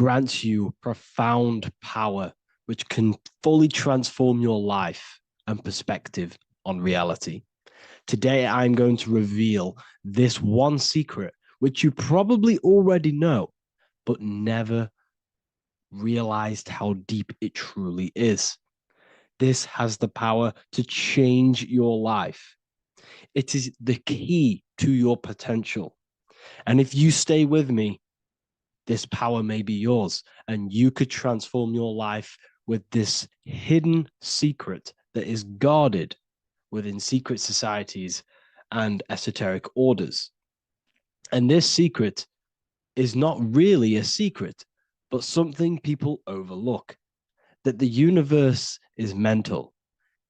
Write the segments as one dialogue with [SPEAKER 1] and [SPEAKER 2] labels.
[SPEAKER 1] grants you profound power, which can fully transform your life and perspective on reality. Today, I'm going to reveal this one secret, which you probably already know, but never realized how deep it truly is. This has the power to change your life. It is the key to your potential. And if you stay with me, this power may be yours, and you could transform your life with this hidden secret that is guarded within secret societies and esoteric orders. And this secret is not really a secret, but something people overlook, that the universe is mental.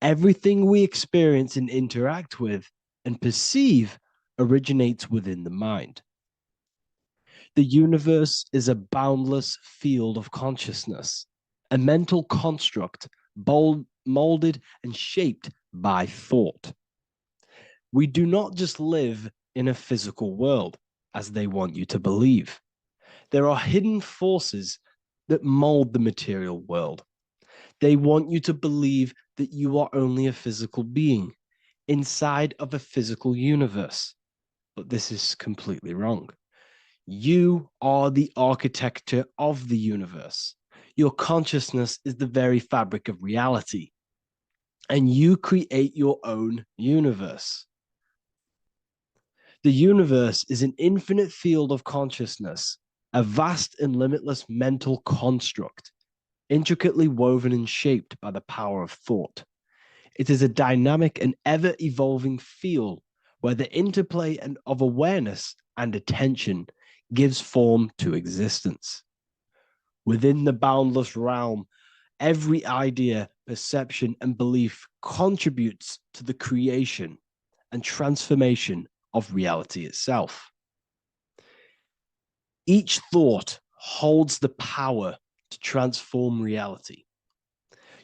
[SPEAKER 1] Everything we experience and interact with and perceive originates within the mind. The universe is a boundless field of consciousness, a mental construct molded and shaped by thought. We do not just live in a physical world, as they want you to believe. There are hidden forces that mold the material world. They want you to believe that you are only a physical being inside of a physical universe. But this is completely wrong. You are the architecture of the universe. Your consciousness is the very fabric of reality, and you create your own universe. The universe is an infinite field of consciousness, a vast and limitless mental construct, intricately woven and shaped by the power of thought. It is a dynamic and ever-evolving field where the interplay of awareness and attention gives form to existence. Within the boundless realm, every idea, perception, and belief contributes to the creation and transformation of reality itself. Each thought holds the power to transform reality.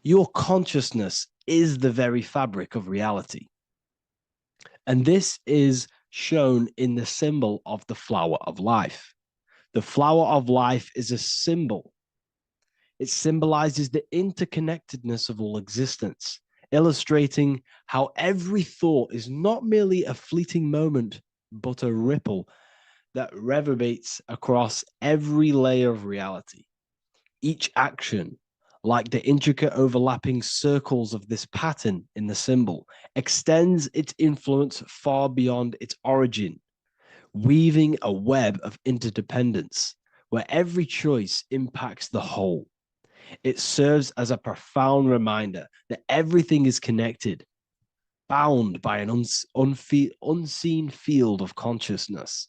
[SPEAKER 1] Your consciousness is the very fabric of reality. And this is shown in the symbol of the flower of life. The flower of life is a symbol. It symbolizes the interconnectedness of all existence, illustrating how every thought is not merely a fleeting moment, but a ripple that reverberates across every layer of reality. Each action, like the intricate overlapping circles of this pattern in the symbol, extends its influence far beyond its origin, weaving a web of interdependence where every choice impacts the whole. It serves as a profound reminder that everything is connected, bound by an unseen field of consciousness.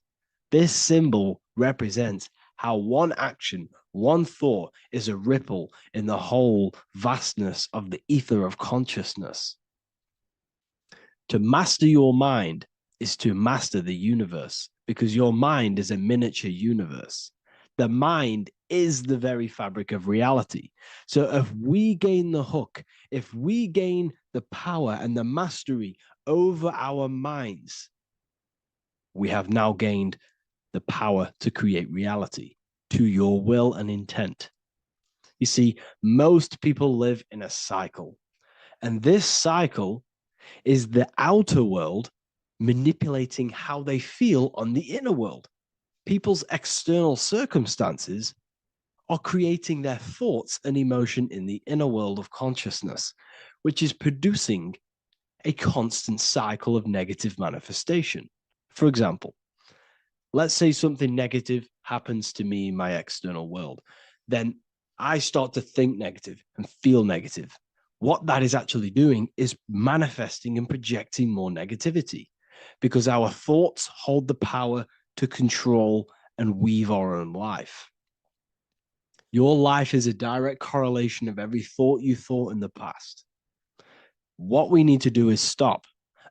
[SPEAKER 1] This symbol represents how one action, one thought is a ripple in the whole vastness of the ether of consciousness. To master your mind is to master the universe, because your mind is a miniature universe. The mind is the very fabric of reality. So if we gain the hook, if we gain the power and the mastery over our minds, we have now gained the power to create reality to your will and intent. You see, most people live in a cycle, and this cycle is the outer world manipulating how they feel on the inner world. People's external circumstances are creating their thoughts and emotion in the inner world of consciousness, which is producing a constant cycle of negative manifestation. For example, let's say something negative happens to me in my external world. Then I start to think negative and feel negative. What that is actually doing is manifesting and projecting more negativity, because our thoughts hold the power to control and weave our own life. Your life is a direct correlation of every thought you thought in the past. What we need to do is stop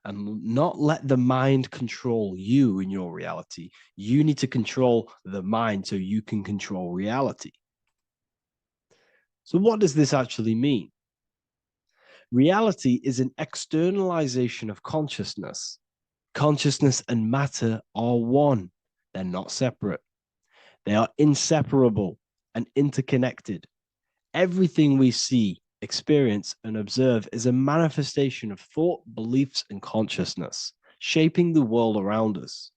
[SPEAKER 1] and not let the mind control you in your reality. You need to control the mind so you can control reality. So what does this actually mean? Reality is an externalization of consciousness. Consciousness and matter are one. They're not separate. They are inseparable, and interconnected. Everything we see, experience, and observe is a manifestation of thought, beliefs, and consciousness, shaping the world around us.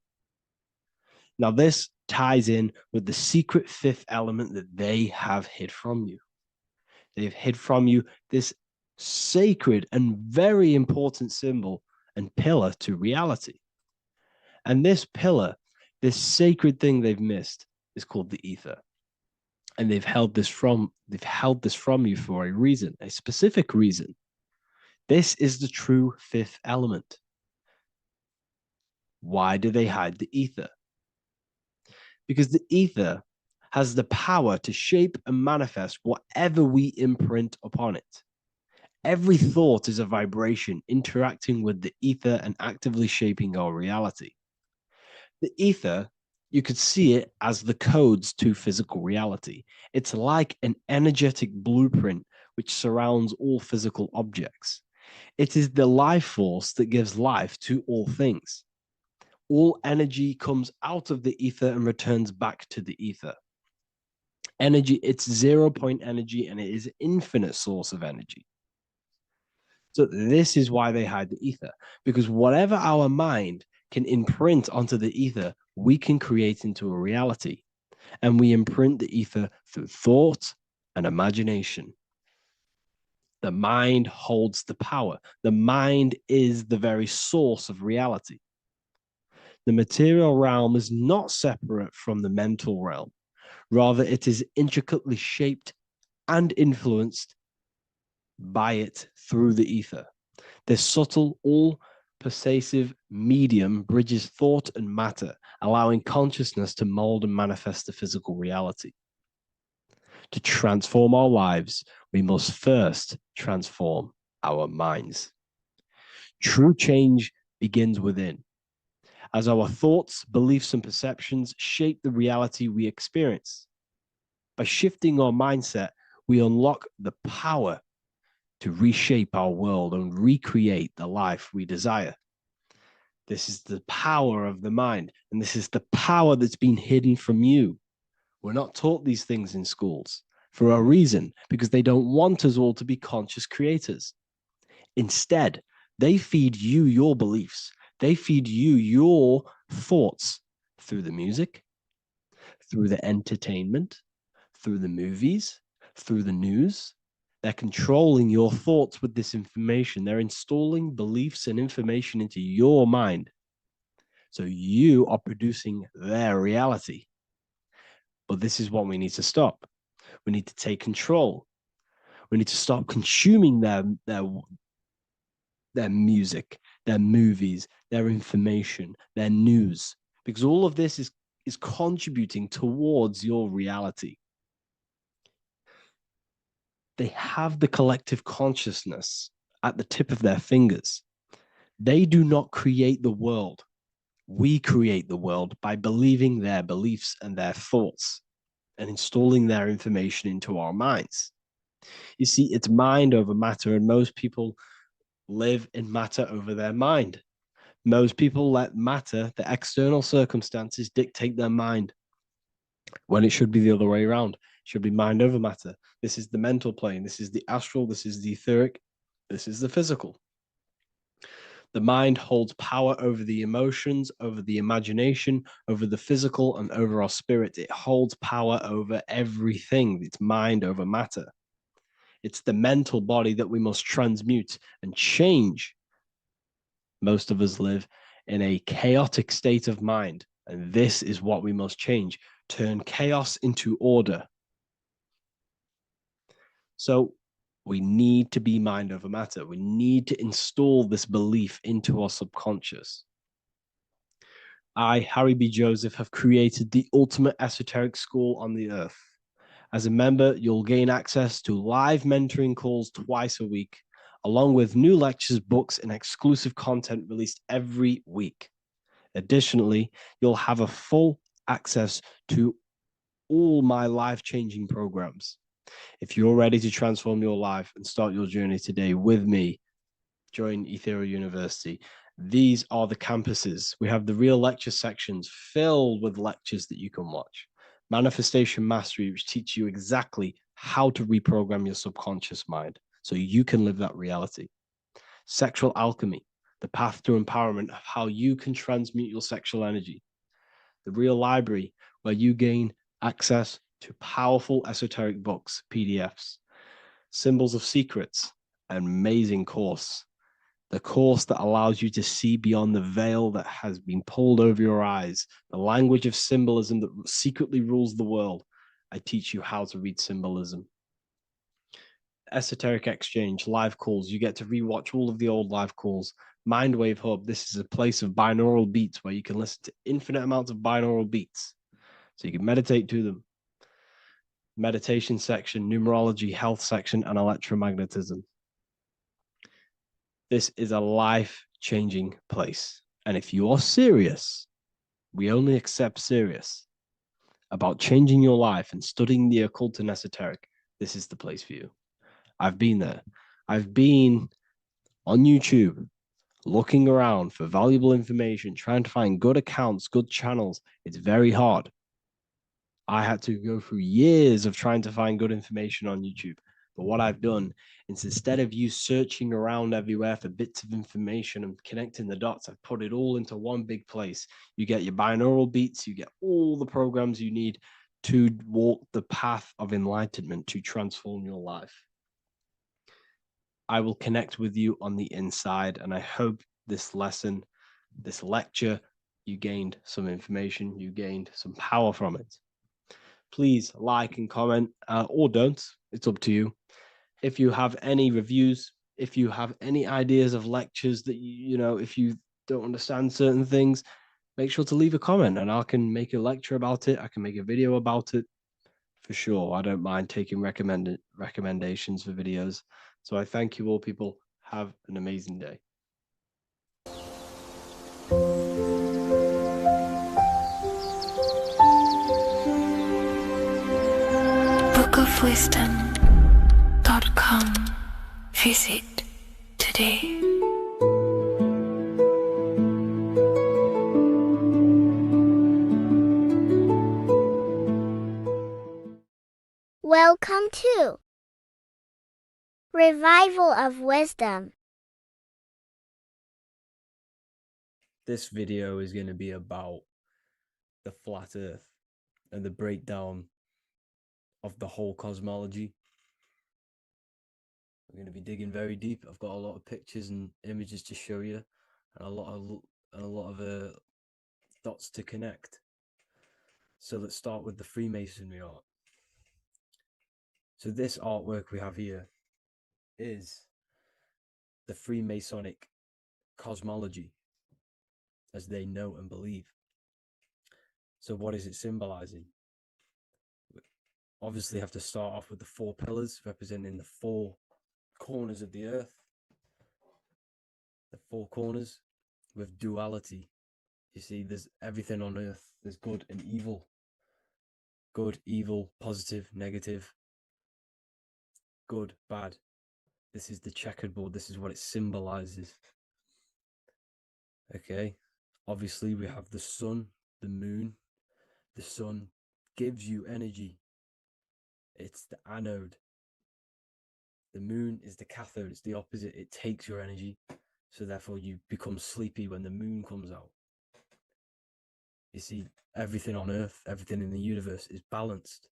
[SPEAKER 1] Now, this ties in with the secret fifth element that they have hid from you. They've hid from you this sacred and very important symbol and pillar to reality. And this pillar, this sacred thing they've missed, is called the ether. And they've held this from you for a reason, a specific reason. This is the true fifth element. Why do they hide the ether? Because the ether has the power to shape and manifest whatever we imprint upon it. Every thought is a vibration interacting with the ether and actively shaping our reality. The ether, you could see it as the codes to physical reality. It's like an energetic blueprint which surrounds all physical objects. It is the life force that gives life to all things. All energy comes out of the ether and returns back to the ether. Energy, it's 0 point energy, and it is an infinite source of energy. So this is why they hide the ether, because whatever our mind can imprint onto the ether, we can create into a reality. And we imprint the ether through thought and imagination. The mind holds the power. The mind is the very source of reality. The material realm is not separate from the mental realm. Rather, it is intricately shaped and influenced by it through the ether. This subtle, all-pervasive medium bridges thought and matter, allowing consciousness to mold and manifest the physical reality. To transform our lives, we must first transform our minds. True change begins within, as our thoughts, beliefs, and perceptions shape the reality we experience. By shifting our mindset, we unlock the power to reshape our world and recreate the life we desire. This is the power of the mind, and this is the power that's been hidden from you. We're not taught these things in schools for a reason, because they don't want us all to be conscious creators. Instead, they feed you your beliefs. They feed you your thoughts through the music, through the entertainment, through the movies, through the news. They're controlling your thoughts with this information. They're installing beliefs and information into your mind. So you are producing their reality. But this is what we need to stop. We need to take control. We need to stop consuming their music, their movies, their information, their news, because all of this is contributing towards your reality. They have the collective consciousness at the tip of their fingers. They do not create the world. We create the world by believing their beliefs and their thoughts and installing their information into our minds. You see, it's mind over matter, and most people live in matter over their mind. Most people let matter, the external circumstances, dictate their mind, when it should be the other way around. It should be mind over matter. This is the mental plane. This is the astral. This is the etheric. This is the physical. The mind holds power over the emotions, over the imagination, over the physical, and over our spirit. It holds power over everything. It's mind over matter. It's the mental body that we must transmute and change. Most of us live in a chaotic state of mind, and this is what we must change. Turn chaos into order. So we need to be mind over matter. We need to install this belief into our subconscious. I, Harry B. Joseph, have created the ultimate esoteric school on the earth. As a member, you'll gain access to live mentoring calls twice a week, along with new lectures, books, and exclusive content released every week. Additionally, you'll have a full access to all my life-changing programs. If you're ready to transform your life and start your journey today with me, join Ethereal University. These are the campuses. We have the real lecture sections filled with lectures that you can watch. Manifestation mastery, which teaches you exactly how to reprogram your subconscious mind so you can live that reality. Sexual alchemy, the path to empowerment of how you can transmute your sexual energy. The Real Library, where you gain access to powerful esoteric books, PDFs. Symbols of Secrets, an amazing course. The course that allows you to see beyond the veil that has been pulled over your eyes, the language of symbolism that secretly rules the world. I teach you how to read symbolism. Esoteric Exchange, live calls. You get to rewatch all of the old live calls. Mindwave Hub, this is a place of binaural beats where you can listen to infinite amounts of binaural beats. So you can meditate to them. Meditation section, numerology, health section, and electromagnetism. This is a life-changing place. And if you are serious, we only accept serious about changing your life and studying the occult and esoteric, this is the place for you. I've been there. I've been on YouTube looking around for valuable information, trying to find good accounts, good channels. It's very hard. I had to go through years of trying to find good information on YouTube. But what I've done is instead of you searching around everywhere for bits of information and connecting the dots, I've put it all into one big place. You get your binaural beats, you get all the programs you need to walk the path of enlightenment to transform your life. I will connect with you on the inside, and I hope this lesson, this lecture, you gained some information, you gained some power from it. Please like and comment, or don't. It's up to you. If you have any reviews, if you have any ideas of lectures that you know, if you don't understand certain things, make sure to leave a comment and I can make a lecture about it. I can make a video about it for sure. I don't mind taking recommendations for videos. So I thank you all, people. Have an amazing day.
[SPEAKER 2] bookofwisdom.com. Visit today.
[SPEAKER 3] Welcome to Revival of Wisdom.
[SPEAKER 1] This video is going to be about the flat earth and the breakdown of the whole cosmology. I'm going to be digging very deep. I've got a lot of pictures and images to show you, and a lot of dots to connect. So let's start with the Freemasonry art. So this artwork we have here is the Freemasonic cosmology, as they know and believe. So what is it symbolizing? We obviously have to start off with the 4 pillars representing the 4 corners of the earth. The 4 corners with duality. You see, there's everything on earth. There's good and evil. Good, evil, positive, negative. Good, bad. This is the checkerboard. This is what it symbolizes. Okay. Obviously, we have the sun, the moon. The sun gives you energy. It's the anode. The moon is the cathode. It's the opposite. It takes your energy. So therefore, you become sleepy when the moon comes out. You see, everything on earth, everything in the universe is balanced.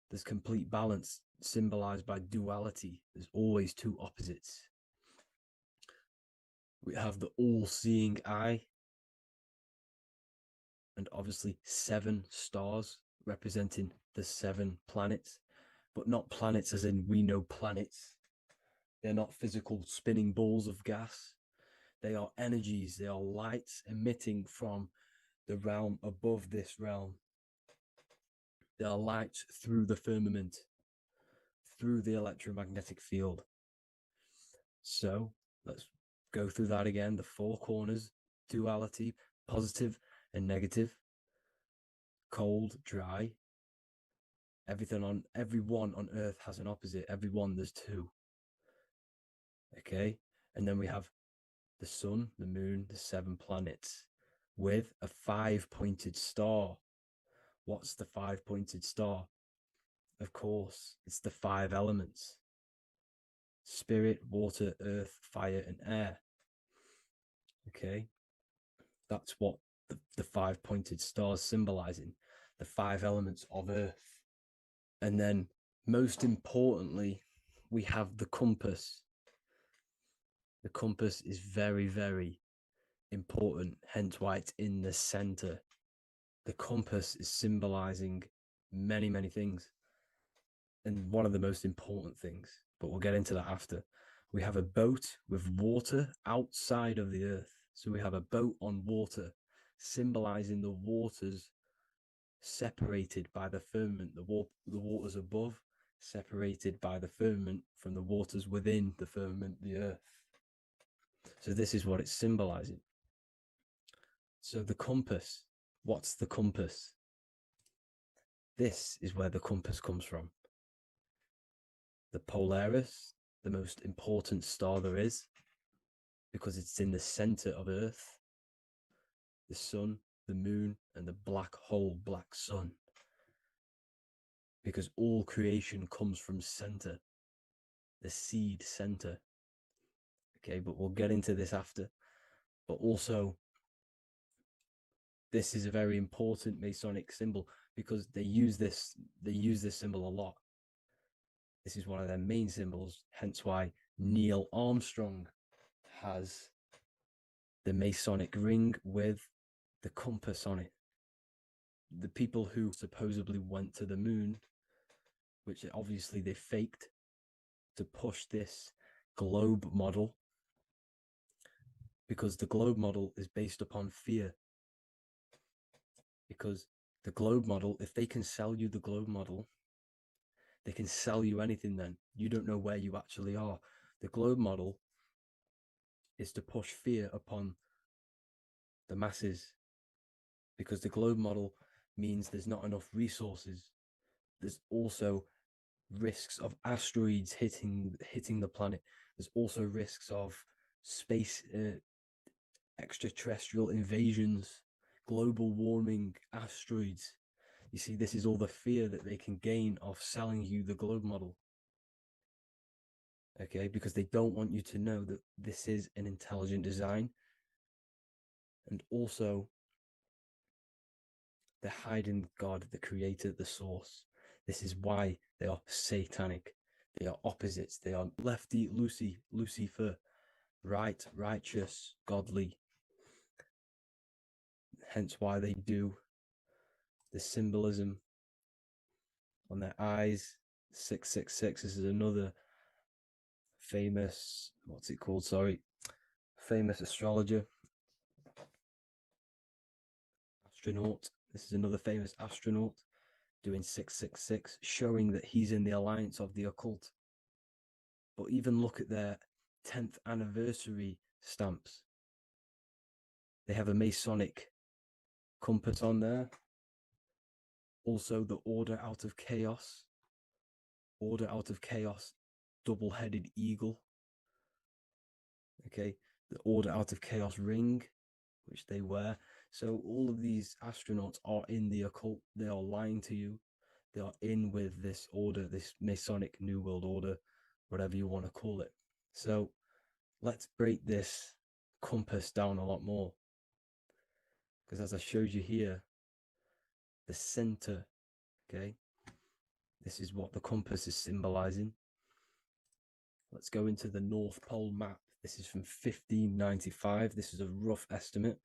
[SPEAKER 1] There's complete balance symbolized by duality. There's always 2 opposites. We have the all-seeing eye, and obviously 7 stars representing the 7 planets, but not planets as in we know planets. They're not physical spinning balls of gas. They are energies. They are lights emitting from the realm above this realm. They are lights through the firmament, through the electromagnetic field. So let's go through that again. The 4 corners, duality, positive and negative, cold, dry. Everyone on earth has an opposite. Everyone, there's 2. Okay, and then we have the sun, the moon, the 7 planets with a 5-pointed star.
[SPEAKER 4] What's the 5-pointed star? Of course, it's the 5 elements: spirit, water, earth, fire, and air. Okay, that's what the 5-pointed star is symbolizing, the 5 elements of earth. And then, most importantly, we have the compass. The compass is very, very important, hence why it's in the center. The compass is symbolizing many, many things. And one of the most important things, but we'll get into that after. We have a boat with water outside of the earth. So we have a boat on water, symbolizing the waters separated by the firmament, the waters above, separated by the firmament from the waters within the firmament, the earth. So this is what it's symbolizing. So the compass, what's the compass? This is where the compass comes from. The Polaris, the most important star there is, because it's in the center of Earth, the sun, the moon, and the black hole, black sun. Because all creation comes from center, the seed center. Okay, but we'll get into this after. But also, this is a very important Masonic symbol because they use this symbol a lot. This is one of their main symbols, hence why Neil Armstrong has the Masonic ring with the compass on it. The people who supposedly went to the moon, which obviously they faked to push this globe model, because the globe model is based upon fear. Because the globe model, if they can sell you the globe model, they can sell you anything then. You don't know where you actually are. The globe model is to push fear upon the masses, because the globe model means there's not enough resources. There's also risks of asteroids hitting the planet. There's also risks of space extraterrestrial invasions, global warming, asteroids. You see, this is all the fear that they can gain off selling you the globe model. Okay, because they don't want you to know that this is an intelligent design. And also, they're hiding God, the creator, the source. This is why they are satanic. They are opposites. They are lefty, Lucifer, right, righteous, godly. Hence why they do the symbolism on their eyes. 666. This is another famous, famous astrologer, astronaut. This is another famous astronaut doing 666, showing that he's in the alliance of the occult. But even look at their 10th anniversary stamps. They have a Masonic compass on there. Also, the Order Out of Chaos. Order Out of Chaos, double-headed eagle. Okay, the Order Out of Chaos ring, which they wear. So all of these astronauts are in the occult. They are lying to you. They are in with this order, this Masonic New World Order, whatever you want to call it. So let's break this compass down a lot more. Because as I showed you here, the center, okay, this is what the compass is symbolizing. Let's go into the North Pole map. This is from 1595. This is a rough estimate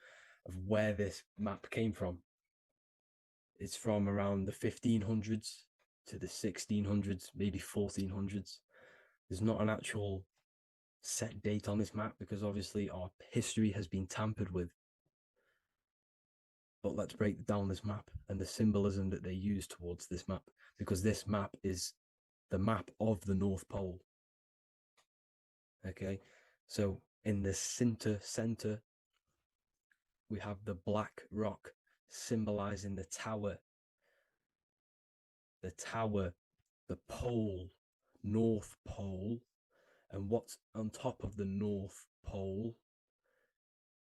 [SPEAKER 4] of where this map came from. It's from around the 1500s to the 1600s, maybe 1400s. There's not an actual set date on this map because obviously our history has been tampered with. But let's break down this map and the symbolism that they use towards this map, because this map is the map of the North Pole. Okay, so in the center, we have the black rock symbolizing the tower, the pole, North Pole. And what's on top of the North Pole?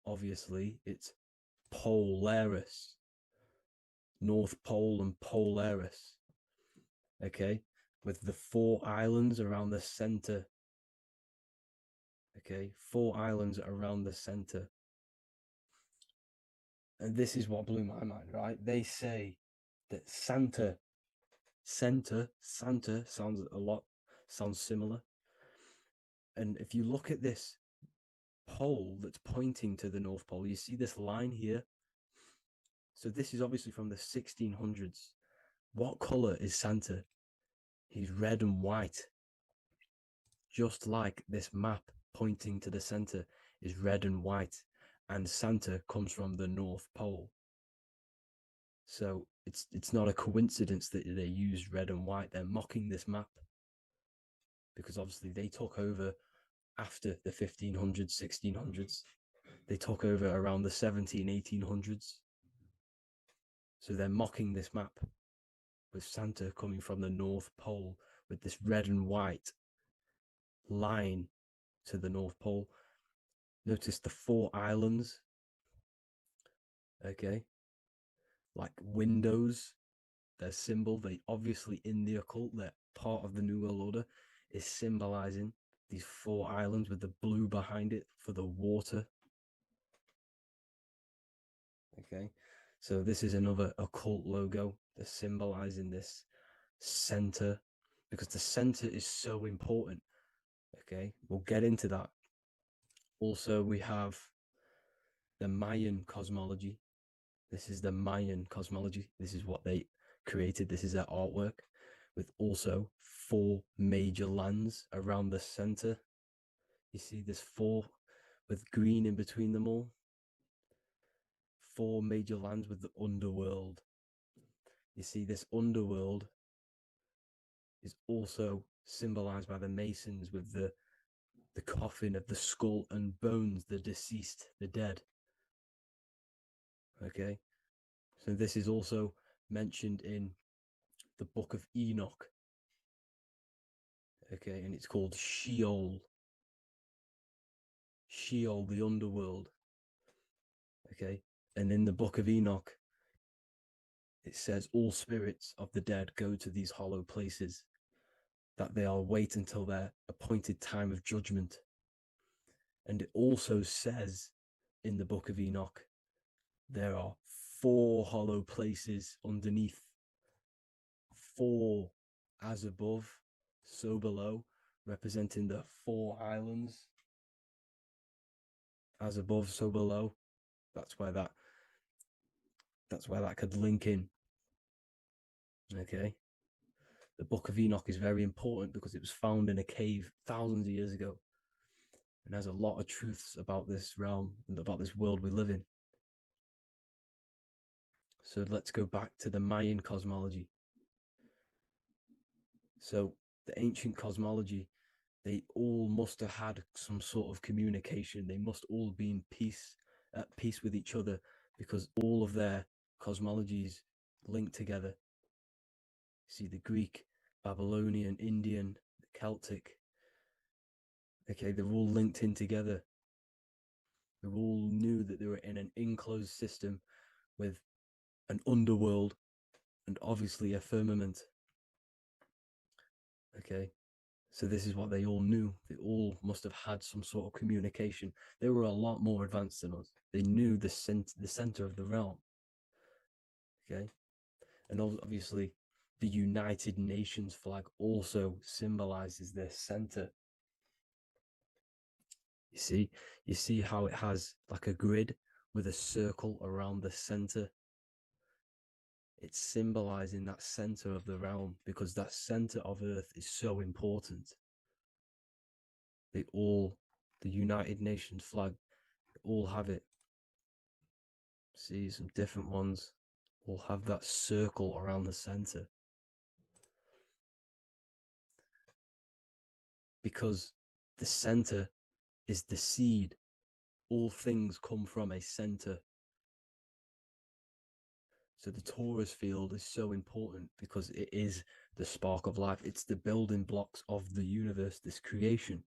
[SPEAKER 4] Obviously, it's Polaris, North Pole and Polaris. Okay, with the 4 islands around the center. Okay, 4 islands around the center. And this is what blew my mind, right? They say that Santa sounds similar. And if you look at this pole that's pointing to the North Pole, you see this line here. So this is obviously from the 1600s. What color is Santa? He's red and white. Just like this map pointing to the center is red and white, and Santa comes from the North Pole. So it's not a coincidence that they used red and white. They're mocking this map because obviously they took over after the 1500s, 1600s. They took over around the 1800s. So they're mocking this map with Santa coming from the North Pole with this red and white line to the North Pole. Notice the 4 islands. Okay. Like windows, their symbol, they obviously in the occult, they're part of the New World Order, is symbolizing these 4 islands with the blue behind it for the water. Okay, so this is another occult logo. They're symbolizing this center because the center is so important. Okay, we'll get into that. Also, we have the Mayan cosmology. This is the Mayan cosmology. This is what they created. This is their artwork, with also 4 major lands around the center. You see this 4 with green in between them all. 4 major lands with the underworld. You see this underworld is also symbolized by the Masons with the coffin of the skull and bones, the deceased, the dead. Okay, so this is also mentioned in the Book of Enoch. Okay, and it's called Sheol. Sheol, the underworld. Okay, and in the Book of Enoch, it says all spirits of the dead go to these hollow places, that they will wait until their appointed time of judgment. And it also says in the Book of Enoch, there are 4 hollow places underneath. 4 as above, so below, representing the 4 islands. As above, so below. That's where that could link in. Okay. The Book of Enoch is very important because it was found in a cave thousands of years ago and has a lot of truths about this realm and about this world we live in. So let's go back to the Mayan cosmology. So the ancient cosmology, they all must have had some sort of communication. They must all be at peace with each other, because all of their cosmologies link together. See, the Greek, Babylonian, Indian, Celtic. Okay, they're all linked in together. They all knew that they were in an enclosed system with an underworld and obviously a firmament. Okay, so this is what they all knew. They all must have had some sort of communication. They were a lot more advanced than us. They knew the center of the realm. Okay, and obviously the United Nations flag also symbolizes their center. You see how it has like a grid with a circle around the center. It's symbolizing that center of the realm, because that center of Earth is so important. The United Nations flag, they all have it. See, some different ones will have that circle around the center. Because the center is the seed. All things come from a center. So the torus field is so important because it is the spark of life. It's the building blocks of the universe, this creation.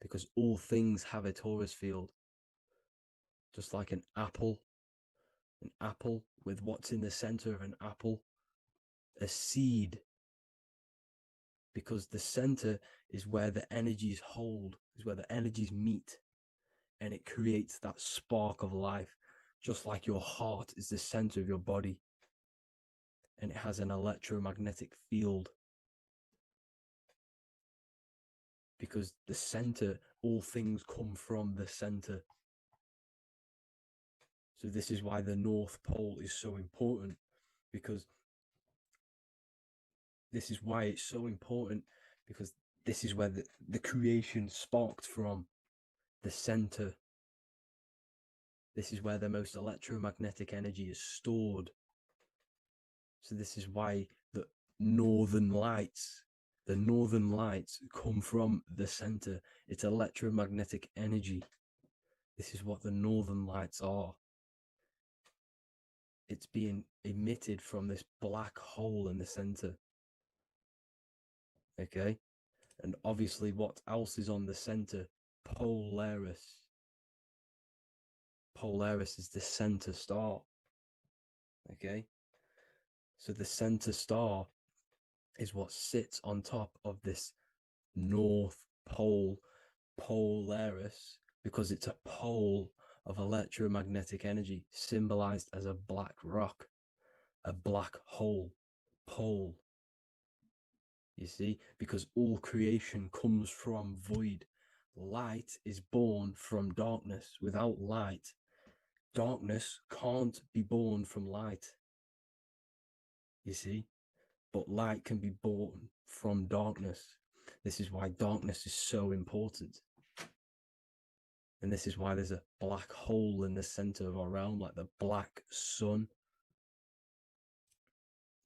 [SPEAKER 4] Because all things have a torus field. Just like an apple with what's in the center of an apple? A seed. Because the center is where the energies hold, is where the energies meet, and it creates that spark of life, just like your heart is the center of your body, and it has an electromagnetic field. Because the center, all things come from the center. So this is why the North Pole is so important, because this is why it's so important, because this is where the creation sparked from, the center. This is where the most electromagnetic energy is stored. So this is why the northern lights come from the center. It's electromagnetic energy. This is what the northern lights are. It's being emitted from this black hole in the center. Okay? And obviously, what else is on the center? Polaris. Polaris is the center star. Okay? So the center star is what sits on top of this North Pole, Polaris, because it's a pole of electromagnetic energy, symbolized as a black rock, a black hole, pole. You see, because all creation comes from void. Light is born from darkness. Without light, darkness can't be born from light. You see, but light can be born from darkness. This is why darkness is so important. And this is why there's a black hole in the center of our realm, like the black sun.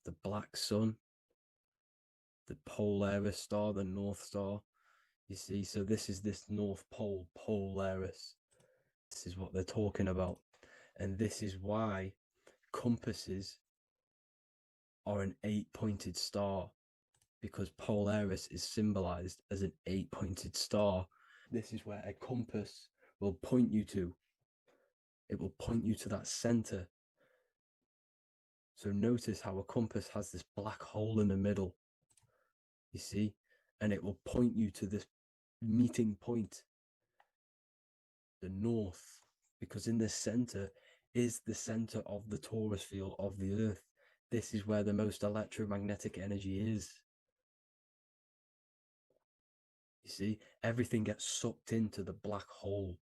[SPEAKER 4] The black sun, the Polaris star, the North Star. You see, so this is this North Pole, Polaris. This is what they're talking about. And this is why compasses are an 8-pointed star, because Polaris is symbolized as an 8-pointed star. This is where a compass will point you to. It will point you to that center. So notice how a compass has this black hole in the middle, you see, and it will point you to this meeting point, the north, because in the center is the center of the torus field of the earth. This is where the most electromagnetic energy is. You see, everything gets sucked into the black hole.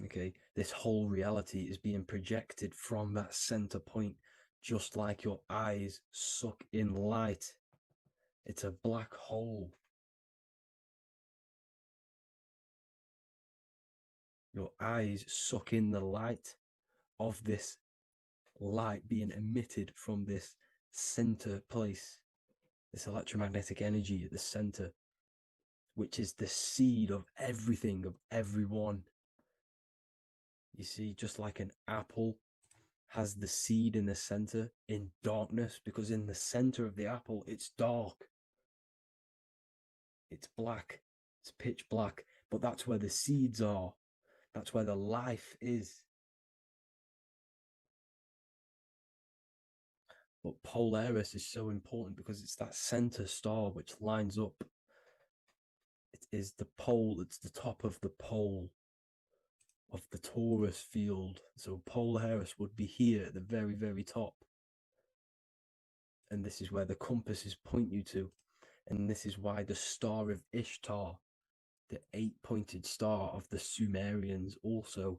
[SPEAKER 4] Okay, this whole reality is being projected from that center point, just like your eyes suck in light. It's a black hole. Your eyes suck in the light of this light being emitted from this center place, this electromagnetic energy at the center, which is the seed of everything, of everyone. You see, just like an apple has the seed in the center in darkness, because in the center of the apple, it's dark. It's black. It's pitch black. But that's where the seeds are. That's where the life is. But Polaris is so important because it's that center star which lines up. It is the pole. It's the top of the pole of the torus field. So Polaris would be here at the very, very top. And this is where the compasses point you to. And this is why the star of Ishtar, the 8-pointed star of the Sumerians, also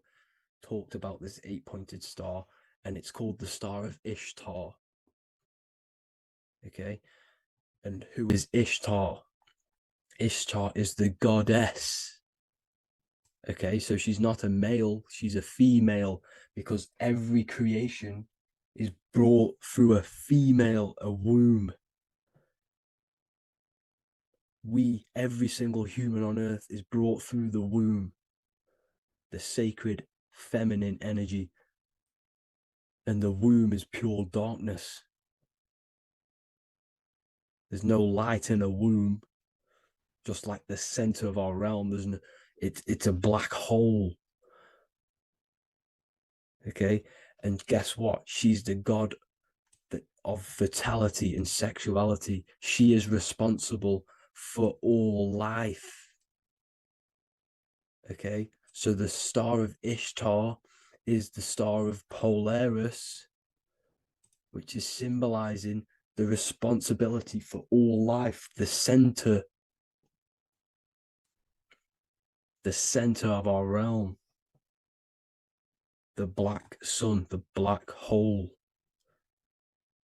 [SPEAKER 4] talked about this 8-pointed star, and it's called the Star of Ishtar. Okay, and who is Ishtar? Ishtar is the goddess. Okay, so she's not a male, she's a female, because every creation is brought through a female, a womb. Every single human on earth is brought through the womb, the sacred feminine energy. And the womb is pure darkness. There's no light in a womb, just like the center of our realm. There's no, it's a black hole. Okay, And guess what? She's the god of fertility and sexuality. She is responsible for all life. Okay, so the star of Ishtar is the star of Polaris, which is symbolizing the responsibility for all life, the center of our realm, the black sun, the black hole.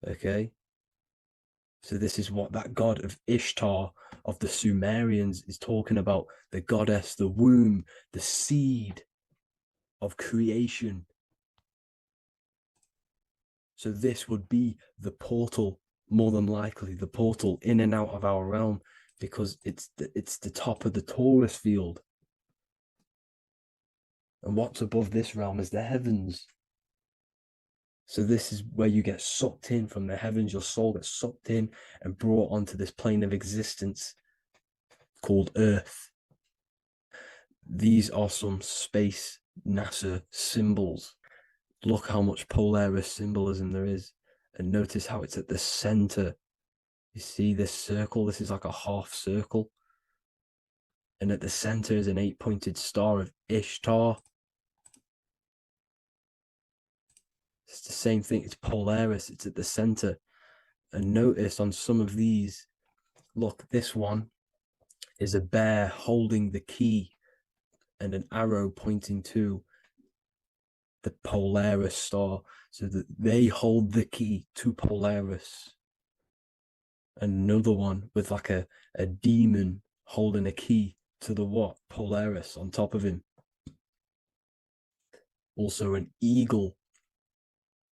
[SPEAKER 4] Okay, so this is what that god of Ishtar of the Sumerians is talking about, the goddess, the womb, the seed of creation. So this would be the portal, more than likely the portal in and out of our realm, because it's the top of the Taurus field. And what's above this realm is the heavens. So this is where you get sucked in from the heavens. Your soul gets sucked in and brought onto this plane of existence called Earth. These are some space NASA symbols. Look how much Polaris symbolism there is. And notice how it's at the center. You see this circle? This is like a half circle. And at the center is an 8-pointed star of Ishtar. It's the same thing. It's Polaris. It's at the center. And notice on some of these, look, this one is a bear holding the key and an arrow pointing to the Polaris star, so that they hold the key to Polaris. And another one with like a demon holding a key to the what? Polaris on top of him. Also an eagle,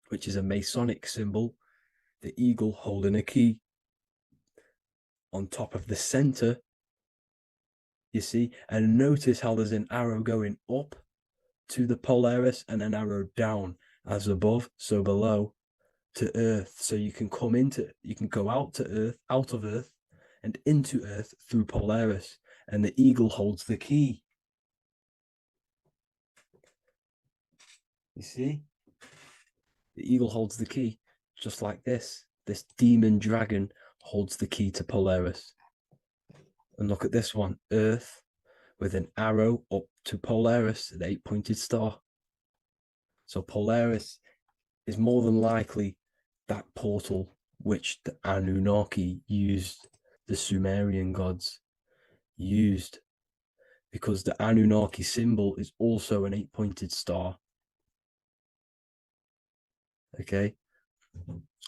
[SPEAKER 4] which is a Masonic symbol, the eagle holding a key on top of the center, you see. And notice how there's an arrow going up to the Polaris and an arrow down, as above, so below, to Earth. So you can go out to Earth, out of Earth, and into Earth through Polaris. And the eagle holds the key. You see? The eagle holds the key, just like this. This demon dragon holds the key to Polaris. And look at this one, Earth, with an arrow up to Polaris, an 8-pointed star. So Polaris is more than likely that portal which the Anunnaki used, the Sumerian gods used, because the Anunnaki symbol is also an 8-pointed star. Okay,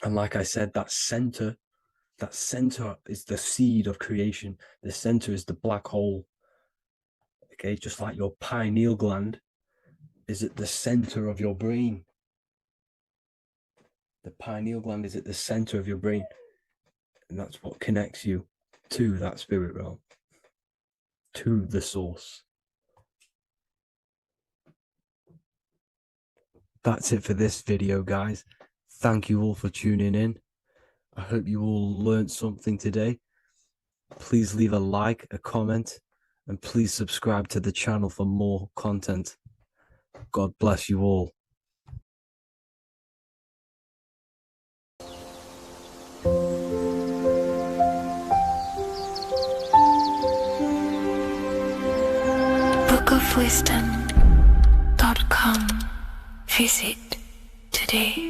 [SPEAKER 4] and like I said, that center is the seed of creation. The center is the black hole. Okay, just like your pineal gland is at the center of your brain. The pineal gland is at the center of your brain, and that's what connects you to that spirit realm, to the source. That's it for this video, guys. Thank you all for tuning in. I hope you all learned something today. Please leave a like, a comment, and please subscribe to the channel for more content. God bless you all.
[SPEAKER 2] bookofwisdom.com. Visit today.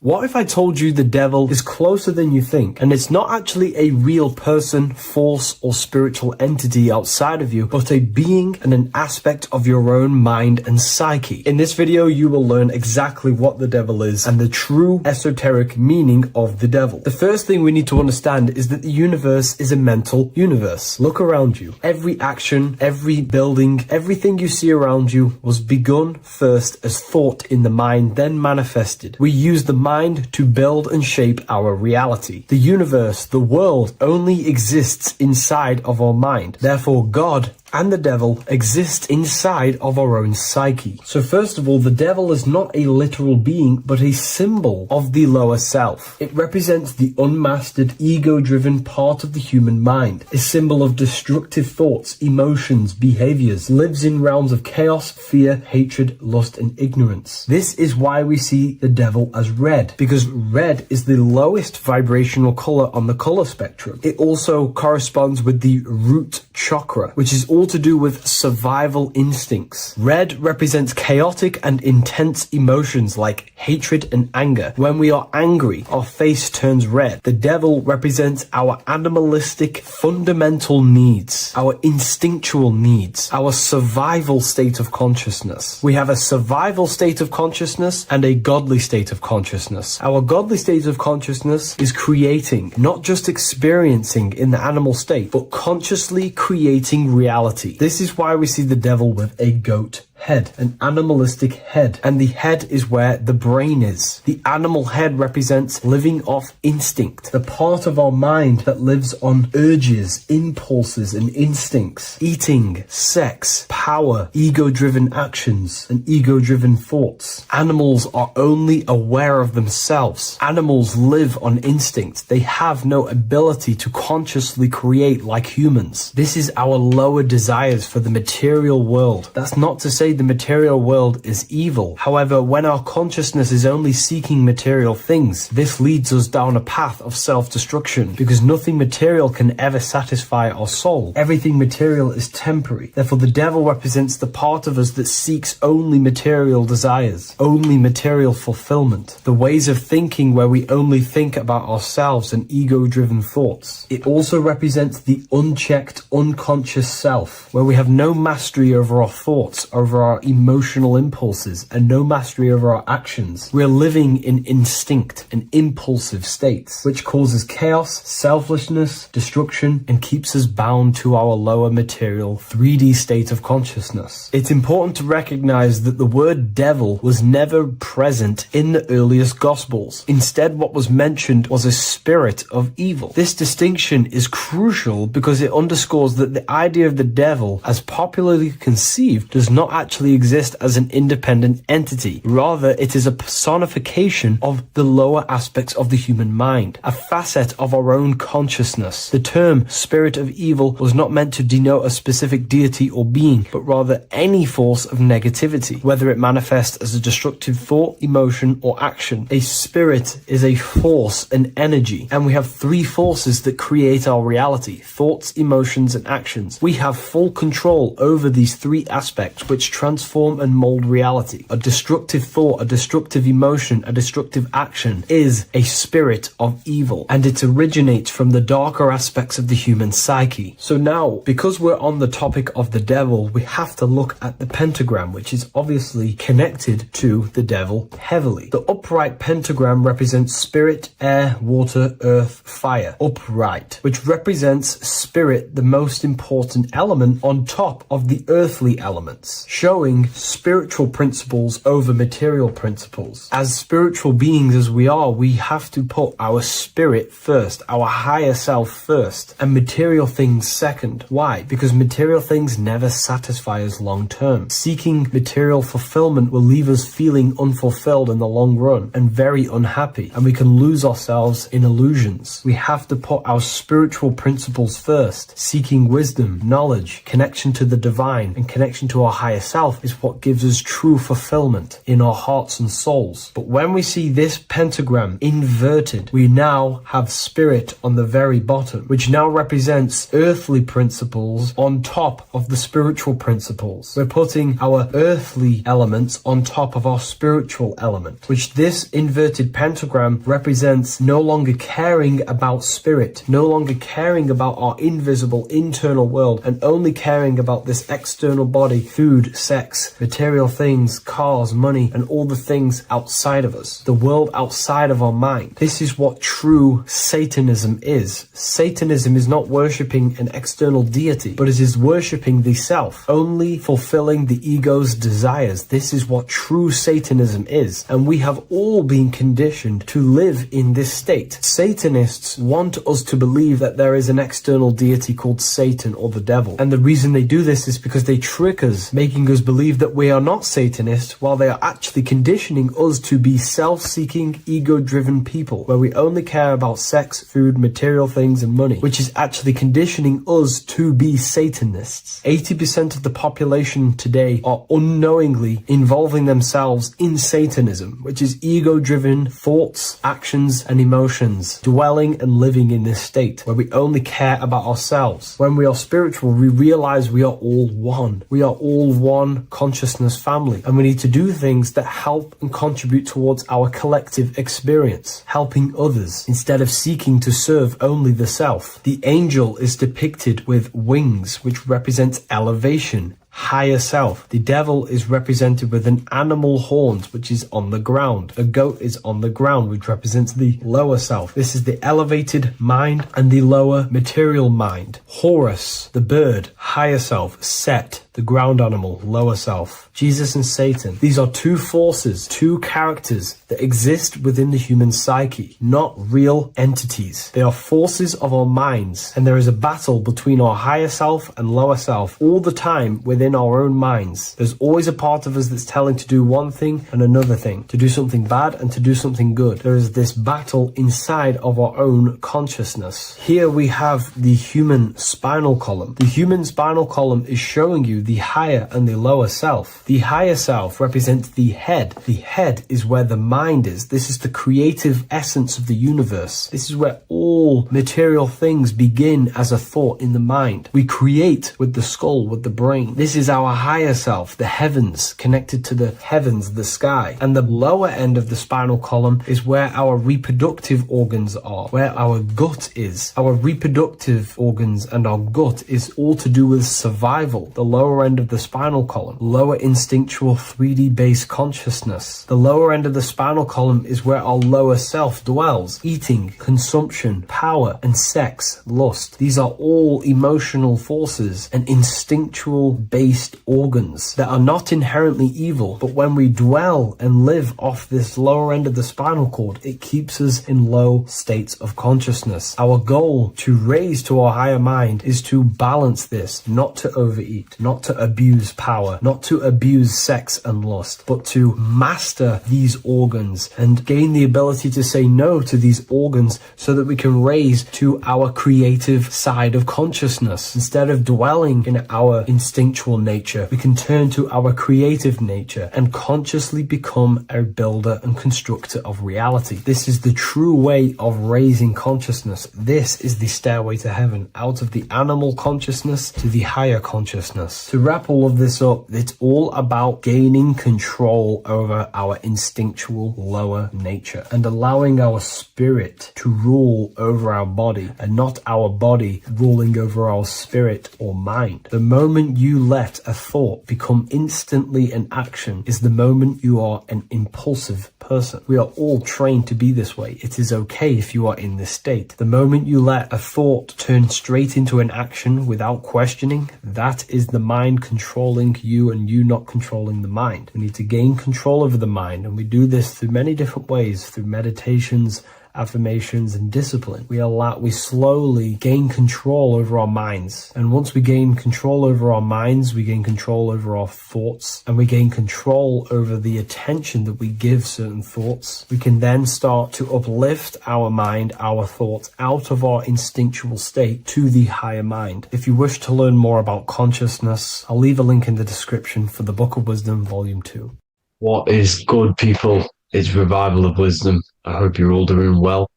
[SPEAKER 1] What if I told you the devil is closer than you think, and it's not actually a real person, force, or spiritual entity outside of you, but a being and an aspect of your own mind and psyche? In this video, you will learn exactly what the devil is and the true esoteric meaning of the devil. The first thing we need to understand is that the universe is a mental universe. Look around you. Every action, every building, everything you see around you was begun first as thought in the mind, then manifested. We use the mind to build and shape our reality. The universe, the world, only exists inside of our mind. Therefore, God
[SPEAKER 5] and the devil exist inside of our own psyche. So first of all, the devil is not a literal being, but a symbol of the lower self. It represents the unmastered, ego-driven part of the human mind, a symbol of destructive thoughts, emotions, behaviors, lives in realms of chaos, fear, hatred, lust, and ignorance. This is why we see the devil as red, because red is the lowest vibrational color on the color spectrum. It also corresponds with the root chakra, which is all to do with survival instincts. Red represents chaotic and intense emotions like hatred and anger. When we are angry, our face turns red. The devil represents our animalistic fundamental needs, our instinctual needs, our survival state of consciousness. We have a survival state of consciousness and a godly state of consciousness. Our godly state of consciousness is creating, not just experiencing in the animal state, but consciously creating reality. This is why we see the devil with a goat head, an animalistic head, and the head is where the brain is. The animal head represents living off instinct, the part of our mind that lives on urges, impulses, and instincts. Eating, sex, power, ego-driven actions, and ego-driven thoughts. Animals are only aware of themselves. Animals live on instinct. They have no ability to consciously create like humans. This is our lower desires for the material world. That's not to say the material world is evil. However, when our consciousness is only seeking material things, this leads us down a path of self-destruction, because nothing material can ever satisfy our soul. Everything material is temporary. Therefore, the devil represents the part of us that seeks only material desires, only material fulfillment, the ways of thinking where we only think about ourselves and ego-driven thoughts. It also represents the unchecked, unconscious self, where we have no mastery over our thoughts, over our emotional impulses, and no mastery over our actions. We're living in instinct and impulsive states, which causes chaos, selflessness, destruction, and keeps us bound to our lower material 3D state of consciousness. It's important to recognize that the word devil was never present in the earliest Gospels. Instead, what was mentioned was a spirit of evil. This distinction is crucial because it underscores that the idea of the devil, as popularly conceived, does not actually exist as an independent entity. Rather, it is a personification of the lower aspects of the human mind, a facet of our own consciousness. The term spirit of evil was not meant to denote a specific deity or being, but rather any force of negativity, whether it manifests as a destructive thought, emotion, or action. A spirit is a force, an energy, and we have three forces that create our reality: thoughts, emotions, and actions. We have full control over these three aspects, which transform and mold reality. A destructive thought, a destructive emotion, a destructive action is a spirit of evil, and it originates from the darker aspects of the human psyche. So now, because we're on the topic of the devil, we have to look at the pentagram, which is obviously connected to the devil heavily. The upright pentagram represents spirit, air, water, earth, fire. Upright, which represents spirit, the most important element on top of the earthly elements, showing spiritual principles over material principles. As spiritual beings as we are, we have to put our spirit first, our higher self first, and material things second. Why? Because material things never satisfy us long term. Seeking material fulfillment will leave us feeling unfulfilled in the long run and very unhappy, and we can lose ourselves in illusions. We have to put our spiritual principles first. Seeking wisdom, knowledge, connection to the divine, and connection to our higher self is what gives us true fulfillment in our hearts and souls. But when we see this pentagram inverted, we now have spirit on the very bottom, which now represents earthly principles on top of the spiritual principles. We're putting our earthly elements on top of our spiritual element, which this inverted pentagram represents no longer caring about spirit, no longer caring about our invisible internal world, and only caring about this external body, food, sex, material things, cars, money, and all the things outside of us, the world outside of our mind. This is what true Satanism is. Satanism is not worshipping an external deity, but it is worshipping the self, only fulfilling the ego's desires. This is what true Satanism is, and we have all been conditioned to live in this state. Satanists want us to believe that there is an external deity called Satan or the devil, and the reason they do this is because they trick us, making us believe that we are not Satanists, while they are actually conditioning us to be self-seeking, ego-driven people, where we only care about sex, food, material things, and money, which is actually conditioning us to be Satanists. 80% of the population today are unknowingly involving themselves in Satanism, which is ego-driven thoughts, actions, and emotions, dwelling and living in this state where we only care about ourselves. When we are spiritual, we realize we are all one. We are all one consciousness family, and we need to do things that help and contribute towards our collective experience, helping others instead of seeking to serve only the self. The angel is depicted with wings, which represents elevation, higher self. The devil is represented with an animal horns, which is on the ground. A goat is on the ground, which represents the lower self. This is the elevated mind and the lower material mind. Horus, the bird, higher self. Set, the ground animal, lower self. Jesus and Satan. These are two forces, two characters that exist within the human psyche, not real entities. They are forces of our minds, and there is a battle between our higher self and lower self all the time within our own minds. There's always a part of us that's telling to do one thing and another thing, to do something bad and to do something good. There is this battle inside of our own consciousness. Here we have the human spinal column. The human spinal column is showing you the higher and the lower self. The higher self represents the head. The head is where the mind is. This is the creative essence of the universe. This is where all material things begin as a thought in the mind. We create with the skull, with the brain. This is our higher self, the heavens, connected to the heavens, the sky. And the lower end of the spinal column is where our reproductive organs are, where our gut is. Our reproductive organs and our gut is all to do with survival. The lower end of the spinal column, lower instinctual 3D based consciousness. The lower end of the spinal column is where our lower self dwells. Eating, consumption, power, and sex, lust. These are all emotional forces and instinctual based organs that are not inherently evil, but when we dwell and live off this lower end of the spinal cord, it keeps us in low states of consciousness. Our goal to raise to our higher mind is to balance this, not to overeat, not to abuse power, not to abuse sex and lust, but to master these organs and gain the ability to say no to these organs so that we can raise to our creative side of consciousness. Instead of dwelling in our instinctual nature, we can turn to our creative nature and consciously become a builder and constructor of reality. This is the true way of raising consciousness. This is the stairway to heaven, out of the animal consciousness to the higher consciousness. To wrap all of this up, it's all about gaining control over our instinctual lower nature and allowing our spirit to rule over our body and not our body ruling over our spirit or mind. The moment you let a thought become instantly an action is the moment you are an impulsive person. We are all trained to be this way. It is okay if you are in this state. The moment you let a thought turn straight into an action without questioning, that is the mind controlling you and you not controlling the mind. We need to gain control over the mind, and we do this through many different ways, through meditations, affirmations, and discipline. We slowly gain control over our minds, and once we gain control over our minds, we gain control over our thoughts, and we gain control over the attention that we give certain thoughts. We can then start to uplift our mind, our thoughts, out of our instinctual state to the higher mind. If you wish to learn more about consciousness, I'll leave a link in the description for the Book of Wisdom, Volume 2.
[SPEAKER 6] What is good, people? It's Revival of Wisdom. I hope you're all doing well.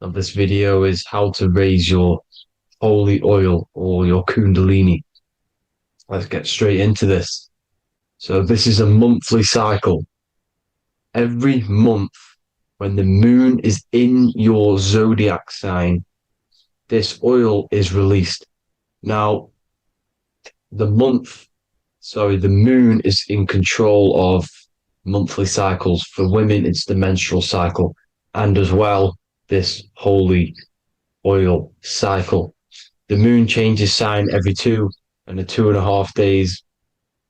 [SPEAKER 6] And this video is how to raise your holy oil or your kundalini. Let's get straight into this. So this is a monthly cycle. Every month, when the moon is in your zodiac sign, this oil is released. Now, the month sorry, the moon is in control of monthly cycles. For women, it's the menstrual cycle, and as well, this holy oil cycle. The moon changes sign every 2.5 days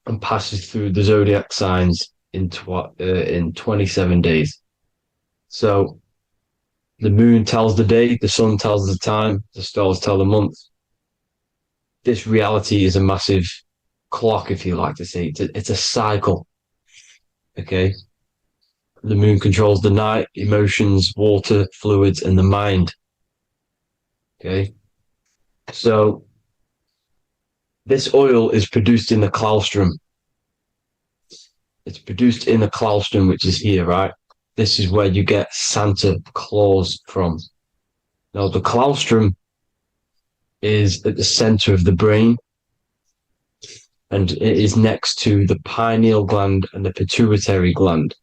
[SPEAKER 6] and passes through the zodiac signs in 27 days. So the moon tells the day, the sun tells the time, the stars tell the month. This reality is a massive clock, if you like to say. It's a cycle. Okay. The moon controls the night, emotions, water, fluids, and the mind. Okay. So this oil is produced in the claustrum. It's produced in the claustrum, which is here, right? This is where you get Santa Claus from. Now, the claustrum is at the center of the brain, and it is next to the pineal gland and the pituitary gland.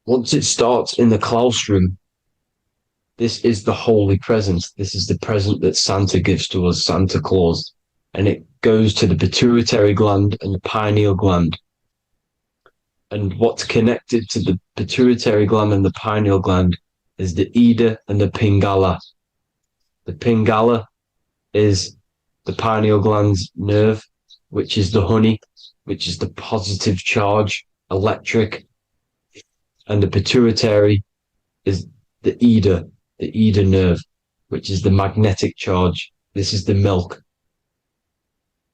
[SPEAKER 6] Once it starts in the claustrum, this is the holy present. This is the present that Santa gives to us, Santa Claus. And it goes to the pituitary gland and the pineal gland. And what's connected to the pituitary gland and the pineal gland is the Ida and the Pingala. The Pingala is the pineal gland's nerve, which is the honey, which is the positive charge, electric. And the pituitary is the Ida nerve, which is the magnetic charge. This is the milk,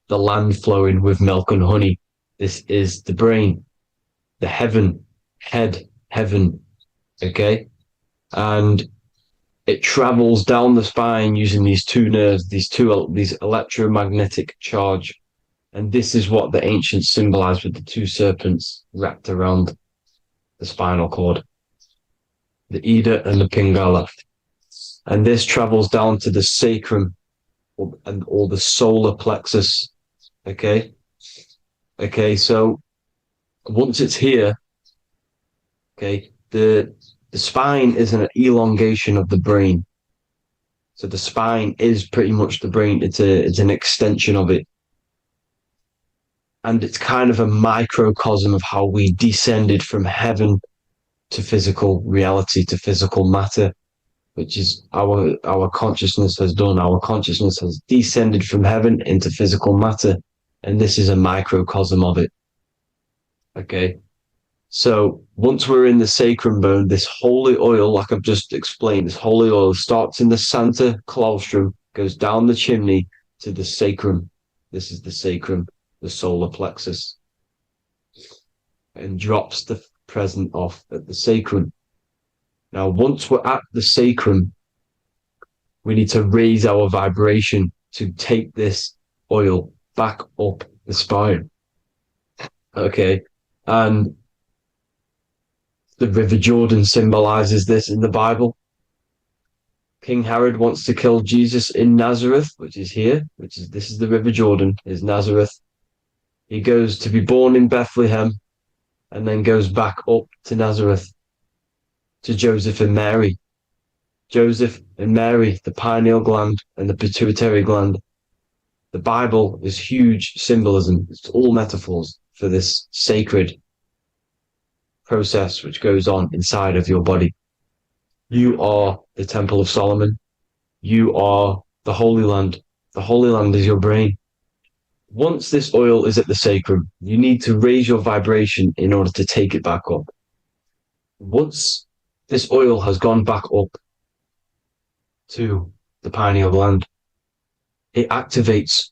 [SPEAKER 6] the land flowing with milk and honey. This is the brain, the heaven, okay? And it travels down the spine using these two nerves, these electromagnetic charge. And this is what the ancients symbolized with the two serpents wrapped around the spinal cord, the Ida and the Pingala. And this travels down to the sacrum or the solar plexus. Okay. So once it's here, okay, the spine is an elongation of the brain. So the spine is pretty much the brain. It's an extension of it. And it's kind of a microcosm of how we descended from heaven to physical reality, to physical matter, which is our consciousness has done. Our consciousness has descended from heaven into physical matter. And this is a microcosm of it. Okay. So once we're in the sacrum bone, this holy oil, like I've just explained, this holy oil starts in the Santa Claustrum, goes down the chimney to the sacrum. This is the sacrum, the solar plexus, and drops the present off at the sacrum. Now, once we're at the sacrum, we need to raise our vibration to take this oil back up the spine. Okay. And the River Jordan symbolizes this in the Bible. King Herod wants to kill Jesus in Nazareth, which is here, this is the River Jordan, is Nazareth. He goes to be born in Bethlehem and then goes back up to Nazareth to Joseph and Mary. Joseph and Mary, the pineal gland and the pituitary gland. The Bible is huge symbolism. It's all metaphors for this sacred process which goes on inside of your body. You are the Temple of Solomon. You are the Holy Land. The Holy Land is your brain. Once this oil is at the sacrum, you need to raise your vibration in order to take it back up. Once this oil has gone back up to the pineal gland, it activates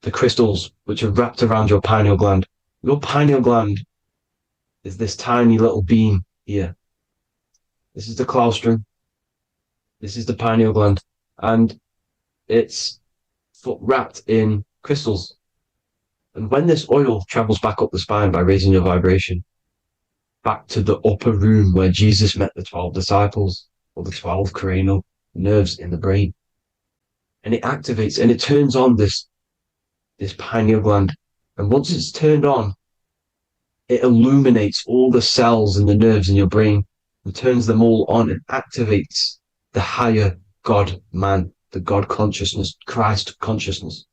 [SPEAKER 6] the crystals which are wrapped around your pineal gland. Your pineal gland is this tiny little beam here. This is the claustrum. This is the pineal gland. And it's wrapped in crystals. And when this oil travels back up the spine by raising your vibration, back to the upper room where Jesus met the 12 disciples, or the 12 cranial nerves in the brain, and it activates and it turns on this pineal gland. And once it's turned on, it illuminates all the cells and the nerves in your brain and turns them all on and activates the higher God man, the God consciousness, Christ consciousness.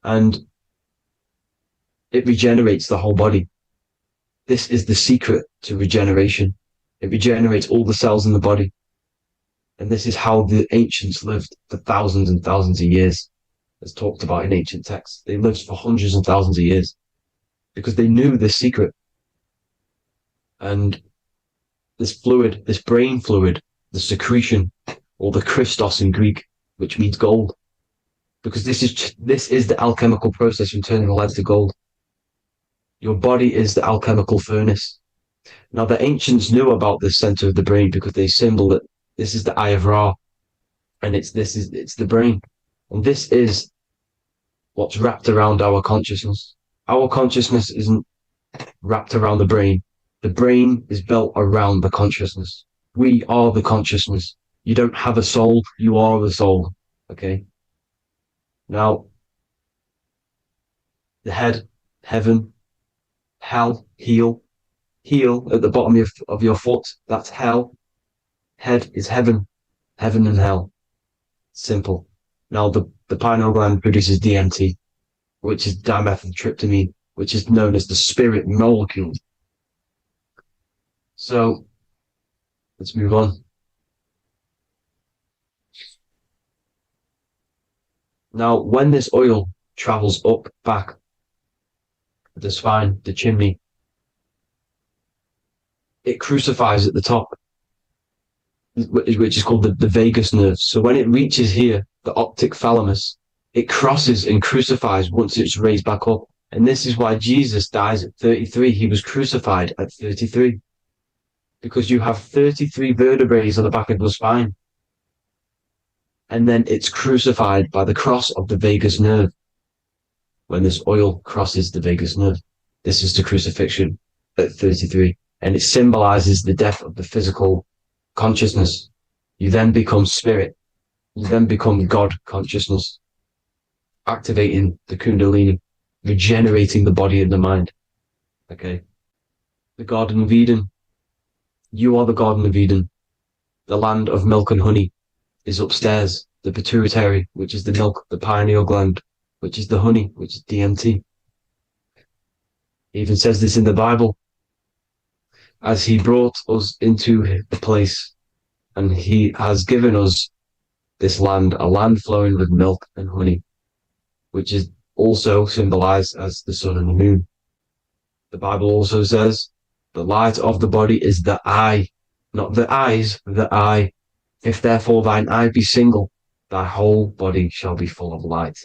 [SPEAKER 6] And it regenerates the whole body. This is the secret to regeneration. It regenerates all the cells in the body. And this is how the ancients lived for thousands and thousands of years, as talked about in ancient texts. They lived for hundreds of thousands of years because they knew this secret. And this fluid, this brain fluid, the secretion, or the Christos in Greek, which means gold, because this is the alchemical process from turning lead to gold. Your body is the alchemical furnace. Now, the ancients knew about this center of the brain because they symboled it. This is the eye of Ra, and it's the brain, and this is what's wrapped around our consciousness. Our consciousness isn't wrapped around the brain. The brain is built around the consciousness. We are the consciousness. You don't have a soul, you are the soul. Okay? Now, the head, heaven, hell, heel at the bottom of your foot, that's hell. Head is heaven and hell. Simple. Now, the pineal gland produces DMT, which is dimethyltryptamine, which is known as the spirit molecule. So, let's move on. Now, when this oil travels up, back, the spine, the chimney, it crucifies at the top, which is called the vagus nerve. So when it reaches here, the optic thalamus, it crosses and crucifies once it's raised back up. And this is why Jesus dies at 33. He was crucified at 33. Because you have 33 vertebrae on the back of the spine. And then it's crucified by the cross of the vagus nerve. When this oil crosses the vagus nerve, this is the crucifixion at 33. And it symbolizes the death of the physical consciousness. You then become spirit. You then become God consciousness, activating the Kundalini, regenerating the body and the mind. Okay. The Garden of Eden. You are the Garden of Eden. The land of milk and honey is upstairs. The pituitary, which is the milk, the pineal gland, which is the honey, which is DMT. It even says this in the Bible. As he brought us into the place, and he has given us this land, a land flowing with milk and honey, which is also symbolized as the sun and the moon. The Bible also says, the light of the body is the eye, not the eyes, the eye. If therefore thine eye be single, thy whole body shall be full of light.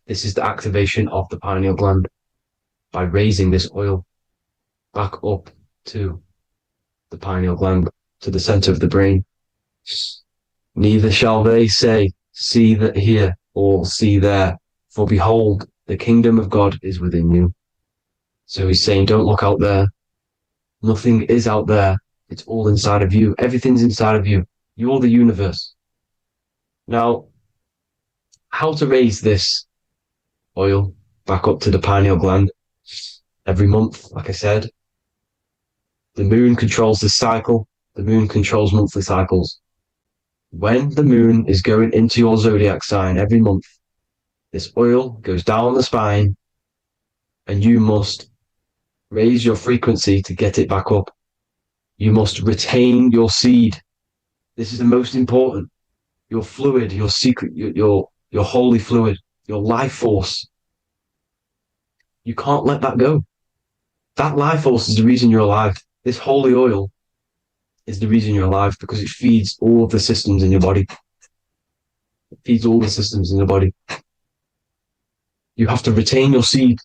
[SPEAKER 6] This is the activation of the pineal gland by raising this oil back up to the pineal gland, to the center of the brain. Neither shall they say, see that here, or see there, for behold, the kingdom of God is within you. So he's saying, don't look out there. Nothing is out there. It's all inside of you. Everything's inside of you. You're the universe. Now, how to raise this oil back up to the pineal gland? Every month, like I said. The moon controls the cycle. The moon controls monthly cycles. When the moon is going into your zodiac sign every month, this oil goes down the spine, and you must raise your frequency to get it back up. You must retain your seed. This is the most important. Your fluid, your secret, your holy fluid, your life force. You can't let that go. That life force is the reason you're alive. This holy oil is the reason you're alive, because it feeds all of the systems in your body. It feeds all the systems in your body. You have to retain your seed,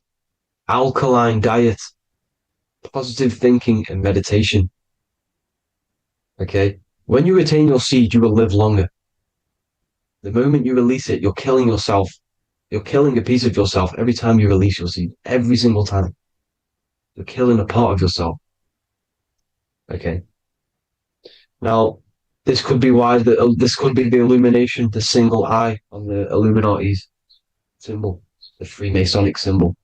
[SPEAKER 6] alkaline diet, positive thinking, and meditation. Okay? When you retain your seed, you will live longer. The moment you release it, you're killing yourself. You're killing a piece of yourself every time you release your seed. Every single time. You're killing a part of yourself. Okay? Now, this could be why this could be the illumination, the single eye on the Illuminati's symbol, the Freemasonic symbol,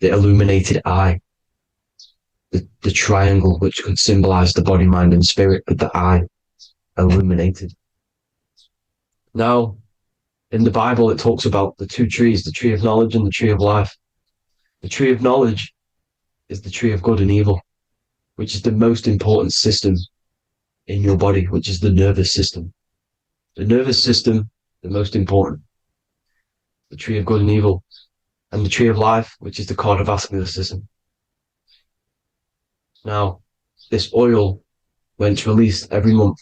[SPEAKER 6] the illuminated eye, the triangle, which could symbolize the body, mind, and spirit, but the eye illuminated. Now, in the Bible, it talks about the two trees, the tree of knowledge and the tree of life. The tree of knowledge is the tree of good and evil, which is the most important system in your body, which is the nervous system. The nervous system, the most important. The tree of good and evil, and the tree of life, which is the cardiovascular system. Now, this oil, when it's released every month,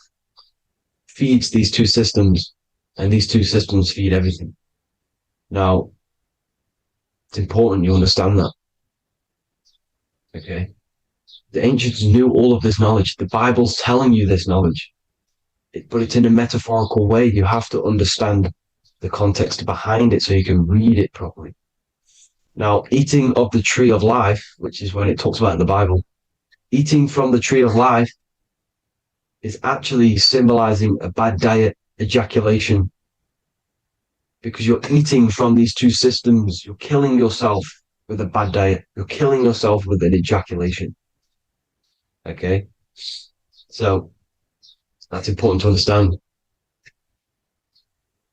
[SPEAKER 6] feeds these two systems, and these two systems feed everything. Now, it's important you understand that. Okay? The ancients knew all of this knowledge. The Bible's telling you this knowledge, but it's in a metaphorical way. You have to understand the context behind it so you can read it properly. Now, eating of the tree of life, which is when it talks about in the Bible, eating from the tree of life is actually symbolizing a bad diet, ejaculation, because you're eating from these two systems. You're killing yourself with a bad diet. You're killing yourself with an ejaculation. Okay? So that's important to understand.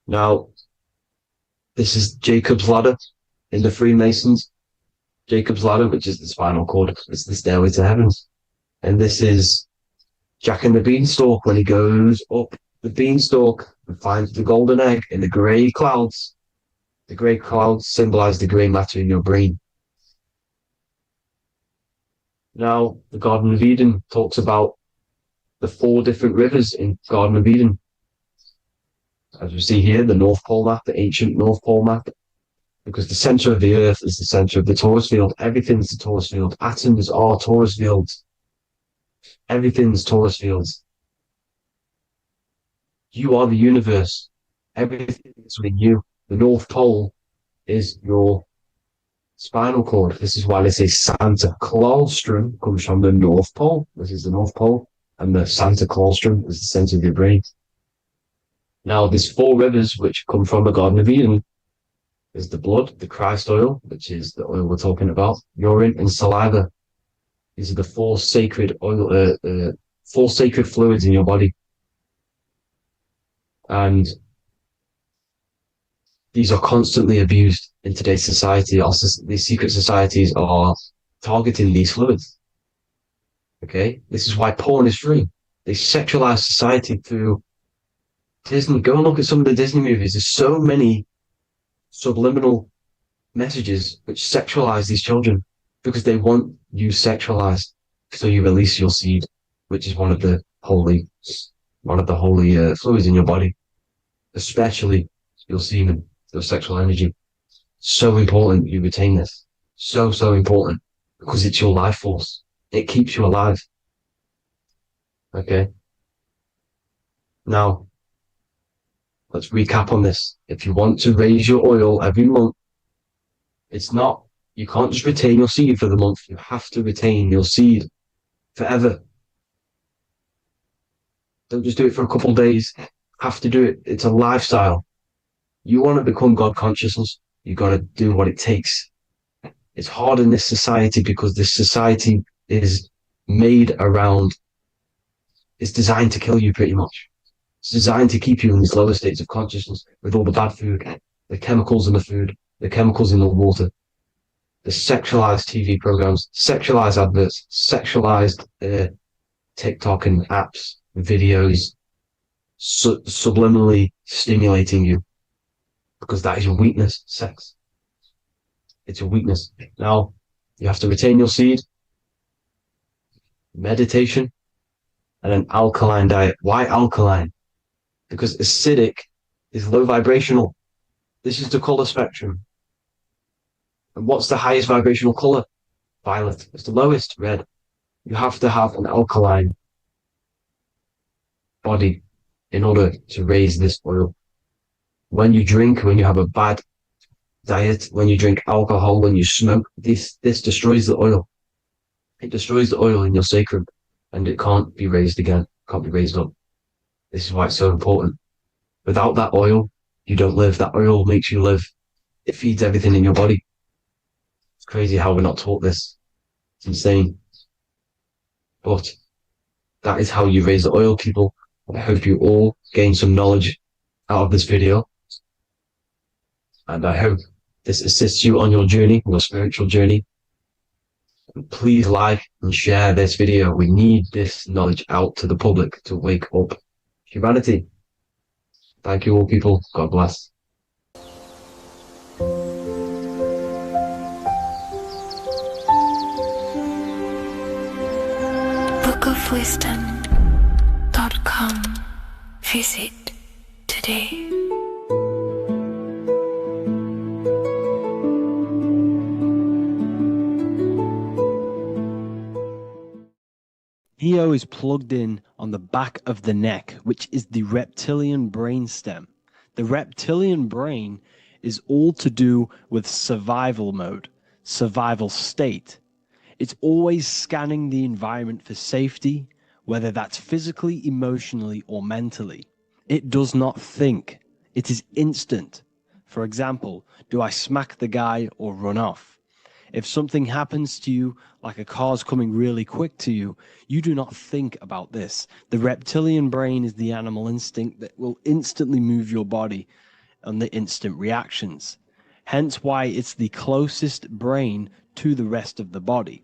[SPEAKER 6] Now, this is Jacob's ladder in the Freemasons. Jacob's ladder, which is the spinal cord. It's the stairway to heaven. And this is Jack and the Beanstalk when he goes up the beanstalk and finds the golden egg in the grey clouds. The grey clouds symbolize the grey matter in your brain. Now, the Garden of Eden talks about the 4 different rivers in Garden of Eden. As we see here, the North Pole map, the ancient North Pole map, because the center of the earth is the center of the torus field. Everything's the torus field. Atoms are torus fields. Everything's torus fields. You are the universe. Everything is within you. The North Pole is your spinal cord. This is why they say Santa Claustrum comes from the North Pole. This is the North Pole. And the Santa Claustrum is the center of your brain. Now, there's 4 rivers which come from the Garden of Eden. There's the blood, the Christ oil, which is the oil we're talking about, urine, and saliva. These are the 4 sacred oil, 4 sacred fluids in your body. And these are constantly abused in today's society. Also, these secret societies are targeting these fluids. Okay? This is why porn is free. They sexualize society through Disney. Go and look at some of the Disney movies. There's so many subliminal messages which sexualize these children because they want you sexualized. So you release your seed, which is one of the holy fluids in your body, especially your semen, your sexual energy. So important you retain this. So important because it's your life force. It keeps you alive. Okay. Now, let's recap on this. If you want to raise your oil every month, you can't just retain your seed for the month. You have to retain your seed forever. Don't just do it for a couple of days. You have to do it. It's a lifestyle. You want to become God consciousness, you got to do what it takes. It's hard in this society because this society is made around, it's designed to kill you pretty much. It's designed to keep you in these lower states of consciousness with all the bad food, the chemicals in the food, the chemicals in the water, the sexualized TV programs, sexualized adverts, sexualized TikTok and apps, videos, subliminally stimulating you because that is your weakness, sex. It's your weakness. Now, you have to retain your seed, meditation, and an alkaline diet. Why alkaline? Because acidic is low vibrational. This is the color spectrum. And what's the highest vibrational color? Violet. It's the lowest, red. You have to have an alkaline body in order to raise this oil. When you drink, when you have a bad diet, when you drink alcohol, when you smoke, this destroys the oil. It destroys the oil in your sacrum and it can't be raised again, can't be raised up. This is why it's so important. Without that oil, you don't live. That oil makes you live. It feeds everything in your body. It's crazy how we're not taught this. It's insane. But that is how you raise the oil, people. I hope you all gain some knowledge out of this video. And I hope this assists you on your journey, your spiritual journey, please like and share this video. We need this knowledge out to the public to wake up humanity. Thank you all, people. God bless.
[SPEAKER 2] bookofwisdom.com. Visit today.
[SPEAKER 1] Neo is plugged in on the back of the neck, which is the reptilian brain stem. The reptilian brain is all to do with survival mode, survival state. It's always scanning the environment for safety, whether that's physically, emotionally, or mentally. It does not think. It is instant. For example, do I smack the guy or run off? If something happens to you, like a car's coming really quick to you, you do not think about this. The reptilian brain is the animal instinct that will instantly move your body on the instant reactions. Hence why it's the closest brain to the rest of the body.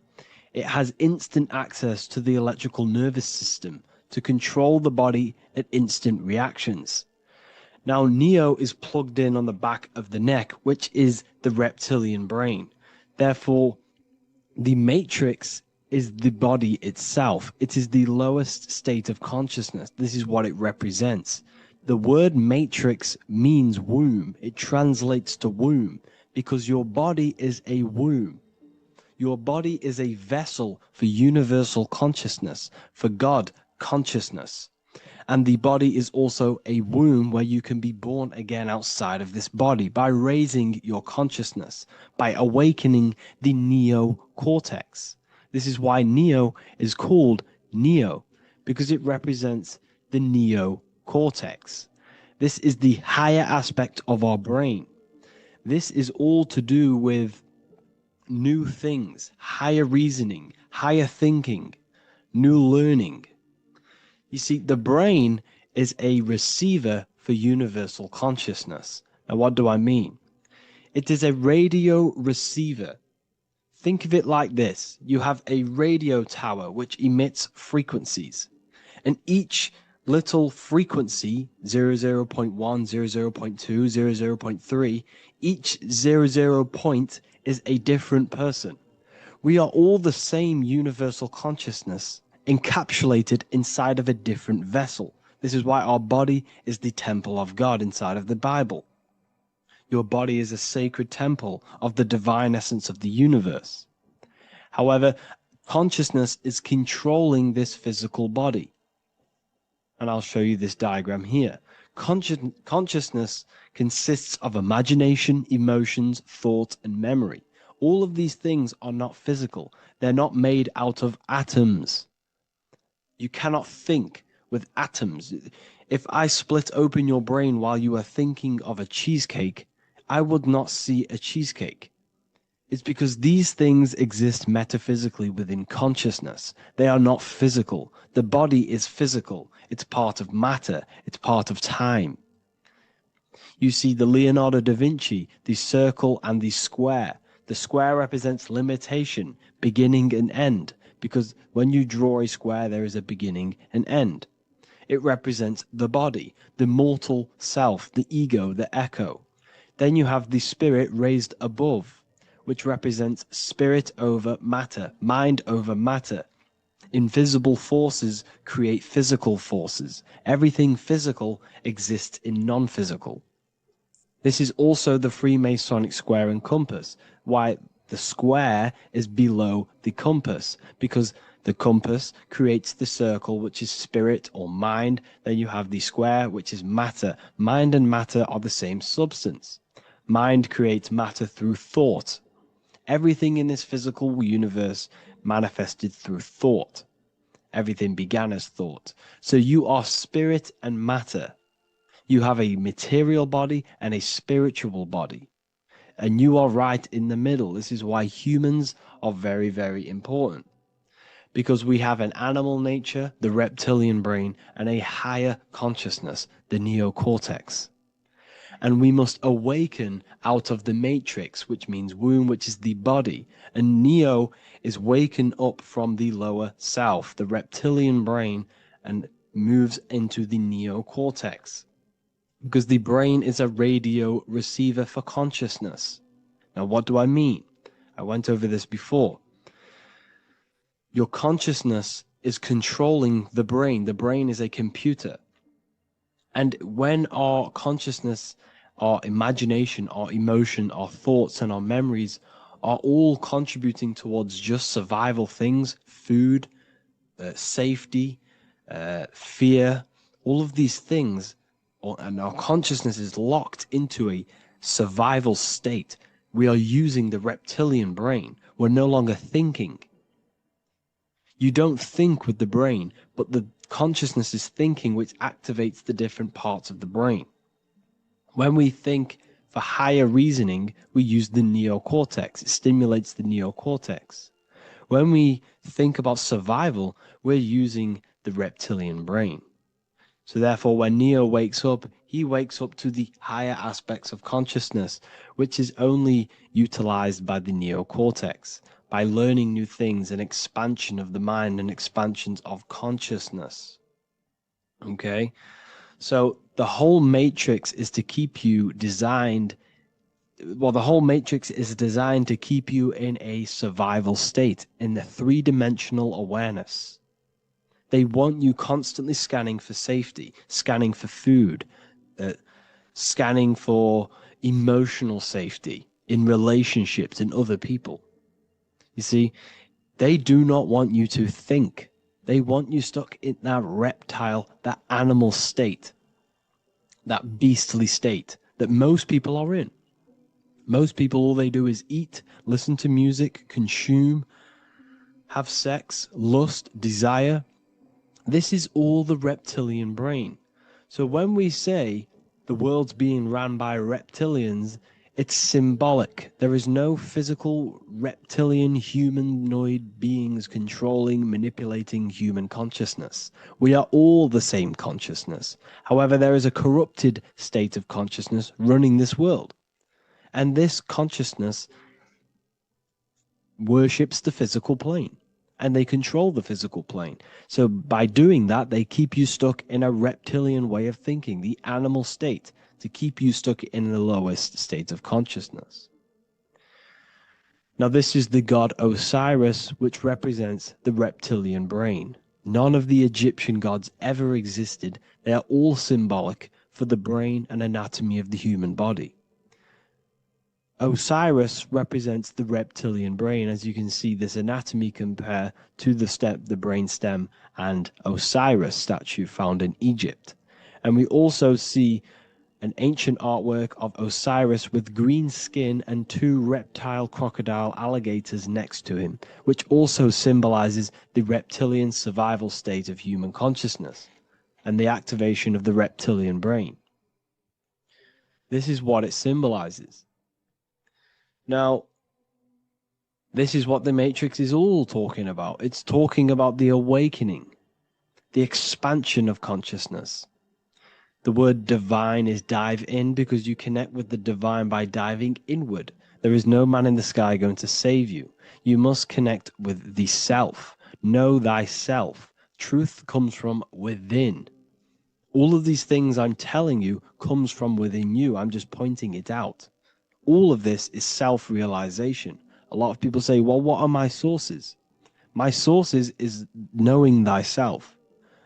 [SPEAKER 1] It has instant access to the electrical nervous system to control the body at instant reactions. Now, Neo is plugged in on the back of the neck, which is the reptilian brain. Therefore, the matrix is the body itself. It is the lowest state of consciousness. This is what it represents. The word matrix means womb. It translates to womb because your body is a womb. Your body is a vessel for universal consciousness, for God consciousness. And the body is also a womb where you can be born again outside of this body by raising your consciousness, by awakening the neocortex. This is why Neo is called Neo, because it represents the neocortex. This is the higher aspect of our brain. This is all to do with new things, higher reasoning, higher thinking, new learning. You see, the brain is a receiver for universal consciousness. Now, what do I mean? It is a radio receiver. Think of it like this. You have a radio tower which emits frequencies. And each little frequency, 00.1, 00.2, 00.3, each 00 point is a different person. We are all the same universal consciousness, encapsulated inside of a different vessel. This is why our body is the temple of God inside of the Bible. Your body is a sacred temple of the divine essence of the universe. However, consciousness is controlling this physical body. And I'll show you this diagram here. Consciousness consists of imagination, emotions, thought, and memory. All of these things are not physical. They're not made out of atoms. You cannot think with atoms. If I split open your brain while you are thinking of a cheesecake, I would not see a cheesecake. It's because these things exist metaphysically within consciousness. They are not physical. The body is physical. It's part of matter. It's part of time. You see the Leonardo da Vinci, the circle and the square. The square represents limitation, beginning and end, because when you draw a square, there is a beginning and end. It represents the body, the mortal self, the ego, the echo. Then you have the spirit raised above, which represents spirit over matter, mind over matter. Invisible forces create physical forces. Everything physical exists in non-physical. This is also the Freemasonic square and compass, why the square is below the compass, because the compass creates the circle, which is spirit or mind. Then you have the square, which is matter. Mind and matter are the same substance. Mind creates matter through thought. Everything in this physical universe manifested through thought. Everything began as thought. So you are spirit and matter. You have a material body and a spiritual body. And you are right in the middle. This is why humans are very, very important. Because we have an animal nature, the reptilian brain, and a higher consciousness, the neocortex. And we must awaken out of the matrix, which means womb, which is the body. And Neo is waken up from the lower self, the reptilian brain, and moves into the neocortex. Because the brain is a radio receiver for consciousness. Now, what do I mean? I went over this before. Your consciousness is controlling the brain. The brain is a computer. And when our consciousness, our imagination, our emotion, our thoughts, and our memories are all contributing towards just survival things, food, safety, fear, all of these things, and our consciousness is locked into a survival state, we are using the reptilian brain. We're no longer thinking. You don't think with the brain, but the consciousness is thinking, which activates the different parts of the brain. When we think for higher reasoning, we use the neocortex. It stimulates the neocortex. When we think about survival, we're using the reptilian brain. So therefore, when Neo wakes up, he wakes up to the higher aspects of consciousness, which is only utilized by the neocortex, by learning new things and expansion of the mind and expansions of consciousness. Okay? So the whole matrix is to keep you designed, well, the whole matrix is designed to keep you in a survival state, in the three-dimensional awareness. They want you constantly scanning for safety, scanning for food, scanning for emotional safety in relationships and other people. You see, they do not want you to think. They want you stuck in that reptile, that animal state, that beastly state that most people are in. Most people, all they do is eat, listen to music, consume, have sex, lust, desire. This is all the reptilian brain. So when we say the world's being ran by reptilians, it's symbolic. There is no physical reptilian humanoid beings controlling, manipulating human consciousness. We are all the same consciousness. However, there is a corrupted state of consciousness running this world. And this consciousness worships the physical plane. And they control the physical plane. So by doing that, they keep you stuck in a reptilian way of thinking, the animal state, to keep you stuck in the lowest state of consciousness. Now, this is the god Osiris, which represents the reptilian brain. None of the Egyptian gods ever existed. They are all symbolic for the brain and anatomy of the human body. Osiris represents the reptilian brain. As you can see, this anatomy compare to the brain stem and Osiris statue found in Egypt. And we also see an ancient artwork of Osiris with green skin and two reptile crocodile alligators next to him, which also symbolizes the reptilian survival state of human consciousness and the activation of the reptilian brain. This is what it symbolizes. Now, this is what the Matrix is all talking about. It's talking about the awakening, the expansion of consciousness. The word divine is dive in because you connect with the divine by diving inward. There is no man in the sky going to save you. You must connect with the self. Know thyself. Truth comes from within. All of these things I'm telling you comes from within you. I'm just pointing it out. All of this is self-realization. A lot of people say, well, what are my sources? My sources is knowing thyself,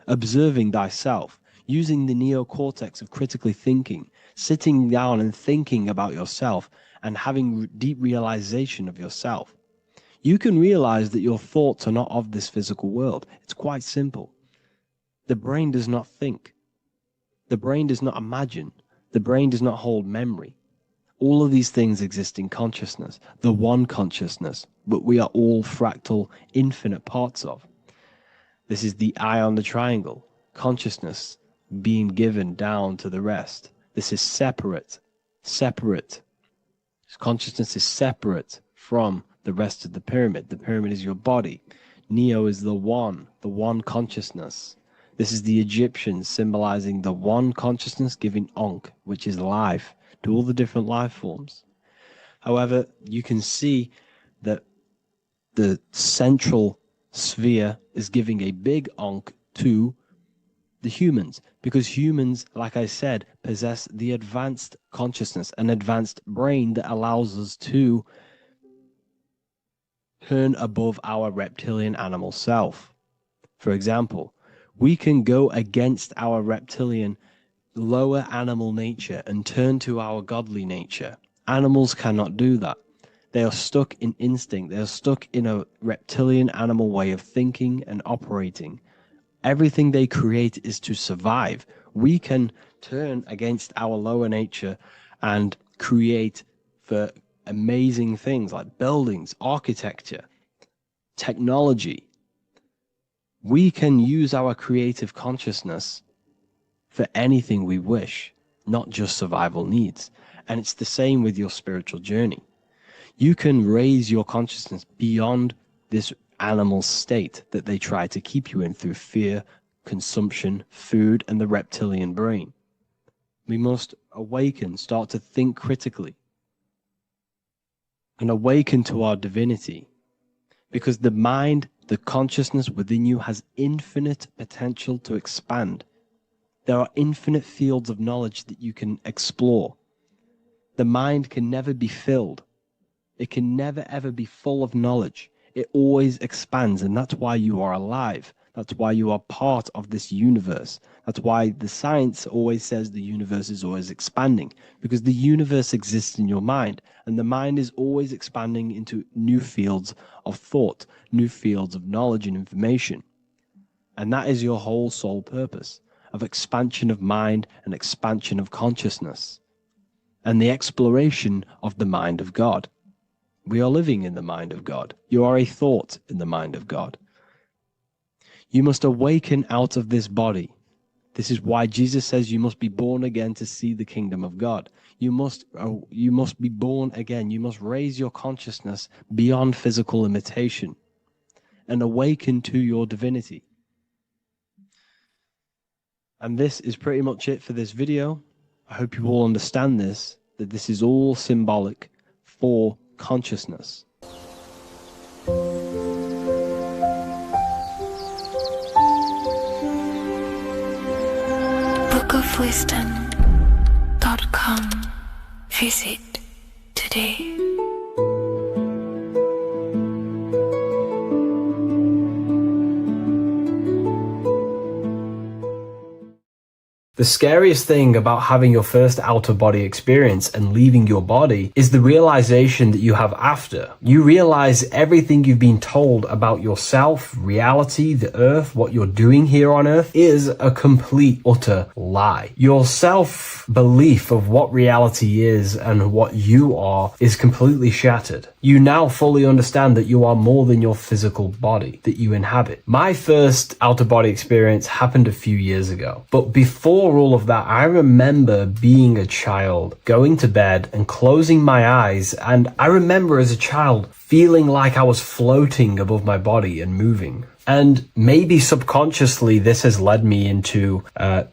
[SPEAKER 1] observing thyself, using the neocortex of critically thinking, sitting down and thinking about yourself and having deep realization of yourself. You can realize that your thoughts are not of this physical world. It's quite simple. The brain does not think. The brain does not imagine. The brain does not hold memory. All of these things exist in consciousness, the one consciousness, but we are all fractal, infinite parts of. This is the eye on the triangle, consciousness being given down to the rest. This is separate. Consciousness is separate from the rest of the pyramid. The pyramid is your body. Neo is the one consciousness. This is the Egyptians symbolizing the one consciousness giving Ankh, which is life. to all the different life forms. However, you can see that the central sphere is giving a big onk to the humans, because humans, like I said, possess the advanced consciousness, an advanced brain that allows us to turn above our reptilian animal self. For example, we can go against our reptilian lower animal nature and turn to our godly nature. Animals cannot do that. They are stuck in instinct. They are stuck in a reptilian animal way of thinking and operating. Everything they create is to survive. We can turn against our lower nature and create for amazing things like buildings, architecture, technology. We can use our creative consciousness for anything we wish, not just survival needs. And it's the same with your spiritual journey. You can raise your consciousness beyond this animal state that they try to keep you in through fear, consumption, food, and the reptilian brain. We must awaken, start to think critically, and awaken to our divinity, because the mind, the consciousness within you has infinite potential to expand. There are infinite fields of knowledge that you can explore. The mind can never be filled. It can never ever be full of knowledge. It always expands, and that's why you are alive. That's why you are part of this universe. That's why the science always says the universe is always expanding, because the universe exists in your mind, and the mind is always expanding into new fields of thought, new fields of knowledge and information. And that is your whole sole purpose, of expansion of mind and expansion of consciousness, and the exploration of the mind of God. We are living in the mind of God. You are a thought in the mind of God. You must awaken out of this body. This is why Jesus says you must be born again to see the kingdom of God. You must be born again. You must raise your consciousness beyond physical limitation and awaken to your divinity. And this is pretty much it for this video. I hope you all understand this, that this is all symbolic for consciousness.
[SPEAKER 2] bookofwisdom.com. Visit today.
[SPEAKER 5] The scariest thing about having your first out-of-body experience and leaving your body is the realization that you have after. You realize everything you've been told about yourself, reality, the earth, what you're doing here on earth is a complete, utter lie. Your self-belief of what reality is and what you are is completely shattered. You now fully understand that you are more than your physical body that you inhabit. My first out-of-body experience happened a few years ago, but before all of that, I remember being a child, going to bed and closing my eyes, and I remember as a child feeling like I was floating above my body and moving. And maybe subconsciously this has led me into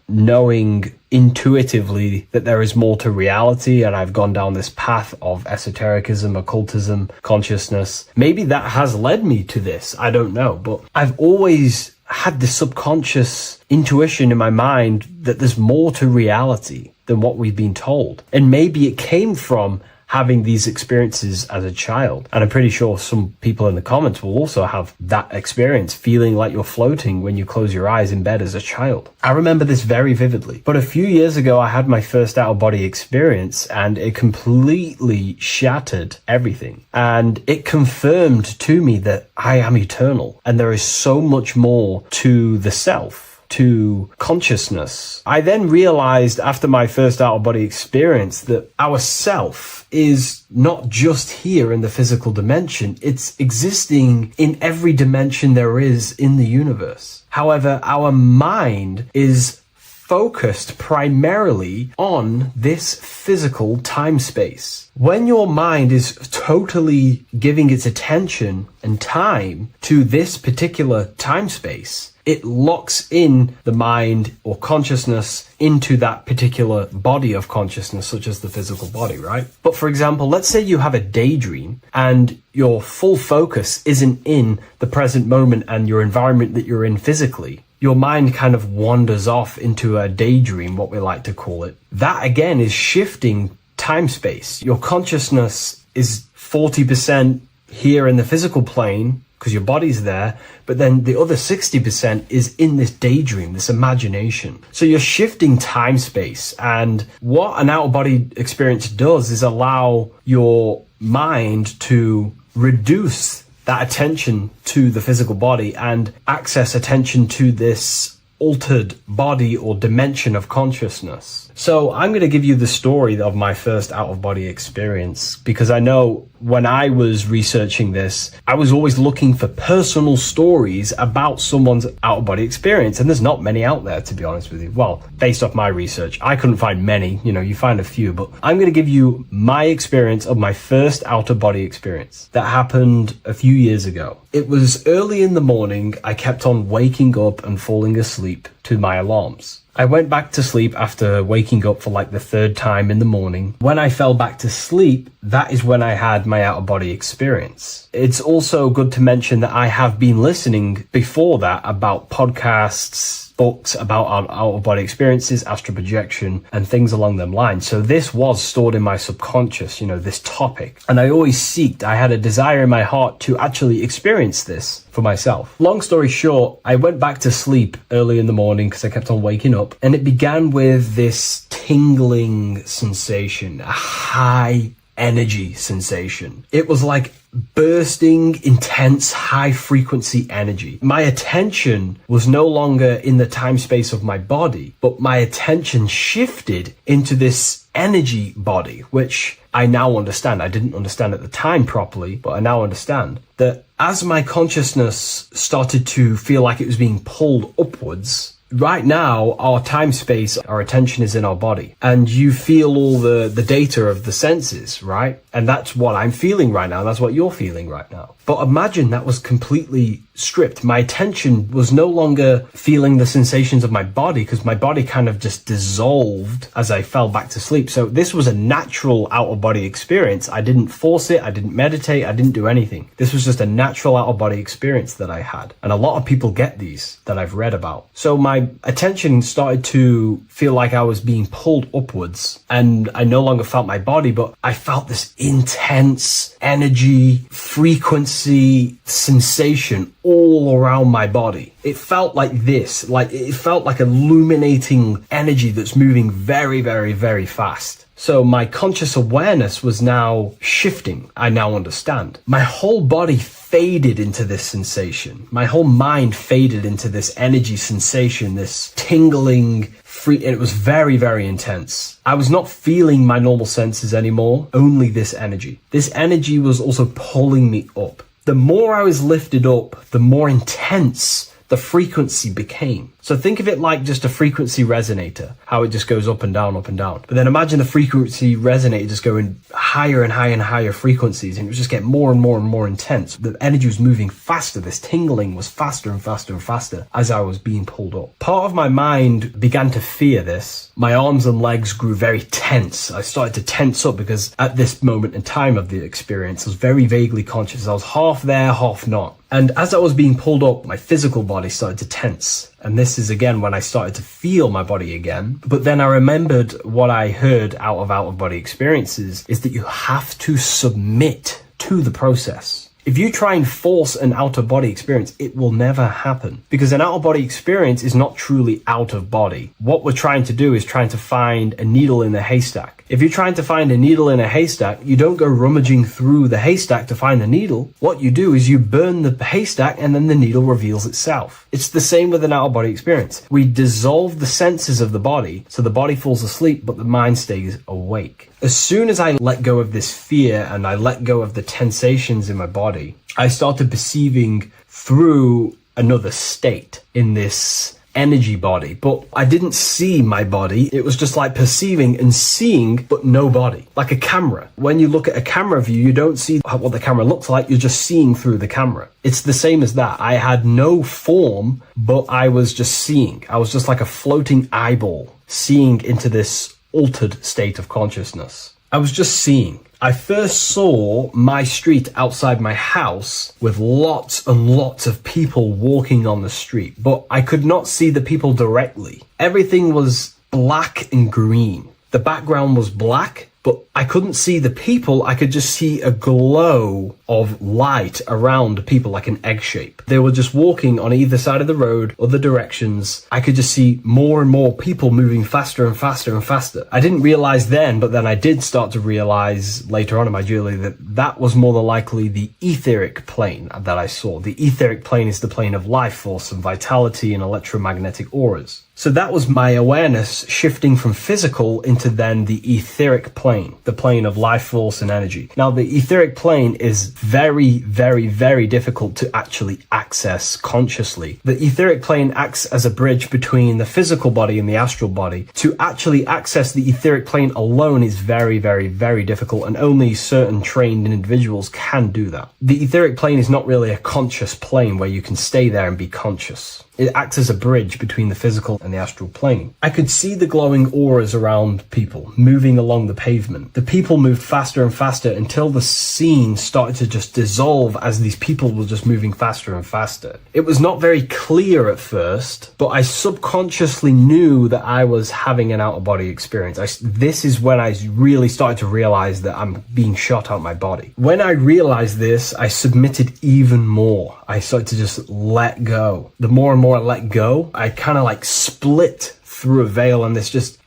[SPEAKER 5] knowing intuitively that there is more to reality, and I've gone down this path of esotericism, occultism, consciousness. Maybe that has led me to this, I don't know, but I've always had this subconscious intuition in my mind that there's more to reality than what we've been told. And maybe it came from having these experiences as a child. And I'm pretty sure some people in the comments will also have that experience, feeling like you're floating when you close your eyes in bed as a child. I remember this very vividly. But a few years ago, I had my first out-of-body experience, and it completely shattered everything. And it confirmed to me that I am eternal, and there is so much more to the self, to consciousness. I then realized after my first out-of-body experience that our self is not just here in the physical dimension, it's existing in every dimension there is in the universe. However, our mind is focused primarily on this physical time space. When your mind is totally giving its attention and time to this particular time space, it locks in the mind or consciousness into that particular body of consciousness, such as the physical body, right? But for example, let's say you have a daydream and your full focus isn't in the present moment and your environment that you're in physically. Your mind kind of wanders off into a daydream, what we like to call it. That again is shifting time space. Your consciousness is 40% here in the physical plane, because your body's there, but then the other 60% is in this daydream, this imagination. So you're shifting time space, and what an out-of-body experience does is allow your mind to reduce that attention to the physical body and access attention to this altered body or dimension of consciousness. So I'm going to give you the story of my first out-of-body experience, because I know when I was researching this, I was always looking for personal stories about someone's out-of-body experience, and there's not many out there, to be honest with you. Well, based off my research, I couldn't find many. You find a few, but I'm going to give you my experience of my first out-of-body experience that happened a few years ago. It was early in the morning. I kept on waking up and falling asleep to my alarms. I went back to sleep after waking up for like the third time in the morning. When I fell back to sleep, that is when I had my out-of-body experience. It's also good to mention that I have been listening before that about podcasts, books about out-of-body experiences, astral projection, and things along them lines. So this was stored in my subconscious, this topic. And I had a desire in my heart to actually experience this for myself. Long story short, I went back to sleep early in the morning because I kept on waking up, and it began with this tingling sensation, a high energy sensation. It was like bursting, intense, high frequency energy. My attention was no longer in the time space of my body, but my attention shifted into this energy body, which I now understand. I didn't understand at the time properly, but I now understand that as my consciousness started to feel like it was being pulled upwards, right now, our time space, our attention is in our body, and you feel all the data of the senses, right? And that's what I'm feeling right now. That's what you're feeling right now. But imagine that was completely stripped. My attention was no longer feeling the sensations of my body, because my body kind of just dissolved as I fell back to sleep. So this was a natural out-of-body experience. I didn't force it. I didn't meditate. I didn't do anything. This was just a natural out-of-body experience that I had. And a lot of people get these that I've read about. So my attention started to feel like I was being pulled upwards, and I no longer felt my body, but I felt this intense energy, frequency, sensation all around my body. It felt like this, like it felt like illuminating energy that's moving very, very, very fast. So my conscious awareness was now shifting. I now understand. My whole body faded into this sensation. My whole mind faded into this energy sensation, this tingling free. It was very, very intense. I was not feeling my normal senses anymore, only this energy. This energy was also pulling me up. The more I was lifted up, the more intense the frequency became. So think of it like just a frequency resonator, how it just goes up and down, up and down. But then imagine the frequency resonator just going higher and higher and higher frequencies, and it would just get more and more and more intense. The energy was moving faster. This tingling was faster and faster and faster as I was being pulled up. Part of my mind began to fear this. My arms and legs grew very tense. I started to tense up because at this moment in time of the experience, I was very vaguely conscious. I was half there, half not. And as I was being pulled up, my physical body started to tense. And this is again when I started to feel my body again. But then I remembered what I heard out of body experiences is that you have to submit to the process. If you try and force an out-of-body experience, it will never happen, because an out-of-body experience is not truly out of body. What we're trying to do is trying to find a needle in a haystack. If you're trying to find a needle in a haystack, you don't go rummaging through the haystack to find the needle. What you do is you burn the haystack and then the needle reveals itself. It's the same with an out-of-body experience. We dissolve the senses of the body, so the body falls asleep, but the mind stays awake. As soon as I let go of this fear and I let go of the tensations in my body, I started perceiving through another state in this energy body, but I didn't see my body. It was just like perceiving and seeing, but no body. Like a camera. When you look at a camera view, you don't see what the camera looks like, you're just seeing through the camera. It's the same as that. I had no form, but I was just seeing. I was just like a floating eyeball, seeing into this altered state of consciousness. I was just seeing. I first saw my street outside my house with lots and lots of people walking on the street, but I could not see the people directly. Everything was black and green. The background was black, but I couldn't see the people. I could just see a glow of light around people, like an egg shape. They were just walking on either side of the road, other directions. I could just see more and more people moving faster and faster and faster. I didn't realize then, but then I did start to realize later on in my journey that that was more than likely the etheric plane that I saw. The etheric plane is the plane of life force and vitality and electromagnetic auras. So that was my awareness shifting from physical into then the etheric plane, the plane of life force and energy. Now, the etheric plane is very, very, very difficult to actually access consciously. The etheric plane acts as a bridge between the physical body and the astral body. To actually access the etheric plane alone is very, very, very difficult, and only certain trained individuals can do that. The etheric plane is not really a conscious plane where you can stay there and be conscious. It acts as a bridge between the physical and the astral plane. I could see the glowing auras around people moving along the pavement. The people moved faster and faster until the scene started to just dissolve as these people were just moving faster and faster. It was not very clear at first, but I subconsciously knew that I was having an out-of-body experience. This is when I really started to realize that I'm being shot out my body. When I realized this, I submitted even more. I started to just let go. The more and more I let go, I kind of like split through a veil, and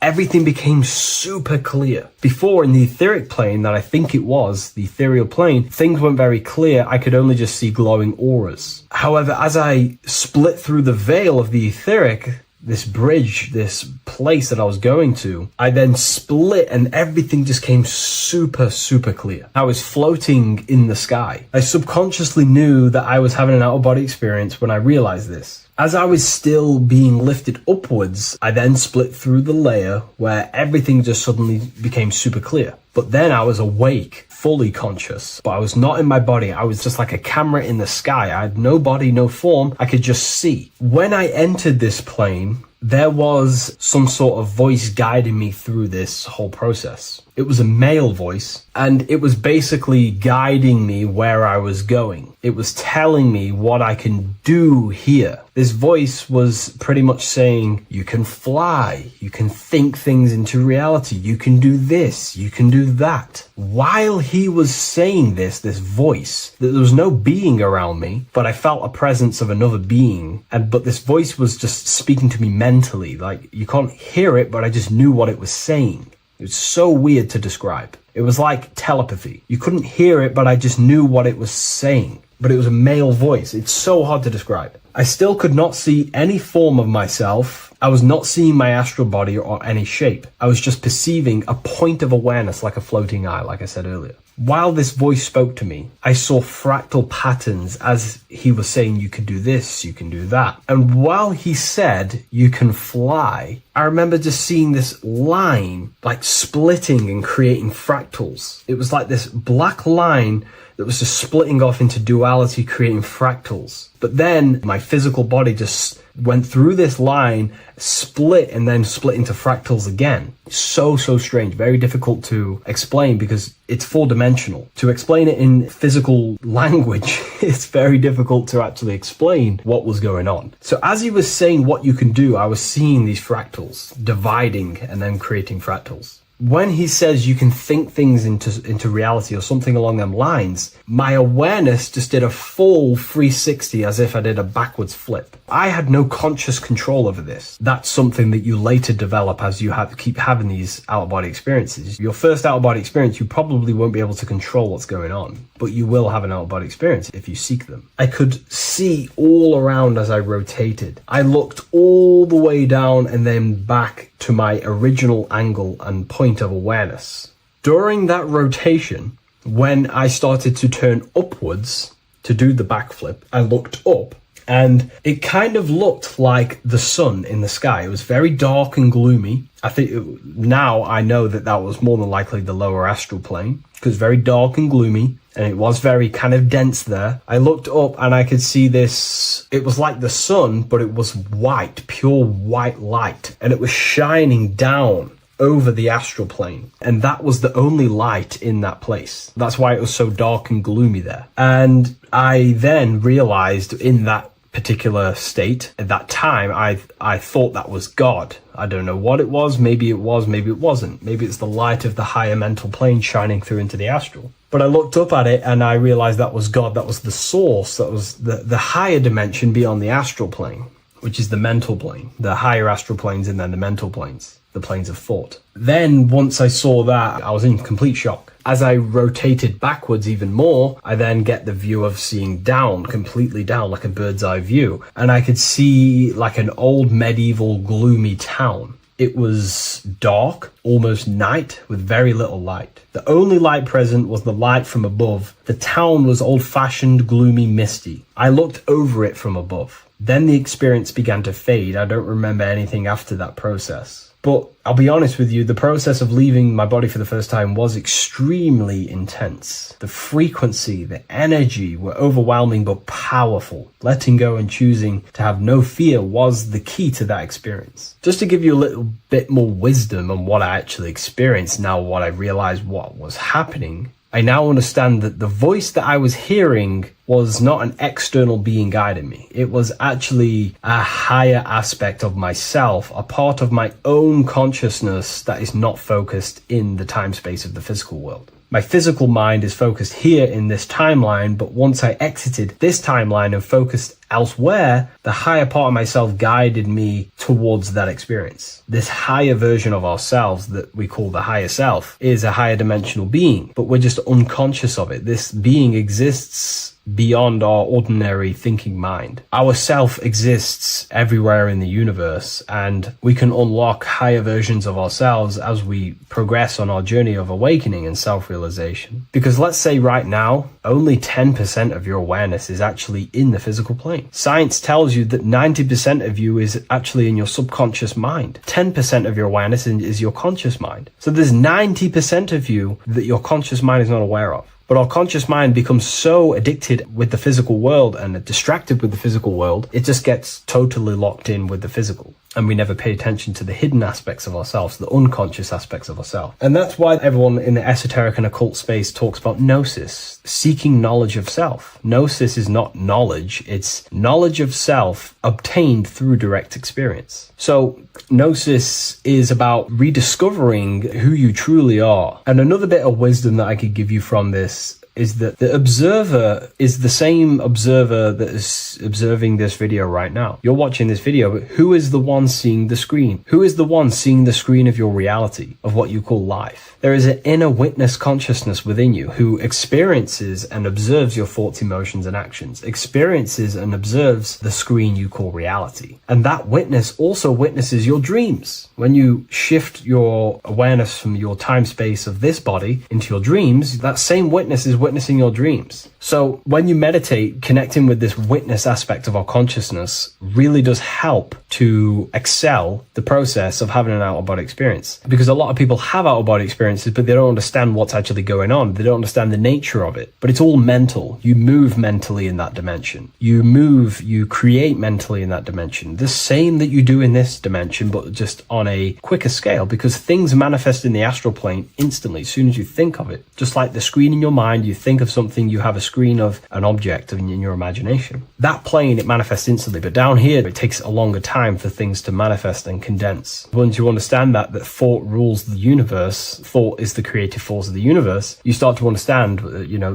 [SPEAKER 5] everything became super clear. Before, in the etheric plane that I think it was, the ethereal plane, things weren't very clear. I could only just see glowing auras. However, as I split through the veil of the etheric, this bridge, this place that I was going to, I then split and everything just came super, super clear. I was floating in the sky. I subconsciously knew that I was having an out-of-body experience when I realized this. As I was still being lifted upwards, I then split through the layer where everything just suddenly became super clear. But then I was awake, fully conscious, but I was not in my body. I was just like a camera in the sky. I had no body, no form. I could just see. When I entered this plane, there was some sort of voice guiding me through this whole process. It was a male voice, and it was basically guiding me where I was going. It was telling me what I can do here. This voice was pretty much saying, you can fly, you can think things into reality, you can do this, you can do that. While he was saying this voice, there was no being around me, but I felt a presence of another being, but this voice was just speaking to me mentally. Like, you can't hear it, but I just knew what it was saying. It was so weird to describe. It was like telepathy. You couldn't hear it, but I just knew what it was saying. But it was a male voice. It's so hard to describe. I still could not see any form of myself. I was not seeing my astral body or any shape. I was just perceiving a point of awareness like a floating eye, like I said earlier. While this voice spoke to me, I saw fractal patterns as he was saying, you can do this, you can do that. And while he said, you can fly, I remember just seeing this line like splitting and creating fractals. It was like this black line that was just splitting off into duality, creating fractals. But then my physical body just went through this line, split, and then split into fractals again. So strange, very difficult to explain because it's four-dimensional. To explain it in physical language, it's very difficult to actually explain what was going on. So as he was saying what you can do, I was seeing these fractals dividing and then creating fractals. When he says you can think things into reality or something along them lines, my awareness just did a full 360 as if I did a backwards flip. I had no conscious control over this. That's something that you later develop as you keep having these out-of-body experiences. Your first out-of-body experience, you probably won't be able to control what's going on, but you will have an out-of-body experience if you seek them. I could see all around as I rotated. I looked all the way down and then back to my original angle and point of awareness. During that rotation, when I started to turn upwards to do the backflip, I looked up And it kind of looked like the sun in the sky. It was very dark and gloomy. I think now I know that that was more than likely the lower astral plane, because very dark and gloomy, and it was very kind of dense there. I looked up and I could see this. It was like the sun, but it was white, pure white light, and it was shining down over the astral plane, and that was the only light in that place. That's why it was so dark and gloomy there. And I then realized in that particular state at that time, I thought that was God. I don't know what it was, maybe it wasn't. Maybe it's the light of the higher mental plane shining through into the astral. But I looked up at it and I realized that was God. That was the source. That was the higher dimension beyond the astral plane, which is the mental plane. The higher astral planes and then the mental planes, the planes of thought. Then once I saw that, I was in complete shock. As I rotated backwards even more, I then get the view of seeing down, completely down, like a bird's eye view. And I could see like an old medieval gloomy town. It was dark, almost night, with very little light. The only light present was the light from above. The town was old-fashioned, gloomy, misty. I looked over it from above. Then the experience began to fade. I don't remember anything after that process. But I'll be honest with you, the process of leaving my body for the first time was extremely intense. The frequency, the energy were overwhelming but powerful. Letting go and choosing to have no fear was the key to that experience. Just to give you a little bit more wisdom on what I actually experienced now, what I realized what was happening, I now understand that the voice that I was hearing was not an external being guiding me. It was actually a higher aspect of myself, a part of my own consciousness that is not focused in the time space of the physical world. My physical mind is focused here in this timeline, but once I exited this timeline and focused elsewhere, the higher part of myself guided me towards that experience. This higher version of ourselves that we call the higher self is a higher dimensional being, but we're just unconscious of it. This being exists beyond our ordinary thinking mind. Our self exists everywhere in the universe, and we can unlock higher versions of ourselves as we progress on our journey of awakening and self-realization. Because let's say right now, only 10% of your awareness is actually in the physical plane. Science tells you that 90% of you is actually in your subconscious mind. 10% of your awareness is your conscious mind. So there's 90% of you that your conscious mind is not aware of. But our conscious mind becomes so addicted with the physical world and distracted with the physical world, it just gets totally locked in with the physical. And we never pay attention to the hidden aspects of ourselves, the unconscious aspects of ourselves. And that's why everyone in the esoteric and occult space talks about gnosis, seeking knowledge of self. Gnosis is not knowledge, it's knowledge of self obtained through direct experience. So gnosis is about rediscovering who you truly are. And another bit of wisdom that I could give you from this is that the observer is the same observer that is observing this video right now. You're watching this video, but who is the one seeing the screen? Who is the one seeing the screen of your reality, of what you call life? There is an inner witness consciousness within you who experiences and observes your thoughts, emotions, and actions, experiences and observes the screen you call reality. And that witness also witnesses your dreams. When you shift your awareness from your time space of this body into your dreams, that same witness is witnessing your dreams. So when you meditate, connecting with this witness aspect of our consciousness really does help to excel the process of having an out-of-body experience. Because a lot of people have out-of-body experiences, but they don't understand what's actually going on. They don't understand the nature of it. But it's all mental. You move mentally in that dimension. You create mentally in that dimension. The same that you do in this dimension, but just on a quicker scale, because things manifest in the astral plane instantly as soon as you think of it. Just like the screen in your mind, you think of something, you have a screen of an object in your imagination. That plane, it manifests instantly, but down here, it takes a longer time for things to manifest and condense. Once you understand that thought rules the universe, thought is the creative force of the universe, you start to understand,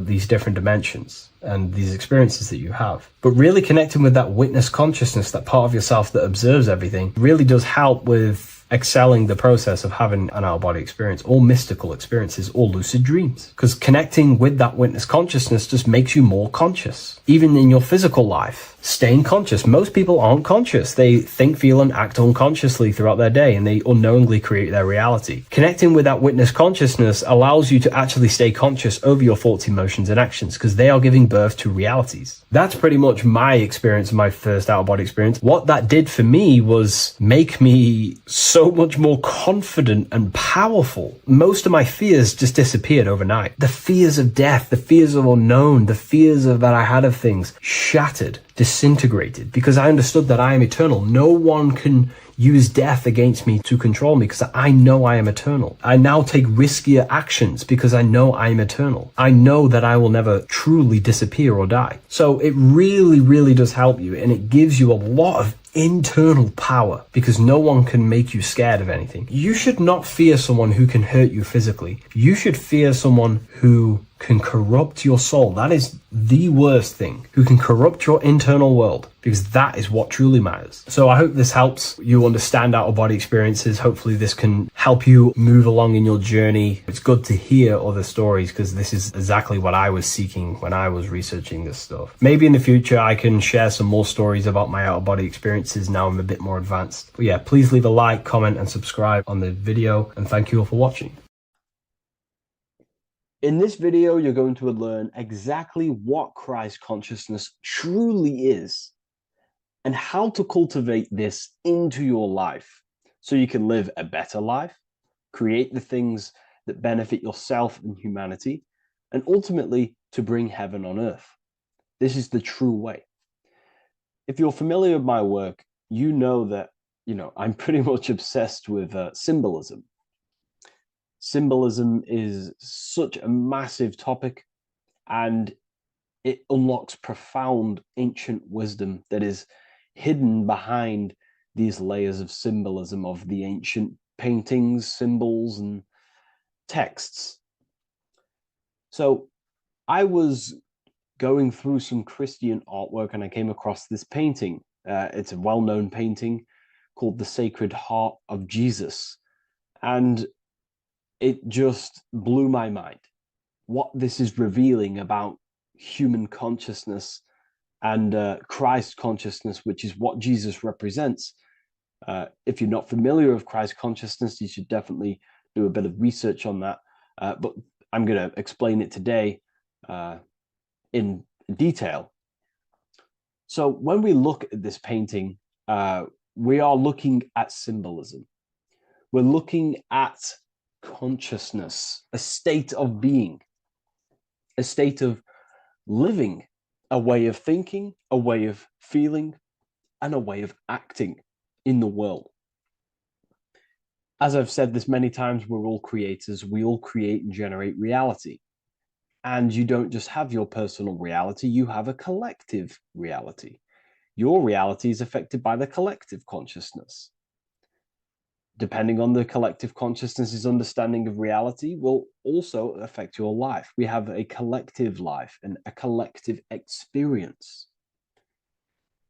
[SPEAKER 5] these different dimensions and these experiences that you have. But really connecting with that witness consciousness, that part of yourself that observes everything, really does help with excelling the process of having an out-of-body experience, or mystical experiences, or lucid dreams. Because connecting with that witness consciousness just makes you more conscious. Even in your physical life, staying conscious. Most people aren't conscious. They think, feel, and act unconsciously throughout their day, and they unknowingly create their reality. Connecting with that witness consciousness allows you to actually stay conscious over your thoughts, emotions, and actions, because they are giving birth to realities. That's pretty much my experience, my first out-of-body experience. What that did for me was make me so much more confident and powerful. Most of my fears just disappeared overnight. The fears of death, the fears of unknown, the fears of that I had of things shattered, disintegrated, because I understood that I am eternal. No one can use death against me to control me, because I know I am eternal. I now take riskier actions because I know I am eternal. I know that I will never truly disappear or die. So it really, really does help you, and it gives you a lot of internal power, because no one can make you scared of anything. You should not fear someone who can hurt you physically. You should fear someone who can corrupt your soul. That is the worst thing. Who can corrupt your internal world, because that is what truly matters. So I hope this helps you understand out-of-body experiences. Hopefully this can help you move along in your journey. It's good to hear other stories, because this is exactly what I was seeking when I was researching this stuff. Maybe in the future I can share some more stories about my out-of-body experiences now I'm a bit more advanced. But yeah, please leave a like, comment, and subscribe on the video, and thank you all for watching.
[SPEAKER 1] In this video, you're going to learn exactly what Christ consciousness truly is and how to cultivate this into your life so you can live a better life, create the things that benefit yourself and humanity, and ultimately to bring heaven on earth. This is the true way. If you're familiar with my work, you know that, I'm pretty much obsessed with symbolism. Symbolism is such a massive topic, and it unlocks profound ancient wisdom that is hidden behind these layers of symbolism of the ancient paintings, symbols, and texts. So I was going through some Christian artwork and I came across this painting. It's a well-known painting called The Sacred Heart of Jesus. And it just blew my mind what this is revealing about human consciousness and Christ consciousness, which is what Jesus represents. If you're not familiar with Christ consciousness, you should definitely do a bit of research on that. But I'm going to explain it today in detail. So when we look at this painting, we are looking at symbolism. We're looking at consciousness, a state of being, a state of living, a way of thinking, a way of feeling, and a way of acting in the world. As I've said this many times, we're all creators. We all create and generate reality. And you don't just have your personal reality, you have a collective reality. Your reality is affected by the collective consciousness. Depending on the collective consciousness's understanding of reality will also affect your life. We have a collective life and a collective experience.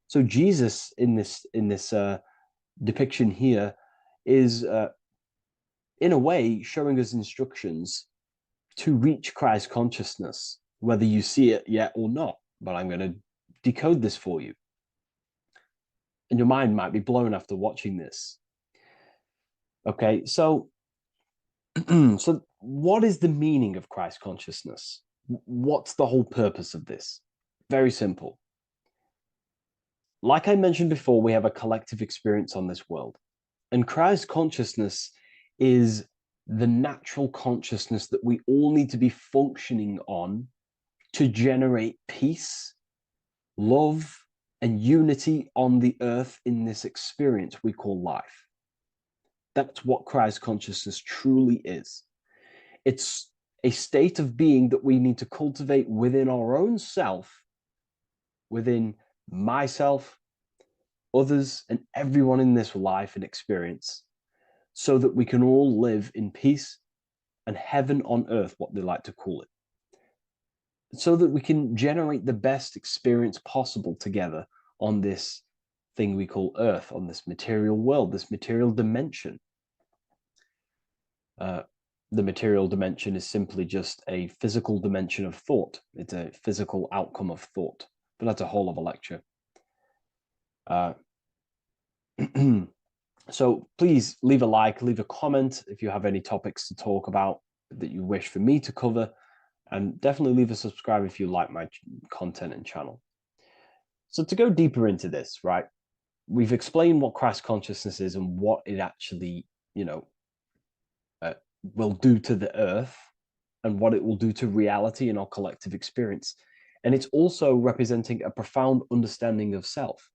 [SPEAKER 1] So Jesus in this depiction here is in a way showing us instructions to reach Christ consciousness, whether you see it yet or not. But I'm going to decode this for you. And your mind might be blown after watching this. Okay, so what is the meaning of Christ consciousness? What's the whole purpose of this? Very simple. Like I mentioned before, we have a collective experience on this world. And Christ consciousness is the natural consciousness that we all need to be functioning on to generate peace, love, and unity on the earth in this experience we call life. That's what Christ consciousness truly is. It's a state of being that we need to cultivate within our own self, within myself, others, and everyone in this life and experience, so that we can all live in peace and heaven on earth, what they like to call it, so that we can generate the best experience possible together on this thing we call earth, on this material world, this material dimension. The material dimension is simply just a physical dimension of thought. It's a physical outcome of thought, but that's a whole other lecture. So please leave a like, leave a comment if you have any topics to talk about that you wish for me to cover, and definitely leave a subscribe if you like my content and channel. So to go deeper into this, right, we've explained what Christ consciousness is and what it actually, will do to the earth and what it will do to reality and our collective experience. And it's also representing a profound understanding of self,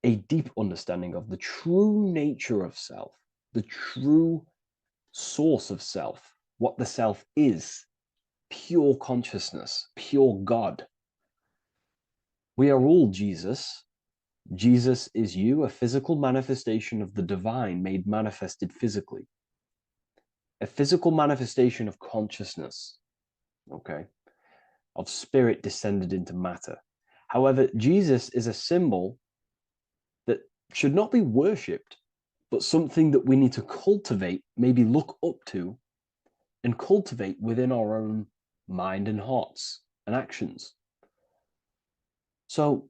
[SPEAKER 1] a deep understanding of the true nature of self, the true source of self, what the self is, pure consciousness, pure God. We are all Jesus. Jesus is you, a physical manifestation of the divine made manifested physically. A physical manifestation of consciousness, okay, of spirit descended into matter. However, Jesus is a symbol that should not be worshipped, but something that we need to cultivate, maybe look up to, and cultivate within our own mind and hearts and actions. So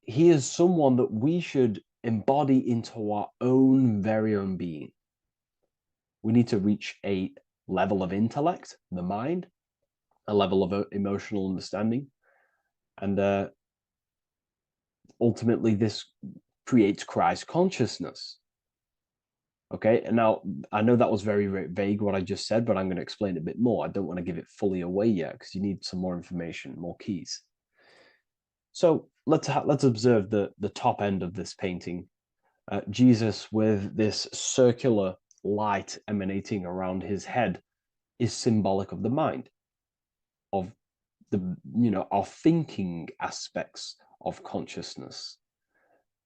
[SPEAKER 1] he is someone that we should embody into our own very own being. We need to reach a level of intellect, the mind, a level of emotional understanding, and ultimately this creates Christ consciousness. Okay, and now I know that was very, very vague what I just said, but I'm going to explain a bit more. I don't want to give it fully away yet because you need some more information, more keys. So let's observe the top end of this painting. Jesus with this circular light emanating around his head is symbolic of the mind, of the our thinking aspects of consciousness,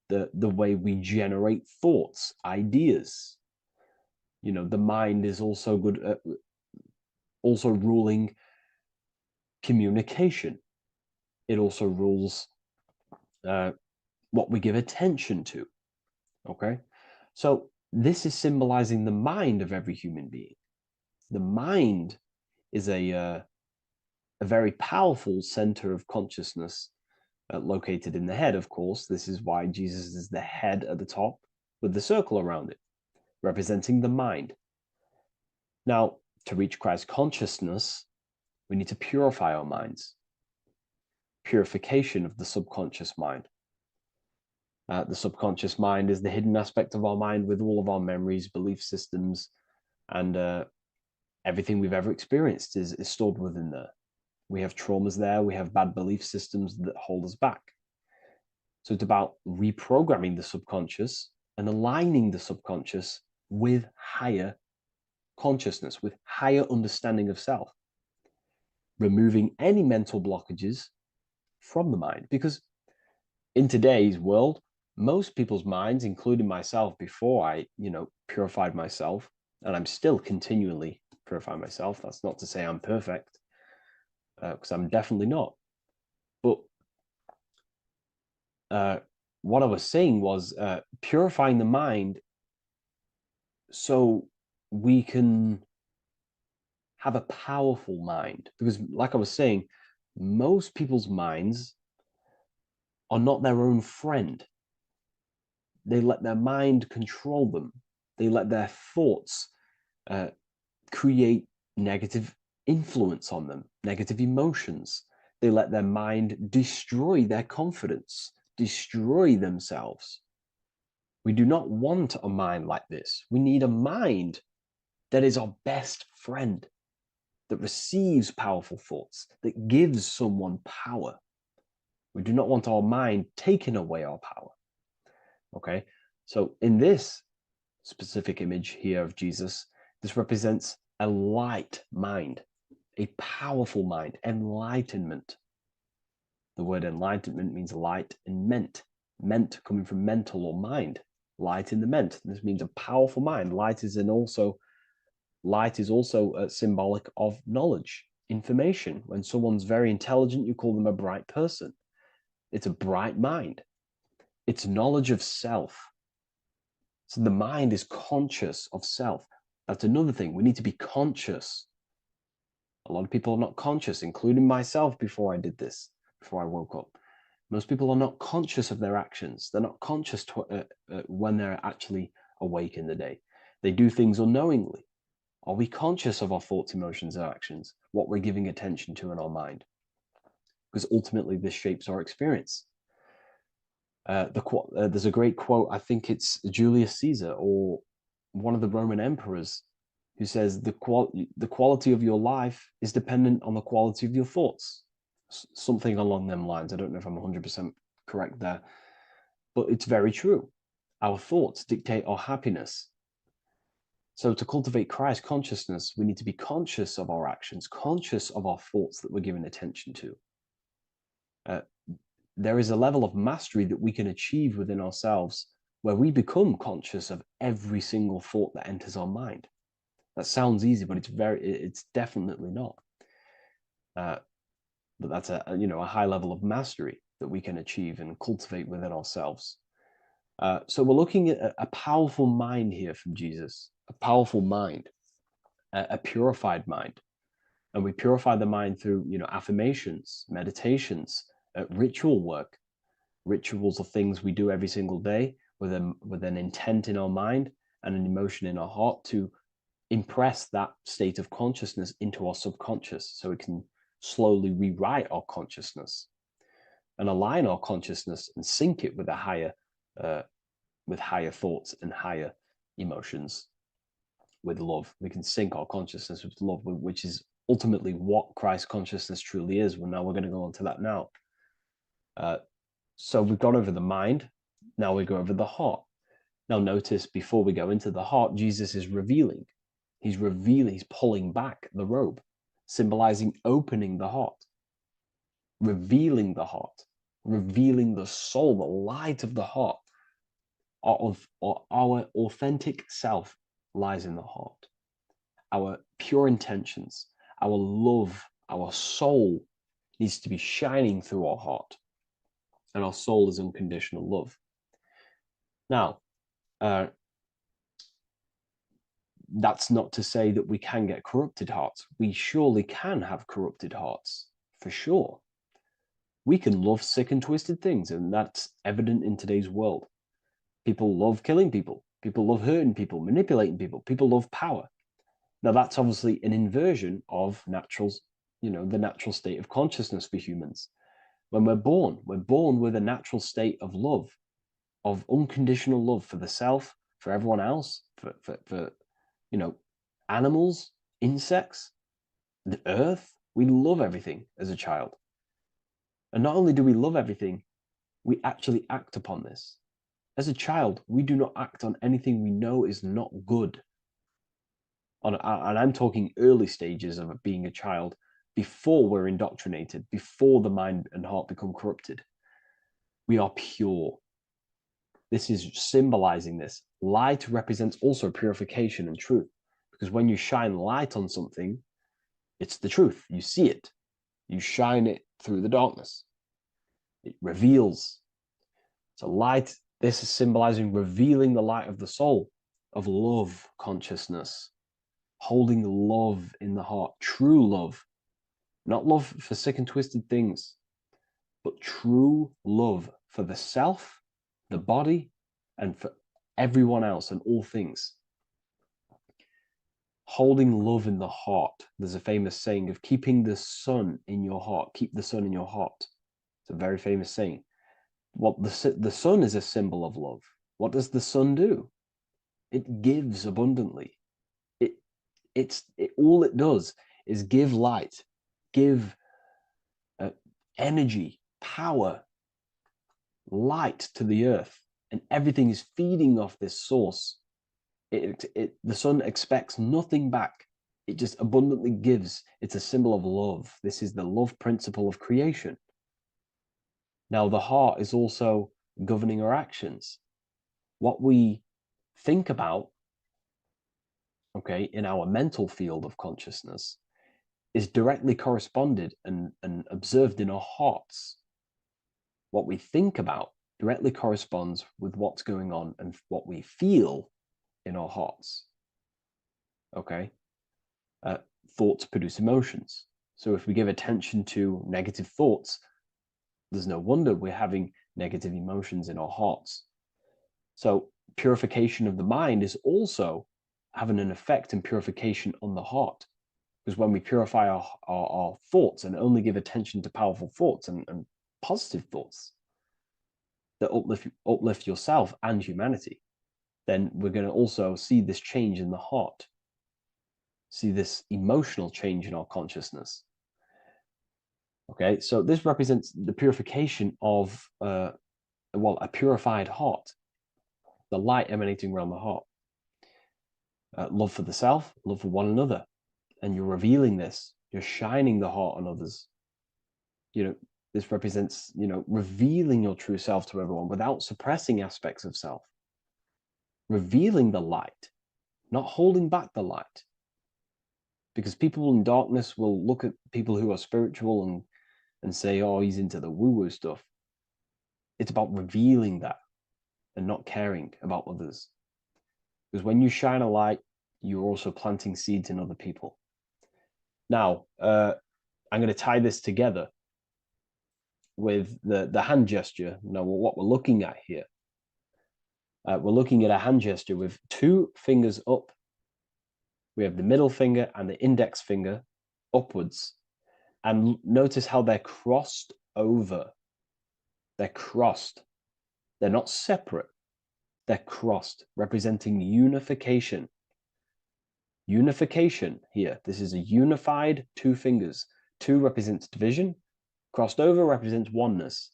[SPEAKER 1] the way we generate thoughts, ideas. The mind is also good at also ruling communication. It also rules what we give attention to. Okay, so this is symbolizing the mind of every human being. The mind is a very powerful center of consciousness located in the head, of course. This is why Jesus is the head at the top with the circle around it, representing the mind. Now, to reach Christ consciousness, we need to purify our minds. Purification of the subconscious mind. The subconscious mind is the hidden aspect of our mind with all of our memories, belief systems, and everything we've ever experienced is stored within there. We have traumas there, we have bad belief systems that hold us back. So it's about reprogramming the subconscious and aligning the subconscious with higher consciousness, with higher understanding of self, removing any mental blockages from the mind. Because in today's world, most people's minds, including myself, before I, purified myself, and I'm still continually purifying myself. That's not to say I'm perfect, because I'm definitely not. But what I was saying was purifying the mind so we can have a powerful mind. Because like I was saying, most people's minds are not their own friend. They let their mind control them. They let their thoughts create negative influence on them, negative emotions. They let their mind destroy their confidence, destroy themselves. We do not want a mind like this. We need a mind that is our best friend, that receives powerful thoughts, that gives someone power. We do not want our mind taking away our power. Okay, so in this specific image here of Jesus, this represents a light mind, a powerful mind, enlightenment. The word enlightenment means light and ment coming from mental or mind, light in the ment. This means a powerful mind. Light is also symbolic of knowledge, information. When someone's very intelligent, you call them a bright person. It's a bright mind. It's knowledge of self. So the mind is conscious of self. That's another thing. We need to be conscious. A lot of people are not conscious, including myself before I did this, before I woke up. Most people are not conscious of their actions. They're not conscious when they're actually awake in the day. They do things unknowingly. Are we conscious of our thoughts, emotions, and actions? What we're giving attention to in our mind? Because ultimately this shapes our experience. There's a great quote, I think it's Julius Caesar or one of the Roman emperors, who says the quality of your life is dependent on the quality of your thoughts. Something along them lines. I don't know if I'm 100% correct there, but it's very true. Our thoughts dictate our happiness. So to cultivate Christ consciousness, we need to be conscious of our actions, conscious of our thoughts that we're giving attention to. There is a level of mastery that we can achieve within ourselves where we become conscious of every single thought that enters our mind. That sounds easy, but it's definitely not. But that's a high level of mastery that we can achieve and cultivate within ourselves. So we're looking at a powerful mind here from Jesus, a powerful mind, a purified mind. And we purify the mind through, affirmations, meditations, ritual work. Rituals are things we do every single day with an intent in our mind and an emotion in our heart to impress that state of consciousness into our subconscious, so it can slowly rewrite our consciousness and align our consciousness and sync it with higher thoughts and higher emotions, with love. We can sync our consciousness with love, which is ultimately what Christ consciousness truly is. Well, now we're going to go on to that now. So we've gone over the mind. Now we go over the heart. Now notice, before we go into the heart, Jesus is revealing. He's pulling back the robe, symbolizing opening the heart, revealing the heart, revealing the soul, the light of the heart. Our authentic self lies in the heart. Our pure intentions, our love, our soul needs to be shining through our heart. And our soul is unconditional love. Now, that's not to say that we can get corrupted hearts. We surely can have corrupted hearts, for sure. We can love sick and twisted things, and that's evident in today's world. People love killing people. People love hurting people, manipulating people. People love power. Now, that's obviously an inversion of the natural state of consciousness for humans. When we're born with a natural state of love, of unconditional love for the self, for everyone else, for animals, insects, the earth. We love everything as a child. And not only do we love everything, we actually act upon this. As a child, we do not act on anything we know is not good. And I'm talking early stages of being a child, before we're indoctrinated, before the mind and heart become corrupted. We are pure. This is symbolizing this. Light represents also purification and truth, because when you shine light on something, it's the truth. You see it. You shine it through the darkness. It reveals. So light, this is symbolizing revealing the light of the soul, of love consciousness, holding love in the heart, true love. Not love for sick and twisted things, but true love for the self, the body, and for everyone else and all things. Holding love in the heart. There's a famous saying of keeping the sun in your heart. Keep the sun in your heart. It's a very famous saying. The sun is a symbol of love. What does the sun do? It gives abundantly. All it does is give light, give energy, power, light to the earth, and everything is feeding off this source. The sun expects nothing back. It just abundantly gives. It's a symbol of love. This is the love principle of creation. Now, the heart is also governing our actions. What we think about, in our mental field of consciousness, is directly corresponded and observed in our hearts. What we think about directly corresponds with what's going on and what we feel in our hearts. Okay. Thoughts produce emotions. So if we give attention to negative thoughts, there's no wonder we're having negative emotions in our hearts. So purification of the mind is also having an effect in purification on the heart. Because when we purify our thoughts and only give attention to powerful thoughts and positive thoughts that uplift yourself and humanity, then we're going to also see this change in the heart, see this emotional change in our consciousness. Okay, so this represents the purification of, a purified heart, the light emanating around the heart. Love for the self, love for one another. And you're revealing this, you're shining the heart on others. This represents, revealing your true self to everyone without suppressing aspects of self. Revealing the light, not holding back the light. Because people in darkness will look at people who are spiritual and say, oh, he's into the woo-woo stuff. It's about revealing that and not caring about others. Because when you shine a light, you're also planting seeds in other people. Now, I'm going to tie this together with the hand gesture. Now, what we're looking at here, we're looking at a hand gesture with 2 fingers up. We have the middle finger and the index finger upwards. And notice how they're crossed over. They're crossed. They're not separate. They're crossed, representing unification. Unification here. This is a unified 2 fingers. 2 represents division. Crossed over represents oneness.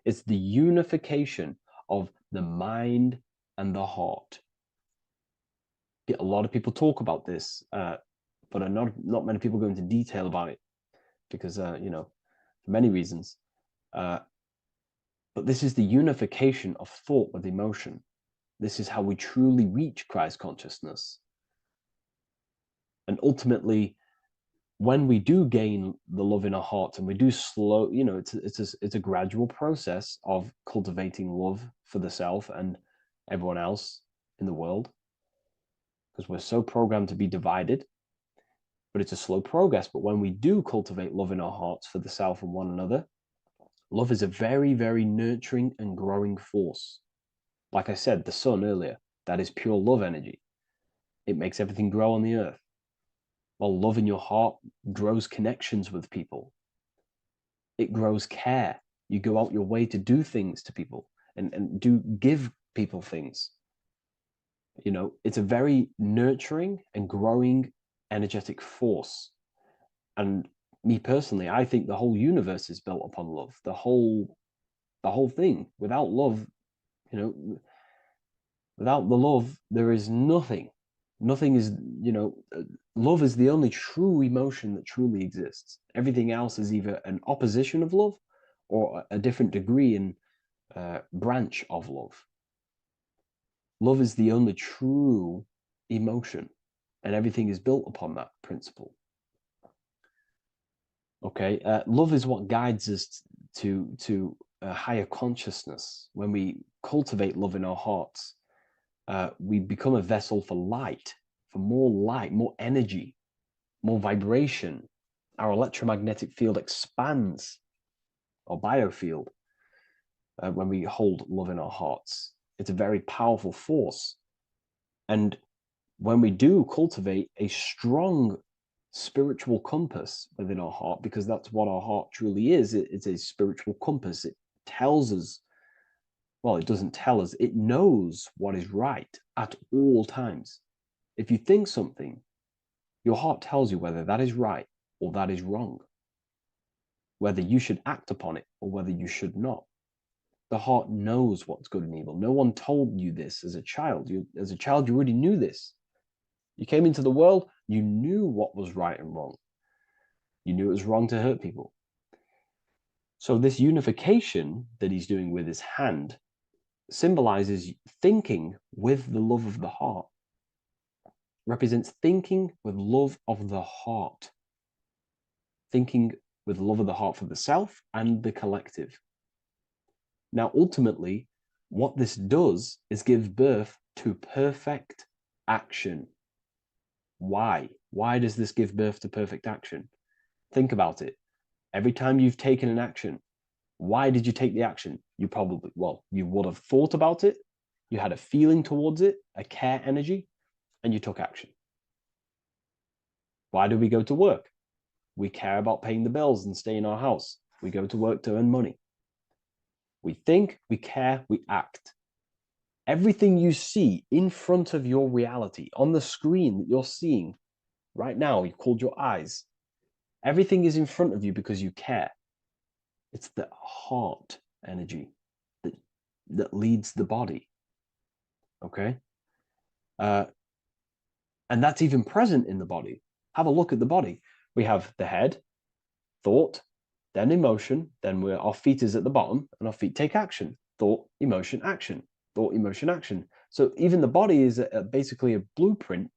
[SPEAKER 1] It's the unification of the mind and the heart. A lot of people talk about this, but not many people go into detail about it because, for many reasons. But this is the unification of thought with emotion. This is how we truly reach Christ consciousness. And ultimately, when we do gain the love in our hearts and we do slow, it's a gradual process of cultivating love for the self and everyone else in the world, because we're so programmed to be divided. But it's a slow progress. But when we do cultivate love in our hearts for the self and one another, love is a very, very nurturing and growing force. Like I said, the sun earlier, that is pure love energy. It makes everything grow on the earth. While love in your heart grows connections with people. It grows care. You go out your way to do things to people and give people things. It's a very nurturing and growing energetic force. And me personally, I think the whole universe is built upon love. The whole thing. Without love, without the love, there is nothing. Nothing is, love is the only true emotion that truly exists. Everything else is either an opposition of love or a different degree and branch of love. Love is the only true emotion, and everything is built upon that principle. Okay, love is what guides us to a higher consciousness. When we cultivate love in our hearts, we become a vessel for light, more energy, more vibration. Our electromagnetic field expands, or biofield, when we hold love in our hearts. It's a very powerful force. And when we do cultivate a strong spiritual compass within our heart, because that's what our heart truly is, it's a spiritual compass. It tells us, well, it doesn't tell us, it knows what is right at all times. If you think something, your heart tells you whether that is right or that is wrong, whether you should act upon it or whether you should not. The heart knows what's good and evil. No one told you this as a child. As a child, you already knew this. You came into the world, you knew what was right and wrong. You knew it was wrong to hurt people. So this unification that he's doing with his hand symbolizes thinking with the love of the heart. Represents thinking with love of the heart. Thinking with love of the heart for the self and the collective. Now, ultimately, what this does is give birth to perfect action. Why? Why does this give birth to perfect action? Think about it. Every time you've taken an action, why did you take the action? You probably, well, you would have thought about it, you had a feeling towards it, a care energy, and you took action. Why do we go to work? We care about paying the bills and staying in our house. We go to work to earn money. We think, we care, we act. Everything you see in front of your reality, on the screen that you're seeing right now, you called your eyes. Everything is in front of you because you care. It's the heart energy that leads the body. Okay? And that's even present in the body. Have a look at the body. We have the head, thought, then emotion, then our feet is at the bottom, and our feet take action. Thought, emotion, action. Thought, emotion, action. So even the body is basically a blueprint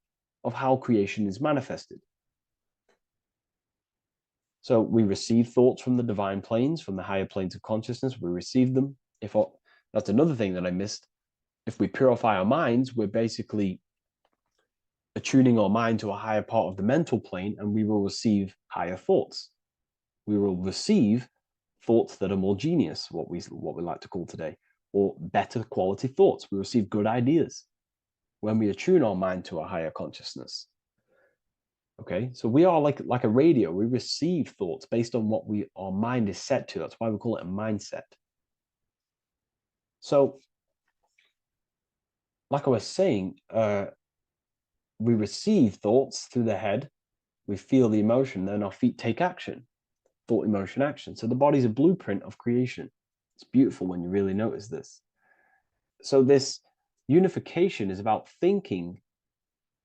[SPEAKER 1] of how creation is manifested. So we receive thoughts from the divine planes, from the higher planes of consciousness. We receive them. That's another thing that I missed. If we purify our minds, we're basically attuning our mind to a higher part of the mental plane, and we will receive higher thoughts. We will receive thoughts that are more genius, what we like to call today, or better quality thoughts. We receive good ideas when we attune our mind to a higher consciousness. Okay, so we are like a radio. We receive thoughts based on what our mind is set to. That's why we call it a mindset. So, like I was saying, we receive thoughts through the head. We feel the emotion, then our feet take action. Thought, emotion, action. So the body's a blueprint of creation. It's beautiful when you really notice this. So this unification is about thinking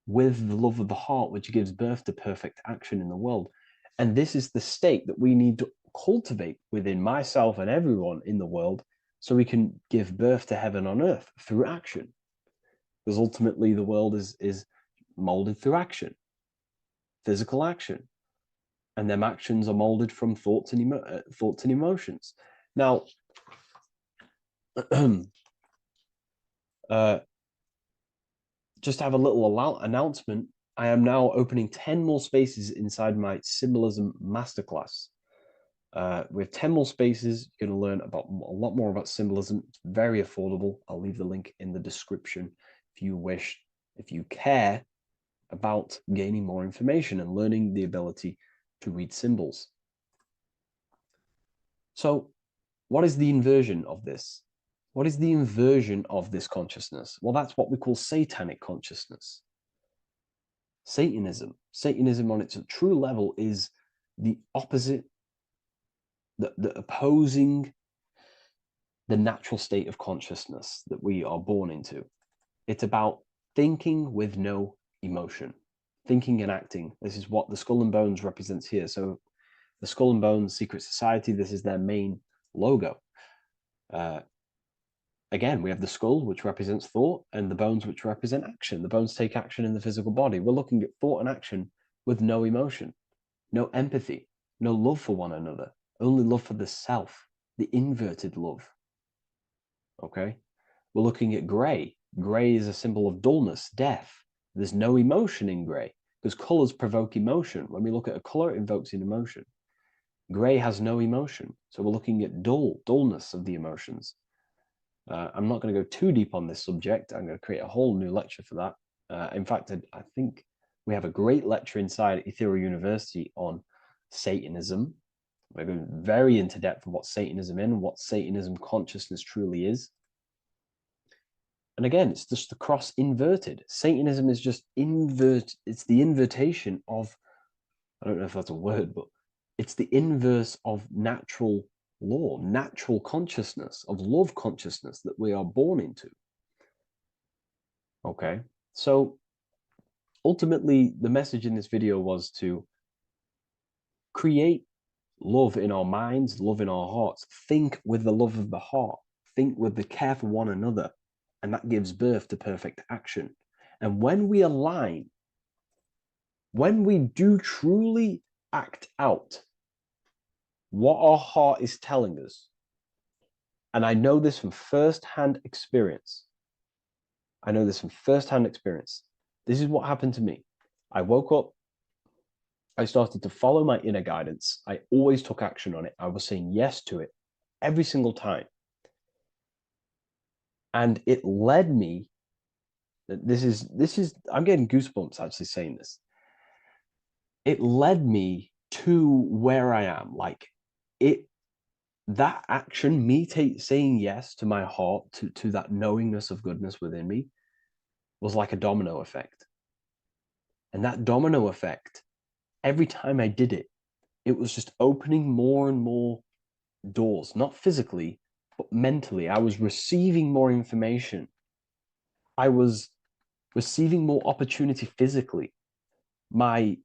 [SPEAKER 1] with the love of the heart, which gives birth to perfect action in the world. And this is the state that we need to cultivate within myself and everyone in the world so we can give birth to heaven on earth through action. Because ultimately the world is molded through action, physical action. And them actions are molded from thoughts and emotions. Now, just to have a little announcement, I am now opening 10 more spaces inside my symbolism masterclass. We have 10 more spaces. You're going to learn about a lot more about symbolism. It's very affordable. I'll leave the link in the description if you wish, if you care about gaining more information and learning the ability to read symbols. So what is the inversion of this? What is the inversion of this consciousness? Well, that's what we call satanic consciousness. Satanism. Satanism on its true level is the opposite, the opposing the natural state of consciousness that we are born into. It's about thinking with no emotion, thinking and acting. This is what the Skull and Bones represents here. So the Skull and Bones Secret Society, this is their main logo. Again, we have the skull, which represents thought, and the bones, which represent action. The bones take action in the physical body. We're looking at thought and action with no emotion, no empathy, no love for one another, only love for the self, the inverted love. Okay? We're looking at gray. Gray is a symbol of dullness, death. There's no emotion in gray because colors provoke emotion. When we look at a color, it invokes an emotion. Gray has no emotion. So we're looking at dullness of the emotions. I'm not going to go too deep on this subject. I'm going to create a whole new lecture for that. In fact, I think we have a great lecture inside Ethereal University on Satanism. We're going very into depth of what Satanism is and what Satanism consciousness truly is. And again, it's just the cross inverted. Satanism is just it's the invertation of, I don't know if that's a word, but it's the inverse of natural law, natural consciousness, of love consciousness that we are born into. Okay, so ultimately the message in this video was to create love in our minds, love in our hearts, think with the love of the heart, think with the care for one another, and that gives birth to perfect action. And when we align, when we do truly act out what our heart is telling us, and I know this from first-hand experience. This is what happened to me. I woke up, I started to follow my inner guidance. I always took action on it. I was saying yes to it every single time. And it led me, this is, I'm getting goosebumps actually saying this. It led me to where I am. Like that action, me saying yes to my heart, to that knowingness of goodness within me, was like a domino effect. And that domino effect, every time I did it, it was just opening more and more doors, not physically, but mentally. I was receiving more information. I was receiving more opportunity physically. My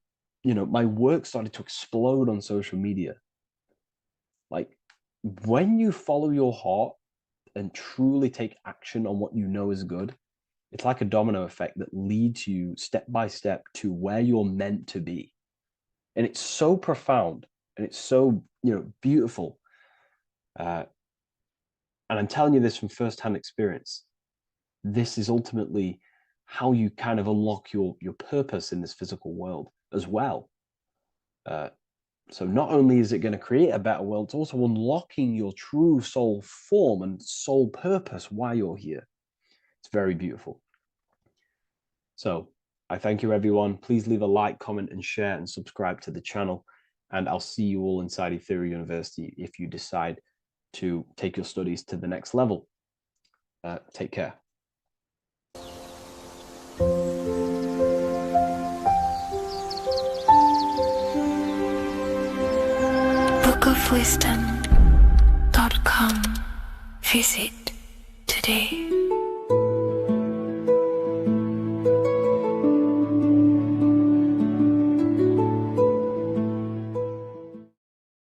[SPEAKER 1] work started to explode on social media. Like, when you follow your heart and truly take action on what you know is good, it's like a domino effect that leads you step by step to where you're meant to be. And it's so profound and it's so, beautiful. And I'm telling you this from firsthand experience. This is ultimately how you kind of unlock your purpose in this physical world as well. So not only is it going to create a better world, it's also unlocking your true soul form and soul purpose why you're here. It's very beautiful. So I thank you, everyone. Please leave a like, comment, and share, and subscribe to the channel. And I'll see you all inside Ethereal University if you decide to take your studies to the next level. Take care.
[SPEAKER 2] bookofwisdom.com. Visit today.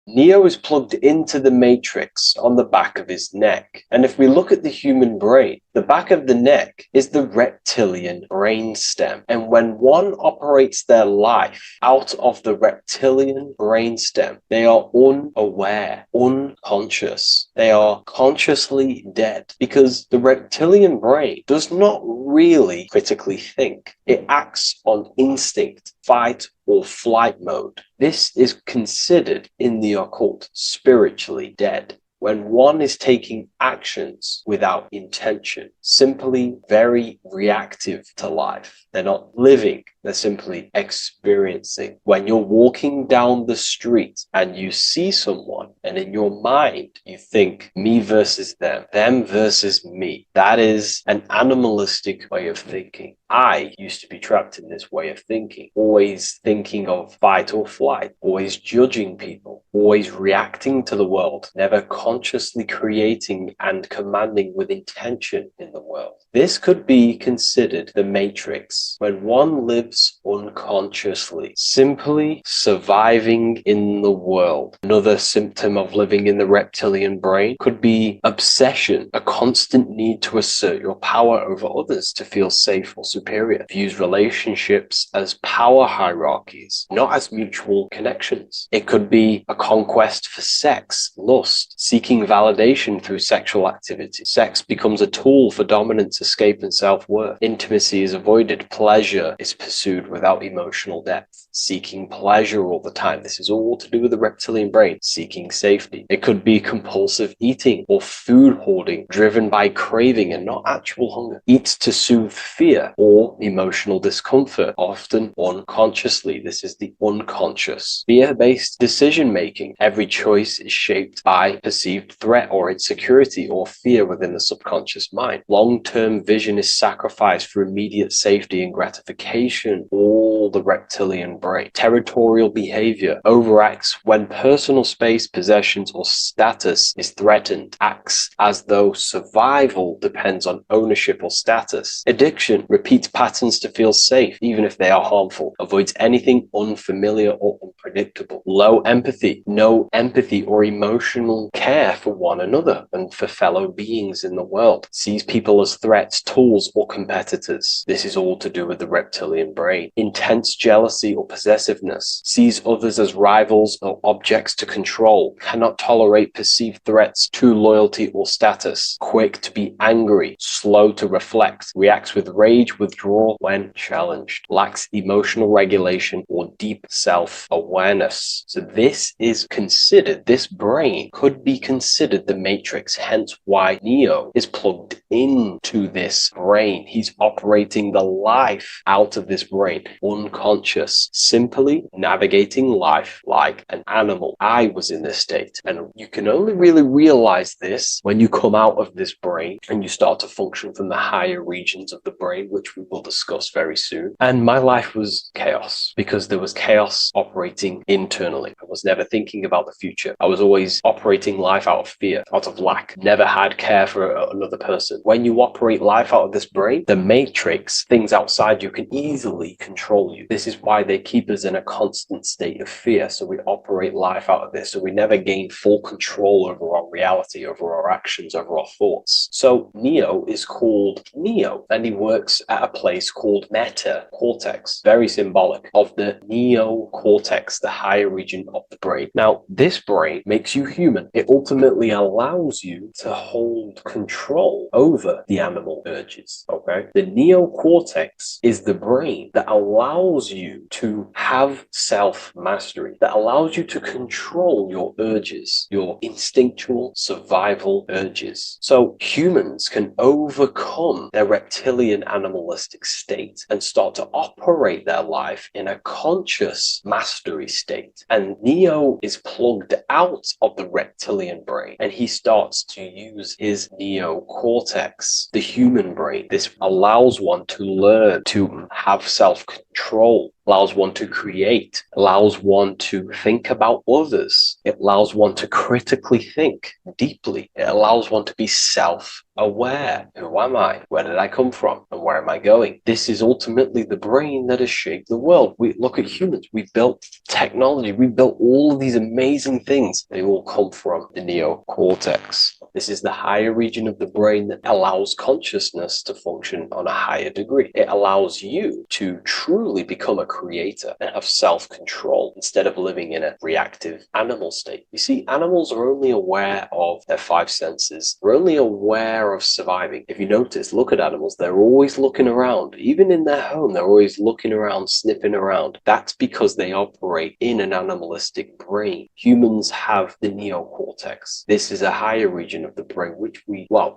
[SPEAKER 1] Neo is plugged into the matrix on the back of his neck. And if we look at the human brain, the back of the neck is the reptilian brain stem. And when one operates their life out of the reptilian brain stem, they are unaware, unconscious. They are consciously dead because the reptilian brain does not really critically think. It acts on instinct, fight or flight mode. This is considered in the occult spiritually dead. When one is taking actions without intention, simply very reactive to life. They're not living, they're simply experiencing. When you're walking down the street and you see someone, and in your mind you think me versus them versus me, that is an animalistic way of thinking. I used to be trapped in this way of thinking, always thinking of fight or flight, always judging people, always reacting to the world, never consciously creating and commanding with intention in the world. This could be considered the matrix, when one lives unconsciously, simply surviving in the world. Another symptom of living in the reptilian brain could be obsession, a constant need to assert your power over others to feel safe or superior. Views relationships as power hierarchies, not as mutual connections. It could be a conquest for sex, lust, seeking validation through sexual activity. Sex becomes a tool for dominance, escape, and self-worth. Intimacy is avoided. Pleasure is pursued without emotional depth. Seeking pleasure all the time. This is all to do with the reptilian brain. Seeking safety. It could be compulsive eating or food hoarding, driven by craving and not actual hunger. Eats to soothe fear or emotional discomfort, often unconsciously. This is the unconscious. Fear-based decision-making. Every choice is shaped by perceived threat or insecurity or fear within the subconscious mind. Long-term vision is sacrificed for immediate safety and gratification. All the reptilian brain. Territorial behavior overacts when personal space, possessions, or status is threatened. Acts as though survival depends on ownership or status. Addiction repeats patterns to feel safe, even if they are harmful. Avoids anything unfamiliar or unpredictable. Low empathy. No empathy or emotional care for one another and for fellow beings in the world. Sees people as threats, tools, or competitors. This is all to do with the reptilian brain. Intense jealousy or possessiveness. Sees others as rivals or objects to control. Cannot tolerate perceived threats to loyalty or status. Quick to be angry. Slow to reflect. Reacts with rage,
[SPEAKER 7] withdraw when challenged, lacks emotional regulation or deep self-awareness. So this is considered, this brain could be considered the matrix, hence why Neo is plugged into this brain. He's operating the life out of this brain, unconscious, simply navigating life like an animal. I was in this state, and you can only really realize this when you come out of this brain and you start to function from the higher regions of the brain, which we will discuss very soon. And my life was chaos because there was chaos operating internally. I was never thinking about the future. I was always operating life out of fear, out of lack, never had care for another person. When you operate life out of this brain, the matrix, things outside you, can easily control you. This is why they keep us in a constant state of fear. So we operate life out of this. So we never gain full control over our reality, over our actions, over our thoughts. So Neo is called Neo, and he works at a place called meta cortex, very symbolic of the neocortex, the higher region of the brain. Now, this brain makes you human. It ultimately allows you to hold control over the animal urges, okay? The neocortex is the brain that allows you to have self-mastery, that allows you to control your urges, your instinctual survival urges. So humans can overcome their reptilian animalistic state and start to operate their life in a conscious mastery state. And Neo is plugged out of the reptilian brain, and he starts to use his neocortex, the human brain. This allows one to learn to have self-control, allows one to create, allows one to think about others. It allows one to critically think deeply. It allows one to be self-aware. Who am I? Where did I come from? And where am I going? This is ultimately the brain that has shaped the world. We look at humans. We built technology. We built all of these amazing things. They all come from the neocortex. This is the higher region of the brain that allows consciousness to function on a higher degree. It allows you to truly become a creator and have self-control instead of living in a reactive animal state. You see, animals are only aware of their five senses. They're only aware of surviving. If you notice, look at animals, they're always looking around. Even in their home, they're always looking around, sniffing around. That's because they operate in an animalistic brain. Humans have the neocortex. This is a higher region of the brain, which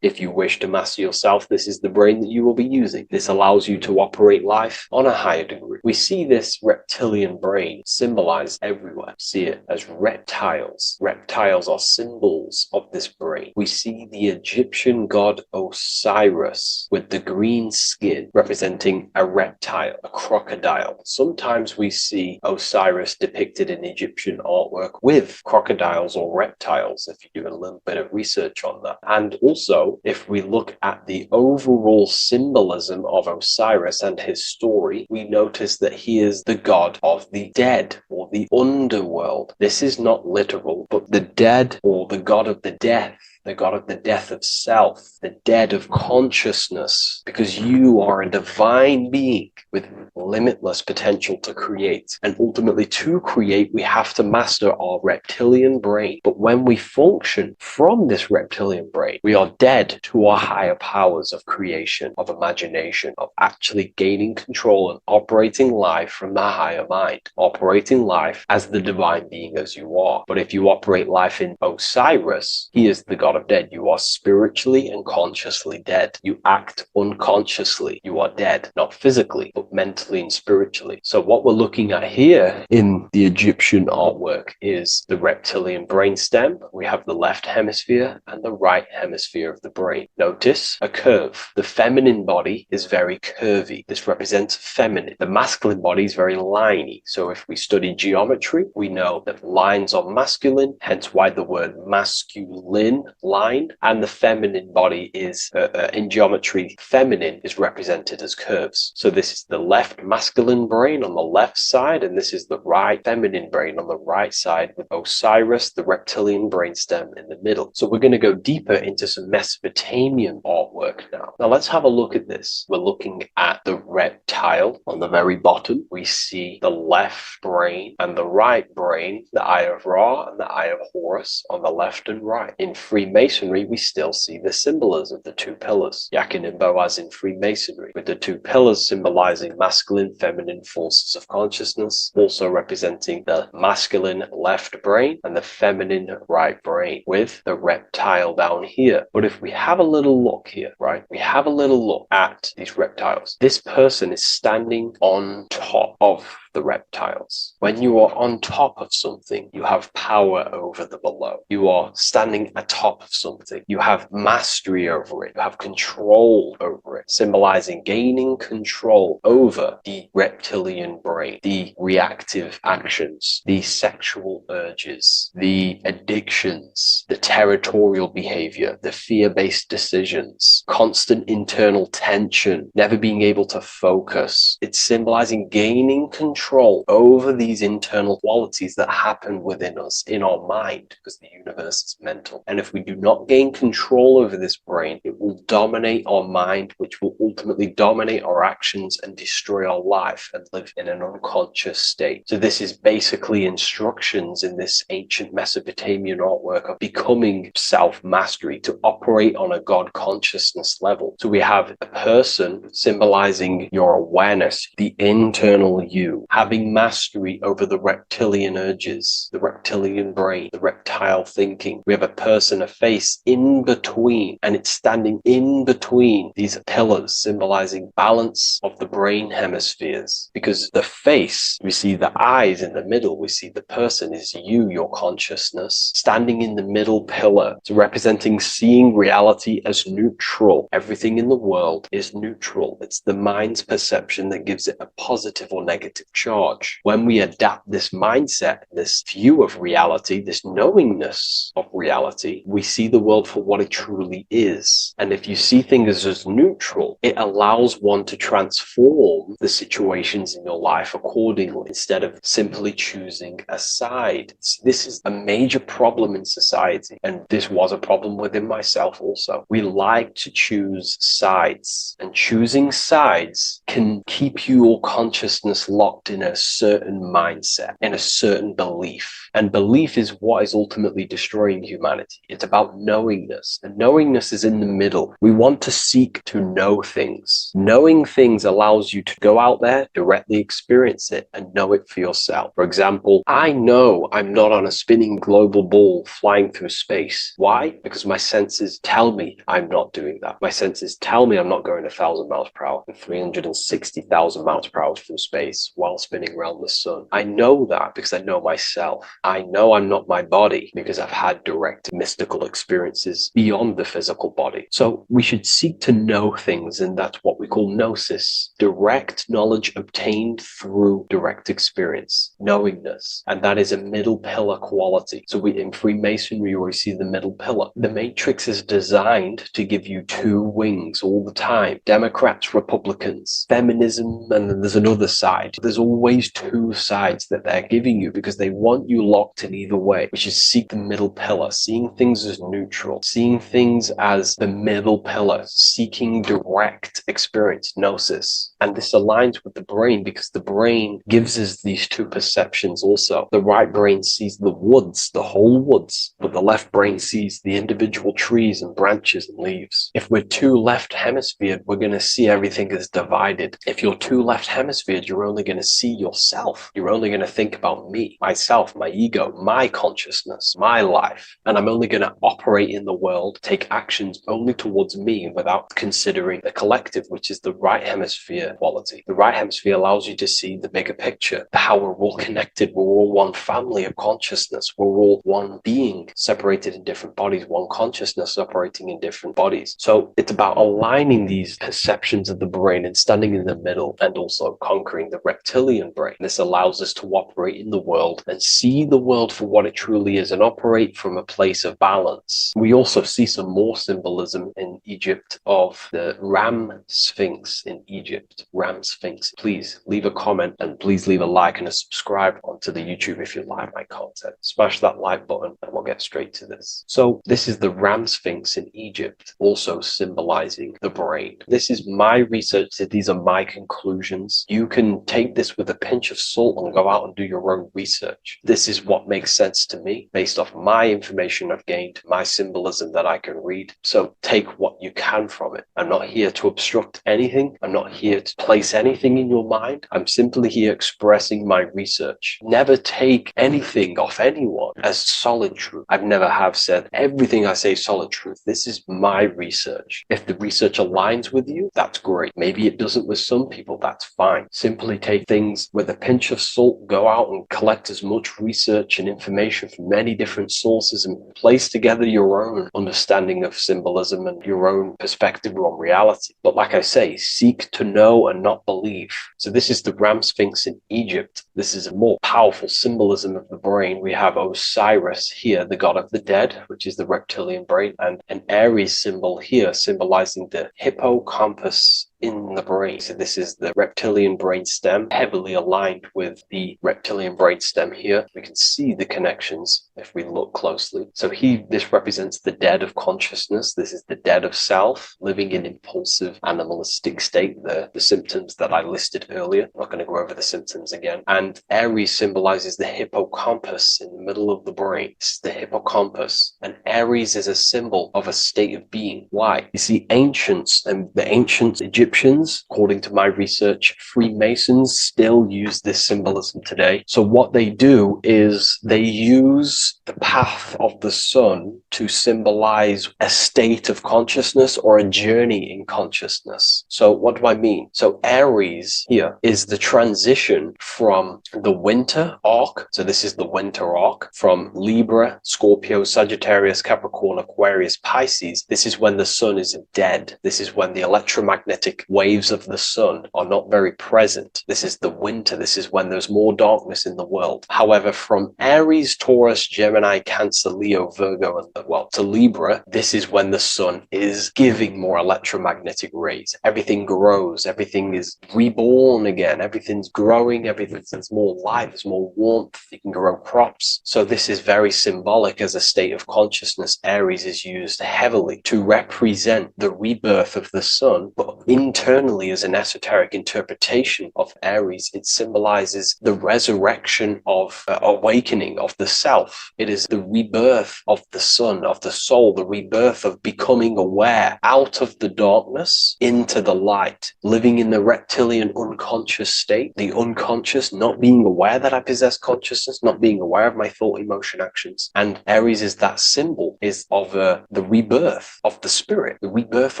[SPEAKER 7] if you wish to master yourself, this is the brain that you will be using. This allows you to operate life on a higher degree. We see this reptilian brain symbolized everywhere. See it as reptiles. Reptiles are symbols of this brain. We see the Egyptian god Osiris with the green skin representing a reptile, a crocodile. Sometimes we see Osiris depicted in Egyptian artwork with crocodiles or reptiles, if you do a little bit of research on that. And also, if we look at the overall symbolism of Osiris and his story, we notice that he is the god of the dead or the underworld. This is not literal, but the dead or the god of the death, the god of the death of self, the dead of consciousness, because you are a divine being with limitless potential to create. And ultimately, to create, we have to master our reptilian brain. But when we function from this reptilian brain, we are dead to our higher powers of creation, of imagination, of actually gaining control and operating life from the higher mind, operating life as the divine being as you are. But if you operate life in Osiris, he is the god of dead. You are spiritually and consciously dead. You act unconsciously. You are dead, not physically, but mentally and spiritually. So what we're looking at here in the Egyptian artwork is the reptilian brainstem. We have the left hemisphere and the right hemisphere of the brain. Notice a curve. The feminine body is very curvy. This represents feminine. The masculine body is very liney. So if we study geometry, we know that lines are masculine, hence why the word masculine, line, and the feminine body is, in geometry, feminine is represented as curves. So this is the left masculine brain on the left side, and this is the right feminine brain on the right side, with Osiris, the reptilian brainstem, in the middle. So we're going to go deeper into some Mesopotamian artwork now. Now let's have a look at this. We're looking at the reptile on the very bottom. We see the left brain and the right brain, the Eye of Ra and the Eye of Horus on the left and right in 3 Freemasonry, we still see the symbolism of the two pillars. Yakinimbo as in Freemasonry, with the two pillars symbolizing masculine, feminine forces of consciousness, also representing the masculine left brain and the feminine right brain, with the reptile down here. But if we have a little look here, right, we have a little look at these reptiles. This person is standing on top of the reptiles. When you are on top of something, you have power over the below. You are standing atop of something. You have mastery over it. You have control over it, symbolizing gaining control over the reptilian brain, the reactive actions, the sexual urges, the addictions, the territorial behavior, the fear-based decisions, constant internal tension, never being able to focus. It's symbolizing gaining control over these internal qualities that happen within us, in our mind, because the universe is mental. And if we do not gain control over this brain, it will dominate our mind, which will ultimately dominate our actions and destroy our life and live in an unconscious state. So this is basically instructions in this ancient Mesopotamian artwork of becoming self-mastery, to operate on a God consciousness level. So we have a person symbolizing your awareness, the internal you, having mastery over the reptilian urges, the reptilian brain, the reptile thinking. We have a person, a face in between, and it's standing in between these pillars, symbolizing balance of the brain hemispheres. Because the face, we see the eyes in the middle, we see the person is you, your consciousness, standing in the middle pillar. So representing seeing reality as neutral. Everything in the world is neutral. It's the mind's perception that gives it a positive or negative charge. When we adapt this mindset, this view of reality, this knowingness of reality, we see the world for what it truly is. And if you see things as neutral, it allows one to transform the situations in your life accordingly, instead of simply choosing a side. This is a major problem in society, and this was a problem within myself also. We like to choose sides, and choosing sides can keep your consciousness locked in a certain mindset, in a certain belief. And belief is what is ultimately destroying humanity. It's about knowingness. And knowingness is in the middle. We want to seek to know things. Knowing things allows you to go out there, directly experience it, and know it for yourself. For example, I know I'm not on a spinning global ball flying through space. Why? Because my senses tell me I'm not doing that. My senses tell me I'm not going 1,000 miles per hour and 360,000 miles per hour through space while spinning around the sun. I know that because I know myself. I know I'm not my body because I've had direct mystical experiences beyond the physical body. So we should seek to know things, and that's what we call gnosis. Direct knowledge obtained through direct experience, knowingness. And that is a middle pillar quality. So in Freemasonry, we see the middle pillar. The matrix is designed to give you two wings all the time. Democrats, Republicans, feminism, and then there's another side. There's always two sides that they're giving you because they want you locked in either way, which is seek the middle pillar, seeing things as neutral, seeing things as the middle pillar, seeking direct experience, gnosis. And this aligns with the brain because the brain gives us these two perceptions also. The right brain sees the woods, the whole woods, but the left brain sees the individual trees and branches and leaves. If we're too left hemisphered, we're going to see everything as divided. If you're too left hemisphered, you're only going to see yourself. You're only going to think about me, myself, my ego, my consciousness, my life. And I'm only going to operate in the world, take actions only towards me without considering the collective, which is the right hemisphere quality. The right hemisphere allows you to see the bigger picture, how we're all connected. We're all one family of consciousness. We're all one being separated in different bodies, one consciousness operating in different bodies. So it's about aligning these perceptions of the brain and standing in the middle, and also conquering the reptilian brain. This allows us to operate in the world and see the world for what it truly is and operate from a place of balance. We also see some more symbolism in Egypt of the ram Ram Sphinx in Egypt. Ram Sphinx. Please leave a comment and please leave a like and a subscribe onto the YouTube if you like my content. Smash that like button and we'll get straight to this. So this is the Ram Sphinx in Egypt, also symbolizing the brain. This is my research. These are my conclusions. You can take this with a pinch of salt and go out and do your own research. This is what makes sense to me based off my information I've gained, my symbolism that I can read. So take what you can from it. I'm not here to obstruct anything. I'm not here to place anything in your mind. I'm simply here expressing my research. Never take anything off anyone as solid truth. I've never have said everything I say is solid truth. This is my research. If the research aligns with you, that's great. Maybe it doesn't with some people, that's fine. Simply take things with a pinch of salt, go out and collect as much research and information from many different sources and place together your own understanding of symbolism and your own perspective on reality. But like I say, seek to know and not believe. So this is the Ram Sphinx in Egypt. This is a more powerful symbolism of the brain. We have Osiris here, the god of the dead, which is the reptilian brain, and an Aries symbol here symbolizing the hippocampus in the brain. So this is the reptilian brain stem, heavily aligned with the reptilian brain stem here. We can see the connections if we look closely. So this represents the dead of consciousness. This is the dead of self, living in impulsive animalistic state, the symptoms that I listed earlier. I'm not going to go over the symptoms again. And Aries symbolizes the hippocampus in the middle of the brain. This is the hippocampus. And Aries is a symbol of a state of being. Why? You see, ancients and the ancient Egyptians, according to my research, Freemasons still use this symbolism today. So what they do is they use the path of the sun to symbolize a state of consciousness or a journey in consciousness. So what do I mean? So Aries here is the transition from the winter arc. So this is the winter arc from Libra, Scorpio, Sagittarius, Capricorn, Aquarius, Pisces. This is when the sun is dead. This is when the electromagnetic waves of the sun are not very present. This is the winter. This is when there's more darkness in the world. However, from Aries, Taurus, Gemini, Cancer, Leo, Virgo, and to Libra, this is when the sun is giving more electromagnetic rays. Everything grows. Everything is reborn again. Everything's growing. There's more light. There's more warmth. You can grow crops. So this is very symbolic as a state of consciousness. Aries is used heavily to represent the rebirth of the sun, but internally as an esoteric interpretation of Aries, it symbolizes the resurrection of awakening of the self. It is the rebirth of the sun, of the soul, the rebirth of becoming aware out of the darkness into the light, living in the reptilian unconscious state, the unconscious, not being aware that I possess consciousness, not being aware of my thought, emotion, actions. And Aries is that symbol, is of the rebirth of the spirit, the rebirth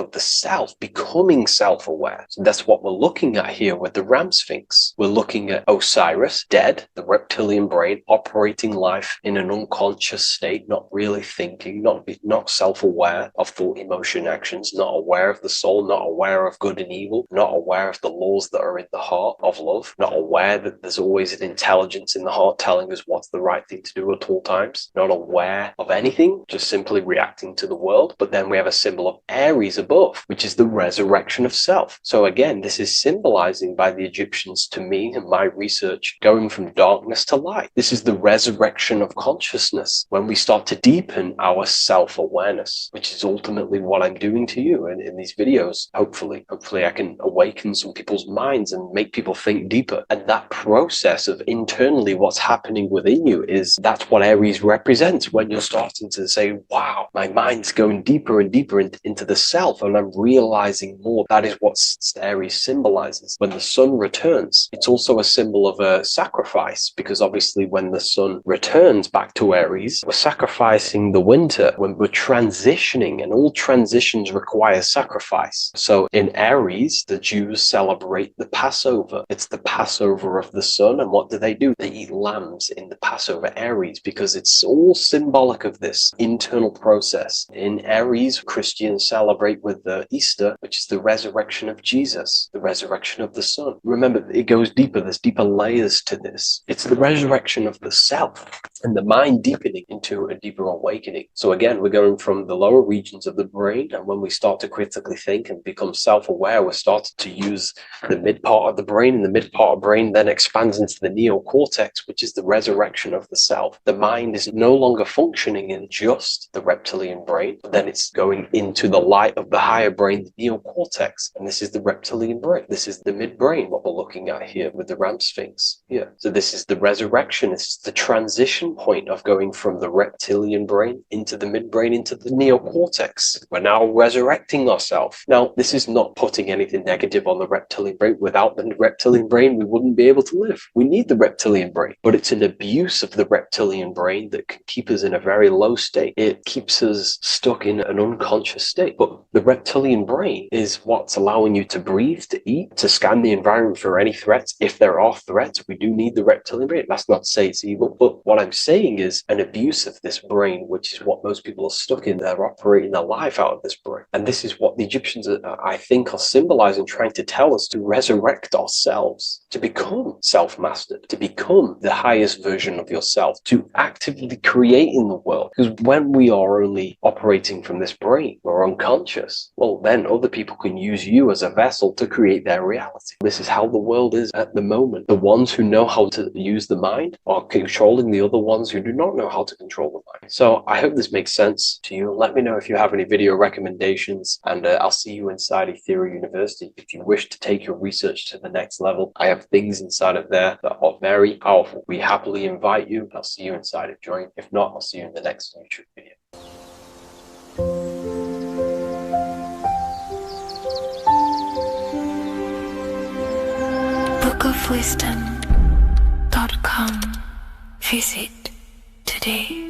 [SPEAKER 7] of the self, becoming self-aware. So that's what we're looking at here with the Ram Sphinx. We're looking at Osiris, dead, the reptilian brain, operating life in an unconscious state, not really thinking, not self-aware of thought, emotion, actions, not aware of the soul, not aware of good and evil, not aware of the laws that are in the heart of love, not aware that there's always an intelligence in the heart telling us what's the right thing to do at all times, not aware of anything, just simply reacting to the world. But then we have a symbol of Aries above, which is the resurrection of self. So again, this is symbolizing by the Egyptians to me and my research, going from darkness to light. This is the resurrection of consciousness when we start to deepen our self-awareness, which is ultimately what I'm doing to you in these videos. Hopefully I can awaken some people's minds and make people think deeper. And that process of internally what's happening within you that's what Aries represents when you're starting to say, wow, my mind's going deeper and deeper into the self, and I'm realizing more. That is what Aries symbolizes. When the sun returns, it's also a symbol of a sacrifice, because obviously when the sun returns back to Aries, we're sacrificing the winter, when we're transitioning, and all transitions require sacrifice. So in Aries, the Jews celebrate the Passover. It's the Passover of the sun, and what do? They eat lambs in the Passover Aries, because it's all symbolic of this internal process. In Aries, Christians celebrate with the Easter, which is the resurrection of Jesus, the resurrection of the sun. Remember, it goes deeper. There's deeper layers to this. It's the resurrection of the self, and the mind and deepening into a deeper awakening. So again, we're going from the lower regions of the brain, and when we start to critically think and become self-aware, we're starting to use the mid part of the brain, and the mid part of the brain then expands into the neocortex, which is the resurrection of the self. The mind is no longer functioning in just the reptilian brain, but then it's going into the light of the higher brain, the neocortex, and this is the reptilian brain. This is the midbrain, what we're looking at here with the Ram Sphinx here. So this is the resurrection. It's the transition point of going from the reptilian brain into the midbrain into the neocortex. We're now resurrecting ourselves. Now, this is not putting anything negative on the reptilian brain. Without the reptilian brain, we wouldn't be able to live. We need the reptilian brain, but it's an abuse of the reptilian brain that can keep us in a very low state. It keeps us stuck in an unconscious state. But the reptilian brain is what's allowing you to breathe, to eat, to scan the environment for any threats. If there are threats, we do need the reptilian brain. That's not to say it's evil, but what I'm saying is an abuse of this brain, which is what most people are stuck in. They're operating their life out of this brain. And this is what the Egyptians, I think, are symbolizing, trying to tell us, to resurrect ourselves, to become self-mastered, to become the highest version of yourself, to actively create in the world. Because when we are only operating from this brain, we're unconscious, well, then other people can use you as a vessel to create their reality. This is how the world is at the moment. The ones who know how to use the mind are controlling the other ones who do not know how to control the mind. So I hope this makes sense to you. Let me know if you have any video recommendations, and I'll see you inside Ethereal University. If you wish to take your research to the next level, I have things inside of there that are very powerful. We happily invite you. I'll see you inside of Join. If not, I'll see you in the next YouTube video.
[SPEAKER 2] bookofwisdom.com. Visit today.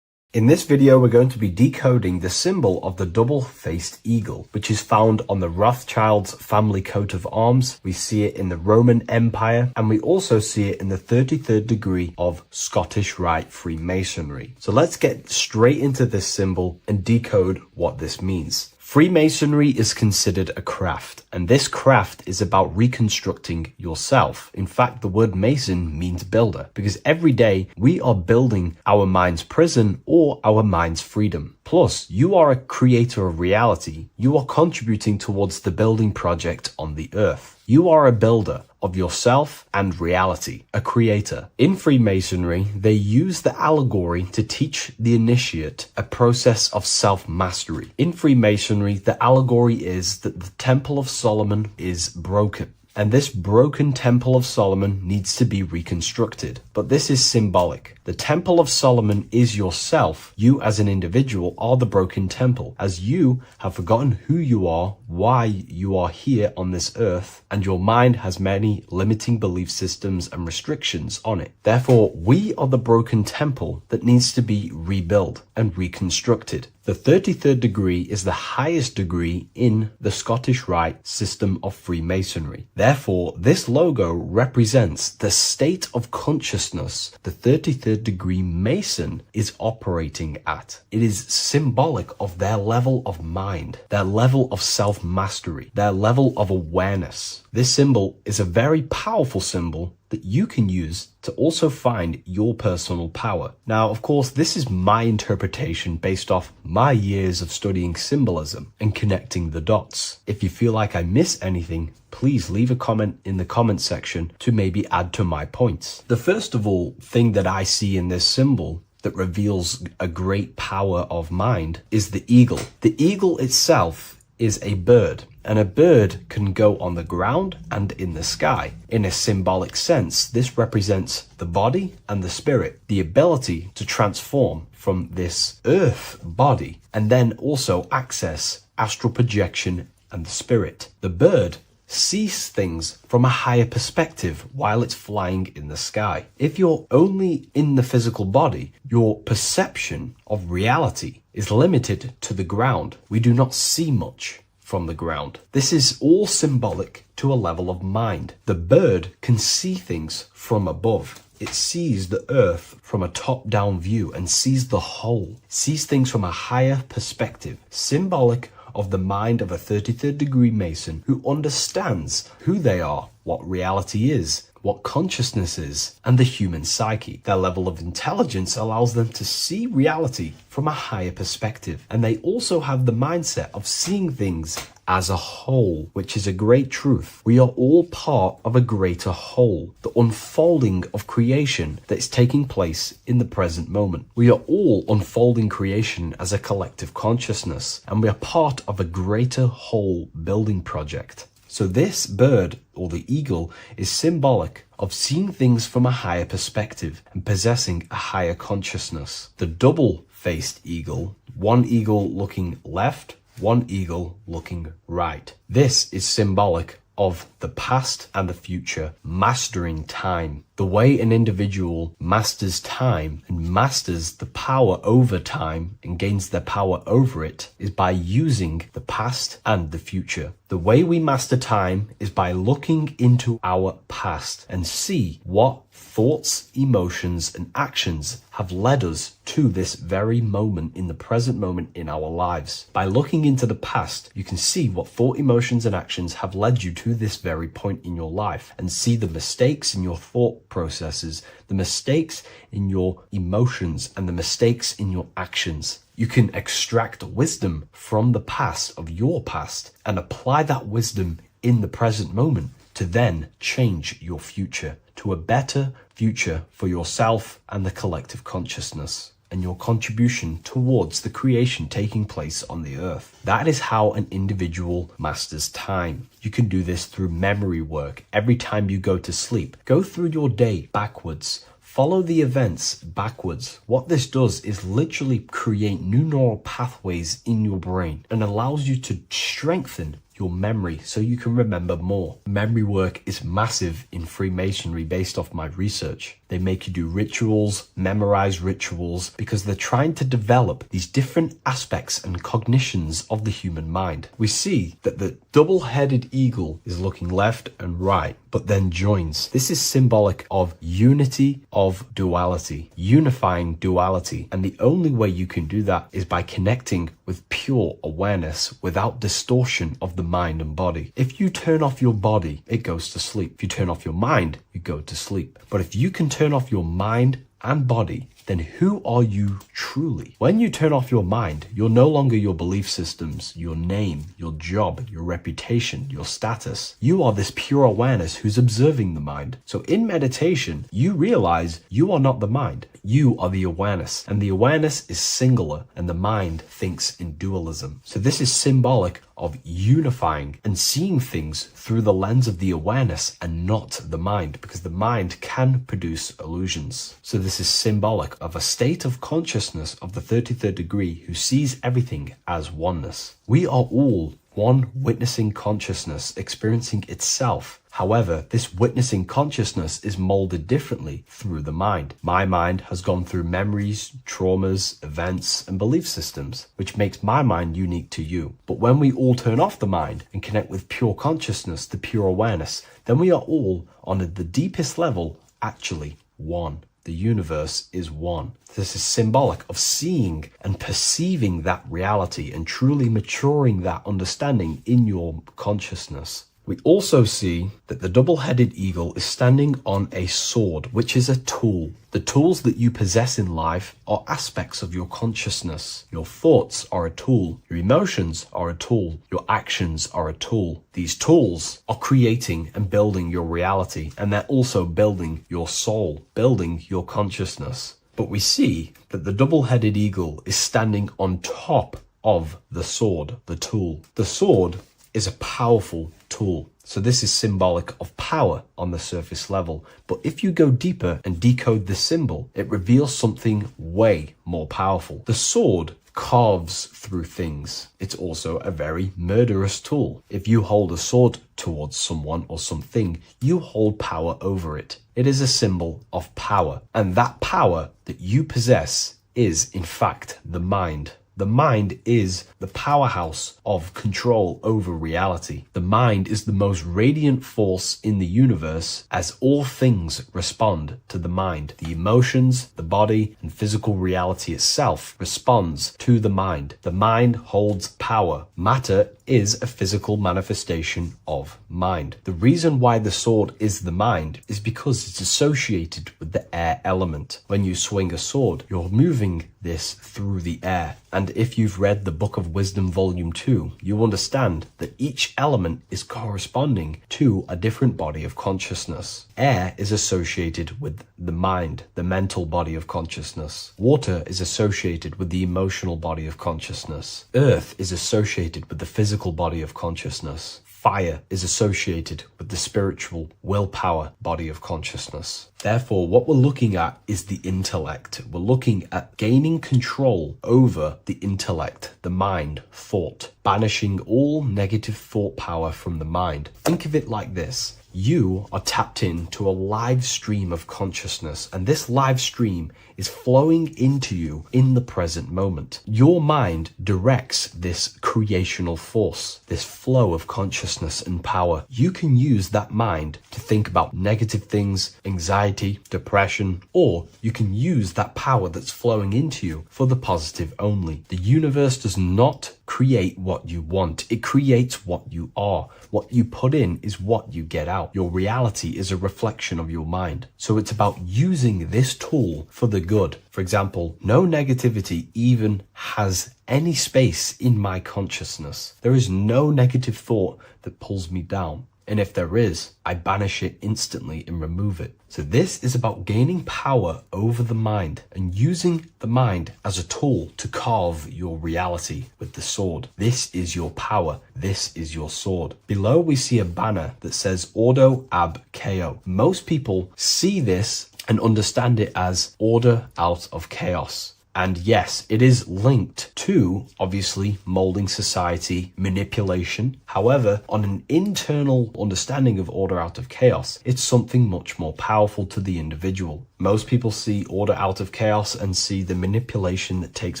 [SPEAKER 5] In this video, we're going to be decoding the symbol of the double-faced eagle, which is found on the Rothschild's family coat of arms. We see it in the Roman Empire, and we also see it in the 33rd degree of Scottish Rite Freemasonry. So let's get straight into this symbol and decode what this means. Freemasonry is considered a craft, and this craft is about reconstructing yourself. In fact, the word mason means builder, because every day we are building our mind's prison or our mind's freedom. Plus, you are a creator of reality. You are contributing towards the building project on the earth. You are a builder of yourself and reality, a creator. In Freemasonry, they use the allegory to teach the initiate a process of self-mastery. In Freemasonry, the allegory is that the Temple of Solomon is broken, and this broken Temple of Solomon needs to be reconstructed. But this is symbolic. The Temple of Solomon is yourself. You as an individual are the broken temple, as you have forgotten who you are, why you are here on this earth, and your mind has many limiting belief systems and restrictions on it. Therefore, we are the broken temple that needs to be rebuilt and reconstructed. The 33rd degree is the highest degree in the Scottish Rite system of Freemasonry. Therefore, this logo represents the state of consciousness the 33rd degree Mason is operating at. It is symbolic of their level of mind, their level of self-mastery, their level of awareness. This symbol is a very powerful symbol that you can use to also find your personal power. Now, of course, this is my interpretation based off my years of studying symbolism and connecting the dots. If you feel like I miss anything, please leave a comment in the comment section to maybe add to my points. The first of all thing that I see in this symbol that reveals a great power of mind is the eagle. The eagle itself is a bird, and a bird can go on the ground and in the sky. In a symbolic sense, this represents the body and the spirit, the ability to transform from this earth body and then also access astral projection and the spirit. The bird sees things from a higher perspective while it's flying in the sky. If you're only in the physical body, your perception of reality is limited to the ground. We do not see much from the ground. This is all symbolic to a level of mind. The bird can see things from above. It sees the earth from a top-down view and sees the whole, sees things from a higher perspective, symbolic of the mind of a 33rd degree Mason who understands who they are, what reality is, what consciousness is, and the human psyche. Their level of intelligence allows them to see reality from a higher perspective, and they also have the mindset of seeing things as a whole, which is a great truth. We are all part of a greater whole, the unfolding of creation that is taking place in the present moment. We are all unfolding creation as a collective consciousness, and we are part of a greater whole building project. So this bird, or the eagle, is symbolic of seeing things from a higher perspective and possessing a higher consciousness. The double-faced eagle, one eagle looking left, one eagle looking right. This is symbolic of the past and the future, mastering time. The way an individual masters time and masters the power over time and gains their power over it is by using the past and the future. The way we master time is by looking into our past and see what thoughts, emotions, and actions have led us to this very moment in the present moment in our lives. By looking into the past, you can see what thought, emotions, and actions have led you to this very point in your life and see the mistakes in your thought processes, the mistakes in your emotions, and the mistakes in your actions. You can extract wisdom from the past of your past and apply that wisdom in the present moment to then change your future to a better future for yourself and the collective consciousness and your contribution towards the creation taking place on the earth. That is how an individual masters time. You can do this through memory work. Every time you go to sleep, go through your day backwards. Follow the events backwards. What this does is literally create new neural pathways in your brain and allows you to strengthen your memory so you can remember more. Memory work is massive in Freemasonry based off my research. They make you do rituals, memorize rituals, because they're trying to develop these different aspects and cognitions of the human mind. We see that the double-headed eagle is looking left and right, but then joins. This is symbolic of unity of duality, unifying duality. And the only way you can do that is by connecting with pure awareness without distortion of the mind and body. If you turn off your body, it goes to sleep. If you turn off your mind, you go to sleep. But if you can turn off your mind and body, then who are you truly? When you turn off your mind, you're no longer your belief systems, your name, your job, your reputation, your status. You are this pure awareness who's observing the mind. So in meditation, you realize you are not the mind. You are the awareness, and the awareness is singular, and the mind thinks in dualism. So this is symbolic of unifying and seeing things through the lens of the awareness and not the mind, because the mind can produce illusions. So this is symbolic of a state of consciousness of the 33rd degree who sees everything as oneness. We are all one witnessing consciousness experiencing itself. However, this witnessing consciousness is molded differently through the mind. My mind has gone through memories, traumas, events, and belief systems, which makes my mind unique to you. But when we all turn off the mind and connect with pure consciousness, the pure awareness, then we are all, on the deepest level, actually one. The universe is one. This is symbolic of seeing and perceiving that reality and truly maturing that understanding in your consciousness. We also see that the double-headed eagle is standing on a sword, which is a tool. The tools that you possess in life are aspects of your consciousness. Your thoughts are a tool. Your emotions are a tool. Your actions are a tool. These tools are creating and building your reality, and they're also building your soul, building your consciousness. But we see that the double-headed eagle is standing on top of the sword, the tool. The sword is a powerful tool. So this is symbolic of power on the surface level. But if you go deeper and decode the symbol, it reveals something way more powerful. The sword carves through things. It's also a very murderous tool. If you hold a sword towards someone or something, you hold power over it. It is a symbol of power. And that power that you possess is, in fact, the mind. The mind is the powerhouse of control over reality. The mind is the most radiant force in the universe, as all things respond to the mind. The emotions, the body, and physical reality itself responds to the mind. The mind holds power. Matter is a physical manifestation of mind. The reason why the sword is the mind is because it's associated with the air element. When you swing a sword, you're moving this through the air. And if you've read the Book of Wisdom Volume 2, you understand that each element is corresponding to a different body of consciousness. Air is associated with the mind, the mental body of consciousness. Water is associated with the emotional body of consciousness. Earth is associated with the physical body of consciousness. Fire is associated with the spiritual willpower body of consciousness. Therefore, what we're looking at is the intellect. We're looking at gaining control over the intellect, the mind, thought, banishing all negative thought power from the mind. Think of it like this. You are tapped into a live stream of consciousness, and this live stream is flowing into you in the present moment. Your mind directs this creational force, this flow of consciousness and power. You can use that mind to think about negative things, anxiety, depression, or you can use that power that's flowing into you for the positive only. The universe does not create what you want. It creates what you are. What you put in is what you get out. Your reality is a reflection of your mind. So it's about using this tool for the good. For example, no negativity even has any space in my consciousness. There is no negative thought that pulls me down. And if there is, I banish it instantly and remove it. So this is about gaining power over the mind and using the mind as a tool to carve your reality with the sword. This is your power. This is your sword. Below we see a banner that says Ordo ab Chaos. Most people see this and understand it as order out of chaos. And yes, it is linked to, obviously, molding society, manipulation. However, on an internal understanding of order out of chaos, it's something much more powerful to the individual. Most people see order out of chaos and see the manipulation that takes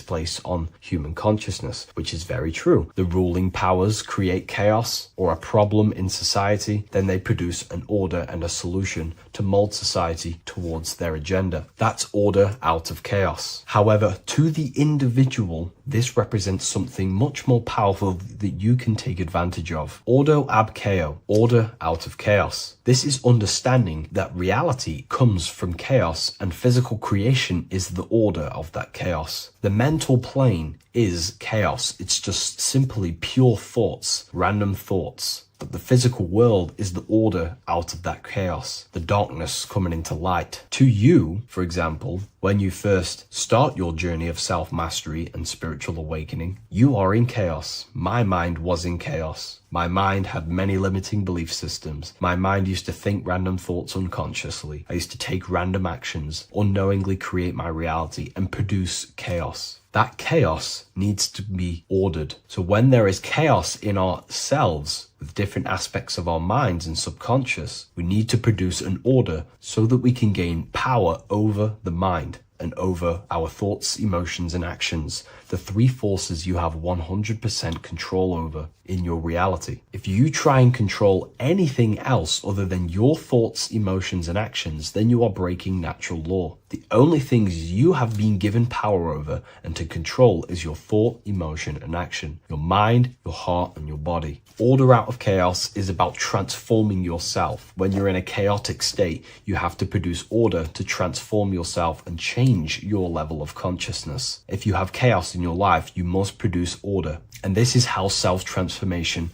[SPEAKER 5] place on human consciousness, which is very true. The ruling powers create chaos or a problem in society, then they produce an order and a solution to mold society towards their agenda. That's order out of chaos. However, to the individual, this represents something much more powerful that you can take advantage of. Ordo ab chaos, order out of chaos. This is understanding that reality comes from chaos and physical creation is the order of that chaos. The mental plane is chaos. It's just simply pure thoughts, random thoughts. But the physical world is the order out of that chaos, the darkness coming into light. To you, for example, when you first start your journey of self-mastery and spiritual awakening, you are in chaos. My mind was in chaos. My mind had many limiting belief systems. My mind used to think random thoughts unconsciously. I used to take random actions, unknowingly create my reality and produce chaos. That chaos needs to be ordered. So when there is chaos in ourselves, with different aspects of our minds and subconscious, we need to produce an order so that we can gain power over the mind and over our thoughts, emotions, and actions. The three forces you have 100% control over in your reality. If you try and control anything else other than your thoughts, emotions, and actions, then you are breaking natural law. The only things you have been given power over and to control is your thought, emotion, and action. Your mind, your heart, and your body. Order out of chaos is about transforming yourself. When you're in a chaotic state, you have to produce order to transform yourself and change your level of consciousness. If you have chaos in your life, you must produce order. And this is how self-transformation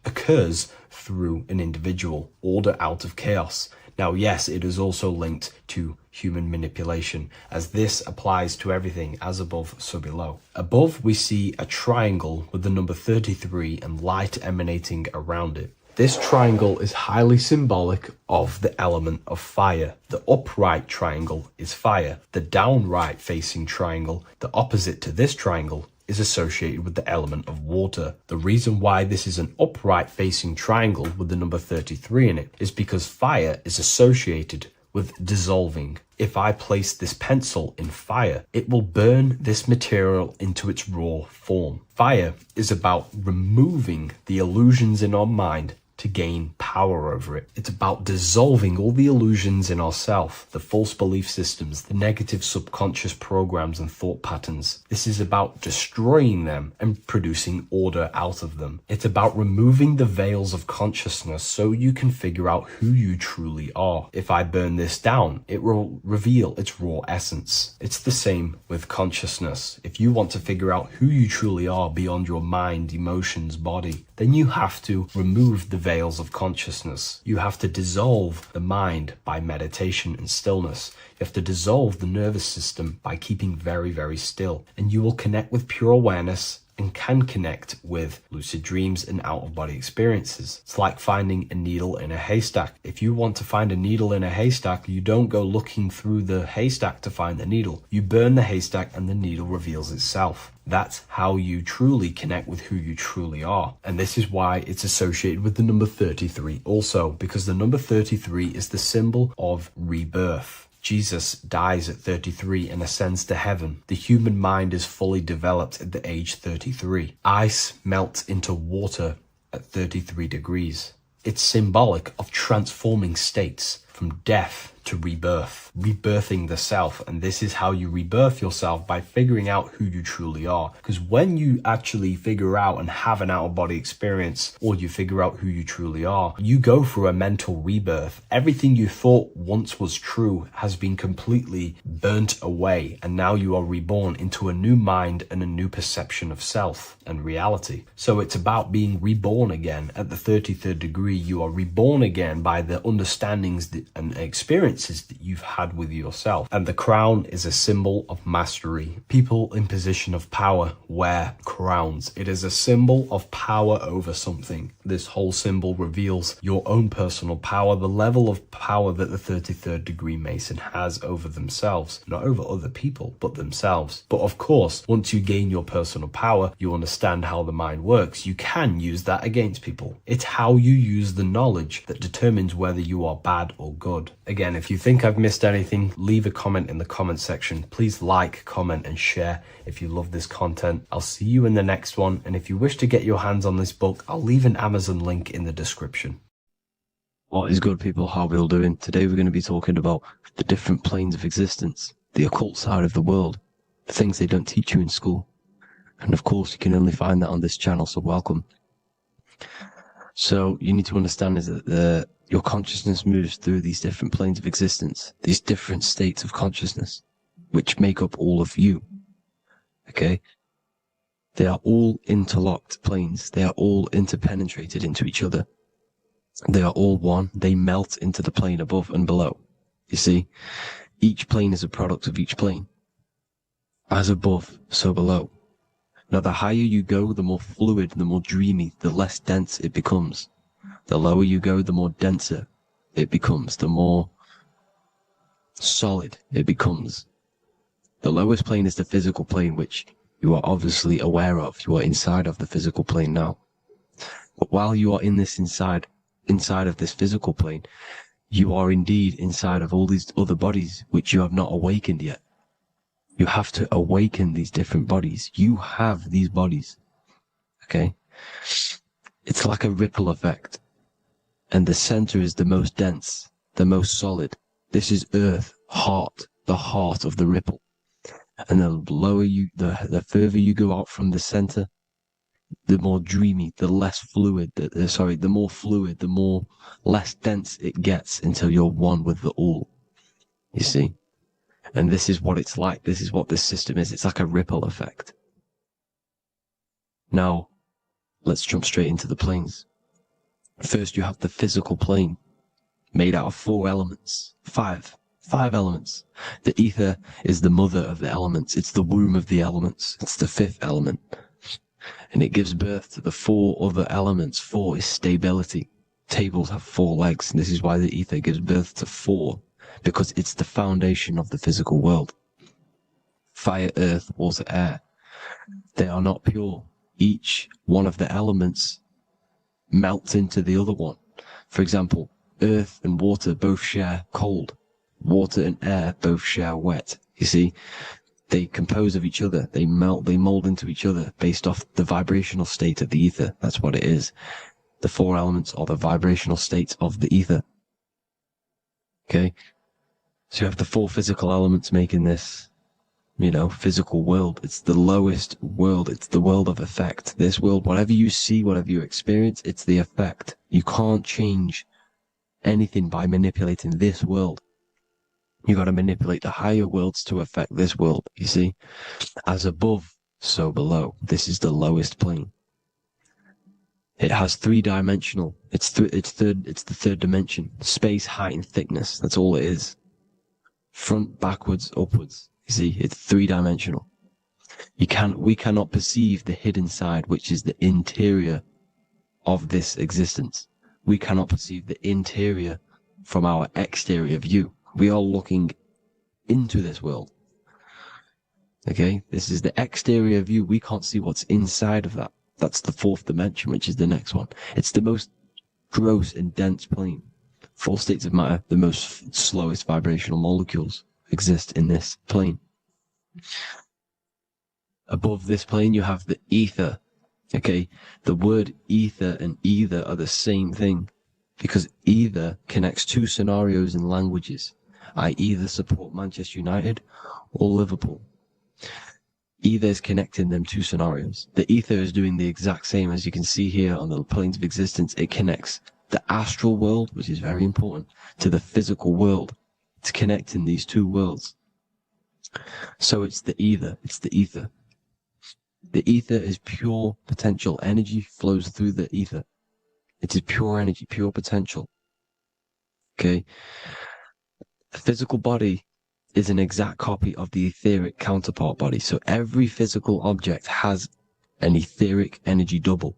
[SPEAKER 5] occurs through an individual. Order out of chaos. Now, yes, it is also linked to human manipulation, as this applies to everything as above, so below. Above, we see a triangle with the number 33 and light emanating around it. This triangle is highly symbolic of the element of fire. The upright triangle is fire. The downright facing triangle, the opposite to this triangle, is associated with the element of water. The reason why this is an upright facing triangle with the number 33 in it is because fire is associated with dissolving. If I place this pencil in fire, it will burn this material into its raw form. Fire is about removing the illusions in our mind to gain power over it. It's about dissolving all the illusions in ourself, the false belief systems, the negative subconscious programs and thought patterns. This is about destroying them and producing order out of them. It's about removing the veils of consciousness so you can figure out who you truly are. If I burn this down, it will reveal its raw essence. It's the same with consciousness. If you want to figure out who you truly are beyond your mind, emotions, body, then you have to remove the veils of consciousness. You have to dissolve the mind by meditation and stillness. You have to dissolve the nervous system by keeping very, very still. And you will connect with pure awareness and can connect with lucid dreams and out-of-body experiences. It's like finding a needle in a haystack. If you want to find a needle in a haystack, you don't go looking through the haystack to find the needle. You burn the haystack and the needle reveals itself. That's how you truly connect with who you truly are. And this is why it's associated with the number 33 also, because the number 33 is the symbol of rebirth. Jesus dies at 33 and ascends to heaven. The human mind is fully developed at the age 33. Ice melts into water at 33 degrees. It's symbolic of transforming states from death to rebirth, rebirthing the self. And this is how you rebirth yourself, by figuring out who you truly are. Because when you actually figure out and have an out-of-body experience, or you figure out who you truly are, you go through a mental rebirth. Everything you thought once was true has been completely burnt away, and now you are reborn into a new mind and a new perception of self and reality. So it's about being reborn again. At the 33rd degree, you are reborn again by the understandings and experiences that you've had with yourself. And the crown is a symbol of mastery. People in position of power wear crowns. It is a symbol of power over something. This whole symbol reveals your own personal power, the level of power that the 33rd degree Mason has over themselves, not over other people, but themselves. But of course, once you gain your personal power, you understand how the mind works. You can use that against people. It's how you use the knowledge that determines whether you are bad or good. Again, if you think I've missed anything, leave a comment in the comment section. Please like, comment, and share if you love this content. I'll see you in the next one. And if you wish to get your hands on this book, I'll leave an Amazon link in the description.
[SPEAKER 1] What is good, people? How are we all doing? Today we're going to be talking about the different planes of existence, the occult side of the world, the things they don't teach you in school. And of course, you can only find that on this channel, so welcome. So you need to understand is that your consciousness moves through these different planes of existence, these different states of consciousness, which make up all of you. Okay? They are all interlocked planes. They are all interpenetrated into each other. They are all one. They melt into the plane above and below. You see? Each plane is a product of each plane. As above, so below. Now, the higher you go, the more fluid, the more dreamy, the less dense it becomes. The lower you go, the more denser it becomes, the more solid it becomes. The lowest plane is the physical plane, which you are obviously aware of. You are inside of the physical plane now. But while you are in this inside of this physical plane, you are indeed inside of all these other bodies, which you have not awakened yet. You have to awaken these different bodies. You have these bodies. Okay? It's like a ripple effect. And the center is the most dense, the most solid. This is earth, heart, the heart of the ripple. And the lower you, the further you go out from the center, the more dreamy, the less fluid, the more fluid, the more less dense it gets until you're one with the all. You see? And this is what it's like. This is what this system is. It's like a ripple effect. Now, let's jump straight into the planes. First, you have the physical plane, made out of 4 elements. 5 elements. The ether is the mother of the elements. It's the womb of the elements. It's the 5th element. And it gives birth to the 4 other elements. 4 is stability. Tables have 4 legs, and this is why the ether gives birth to 4. Because it's the foundation of the physical world. Fire, earth, water, air. They are not pure. Each one of the elements melts into the other one. For example, earth and water both share cold.
[SPEAKER 6] water and air both share wet. You see, they compose of each other. They melt, they mold into each other based off the vibrational state of the ether. That's what it is. The four elements are the vibrational states of the ether. Okay? So you have the four physical elements making this, physical world. It's the lowest world. It's the world of effect. This world, whatever you see, whatever you experience, it's the effect. You can't change anything by manipulating this world. You got to manipulate the higher worlds to affect this world. You see, as above, so below. This is the lowest plane. It has three-dimensional. It's the third dimension. Space, height, and thickness. That's all it is. Front, backwards, upwards. You see, it's three-dimensional. We cannot perceive the hidden side, which is the interior of this existence. We cannot perceive the interior from our exterior view. We are looking into this world. Okay? This is the exterior view. We can't see what's inside of that. That's the fourth dimension, which is the next one. It's the most gross and dense plane. Four states of matter, the most slowest vibrational molecules exist in this plane. Above this plane, you have the ether. Okay? The word ether and either are the same thing, because either connects two scenarios in languages. I either support Manchester United or Liverpool. Either is connecting them two scenarios. The ether is doing the exact same, as you can see here on the planes of existence. It connects the astral world, which is very important, to the physical world. It's connecting these two worlds. So it's the ether. It's the ether. The ether is pure potential. Energy flows through the ether. It is pure energy, pure potential. Okay? The physical body is an exact copy of the etheric counterpart body. So every physical object has an etheric energy double.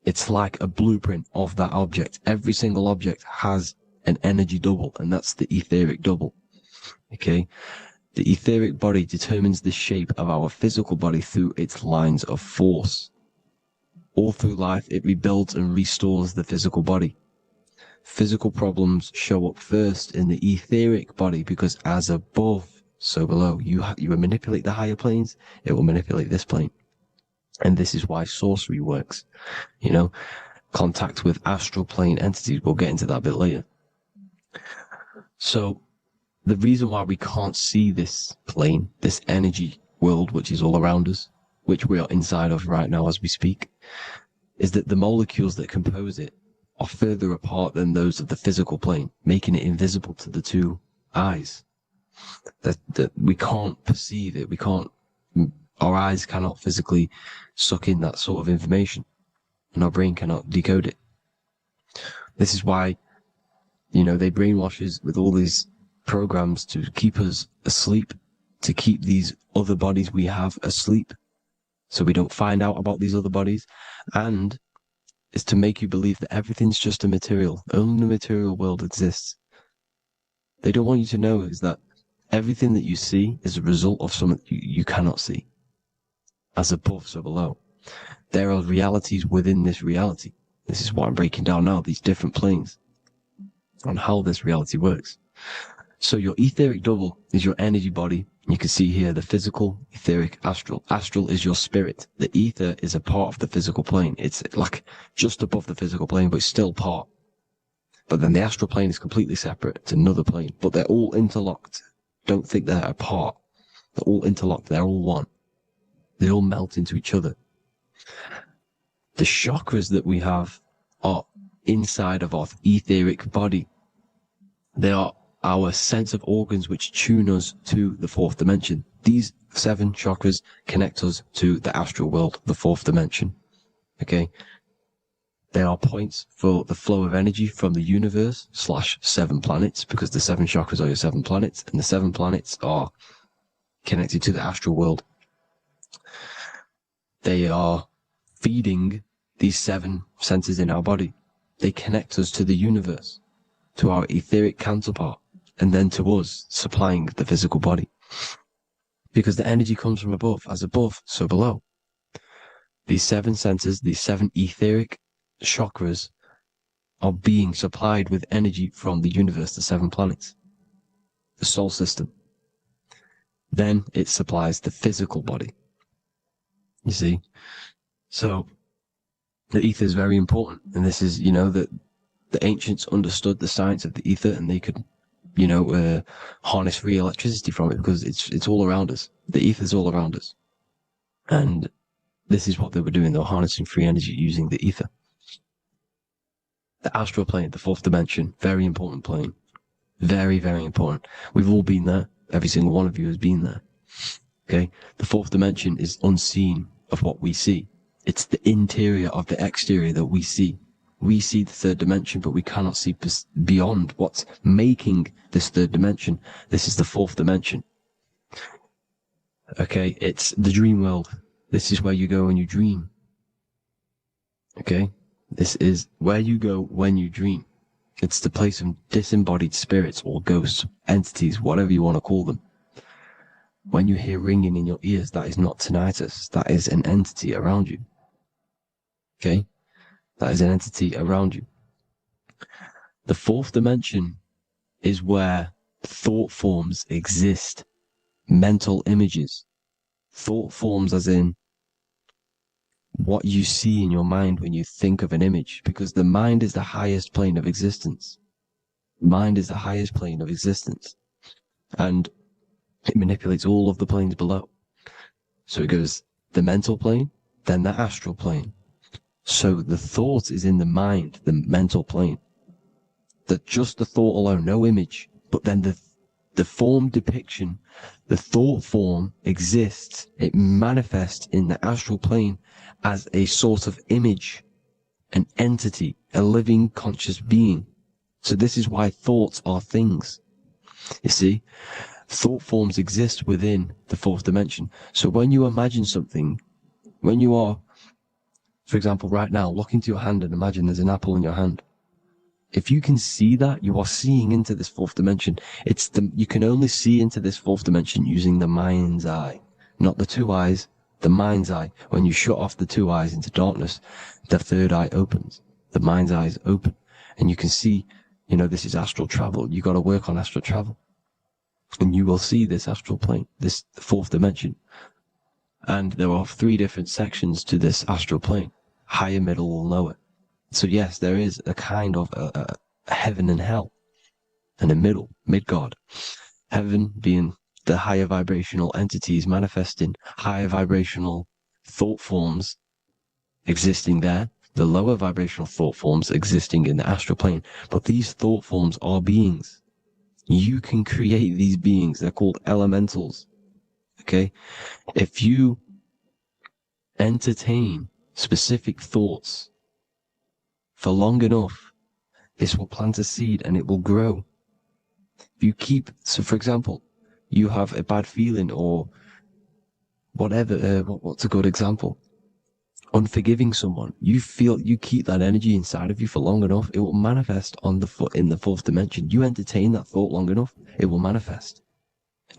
[SPEAKER 6] It's like a blueprint of that object. Every single object has an energy double, and that's the etheric double. Okay? The etheric body determines the shape of our physical body through its lines of force. All through life, it rebuilds and restores the physical body. Physical problems show up first in the etheric body, because as above, so below. You manipulate the higher planes, it will manipulate this plane. And this is why sorcery works. Contact with astral plane entities. We'll get into that a bit later. So the reason why we can't see this plane, this energy world, which is all around us, which we are inside of right now as we speak, is that the molecules that compose it are further apart than those of the physical plane, making it invisible to the two eyes. That we can't perceive it. Our eyes cannot physically suck in that sort of information, and our brain cannot decode it. This is why, they brainwash us with all these programs to keep us asleep, to keep these other bodies we have asleep, so we don't find out about these other bodies, and is to make you believe that everything's just a material. Only the material world exists. They don't want you to know is that everything that you see is a result of something you cannot see. As above, so below. There are realities within this reality. This is what I'm breaking down now, these different planes, on how this reality works. So your etheric double is your energy body. You can see here the physical, etheric, astral. Astral is your spirit. The ether is a part of the physical plane. It's like just above the physical plane, but it's still part. But then the astral plane is completely separate. It's another plane, but they're all interlocked. Don't think they're apart. They're all interlocked. They're all one. They all melt into each other. The chakras that we have are inside of our etheric body. They are our sense of organs which tune us to the fourth dimension. These 7 chakras connect us to the astral world, the fourth dimension. Okay? They are points for the flow of energy from the universe / 7 planets, because the 7 chakras are your 7 planets, and the 7 planets are connected to the astral world. They are feeding these 7 senses in our body. They connect us to the universe, to our etheric counterpart, and then to us, supplying the physical body. Because the energy comes from above. As above, so below. These 7 senses, these 7 etheric chakras, are being supplied with energy from the universe, the 7 planets, the solar system. Then it supplies the physical body. You see? So the ether is very important. And this is, that the ancients understood the science of the ether, and they could, harness free electricity from it, because it's all around us. The ether is all around us. And this is what they were doing. They were harnessing free energy using the ether. The astral plane, the 4th dimension, very important plane. Very, very important. We've all been there. Every single one of you has been there. Okay? The 4th dimension is unseen of what we see. It's the interior of the exterior that we see. We see the 3rd dimension, but we cannot see beyond what's making this 3rd dimension. This is the 4th dimension. Okay? It's the dream world. This is where you go when you dream. Okay? This is where you go when you dream. It's the place of disembodied spirits or ghosts, entities, whatever you want to call them. When you hear ringing in your ears, that is not tinnitus. That is an entity around you. Okay? That is an entity around you. The 4th dimension is where thought forms exist. Mental images. Thought forms as in what you see in your mind when you think of an image, because the mind is the highest plane of existence. Mind is the highest plane of existence. And it manipulates all of the planes below. So it goes the mental plane, then the astral plane. So the thought is in the mind, the mental plane. That just the thought alone, no image, but then the form depiction, the thought form exists. It manifests in the astral plane as a sort of image, an entity, a living conscious being. So this is why thoughts are things. You see, thought forms exist within the 4th dimension. So when you imagine something, when you are, for example, right now, look into your hand and imagine there's an apple in your hand. If you can see that, you are seeing into this 4th dimension. You can only see into this 4th dimension using the mind's eye, not the 2 eyes, the mind's eye. When you shut off the 2 eyes into darkness, the 3rd eye opens. The mind's eye is open. And you can see, this is astral travel. You got to work on astral travel. And you will see this astral plane, this 4th dimension. And there are 3 different sections to this astral plane. Higher, middle, or lower. So yes, there is a kind of a heaven and hell. And a mid-God. Heaven being the higher vibrational entities manifesting higher vibrational thought forms existing there. The lower vibrational thought forms existing in the astral plane. But these thought forms are beings. You can create these beings. They're called elementals. Okay? If you entertain specific thoughts for long enough, this will plant a seed and it will grow. If you keep, so for example, you have a bad feeling or whatever, what's a good example? Unforgiving someone. You keep that energy inside of you for long enough, it will manifest in the 4th dimension. You entertain that thought long enough, it will manifest.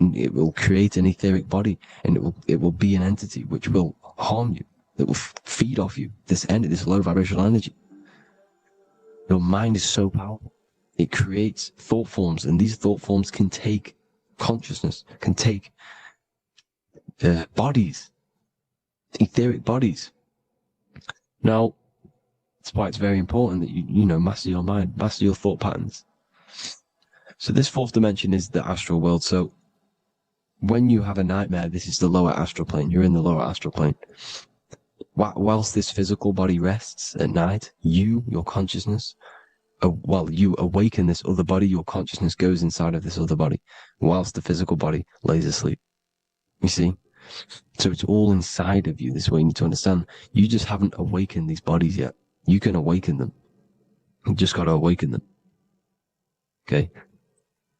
[SPEAKER 6] And it will create an etheric body, and it will be an entity which will harm you. It will feed off you, this low vibrational energy. Your mind is so powerful. It creates thought forms, and these thought forms can take consciousness, can take bodies, etheric bodies. Now, that's why it's very important that you master your mind, master your thought patterns. So this 4th dimension is the astral world. So when you have a nightmare, this is the lower astral plane. You're in the lower astral plane. Whilst this physical body rests at night, your consciousness, you awaken this other body, your consciousness goes inside of this other body, whilst the physical body lays asleep. You see? So it's all inside of you. This is what you need to understand. You just haven't awakened these bodies yet. You can awaken them. You just got to awaken them. Okay?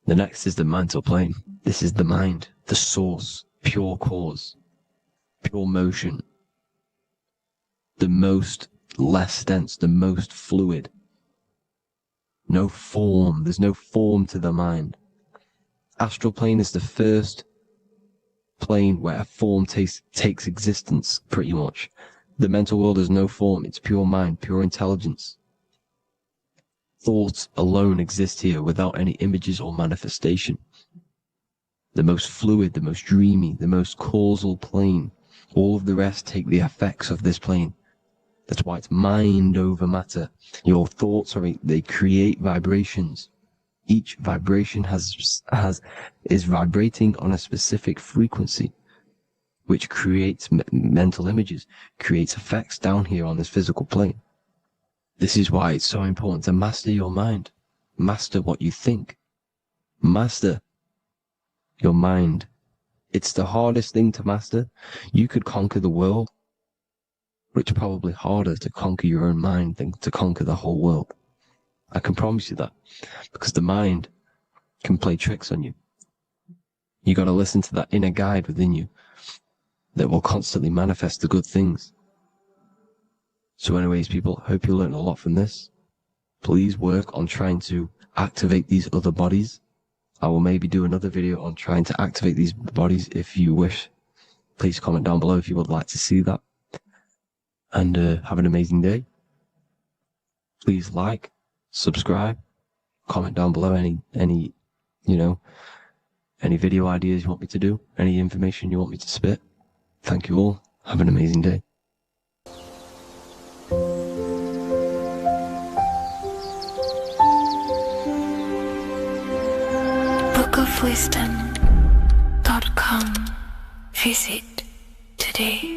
[SPEAKER 6] The next is the mental plane. This is the mind, the source, pure cause, pure motion. The most less dense, the most fluid. No form. There's no form to the mind. Astral plane is the first plane where a form takes existence, pretty much. The mental world has no form. It's pure mind, pure intelligence. Thoughts alone exist here without any images or manifestation. The most fluid, the most dreamy, the most causal plane. All of the rest take the effects of this plane. That's why it's mind over matter. Your thoughts they create vibrations. Each vibration is vibrating on a specific frequency, which creates mental images, creates effects down here on this physical plane. This is why it's so important to master your mind. Master what you think. Master your mind. It's the hardest thing to master. You could conquer the world, but it's probably harder to conquer your own mind than to conquer the whole world. I can promise you that, because the mind can play tricks on you. You got to listen to that inner guide within you that will constantly manifest the good things. So anyways, people, hope you learned a lot from this. Please work on trying to activate these other bodies. I will maybe do another video on trying to activate these bodies if you wish. Please comment down below if you would like to see that. And have an amazing day. Please like, subscribe, comment down below any video ideas you want me to do, any information you want me to spit. Thank you all. Have an amazing day.
[SPEAKER 2] bookofwisdom.com. Visit today.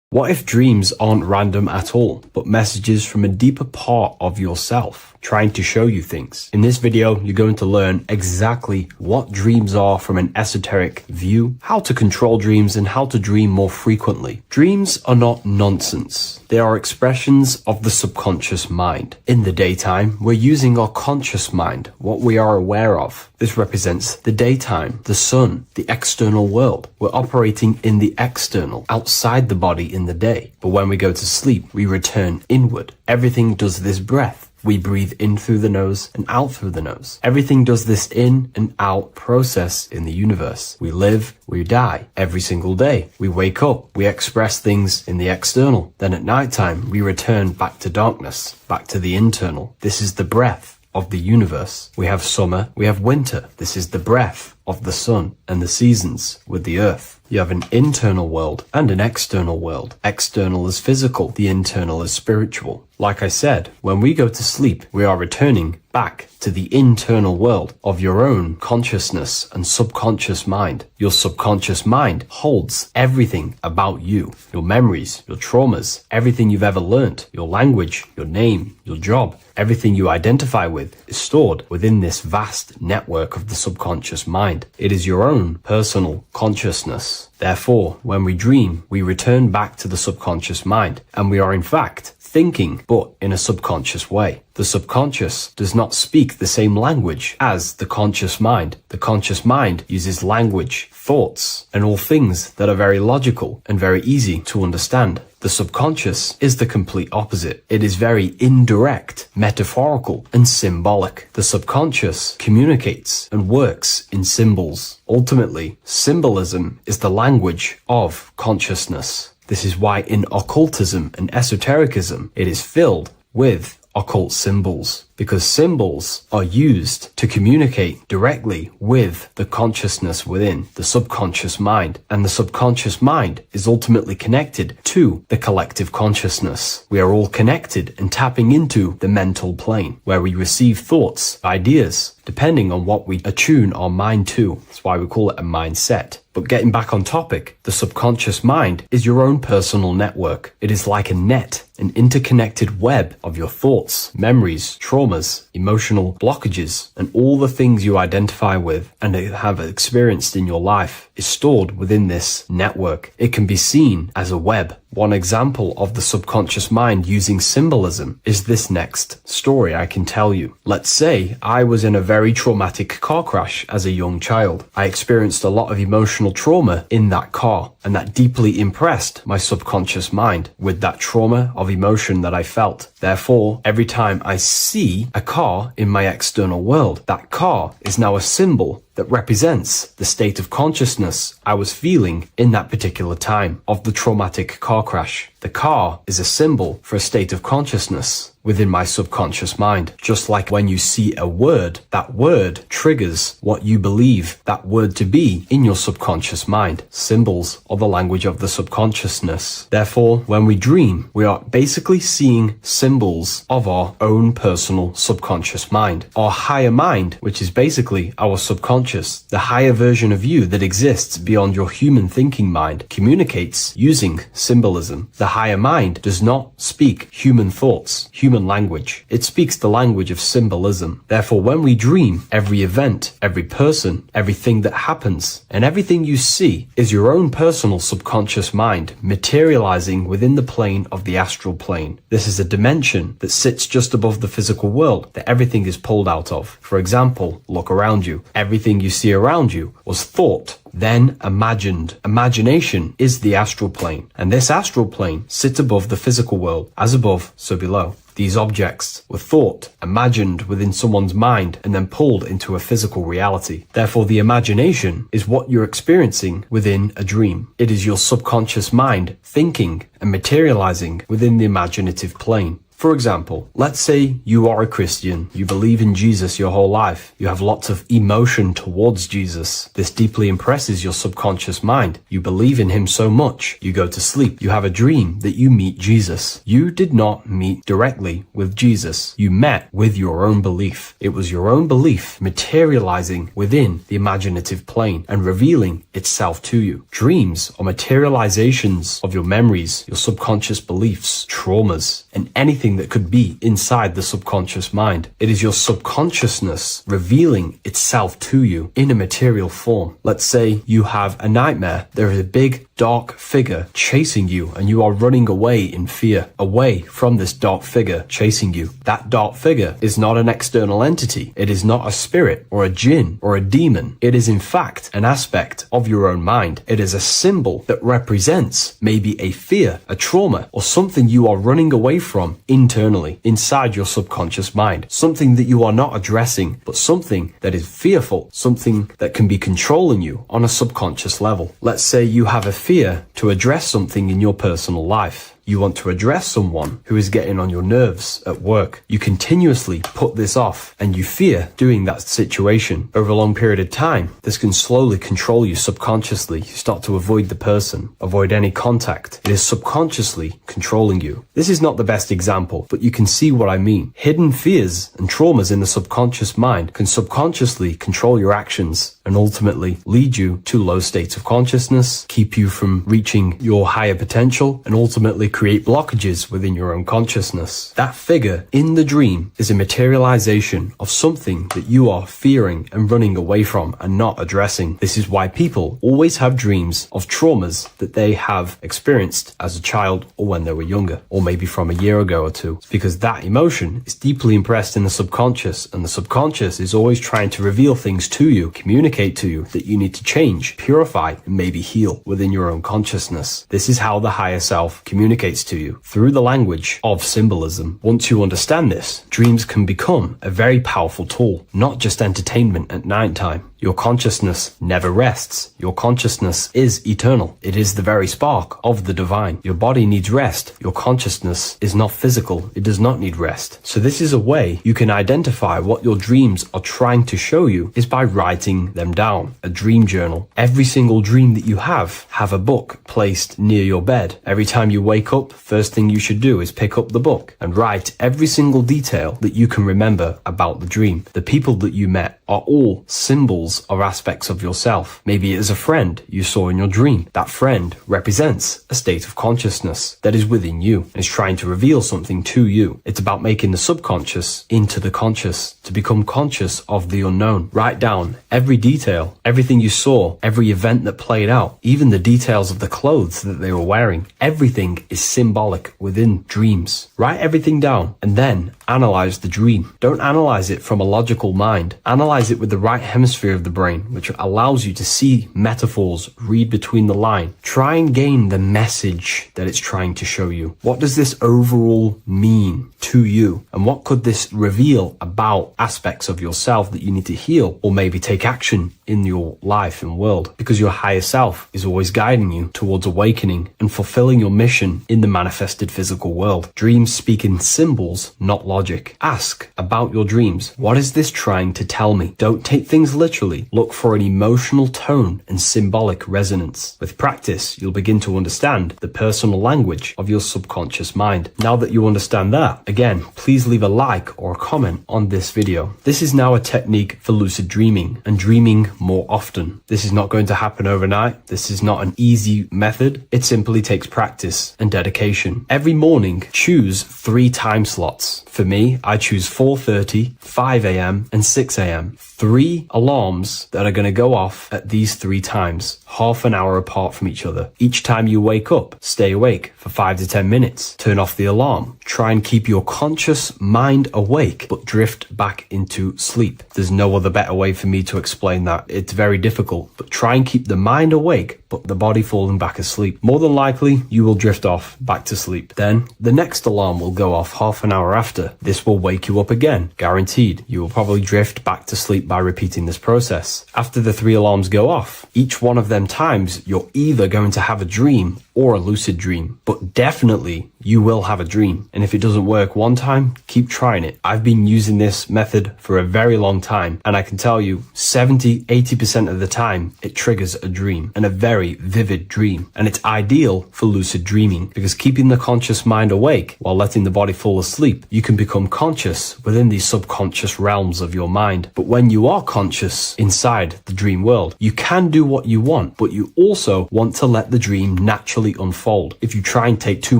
[SPEAKER 5] What if dreams aren't random at all, but messages from a deeper part of yourself, trying to show you things? In this video, you're going to learn exactly what dreams are from an esoteric view, how to control dreams, and how to dream more frequently. Dreams are not nonsense. They are expressions of the subconscious mind. In the daytime, we're using our conscious mind, what we are aware of. This represents the daytime, the sun, the external world. We're operating in the external, outside the body in the day. But when we go to sleep, we return inward. Everything does this breath. We breathe in through the nose and out through the nose. Everything does this in and out process in the universe. We live, we die every single day. We wake up, we express things in the external. Then at nighttime, we return back to darkness, back to the internal. This is the breath of the universe. We have summer, we have winter. This is the breath of the sun and the seasons with the earth. You have an internal world and an external world. External is physical, the internal is spiritual. Like I said, when we go to sleep, we are returning back to the internal world of your own consciousness and subconscious mind. Your subconscious mind holds everything about you, your memories, your traumas, everything you've ever learnt, your language, your name, your job, everything you identify with is stored within this vast network of the subconscious mind. It is your own personal consciousness. Therefore, when we dream, we return back to the subconscious mind, and we are in fact thinking, but in a subconscious way. The subconscious does not speak the same language as the conscious mind. The conscious mind uses language, thoughts, and all things that are very logical and very easy to understand. The subconscious is the complete opposite. It is very indirect, metaphorical, and symbolic. The subconscious communicates and works in symbols. Ultimately, symbolism is the language of consciousness. This is why in occultism and esotericism, it is filled with occult symbols, because symbols are used to communicate directly with the consciousness within the subconscious mind, and the subconscious mind is ultimately connected to the collective consciousness. We are all connected and tapping into the mental plane, where we receive thoughts, ideas, depending on what we attune our mind to. That's why we call it a mindset. But getting back on topic, the subconscious mind is your own personal network. It is like a net, an interconnected web of your thoughts, memories, traumas, emotional blockages, and all the things you identify with and have experienced in your life is stored within this network. It can be seen as a web. One example of the subconscious mind using symbolism is this next story I can tell you. Let's say I was in a very traumatic car crash as a young child. I experienced a lot of emotional trauma in that car, and that deeply impressed my subconscious mind with that trauma of emotion that I felt. Therefore, every time I see a car in my external world, that car is now a symbol that represents the state of consciousness I was feeling in that particular time of the traumatic car crash. The car is a symbol for a state of consciousness within my subconscious mind. Just like when you see a word, that word triggers what you believe that word to be in your subconscious mind. Symbols are the language of the subconsciousness. Therefore, when we dream, we are basically seeing symbols of our own personal subconscious mind. Our higher mind, which is basically our subconscious, the higher version of you that exists beyond your human thinking mind, communicates using symbolism. The higher mind does not speak human thoughts, human language. It speaks the language of symbolism. Therefore, when we dream, every event, every person, everything that happens, and everything you see is your own personal subconscious mind materializing within the plane of the astral plane. This is a dimension that sits just above the physical world that everything is pulled out of. For example, look around you. Everything you see around you was thought, then imagined. Imagination is the astral plane, and this astral plane sits above the physical world. As above, so below. These objects were thought, imagined within someone's mind, and then pulled into a physical reality. Therefore, the imagination is what you're experiencing within a dream. It is your subconscious mind thinking and materializing within the imaginative plane. For example, let's say you are a Christian, you believe in Jesus your whole life, you have lots of emotion towards Jesus. This deeply impresses your subconscious mind. You believe in him so much, you go to sleep, you have a dream that you meet Jesus. You did not meet directly with Jesus. You met with your own belief. It was your own belief materializing within the imaginative plane and revealing itself to you. Dreams are materializations of your memories, your subconscious beliefs, traumas, and anything that could be inside the subconscious mind. It is your subconsciousness revealing itself to you in a material form. Let's say you have a nightmare. There is a big dark figure chasing you and you are running away in fear, away from this dark figure chasing you. That dark figure is not an external entity. It is not a spirit or a jinn or a demon. It is in fact an aspect of your own mind. It is a symbol that represents maybe a fear, a trauma, or something you are running away from internally, inside your subconscious mind. Something that you are not addressing, but something that is fearful, something that can be controlling you on a subconscious level. Let's say you have a fear to address something in your personal life. You want to address someone who is getting on your nerves at work. You continuously put this off and you fear doing that situation. Over a long period of time, this can slowly control you subconsciously. You start to avoid the person, avoid any contact. It is subconsciously controlling you. This is not the best example, but you can see what I mean. Hidden fears and traumas in the subconscious mind can subconsciously control your actions and ultimately lead you to low states of consciousness, keep you from reaching your higher potential, and ultimately create blockages within your own consciousness. That figure in the dream is a materialization of something that you are fearing and running away from and not addressing. This is why people always have dreams of traumas that they have experienced as a child or when they were younger, or maybe from a year ago or two. It's because that emotion is deeply impressed in the subconscious, and the subconscious is always trying to reveal things to you, communicate to you that you need to change, purify, and maybe heal within your own consciousness. This is how the higher self communicates to you through the language of symbolism. Once you understand this, dreams can become a very powerful tool, not just entertainment at night time. Your consciousness never rests. Your consciousness is eternal. It is the very spark of the divine. Your body needs rest. Your consciousness is not physical. It does not need rest. So this is a way you can identify what your dreams are trying to show you is by writing them down. A dream journal. Every single dream that you have a book placed near your bed. Every time you wake up, first thing you should do is pick up the book and write every single detail that you can remember about the dream. The people that you met are all symbols or aspects of yourself. Maybe it is a friend you saw in your dream. That friend represents a state of consciousness that is within you and is trying to reveal something to you. It's about making the subconscious into the conscious, to become conscious of the unknown. Write down every detail, everything you saw, every event that played out, even the details of the clothes that they were wearing. Everything is symbolic within dreams. Write everything down and then analyze the dream. Don't analyze it from a logical mind. Analyze it with the right hemisphere of the brain, which allows you to see metaphors, read between the line. Try and gain the message that it's trying to show you. What does this overall mean to you? And what could this reveal about aspects of yourself that you need to heal or maybe take action in your life and world, because your higher self is always guiding you towards awakening and fulfilling your mission in the manifested physical world. Dreams speak in symbols, not logic. Ask about your dreams. What is this trying to tell me? Don't take things literally. Look for an emotional tone and symbolic resonance. With practice, you'll begin to understand the personal language of your subconscious mind. Now that you understand that, again, please leave a like or a comment on this video. This is now a technique for lucid dreaming and dreaming more often. This is not going to happen overnight. This is not an easy method. It simply takes practice and dedication. Every morning, choose 3 time slots. For me, I choose 4:30, 5 a.m. and 6 a.m. 3 alarms that are going to go off at these 3 times, half an hour apart from each other. Each time you wake up, stay awake for 5 to 10 minutes. Turn off the alarm. Try and keep your conscious mind awake, but drift back into sleep. There's no other better way for me to explain that. It's very difficult, but try and keep the mind awake, but the body falling back asleep. More than likely, you will drift off back to sleep. Then the next alarm will go off half an hour after. This will wake you up again. Guaranteed. You will probably drift back to sleep by repeating this process. After the 3 alarms go off, each one of them times, you're either going to have a dream or a lucid dream, but definitely you will have a dream. And if it doesn't work one time, keep trying it. I've been using this method for a very long time, and I can tell you 70-80% of the time it triggers a dream, and a very vivid dream. And it's ideal for lucid dreaming because keeping the conscious mind awake while letting the body fall asleep, you can become conscious within these subconscious realms of your mind. But when you are conscious inside the dream world, you can do what you want, but you also want to let the dream naturally unfold. If you try and take too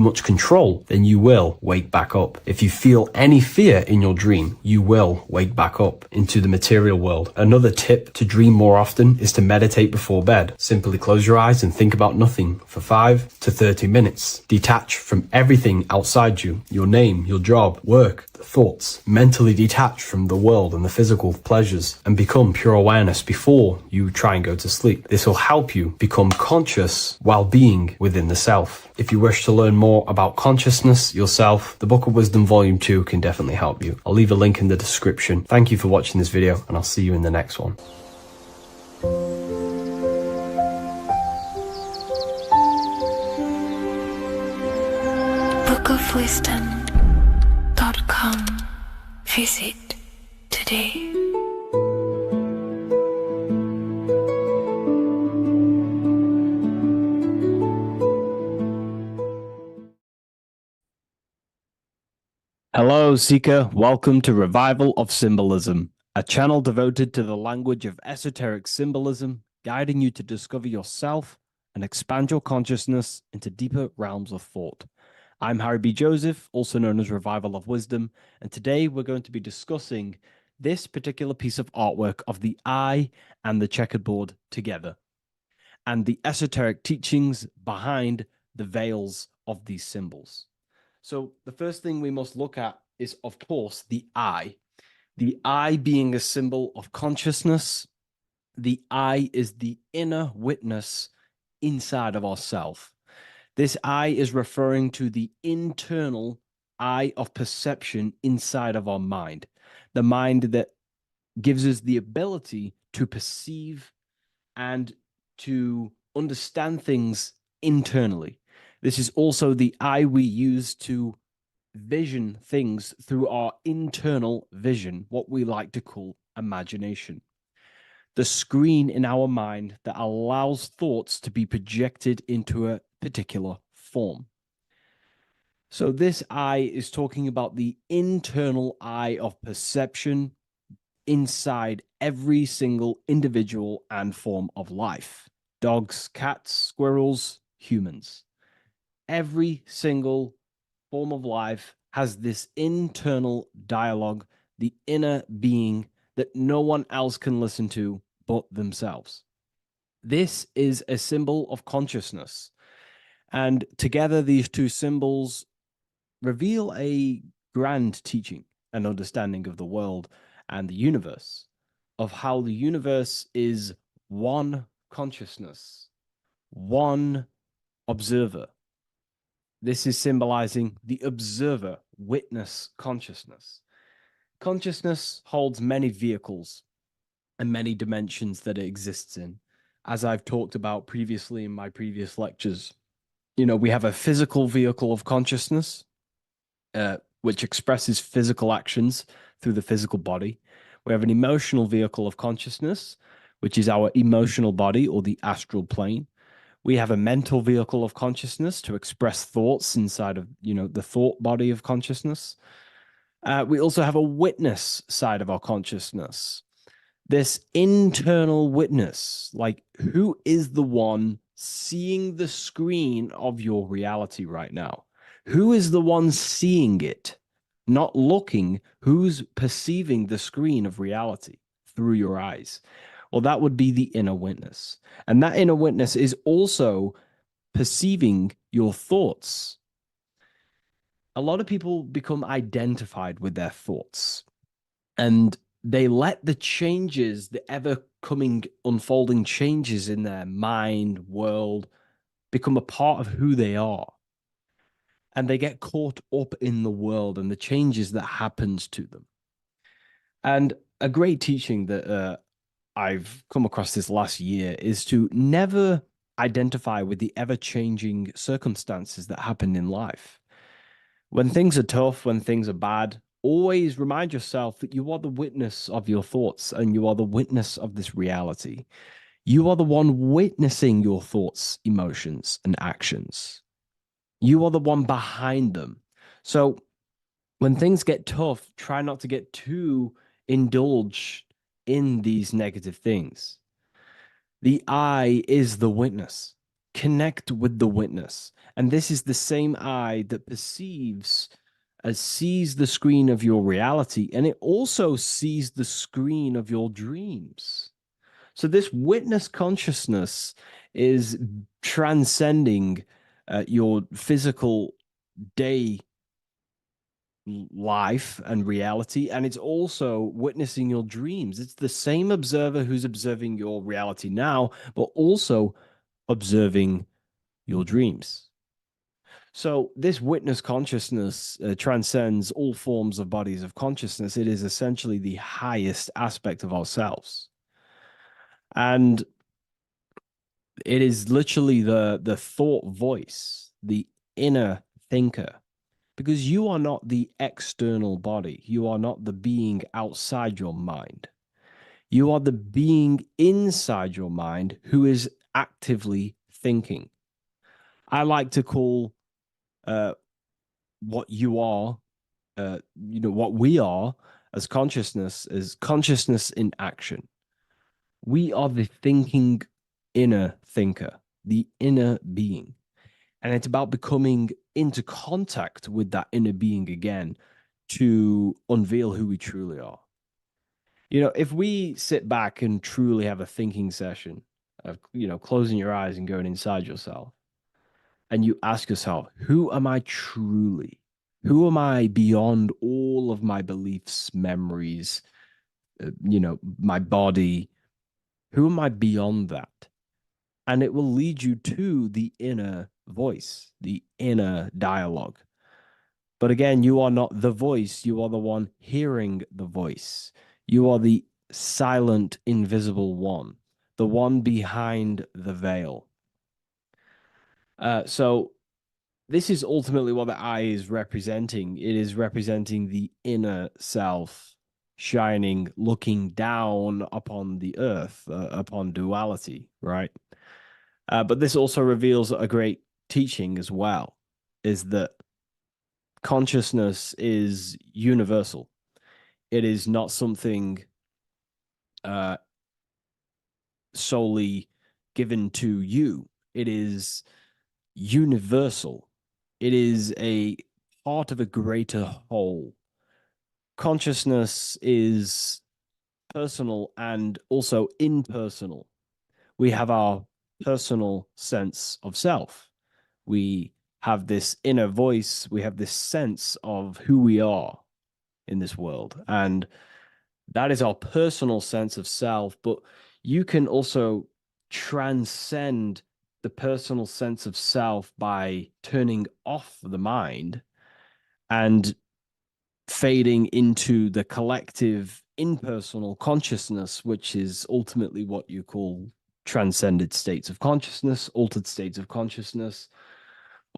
[SPEAKER 5] much control, then you will wake back up. If you feel any fear in your dream, you will wake back up into the material world. Another tip to dream more often is to meditate before bed. Simply close your eyes and think about nothing for 5 to 30 minutes. Detach from everything outside you, your name, your job, work, thoughts. Mentally detach from the world and the physical pleasures and become pure awareness before you try and go to sleep. This will help you become conscious while being within the self. If you wish to learn more about consciousness yourself, the Book of Wisdom Volume 2 can definitely help you. I'll leave a link in the description. Thank you for watching this video, and I'll see you in the next one.
[SPEAKER 2] bookofwisdom.com. Visit today.
[SPEAKER 1] Hello, Seeker. Welcome to Revival of Symbolism, a channel devoted to the language of esoteric symbolism, guiding you to discover yourself and expand your consciousness into deeper realms of thought. I'm Harry B. Joseph, also known as Revival of Wisdom, and today we're going to be discussing this particular piece of artwork of the eye and the checkerboard together, and the esoteric teachings behind the veils of these symbols. So the first thing we must look at is, of course, the eye. The eye being a symbol of consciousness. The eye is the inner witness inside of ourself. This eye is referring to the internal eye of perception inside of our mind. The mind that gives us the ability to perceive and to understand things internally. This is also the eye we use to vision things through our internal vision, what we like to call imagination. The screen in our mind that allows thoughts to be projected into a particular form. So this eye is talking about the internal eye of perception inside every single individual and form of life. Dogs, cats, squirrels, humans. Every single form of life has this internal dialogue, the inner being that no one else can listen to but themselves. This is a symbol of consciousness. And together, these two symbols reveal a grand teaching and understanding of the world and the universe, of how the universe is one consciousness, one observer. This is symbolizing the observer, witness consciousness. Consciousness holds many vehicles. and many dimensions that it exists in. As I've talked about previously in my previous lectures, we have a physical vehicle of consciousness, which expresses physical actions through the physical body. We have an emotional vehicle of consciousness, which is our emotional body or the astral plane. We have a mental vehicle of consciousness to express thoughts inside of, the thought body of consciousness. We also have a witness side of our consciousness. This internal witness, like who is the one seeing the screen of your reality right now? Who is the one seeing it? Not looking, who's perceiving the screen of reality through your eyes? Well, that would be the inner witness. And that inner witness is also perceiving your thoughts. A lot of people become identified with their thoughts, and they let the changes, the ever coming, unfolding changes in their mind, world, become a part of who they are. And they get caught up in the world and the changes that happens to them. And a great teaching that I've come across this last year is to never identify with the ever-changing circumstances that happen in life. When things are tough, when things are bad, always remind yourself that you are the witness of your thoughts and you are the witness of this reality. You are the one witnessing your thoughts, emotions, and actions. You are the one behind them. So when things get tough, try not to get too indulged in these negative things. The eye is the witness. Connect with the witness. And this is the same eye that sees the screen of your reality, and it also sees the screen of your dreams. So this witness consciousness is transcending your physical day life and reality, and it's also witnessing your dreams. It's the same observer who's observing your reality now, but also observing your dreams. So this witness consciousness transcends all forms of bodies of consciousness. It is essentially the highest aspect of ourselves. And it is literally the thought voice, the inner thinker, because you are not the external body. You are not the being outside your mind. You are the being inside your mind who is actively thinking. I like to call what you are, what we are as consciousness is consciousness in action. We are the thinking inner thinker, the inner being. And it's about becoming into contact with that inner being again to unveil who we truly are. If we sit back and truly have a thinking session of, closing your eyes and going inside yourself, and you ask yourself, who am I truly? Who am I beyond all of my beliefs, memories, my body? Who am I beyond that? And it will lead you to the inner voice, the inner dialogue. But again, you are not the voice. You are the one hearing the voice. You are the silent, invisible one, the one behind the veil. So this is ultimately what the eye is representing. It is representing the inner self shining, looking down upon the earth, upon duality, right? But this also reveals a great teaching as well, is that consciousness is universal. It is not something solely given to you. It is universal. It is a part of a greater whole. Consciousness is personal and also impersonal. We have our personal sense of self. We have this inner voice. We have this sense of who we are in this world. And that is our personal sense of self. But you can also transcend the personal sense of self by turning off the mind and fading into the collective impersonal consciousness, which is ultimately what you call transcended states of consciousness, altered states of consciousness,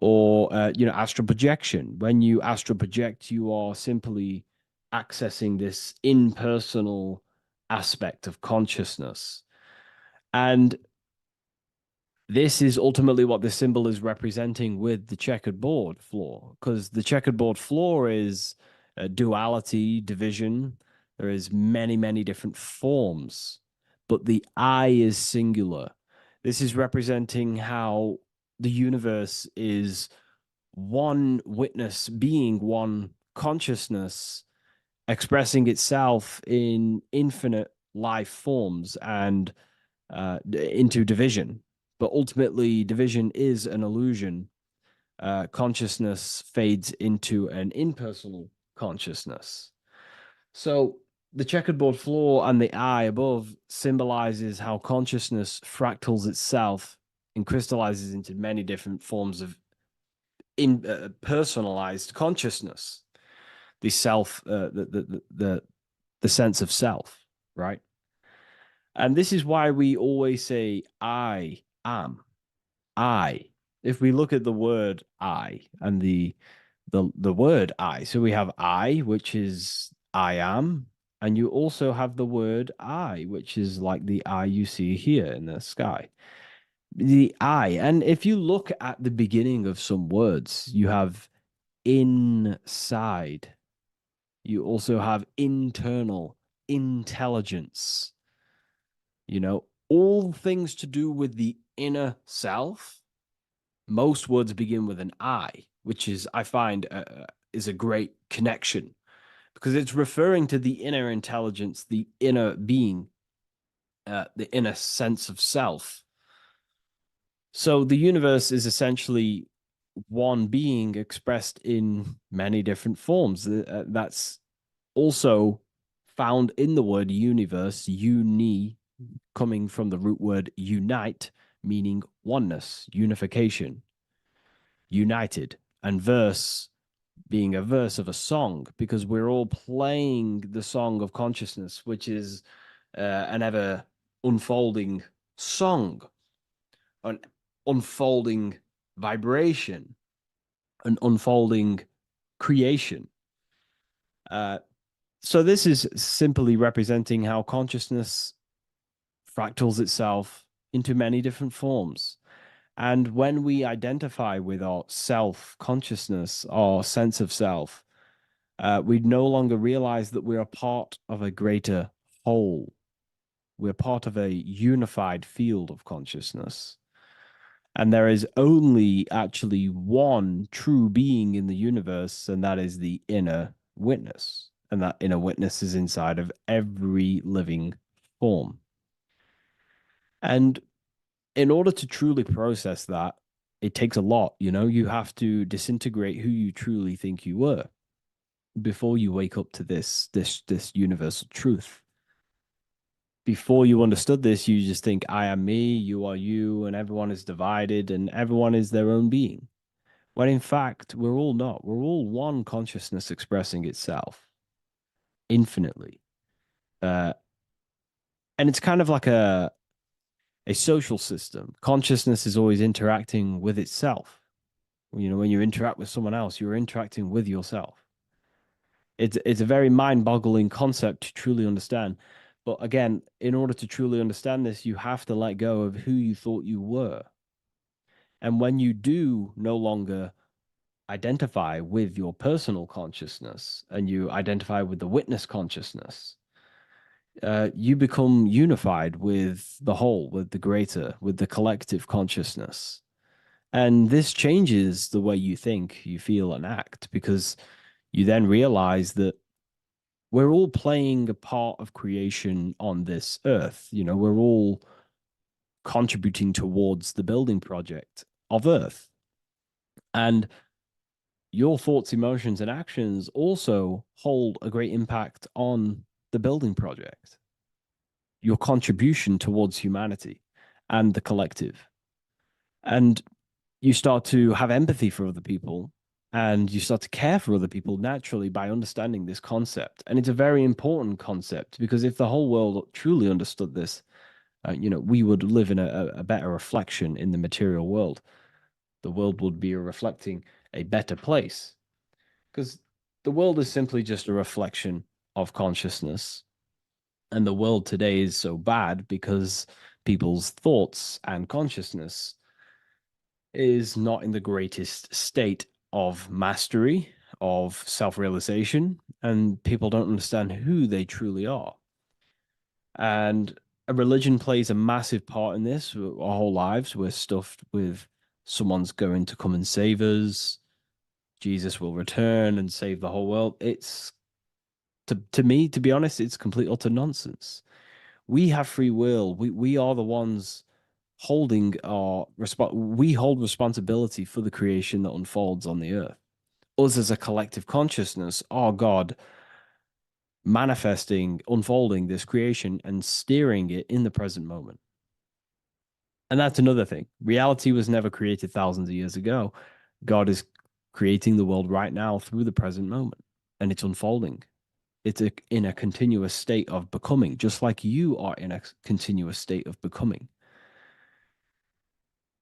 [SPEAKER 1] or astral projection. When you astral project, you are simply accessing this impersonal aspect of consciousness. And this is ultimately what the symbol is representing with the checkered board floor, because the checkered board floor is duality, division. There is many, many different forms, but the I is singular. This is representing how the universe is one witness being, one consciousness expressing itself in infinite life forms and into division. But ultimately, division is an illusion. Consciousness fades into an impersonal consciousness. So the checkerboard floor and the eye above symbolizes how consciousness fractals itself and crystallizes into many different forms of personalized consciousness. The self, the sense of self, right? And this is why we always say, I am. I. If we look at the word I and the word I, so we have I, which is I am, and you also have the word I, which is like the eye you see here in the sky. The I, and if you look at the beginning of some words, you have inside. You also have internal, intelligence. All things to do with the inner self. Most words begin with an I, which is, I find, is a great connection because it's referring to the inner intelligence, the inner being, the inner sense of self. So the universe is essentially one being expressed in many different forms. That's also found in the word universe, uni, coming from the root word unite, meaning oneness, unification, united, and verse being a verse of a song, because we're all playing the song of consciousness, which is an ever unfolding song, an unfolding vibration, an unfolding creation. So this is simply representing how consciousness fractals itself into many different forms. And when we identify with our self-consciousness, our sense of self, we no longer realize that we're a part of a greater whole. We're part of a unified field of consciousness. And there is only actually one true being in the universe, and that is the inner witness. And that inner witness is inside of every living form. And in order to truly process that, it takes a lot. You have to disintegrate who you truly think you were before you wake up to this universal truth. Before you understood this, you just think, I am me, you are you, and everyone is divided and everyone is their own being. When in fact, we're all not. We're all one consciousness expressing itself infinitely. And it's kind of like a social system. Consciousness is always interacting with itself. When you interact with someone else, you're interacting with yourself. It's a very mind-boggling concept to truly understand. But again, in order to truly understand this, you have to let go of who you thought you were. And when you do no longer identify with your personal consciousness and you identify with the witness consciousness, you become unified with the whole, with the greater, with the collective consciousness. And this changes the way you think, you feel, and act, because you then realize that we're all playing a part of creation on this earth. We're all contributing towards the building project of Earth. And your thoughts, emotions, and actions also hold a great impact on the building project, your contribution towards humanity and the collective. And you start to have empathy for other people And you start to care for other people naturally by understanding this concept. And it's a very important concept because if the whole world truly understood this, we would live in a better reflection in the material world. The world would be reflecting a better place because the world is simply just a reflection of consciousness. And the world today is so bad because people's thoughts and consciousness is not in the greatest state of mastery, of self realization, and people don't understand who they truly are. And a religion plays a massive part in this. Our whole lives, we're stuffed with someone's going to come and save us. Jesus will return and save the whole world. It's to me, to be honest, it's complete utter nonsense. We have free will. We are the ones holding we hold responsibility for the creation that unfolds on the earth. Us as a collective consciousness are God manifesting, unfolding this creation and steering it in the present moment. And that's another thing. Reality was never created thousands of years ago. God is creating the world right now through the present moment, and it's unfolding. It's in a continuous state of becoming, just like you are in a continuous state of becoming.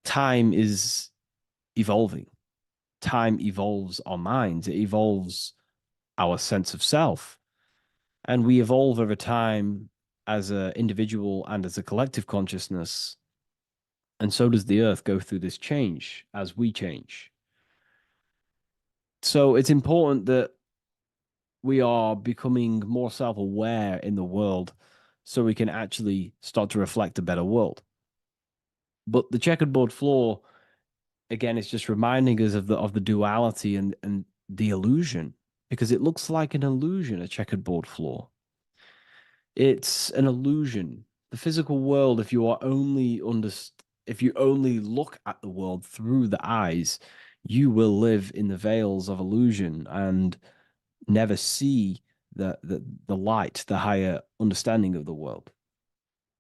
[SPEAKER 1] Time is evolving. Time evolves our minds, it evolves our sense of self. And we evolve over time as an individual and as a collective consciousness. And so does the earth go through this change as we change. So it's important that we are becoming more self aware in the world so we can actually start to reflect a better world. But the checkerboard floor, again, is just reminding us of the duality and the illusion, because it looks like an illusion, a checkerboard floor. It's an illusion. The physical world, if you only look at the world through the eyes, you will live in the veils of illusion and never see the light, the higher understanding of the world.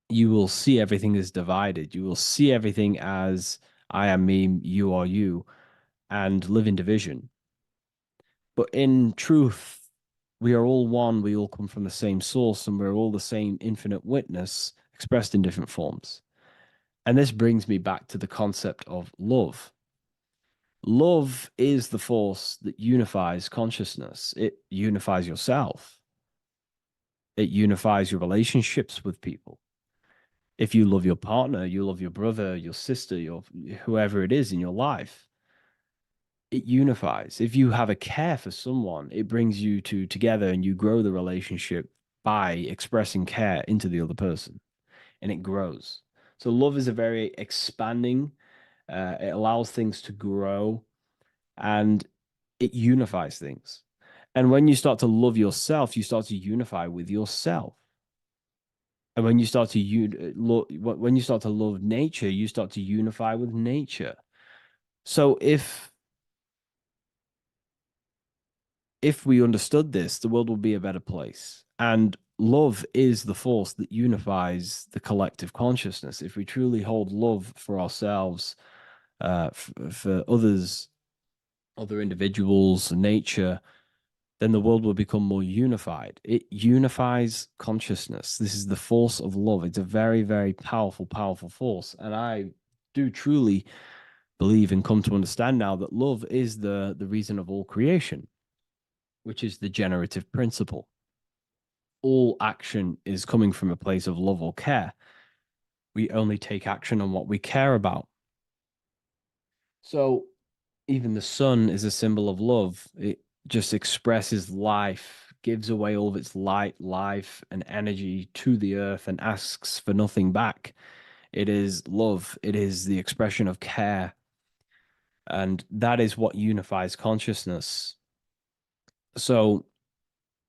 [SPEAKER 1] You will see everything as divided. You will see everything as I am me, you are you, and live in division. But in truth, we are all one. We all come from the same source, and we're all the same infinite witness expressed in different forms. And this brings me back to the concept of love. Love is the force that unifies consciousness. It unifies yourself. It unifies your relationships with people. If you love your partner, you love your brother, your sister, your whoever it is in your life, it unifies. If you have a care for someone, it brings you two together and you grow the relationship by expressing care into the other person, and it grows. So love is a very expanding, it allows things to grow, and it unifies things. And when you start to love yourself, you start to unify with yourself. And when you start to when you start to love nature, you start to unify with nature. So if we understood this, the world would be a better place. And love is the force that unifies the collective consciousness. If we truly hold love for ourselves, for others, other individuals, nature, then the world will become more unified. It unifies consciousness. This is the force of love. It's a very, very powerful, powerful force. And I do truly believe and come to understand now that love is the reason of all creation, which is the generative principle. All action is coming from a place of love or care. We only take action on what we care about. So even the sun is a symbol of love. It just expresses life, gives away all of its light, life, and energy to the earth and asks for nothing back. It is love, it is the expression of care. And that is what unifies consciousness. So,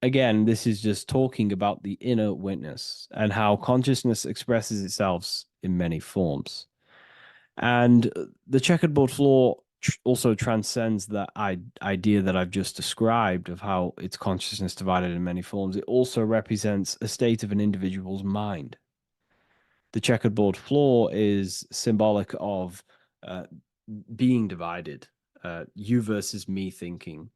[SPEAKER 1] again, this is just talking about the inner witness and how consciousness expresses itself in many forms. And the checkerboard floor also transcends that idea that I've just described of how it's consciousness divided in many forms. It also represents a state of an individual's mind. The checkerboard floor is symbolic of being divided you versus me thinking,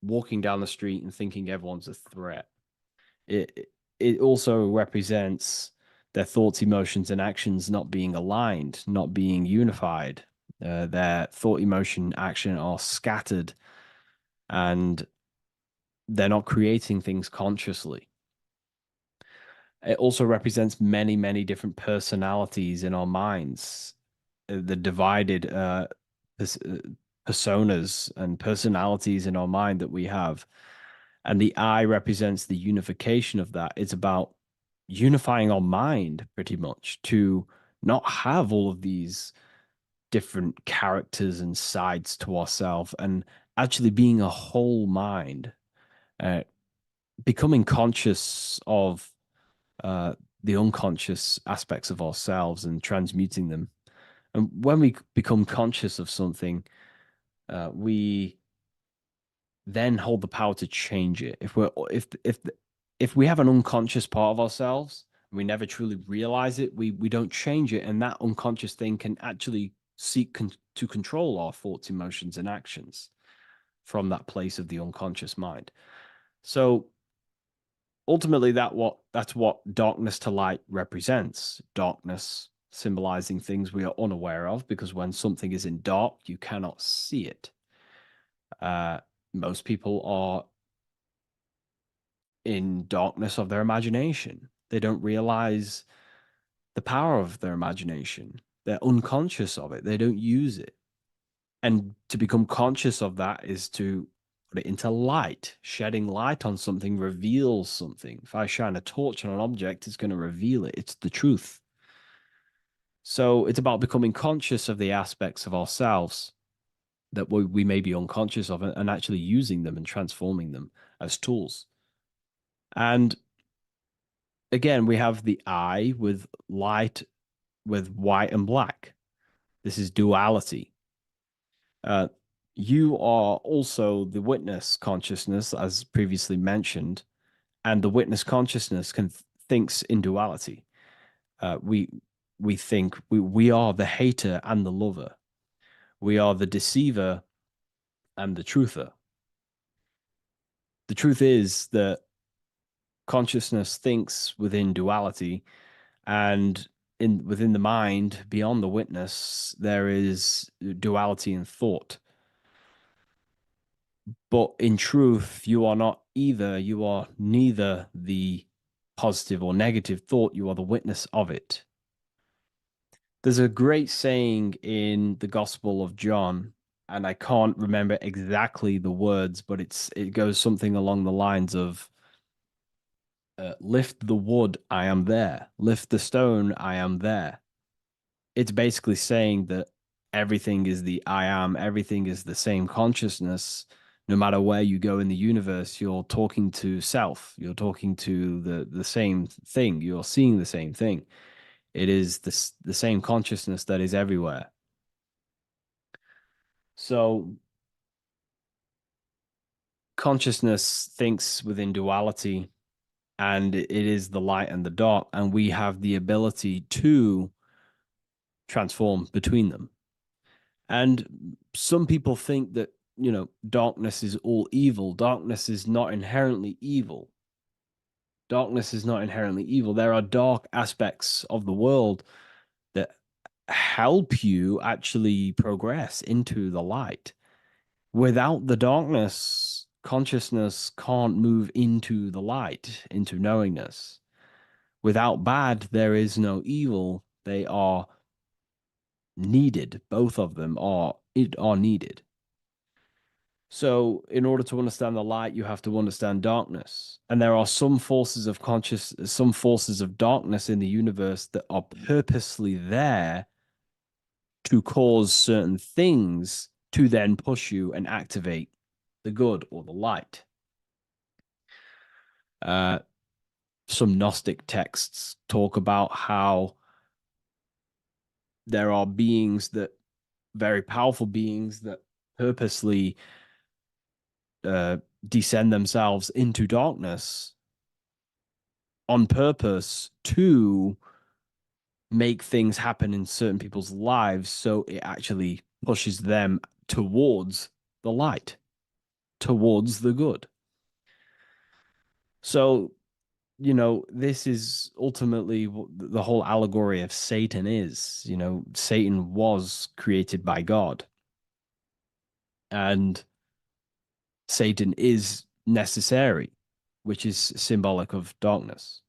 [SPEAKER 1] walking down the street and thinking everyone's a threat. It also represents their thoughts, emotions, and actions not being aligned, not being unified. Their thought, emotion, action are scattered, and they're not creating things consciously. It also represents many, many different personalities in our minds, the divided personas and personalities in our mind that we have. And the I represents the unification of that. It's about unifying our mind pretty much to not have all of these different characters and sides to ourselves, and actually being a whole mind, becoming conscious of the unconscious aspects of ourselves and transmuting them. And when we become conscious of something, we then hold the power to change it. If we have an unconscious part of ourselves and we never truly realize it, we don't change it, and that unconscious thing can actually seek to control our thoughts, emotions, and actions from that place of the unconscious mind. So ultimately, that's what darkness to light represents. Darkness symbolizing things we are unaware of, because when something is in dark, you cannot see it. Most people are in darkness of their imagination. They don't realize the power of their imagination. They're unconscious of it. They don't use it. And to become conscious of that is to put it into light. Shedding light on something reveals something. If I shine a torch on an object, it's going to reveal it. It's the truth. So it's about becoming conscious of the aspects of ourselves that we may be unconscious of, and actually using them and transforming them as tools. And again, we have the I with light, with white and black. This is duality. You are also the witness consciousness, as previously mentioned, and the witness consciousness thinks in duality. We think we are the hater and the lover. We are the deceiver and the truther. The truth is that consciousness thinks within duality, and within the mind, beyond the witness, there is duality in thought. But in truth, you are not either. You are neither the positive or negative thought. You are the witness of it. There's a great saying in the Gospel of John, and I can't remember exactly the words, but it goes something along the lines of, lift the wood, I am there. Lift the stone, I am there. It's basically saying that everything is the I am, everything is the same consciousness. No matter where you go in the universe, you're talking to self. You're talking to the same thing. You're seeing the same thing. It is the same consciousness that is everywhere. So consciousness thinks within duality, and it is the light and the dark, and we have the ability to transform between them. And some people think that, darkness is all evil. Darkness is not inherently evil. Darkness is not inherently evil. There are dark aspects of the world that help you actually progress into the light. Without the darkness, consciousness can't move into the light, into knowingness. Without bad, there is no evil. They are needed. Both of them are needed. So in order to understand the light, you have to understand darkness. And there are some forces of some forces of darkness in the universe that are purposely there to cause certain things to then push you and activate the good or the light. Some Gnostic texts talk about how there are very powerful beings that purposely descend themselves into darkness on purpose to make things happen in certain people's lives, so it actually pushes them towards the light, towards the good. So, this is ultimately what the whole allegory of Satan is. Satan was created by God, and Satan is necessary, which is symbolic of darkness.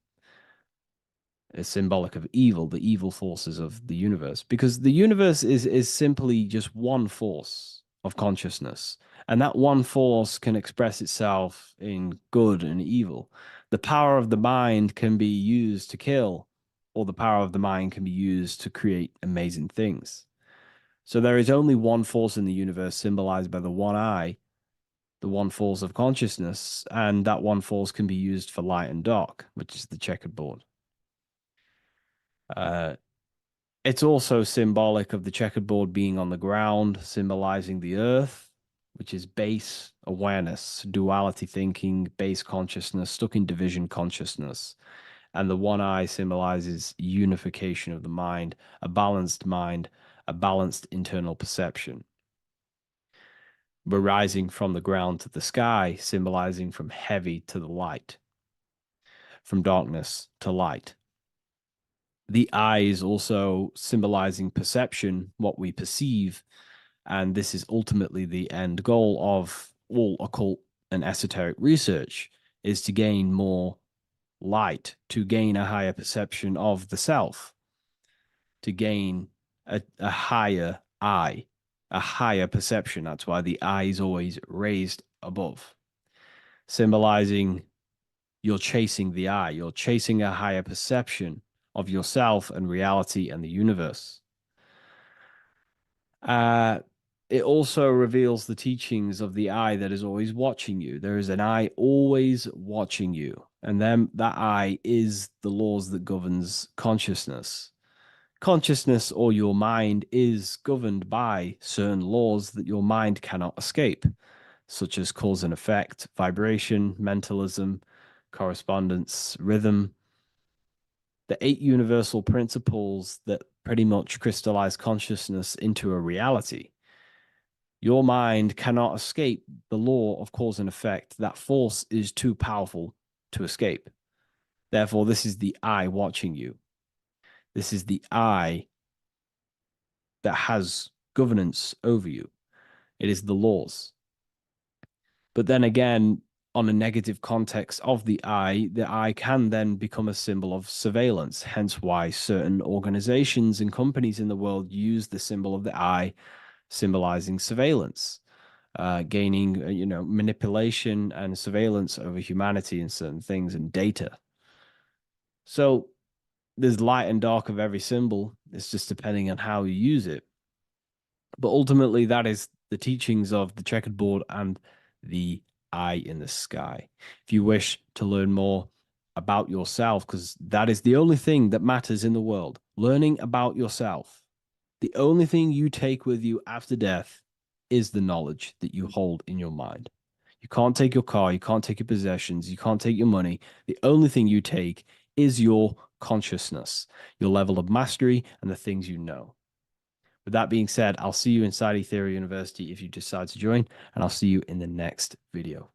[SPEAKER 1] It's symbolic of evil, the evil forces of the universe, because the universe is simply just one force of consciousness, and that one force can express itself in good and evil. The power of the mind can be used to kill, or the power of the mind can be used to create amazing things. So there is only one force in the universe, symbolized by the one eye, the one force of consciousness, and that one force can be used for light and dark, which is the checkered board. It's also symbolic of the checkered board being on the ground, symbolizing the earth, which is base awareness, duality thinking, base consciousness, stuck in division consciousness. And the one eye symbolizes unification of the mind, a balanced internal perception. We're rising from the ground to the sky, symbolizing from heavy to the light, from darkness to light. The eye is also symbolizing perception, what we perceive, and this is ultimately the end goal of all occult and esoteric research, is to gain more light, to gain a higher perception of the self, to gain a higher eye, a higher perception. That's why the eye is always raised above, symbolizing you're chasing the eye, you're chasing a higher perception of yourself and reality and the universe. It also reveals the teachings of the eye that is always watching you. There is an eye always watching you, and then that eye is the laws that governs consciousness. Consciousness, or your mind, is governed by certain laws that your mind cannot escape, such as cause and effect, vibration, mentalism, correspondence, rhythm. The 8 universal principles that pretty much crystallize consciousness into a reality. Your mind cannot escape the law of cause and effect. That force is too powerful to escape. Therefore, this is the eye watching you. This is the eye that has governance over you. It is the laws. But then again, on a negative context of the eye can then become a symbol of surveillance. Hence why certain organizations and companies in the world use the symbol of the eye, symbolizing surveillance, gaining, manipulation and surveillance over humanity and certain things and data. So there's light and dark of every symbol. It's just depending on how you use it. But ultimately, that is the teachings of the checkered board and the eye in the sky. If you wish to learn more about yourself, because that is the only thing that matters in the world, learning about yourself. The only thing you take with you after death is the knowledge that you hold in your mind. You can't take your car, you can't take your possessions, you can't take your money. The only thing you take is your consciousness, your level of mastery, and the things you know. With that being said, I'll see you inside Ethereal University if you decide to join, and I'll see you in the next video.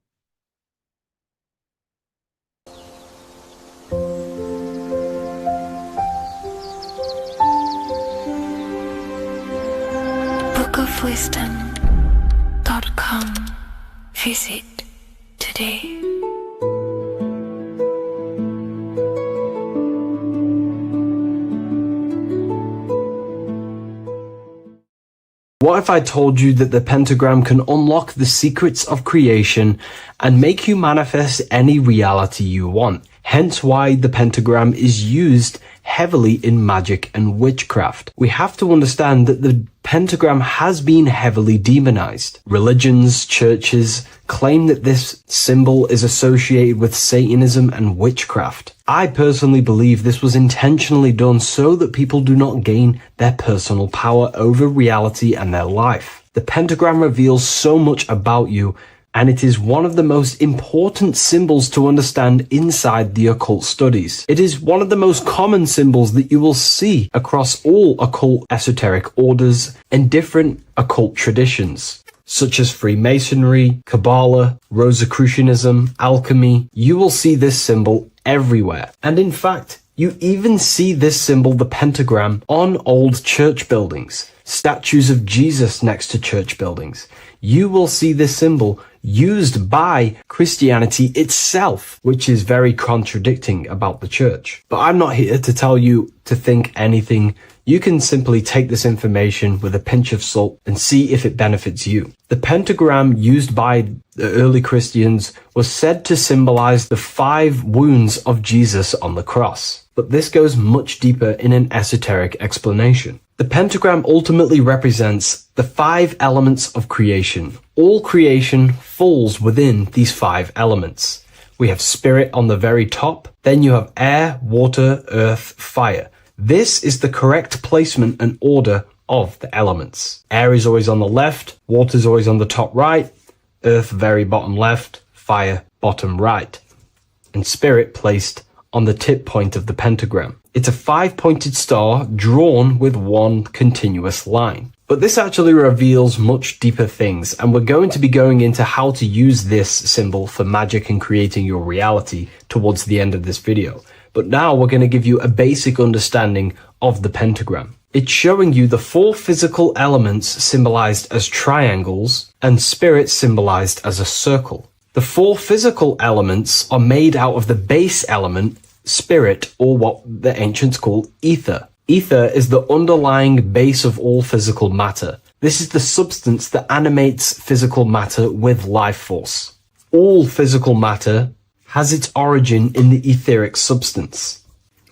[SPEAKER 2] bookofwisdom.com. Visit today.
[SPEAKER 5] What if I told you that the pentagram can unlock the secrets of creation and make you manifest any reality you want? Hence why the pentagram is used heavily in magic and witchcraft. We have to understand that the pentagram has been heavily demonized. Religions, churches claim that this symbol is associated with Satanism and witchcraft. I personally believe this was intentionally done so that people do not gain their personal power over reality and their life. The pentagram reveals so much about you and it is one of the most important symbols to understand inside the occult studies. It is one of the most common symbols that you will see across all occult esoteric orders and different occult traditions, such as Freemasonry, Kabbalah, Rosicrucianism, alchemy. You will see this symbol everywhere. And in fact, you even see this symbol, the pentagram, on old church buildings, statues of Jesus next to church buildings. You will see this symbol used by Christianity itself, which is very contradicting about the church. But I'm not here to tell you to think anything. You can simply take this information with a pinch of salt and see if it benefits you. The pentagram used by the early Christians was said to symbolize the 5 wounds of Jesus on the cross. But this goes much deeper in an esoteric explanation. The pentagram ultimately represents the 5 elements of creation. All creation falls within these 5 elements. We have spirit on the very top, then you have air, water, earth, fire. This is the correct placement and order of the elements. Air is always on the left, water is always on the top right, earth very bottom left, fire bottom right, and spirit placed on the tip point of the pentagram. It's a 5-pointed star drawn with one continuous line. But this actually reveals much deeper things, and we're going to be going into how to use this symbol for magic and creating your reality towards the end of this video. But now we're going to give you a basic understanding of the pentagram. It's showing you the 4 physical elements symbolized as triangles and spirit symbolized as a circle. The 4 physical elements are made out of the base element, spirit, or what the ancients called ether. Ether is the underlying base of all physical matter. This is the substance that animates physical matter with life force. All physical matter has its origin in the etheric substance,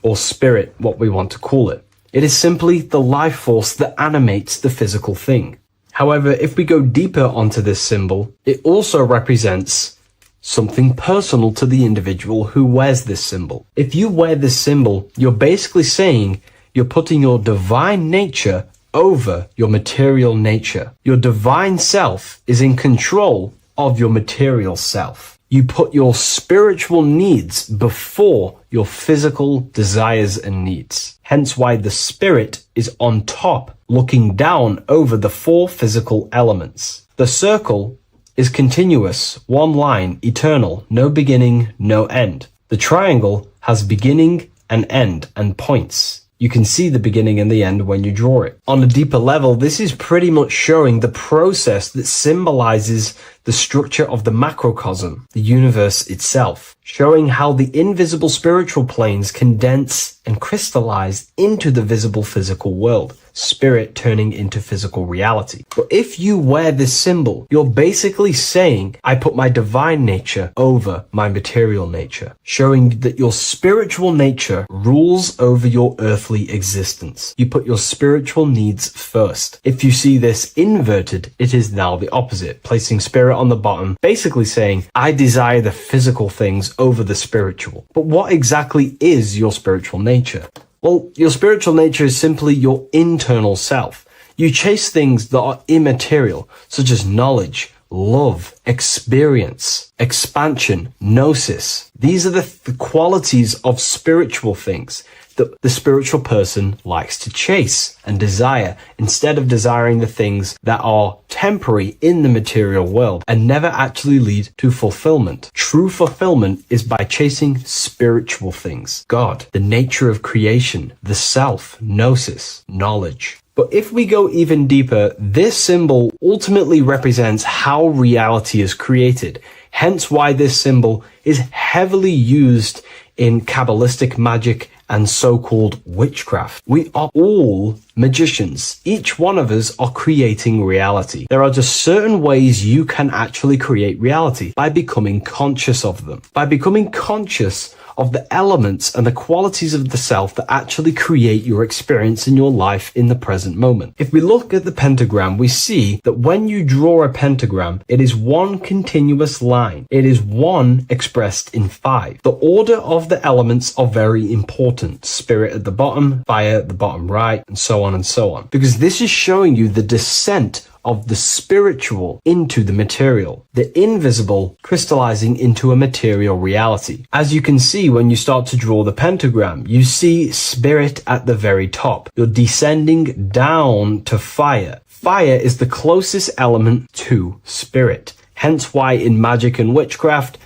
[SPEAKER 5] or spirit, what we want to call it. It is simply the life force that animates the physical thing. However, if we go deeper onto this symbol, it also represents something personal to the individual who wears this symbol. If you wear this symbol, you're basically saying you're putting your divine nature over your material nature. Your divine self is in control of your material self. You put your spiritual needs before your physical desires and needs. Hence why the spirit is on top, looking down over the 4 physical elements. The circle is continuous, one line, eternal, no beginning, no end. The triangle has beginning and end and points. You can see the beginning and the end when you draw it. On a deeper level, this is pretty much showing the process that symbolizes the structure of the macrocosm, the universe itself, showing how the invisible spiritual planes condense and crystallize into the visible physical world, spirit turning into physical reality. But if you wear this symbol, you're basically saying, I put my divine nature over my material nature, showing that your spiritual nature rules over your earthly existence. You put your spiritual needs first. If you see this inverted, it is now the opposite, placing spirit on the bottom, basically saying, I desire the physical things over the spiritual. But what exactly is your spiritual nature? Well, your spiritual nature is simply your internal self. You chase things that are immaterial, such as knowledge, love, experience, expansion, gnosis. These are the qualities of spiritual things that the spiritual person likes to chase and desire, instead of desiring the things that are temporary in the material world and never actually lead to fulfillment. True fulfillment is by chasing spiritual things. God, the nature of creation, the self, gnosis, knowledge. But if we go even deeper, this symbol ultimately represents how reality is created. Hence why this symbol is heavily used in Kabbalistic magic and so-called witchcraft. We are all magicians. Each one of us are creating reality. There are just certain ways you can actually create reality by becoming conscious of them. By becoming conscious of the elements and the qualities of the self that actually create your experience in your life in the present moment. If we look at the pentagram, we see that when you draw a pentagram, it is one continuous line. It is one expressed in 5. The order of the elements are very important. Spirit at the bottom, fire at the bottom right, and so on and so on. Because this is showing you the descent of the spiritual into the material, the invisible crystallizing into a material reality. As you can see when you start to draw the pentagram, you see spirit at the very top. You're descending down to fire. Fire is the closest element to spirit. Hence why in magic and witchcraft,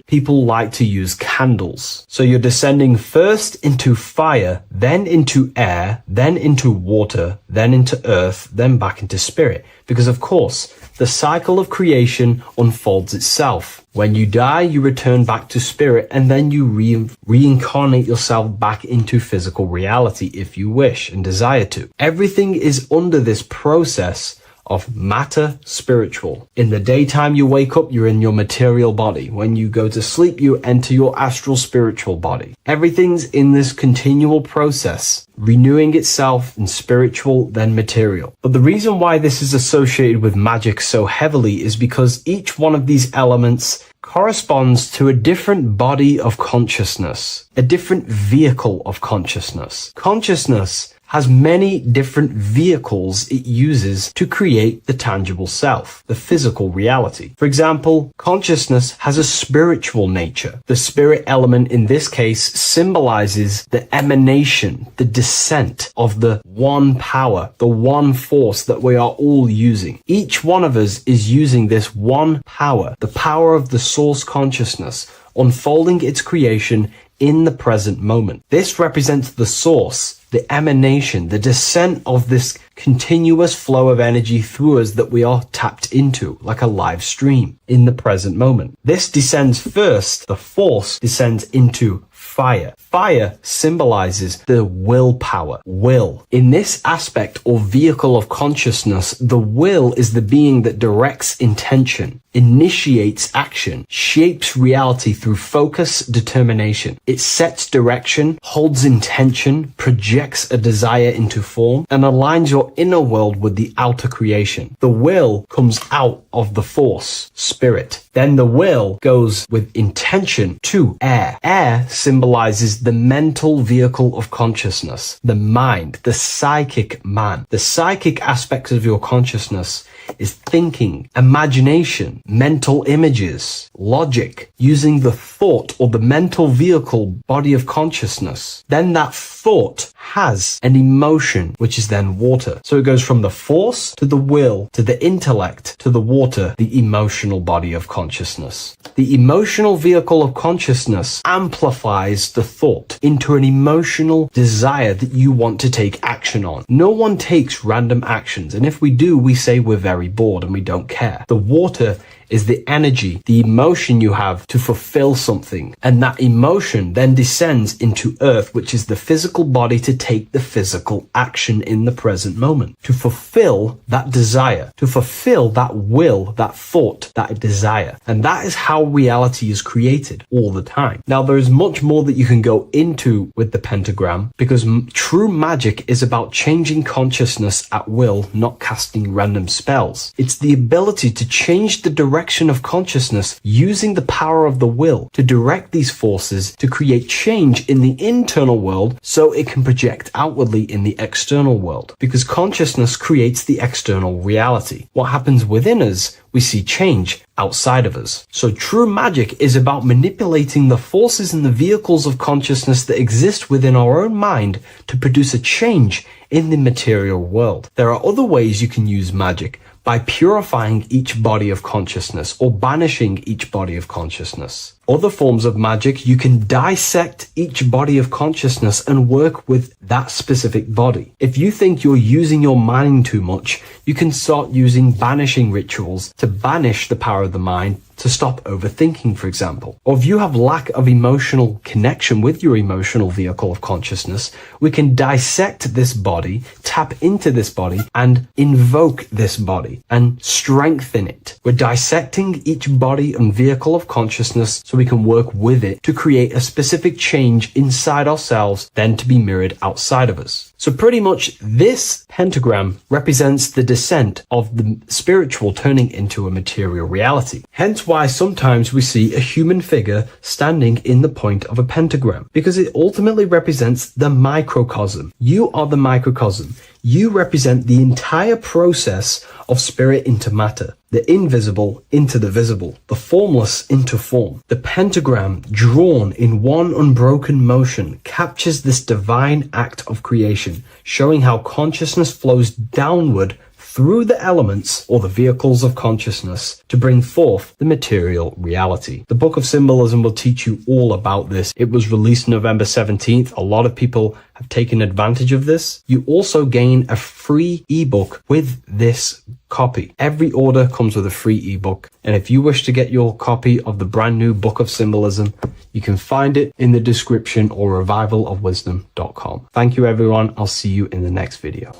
[SPEAKER 5] people like to use candles. So you're descending first into fire, then into air, then into water, then into earth, then back into spirit. Because of course, the cycle of creation unfolds itself. When you die, you return back to spirit, and then you reincarnate yourself back into physical reality if you wish and desire to. Everything is under this process of matter spiritual. In the daytime you wake up, you're in your material body. When you go to sleep, you enter your astral spiritual body. Everything's in this continual process, renewing itself in spiritual, then material. But the reason why this is associated with magic so heavily is because each one of these elements corresponds to a different body of consciousness, a different vehicle of consciousness. Consciousness has many different vehicles it uses to create the tangible self, the physical reality. For example, consciousness has a spiritual nature. The spirit element in this case symbolizes the emanation, the descent of the one power, the one force that we are all using. Each one of us is using this one power, the power of the source consciousness, unfolding its creation in the present moment. This represents the source, the emanation, the descent of this continuous flow of energy through us that we are tapped into, like a live stream in the present moment. This descends first, the force descends into fire. Fire symbolizes the willpower, will. In this aspect or vehicle of consciousness, the will is the being that directs intention, initiates action, shapes reality through focus, determination. It sets direction, holds intention, projects a desire into form, and aligns your inner world with the outer creation. The will comes out of the force, spirit. Then the will goes with intention to air. Air symbolizes the mental vehicle of consciousness, the mind, the psychic man. The psychic aspects of your consciousness is thinking, imagination, mental images, logic, using the thought or the mental vehicle body of consciousness. Then that thought has an emotion, which is then water. So it goes from the force to the will to the intellect to the water, the emotional body of consciousness. The emotional vehicle of consciousness amplifies the thought into an emotional desire that you want to take action on. No one takes random actions, and if we do, we say we're very bored and we don't care. The water is the energy, the emotion you have to fulfill something. And that emotion then descends into earth, which is the physical body to take the physical action in the present moment, to fulfill that desire, to fulfill that will, that thought, that desire. And that is how reality is created all the time. Now, there is much more that you can go into with the pentagram, because true magic is about changing consciousness at will, not casting random spells. It's the ability to change the direction of consciousness using the power of the will to direct these forces to create change in the internal world so it can project outwardly in the external world. Because consciousness creates the external reality. What happens within us, we see change outside of us. So true magic is about manipulating the forces and the vehicles of consciousness that exist within our own mind to produce a change in the material world. There are other ways you can use magic, by purifying each body of consciousness or banishing each body of consciousness. Other forms of magic, you can dissect each body of consciousness and work with that specific body. If you think you're using your mind too much, you can start using banishing rituals to banish the power of the mind, to stop overthinking, for example. Or if you have lack of emotional connection with your emotional vehicle of consciousness, we can dissect this body, tap into this body, and invoke this body and strengthen it. We're dissecting each body and vehicle of consciousness so we can work with it to create a specific change inside ourselves, then to be mirrored outside of us. So pretty much this pentagram represents the descent of the spiritual turning into a material reality. Hence why sometimes we see a human figure standing in the point of a pentagram, because it ultimately represents the microcosm. You are the microcosm. You represent the entire process of spirit into matter, the invisible into the visible, the formless into form. The pentagram, drawn in one unbroken motion, captures this divine act of creation, showing how consciousness flows downward through the elements or the vehicles of consciousness to bring forth the material reality. The Book of Symbolism will teach you all about this. It was released November 17th. A lot of people have taken advantage of this. You also gain a free ebook with this copy. Every order comes with a free ebook. And if you wish to get your copy of the brand new Book of Symbolism, you can find it in the description or revivalofwisdom.com. Thank you, everyone. I'll see you in the next video.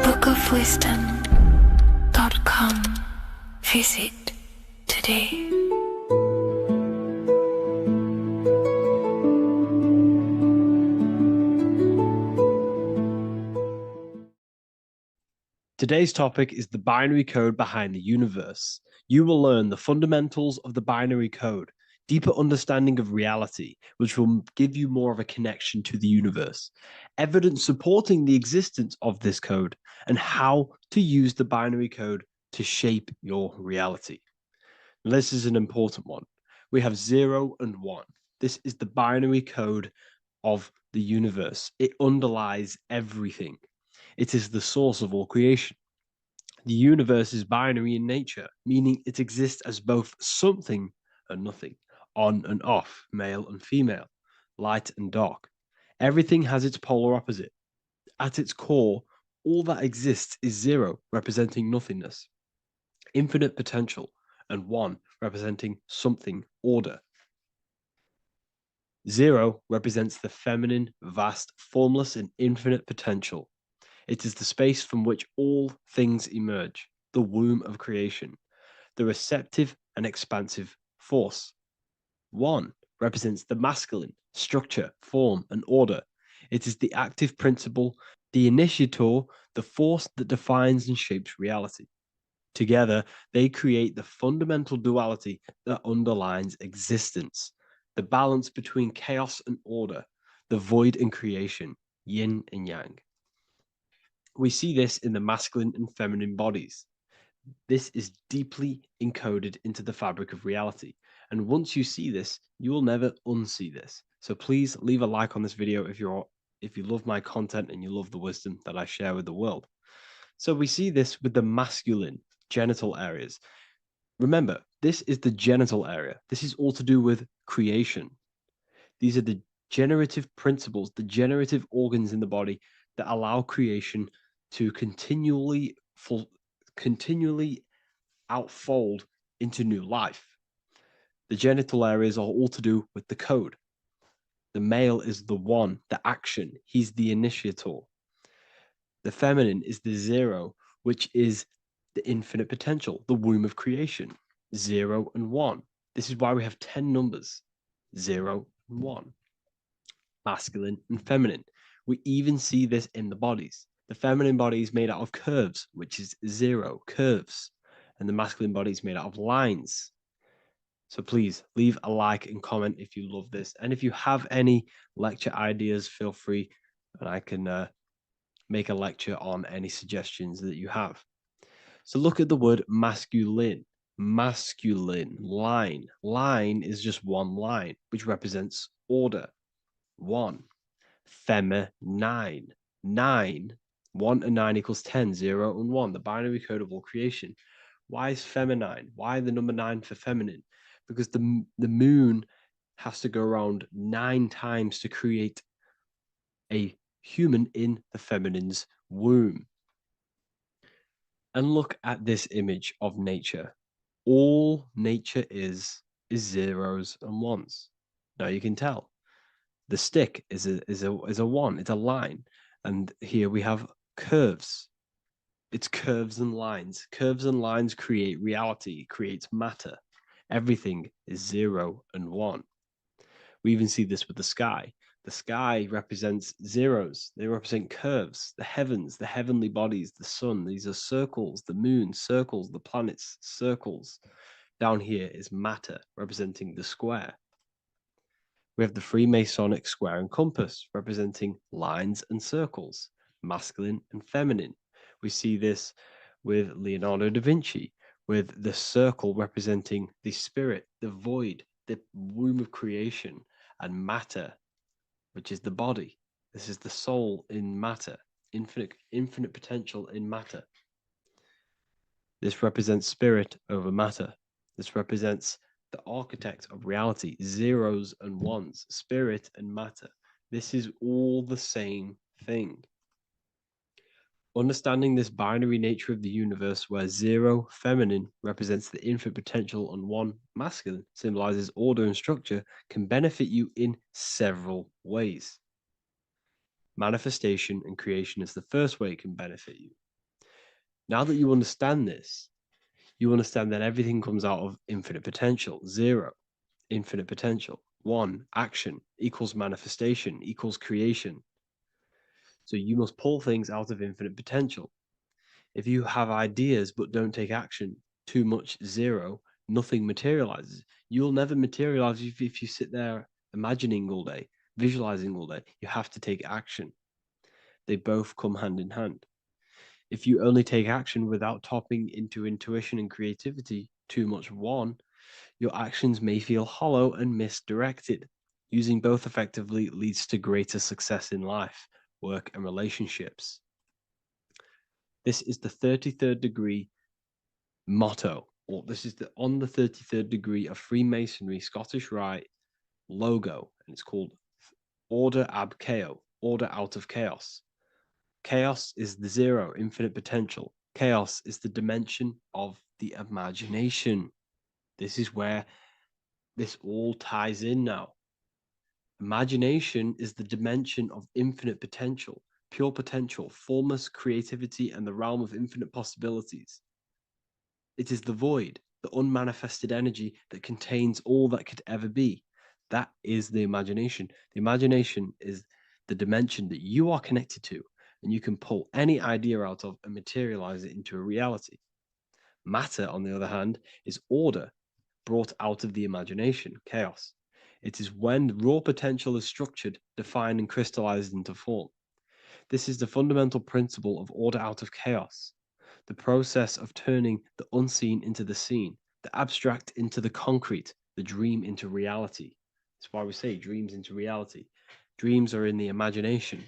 [SPEAKER 2] bookofwisdom.com. Visit today.
[SPEAKER 1] Today's topic is the binary code behind the universe. You will learn the fundamentals of the binary code, deeper understanding of reality, which will give you more of a connection to the universe, evidence supporting the existence of this code, and how to use the binary code to shape your reality. This is an important one. We have 0 and 1. This is the binary code of the universe. It underlies everything. It is the source of all creation. The universe is binary in nature, meaning it exists as both something and nothing, on and off, male and female, light and dark. Everything has its polar opposite. At its core, all that exists is 0, representing nothingness, infinite potential, and 1, representing something, order. 0 represents the feminine, vast, formless, and infinite potential. It is the space from which all things emerge, the womb of creation, the receptive and expansive force. 1 represents the masculine, structure, form, and order. It is the active principle, the initiator, the force that defines and shapes reality. Together, they create the fundamental duality that underlines existence, the balance between chaos and order, the void and creation, yin and yang. We see this in the masculine and feminine bodies. This is deeply encoded into the fabric of reality. And once you see this, you will never unsee this. So please leave a like on this video if you love my content and you love the wisdom that I share with the world. So we see this with the masculine genital areas. Remember, this is the genital area. This is all to do with creation. These are the generative principles, the generative organs in the body that allow creation to continually outfold into new life. The genital areas are all to do with the code. The male is the 1, the action. He's the initiator. The feminine is the 0, which is the infinite potential, the womb of creation. 0 and 1. This is why we have 10 numbers. 0 and 1. Masculine and feminine. We even see this in the bodies. The feminine body is made out of curves, which is 0, curves. And the masculine body is made out of lines. So please leave a like and comment if you love this. And if you have any lecture ideas, feel free and I can make a lecture on any suggestions that you have. So look at the word masculine. Masculine, line. Line is just one line, which represents order. 1. Feminine. 9. 1 and 9 equals 10. 0 and 1. The binary code of all creation. Why is feminine? Why the number 9 for feminine? Because the moon has to go around 9 times to create a human in the feminine's womb. And look at this image of nature. All nature is zeros and ones. Now you can tell. The stick is a 1. It's a line, and here we have curves. It's curves and lines. Curves and lines create reality, creates matter. Everything is 0 and 1. We even see this with the sky. The sky represents zeros. They represent curves. The heavens, the heavenly bodies, the sun. These are circles. The moon, circles. The planets, circles. Down here is matter, representing the square. We have the Freemasonic square and compass, representing lines and circles, masculine and feminine. We see this with Leonardo da Vinci, with the circle representing the spirit, the void, the womb of creation, and matter, which is the body. This is the soul in matter, infinite potential in matter. This represents spirit over matter. This represents the architect of reality, zeros and ones, spirit and matter. This is all the same thing. Understanding this binary nature of the universe, where 0, feminine, represents the infinite potential and 1, masculine, symbolizes order and structure, can benefit you in several ways. Manifestation and creation is the first way it can benefit you. Now that you understand this, you understand that everything comes out of infinite potential. 0, infinite potential. 1, action equals manifestation equals creation. So you must pull things out of infinite potential. If you have ideas but don't take action, too much 0, nothing materializes. You'll never materialize if you sit there imagining all day, visualizing all day. You have to take action. They both come hand in hand. If you only take action without tapping into intuition and creativity, too much 1, your actions may feel hollow and misdirected. Using both effectively leads to greater success in life, work, and relationships. This is the 33rd degree motto, or this is on the 33rd degree of Freemasonry Scottish Rite logo, and it's called Order ab Chaos, order out of chaos. Chaos is the 0, infinite potential. Chaos is the dimension of the imagination. This is where this all ties in now. Imagination is the dimension of infinite potential, pure potential, formless creativity, and the realm of infinite possibilities. It is the void, the unmanifested energy that contains all that could ever be. That is the imagination. The imagination is the dimension that you are connected to, and you can pull any idea out of and materialize it into a reality. Matter, on the other hand, is order brought out of the imagination, chaos. It is when raw potential is structured, defined, and crystallized into form. This is the fundamental principle of order out of chaos, the process of turning the unseen into the seen, the abstract into the concrete, the dream into reality. That's why we say dreams into reality. Dreams are in the imagination,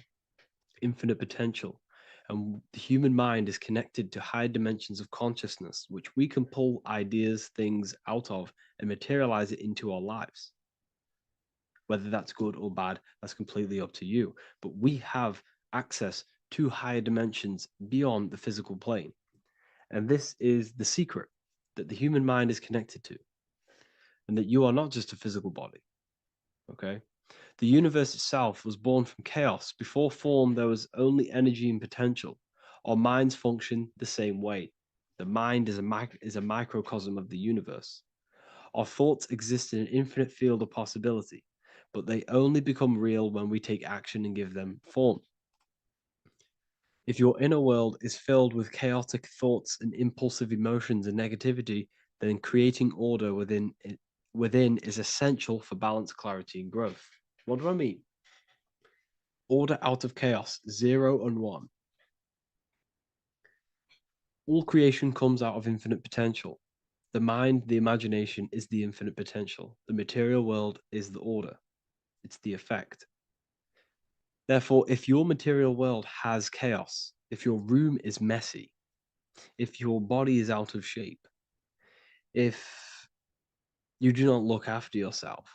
[SPEAKER 1] infinite potential, and the human mind is connected to high dimensions of consciousness, which we can pull ideas, things out of and materialize it into our lives. Whether that's good or bad, that's completely up to you. But we have access to higher dimensions beyond the physical plane. And this is the secret that the human mind is connected to, and that you are not just a physical body. Okay? The universe itself was born from chaos. Before form, there was only energy and potential. Our minds function the same way. The mind is a microcosm of the universe. Our thoughts exist in an infinite field of possibility, but they only become real when we take action and give them form. If your inner world is filled with chaotic thoughts and impulsive emotions and negativity, then creating order within is essential for balance, clarity, and growth. What do I mean? Order out of chaos, 0 and 1. All creation comes out of infinite potential. The mind, the imagination, is the infinite potential. The material world is the order. It's the effect. Therefore, if your material world has chaos, if your room is messy, if your body is out of shape, if you do not look after yourself,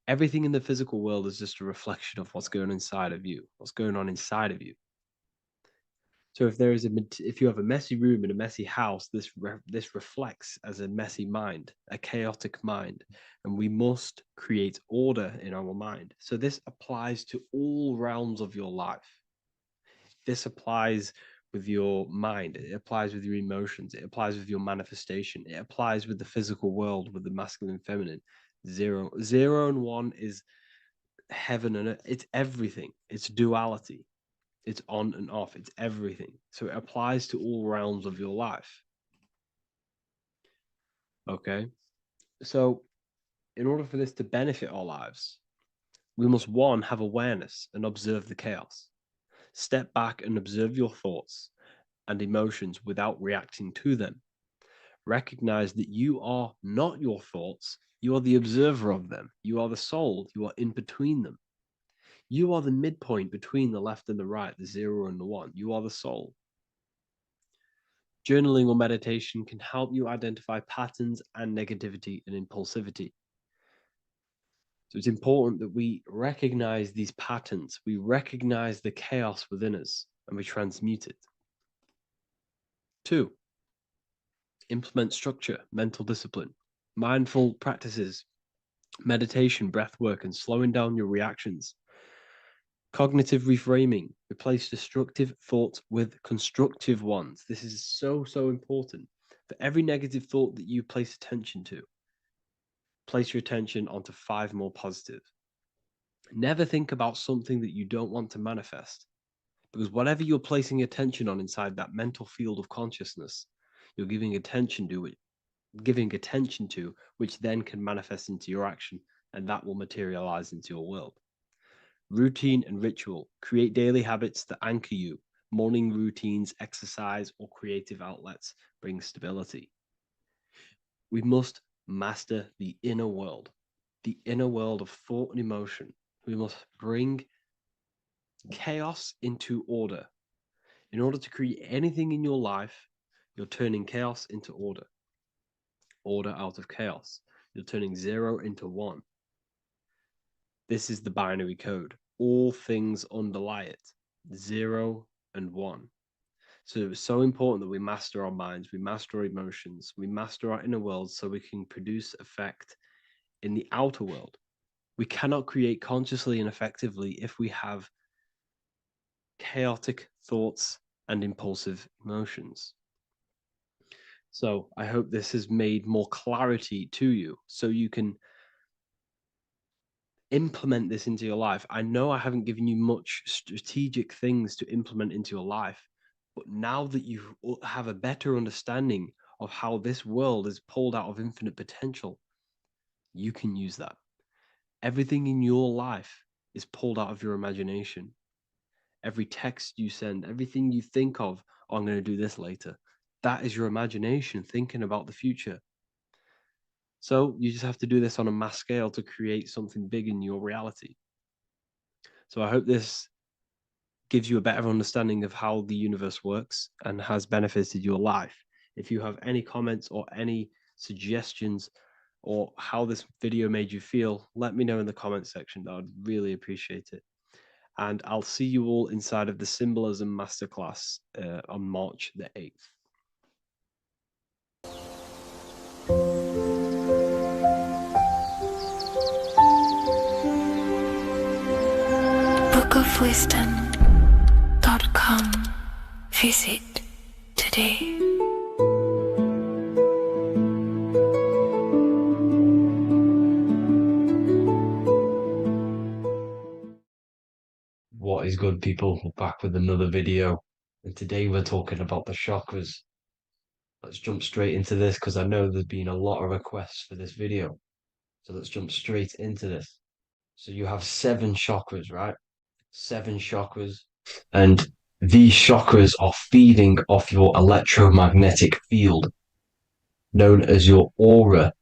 [SPEAKER 1] everything in the physical world is just a reflection of what's going on inside of you, what's going on inside of you. So if you have a messy room in a messy house, this reflects as a messy mind, a chaotic mind, and we must create order in our mind. So this applies to all realms of your life. This applies with your mind, it applies with your emotions, it applies with your manifestation, it applies with the physical world, with the masculine and feminine. 0 and 1 is heaven and earth. It's everything. It's duality. It's on and off. It's everything. So it applies to all realms of your life. Okay. So, in order for this to benefit our lives, we must, one, have awareness and observe the chaos. Step back and observe your thoughts and emotions without reacting to them. Recognize that you are not your thoughts, you are the observer of them. You are the soul, you are in between them. You are the midpoint between the left and the right, the 0 and the 1. You are the soul. Journaling or meditation can help you identify patterns and negativity and impulsivity. So it's important that we recognize these patterns, we recognize the chaos within us, and we transmute it. 2, implement structure, mental discipline, mindful practices, meditation, breath work, and slowing down your reactions. Cognitive reframing, replace destructive thoughts with constructive ones. This is so important. For every negative thought that you place attention to, place your attention onto 5 more positive. Never think about something that you don't want to manifest, because whatever you're placing attention on inside that mental field of consciousness, you're giving attention to it, which then can manifest into your action, and that will materialize into your world. Routine and ritual. Create daily habits that anchor you. Morning routines, exercise, or creative outlets bring stability. We must master the inner world of thought and emotion. We must bring chaos into order. In order to create anything in your life, you're turning chaos into order. Order out of chaos. You're turning 0 into 1. This is the binary code. All things underlie it, 0 and 1. So it's so important that we master our minds, we master our emotions, we master our inner world so we can produce effect in the outer world. We cannot create consciously and effectively if we have chaotic thoughts and impulsive emotions. So I hope this has made more clarity to you so you can implement this into your life. I know I haven't given you much strategic things to implement into your life, but now that you have a better understanding of how this world is pulled out of infinite potential, you can use that. Everything in your life is pulled out of your imagination. Every text you send, everything you think of, oh, I'm going to do this later, that is your imagination thinking about the future. So you just have to do this on a mass scale to create something big in your reality. So I hope this gives you a better understanding of how the universe works and has benefited your life. If you have any comments or any suggestions or how this video made you feel, let me know in the comment section. I would really appreciate it. And I'll see you all inside of the Symbolism Masterclass on March the 8th.
[SPEAKER 2] bookofwisdom.com. Visit today.
[SPEAKER 6] What is good, people? We're back with another video, and today we're talking about the chakras. Let's jump straight into this because I know there's been a lot of requests for this video. So let's jump straight into this. So you have 7 chakras, right? 7 chakras, and these chakras are feeding off your electromagnetic field, known as your aura.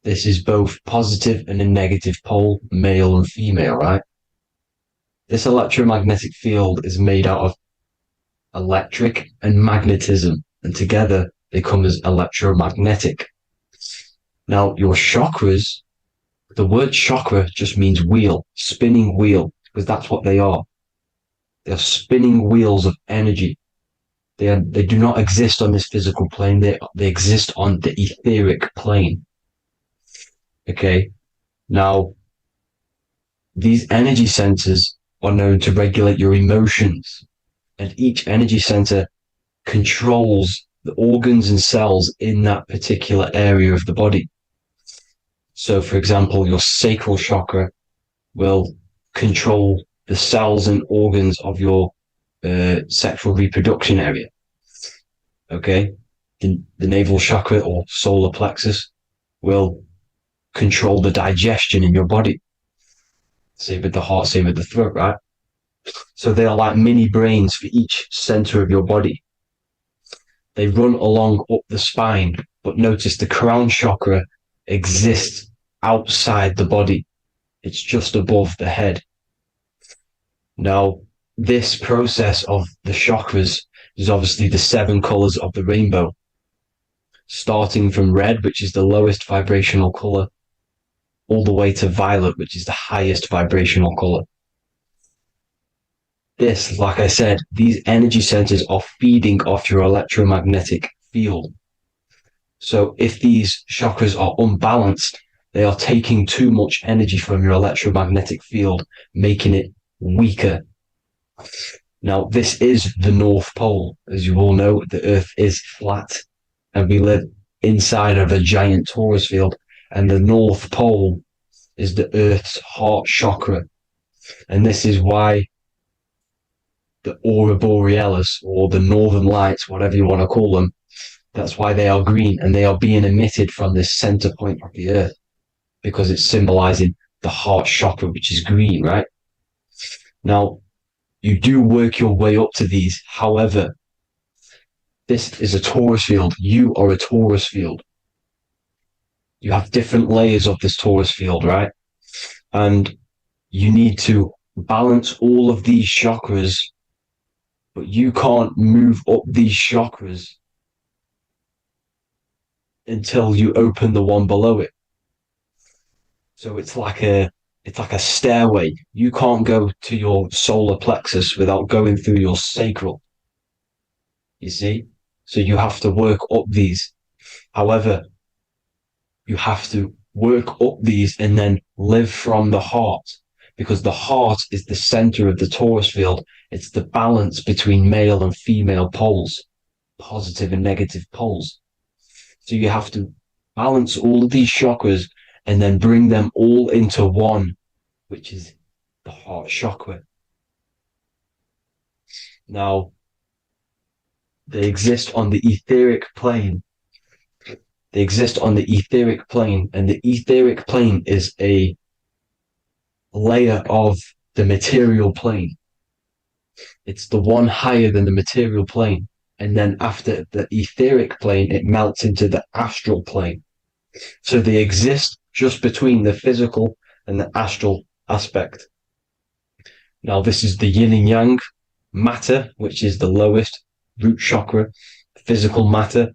[SPEAKER 6] This is both positive and a negative pole, male and female, right? This electromagnetic field is made out of electric and magnetism, and together they come as electromagnetic. Now, your chakras, the word chakra just means wheel, spinning wheel, because that's what they are. They are spinning wheels of energy. They do not exist on this physical plane. They exist on the etheric plane. Okay. Now, these energy centers are known to regulate your emotions, and each energy center controls the organs and cells in that particular area of the body. So, for example, your sacral chakra will control the cells and organs of your sexual reproduction area. Okay. the navel chakra or solar plexus will control the digestion in your body. Same with the heart, same with the throat, right? So they are like mini brains for each center of your body. They run along up the spine, but notice the crown chakra exists outside the body. It's just above the head. Now, this process of the chakras is obviously the 7 colors of the rainbow, starting from red, which is the lowest vibrational color, all the way to violet, which is the highest vibrational color. This, like I said, these energy centers are feeding off your electromagnetic field. So if these chakras are unbalanced, they are taking too much energy from your electromagnetic field, making it weaker. Now, this is the North Pole. As you all know, the Earth is flat, and we live inside of a giant torus field, and the North Pole is the Earth's heart chakra. And this is why the aurora borealis, or the northern lights, whatever you want to call them, that's why they are green, and they are being emitted from this center point of the Earth, because it's symbolizing the heart chakra, which is green, right? Now, you do work your way up to these. However, this is a torus field. You are a torus field. You have different layers of this torus field, right? And you need to balance all of these chakras, but you can't move up these chakras until you open the one below it. So it's like a stairway. You can't go to your solar plexus without going through your sacral. You see? So you have to work up these. However, you have to work up these and then live from the heart, because the heart is the center of the torus field. It's the balance between male and female poles, positive and negative poles. So you have to balance all of these chakras and then bring them all into one, which is the heart chakra. Now, they exist on the etheric plane. They exist on the etheric plane, and the etheric plane is a layer of the material plane. It's the one higher than the material plane. And then after the etheric plane, it melts into the astral plane. So they exist just between the physical and the astral aspect. Now, this is the yin and yang matter, which is the lowest root chakra, physical matter,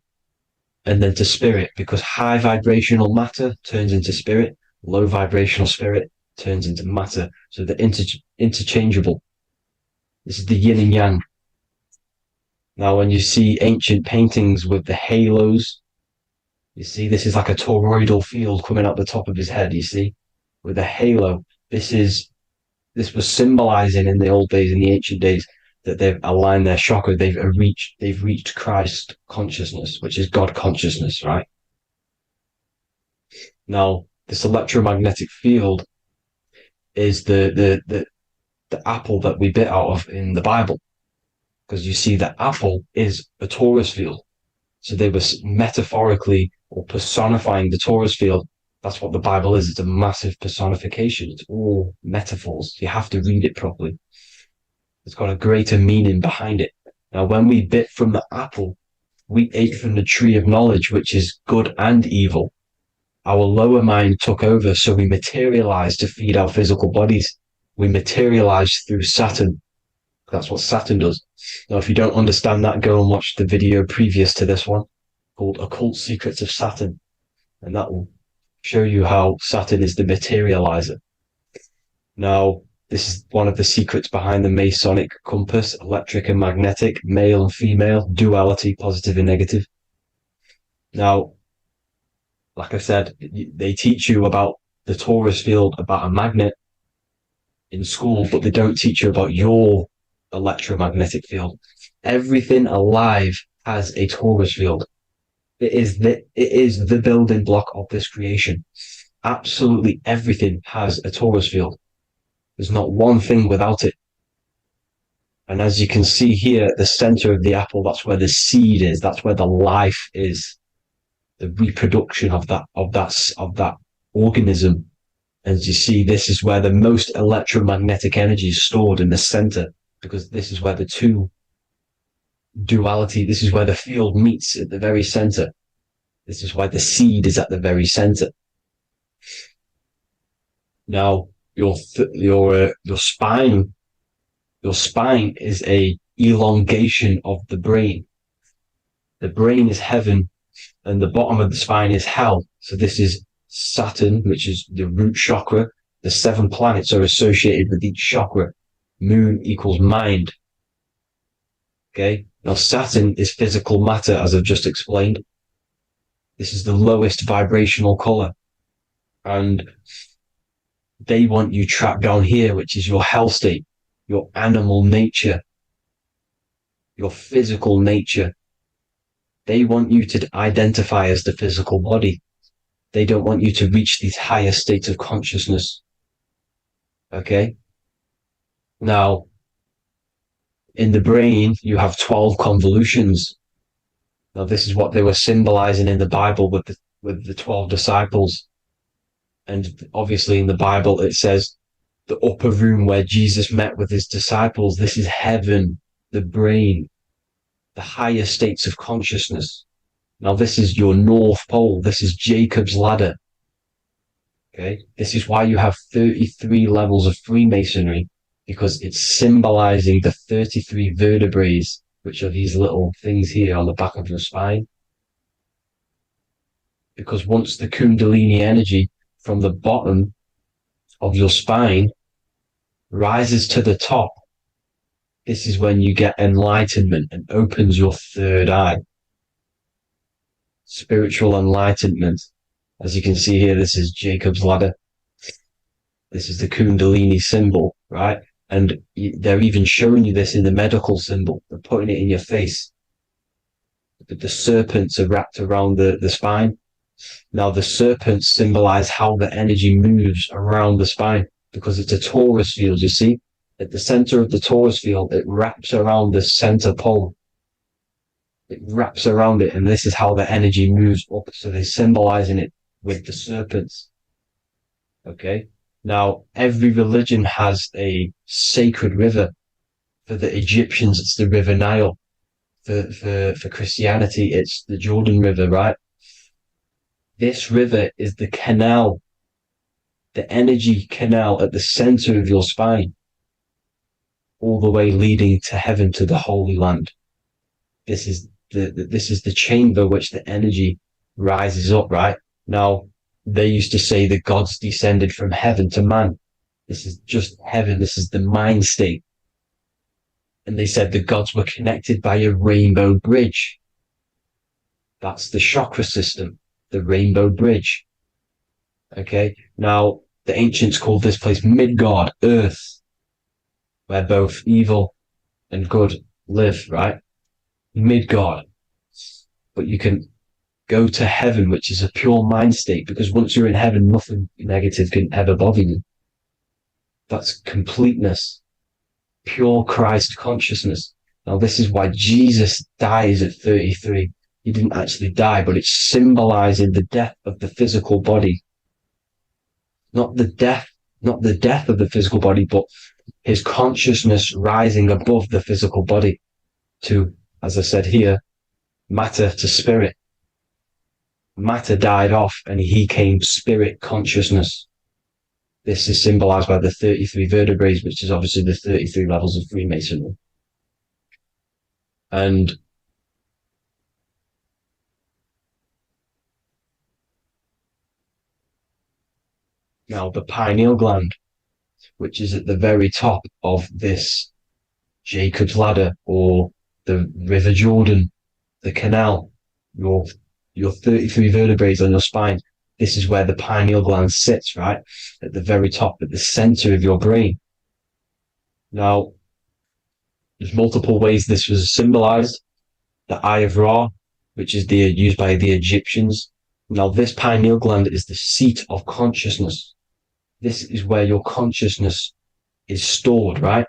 [SPEAKER 6] and then to spirit, because high vibrational matter turns into spirit, low vibrational spirit turns into matter. So they're interchangeable. This is the yin and yang. Now, when you see ancient paintings with the halos, you see this is like a toroidal field coming out the top of his head, you see, with a halo. This was symbolizing in the old days, in the ancient days, that they've aligned their chakra, they've reached Christ consciousness, which is God consciousness, right? Now, this electromagnetic field is the apple that we bit out of in the Bible, because you see that apple is a torus field. So they were metaphorically or personifying the torus field. That's what the Bible is. It's a massive personification. It's all metaphors. You have to read it properly. It's got a greater meaning behind it. Now, when we bit from the apple, we ate from the tree of knowledge, which is good and evil. Our lower mind took over, so we materialized to feed our physical bodies. We materialized through Saturn. That's what Saturn does. Now, if you don't understand that, go and watch the video previous to this one called Occult Secrets of Saturn. And that will show you how Saturn is the materializer. Now, this is one of the secrets behind the Masonic compass, electric and magnetic, male and female, duality, positive and negative. Now, like I said, they teach you about the torus field, about a magnet in school, but they don't teach you about your electromagnetic field. Everything alive has a torus field. It is the building block of this creation. Absolutely everything has a torus field. There's not one thing without it. And as you can see here at the center of the apple, that's where the seed is. That's where the life is, the reproduction of that organism. As you see, this is where the most electromagnetic energy is stored, in the center, because this is where the two duality, this is where the field meets, at the very center. This is why the seed is at the very center. Now, your spine is a elongation of the brain. The brain is heaven, and the bottom of the spine is hell. So this is Saturn, which is the root chakra. The 7 planets are associated with each chakra. Moon equals mind. Okay. Now Saturn is physical matter, as I've just explained. This is the lowest vibrational color. And they want you trapped down here, which is your hell state, your animal nature, your physical nature. They want you to identify as the physical body. They don't want you to reach these higher states of consciousness. Okay? Now, in the brain, you have 12 convolutions. Now, this is what they were symbolizing in the Bible with the 12 disciples. And obviously in the Bible, it says the upper room where Jesus met with his disciples. This is heaven, the brain, the higher states of consciousness. Now, this is your North Pole. This is Jacob's ladder. Okay. This is why you have 33 levels of Freemasonry, because it's symbolizing the 33 vertebrae, which are these little things here on the back of your spine. Because once the Kundalini energy from the bottom of your spine rises to the top, this is when you get enlightenment and opens your third eye. Spiritual enlightenment. As you can see here, this is Jacob's ladder. This is the Kundalini symbol, right? And they're even showing you this in the medical symbol. They're putting it in your face. The serpents are wrapped around the spine. Now, the serpents symbolize how the energy moves around the spine, because it's a torus field, you see? At the center of the torus field, it wraps around the center pole. It wraps around it, and this is how the energy moves up. So they're symbolizing it with the serpents. Okay? Now, every religion has a sacred river. For the Egyptians, it's the River Nile. For Christianity, it's the Jordan River, right? This river is the canal, the energy canal at the center of your spine, all the way leading to heaven, to the Holy Land. This is the chamber which the energy rises up, right? Now, they used to say the gods descended from heaven to man. This is just heaven. This is the mind state. And they said the gods were connected by a rainbow bridge. That's the chakra system, the rainbow bridge. Okay. Now, the ancients called this place Midgard, Earth, where both evil and good live, right? Midgard. But you can go to heaven, which is a pure mind state, because once you're in heaven, nothing negative can ever bother you. That's completeness, pure Christ consciousness. Now, this is why Jesus dies at 33. He didn't actually die, but it's symbolizing the death of the physical body. Not the death of the physical body, but his consciousness rising above the physical body to, as I said here, matter to spirit. Matter died off and he came spirit consciousness. This is symbolized by the 33 vertebrae, which is obviously the 33 levels of Freemasonry. And now the pineal gland, which is at the very top of this Jacob's ladder, or the River Jordan, the canal, your 33 vertebrae on your spine. This is where the pineal gland sits, right? At the very top, at the center of your brain. Now, there's multiple ways this was symbolized. The Eye of Ra, which is used by the Egyptians. Now, this pineal gland is the seat of consciousness. This is where your consciousness is stored, right?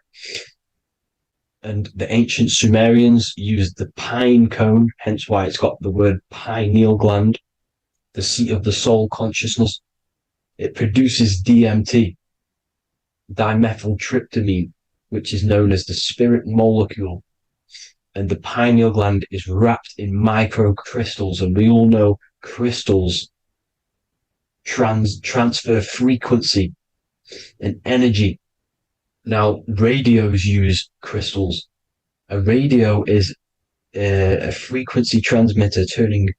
[SPEAKER 6] And the ancient Sumerians used the pine cone, hence why it's got the word pineal gland, the seat of the soul consciousness. It produces DMT, dimethyltryptamine, which is known as the spirit molecule. And the pineal gland is wrapped in microcrystals. And we all know crystals transfer frequency and energy. Now, radios use crystals. A radio is a frequency transmitter, turning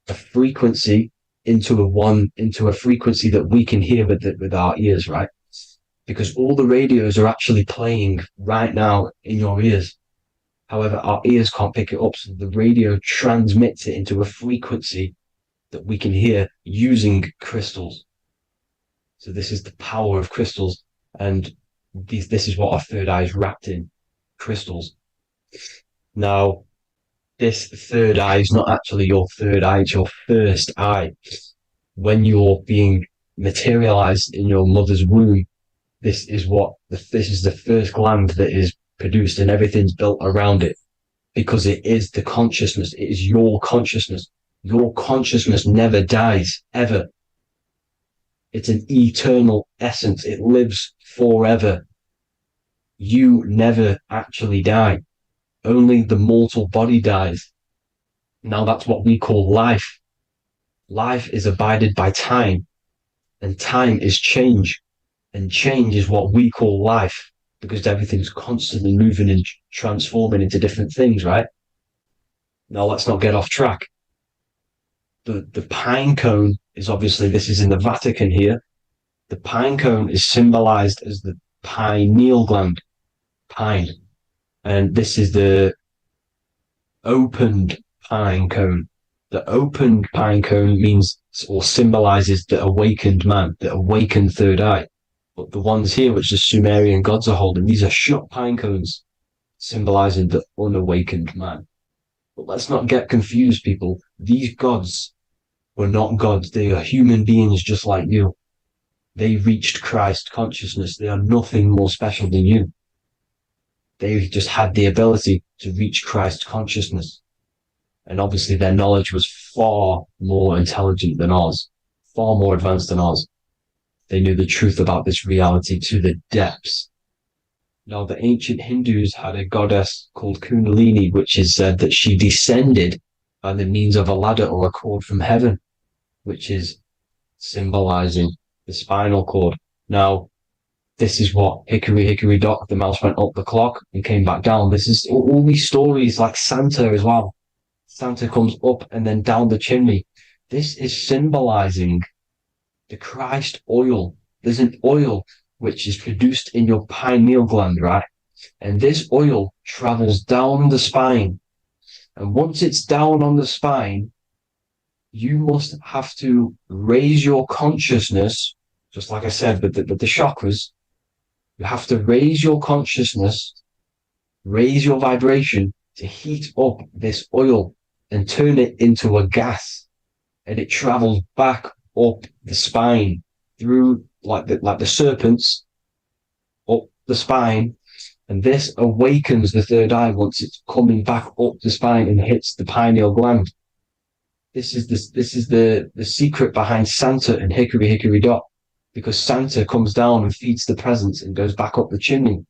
[SPEAKER 6] a frequency into a frequency that we can hear with our ears, right? Because all the radios are actually playing right now in your ears. However, our ears can't pick it up, so the radio transmits it into a frequency that we can hear using crystals. So this is the power of crystals, and this is what our third eye is wrapped in, crystals. Now, this third eye is not actually your third eye, it's your first eye. When you're being materialized in your mother's womb, this is the first gland that is produced, and everything's built around it, because it is the consciousness. It is your consciousness. Your consciousness never dies, ever. It's an eternal essence. It lives forever. You never actually die. Only the mortal body dies. Now that's what we call life. Life is abided by time, and time is change. And change is what we call life, because everything's constantly moving and transforming into different things, right? Now let's not get off track. The pine cone is obviously, this is in the Vatican here. The pine cone is symbolized as the pineal gland, pine. And this is the opened pine cone. The opened pine cone means, or symbolizes, the awakened man, the awakened third eye. But the ones here, which the Sumerian gods are holding, these are shut pine cones, symbolizing the unawakened man. But let's not get confused, people. These gods were not gods. They are human beings just like you. They reached Christ consciousness. They are nothing more special than you. They just had the ability to reach Christ consciousness. And obviously their knowledge was far more intelligent than ours, far more advanced than ours. They knew the truth about this reality to the depths. Now, the ancient Hindus had a goddess called Kundalini, which is said that she descended by the means of a ladder or a cord from heaven, which is symbolizing the spinal cord. Now, this is what Hickory Hickory Dock, the mouse went up the clock and came back down. This is all these stories, like Santa as well. Santa comes up and then down the chimney. This is symbolizing the Christ oil. There's an oil which is produced in your pineal gland, right? And this oil travels down the spine. And once it's down on the spine, you must have to raise your consciousness, just like I said, with the chakras. You have to raise your consciousness, raise your vibration to heat up this oil and turn it into a gas. And it travels back up the spine through like the serpents up the spine, and this awakens the third eye once it's coming back up the spine and hits the pineal gland. This is the secret behind Santa and Hickory Hickory Dock, because Santa comes down and feeds the presents and goes back up the chimney,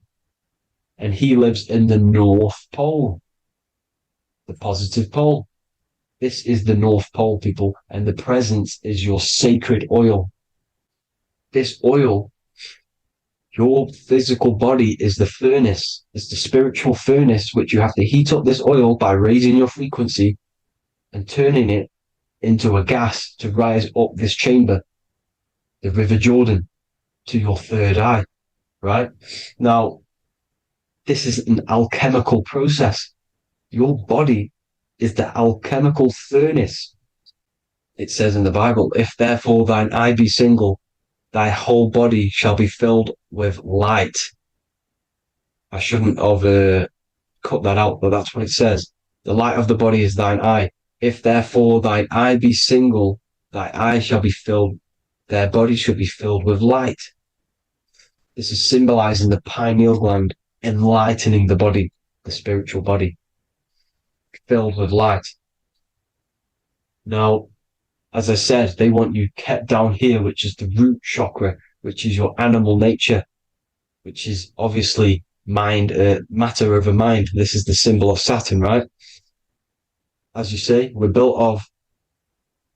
[SPEAKER 6] and he lives in the North Pole, the positive pole. This is the North Pole, people, and the presence is your sacred oil. This oil, your physical body, is the furnace. It's the spiritual furnace, which you have to heat up this oil by raising your frequency and turning it into a gas to rise up this chamber, the River Jordan, to your third eye, right? Now, this is an alchemical process. Your body is the alchemical furnace. It says in the Bible, if therefore thine eye be single, thy whole body shall be filled with light. I shouldn't have cut that out, but that's what it says. The light of the body is thine eye. If therefore thine eye be single, thy eye shall be filled, their body shall be filled with light. This is symbolizing the pineal gland enlightening the body. the spiritual body, filled with light. Now, as I said, they want you kept down here, which is the root chakra, which is your animal nature, which is obviously mind, matter over mind. This is the symbol of Saturn, right? As you say, we're built of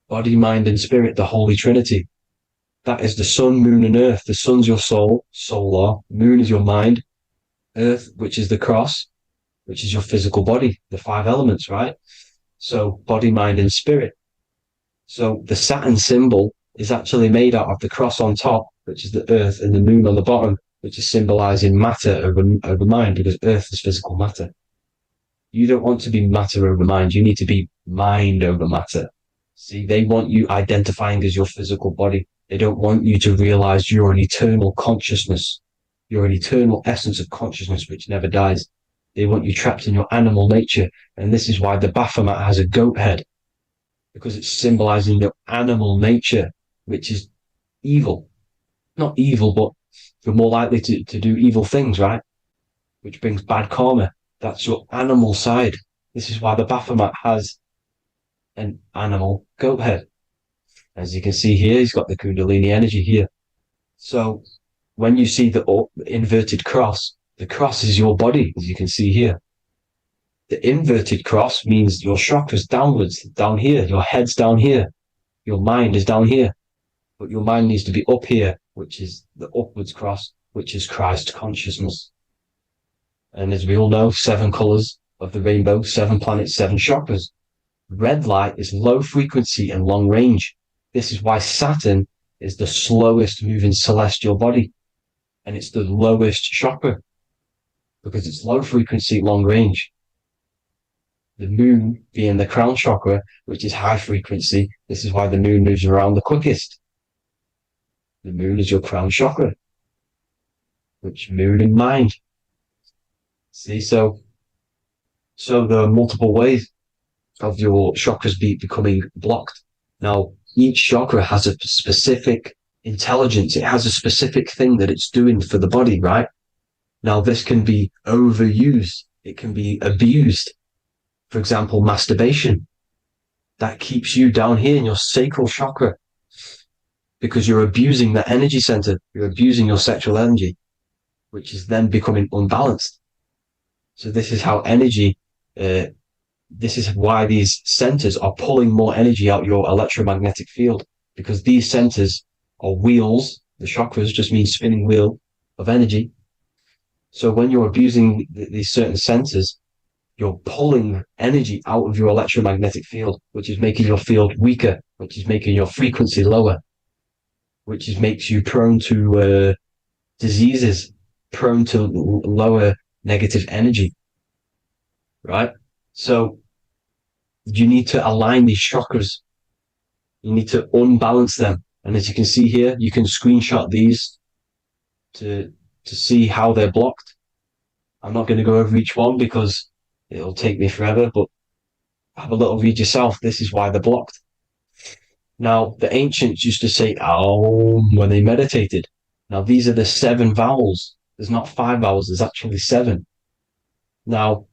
[SPEAKER 6] body, mind, and spirit, the Holy Trinity. That is the sun, moon, and earth. The sun's your soul, solar. Moon is your mind. Earth, which is the cross, which is your physical body, the 5 elements, right? So body, mind, and spirit. So the Saturn symbol is actually made out of the cross on top, which is the earth, and the moon on the bottom, which is symbolizing matter over mind, because earth is physical matter. You don't want to be matter over mind. You need to be mind over matter. See, they want you identifying as your physical body. They don't want you to realize you're an eternal consciousness. You're an eternal essence of consciousness which never dies. They want you trapped in your animal nature. And this is why the Baphomet has a goat head, because it's symbolizing your animal nature, which is evil. Not evil, but you're more likely to do evil things, right? Which brings bad karma. That's your animal side. This is why the Baphomet has an animal goat head. As you can see here, he's got the Kundalini energy here. So when you see the inverted cross, the cross is your body, as you can see here. The inverted cross means your chakras downwards, down here. Your head's down here. Your mind is down here. But your mind needs to be up here, which is the upwards cross, which is Christ consciousness. And as we all know, 7 colors of the rainbow, 7 planets, 7 chakras. Red light is low frequency and long range. This is why Saturn is the slowest moving celestial body. And it's the lowest chakra, because it's low frequency, long range. The moon being the crown chakra, which is high frequency. This is why the moon moves around the quickest. The moon is your crown chakra, which moon in mind. See, so there are multiple ways of your chakras becoming blocked. Now, each chakra has a specific intelligence. It has a specific thing that it's doing for the body, right? Now, this can be overused. It can be abused. For example, masturbation. That keeps you down here in your sacral chakra, because you're abusing the energy center. You're abusing your sexual energy, which is then becoming unbalanced. So this is how energy, this is why these centers are pulling more energy out your electromagnetic field, because these centers are wheels. The chakras just mean spinning wheel of energy. So when you're abusing these certain centers, you're pulling energy out of your electromagnetic field, which is making your field weaker, which is making your frequency lower, which makes you prone to diseases, prone to lower negative energy, right? So you need to align these chakras. You need to unbalance them. And as you can see here, you can screenshot these to see how they're blocked. I'm not going to go over each one because it'll take me forever, but have a little read yourself. This is why they're blocked. Now, the ancients used to say Aum when they meditated. Now, these are the 7 vowels. There's not 5 vowels, there's actually 7. Now,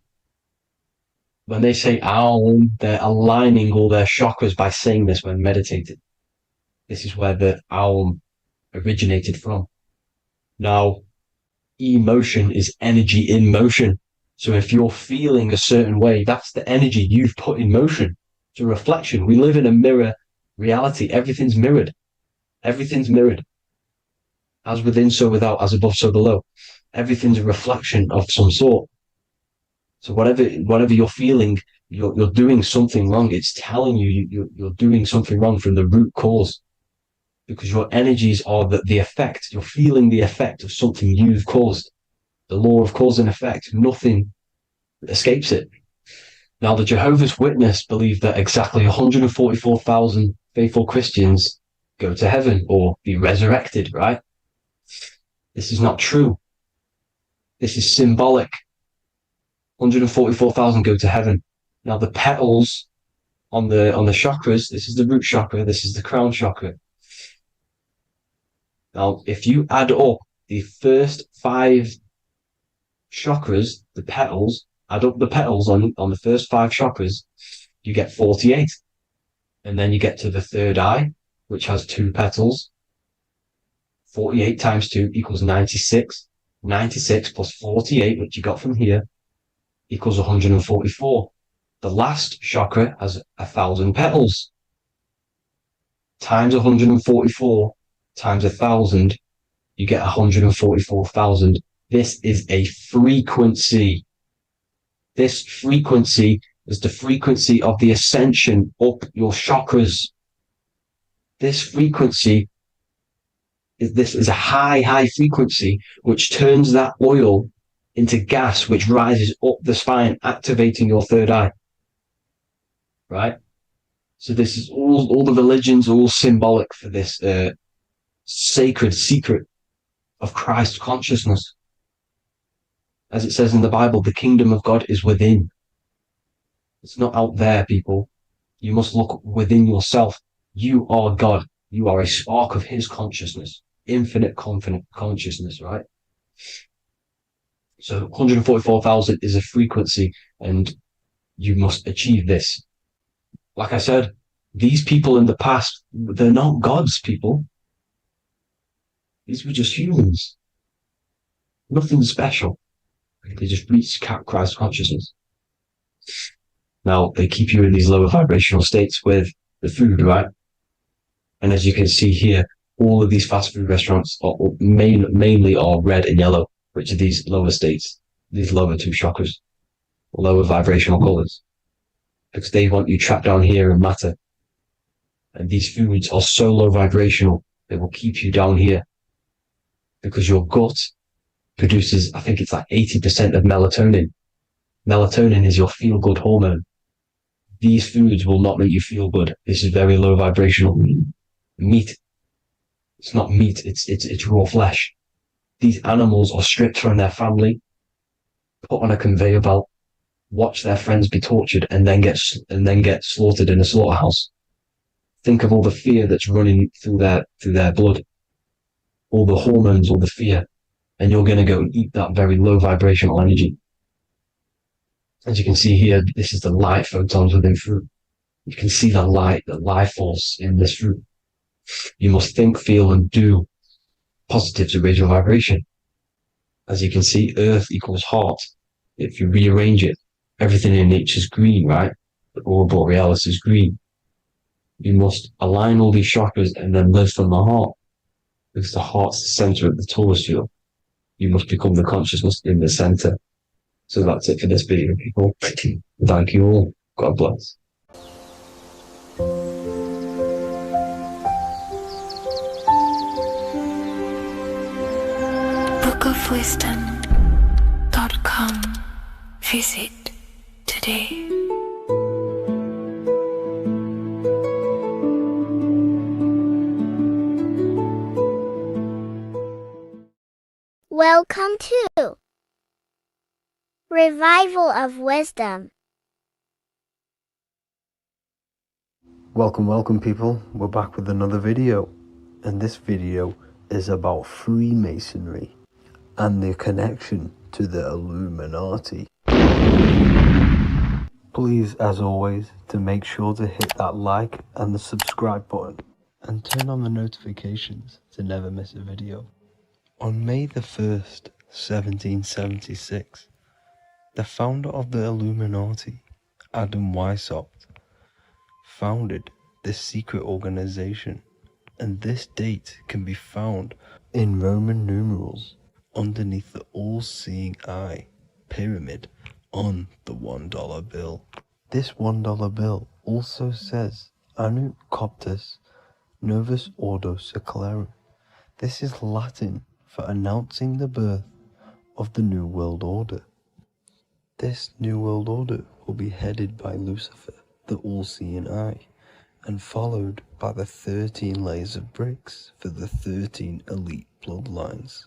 [SPEAKER 6] when they say Aum, they're aligning all their chakras by saying this when meditated. This is where the Aum originated from. Now, emotion is energy in motion. So if you're feeling a certain way, that's the energy you've put in motion. It's a reflection. We live in a mirror reality. Everything's mirrored. Everything's mirrored. As within, so without, as above, so below. Everything's a reflection of some sort. So whatever you're feeling, you're doing something wrong. It's telling you you're doing something wrong from the root cause, because your energies are the effect. You're feeling the effect of something you've caused. The law of cause and effect. Nothing escapes it. Now, the Jehovah's Witness believe that exactly 144,000 faithful Christians go to heaven or be resurrected, right? This is not true. This is symbolic. 144,000 go to heaven. Now, the petals on the chakras, this is the root chakra, this is the crown chakra. Now, if you add up the first 5 chakras, the petals, Add up the petals on the first 5 chakras, you get 48. And then you get to the third eye, which has 2 petals. 48 times 2 equals 96. 96 plus 48, which you got from here, equals 144. The last chakra has 1,000 petals. Times 144 times 1,000, you get 144,000. This is a frequency. This frequency is the frequency of the ascension up your chakras. This frequency is a high frequency which turns that oil into gas, which rises up the spine, activating your third eye. Right? So this is all the religions are all symbolic for this sacred secret of Christ consciousness. As it says in the Bible, the kingdom of God is within. It's not out there, people. You must look within yourself. You are God. You are a spark of his consciousness, infinite consciousness, right? So 144,000 is a frequency, and you must achieve this. Like I said, these people in the past, they're not gods, people. These were just humans. Nothing special. They just reach Christ consciousness. Now, they keep you in these lower vibrational states with the food, right? And as you can see here, all of these fast food restaurants are mainly are red and yellow, which are these lower states, these lower 2 chakras, lower vibrational colors, because they want you trapped down here in matter. And these foods are so low vibrational, they will keep you down here, because your gut produces, I think it's like 80% of melatonin. Melatonin is your feel-good hormone. These foods will not make you feel good. This is very low vibrational. Meat. It's not meat, it's raw flesh. These animals are stripped from their family, put on a conveyor belt, watch their friends be tortured, and then get slaughtered in a slaughterhouse. Think of all the fear that's running through their blood, all the hormones, all the fear, and you're going to go and eat that very low vibrational energy. As you can see here, this is the light photons within fruit. You can see the life force in this fruit. You must think, feel, and do positive to raise your vibration. As you can see, earth equals heart. If you rearrange it, everything in nature is green, right? The aurora borealis is green. You must align all these chakras and then live from the heart, because the heart's the center of the Taurus field. You must become the consciousness in the center. So that's it for this video, people. Thank you all. God bless.
[SPEAKER 2] bookofwisdom.com. Visit today.
[SPEAKER 3] Welcome to Revival of Wisdom.
[SPEAKER 5] Welcome people, we're back with another video, and this video is about Freemasonry and their connection to the Illuminati. Please, as always, to make sure to hit that like and the subscribe button and turn on the notifications to never miss a video. On May the 1st, 1776, the founder of the Illuminati, Adam Weishaupt, founded this secret organization, and this date can be found in Roman numerals underneath the all-seeing eye pyramid on the $1 bill. This $1 bill also says Anno Coptus Novus Ordo Secularum. This is Latin for announcing the birth of the New World Order. This New World Order will be headed by Lucifer, the all-seeing eye, and followed by the 13 layers of bricks for the 13 elite bloodlines.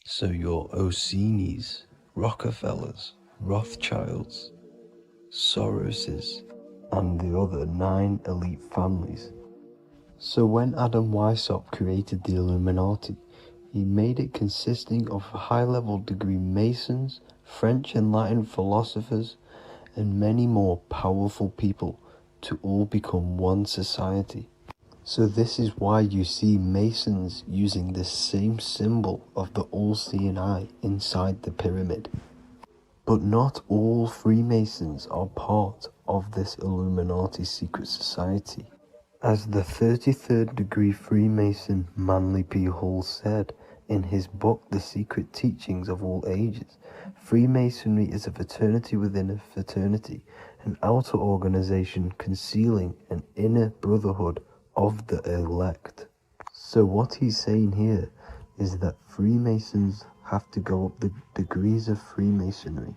[SPEAKER 5] So your Orsini's, Rockefellers, Rothschilds, Soroses, and the other 9 elite families. So when Adam Weishaupt created the Illuminati, he made it consisting of high-level degree Masons
[SPEAKER 8] French and Latin philosophers, and many more powerful people to all become one society. So this is why you see Masons using this same symbol of the all-seeing eye inside the pyramid. But not all Freemasons are part of this Illuminati secret society. As the 33rd degree Freemason Manly P. Hall said in his book The Secret Teachings of All Ages, Freemasonry is a fraternity within a fraternity, an outer organization concealing an inner brotherhood of the elect. So what he's saying here is that Freemasons have to go up the degrees of Freemasonry,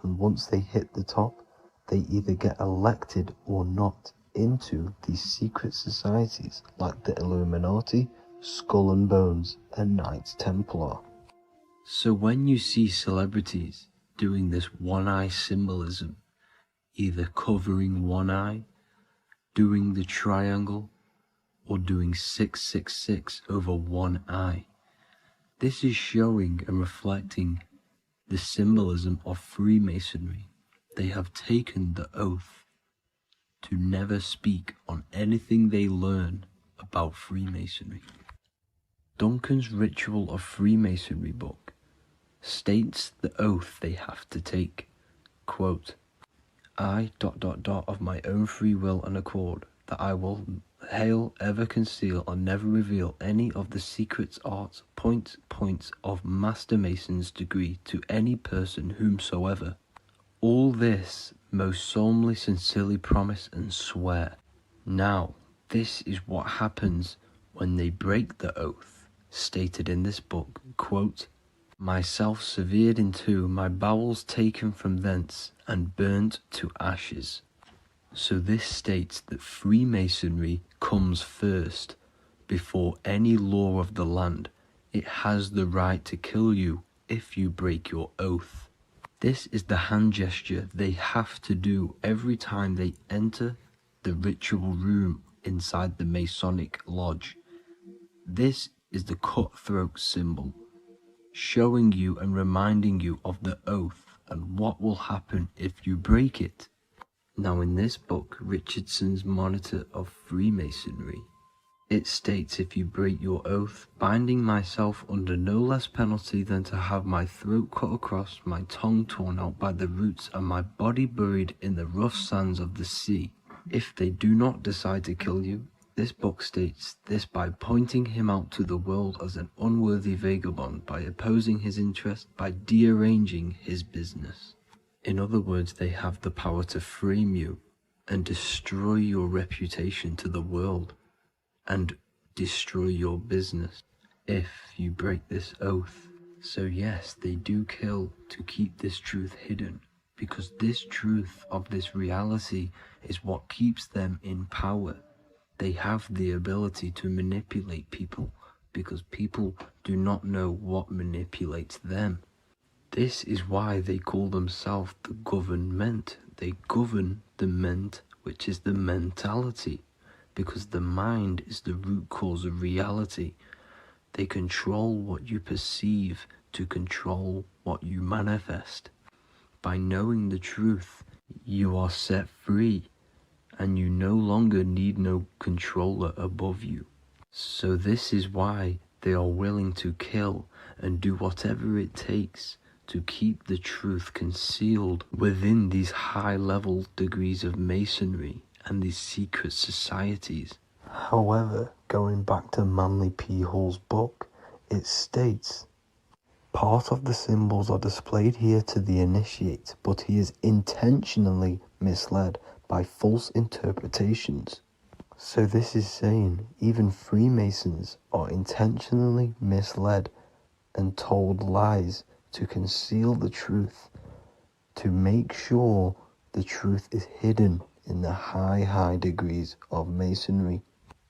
[SPEAKER 8] and once they hit the top, they either get elected or not into these secret societies like the Illuminati, Skull and Bones, and Knights Templar. So when you see celebrities doing this one-eye symbolism, either covering one eye, doing the triangle, or doing 666 over one eye, this is showing and reflecting the symbolism of Freemasonry. They have taken the oath to never speak on anything they learn about Freemasonry. Duncan's Ritual of Freemasonry book states the oath they have to take. Quote, I ... of my own free will and accord, that I will hail, ever conceal, and never reveal any of the secrets, arts, points of Master Mason's degree to any person whomsoever. All this most solemnly, sincerely promise and swear. Now, this is what happens when they break the oath, stated in this book, quote, myself severed in two, my bowels taken from thence, and burnt to ashes. So this states that Freemasonry comes first, before any law of the land. It has the right to kill you if you break your oath. This is the hand gesture they have to do every time they enter the ritual room inside the Masonic lodge. This is the cutthroat symbol, showing you and reminding you of the oath and what will happen if you break it. Now in this book, Richardson's Monitor of Freemasonry, it states, if you break your oath, binding myself under no less penalty than to have my throat cut across, my tongue torn out by the roots, and my body buried in the rough sands of the sea. If they do not decide to kill you, this book states this by pointing him out to the world as an unworthy vagabond, by opposing his interest, by dearranging his business. In other words, they have the power to frame you and destroy your reputation to the world, and destroy your business if you break this oath. So yes, they do kill to keep this truth hidden, because this truth of this reality is what keeps them in power. They have the ability to manipulate people, because people do not know what manipulates them. This is why they call themselves the government. They govern the ment, which is the mentality, because the mind is the root cause of reality. They control what you perceive to control what you manifest. By knowing the truth, you are set free, and you no longer need no controller above you. So this is why they are willing to kill and do whatever it takes to keep the truth concealed within these high-level degrees of masonry and these secret societies. However, going back to Manly P. Hall's book, it states, part of the symbols are displayed here to the initiate, but he is intentionally misled by false interpretations. So this is saying even Freemasons are intentionally misled and told lies to conceal the truth, to make sure the truth is hidden in the high degrees of masonry.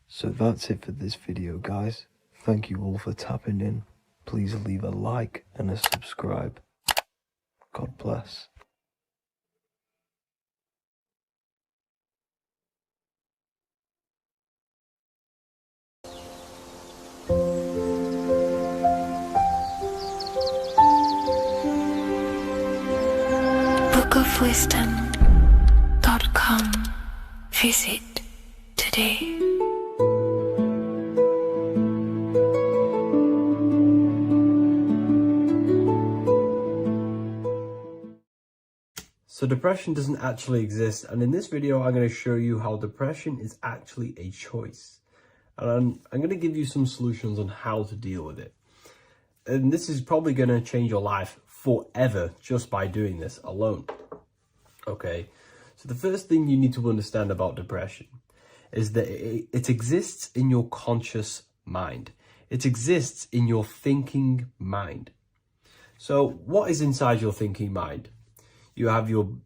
[SPEAKER 8] So that's it for this video, guys. Thank you all for tapping in. Please leave a like and a subscribe. God bless.
[SPEAKER 2] powerofwisdom.com. Visit today.
[SPEAKER 5] So depression doesn't actually exist, and in this video I'm going to show you how depression is actually a choice. And I'm going to give you some solutions on how to deal with it. And this is probably going to change your life forever just by doing this alone. Okay, so the first thing you need to understand about depression is that it exists in your conscious mind. It exists in your thinking mind. So what is inside your thinking mind? You have your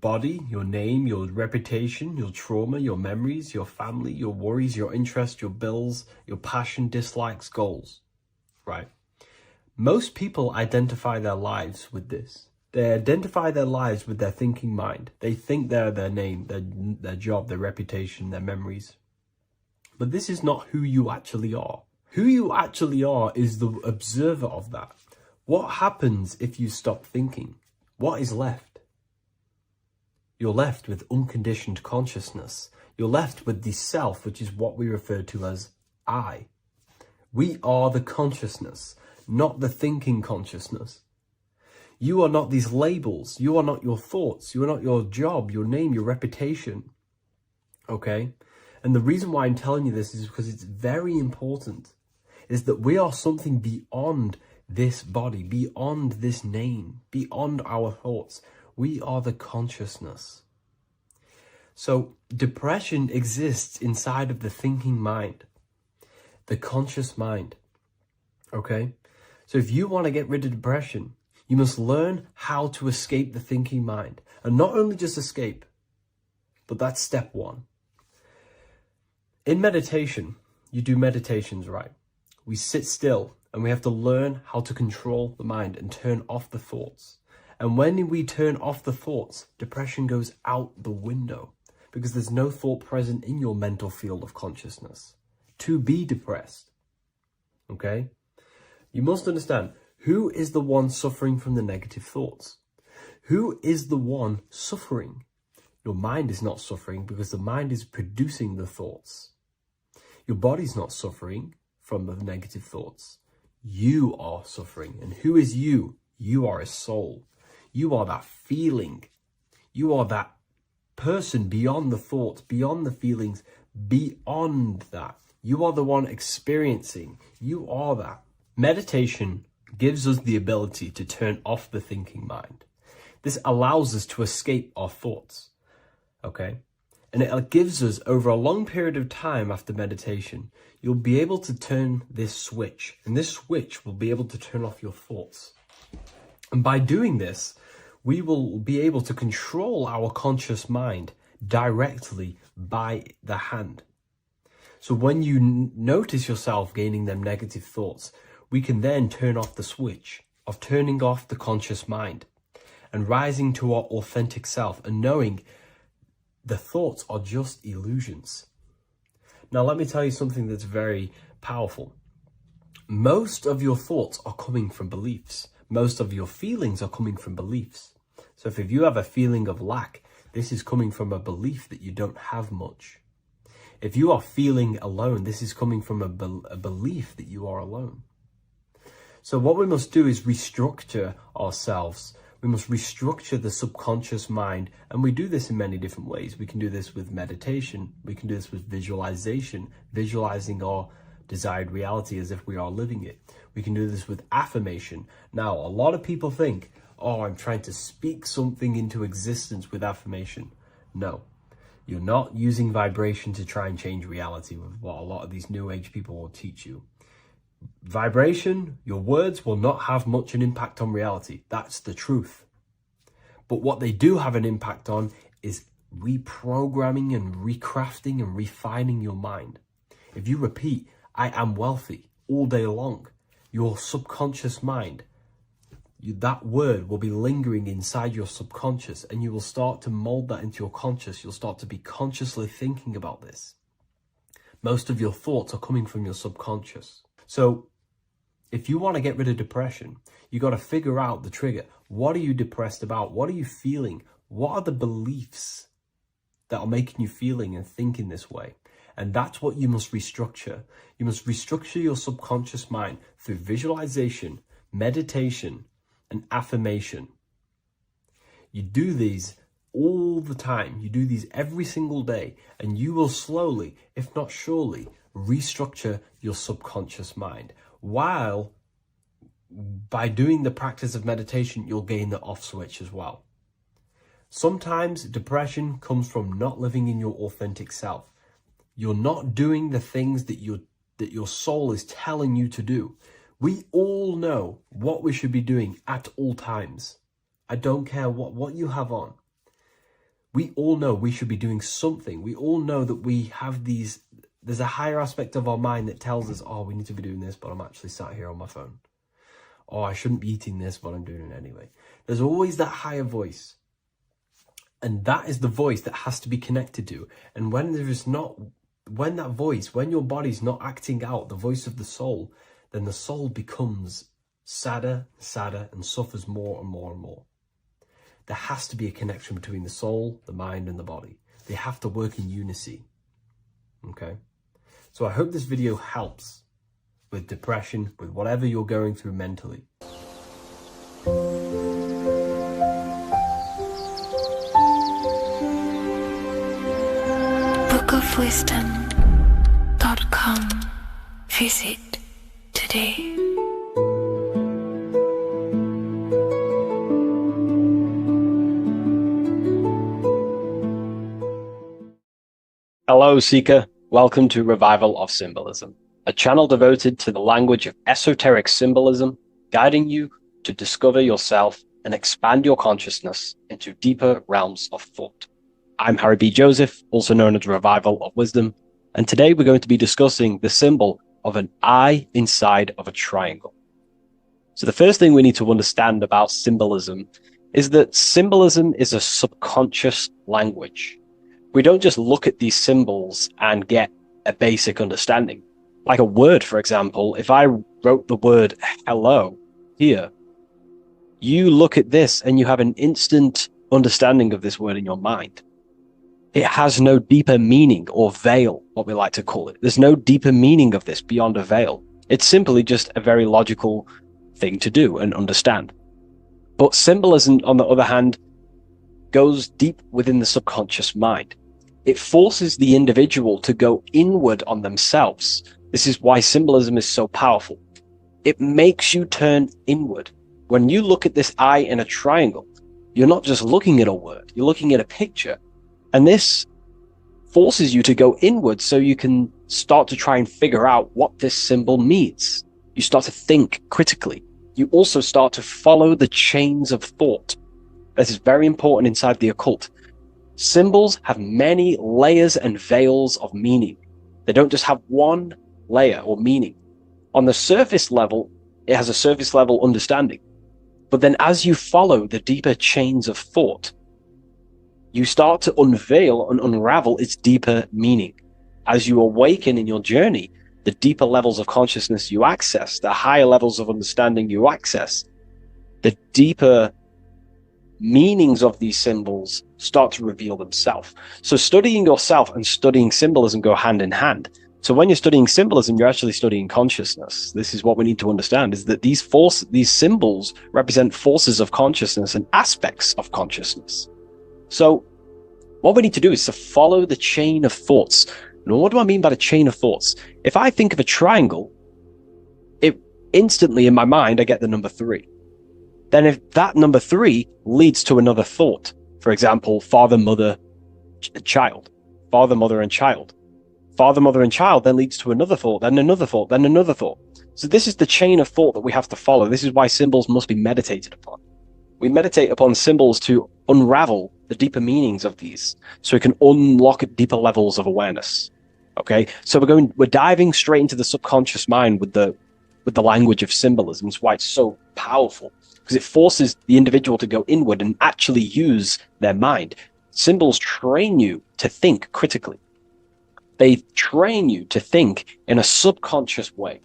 [SPEAKER 5] body, your name, your reputation, your trauma, your memories, your family, your worries, your interests, your bills, your passion, dislikes, goals, right? Most people identify their lives with this. They identify their lives with their thinking mind. They think they're their name, their job, their reputation, their memories. But this is not who you actually are. Who you actually are is the observer of that. What happens if you stop thinking? What is left? You're left with unconditioned consciousness. You're left with the self, which is what we refer to as I. We are the consciousness, not the thinking consciousness. You are not these labels. You are not your thoughts. You are not your job, your name, your reputation. Okay? And the reason why I'm telling you this is because it's very important, is that we are something beyond this body, beyond this name, beyond our thoughts. We are the consciousness. So depression exists inside of the thinking mind, the conscious mind. Okay? So if you want to get rid of depression, you must learn how to escape the thinking mind. And not only just escape, but that's step one. In meditation, you do meditations, right? We sit still and we have to learn how to control the mind and turn off the thoughts. And when we turn off the thoughts, depression goes out the window because there's no thought present in your mental field of consciousness to be depressed. Okay? You must understand, who is the one suffering from the negative thoughts? Who is the one suffering? Your mind is not suffering because the mind is producing the thoughts. Your body's not suffering from the negative thoughts. You are suffering. And who is you? You are a soul. You are that feeling. You are that person beyond the thoughts, beyond the feelings, beyond that. You are the one experiencing. You are that. Meditation gives us the ability to turn off the thinking mind. This allows us to escape our thoughts. Okay? And it gives us, over a long period of time after meditation, you'll be able to turn this switch. And this switch will be able to turn off your thoughts. And by doing this, we will be able to control our conscious mind directly by the hand. So when you notice yourself gaining them negative thoughts, we can then turn off the switch of turning off the conscious mind and rising to our authentic self and knowing the thoughts are just illusions. Now, let me tell you something that's very powerful. Most of your thoughts are coming from beliefs. Most of your feelings are coming from beliefs. So if you have a feeling of lack, this is coming from a belief that you don't have much. If you are feeling alone, this is coming from a belief that you are alone. So what we must do is restructure ourselves. We must restructure the subconscious mind. And we do this in many different ways. We can do this with meditation. We can do this with visualization, visualizing our desired reality as if we are living it. We can do this with affirmation. Now, a lot of people think, oh, I'm trying to speak something into existence with affirmation. No, you're not using vibration to try and change reality with what a lot of these new age people will teach you. Vibration, your words will not have much an impact on reality. That's the truth. But what they do have an impact on is reprogramming and recrafting and refining your mind. If you repeat, I am wealthy all day long, your subconscious mind, that word will be lingering inside your subconscious, and you will start to mold that into your conscious. You'll start to be consciously thinking about this. Most of your thoughts are coming from your subconscious. So if you want to get rid of depression, you got to figure out the trigger. What are you depressed about? What are you feeling? What are the beliefs that are making you feeling and thinking this way? And that's what you must restructure. You must restructure your subconscious mind through visualization, meditation, and affirmation. You do these all the time. You do these every single day, and you will slowly, if not surely, restructure your subconscious mind. While by doing the practice of meditation, you'll gain the off switch as well. Sometimes depression comes from not living in your authentic self. You're not doing the things that your soul is telling you to do. We all know what we should be doing at all times. I don't care what you have on. We all know we should be doing something. We all know that we have there's a higher aspect of our mind that tells us, oh, we need to be doing this, but I'm actually sat here on my phone. Oh, I shouldn't be eating this, but I'm doing it anyway. There's always that higher voice. And that is the voice that has to be connected to. And when your body's not acting out the voice of the soul, then the soul becomes sadder, and suffers more and more and more. There has to be a connection between the soul, the mind, and the body. They have to work in unison. Okay? So I hope this video helps with depression, with whatever you're going through mentally.
[SPEAKER 2] bookofwisdom.com. Visit today.
[SPEAKER 7] Hello, Seeker. Welcome to Revival of Symbolism, a channel devoted to the language of esoteric symbolism, guiding you to discover yourself and expand your consciousness into deeper realms of thought. I'm Harry B. Joseph, also known as Revival of Wisdom, and today we're going to be discussing the symbol of an eye inside of a triangle. So the first thing we need to understand about symbolism is that symbolism is a subconscious language. We don't just look at these symbols and get a basic understanding. Like a word, for example, if I wrote the word hello here, you look at this and you have an instant understanding of this word in your mind. It has no deeper meaning, or veil, what we like to call it. There's no deeper meaning of this beyond a veil. It's simply just a very logical thing to do and understand. But symbolism, on the other hand, goes deep within the subconscious mind. It forces the individual to go inward on themselves. This is why symbolism is so powerful. It makes you turn inward. When you look at this eye in a triangle, you're not just looking at a word, you're looking at a picture. And this forces you to go inward so you can start to try and figure out what this symbol means. You start to think critically. You also start to follow the chains of thought. This is very important inside the occult. Symbols have many layers and veils of meaning. They don't just have one layer or meaning. On the surface level, it has a surface level understanding. But then as you follow the deeper chains of thought, you start to unveil and unravel its deeper meaning. As you awaken in your journey, the deeper levels of consciousness you access, the higher levels of understanding you access, the deeper meanings of these symbols start to reveal themselves. So studying yourself and studying symbolism go hand in hand. So when you're studying symbolism, you're actually studying consciousness. This is what we need to understand, is that these symbols represent forces of consciousness and aspects of consciousness. So what we need to do is to follow the chain of thoughts. Now, what do I mean by the chain of thoughts? If I think of a triangle, it instantly in my mind, I get the number 3. Then if that number 3 leads to another thought, for example, father, mother, child, father, mother, and child. Father, mother, and child then leads to another thought, then another thought, then another thought. So this is the chain of thought that we have to follow. This is why symbols must be meditated upon. We meditate upon symbols to unravel the deeper meanings of these, so we can unlock deeper levels of awareness. Okay, so we're diving straight into the subconscious mind with the language of symbolism. It's why it's so powerful, because it forces the individual to go inward and actually use their mind. Symbols train you to think critically. They train you to think in a subconscious way,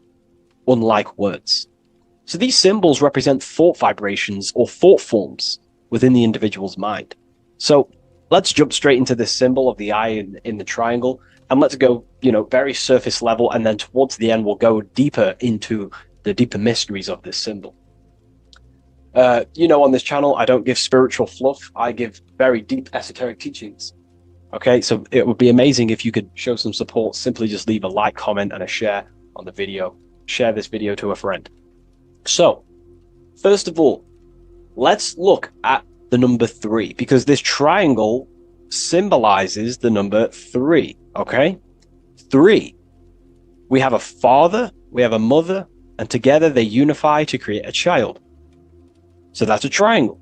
[SPEAKER 7] unlike words. So these symbols represent thought vibrations or thought forms within the individual's mind. So let's jump straight into this symbol of the eye in the triangle, and let's go, very surface level, and then towards the end we'll go deeper into the deeper mysteries of this symbol. On this channel, I don't give spiritual fluff. I give very deep esoteric teachings. Okay, so it would be amazing if you could show some support. Simply just leave a like, comment, and a share on the video. Share this video to a friend. So, first of all, let's look at the number 3, because this triangle symbolizes the number 3, okay? 3. We have a father, we have a mother, and together they unify to create a child. So that's a triangle.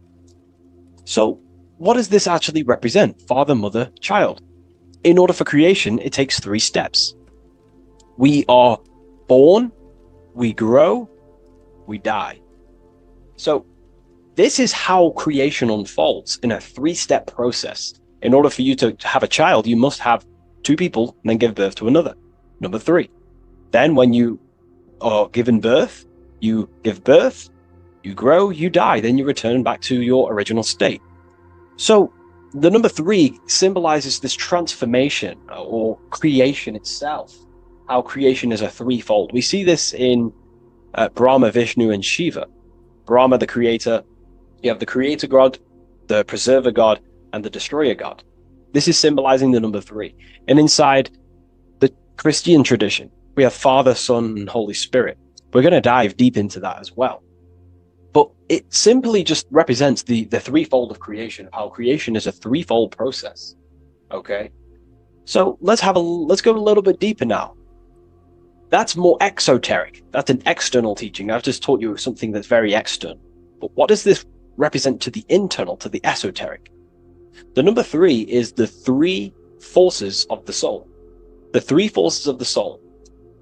[SPEAKER 7] So what does this actually represent? Father, mother, child. In order for creation, it takes 3 steps. We are born, we grow, we die. So this is how creation unfolds in a 3-step process. In order for you to have a child, you must have 2 people and then give birth to another. Number 3. Then when you are given birth, you give birth, you grow, you die, then you return back to your original state. So the number 3 symbolizes this transformation or creation itself, how creation is a 3-fold. We see this in Brahma, Vishnu, and Shiva. Brahma, the creator, you have the creator god, the preserver god, and the destroyer god. This is symbolizing the number 3. And inside the Christian tradition, we have Father, Son, and Holy Spirit. We're going to dive deep into that as well. But it simply just represents the 3-fold of creation, how creation is a 3-fold process. Okay? So let's go a little bit deeper now. That's more exoteric. That's an external teaching. I've just taught you something that's very external. But what does this represent to the internal, to the esoteric? The number 3 is the 3 forces of the soul. The 3 forces of the soul.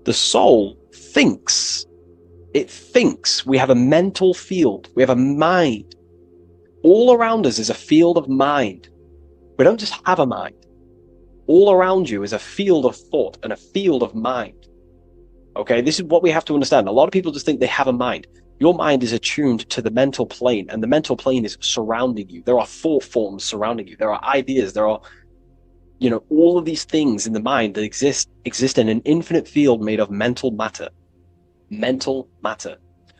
[SPEAKER 7] The soul thinks. It thinks. We have a mental field. We have a mind. All around us is a field of mind. We don't just have a mind. All around you is a field of thought and a field of mind. Okay, this is what we have to understand. A lot of people just think they have a mind. Your mind is attuned to the mental plane, and the mental plane is surrounding you. There are thought forms surrounding you. There are ideas. There are, all of these things in the mind that exist in an infinite field made of mental matter. Mental matter.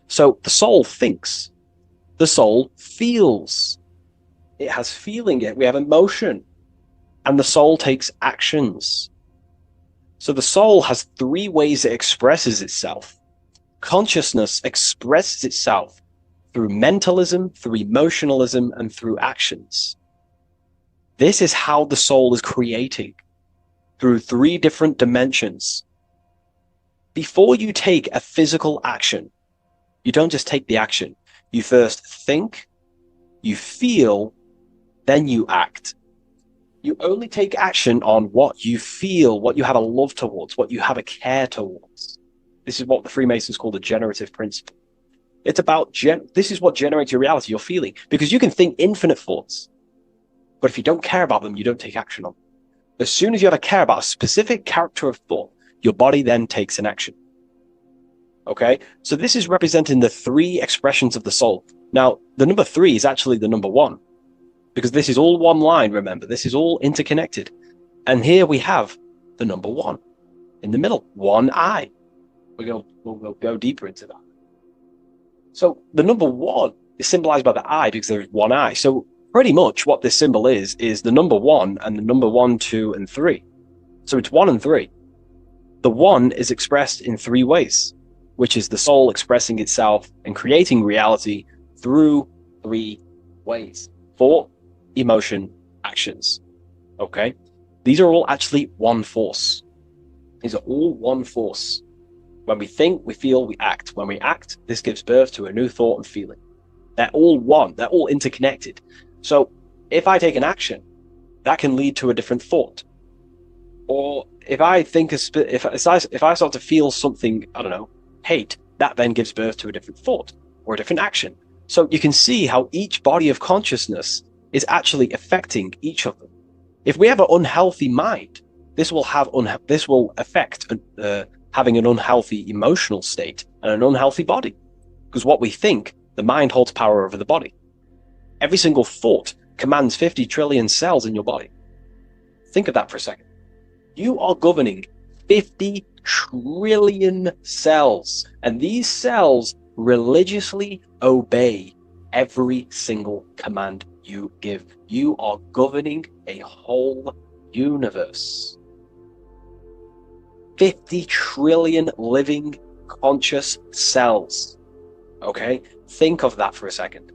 [SPEAKER 7] So the soul thinks. The soul feels. It has feeling. We have emotion. And the soul takes actions. So the soul has 3 ways it expresses itself. Consciousness expresses itself through mentalism, through emotionalism, and through actions. This is how the soul is creating, through 3 different dimensions. Before you take a physical action, you don't just take the action. You first think, you feel, then you act. You only take action on what you feel, what you have a love towards, what you have a care towards. This is what the Freemasons call the generative principle. It's about, this is what generates your reality, your feeling. Because you can think infinite thoughts, but if you don't care about them, you don't take action on them. As soon as you have a care about a specific character of thought, your body then takes an action. Okay? So this is representing the 3 expressions of the soul. Now, the number 3 is actually the number 1. Because this is all one line, remember. This is all interconnected. And here we have the number 1 in the middle. 1 eye. We'll go deeper into that. So the number 1 is symbolized by the eye because there's 1 eye. So pretty much what this symbol is the number 1 and the number 1, 2, and 3. So it's 1 and 3. The 1 is expressed in 3 ways, which is the soul expressing itself and creating reality through 3 ways. Thought, emotion, actions. Okay? These are all actually one force. These are all one force. When we think, we feel, we act. When we act, this gives birth to a new thought and feeling. They're all one. They're all interconnected. So if I take an action, that can lead to a different thought. Or if I think, if I start to feel something, I don't know, hate, that then gives birth to a different thought or a different action. So you can see how each body of consciousness is actually affecting each of them. If we have an unhealthy mind, this will affect having an unhealthy emotional state and an unhealthy body. Because what we think, the mind holds power over the body. Every single thought commands 50 trillion cells in your body. Think of that for a second. You are governing 50 trillion cells, and these cells religiously obey every single command you give. You are governing a whole universe. 50 trillion living conscious cells. Okay? Think of that for a second.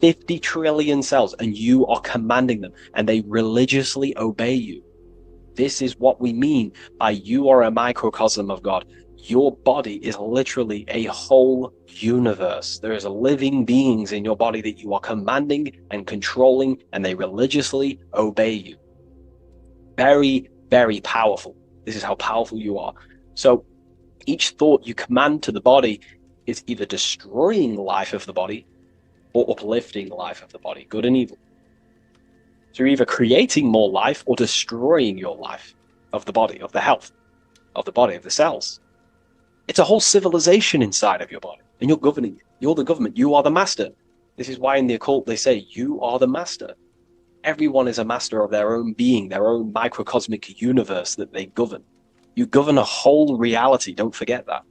[SPEAKER 7] 50 trillion cells, and you are commanding them, and they religiously obey you. This is what we mean by you are a microcosm of God. Your body is literally a whole universe. There is living beings in your body that you are commanding and controlling, and they religiously obey you. Very, very powerful. This is how powerful you are. So each thought you command to the body is either destroying the life of the body or uplifting the life of the body, good and evil. So you're either creating more life or destroying your life of the body, of the health, of the body, of the cells. It's a whole civilization inside of your body, and you're governing it. You're the government. You are the master. This is why in the occult they say you are the master. Everyone is a master of their own being, their own microcosmic universe that they govern. You govern a whole reality, don't forget that.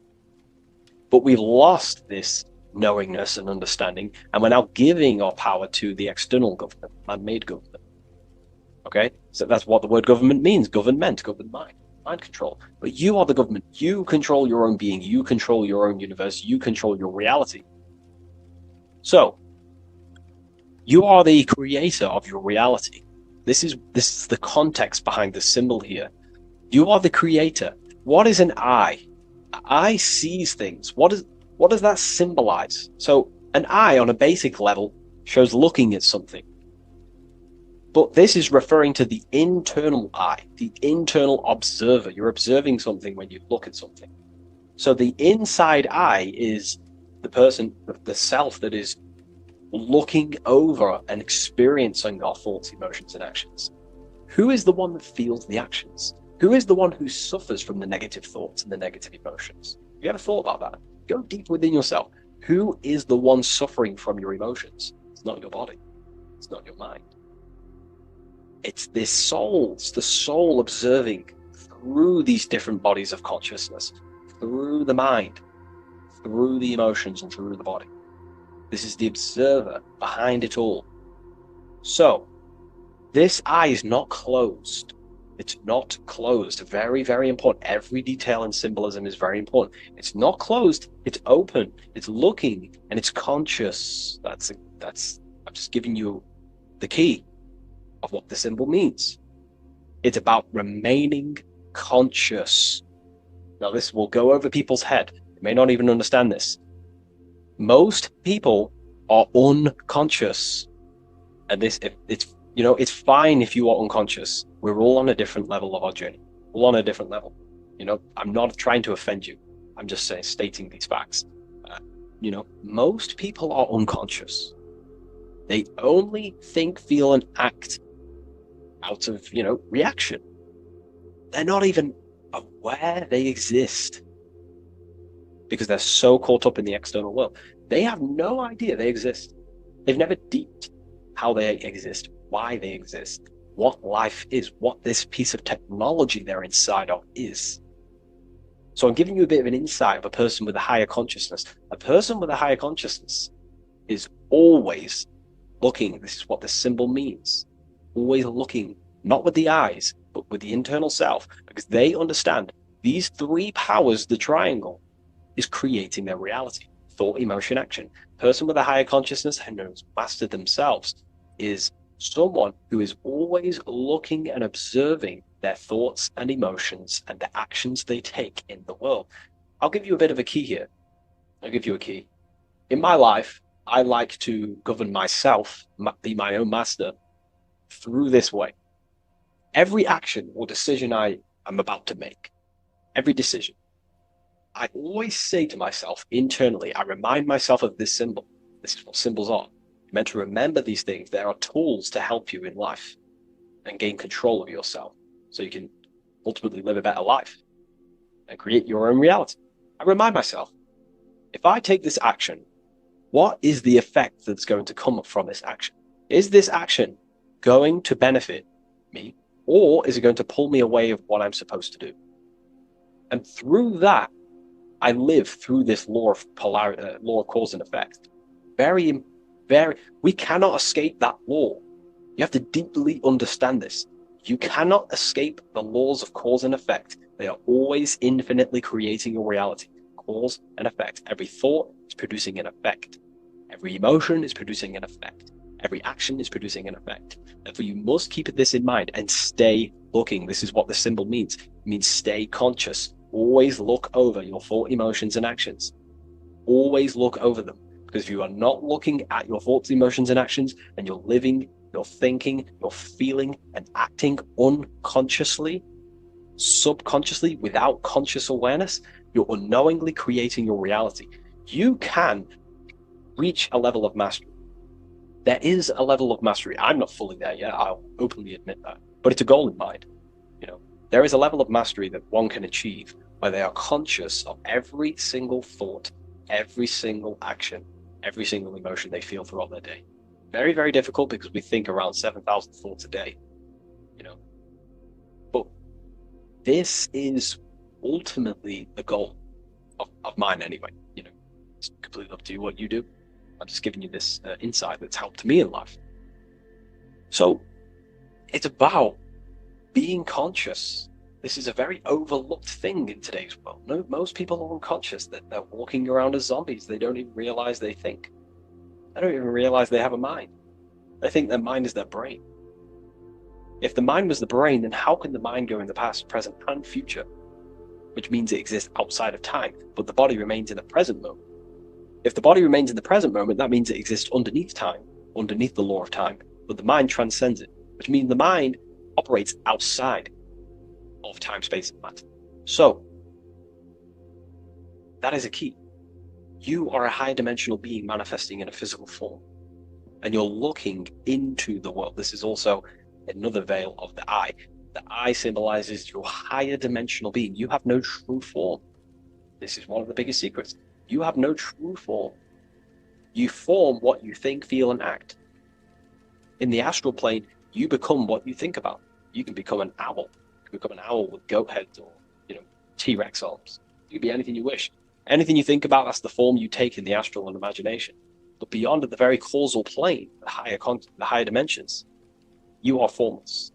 [SPEAKER 7] But we've lost this knowingness and understanding, and we're now giving our power to the external government, man-made government. Okay, so that's what the word government means. Government, govern mind control. But you are the government. You control your own being. You control your own universe. You control your reality. So you are the creator of your reality. This is the context behind the symbol here. You are the creator. What is an eye? An eye sees things. What does that symbolize? So an eye on a basic level shows looking at something. But this is referring to the internal eye, the internal observer. You're observing something when you look at something. So the inside eye is the person, the self that is looking over and experiencing our thoughts, emotions, and actions. Who is the one that feels the actions? Who is the one who suffers from the negative thoughts and the negative emotions? Have you ever thought about that? Go deep within yourself. Who is the one suffering from your emotions? It's not your body. It's not your mind. It's this soul. It's the soul observing through these different bodies of consciousness, through the mind, through the emotions, and through the body. This is the observer behind it all. So, this eye is not closed. It's not closed. Very, very important. Every detail in symbolism is very important. It's not closed. It's open. It's looking, and it's conscious. That's. I'm just giving you the key of what the symbol means. It's about remaining conscious. Now, this will go over people's head. They may not even understand this. Most people are unconscious, and it's fine if you are unconscious. We're all on a different level of our journey. We're all on a different level. I'm not trying to offend you. I'm just stating these facts. Most people are unconscious. They only think, feel, and act out of, reaction. They're not even aware they exist because they're so caught up in the external world. They have no idea they exist. They've never deeped how they exist, why they exist, what life is, what this piece of technology they're inside of is. So I'm giving you a bit of an insight of a person with a higher consciousness. A person with a higher consciousness is always looking. This is what the symbol means. Always looking, not with the eyes, but with the internal self, because they understand these three powers, the triangle, is creating their reality. Thought, emotion, action. Person with a higher consciousness who knows mastered themselves is someone who is always looking and observing their thoughts and emotions and the actions they take in the world. I'll give you a bit of a key here. I'll give you a key. In my life, I like to govern myself, be my own master, through this way. Every action or decision I am about to make, every decision, I always say to myself internally, I remind myself of this symbol. This is what symbols are. You're meant to remember these things. There are tools to help you in life and gain control of yourself so you can ultimately live a better life and create your own reality. I remind myself, if I take this action, what is the effect that's going to come from this action? Is this action going to benefit me, or is it going to pull me away of what I'm supposed to do? And through that, I live through this law of law of cause and effect. We cannot escape that law. You have to deeply understand this. You cannot escape the laws of cause and effect. They are always infinitely creating your reality. Cause and effect. Every thought is producing an effect. Every emotion is producing an effect. Every action is producing an effect. Therefore, you must keep this in mind and stay looking. This is what the symbol means. It means stay conscious. Always look over your thought, emotions, and actions. Always look over them. Because if you are not looking at your thoughts, emotions, and actions, and you're living, you're thinking, you're feeling, and acting unconsciously, subconsciously, without conscious awareness, you're unknowingly creating your reality. You can reach a level of mastery. There is a level of mastery. I'm not fully there yet. I'll openly admit that. But it's a goal in mind. There is a level of mastery that one can achieve where they are conscious of every single thought, every single action, every single emotion they feel throughout their day. Very, very difficult because we think around 7,000 thoughts a day. But this is ultimately the goal of mine anyway. It's completely up to you what you do. I'm just giving you this insight that's helped me in life. So it's about being conscious. This is a very overlooked thing in today's world. No, most people are unconscious. They're walking around as zombies. They don't even realize they think. They don't even realize they have a mind. They think their mind is their brain. If the mind was the brain, then how can the mind go in the past, present, and future? Which means it exists outside of time, but the body remains in the present moment. If the body remains in the present moment, that means it exists underneath time, underneath the law of time, but the mind transcends it, which means the mind operates outside of time, space, and matter. So, that is a key. You are a high dimensional being manifesting in a physical form, and you're looking into the world. This is also another veil of the eye. The eye symbolizes your higher dimensional being. You have no true form. This is one of the biggest secrets. You have no true form. You form what you think, feel, and act. In the astral plane, you become what you think about. You can become an owl. You can become an owl with goat heads or, T-Rex arms. You can be anything you wish. Anything you think about, that's the form you take in the astral and imagination. But beyond the very causal plane, the higher dimensions, you are formless.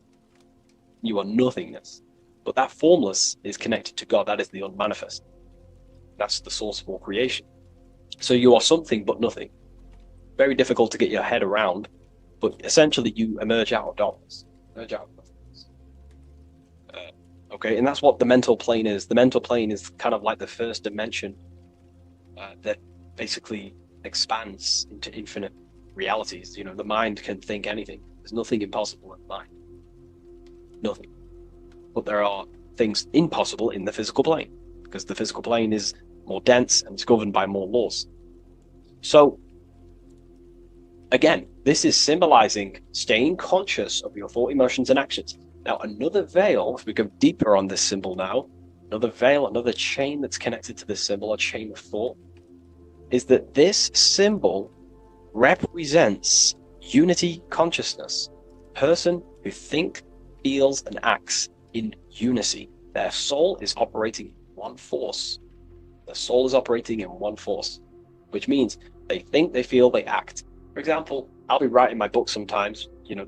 [SPEAKER 7] You are nothingness. But that formless is connected to God. That is the unmanifest. That's the source of all creation. So you are something but nothing. Very difficult to get your head around, but essentially you emerge out of darkness. Emerge out of nothingness. Okay, and that's what the mental plane is. The mental plane is kind of like the first dimension that basically expands into infinite realities. The mind can think anything. There's nothing impossible in the mind. Nothing. But there are things impossible in the physical plane, because the physical plane is more dense and it's governed by more laws. So, again, this is symbolizing staying conscious of your thought, emotions, and actions. Now, another veil, if we go deeper on this symbol now, another veil, another chain that's connected to this symbol, a chain of thought, is that this symbol represents unity consciousness. Person who thinks, feels, and acts in unity. Their soul is operating in one force. Their soul is operating in one force, which means they think, they feel, they act. For example, I'll be writing my book sometimes. The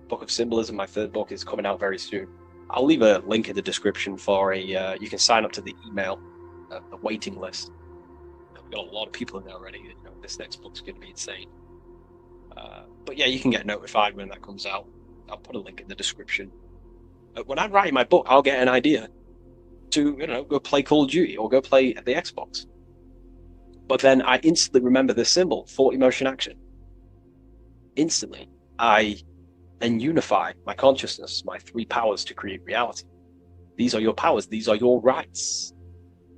[SPEAKER 7] book of symbolism, my third book, is coming out very soon. I'll leave a link in the description for you can sign up to the email, the waiting list. We've got a lot of people in there already. This next book's going to be insane. But yeah, you can get notified when that comes out. I'll put a link in the description. When I'm writing my book, I'll get an idea to, go play Call of Duty or go play the Xbox. But then I instantly remember this symbol, thought, emotion, action. Instantly, I then unify my consciousness, my three powers to create reality. These are your powers. These are your rights.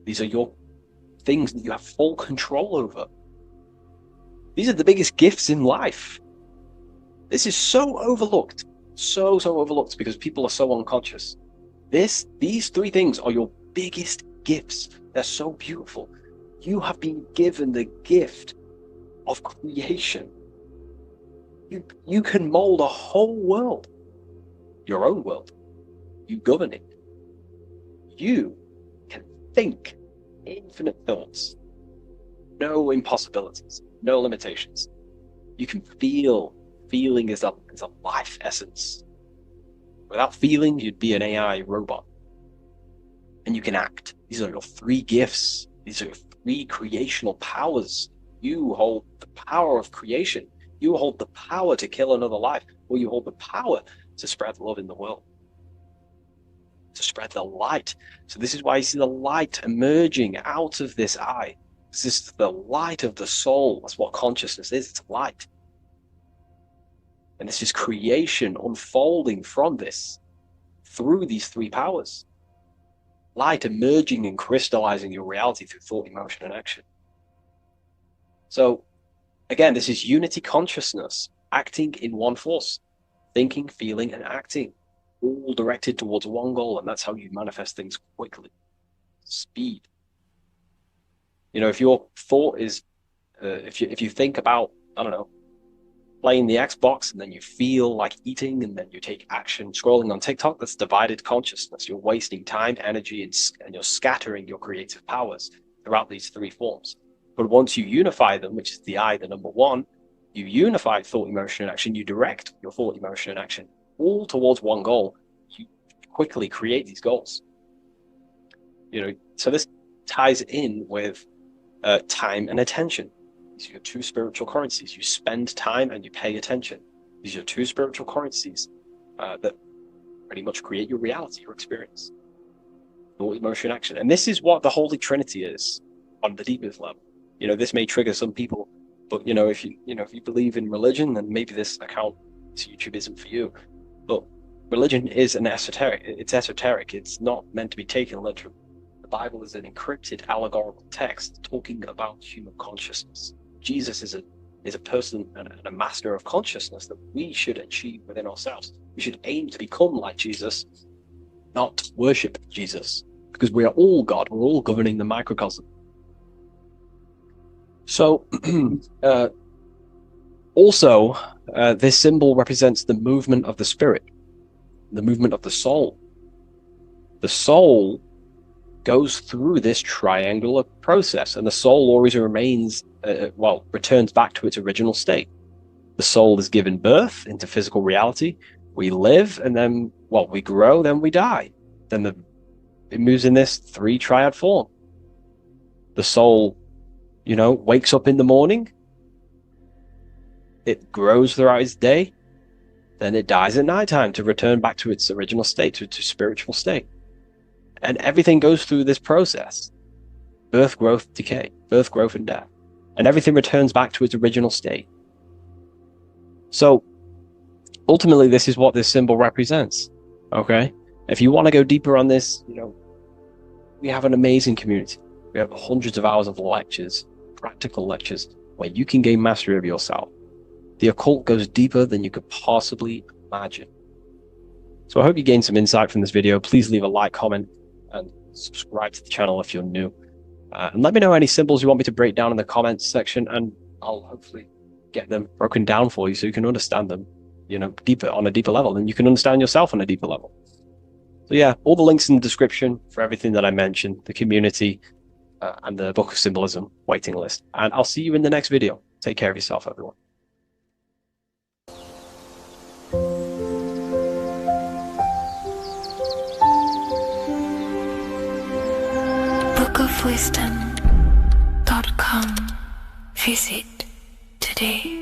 [SPEAKER 7] These are your things that you have full control over. These are the biggest gifts in life. This is so overlooked. So overlooked because people are so unconscious. These three things are your biggest gifts. They're so beautiful. You have been given the gift of creation. You can mold a whole world, your own world. You govern it. You can think infinite thoughts, no impossibilities, no limitations. You can feel. Feeling is a life essence. Without feeling, you'd be an AI robot. And you can act. These are your 3 gifts. These are your 3 creational powers. You hold the power of creation. You hold the power to kill another life, or you hold the power to spread love in the world, to spread the light. So this is why you see the light emerging out of this eye. This is the light of the soul. That's what consciousness is. It's light. And this is creation unfolding from this through these 3 powers. Light emerging and crystallizing your reality through thought, emotion, and action. So again, this is unity consciousness acting in one force, thinking, feeling, and acting, all directed towards one goal. And that's how you manifest things quickly. Speed. If your thought is, if you think about, I don't know, playing the Xbox, and then you feel like eating, and then you take action scrolling on TikTok, that's divided consciousness. You're wasting time, energy, and you're scattering your creative powers throughout these 3 forms. But once you unify them, which is the I, the number 1, you unify thought, emotion, and action. You direct your thought, emotion, and action all towards one goal. You quickly create these goals. So this ties in with time and attention. These are your 2 spiritual currencies. You spend time and you pay attention. These are your 2 spiritual currencies that pretty much create your reality, your experience. Thought, emotion, action. And this is what the Holy Trinity is on the deepest level. This may trigger some people, but if you believe in religion, then maybe this account, this YouTube isn't for you. But religion is esoteric. It's esoteric. It's not meant to be taken literally. The Bible is an encrypted allegorical text talking about human consciousness. Jesus is a person and a master of consciousness that we should achieve within ourselves. We should aim to become like Jesus, not worship Jesus, because we are all God. We're all governing the microcosm. So, also, this symbol represents the movement of the spirit, the movement of the soul. The soul goes through this triangular process, and the soul always remains, returns back to its original state. The soul is given birth into physical reality. We live, and then, we grow, then we die. Then it moves in this 3 triad form. The soul, wakes up in the morning. It grows throughout its day. Then it dies at nighttime to return back to its original state, to its spiritual state. And everything goes through this process. Birth, growth, decay. Birth, growth, and death. And everything returns back to its original state. So, ultimately, this is what this symbol represents. Okay? If you want to go deeper on this, we have an amazing community. We have hundreds of hours of lectures, practical lectures, where you can gain mastery of yourself. The occult goes deeper than you could possibly imagine. So I hope you gained some insight from this video. Please leave a like, comment, and subscribe to the channel if you're new. And let me know any symbols you want me to break down in the comments section, and I'll hopefully get them broken down for you so you can understand them, deeper, on a deeper level, and you can understand yourself on a deeper level. So yeah, all the links in the description for everything that I mentioned, the community, and the Book of Symbolism waiting list. And I'll see you in the next video. Take care of yourself, everyone.
[SPEAKER 2] bookofwisdom.com. Visit today.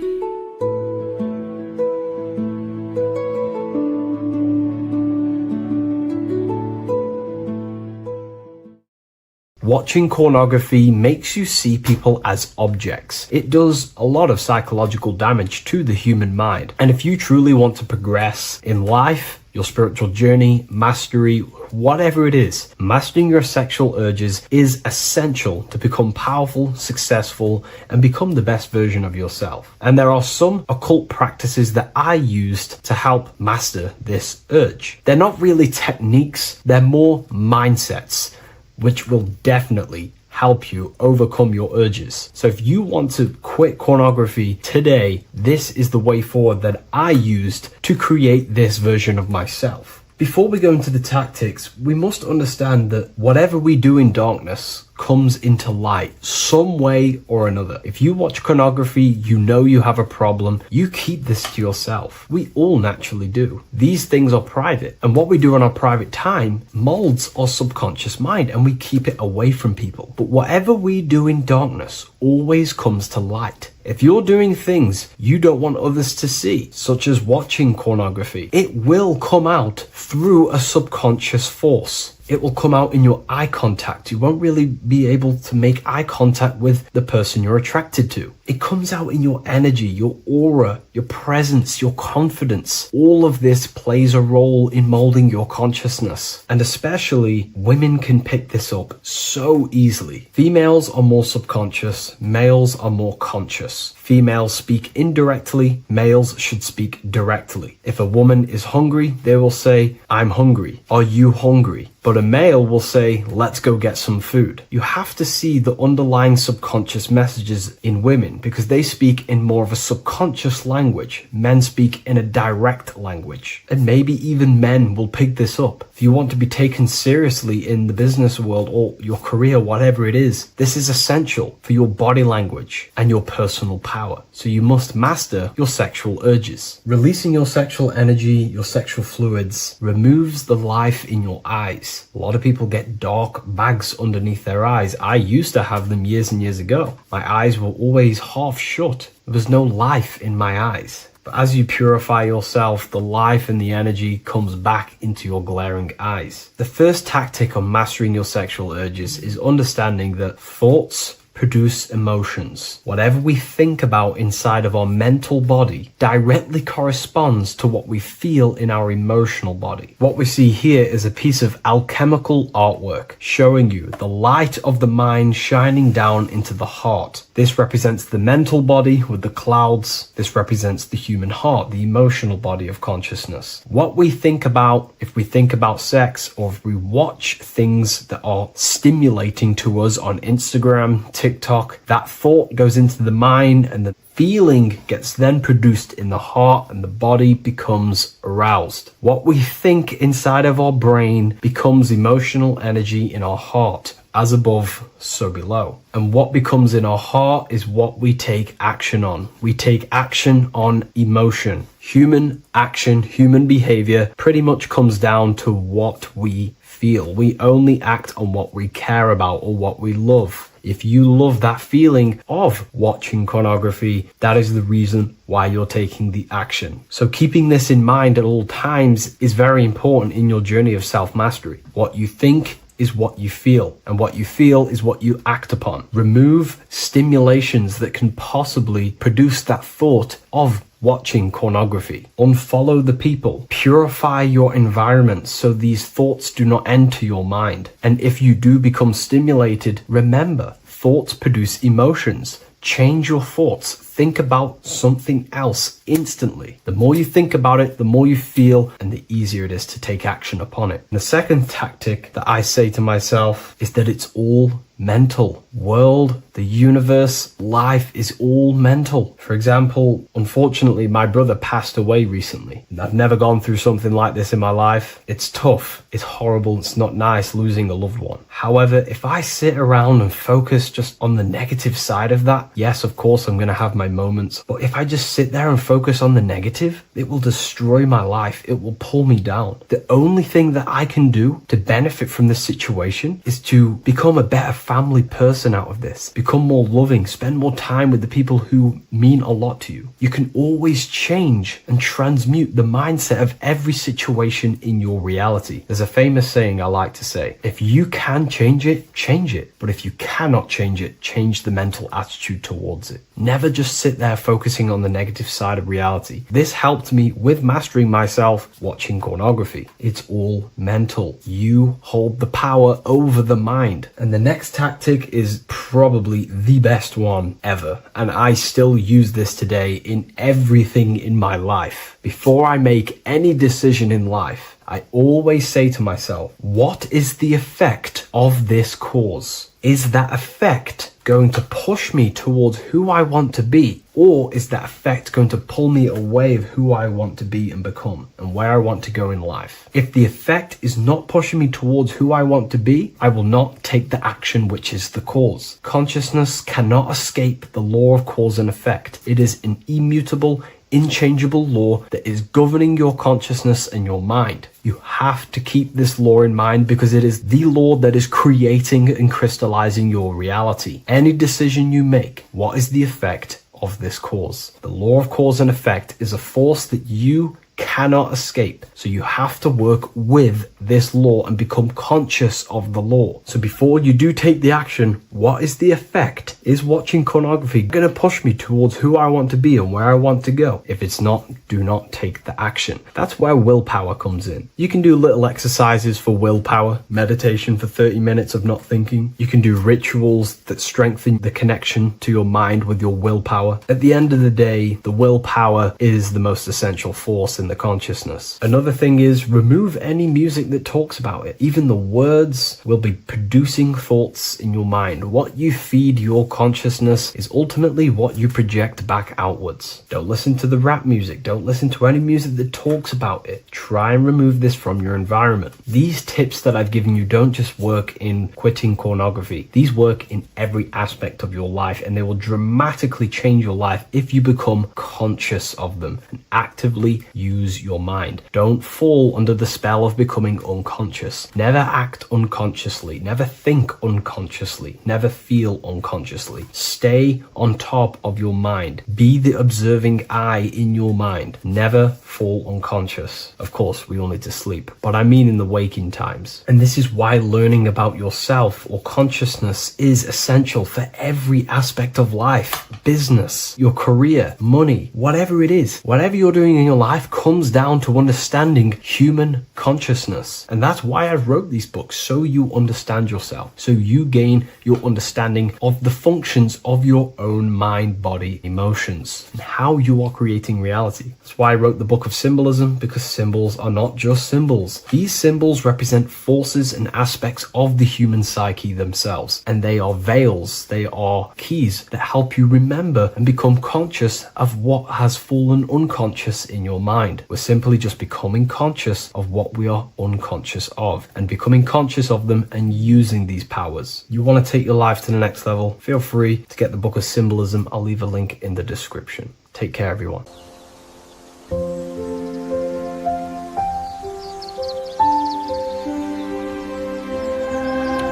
[SPEAKER 5] Watching pornography makes you see people as objects. It does a lot of psychological damage to the human mind. And if you truly want to progress in life, your spiritual journey, mastery, whatever it is, mastering your sexual urges is essential to become powerful, successful, and become the best version of yourself. And there are some occult practices that I used to help master this urge. They're not really techniques, they're more mindsets, which will definitely help you overcome your urges. So if you want to quit pornography today, this is the way forward that I used to create this version of myself. Before we go into the tactics, we must understand that whatever we do in darkness comes into light some way or another. If you watch pornography, you know you have a problem, you keep this to yourself. We all naturally do. These things are private, and what we do in our private time molds our subconscious mind, and we keep it away from people. But whatever we do in darkness always comes to light. If you're doing things you don't want others to see, such as watching pornography, it will come out through a subconscious force. It will come out in your eye contact. You won't really be able to make eye contact with the person you're attracted to. It comes out in your energy, your aura, your presence, your confidence. All of this plays a role in molding your consciousness. And especially women can pick this up so easily. Females are more subconscious, males are more conscious. Females speak indirectly, males should speak directly. If a woman is hungry, they will say, "I'm hungry." "Are you hungry?" But a male will say, "Let's go get some food." You have to see the underlying subconscious messages in women because they speak in more of a subconscious language. Men speak in a direct language. And maybe even men will pick this up. If you want to be taken seriously in the business world or your career, whatever it is, this is essential for your body language and your personal power. So you must master your sexual urges. Releasing your sexual energy, your sexual fluids, removes the life in your eyes. A lot of people get dark bags underneath their eyes. I used to have them years and years ago. My eyes were always half shut. There was no life in my eyes. But as you purify yourself, the life and the energy comes back into your glaring eyes. The first tactic on mastering your sexual urges is understanding that thoughts produce emotions. Whatever we think about inside of our mental body directly corresponds to what we feel in our emotional body. What we see here is a piece of alchemical artwork showing you the light of the mind shining down into the heart. This represents the mental body with the clouds. This represents the human heart, the emotional body of consciousness. What we think about, if we think about sex, or if we watch things that are stimulating to us on Instagram, TikTok, that thought goes into the mind and the feeling gets then produced in the heart and the body becomes aroused. What we think inside of our brain becomes emotional energy in our heart. As above, so below. And what becomes in our heart is what we take action on. We take action on emotion. Human action, human behavior pretty much comes down to what we feel. We only act on what we care about or what we love. If you love that feeling of watching pornography, that is the reason why you're taking the action. So keeping this in mind at all times is very important in your journey of self-mastery. What you think is what you feel, and what you feel is what you act upon. Remove stimulations that can possibly produce that thought of watching pornography. Unfollow the people. Purify your environment so these thoughts do not enter your mind. And if you do become stimulated, remember, thoughts produce emotions. Change your thoughts. Think about something else instantly. The more you think about it, the more you feel, and the easier it is to take action upon it. And the second tactic that I say to myself is that it's all mental. World, the universe, life is all mental. For example, unfortunately, my brother passed away recently. I've never gone through something like this in my life. It's tough. It's horrible. It's not nice losing a loved one. However, if I sit around and focus just on the negative side of that, yes, of course, I'm going to have my moments. But if I just sit there and focus on the negative, it will destroy my life. It will pull me down. The only thing that I can do to benefit from this situation is to become a better family person out of this. Become more loving. Spend more time with the people who mean a lot to you. You can always change and transmute the mindset of every situation in your reality. There's a famous saying I like to say, if you can change it, change it. But if you cannot change it, change the mental attitude towards it. Never just sit there focusing on the negative side of reality. This helped me with mastering myself watching pornography. It's all mental. You hold the power over the mind. And the next tactic is probably the best one ever. And I still use this today in everything in my life. Before I make any decision in life, I always say to myself, what is the effect of this cause? Is that effect going to push me towards who I want to be? Or is that effect going to pull me away of who I want to be and become and where I want to go in life? If the effect is not pushing me towards who I want to be, I will not take the action which is the cause. Consciousness cannot escape the law of cause and effect. It is an immutable, inchangeable law that is governing your consciousness and your mind. You have to keep this law in mind because it is the law that is creating and crystallizing your reality. Any decision you make, what is the effect of this cause? The law of cause and effect is a force that you cannot escape. So you have to work with this law and become conscious of the law. So before you do take the action, what is the effect? Is watching pornography going to push me towards who I want to be and where I want to go? If it's not, do not take the action. That's where willpower comes in. You can do little exercises for willpower, meditation for 30 minutes of not thinking. You can do rituals that strengthen the connection to your mind with your willpower. At the end of the day, the willpower is the most essential force in the consciousness. Another thing is remove any music that talks about it. Even the words will be producing thoughts in your mind. What you feed your consciousness is ultimately what you project back outwards. Don't listen to the rap music. Don't listen to any music that talks about it. Try and remove this from your environment. These tips that I've given you don't just work in quitting pornography. These work in every aspect of your life, and they will dramatically change your life if you become conscious of them and actively use your mind. Don't fall under the spell of becoming unconscious. Never act unconsciously. Never think unconsciously. Never feel unconsciously. Stay on top of your mind. Be the observing eye in your mind. Never fall unconscious. Of course, we all need to sleep, but I mean in the waking times. And this is why learning about yourself or consciousness is essential for every aspect of life. Business, your career, money, whatever it is. Whatever you're doing in your life comes down to understanding human consciousness. And that's why I wrote these books, so you understand yourself, so you gain your understanding of the functions of your own mind, body, emotions, and how you are creating reality. That's why I wrote the book of symbolism, because symbols are not just symbols. These symbols represent forces and aspects of the human psyche themselves, and they are veils, they are keys that help you remember and become conscious of what has fallen unconscious in your mind. We're simply just becoming conscious of what we are unconscious of and becoming conscious of them and using these powers. You want to take your life to the next level? Feel free to get the book of symbolism. I'll leave a link in the description. Take care, everyone.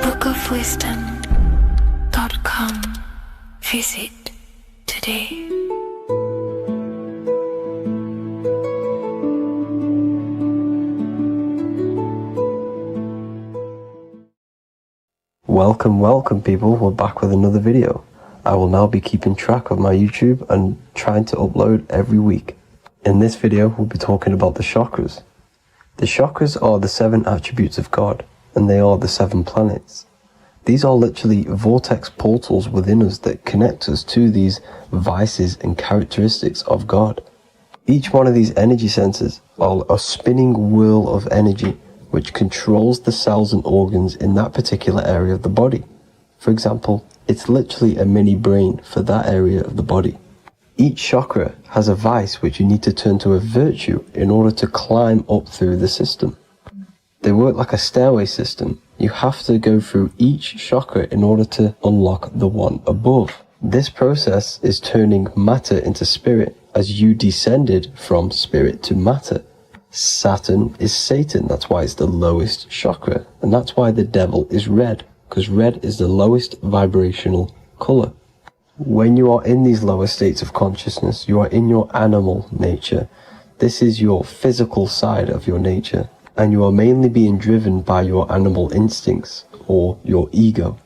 [SPEAKER 2] bookofwisdom.com. Visit today.
[SPEAKER 8] Welcome people, we're back with another video. I will now be keeping track of my YouTube and trying to upload every week. In this video, we'll be talking about the chakras. The chakras are the 7 attributes of God, and they are the 7 planets. These are literally vortex portals within us that connect us to these vices and characteristics of God. Each one of these energy centers are a spinning wheel of energy which controls the cells and organs in that particular area of the body. For example, it's literally a mini brain for that area of the body. Each chakra has a vice which you need to turn to a virtue in order to climb up through the system. They work like a stairway system. You have to go through each chakra in order to unlock the one above. This process is turning matter into spirit as you descended from spirit to matter. Saturn is Satan, that's why it's the lowest chakra, and that's why the devil is red, because red is the lowest vibrational color. When you are in these lower states of consciousness, you are in your animal nature. This is your physical side of your nature, and you are mainly being driven by your animal instincts or your ego.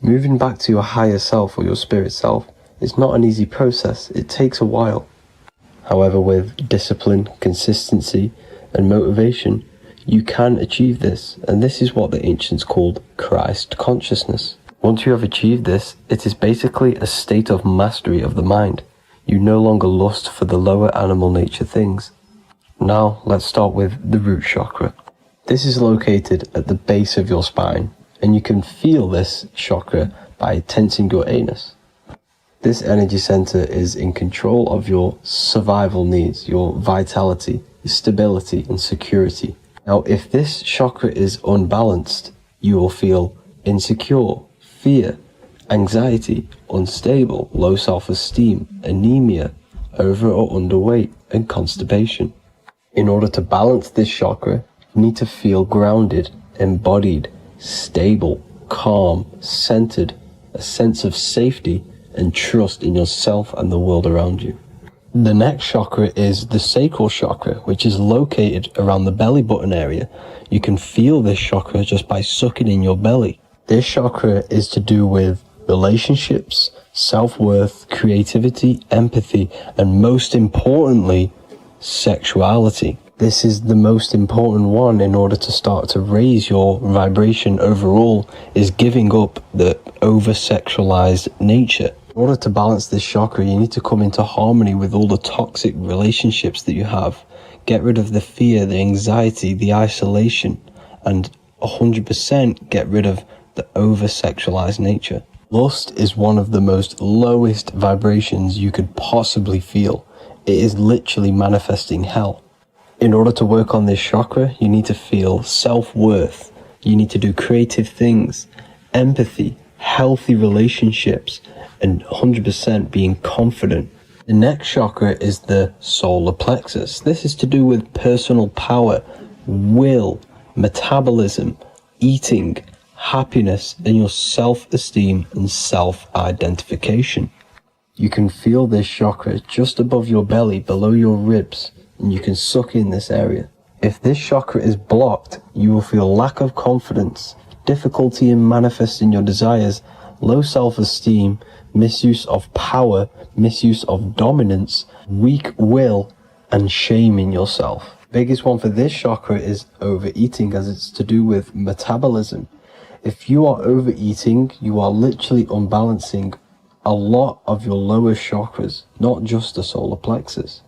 [SPEAKER 8] Moving back to your higher self or your spirit self is not an easy process. It takes a while. However, with discipline, consistency, and motivation, you can achieve this, and this is what the ancients called Christ consciousness. Once you have achieved this, it is basically a state of mastery of the mind. You no longer lust for the lower animal nature things. Now, let's start with the root chakra.
[SPEAKER 5] This is located at the base of your spine, and you can feel this chakra by tensing your anus. This energy center is in control of your survival needs, your vitality, your stability, and security. Now, if this chakra is unbalanced, you will feel insecure, fear, anxiety, unstable, low self-esteem, anemia, over or underweight, and constipation. In order to balance this chakra, you need to feel grounded, embodied, stable, calm, centered, a sense of safety and trust in yourself and the world around you. The next chakra is the sacral chakra, which is located around the belly button area. You can feel this chakra just by sucking in your belly. This chakra is to do with relationships, self-worth, creativity, empathy, and most importantly, sexuality. This is the most important one in order to start to raise your vibration overall, is giving up the over-sexualized nature. In order to balance this chakra, you need to come into harmony with all the toxic relationships that you have. Get rid of the fear, the anxiety, the isolation, and 100% get rid of the over-sexualized nature. Lust is one of the most lowest vibrations you could possibly feel. It is literally manifesting hell. In order to work on this chakra, you need to feel self-worth. You need to do creative things, empathy, healthy relationships, and 100% being confident. The next chakra is the solar plexus. This is to do with personal power, will, metabolism, eating, happiness, and your self-esteem and self-identification. You can feel this chakra just above your belly, below your ribs, and you can suck in this area. If this chakra is blocked, you will feel lack of confidence, difficulty in manifesting your desires, low self-esteem, misuse of power, misuse of dominance, weak will, and shame in yourself. Biggest one for this chakra is overeating, as it's to do with metabolism. If you are overeating, you are literally unbalancing a lot of your lower chakras, not just the solar plexus.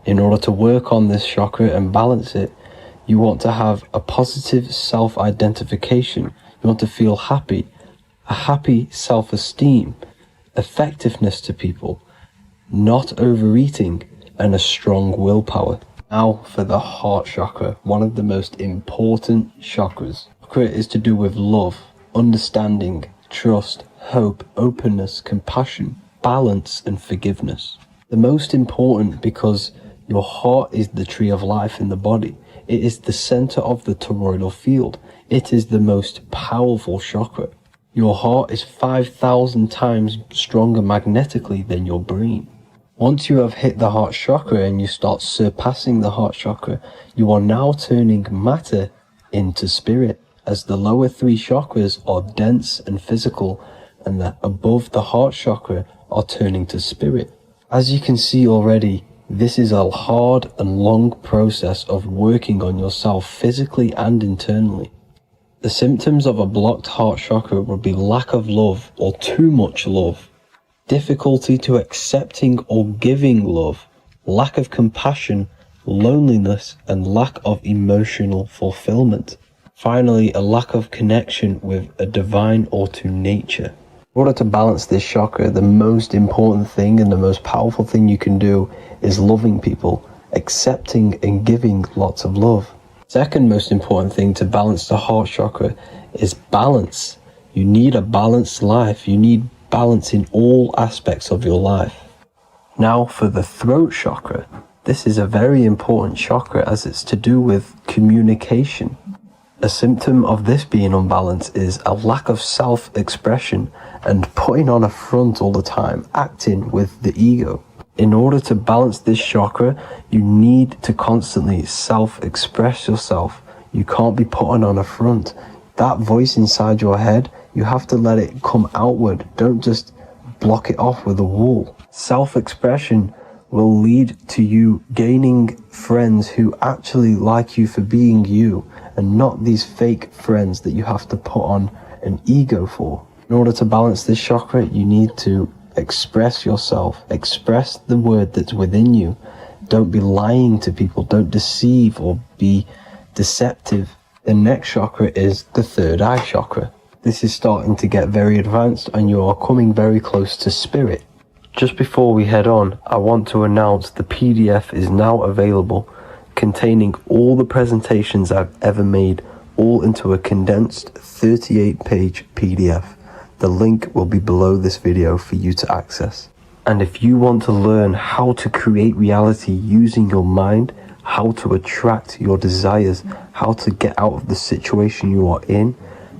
[SPEAKER 5] In order to work on this chakra and balance it, you want to have a positive self-identification. You want to feel happy, a happy self-esteem, effectiveness to people, not overeating, and a strong willpower. Now for the heart chakra, one of the most important chakras. Chakra is to do with love, understanding, trust, hope, openness, compassion, balance, and forgiveness. The most important because your heart is the tree of life in the body. It is the center of the toroidal field. It is the most powerful chakra. Your heart is 5,000 times stronger magnetically than your brain. Once you have hit the heart chakra and you start surpassing the heart chakra, you are now turning matter into spirit, as the lower three chakras are dense and physical, and the above the heart chakra are turning to spirit. As you can see already, this is a hard and long process of working on yourself physically and internally. The symptoms of a blocked heart chakra would be lack of love or too much love, difficulty to accepting or giving love, lack of compassion, loneliness, and lack of emotional fulfillment. Finally, a lack of connection with a divine or to nature. In order to balance this chakra, the most important thing and the most powerful thing you can do is loving people, accepting and giving lots of love. Second most important thing to balance the heart chakra is balance. You need a balanced life. You need balance in all aspects of your life. Now for the throat chakra. This is a very important chakra as it's to do with communication. A symptom of this being unbalanced is a lack of self-expression and putting on a front all the time, acting with the ego. In order to balance this chakra, you need to constantly self-express yourself. You can't be putting on a front. That voice inside your head, you have to let it come outward. Don't just block it off with a wall. Self-expression will lead to you gaining friends who actually like you for being you, and not these fake friends that you have to put on an ego for. In order to balance this chakra, you need to express yourself, express the word that's within you. Don't be lying to people, don't deceive or be deceptive.
[SPEAKER 8] The next chakra is the third eye chakra. This is starting to get very advanced and you are coming very close to spirit. Just before we head on, I want to announce the PDF is now available, containing all the presentations I've ever made, all into a condensed 38-page PDF. The link will be below this video for you to access. And if you want to learn how to create reality using your mind, how to attract your desires, how to get out of the situation you are in,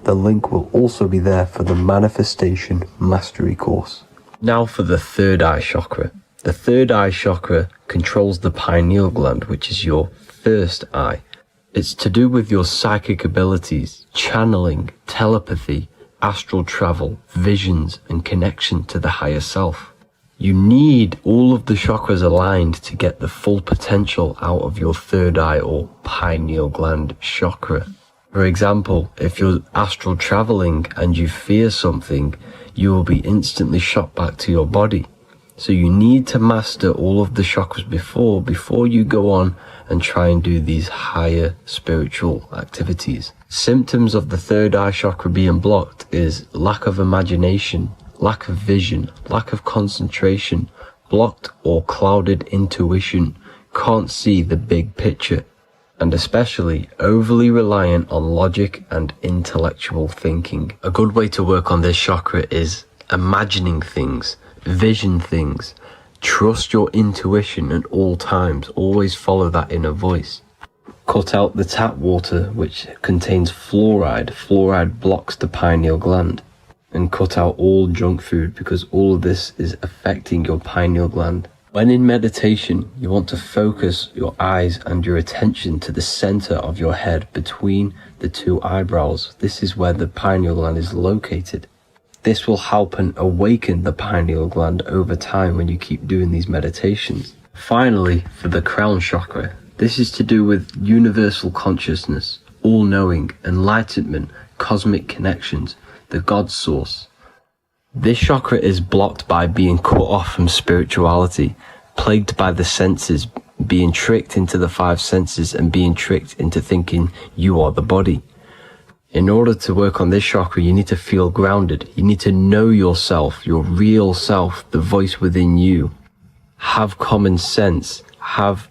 [SPEAKER 8] the link will also be there for the Manifestation Mastery course. Now for the third eye chakra. The third eye chakra controls the pineal gland, which is your first eye. It's to do with your psychic abilities, channeling, telepathy, astral travel, visions, and connection to the higher self. You need all of the chakras aligned to get the full potential out of your third eye or pineal gland chakra. For example, if you're astral traveling and you fear something, you will be instantly shot back to your body. So you need to master all of the chakras before you go on and try and do these higher spiritual activities. Symptoms of the third eye chakra being blocked is lack of imagination, lack of vision, lack of concentration, blocked or clouded intuition, can't see the big picture, and especially overly reliant on logic and intellectual thinking. A good way to work on this chakra is imagining things, vision things, trust your intuition at all times, always follow that inner voice. Cut out the tap water which contains fluoride. Fluoride blocks the pineal gland. And cut out all junk food because all of this is affecting your pineal gland. When in meditation, you want to focus your eyes and your attention to the center of your head between the two eyebrows. This is where the pineal gland is located. This will help and awaken the pineal gland over time when you keep doing these meditations. Finally, for the crown chakra, this is to do with universal consciousness, all-knowing, enlightenment, cosmic connections, the God source. This chakra is blocked by being cut off from spirituality, plagued by the senses, being tricked into the five senses and being tricked into thinking you are the body. In order to work on this chakra, you need to feel grounded. You need to know yourself, your real self, the voice within you. Have common sense, have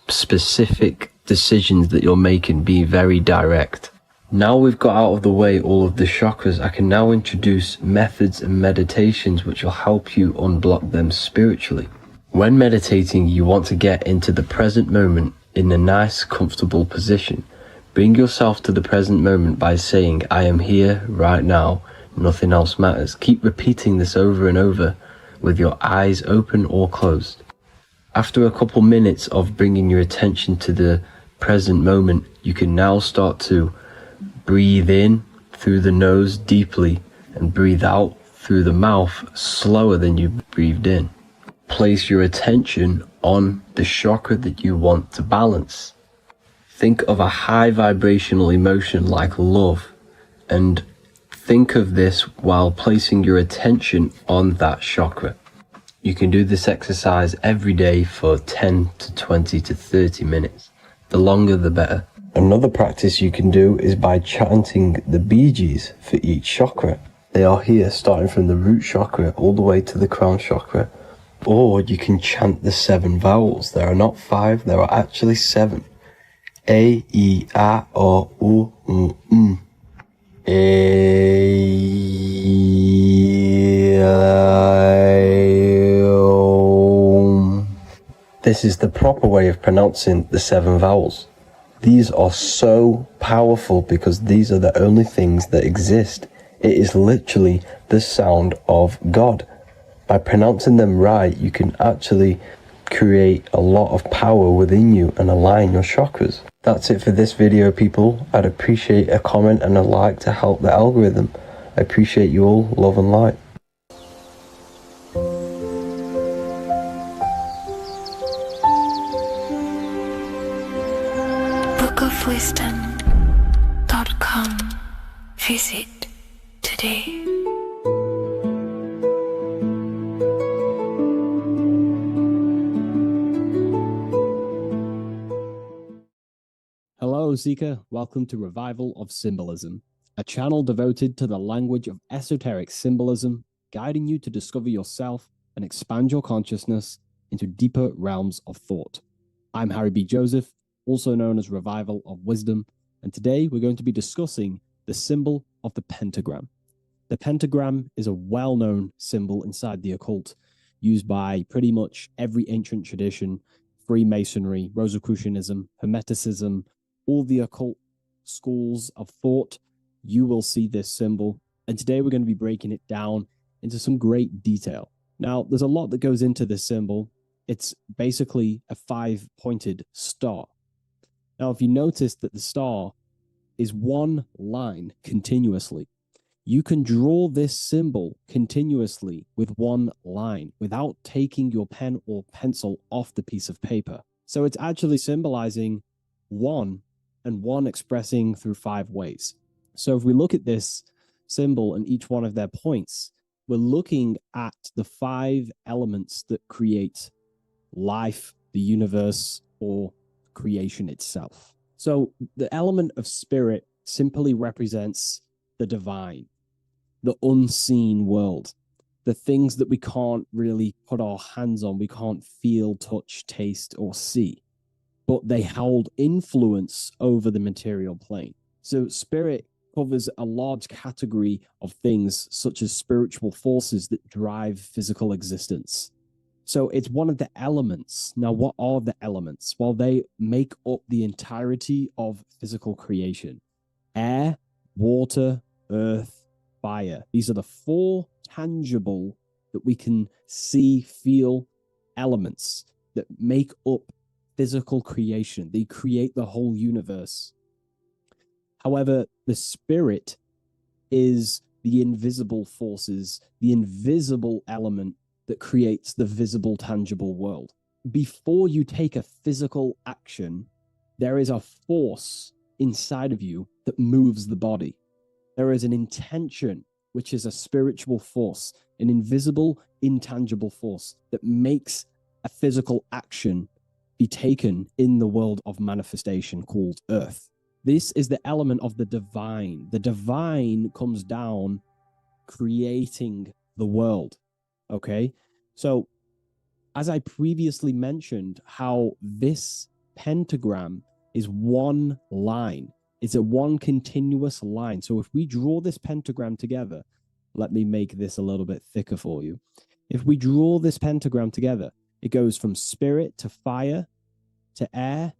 [SPEAKER 8] specific decisions that you're making, be very direct. Now we've got out of the way all of the chakras, I can now introduce methods and meditations which will help you unblock them spiritually. When meditating, you want to get into the present moment in a nice, comfortable position. Bring yourself to the present moment by saying, I am here right now, nothing else matters. Keep repeating this over and over with your eyes open or closed. After a couple minutes of bringing your attention to the present moment, you can now start to breathe in through the nose deeply and breathe out through the mouth slower than you breathed in. Place your attention on the chakra that you want to balance. Think of a high vibrational emotion like love and think of this while placing your attention on that chakra. You can do this exercise every day for 10 to 20 to 30 minutes. The longer the better. Another practice you can do is by chanting the Bee Gees for each chakra. They are here starting from the root chakra all the way to the crown chakra. Or you can chant the 7 vowels. There are not 5, there are actually 7. A, E, A, O, U, M. A, I, O. This is the proper way of pronouncing the 7 vowels. These are so powerful because these are the only things that exist. It is literally the sound of God. By pronouncing them right, you can actually create a lot of power within you and align your chakras. That's it for this video, people. I'd appreciate a comment and a like to help the algorithm. I appreciate you all. Love and light.
[SPEAKER 2] bookofwisdom.com. Visit today.
[SPEAKER 1] Hello, Seeker. Welcome to Revival of Symbolism, a channel devoted to the language of esoteric symbolism, guiding you to discover yourself and expand your consciousness into deeper realms of thought. I'm Harry B. Joseph, also known as Revival of Wisdom, and today we're going to be discussing the symbol of the pentagram. The pentagram is a well-known symbol inside the occult, used by pretty much every ancient tradition, Freemasonry, Rosicrucianism, Hermeticism, all the occult schools of thought. You will see this symbol, and today we're going to be breaking it down into some great detail. Now, there's a lot that goes into this symbol. It's basically a 5-pointed star. Now, if you notice that the star is one line continuously, you can draw this symbol continuously with one line without taking your pen or pencil off the piece of paper. So it's actually symbolizing one, and one expressing through 5 ways. So if we look at this symbol and each one of their points, we're looking at the 5 elements that create life, the universe, or creation itself. So the element of spirit simply represents the divine, the unseen world, the things that we can't really put our hands on, we can't feel, touch, taste, or see, but they hold influence over the material plane. So spirit covers a large category of things such as spiritual forces that drive physical existence. So it's one of the elements. Now, what are the elements? Well, they make up the entirety of physical creation. Air, water, earth, fire. These are the 4 tangible that we can see, feel elements that make up physical creation. They create the whole universe. However, the spirit is the invisible forces, the invisible element that creates the visible, tangible world. Before you take a physical action, there is a force inside of you that moves the body. There is an intention, which is a spiritual force, an invisible, intangible force that makes a physical action be taken in the world of manifestation called Earth. This is the element of the divine. The divine comes down creating the world. Okay? So, as I previously mentioned, how this pentagram is one line. It's a one continuous line. So if we draw this pentagram together, let me make this a little bit thicker for you. If we draw this pentagram together, it goes from spirit to fire, to air,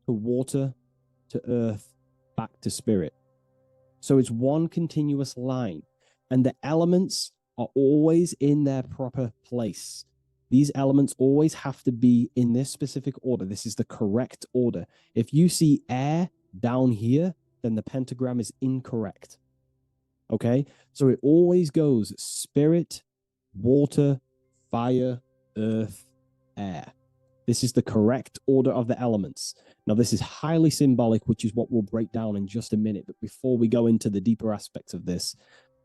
[SPEAKER 1] to water, to earth, back to spirit. So it's one continuous line, and the elements are always in their proper place. These elements always have to be in this specific order. This is the correct order. If you see air down here, then the pentagram is incorrect. Okay? So it always goes spirit, water, fire, earth, air. This is the correct order of the elements. Now, this is highly symbolic, which is what we'll break down in just a minute. But before we go into the deeper aspects of this,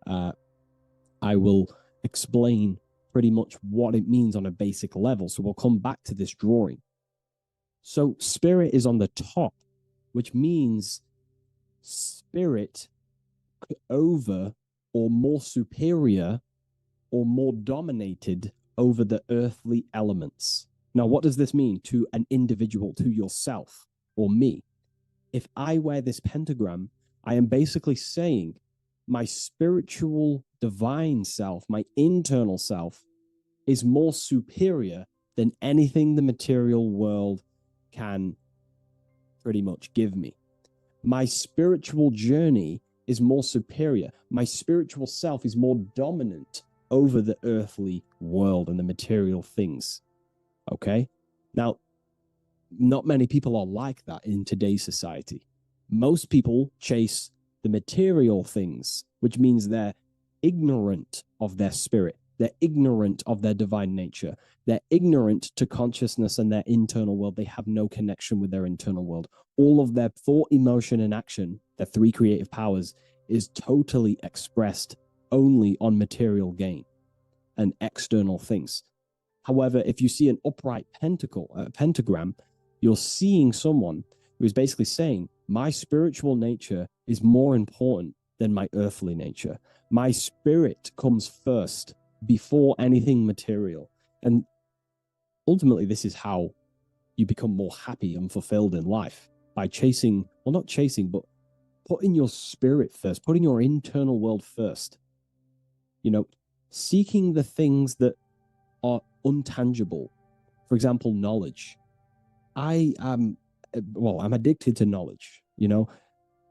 [SPEAKER 1] I will explain pretty much what it means on a basic level. So we'll come back to this drawing. So spirit is on the top, which means spirit over or more superior or more dominated over the earthly elements. Now, what does this mean to an individual, to yourself or me? If I wear this pentagram, I am basically saying my spiritual divine self, my internal self, is more superior than anything the material world can pretty much give me. My spiritual journey is more superior. My spiritual self is more dominant over the earthly world and the material things. Okay? Now, not many people are like that in today's society. Most people chase the material things, which means they're ignorant of their spirit. They're ignorant of their divine nature. They're ignorant to consciousness and their internal world. They have no connection with their internal world. All of their thought, emotion, and action, their 3 creative powers, is totally expressed only on material gain and external things. However, if you see an upright pentagram, you're seeing someone who is basically saying, My spiritual nature is more important than my earthly nature. My spirit comes first before anything material. And ultimately, this is how you become more happy and fulfilled in life, by chasing, well, not chasing, but putting your spirit first, putting your internal world first. You know, seeking the things that are untangible. For example, knowledge. I'm addicted to knowledge. You know,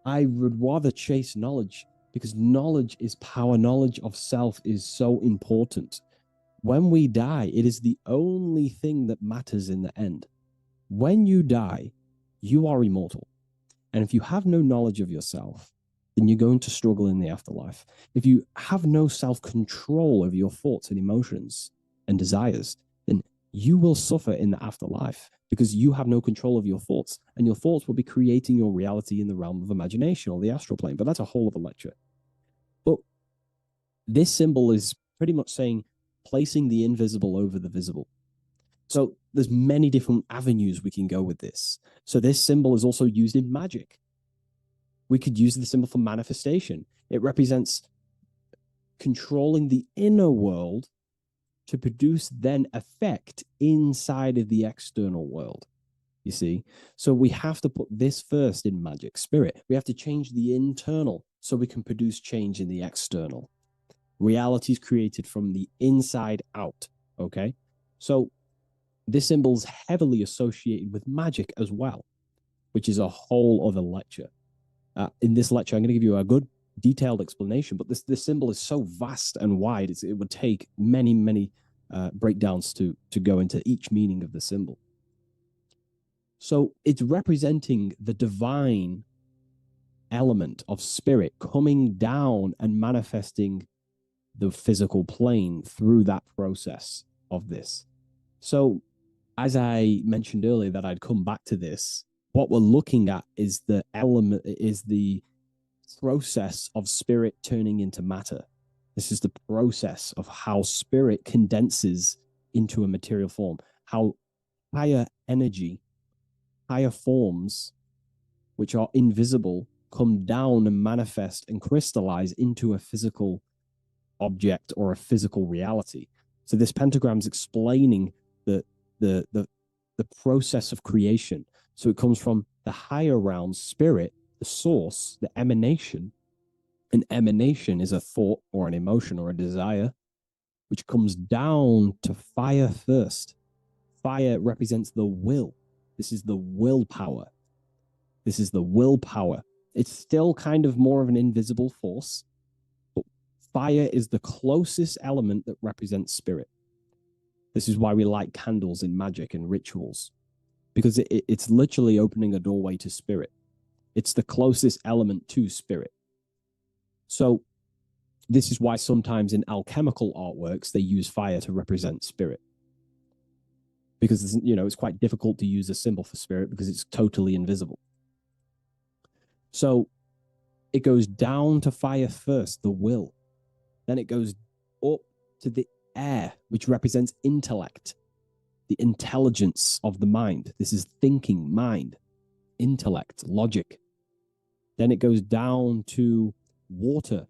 [SPEAKER 1] I would rather chase knowledge because knowledge is power. Knowledge of self is so important. When we die, it is the only thing that matters in the end. When you die, you are immortal. And if you have no knowledge of yourself, then you're going to struggle in the afterlife. If you have no self-control over your thoughts and emotions and desires, then you will suffer in the afterlife because you have no control of your thoughts, and your thoughts will be creating your reality in the realm of imagination or the astral plane. But that's a whole other lecture. But this symbol is pretty much saying placing the invisible over the visible. So there's many different avenues we can go with this. So this symbol is also used in magic. We could use the symbol for manifestation. It represents controlling the inner world to produce then effect inside of the external world. You see? So we have to put this first in magic spirit. We have to change the internal so we can produce change in the external. Reality is created from the inside out. Okay? So this symbol is heavily associated with magic as well, which is a whole other lecture. In this lecture, I'm going to give you a good detailed explanation, but this symbol is so vast and wide, it would take many breakdowns to go into each meaning of the symbol. So it's representing the divine element of spirit coming down and manifesting the physical plane through that process of this. So as I mentioned earlier that I'd come back to this, what we're looking at is the process of spirit turning into matter. This is the process of how spirit condenses into a material form, how higher energy, higher forms, which are invisible, come down and manifest and crystallize into a physical object or a physical reality. So this pentagram is explaining the process of creation. So it comes from the higher realm, spirit, the source, the emanation. An emanation is a thought or an emotion or a desire, which comes down to fire first. Fire represents the will. This is the willpower. This is the willpower. It's still kind of more of an invisible force, but fire is the closest element that represents spirit. This is why we light candles in magic and rituals, because it's literally opening a doorway to spirit. It's the closest element to spirit. So this is why sometimes in alchemical artworks, they use fire to represent spirit. Because, it's quite difficult to use a symbol for spirit because it's totally invisible. So it goes down to fire first, the will. Then it goes up to the air, which represents intellect, the intelligence of the mind. This is thinking, mind, intellect, logic. Then it goes down to water.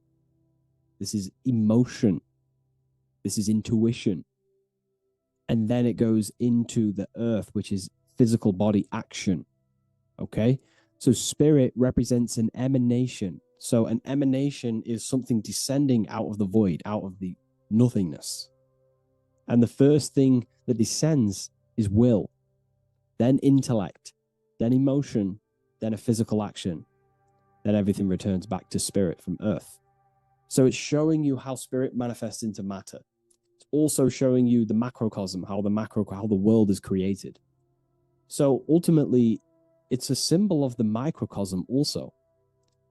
[SPEAKER 1] This is emotion. This is intuition. And then it goes into the earth, which is physical body action. Okay? So spirit represents an emanation. So an emanation is something descending out of the void, out of the nothingness. And the first thing that descends is will, then intellect, then emotion, then a physical action. Then everything returns back to spirit from earth. So it's showing you how spirit manifests into matter. It's also showing you the macrocosm, how the world is created. So ultimately, it's a symbol of the microcosm also.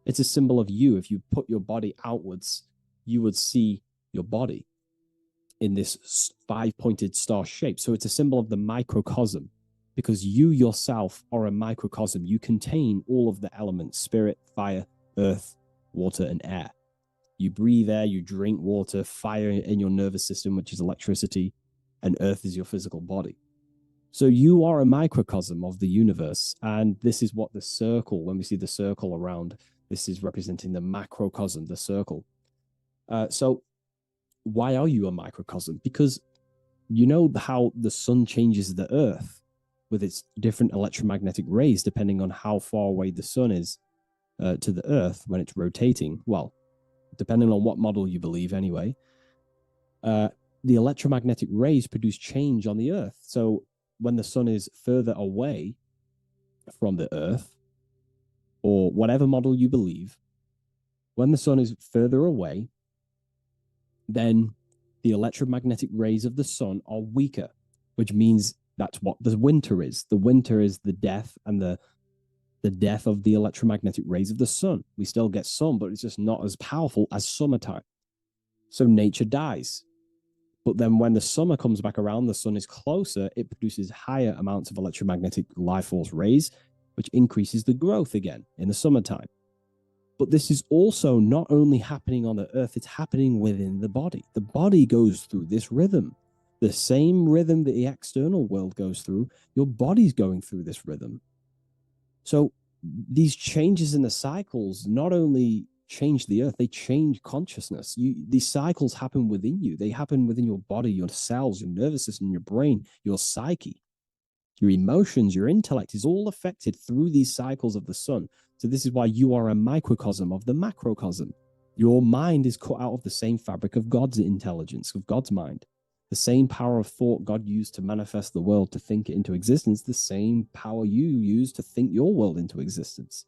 [SPEAKER 1] It's a symbol of you. If you put your body outwards, you would see your body in this 5-pointed star shape. So it's a symbol of the microcosm, because you yourself are a microcosm. You contain all of the elements: spirit, fire, earth, water, and air. You breathe air, you drink water, fire in your nervous system, which is electricity, and earth is your physical body. So you are a microcosm of the universe. And this is what the circle, when we see the circle around, this is representing the macrocosm, the circle. So why are you a microcosm? Because you know how the sun changes the earth with its different electromagnetic rays, depending on how far away the sun is to the earth when it's rotating. Well, depending on what model you believe anyway, the electromagnetic rays produce change on the earth. So when the sun is further away from the earth, or whatever model you believe, when the sun is further away, then the electromagnetic rays of the sun are weaker, which means that's what the winter is. The winter is the death and the death of the electromagnetic rays of the sun. We still get sun, but it's just not as powerful as summertime. So nature dies. But then when the summer comes back around, the sun is closer, it produces higher amounts of electromagnetic life force rays, which increases the growth again in the summertime. But this is also not only happening on the earth, it's happening within the body. The body goes through this rhythm. The same rhythm that the external world goes through, your body's going through this rhythm. So these changes in the cycles not only change the earth, they change consciousness. These cycles happen within you. They happen within your body, your cells, your nervous system, your brain, your psyche, your emotions, your intellect is all affected through these cycles of the sun. So this is why you are a microcosm of the macrocosm. Your mind is cut out of the same fabric of God's intelligence, of God's mind. The same power of thought God used to manifest the world, to think it into existence, the same power you use to think your world into existence.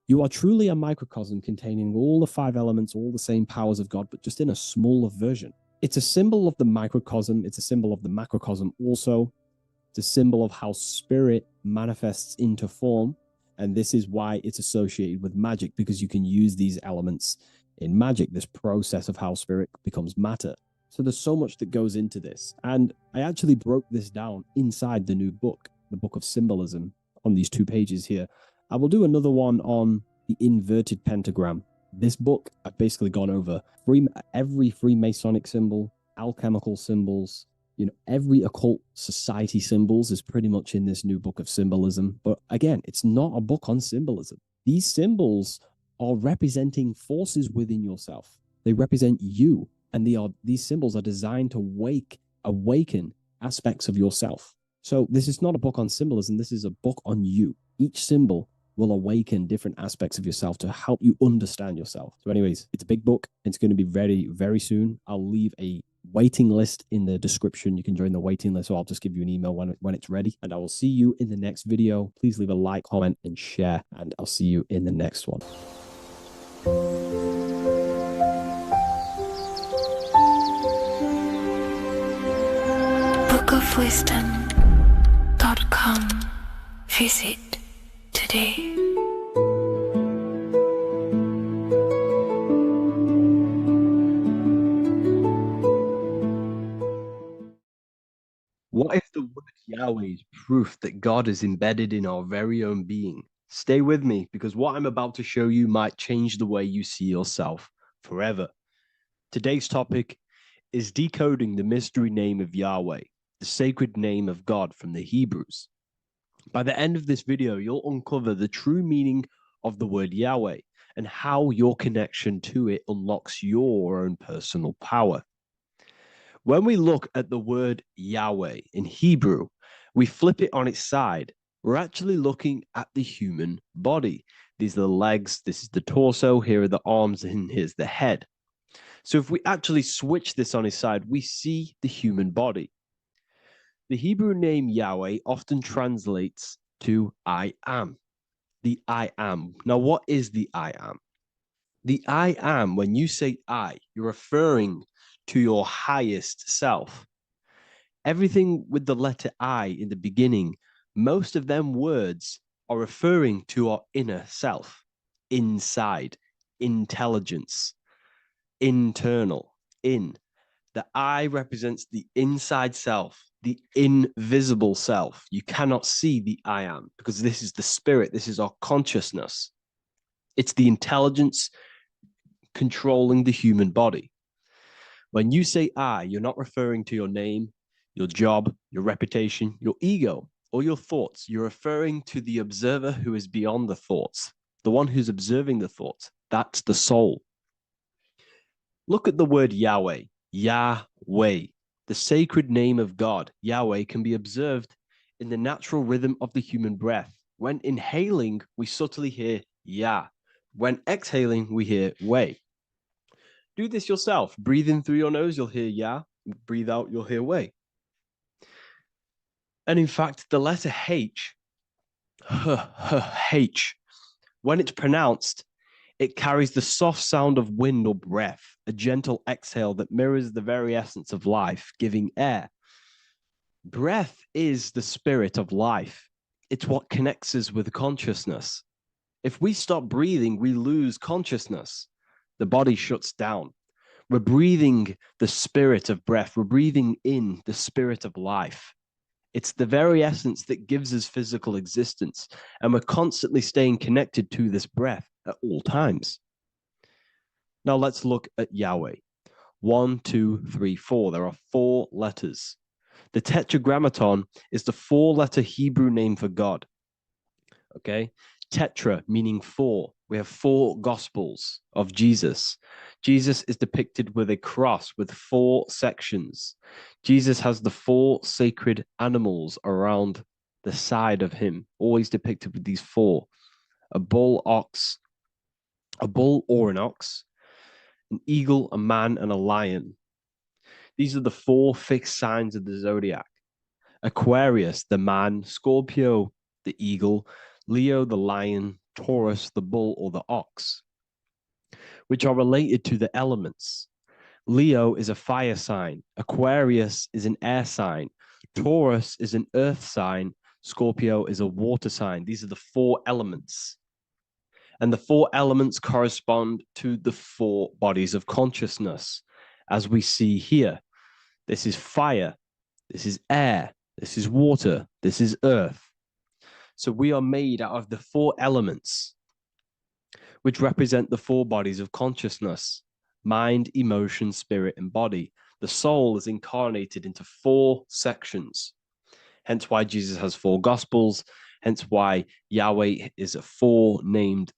[SPEAKER 1] You are truly a microcosm containing all the 5 elements, all the same powers of God, but just in a smaller version. It's a symbol of the microcosm. It's a symbol of the macrocosm also. It's a symbol of how spirit manifests into form. And this is why it's associated with magic, because you can use these elements in magic, this process of how spirit becomes matter. So there's so much that goes into this. And I actually broke this down inside the new book, the Book of Symbolism, on these 2 pages here. I will do another one on the inverted pentagram. This book, I've basically gone over every Freemasonic symbol, alchemical symbols, every occult society symbols is pretty much in this new book of symbolism. But again, it's not a book on symbolism. These symbols are representing forces within yourself. They represent you, and these symbols are designed to awaken aspects of yourself. So this is not a book on symbolism. This is a book on you. Each symbol will awaken different aspects of yourself to help you understand yourself. So anyways, it's a big book. It's going to be very, very soon. I'll leave a waiting list in the description. You can join the waiting list, or I'll just give you an email when it's ready. And I will see you in the next video. Please leave a like, comment, and share. And I'll see you in the next one.
[SPEAKER 2] bookofwisdom.com. Visit today.
[SPEAKER 1] What if the word Yahweh is proof that God is embedded in our very own being? Stay with me, because what I'm about to show you might change the way you see yourself forever. Today's topic is decoding the mystery name of Yahweh, the sacred name of God from the Hebrews. By the end of this video, you'll uncover the true meaning of the word Yahweh and how your connection to it unlocks your own personal power. When we look at the word Yahweh in Hebrew, we flip it on its side. We're actually looking at the human body. These are the legs, this is the torso, here are the arms, and here's the head. So if we actually switch this on its side, we see the human body. The Hebrew name Yahweh often translates to I am, the I am. Now, what is the I am? The I am, when you say I, you're referring to your highest self. Everything with the letter I in the beginning, most of them words are referring to our inner self, inside, intelligence, internal, in. The I represents the inside self, the invisible self. You cannot see the I am, because this is the spirit, this is our consciousness. It's the intelligence controlling the human body. When you say I, you're not referring to your name, your job, your reputation, your ego, or your thoughts. You're referring to the observer who is beyond the thoughts, the one who's observing the thoughts. That's the soul. Look at the word Yahweh, Yahweh, the sacred name of God. Yahweh can be observed in the natural rhythm of the human breath. When inhaling, we subtly hear Yah. When exhaling, we hear Way. Do this yourself. Breathe in through your nose, you'll hear Yah. Breathe out, you'll hear Way. And in fact, the letter H, H, when it's pronounced, it carries the soft sound of wind or breath, a gentle exhale that mirrors the very essence of life, giving air. Breath is the spirit of life. It's what connects us with consciousness. If we stop breathing, we lose consciousness. The body shuts down. We're breathing the spirit of breath. We're breathing in the spirit of life. It's the very essence that gives us physical existence, and we're constantly staying connected to this breath at all times. Now let's look at Yahweh. 1, 2, 3, 4. There are 4 letters. The Tetragrammaton is the 4-letter Hebrew name for God. Okay? Tetra meaning 4. We have 4 gospels of Jesus. Jesus is depicted with a cross with 4 sections. Jesus has the 4 sacred animals around the side of him, always depicted with these 4. A bull or an ox, an eagle, a man, and a lion. These are the 4 fixed signs of the zodiac. Aquarius, the man, Scorpio, the eagle, Leo, the lion, Taurus, the bull or the ox, which are related to the elements. Leo is a fire sign. Aquarius is an air sign. Taurus is an earth sign. Scorpio is a water sign. These are the 4 elements. And the 4 elements correspond to the 4 bodies of consciousness, as we see here. This is fire. This is air. This is water. This is earth. So we are made out of the 4 elements, which represent the 4 bodies of consciousness: mind, emotion, spirit, and body. The soul is incarnated into 4 sections. Hence why Jesus has 4 gospels. Hence why Yahweh is a 4-named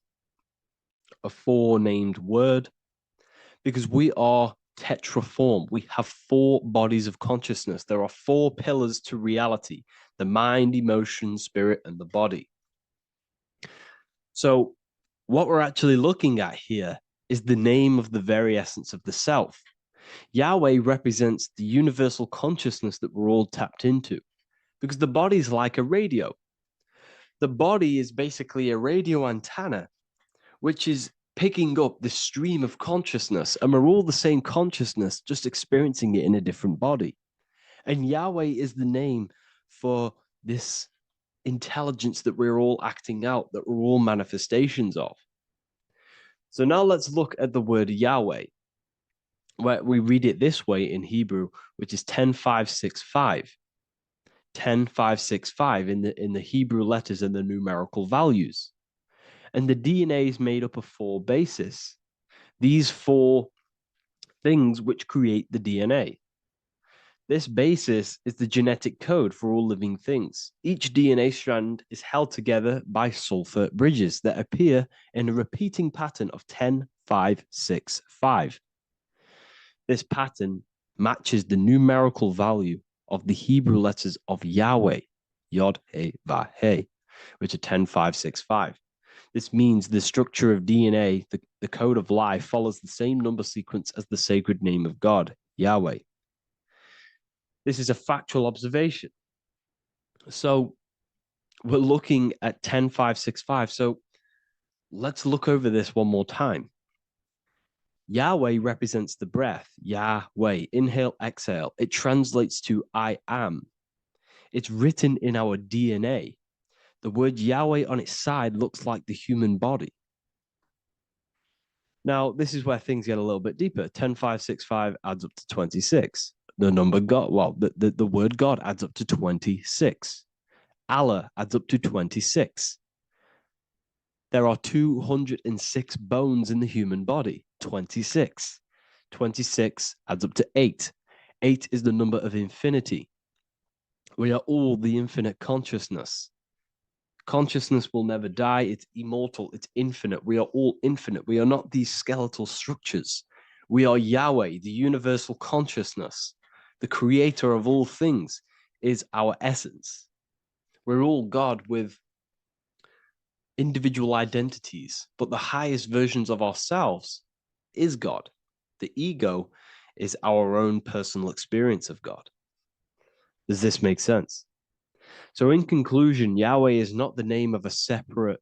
[SPEAKER 1] word, because we are tetraform. We have 4 bodies of consciousness. There are 4 pillars to reality: the mind, emotion, spirit, and the body. So what we're actually looking at here is the name of the very essence of the self. Yahweh represents the universal consciousness that we're all tapped into, because the body is like a radio. The body is basically a radio antenna, which is picking up the stream of consciousness, and we're all the same consciousness, just experiencing it in a different body. And Yahweh is the name for this intelligence that we're all acting out, that we're all manifestations of. So now let's look at the word Yahweh, where we read it this way in Hebrew, which is 10565. 10565 in the Hebrew letters and the numerical values. And the DNA is made up of 4 bases. These 4 things which create the DNA. This basis is the genetic code for all living things. Each DNA strand is held together by sulfur bridges that appear in a repeating pattern of 10565. This pattern matches the numerical value of the Hebrew letters of Yahweh, Yod, He, Vah, He, which are 10565. This means the structure of DNA, the code of life, follows the same number sequence as the sacred name of God, Yahweh. This is a factual observation. So we're looking at 10565. So let's look over this one more time. Yahweh represents the breath, Yahweh, inhale, exhale. It translates to I am. It's written in our DNA. The word Yahweh on its side looks like the human body. Now, this is where things get a little bit deeper. 10565 adds up to 26. The number God, well, the word God adds up to 26. Allah adds up to 26. There are 206 bones in the human body, 26. 26 adds up to 8. 8 is the number of infinity. We are all the infinite consciousness. Consciousness will never die. It's immortal. It's infinite. We are all infinite. We are not these skeletal structures. We are Yahweh, the universal consciousness. The creator of all things is our essence. We're all God with individual identities, but the highest versions of ourselves is God. The ego is our own personal experience of God. Does this make sense? So, in conclusion, Yahweh is not the name of a separate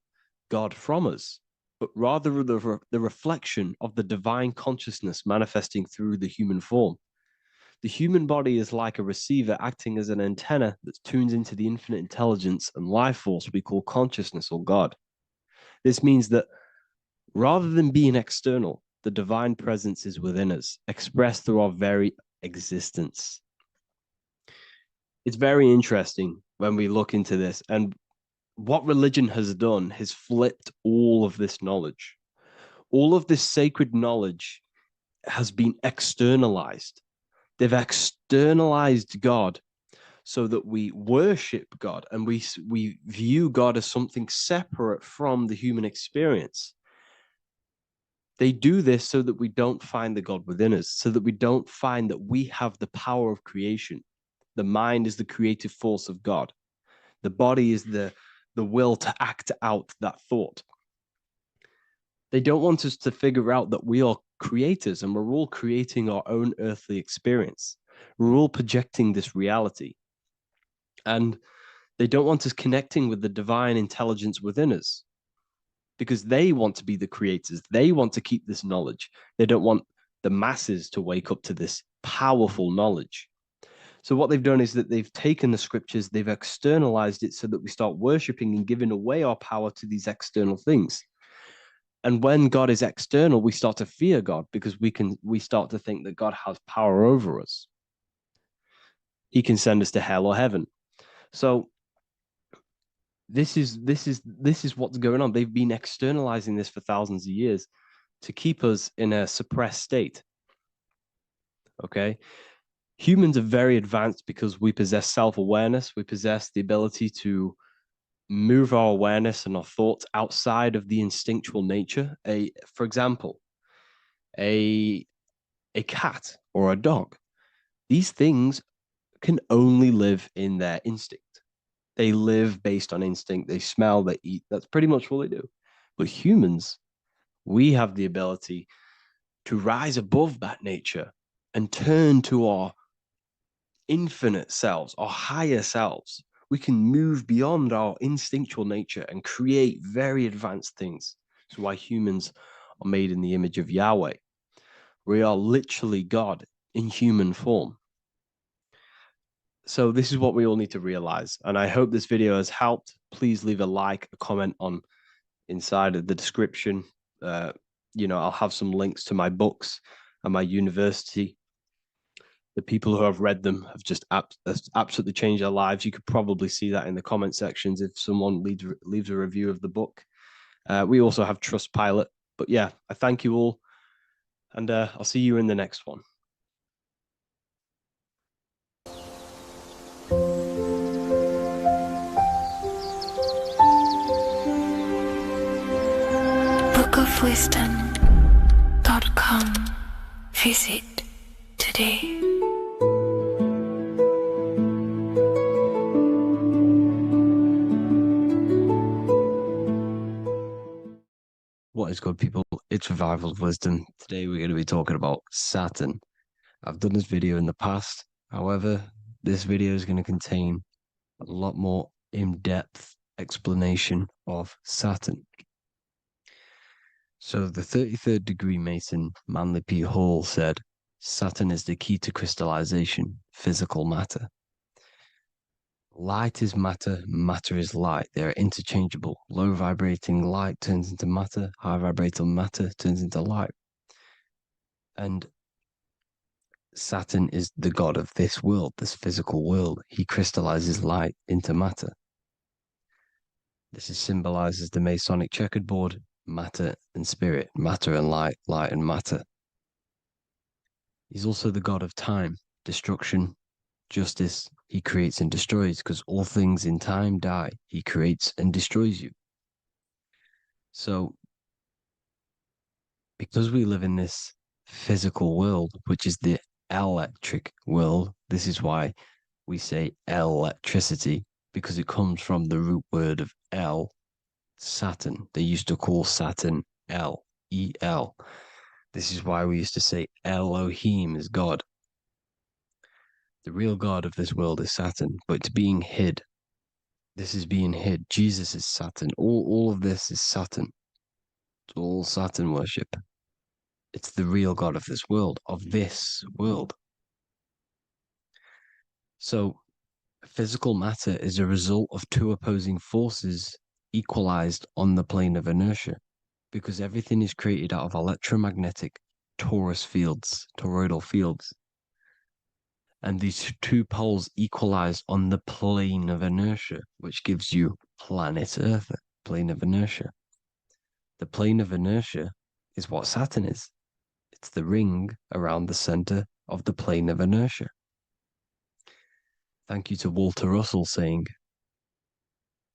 [SPEAKER 1] God from us, but rather the reflection of the divine consciousness manifesting through the human form. The human body is like a receiver acting as an antenna that tunes into the infinite intelligence and life force we call consciousness or God. This means that rather than being external, the divine presence is within us, expressed through our very existence. It's very interesting when we look into this, and what religion has done is flipped all of this knowledge. All of this sacred knowledge has been externalized. They've externalized God so that we worship God and we view God as something separate from the human experience. They do this so that we don't find the God within us, so that we don't find that we have the power of creation. The mind is the creative force of God. The body is the will to act out that thought. They don't want us to figure out that we are creators and we're all creating our own earthly experience. We're all projecting this reality. And they don't want us connecting with the divine intelligence within us because they want to be the creators. They want to keep this knowledge. They don't want the masses to wake up to this powerful knowledge. So what they've done is that they've taken the scriptures, they've externalized it so that we start worshiping and giving away our power to these external things. And when God is external, we start to fear God because we start to think that God has power over us. He can send us to hell or heaven. So this is what's going on. They've been externalizing this for thousands of years to keep us in a suppressed state. Okay. Humans are very advanced because we possess self-awareness. We possess the ability to move our awareness and our thoughts outside of the instinctual nature. For example, a cat or a dog. These things can only live in their instinct. They live based on instinct. They smell, they eat. That's pretty much what they do. But humans, we have the ability to rise above that nature and turn to our infinite selves, our higher selves. We can move beyond our instinctual nature and create very advanced things. That's why humans are made in the image of Yahweh. We are literally God in human form. So this is what we all need to realize. And I hope this video has helped. Please leave a like, a comment on inside of the description. I'll have some links to my books and my university. The people who have read them have just absolutely changed their lives. You could probably see that in the comment sections if someone leaves a review of the book. We also have Trustpilot. But yeah, I thank you all. And I'll see you in the next one.
[SPEAKER 2] bookofwisdom.com. Visit today.
[SPEAKER 1] What is good, people? It's Revival of Wisdom. Today we're going to be talking about Saturn. I've done this video in the past. However, this video is going to contain a lot more in-depth explanation of Saturn. So the 33rd degree Mason, Manly P. Hall, said, Saturn is the key to crystallization, physical matter. Light is matter, matter is light. They are interchangeable. Low vibrating light turns into matter, high vibrating matter turns into light. And Saturn is the god of this world, this physical world. He crystallizes light into matter. This is symbolized as the Masonic checkerboard, matter and spirit, matter and light, light and matter. He's also the god of time, destruction, Justice, he creates and destroys, because all things in time die. He creates and destroys you. So, because we live in this physical world, which is the electric world, this is why we say electricity, because it comes from the root word of El, Saturn. They used to call Saturn El, E-L. This is why we used to say Elohim is God. The real God of this world is Saturn, but it's being hid. This is being hid. Jesus is Saturn. All of this is Saturn. It's all Saturn worship. It's the real God of this world, So, physical matter is a result of two opposing forces equalized on the plane of inertia, because everything is created out of electromagnetic toroidal fields. And these two poles equalize on the plane of inertia, which gives you planet Earth, plane of inertia. The plane of inertia is what Saturn is. It's the ring around the center of the plane of inertia. Thank you to Walter Russell saying,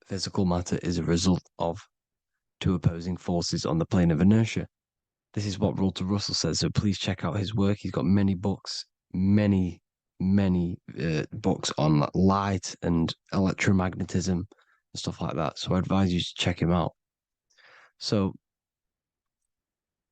[SPEAKER 1] physical matter is a result of two opposing forces on the plane of inertia. This is what Walter Russell says, so please check out his work. He's got many books, many books on light and electromagnetism and stuff like that. So I advise you to check him out. So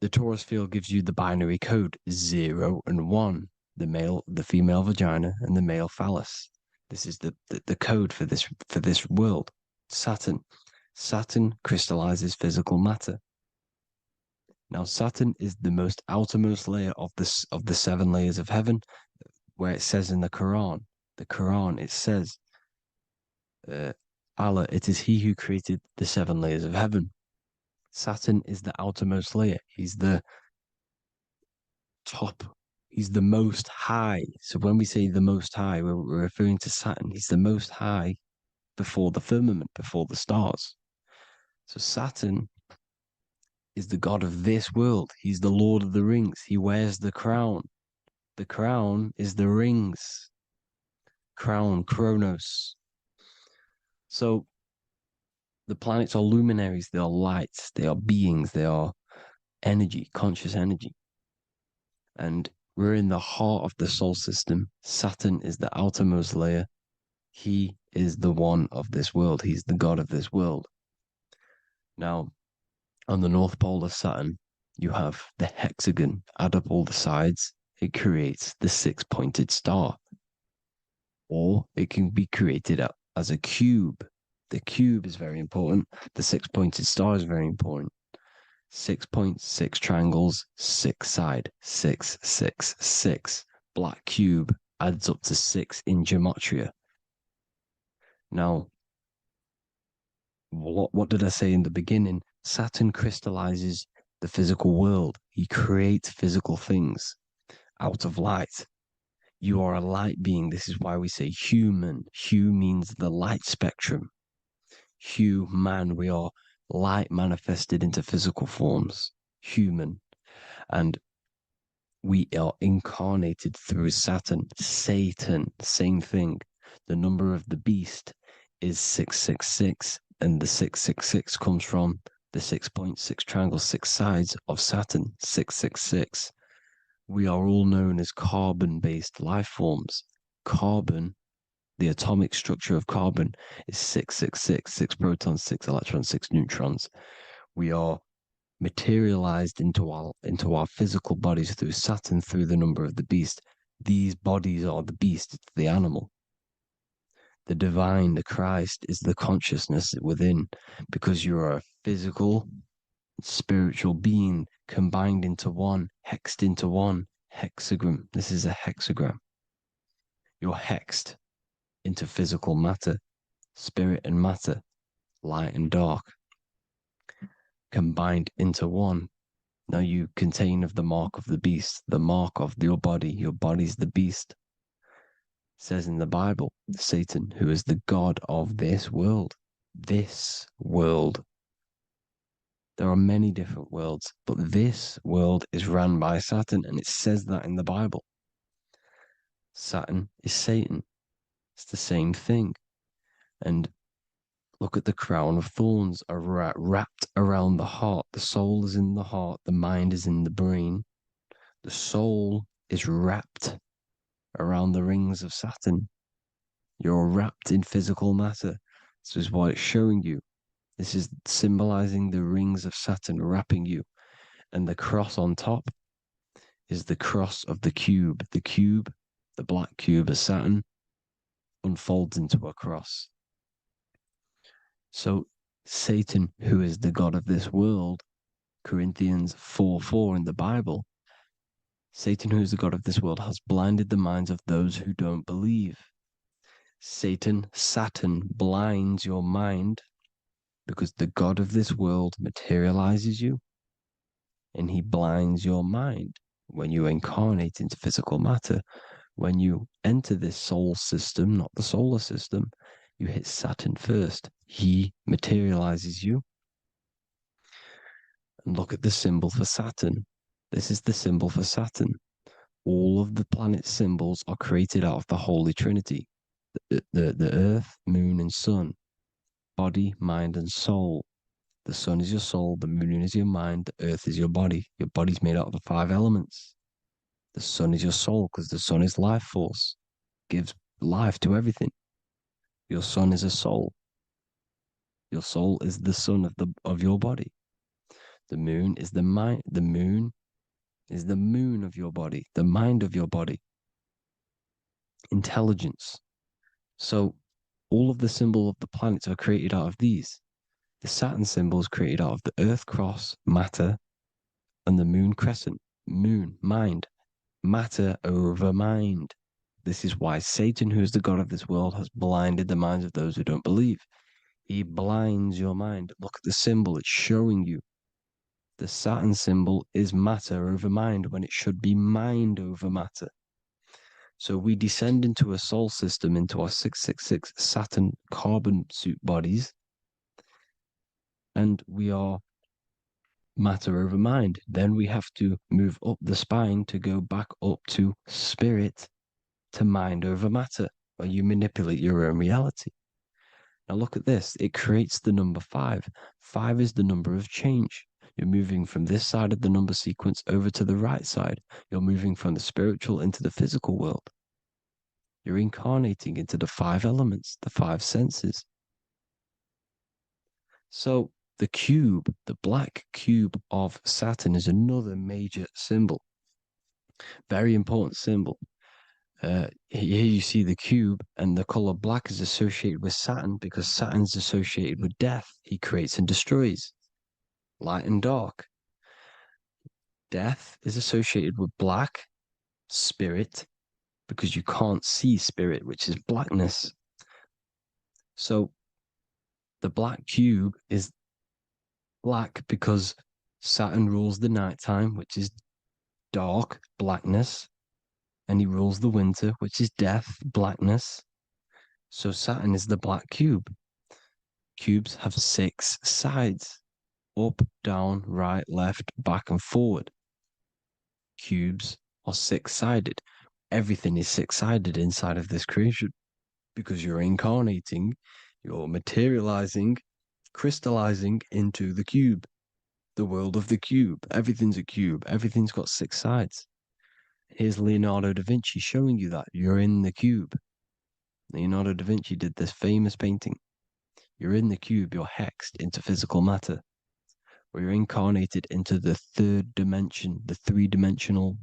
[SPEAKER 1] the torus field gives you the binary code 0 and 1, the female vagina, and the male phallus. This is the code for this world. Saturn crystallizes physical matter. Now Saturn is the most outermost layer of the 7 layers of heaven, where it says in the Quran, it says, Allah, it is He who created the 7 layers of heaven. Saturn is the outermost layer. He's the top. He's the most high. So when we say the most high, we're referring to Saturn. He's the most high before the firmament, before the stars. So Saturn is the god of this world. He's the Lord of the Rings. He wears the crown. The crown is the rings. Crown, Kronos. So the planets are luminaries. They are lights. They are beings. They are energy, conscious energy. And we're in the heart of the solar system. Saturn is the outermost layer. He is the one of this world. He's the god of this world. Now, on the North Pole of Saturn, you have the hexagon. Add up all the sides. It creates the 6-pointed star. Or it can be created as a cube. The cube is very important. The 6-pointed star is very important. 6 points, 6 triangles, 6 side, 6, 6, 6. Black cube adds up to 6 in gematria. Now, what did I say in the beginning? Saturn crystallizes the physical world. He creates physical things out of light. You are a light being. This is why we say human. Hue means the light spectrum. Hue, man, we are light manifested into physical forms, human. And we are incarnated through Saturn. Satan, same thing. The number of the beast is 666, and the 666 comes from the 6.6 triangle, 6 sides of Saturn, 666. We are all known as carbon-based life forms. Carbon, the atomic structure of carbon, is 666, 6 protons, 6 electrons, 6 neutrons. We are materialized into our physical bodies through Saturn, through the number of the beast. These bodies are the beast, it's the animal. The divine, the Christ, is the consciousness within, because you are a physical, spiritual being combined into one, hexed into one. Hexagram. This is a hexagram. You're hexed into physical matter, spirit and matter, light and dark, combined into one. Now you contain of the mark of the beast, the mark of your body's the beast. It says in the Bible, Satan, who is the god of this world. This world. There are many different worlds, but this world is run by Saturn, and it says that in the Bible. Saturn is Satan. It's the same thing. And look at the crown of thorns are wrapped around the heart. The soul is in the heart. The mind is in the brain. The soul is wrapped around the rings of Saturn. You're wrapped in physical matter. This is what it's showing you. This is symbolizing the rings of Saturn wrapping you. And the cross on top is the cross of the cube. The cube, the black cube of Saturn, unfolds into a cross. So Satan, who is the god of this world, Corinthians 4:4 in the Bible, Satan, who is the god of this world, has blinded the minds of those who don't believe. Satan blinds your mind because the god of this world materializes you and he blinds your mind when you incarnate into physical matter. When you enter this soul system, not the solar system, you hit Saturn first. He materializes you. And look at the symbol for Saturn. This is the symbol for Saturn. All of the planet symbols are created out of the Holy Trinity. The Earth, Moon, and Sun. Body, mind, and soul. The sun is your soul, the moon is your mind, the earth is your body. Your body's made out of the 5 elements. The sun is your soul because the sun is life force, gives life to everything. Your sun is a soul. Your soul is the sun of your body. The moon is the mind. The moon is the moon of your body, the mind of your body. Intelligence. So all of the symbol of the planets are created out of these. The Saturn symbol is created out of the Earth cross, matter, and the moon crescent, moon, mind, matter over mind. This is why Satan, who is the god of this world, has blinded the minds of those who don't believe. He blinds your mind. Look at the symbol, it's showing you. The Saturn symbol is matter over mind when it should be mind over matter. So we descend into a soul system, into our 666 Saturn carbon suit bodies, and we are matter over mind. Then we have to move up the spine to go back up to spirit, to mind over matter, where you manipulate your own reality. Now look at this. It creates the number 5. 5 is the number of change. You're moving from this side of the number sequence over to the right side. You're moving from the spiritual into the physical world. You're incarnating into the 5 elements, the 5 senses. So the cube, the black cube of Saturn, is another major symbol. Very important symbol. Here you see the cube, and the color black is associated with Saturn because Saturn's associated with death. He creates and destroys, light and dark. Death is associated with black, spirit, because you can't see spirit, which is blackness. So the black cube is black because Saturn rules the nighttime, which is dark, blackness, and he rules the winter, which is death, blackness. So Saturn is the black cube. Cubes have 6 sides: up, down, right, left, back, and forward. Cubes are 6-sided. Everything is 6-sided inside of this creation because you're incarnating, you're materializing, crystallizing into the cube, the world of the cube. Everything's a cube. Everything's got 6 sides. Here's Leonardo da Vinci showing you that you're in the cube. Leonardo da Vinci did this famous painting. You're in the cube, you're hexed into physical matter, or you're incarnated into the 3rd dimension, the 3-dimensional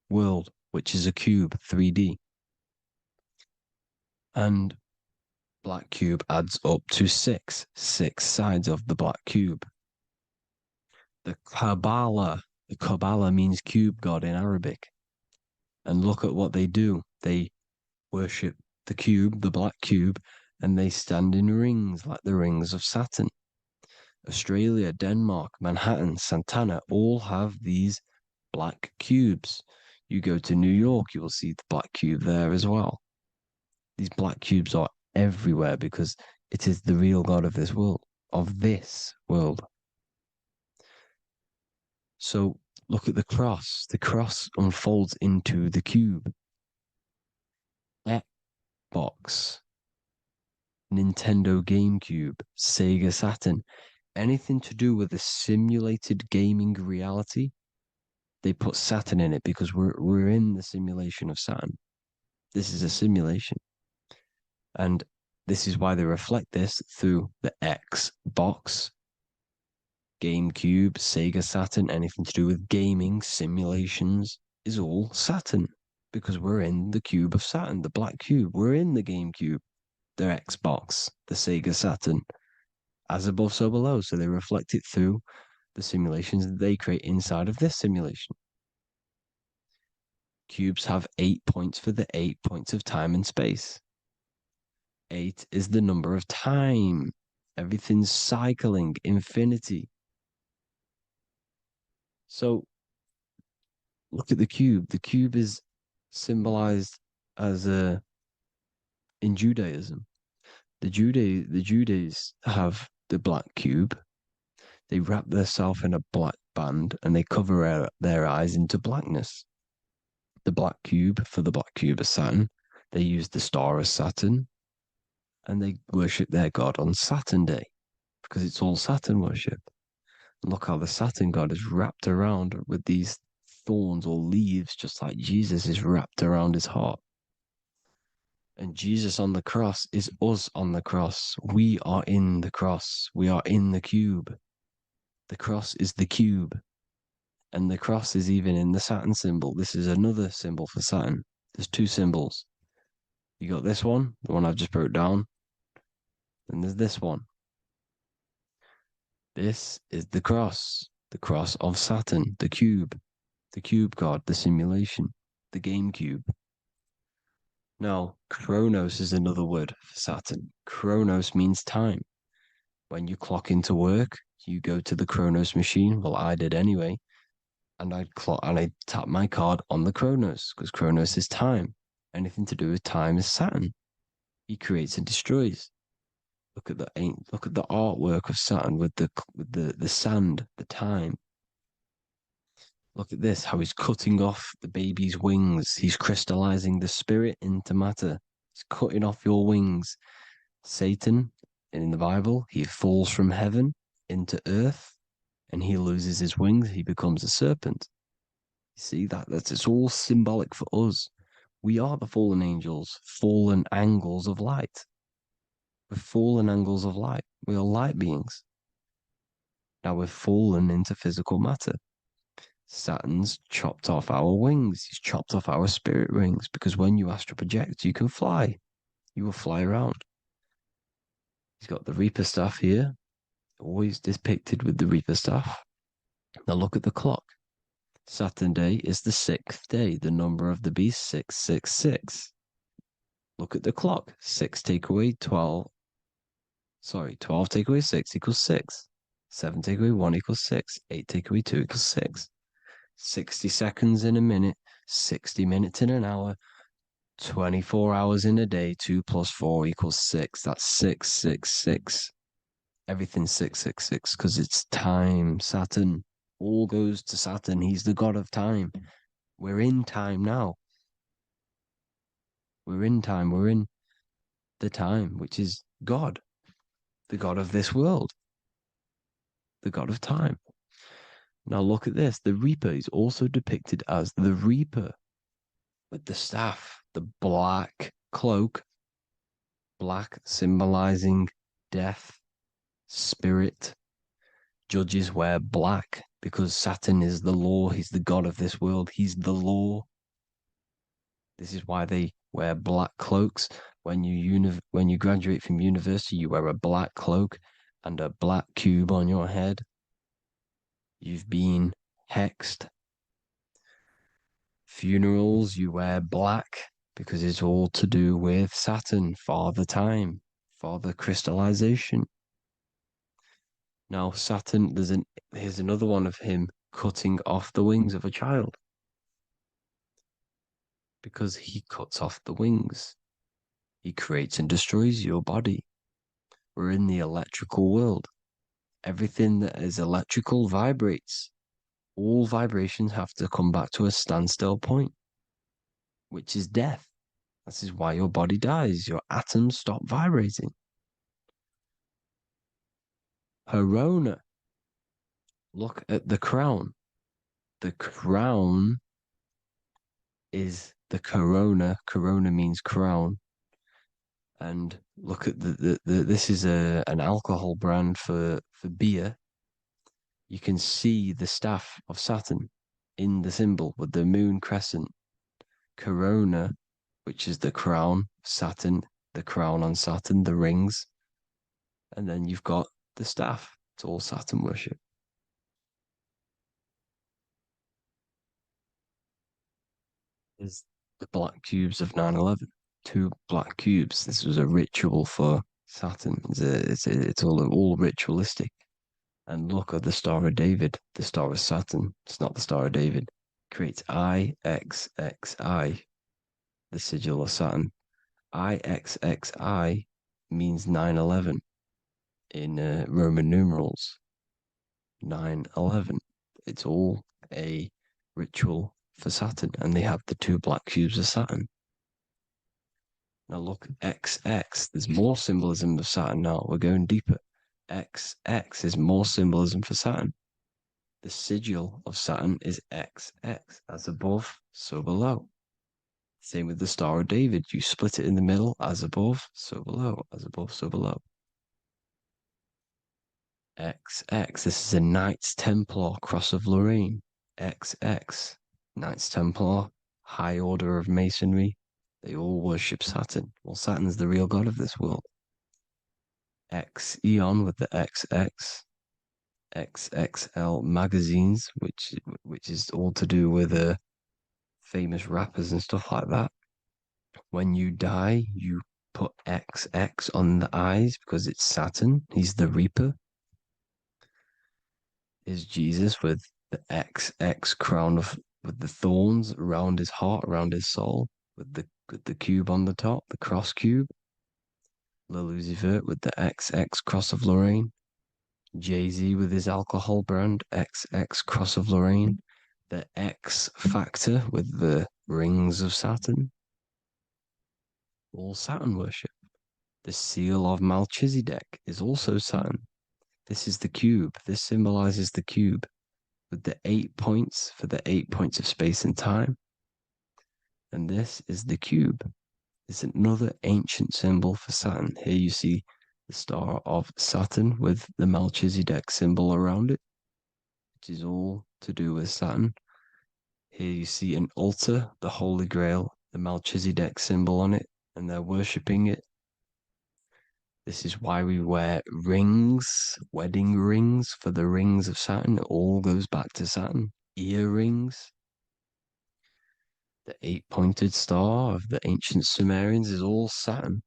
[SPEAKER 1] world, which is a cube, 3D. And black cube adds up to 6 sides of the black cube. The Kabbalah means cube god in Arabic. And look at what they do. They worship the cube, the black cube, and they stand in rings like the rings of Saturn. Australia, Denmark, Manhattan, Santana all have these black cubes. You go to New York, you will see the black cube there as well. These black cubes are everywhere because it is the real God of this world, So look at the cross. The cross unfolds into the cube. Xbox. Nintendo GameCube, Sega Saturn, anything to do with a simulated gaming reality, they put Saturn in it because we're in the simulation of Saturn. This is a simulation. And this is why they reflect this through the Xbox, GameCube, Sega Saturn, anything to do with gaming, simulations, is all Saturn. Because we're in the cube of Saturn, the black cube. We're in the GameCube, the Xbox, the Sega Saturn. As above, so below. So they reflect it through the simulations that they create inside of this simulation. Cubes have 8 points for the 8 points of time and space. 8 is the number of time. Everything's cycling, infinity. So look at the cube. The cube is symbolized as in Judaism. The Judays have the black cube. They wrap themselves in a black band and they cover their eyes into blackness. The black cube for the black cube of Saturn. They use the star of Saturn and they worship their god on Saturn Day because it's all Saturn worship. And look how the Saturn god is wrapped around with these thorns or leaves, just like Jesus is wrapped around his heart. And Jesus on the cross is us on the cross. We are in the cross. We are in the cube. The cross is the cube. And the cross is even in the Saturn symbol. This is another symbol for Saturn. There's two symbols. You got this one, the one I've just broke down. And there's this one. This is the cross of Saturn, the cube god, the simulation, the game cube. Now, Chronos is another word for Saturn. Chronos means time. When you clock into work, you go to the Chronos machine. Well, I did anyway. And I tap my card on the Chronos because Chronos is time. Anything to do with time is Saturn. He creates and destroys. Look at the artwork of Saturn with the sand, the time. Look at this, how he's cutting off the baby's wings. He's crystallizing the spirit into matter. He's cutting off your wings. Satan, in the Bible, he falls from heaven into earth and he loses his wings. He becomes a serpent. You see, it's all symbolic for us. We are the fallen angels, fallen angles of light. We're fallen angles of light. We are light beings. Now we're fallen into physical matter. Saturn's chopped off our wings. He's chopped off our spirit wings because when you astral project, you can fly. You will fly around. He's got the Reaper staff here, always depicted with the Reaper staff. Now look at the clock. Saturn Day is the 6th day. The number of the beast, 666. Look at the clock. 6 take away 12. 12 take away 6 equals 6. 7 take away 1 equals 6. 8 take away 2 equals 6. 60 seconds in a minute, 60 minutes in an hour, 24 hours in a day, 2 plus 4 equals 6. That's 666. Everything's 666 because it's time. Saturn. All goes to Saturn. He's the god of time. We're in time now. We're in time. We're in the time, which is God, the god of this world, the god of time. Now look at this. The Reaper is also depicted as the Reaper with the staff, the black cloak, black symbolizing death, spirit. Judges wear black because Saturn is the law. He's the god of this world. He's the law. This is why they wear black cloaks. When you graduate from university, you wear a black cloak and a black cube on your head. You've been hexed. Funerals, you wear black because it's all to do with Saturn, Father Time, Father Crystallization. Now, Saturn, here's another one of him cutting off the wings of a child. Because he cuts off the wings. He creates and destroys your body. We're in the electrical world. Everything that is electrical vibrates. All vibrations have to come back to a standstill point, which is death. This is why your body dies. Your atoms stop vibrating. corona. Look at the crown. The crown is the corona. Corona means crown. And look at this is an alcohol brand for beer. You can see the staff of Saturn in the symbol with the moon crescent. Corona, which is the crown, Saturn, the crown on Saturn, the rings. And then you've got the staff. It's all Saturn worship. Is the black cubes of 9/11. 2 black cubes. This was a ritual for Saturn. It's all ritualistic. And look at the Star of David, the Star of Saturn. It's not the Star of David. Creates IXXI, the sigil of Saturn. IXXI means 9/11 in Roman numerals. 9/11. It's all a ritual for Saturn, and they have the 2 black cubes of Saturn. Now look, XX. There's more symbolism of Saturn now. We're going deeper. XX is more symbolism for Saturn. The sigil of Saturn is XX, as above, so below. Same with the Star of David. You split it in the middle, as above, so below, as above, so below. XX, this is a Knights Templar Cross of Lorraine. XX, Knights Templar, High Order of Masonry. They all worship Saturn. Well, Saturn's the real god of this world. X Eon with the XX. XXL magazines, which is all to do with famous rappers and stuff like that. When you die, you put XX on the eyes because it's Saturn. He's the Reaper. Is Jesus with the XX crown with the thorns around his heart, around his soul, with the cube on the top, the cross cube. Le Lucifer with the XX Cross of Lorraine. Jay-Z with his alcohol brand, XX Cross of Lorraine. The X Factor with the rings of Saturn. All Saturn worship. The seal of Melchizedek is also Saturn. This is the cube. This symbolizes the cube with the 8 points for the 8 points of space and time. And this is the cube. It's another ancient symbol for Saturn. Here you see the star of Saturn with the Melchizedek symbol around it, which is all to do with Saturn. Here you see an altar, the Holy Grail, the Melchizedek symbol on it, and they're worshipping it. This is why we wear rings, wedding rings for the rings of Saturn. It all goes back to Saturn. Earrings. The 8-pointed star of the ancient Sumerians is all Saturn.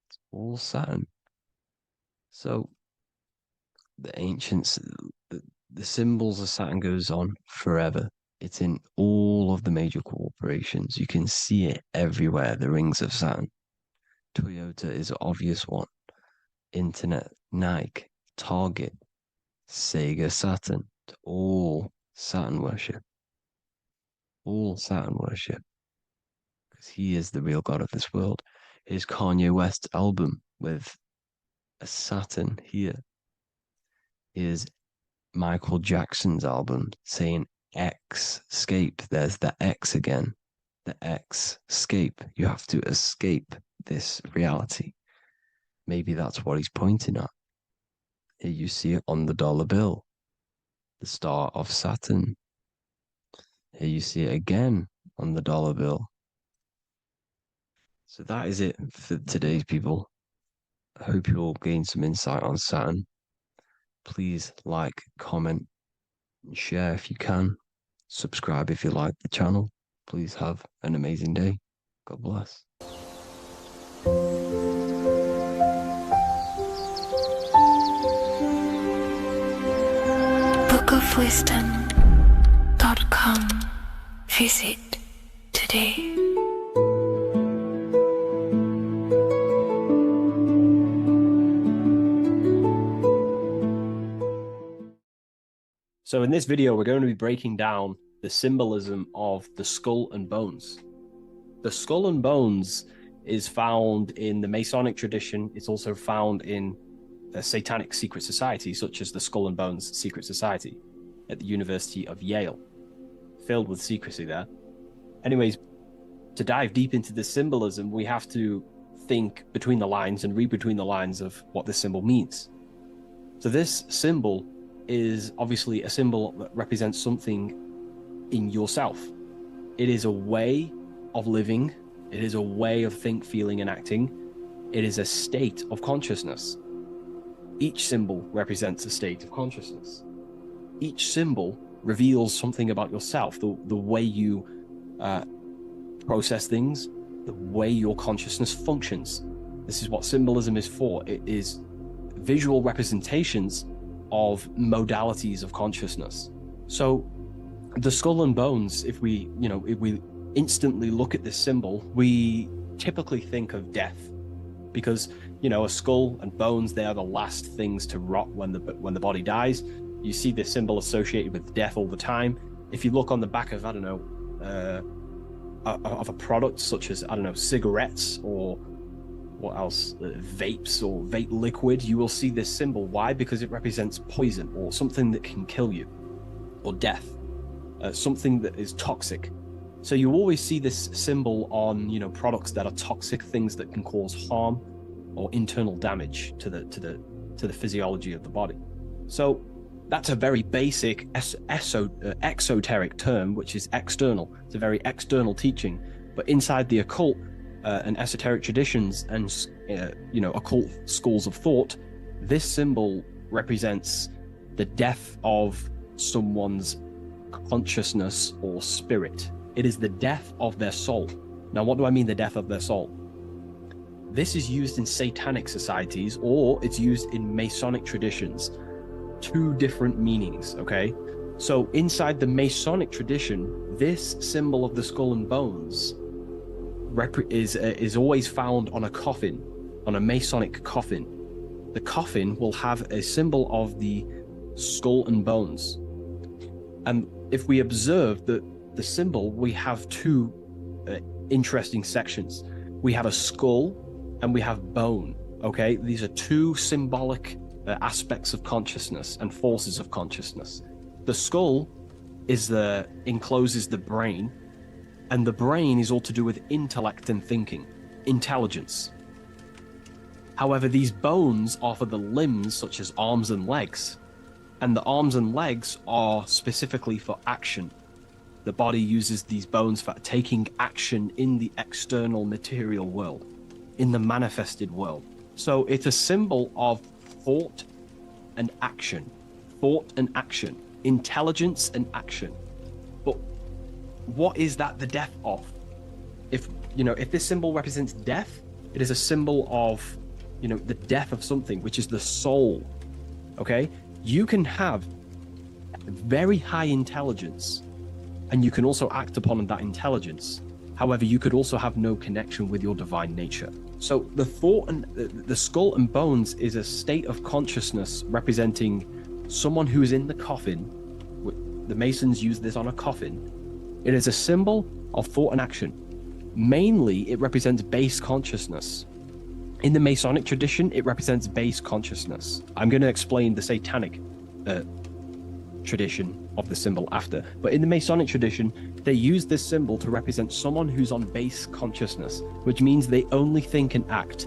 [SPEAKER 1] It's all Saturn. So the ancients, the symbols of Saturn goes on forever. It's in all of the major corporations. You can see it everywhere, the rings of Saturn. Toyota is an obvious one. Internet, Nike, Target, Sega, Saturn. It's all Saturn worship. All Saturn worship. Because he is the real god of this world. Here's Kanye West's album with a Saturn here. Here's Michael Jackson's album saying escape. There's the X again. The X, escape. You have to escape this reality. Maybe that's what he's pointing at. Here you see it on the dollar bill. The star of Saturn. Here you see it again on the dollar bill. So that is it for today's people. I hope you all gained some insight on Saturn. Please like, comment, and share if you can. Subscribe if you like the channel. Please have an amazing day. God bless.
[SPEAKER 2] bookofwisdom.com. Visit today.
[SPEAKER 7] So in this video, we're going to be breaking down the symbolism of the skull and bones. The skull and bones is found in the Masonic tradition. It's also found in
[SPEAKER 1] a satanic secret society, such as the Skull and Bones Secret Society at the University of Yale, filled with secrecy there. Anyways, to dive deep into the symbolism, we have to think between the lines and read between the lines of what this symbol means. So this symbol is obviously a symbol that represents something in yourself. It is a way of living. It is a way of think, feeling, and acting. It is a state of consciousness. Each symbol represents a state of consciousness. Each symbol reveals something about yourself, the way you process things, the way your consciousness functions. This is what symbolism is for. It is visual representations of modalities of consciousness. So the skull and bones, if we instantly look at this symbol, we typically think of death, because a skull and bones, they are the last things to rot when the body dies. You see this symbol associated with death all the time. If you look on the back of of a product such as cigarettes, or what else, vapes or vape liquid, you will see this symbol. Why? Because it represents poison or something that can kill you, or death, something that is toxic. So you always see this symbol on products that are toxic, things that can cause harm or internal damage to the physiology of the body. So that's a very basic exoteric term, which is external. It's a very external teaching. But inside the occult and esoteric traditions and occult schools of thought, this symbol represents the death of someone's consciousness or spirit. It is the death of their soul. Now, what do I mean, the death of their soul? This is used in satanic societies, or it's used in Masonic traditions. Two different meanings, okay? So inside the Masonic tradition, this symbol of the skull and bones is always found on a coffin, on a Masonic coffin. The coffin will have a symbol of the skull and bones. And if we observe the symbol, we have two interesting sections. We have a skull and we have bone, okay? These are two symbolic aspects of consciousness and forces of consciousness. The skull encloses the brain, and the brain is all to do with intellect and thinking, intelligence. However, these bones are for the limbs, such as arms and legs, and the arms and legs are specifically for action. The body uses these bones for taking action in the external material world, in the manifested world. So it's a symbol of thought and action, intelligence and action. But what is that the death of? If this symbol represents death, it is a symbol of the death of something, which is the soul. Okay, you can have very high intelligence, and you can also act upon that intelligence. However, you could also have no connection with your divine nature. So the thought and the skull and bones is a state of consciousness representing someone who is in the coffin. The Masons use this on a coffin. It is a symbol of thought and action. Mainly, it represents base consciousness. In the Masonic tradition, it represents base consciousness. I'm going to explain the satanic tradition of the symbol after. But in the Masonic tradition, they use this symbol to represent someone who's on base consciousness, which means they only think and act.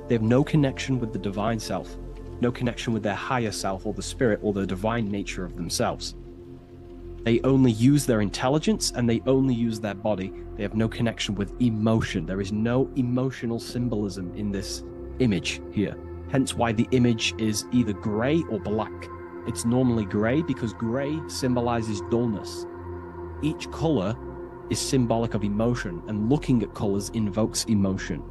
[SPEAKER 1] They have no connection with the divine self, no connection with their higher self or the spirit or the divine nature of themselves. They only use their intelligence and they only use their body. They have no connection with emotion. There is no emotional symbolism in this image here. Hence why the image is either gray or black. It's normally gray because gray symbolizes dullness. Each color is symbolic of emotion, and looking at colors invokes emotion.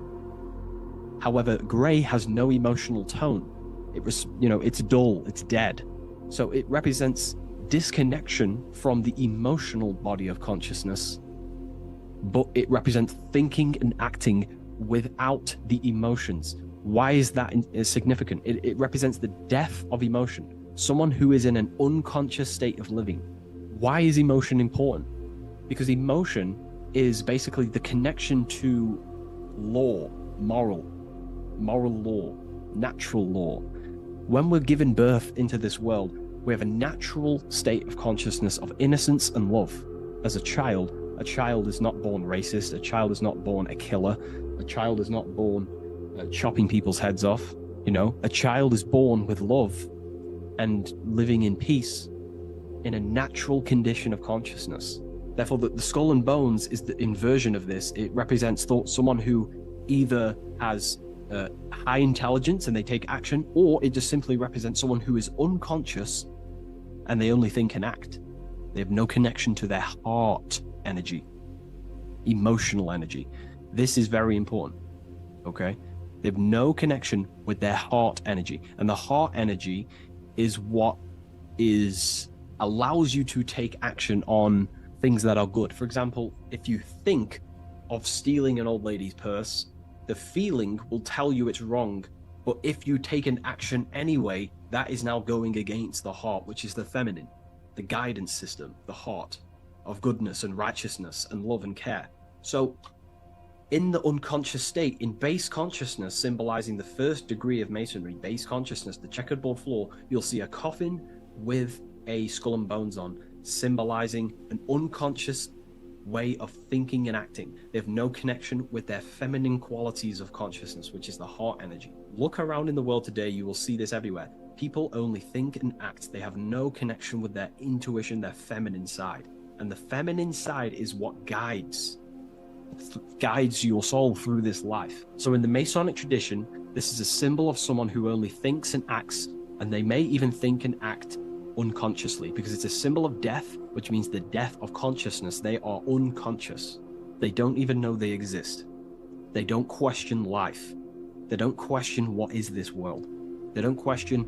[SPEAKER 1] However, gray has no emotional tone. It's dull, it's dead. So it represents disconnection from the emotional body of consciousness, but it represents thinking and acting without the emotions. Why is that significant? It represents the death of emotion. Someone who is in an unconscious state of living. Why is emotion important? Because emotion is basically the connection to law, moral law, natural law. When we're given birth into this world, we have a natural state of consciousness of innocence and love. As a child is not born racist, a child is not born a killer, a child is not born chopping people's heads off. A child is born with love and living in peace in a natural condition of consciousness. Therefore, the skull and bones is the inversion of this. It represents someone who either has high intelligence and they take action, or it just simply represents someone who is unconscious and they only think and act. They have no connection to their heart energy, emotional energy. This is very important, okay? They have no connection with their heart energy. And the heart energy is what allows you to take action on things that are good. For example, if you think of stealing an old lady's purse, the feeling will tell you it's wrong. But if you take an action anyway, that is now going against the heart, which is the feminine, the guidance system, the heart of goodness and righteousness and love and care. So in the unconscious state, in base consciousness, symbolizing the first degree of masonry, base consciousness, the checkerboard floor, you'll see a coffin with a skull and bones on, symbolizing an unconscious way of thinking and acting. They have no connection with their feminine qualities of consciousness, which is the heart energy. Look around in the world today, you will see this everywhere. People only think and act. They have no connection with their intuition, their feminine side. And the feminine side is what guides your soul through this life. So in the Masonic tradition, this is a symbol of someone who only thinks and acts, and they may even think and act unconsciously, because it's a symbol of death, which means the death of consciousness. They are unconscious. They don't even know they exist. They don't question life. They don't question what is this world. They don't question,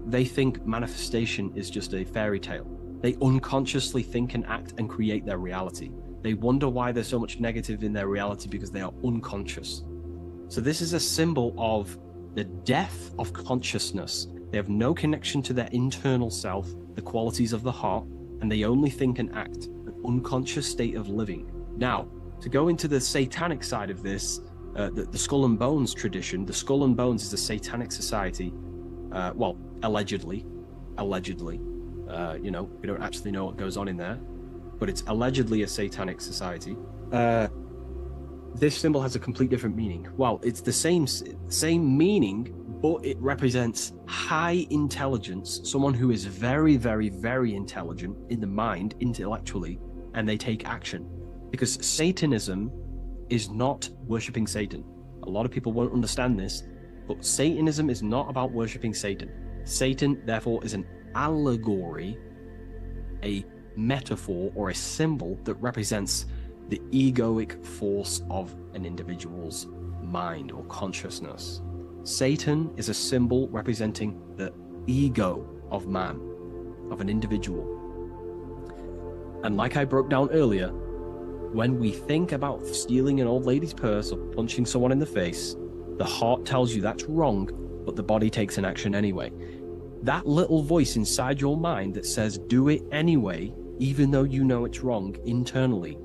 [SPEAKER 1] they think manifestation is just a fairy tale. They unconsciously think and act and create their reality. They wonder why there's so much negative in their reality because they are unconscious. So this is a symbol of the death of consciousness. They have no connection to their internal self, the qualities of the heart, and they only think and act, an unconscious state of living. Now, to go into the satanic side of this, the Skull and Bones tradition, the Skull and Bones is a satanic society. Allegedly. We don't actually know what goes on in there, but it's allegedly a satanic society. This symbol has a complete different meaning. Well, it's the same meaning, but it represents high intelligence, someone who is very, very, very intelligent in the mind, intellectually, and they take action. Because Satanism is not worshipping Satan. A lot of people won't understand this, but Satanism is not about worshipping Satan. Satan, therefore, is an allegory, a metaphor, or a symbol that represents the egoic force of an individual's mind or consciousness. Satan is a symbol representing the ego of man, of an individual. And like I broke down earlier, when we think about stealing an old lady's purse or punching someone in the face, the heart tells you that's wrong, but the body takes an action anyway. That little voice inside your mind that says, do it anyway, even though you know it's wrong internally,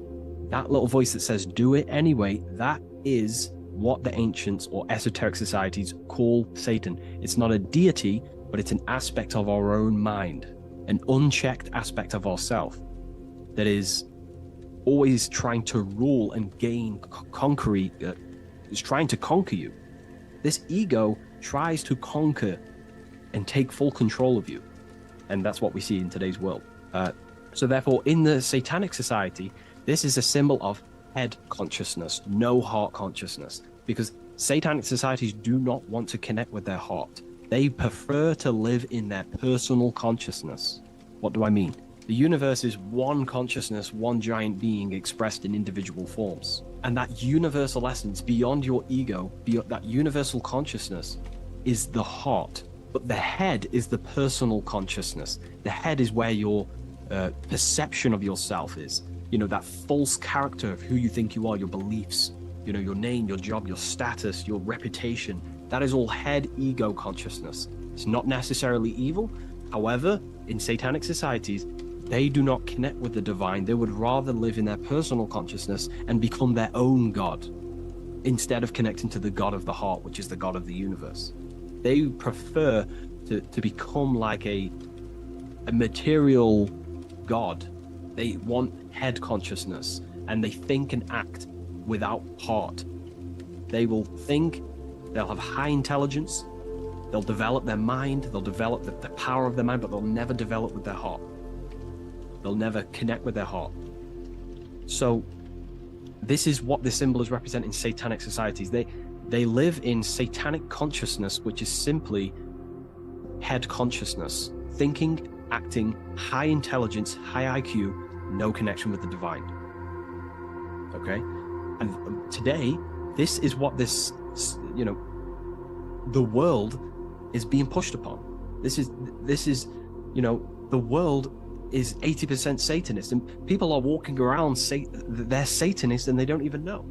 [SPEAKER 1] that little voice that says, do it anyway, that is what the ancients or esoteric societies call Satan. It's not a deity, but it's an aspect of our own mind, an unchecked aspect of ourself that is always trying to rule and gain, is trying to conquer you. This ego tries to conquer and take full control of you. And that's what we see in today's world. So therefore, in the satanic society, this is a symbol of head consciousness, no heart consciousness, because satanic societies do not want to connect with their heart. They prefer to live in their personal consciousness. What do I mean? The universe is one consciousness, one giant being expressed in individual forms. And that universal essence beyond your ego, beyond that universal consciousness, is the heart. But the head is the personal consciousness. The head is where your perception of yourself is. That false character of who you think you are, your beliefs, your name, your job, your status, your reputation. That is all head ego consciousness. It's not necessarily evil. However, in satanic societies, they do not connect with the divine. They would rather live in their personal consciousness and become their own God, instead of connecting to the God of the heart, which is the God of the universe. They prefer to become like a material god. They want head consciousness, and they think and act without heart. They will think, they'll have high intelligence, they'll develop their mind, they'll develop the power of their mind, but they'll never develop with their heart. They'll never connect with their heart. So this is what this symbol is representing in satanic societies. They live in satanic consciousness, which is simply head consciousness, thinking, acting, high intelligence, high IQ, no connection with the divine. Okay? And today, this is what this, the world is being pushed upon. This is, the world is 80% Satanist, and people are walking around they're Satanists and they don't even know.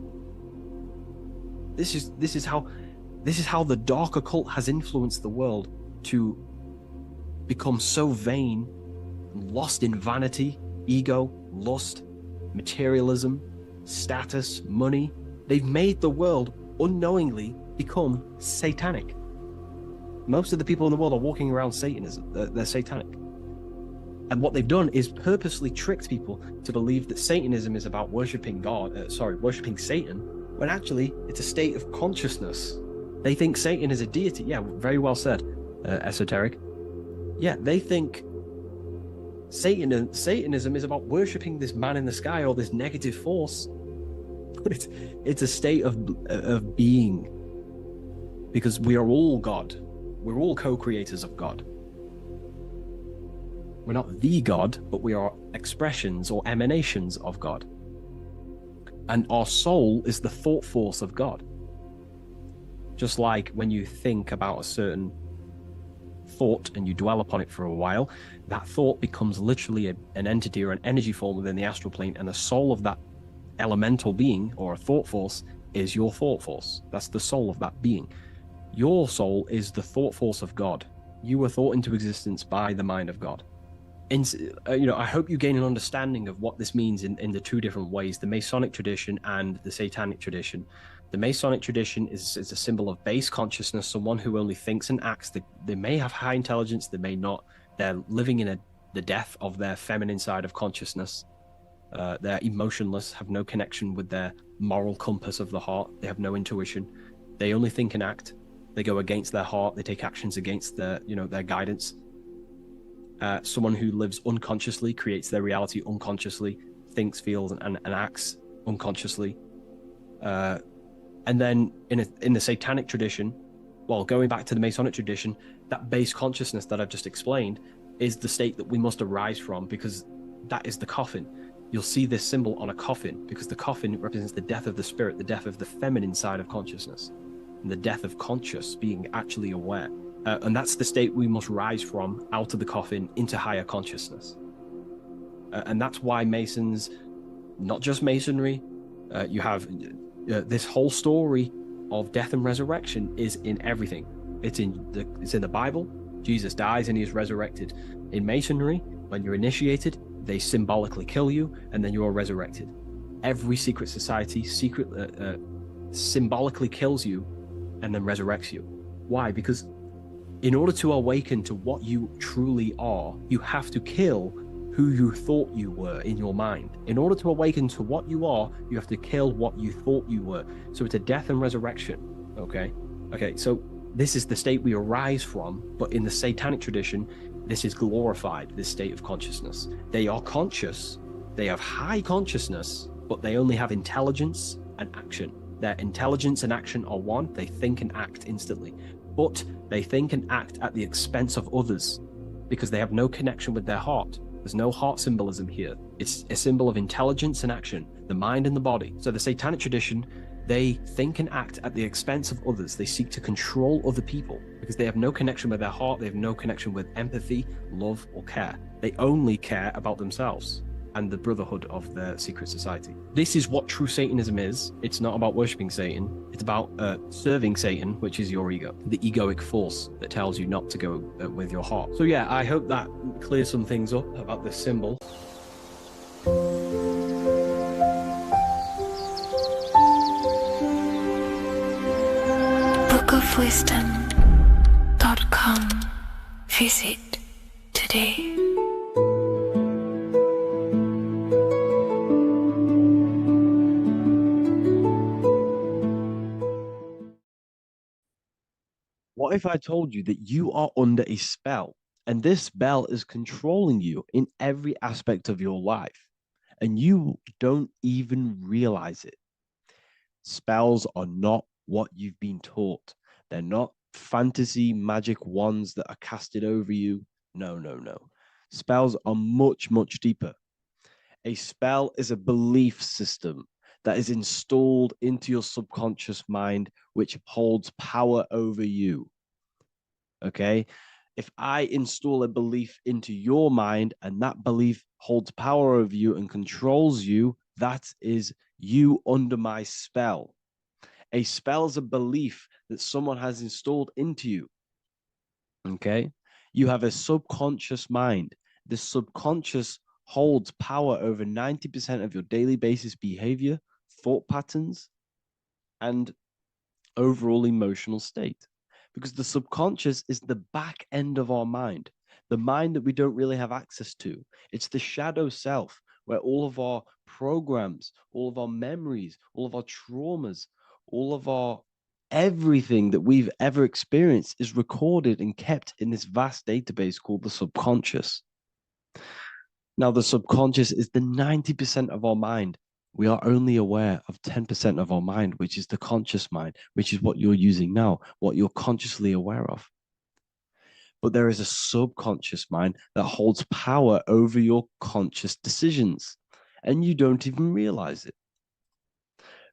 [SPEAKER 1] This is how the dark occult has influenced the world to become so vain, lost in vanity, ego, lust, materialism, status, money. They've made the world unknowingly become satanic. Most of the people in the world are walking around Satanism. They're satanic. And what they've done is purposely tricked people to believe that Satanism is about worshipping worshipping Satan, when actually it's a state of consciousness. They think Satan is a deity. Yeah, very well said, esoteric. Yeah, they think Satanism is about worshipping this man in the sky or this negative force. But it's a state of being, because we are all God. We're all co-creators of God. We're not the God, but we are expressions or emanations of God. And our soul is the thought force of God. Just like when you think about a certain thought and you dwell upon it for a while, that thought becomes literally an entity or an energy form within the astral plane, and the soul of that elemental being or a thought force is your thought force. That's the soul of that being. Your soul is the thought force of God. You were thought into existence by the mind of God. I hope you gain an understanding of what this means in the two different ways, the Masonic tradition and the Satanic tradition. The Masonic tradition is a symbol of base consciousness, someone who only thinks and acts. They may have high intelligence, they may not. They're living in the death of their feminine side of consciousness. They're emotionless, have no connection with their moral compass of the heart. They have no intuition. They only think and act. They go against their heart. They take actions against their guidance. Someone who lives unconsciously, creates their reality unconsciously, thinks, feels, and acts unconsciously. And then in the Satanic tradition, well, going back to the Masonic tradition, that base consciousness that I've just explained is the state that we must arise from, because that is the coffin. You'll see this symbol on a coffin, because the coffin represents the death of the spirit, the death of the feminine side of consciousness, and the death of conscious, being actually aware. And that's the state we must rise from, out of the coffin into higher consciousness. And that's why Masons, not just Masonry, you have this whole story of death and resurrection is in everything. It's in the Bible. Jesus dies and he is resurrected. In Masonry, when you're initiated, they symbolically kill you and then you are resurrected. Every secret society symbolically kills you and then resurrects you. Why? Because in order to awaken to what you truly are, you have to kill who you thought you were in your mind. In order to awaken to what you are, you have to kill what you thought you were. So it's a death and resurrection. Okay, so this is the state we arise from, but in the Satanic tradition, this is glorified, this state of consciousness. They are conscious, they have high consciousness, but they only have intelligence and action. Their intelligence and action are one, they think and act instantly. But they think and act at the expense of others because they have no connection with their heart. There's no heart symbolism here. It's a symbol of intelligence and action, the mind and the body. So the Satanic tradition, they think and act at the expense of others. They seek to control other people because they have no connection with their heart. They have no connection with empathy, love, or care. They only care about themselves and the brotherhood of their secret society. This is what true Satanism is. It's not about worshipping Satan. It's about serving Satan, which is your ego, the egoic force that tells you not to go with your heart. So yeah, I hope that clears some things up about this symbol.
[SPEAKER 2] Book of Wisdom. visit today.
[SPEAKER 1] What if I told you that you are under a spell and this spell is controlling you in every aspect of your life and you don't even realize it? Spells are not what you've been taught. They're not fantasy magic wands that are casted over you. No, no, no. Spells are much, much deeper. A spell is a belief system that is installed into your subconscious mind, which holds power over you. Okay. If I install a belief into your mind and that belief holds power over you and controls you, that is you under my spell. A spell is a belief that someone has installed into you. Okay. You have a subconscious mind. The subconscious holds power over 90% of your daily basis behavior, thought patterns, and overall emotional state. Because the subconscious is the back end of our mind, the mind that we don't really have access to. It's the shadow self where all of our programs, all of our memories, all of our traumas, all of our everything that we've ever experienced is recorded and kept in this vast database called the subconscious. Now, the subconscious is the 90% of our mind. We are only aware of 10% of our mind, which is the conscious mind, which is what you're using now, what you're consciously aware of. But there is a subconscious mind that holds power over your conscious decisions, and you don't even realize it.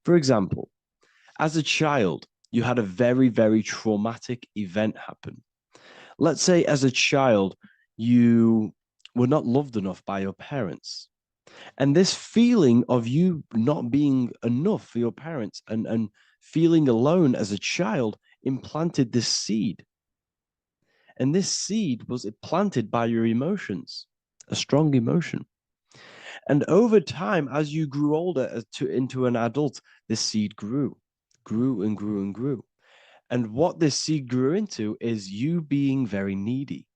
[SPEAKER 1] For example, as a child, you had a very, very traumatic event happen. Let's say as a child, you were not loved enough by your parents. And this feeling of you not being enough for your parents and feeling alone as a child implanted this seed. And this seed was planted by your emotions, a strong emotion. And over time, as you grew older into an adult, this seed grew and grew and grew. And what this seed grew into is you being very needy,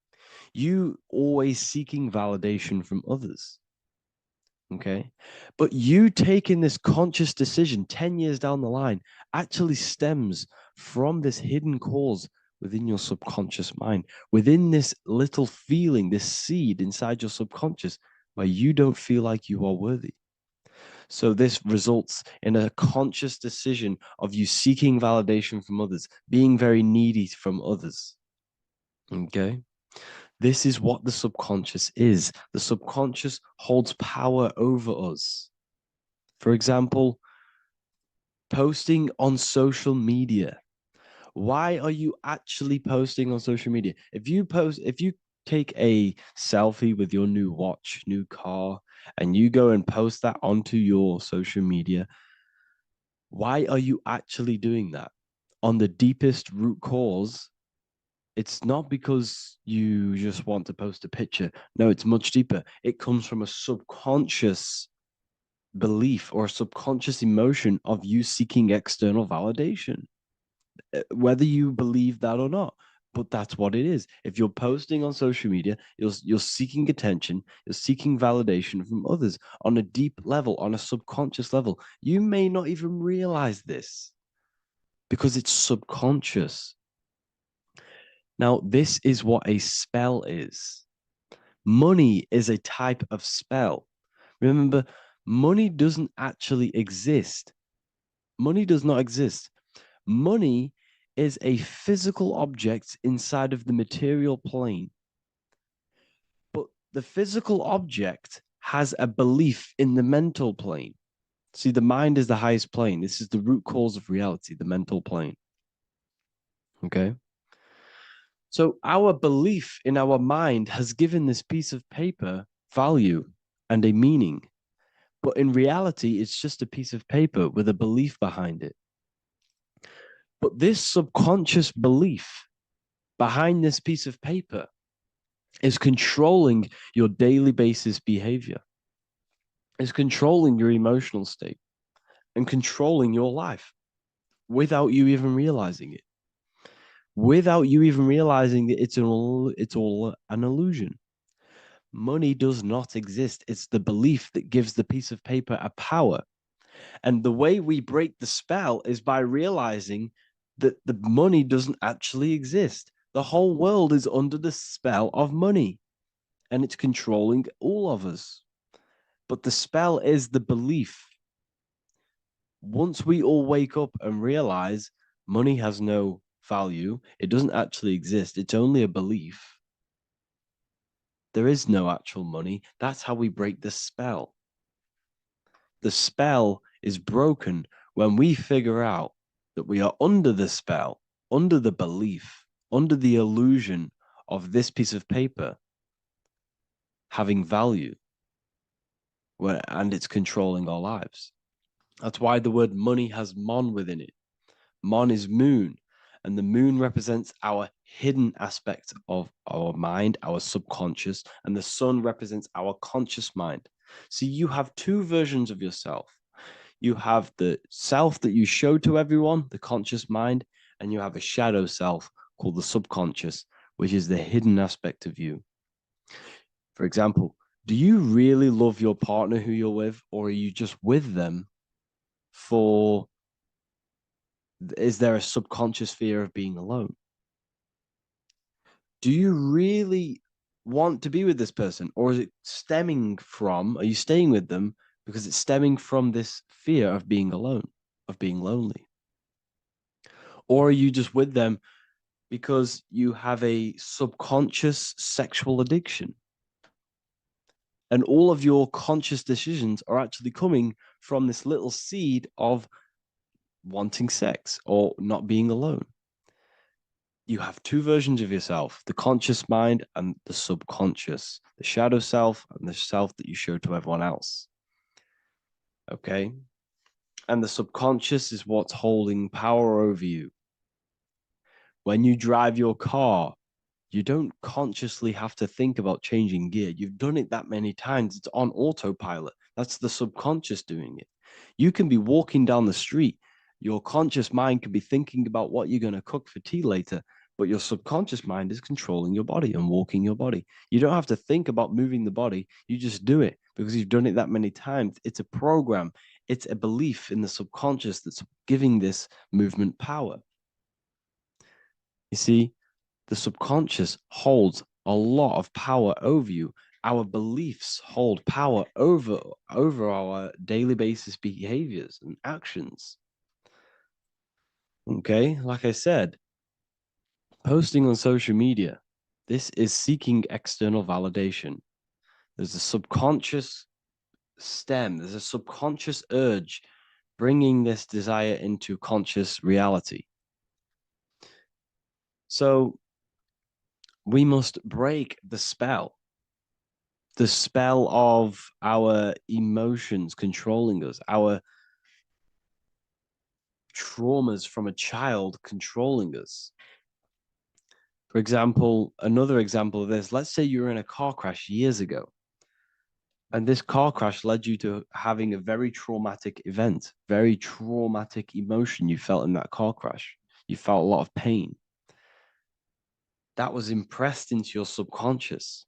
[SPEAKER 1] you always seeking validation from others. Okay. But you taking this conscious decision 10 years down the line actually stems from this hidden cause within your subconscious mind, within this little feeling, this seed inside your subconscious where you don't feel like you are worthy. So this results in a conscious decision of you seeking validation from others, being very needy from others. Okay. This is what the subconscious is. The subconscious holds power over us. For example, posting on social media. Why are you actually posting on social media? If you take a selfie with your new watch, new car, and you go and post that onto your social media, why are you actually doing that? On the deepest root cause, it's not because you just want to post a picture. No, it's much deeper. It comes from a subconscious belief or a subconscious emotion of you seeking external validation, whether you believe that or not. But that's what it is. If you're posting on social media, you're seeking attention, you're seeking validation from others on a deep level, on a subconscious level. You may not even realize this because it's subconscious. Now, this is what a spell is. Money is a type of spell. Remember, money doesn't actually exist. Money does not exist. Money is a physical object inside of the material plane. But the physical object has a belief in the mental plane. See, the mind is the highest plane. This is the root cause of reality, the mental plane. Okay? So our belief in our mind has given this piece of paper value and a meaning. But in reality, it's just a piece of paper with a belief behind it. But this subconscious belief behind this piece of paper is controlling your daily basis behavior, is controlling your emotional state and controlling your life without you even realizing it. without you even realizing that it's all an illusion. Money does not exist. It's the belief that gives the piece of paper a power. And the way we break the spell is by realizing that the money doesn't actually exist. The whole world is under the spell of money, and it's controlling all of us. But the spell is the belief. Once we all wake up and realize money has no value, it doesn't actually exist, it's only a belief. There is no actual money. That's how we break the spell. The spell is broken when we figure out that we are under the spell, under the belief, under the illusion of this piece of paper having value, and it's controlling our lives. That's why the word money has mon within it. Mon is moon, and the moon represents our hidden aspect of our mind, our subconscious, and the sun represents our conscious mind. So you have two versions of yourself. You have the self that you show to everyone, the conscious mind, and you have a shadow self called the subconscious, which is the hidden aspect of you. For example, do you really love your partner who you're with, or are you just with them for, is there a subconscious fear of being alone? Do you really want to be with this person, or is it stemming from, are you staying with them because it's stemming from this fear of being alone, of being lonely? Or are you just with them because you have a subconscious sexual addiction? And all of your conscious decisions are actually coming from this little seed of wanting sex or not being alone. You have two versions of yourself, the conscious mind and the subconscious, the shadow self and the self that you show to everyone else. Okay? And the subconscious is what's holding power over you. When you drive your car, you don't consciously have to think about changing gear. You've done it that many times. It's on autopilot. That's the subconscious doing it. You can be walking down the street. Your conscious mind can be thinking about what you're going to cook for tea later, but your subconscious mind is controlling your body and walking your body. You don't have to think about moving the body. You just do it because you've done it that many times. It's a program. It's a belief in the subconscious that's giving this movement power. You see, the subconscious holds a lot of power over you. Our beliefs hold power over our daily basis behaviors and actions. Okay, like I said, posting on social media, this is seeking external validation. There's a subconscious stem, there's a subconscious urge bringing this desire into conscious reality. So we must break the spell of our emotions controlling us, our traumas from a child controlling us. For example, another example of this, let's say you were in a car crash years ago, and this car crash led you to having a very traumatic event, very traumatic emotion you felt in that car crash. You felt a lot of pain. That was impressed into your subconscious.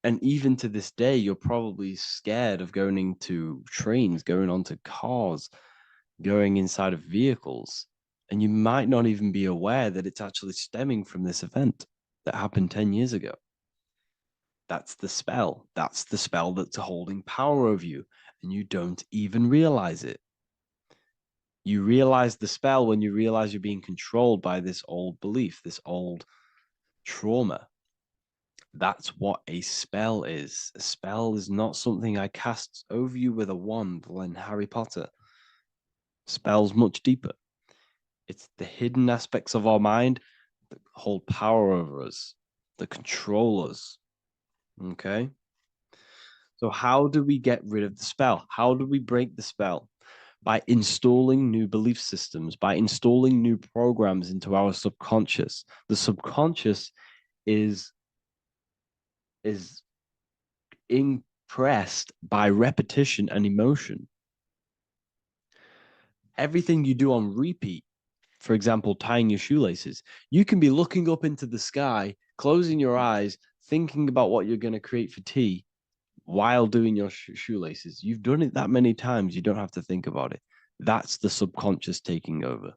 [SPEAKER 1] And even to this day, you're probably scared of going into trains, going onto cars, going inside of vehicles. And you might not even be aware that it's actually stemming from this event that happened 10 years ago. That's the spell. That's the spell that's holding power over you. And you don't even realize it. You realize the spell when you realize you're being controlled by this old belief, this old trauma. That's what a spell is. A spell is not something I cast over you with a wand like Harry Potter. Spell's much deeper. It's the hidden aspects of our mind that hold power over us, that control us. Okay? So how do we get rid of the spell? How do we break the spell? By installing new belief systems, by installing new programs into our subconscious. The subconscious is impressed by repetition and emotion. Everything you do on repeat for example, tying your shoelaces. You can be looking up into the sky, closing your eyes, thinking about what you're going to create for tea while doing your shoelaces. You've done it that many times, you don't have to think about it. That's the subconscious taking over.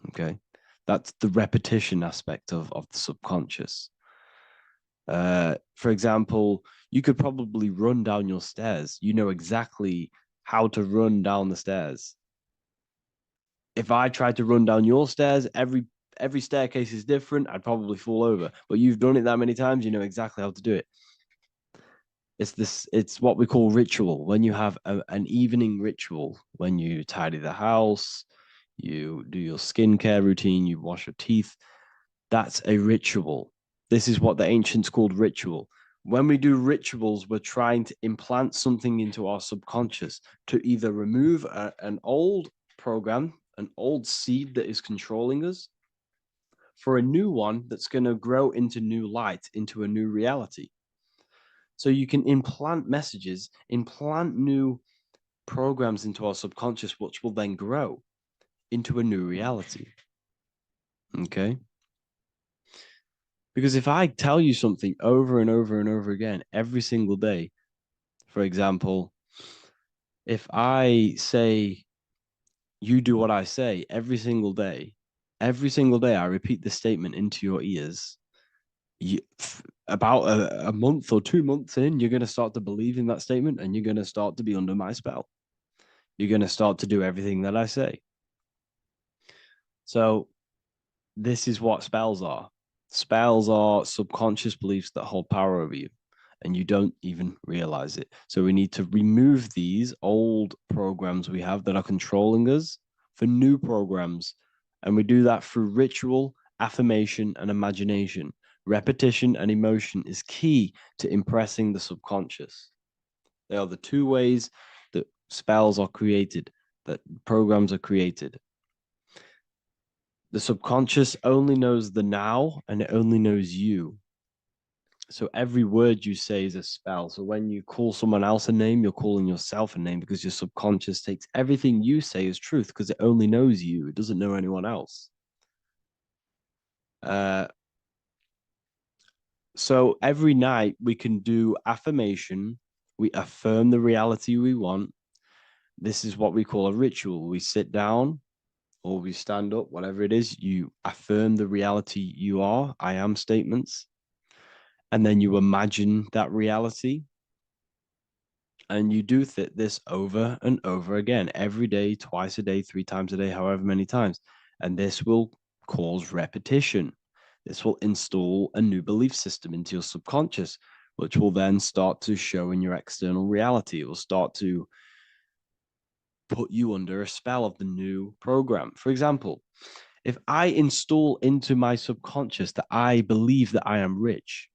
[SPEAKER 1] Okay. That's the repetition aspect of the subconscious. For example, you could probably run down your stairs. You know exactly how to run down the stairs. If I tried to run down your stairs, every staircase is different. I'd probably fall over. But you've done it that many times, you know exactly how to do it. It's what we call ritual. When you have an evening ritual, when you tidy the house, you do your skincare routine, you wash your teeth, that's a ritual. This is what the ancients called ritual. When we do rituals, we're trying to implant something into our subconscious to either remove an old program, an old seed that is controlling us, for a new one that's going to grow into new light, into a new reality. So you can implant messages, implant new programs into our subconscious, which will then grow into a new reality. Okay? Because if I tell you something over and over and over again every single day, for example, if I say, you do what I say every single day I repeat this statement into your ears, about a month or 2 months in, you're going to start to believe in that statement and you're going to start to be under my spell. You're going to start to do everything that I say. So this is what spells are. Spells are subconscious beliefs that hold power over you, and you don't even realize it. So we need to remove these old programs we have that are controlling us for new programs. And we do that through ritual, affirmation, and imagination. Repetition and emotion is key to impressing the subconscious. They are the two ways that spells are created, that programs are created. The subconscious only knows the now, and it only knows you. So every word you say is a spell. So when you call someone else a name, you're calling yourself a name, because your subconscious takes everything you say as truth, because it only knows you. It doesn't know anyone else. So every night we can do affirmation. We affirm the reality we want. This is what we call a ritual. We sit down or we stand up, whatever it is, you affirm the reality you are, I am statements. And then you imagine that reality. And you do this over and over again, every day, twice a day, 3 times a day, however many times. And this will cause repetition. This will install a new belief system into your subconscious, which will then start to show in your external reality. It will start to put you under a spell of the new program. For example, if I install into my subconscious that I believe that I am rich,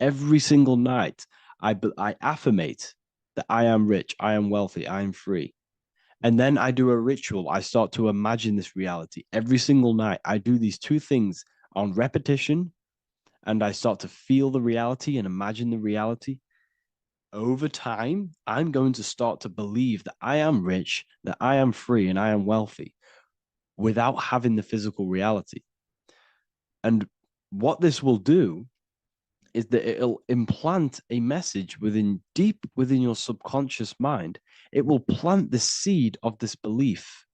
[SPEAKER 1] every single night I affirmate that I am rich, I am wealthy, I am free. And then I do a ritual. I start to imagine this reality. Every single night, I do these two things on repetition, and I start to feel the reality and imagine the reality. Over time, I'm going to start to believe that I am rich, that I am free, and I am wealthy without having the physical reality. And what this will do is that it'll implant a message deep within your subconscious mind. It will plant the seed of this belief.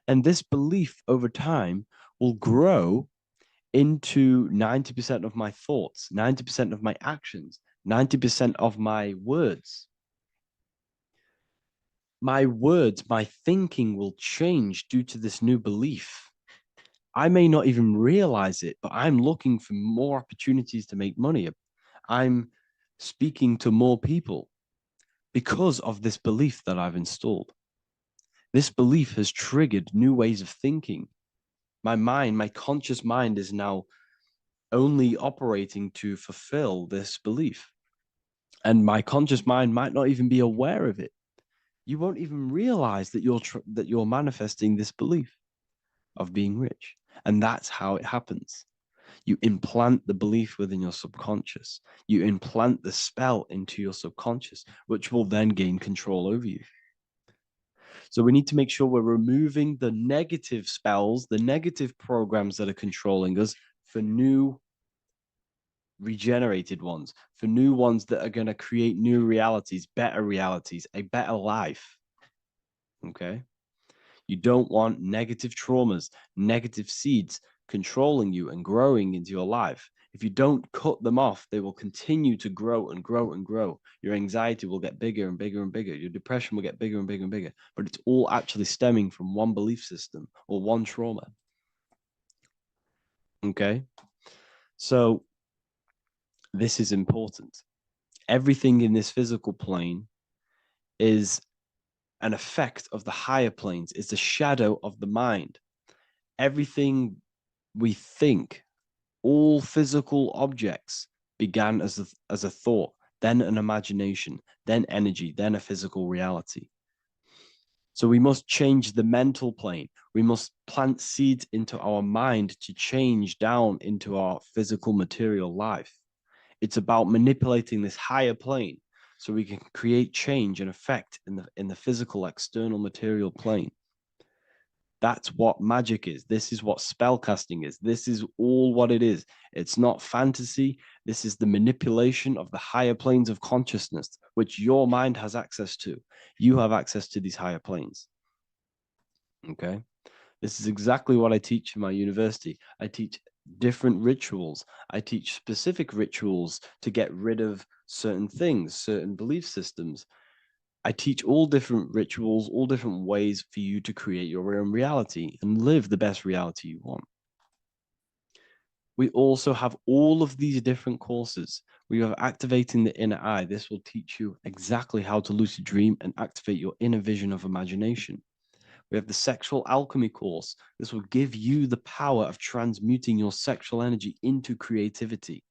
[SPEAKER 1] And this belief over time will grow into 90% of my thoughts, 90% of my actions, 90% of my words. My words, my thinking will change due to this new belief. I may not even realize it, but I'm looking for more opportunities to make money. I'm speaking to more people because of this belief that I've installed. This belief has triggered new ways of thinking. My mind, my conscious mind, is now only operating to fulfill this belief. And my conscious mind might not even be aware of it. You won't even realize that you're manifesting this belief of being rich. And that's how it happens. You implant the belief within your subconscious. You implant the spell into your subconscious, which will then gain control over you. So we need to make sure we're removing the negative spells, the negative programs that are controlling us for new regenerated ones, for new ones that are going to create new realities, a better life. Okay? You don't want negative traumas, negative seeds controlling you and growing into your life. If you don't cut them off, they will continue to grow and grow and grow. Your anxiety will get bigger and bigger and bigger. Your depression will get bigger and bigger and bigger. But it's all actually stemming from one belief system or one trauma. Okay? So this is important. Everything in this physical plane is an effect of the higher planes. It's a shadow of the mind. Everything we think, all physical objects began as a thought, then an imagination, then energy, then a physical reality. So we must change the mental plane. We must plant seeds into our mind to change down into our physical material life. It's about manipulating this higher plane so we can create change and effect in the physical external material plane. That's what magic is. This is what spellcasting is. This is all what it is. It's not fantasy. This is the manipulation of the higher planes of consciousness, which your mind has access to. You have access to these higher planes. Okay? This is exactly what I teach in my university. I teach different rituals. I teach specific rituals to get rid of certain things, certain belief systems. I teach all different rituals, all different ways for you to create your own reality and live the best reality you want. We also have all of these different courses. We have activating the inner eye. This will teach you exactly how to lucid dream and activate your inner vision of imagination. We have the sexual alchemy course. This will give you the power of transmuting your sexual energy into creativity.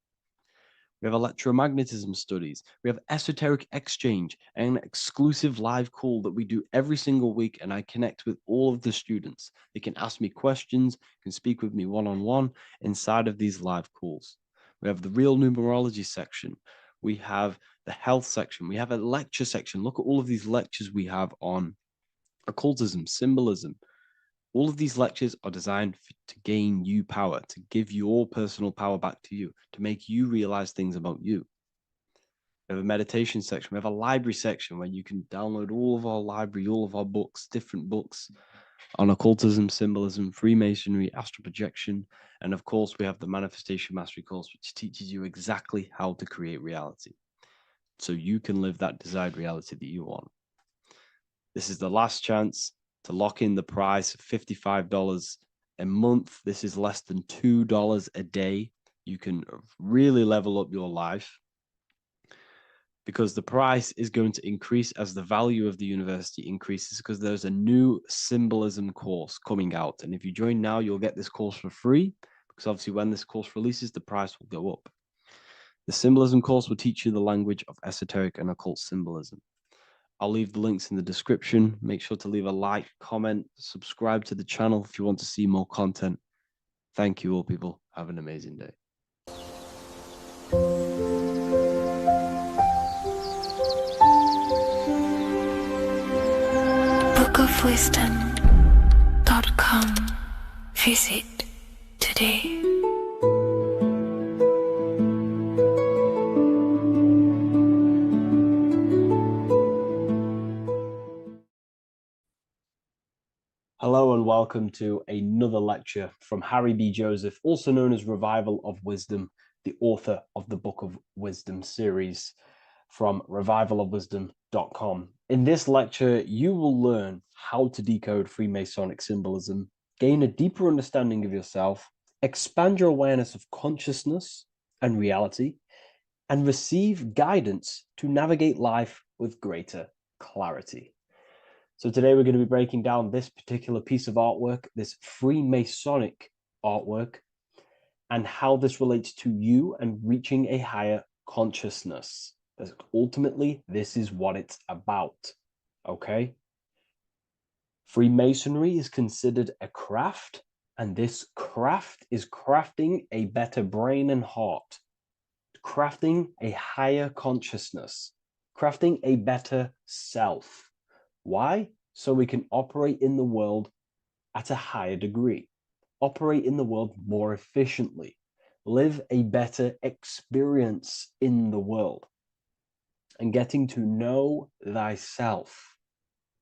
[SPEAKER 1] We have electromagnetism studies. We have esoteric exchange, an exclusive live call that we do every single week, and I connect with all of the students. They can ask me questions, can speak with me one-on-one inside of these live calls. We have the real numerology section. We have the health section. We have a lecture section. Look at all of these lectures we have on occultism, symbolism. All of these lectures are designed to gain you power, to give your personal power back to you, to make you realize things about you. We have a meditation section. We have a library section where you can download all of our library, all of our books, different books on occultism, symbolism, Freemasonry, astral projection. And of course, we have the Manifestation Mastery course, which teaches you exactly how to create reality so you can live that desired reality that you want. This is the last chance to lock in the price of $55 a month. This is less than $2 a day. You can really level up your life because the price is going to increase as the value of the university increases because there's a new symbolism course coming out. And if you join now, you'll get this course for free because obviously when this course releases, the price will go up. The symbolism course will teach you the language of esoteric and occult symbolism. I'll leave the links in the description. Make sure to leave a like, comment, subscribe to the channel if you want to see more content. Thank you all, people. Have an amazing day.
[SPEAKER 2] bookofwisdom.com. Visit today.
[SPEAKER 1] Hello and welcome to another lecture from Harry B. Joseph, also known as Revival of Wisdom, the author of the Book of Wisdom series from revivalofwisdom.com. In this lecture, you will learn how to decode Freemasonic symbolism, gain a deeper understanding of yourself, expand your awareness of consciousness and reality, and receive guidance to navigate life with greater clarity. So today we're going to be breaking down this particular piece of artwork, this Freemasonic artwork, and how this relates to you and reaching a higher consciousness. Because ultimately, this is what it's about, okay? Freemasonry is considered a craft, and this craft is crafting a better brain and heart, crafting a higher consciousness, crafting a better self. Why? so we can operate in the world at a higher degree, operate in the world more efficiently, live a better experience in the world, and getting to know thyself.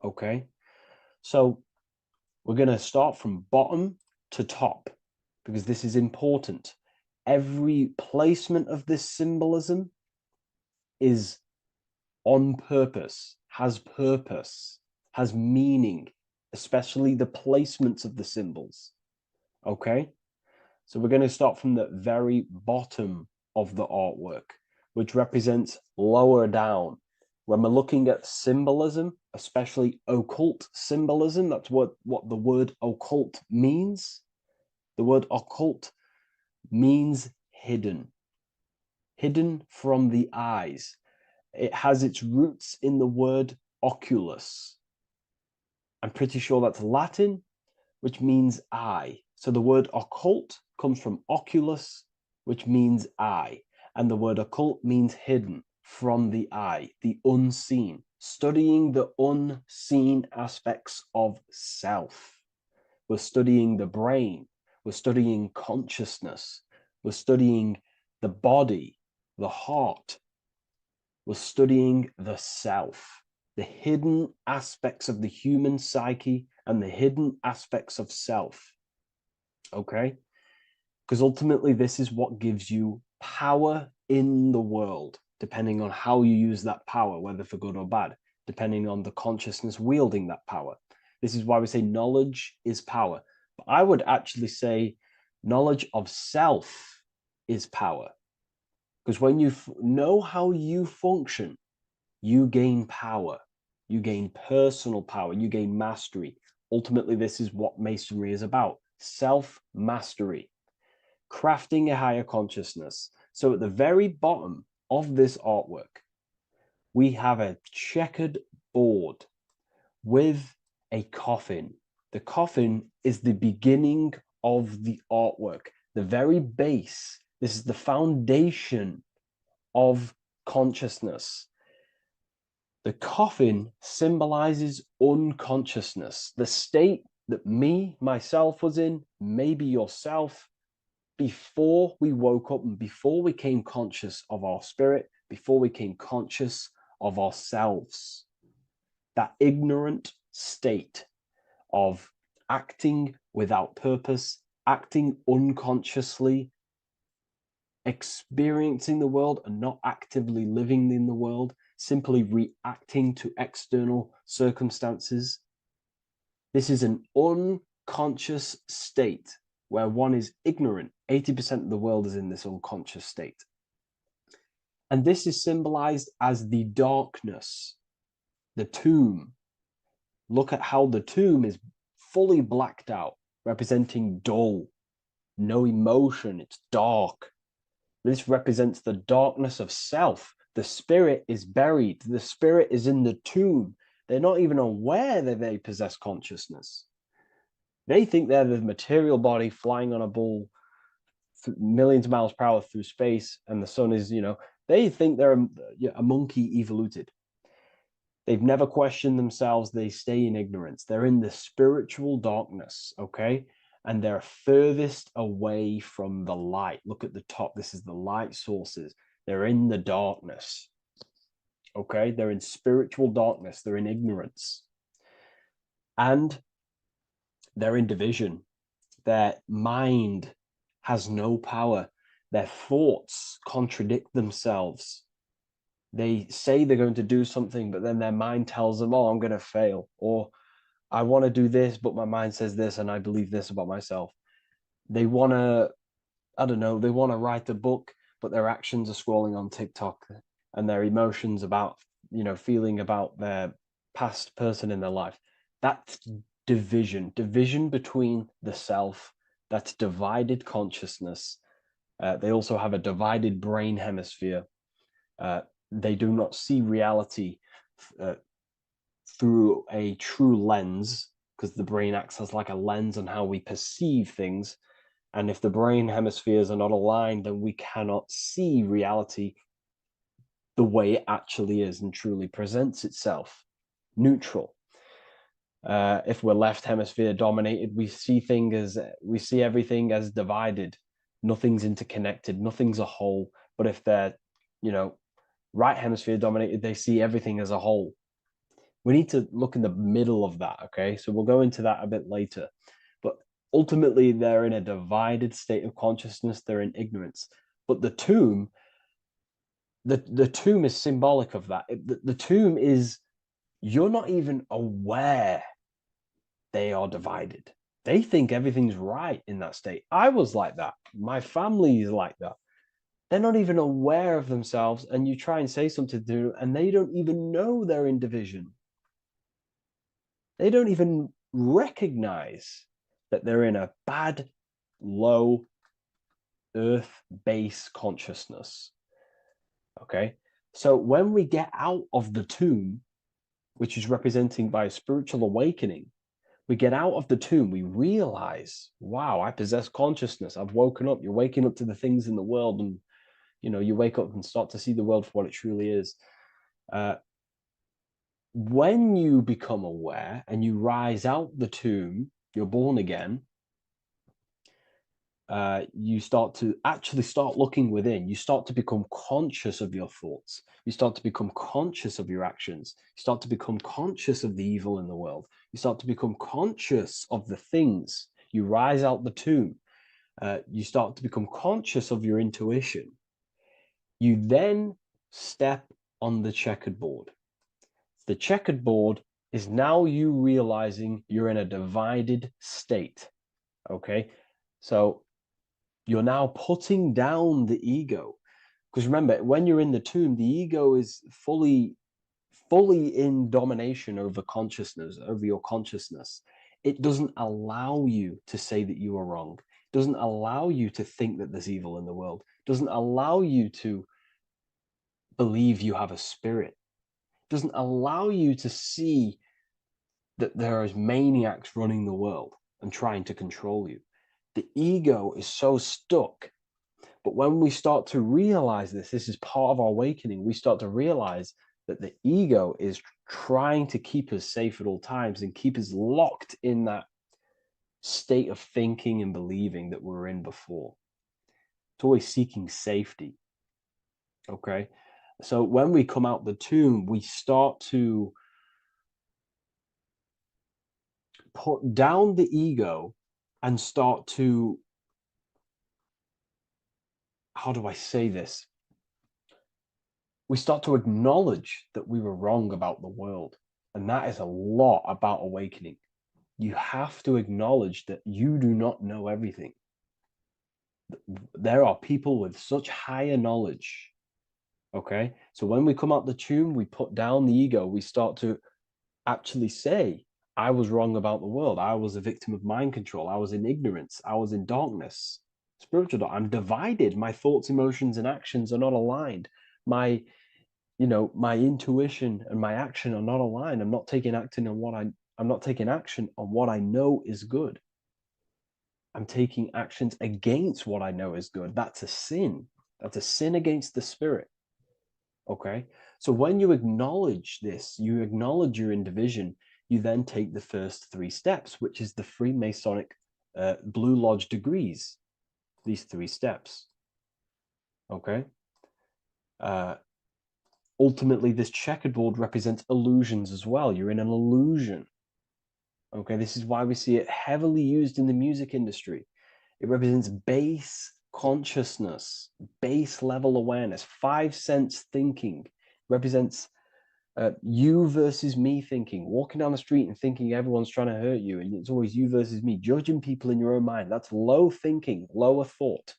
[SPEAKER 1] Okay? So we're going to start from bottom to top because this is important. Every placement of this symbolism is on purpose, has meaning, especially the placements of the symbols. Okay? So we're going to start from the very bottom of the artwork, which represents lower down. When we're looking at symbolism, especially occult symbolism, that's what the word occult means. The word occult means hidden, hidden from the eyes. It has its roots in the word oculus. I'm pretty sure that's Latin, which means eye. So the word occult comes from oculus, which means eye. And the word occult means hidden, from the eye, the unseen, studying the unseen aspects of self. We're studying the brain, we're studying consciousness, we're studying the body, the heart, we're studying the self, the hidden aspects of the human psyche and the hidden aspects of self. Okay? Because ultimately, this is what gives you power in the world, depending on how you use that power, whether for good or bad, depending on the consciousness wielding that power. This is why we say knowledge is power. But I would actually say knowledge of self is power. Because when you know how you function, you gain power. You gain personal power. You gain mastery. Ultimately, this is what Masonry is about. Self-mastery. Crafting a higher consciousness. So at the very bottom of this artwork, we have a checkered board with a coffin. The coffin is the beginning of the artwork, the very base. This is the foundation of consciousness. The coffin symbolizes unconsciousness, the state that me, myself was in, maybe yourself, before we woke up and before we came conscious of our spirit, before we came conscious of ourselves. That ignorant state of acting without purpose, acting unconsciously, experiencing the world and not actively living in the world, simply reacting to external circumstances. This is an unconscious state where one is ignorant. 80% of the world is in this unconscious state. And this is symbolized as the darkness, the tomb. Look at how the tomb is fully blacked out, representing dull, no emotion, it's dark. This represents the darkness of self. The spirit is buried. The spirit is in the tomb. They're not even aware that they possess consciousness. They think they're the material body flying on a ball millions of miles per hour through space, and the sun is, they think they're a monkey evoluted. They've never questioned themselves. They stay in ignorance. They're in the spiritual darkness, okay? And they're furthest away from the light. Look at the top. This is the light sources. They're in the darkness, okay? They're in spiritual darkness. They're in ignorance. And they're in division. Their mind has no power. Their thoughts contradict themselves. They say they're going to do something, but then their mind tells them, oh, I'm going to fail. Or I want to do this, but my mind says this, and I believe this about myself. They want to, they want to write a book, but their actions are scrolling on TikTok, and their emotions about, feeling about their past person in their life. That's division between the self, that's divided consciousness. They also have a divided brain hemisphere. They do not see reality through a true lens, because the brain acts as like a lens on how we perceive things. And if the brain hemispheres are not aligned, then we cannot see reality the way it actually is and truly presents itself, neutral. If we're left hemisphere dominated, we see everything as divided. Nothing's interconnected, nothing's a whole. But if they're, right hemisphere dominated, they see everything as a whole. We need to look in the middle of that, okay? So we'll go into that a bit later. But ultimately, they're in a divided state of consciousness. They're in ignorance. But the tomb is symbolic of that. The tomb is, you're not even aware they are divided. They think everything's right in that state. I was like that. My family is like that. They're not even aware of themselves, and you try and say something to them, and they don't even know they're in division. They don't even recognize that they're in a bad, low earth base consciousness. Okay? So when we get out of the tomb, which is representing by a spiritual awakening, we get out of the tomb, we realize, wow, I possess consciousness. I've woken up. You're waking up to the things in the world, and you wake up and start to see the world for what it truly is. When you become aware and you rise out the tomb, you're born again. You start looking within. You start to become conscious of your thoughts. You start to become conscious of your actions. You start to become conscious of the evil in the world. You start to become conscious of the things. You rise out the tomb. You start to become conscious of your intuition. You then step on the checkered board. The checkered board is now you realizing you're in a divided state. Okay, so you're now putting down the ego, because remember, when you're in the tomb, the ego is fully in domination over consciousness, over your consciousness. It doesn't allow you to say that you are wrong. It doesn't allow you to think that there's evil in the world. It doesn't allow you to believe you have a spirit. It doesn't allow you to see that there is maniacs running the world and trying to control you. The ego is so stuck. But when we start to realize this is part of our awakening, we start to realize that the ego is trying to keep us safe at all times and keep us locked in that state of thinking and believing that we were in before. It's always seeking safety. Okay? So when we come out the tomb, we start to put down the ego and start to, how do I say this? We start to acknowledge that we were wrong about the world. And that is a lot about awakening. You have to acknowledge that you do not know everything. There are people with such higher knowledge. Okay? So when we come out the tomb, we put down the ego. We start to actually say, I was wrong about the world. I was a victim of mind control. I was in ignorance. I was in darkness. Spiritual, I'm divided. My thoughts, emotions, and actions are not aligned. My intuition and my action are not aligned. I'm not taking action on what I know is good. I'm taking actions against what I know is good. That's a sin. That's a sin against the spirit. Okay? So when you acknowledge this, you acknowledge you're in division, you then take the first 3 steps, which is the Freemasonic Blue Lodge degrees. These 3 steps. Okay? Ultimately, this checkerboard represents illusions as well. You're in an illusion. Okay, this is why we see it heavily used in the music industry. It represents base consciousness, base level awareness, 5 sense thinking. It represents you versus me thinking, walking down the street and thinking everyone's trying to hurt you, and it's always you versus me, judging people in your own mind. That's low thinking, lower thought.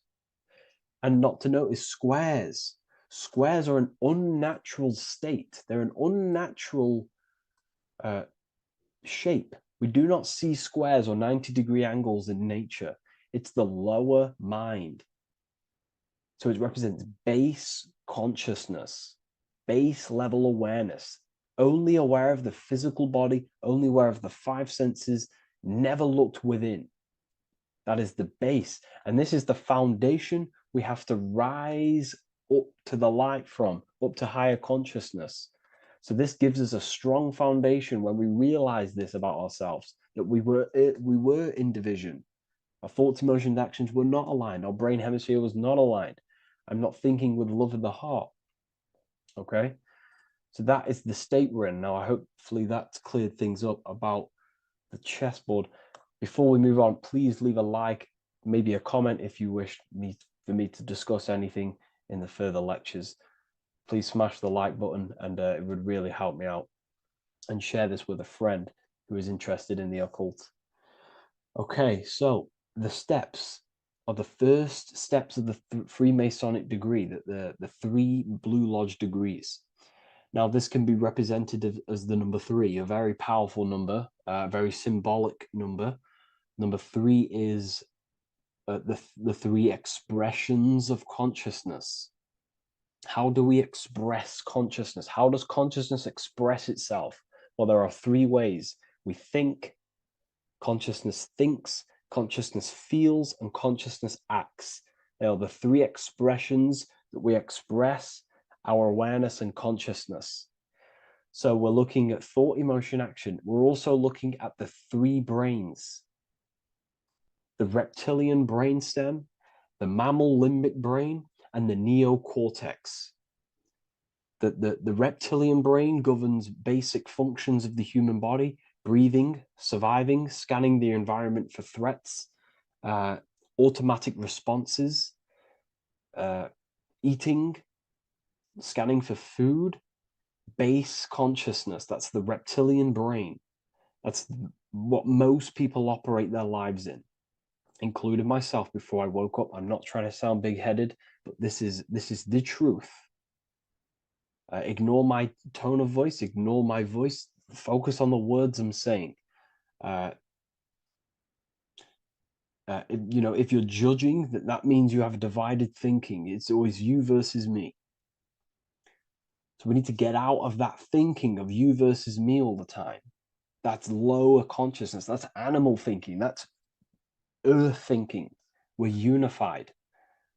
[SPEAKER 1] And not to notice squares. Squares are an unnatural state. They're an unnatural shape. We do not see squares or 90-degree angles in nature. It's the lower mind. So it represents base consciousness, base level awareness, only aware of the physical body, only aware of the 5 senses, never looked within. That is the base. And this is the foundation we have to rise up to the light from, up to higher consciousness. So this gives us a strong foundation when we realize this about ourselves, that we were in division. Our thoughts, emotions, actions were not aligned. Our brain hemisphere was not aligned. I'm not thinking with love of the heart. Okay? So that is the state we're in. Now, hopefully that's cleared things up about the chessboard. Before we move on, please leave a like, maybe a comment if you wish for me to discuss anything in the further lectures. Please smash the like button, and it would really help me out. And share this with a friend who is interested in the occult. Okay, so the steps are the first steps of the Freemasonic degree, the 3 Blue Lodge degrees. Now, this can be represented as the number 3, a very powerful number, a very symbolic number. Number 3 is the 3 expressions of consciousness. How do we express consciousness? How does consciousness express itself? Well, there are 3 ways. We think, consciousness thinks, consciousness feels, and consciousness acts. They are the 3 expressions that we express our awareness and consciousness. So we're looking at thought, emotion, action. We're also looking at the 3 brains: the reptilian brainstem, the mammal limbic brain, and the neocortex. The reptilian brain governs basic functions of the human body: breathing, surviving, scanning the environment for threats, automatic responses, eating, scanning for food. Base consciousness, that's the reptilian brain. That's what most people operate their lives in, including myself before I woke up. I'm not trying to sound big-headed, but this is the truth. Ignore my tone of voice, ignore my voice, focus on the words I'm saying. If you're judging, that means you have divided thinking. It's always you versus me. So we need to get out of that thinking of you versus me all the time. That's lower consciousness. That's animal thinking. That's earth thinking. We're unified.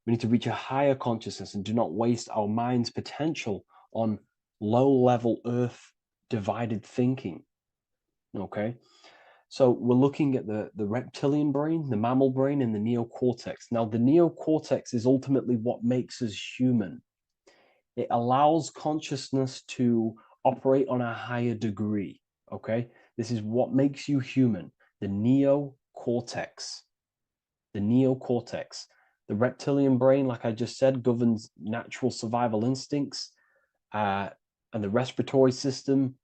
[SPEAKER 1] We need to reach a higher consciousness and do not waste our mind's potential on low-level earth divided thinking. Okay? So we're looking at the reptilian brain, the mammal brain, and the neocortex. Now, the neocortex is ultimately what makes us human. It allows consciousness to operate on a higher degree. Okay? This is what makes you human. The neocortex. The neocortex. The reptilian brain, like I just said, governs natural survival instincts and the respiratory system,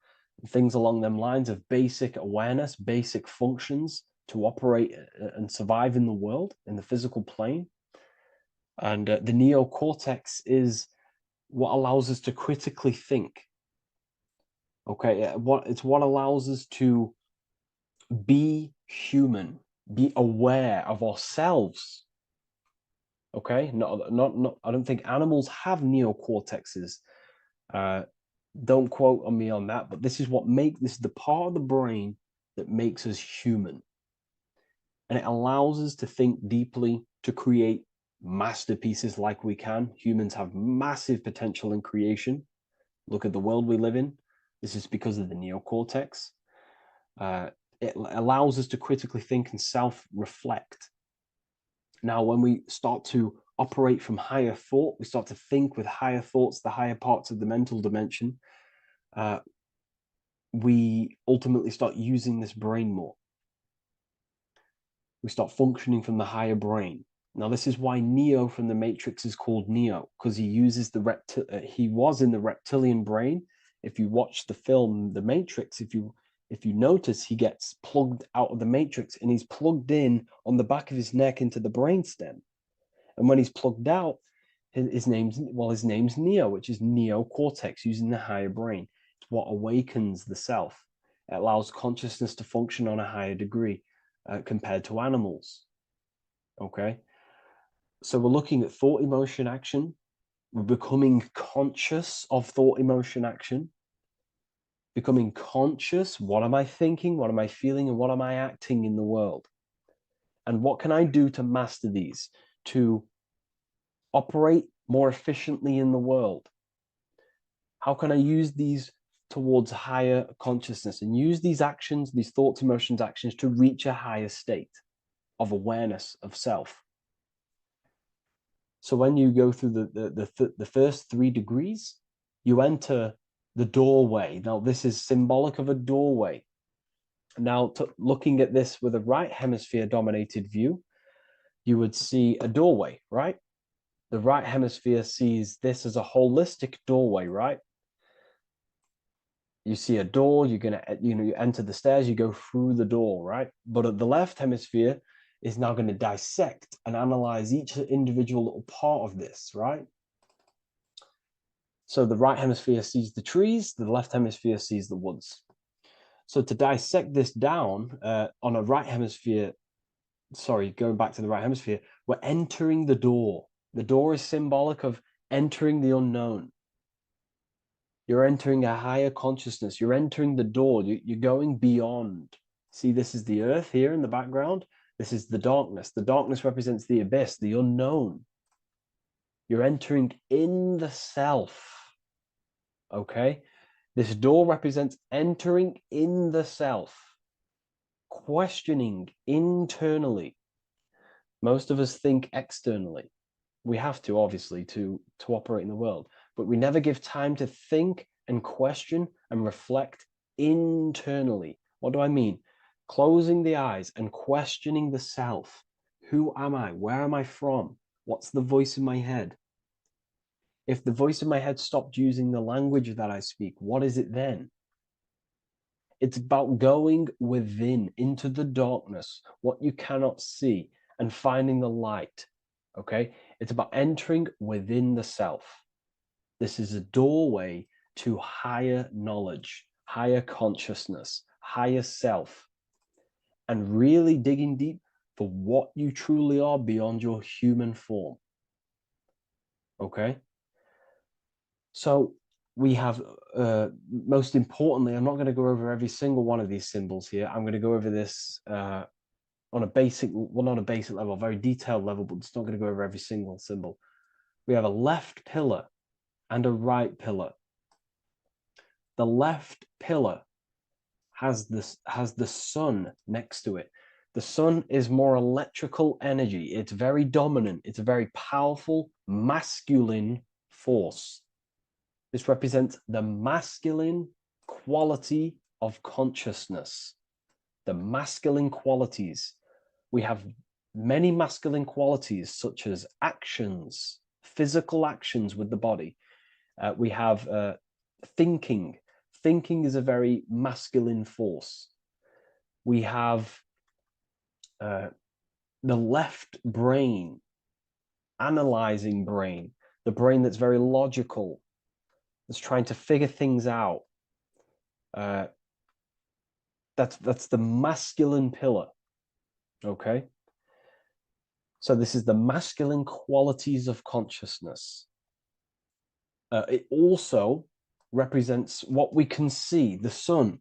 [SPEAKER 1] things along them lines of basic awareness, basic functions to operate and survive in the world, in the physical plane. And the neocortex is what allows us to critically think. Okay, it's what allows us to be human, be aware of ourselves. Okay, not. I don't think animals have neocortexes. Don't quote on me on that, but this is the part of the brain that makes us human. And it allows us to think deeply, to create masterpieces like we can. Humans have massive potential in creation. Look at the world we live in. This is because of the neocortex. It allows us to critically think and self-reflect. Now, when we start to operate from higher thought, we start to think with higher thoughts, the higher parts of the mental dimension, we ultimately start using this brain more. We start functioning from the higher brain. Now, this is why Neo from the Matrix is called Neo, because he uses he was in the reptilian brain. If you watch the film The Matrix, if you notice, he gets plugged out of the Matrix and he's plugged in on the back of his neck into the brainstem. And when he's plugged out, his name's Neo, which is neocortex, using the higher brain. It's what awakens the self. It allows consciousness to function on a higher degree compared to animals. Okay? So we're looking at thought, emotion, action. We're becoming conscious of thought, emotion, action. Becoming conscious, what am I thinking, what am I feeling, and what am I acting in the world? And what can I do to master these, to operate more efficiently in the world? How can I use these towards higher consciousness and use these actions, these thoughts, emotions, actions to reach a higher state of awareness of self. So when you go through the first 3 degrees, you enter the doorway. Now, this is symbolic of a doorway. Now, looking at this with a right hemisphere dominated view, you would see a doorway, right? The right hemisphere sees this as a holistic doorway, right? You see a door, you're gonna, you enter the stairs, you go through the door, right? But the left hemisphere is now going to dissect and analyze each individual little part of this, right? So the right hemisphere sees the trees, the left hemisphere sees the woods. So to dissect this down on a right hemisphere, sorry, going back to the right hemisphere, we're entering the door. The door is symbolic of entering the unknown. You're entering a higher consciousness. You're entering the door. You're going beyond. See, this is the earth here in the background. This is the darkness. The darkness represents the abyss, the unknown. You're entering in the self. Okay? This door represents entering in the self, questioning internally. Most of us think externally. We have to, obviously, to operate in the world, but we never give time to think and question and reflect internally. What do I mean? Closing the eyes and questioning the self. Who am I? Where am I from? What's the voice in my head? If the voice in my head stopped using the language that I speak, what is it then? It's about going within, into the darkness, what you cannot see, and finding the light, okay? It's about entering within the self. This is a doorway to higher knowledge, higher consciousness, higher self, and really digging deep for what you truly are beyond your human form, okay? So we have, most importantly, I'm not going to go over every single one of these symbols here. I'm going to go over this on a basic, well, not a basic level, a very detailed level, but it's not going to go over every single symbol. We have a left pillar and a right pillar. The left pillar has the sun next to it. The sun is more electrical energy. It's very dominant. It's a very powerful masculine force. This represents the masculine quality of consciousness. The masculine qualities. We have many masculine qualities, such as actions, physical actions with the body. We have thinking. Thinking is a very masculine force. We have the left brain, analyzing brain, the brain that's very logical, that's trying to figure things out. That's the masculine pillar, okay? So this is the masculine qualities of consciousness. It also represents what we can see, the sun.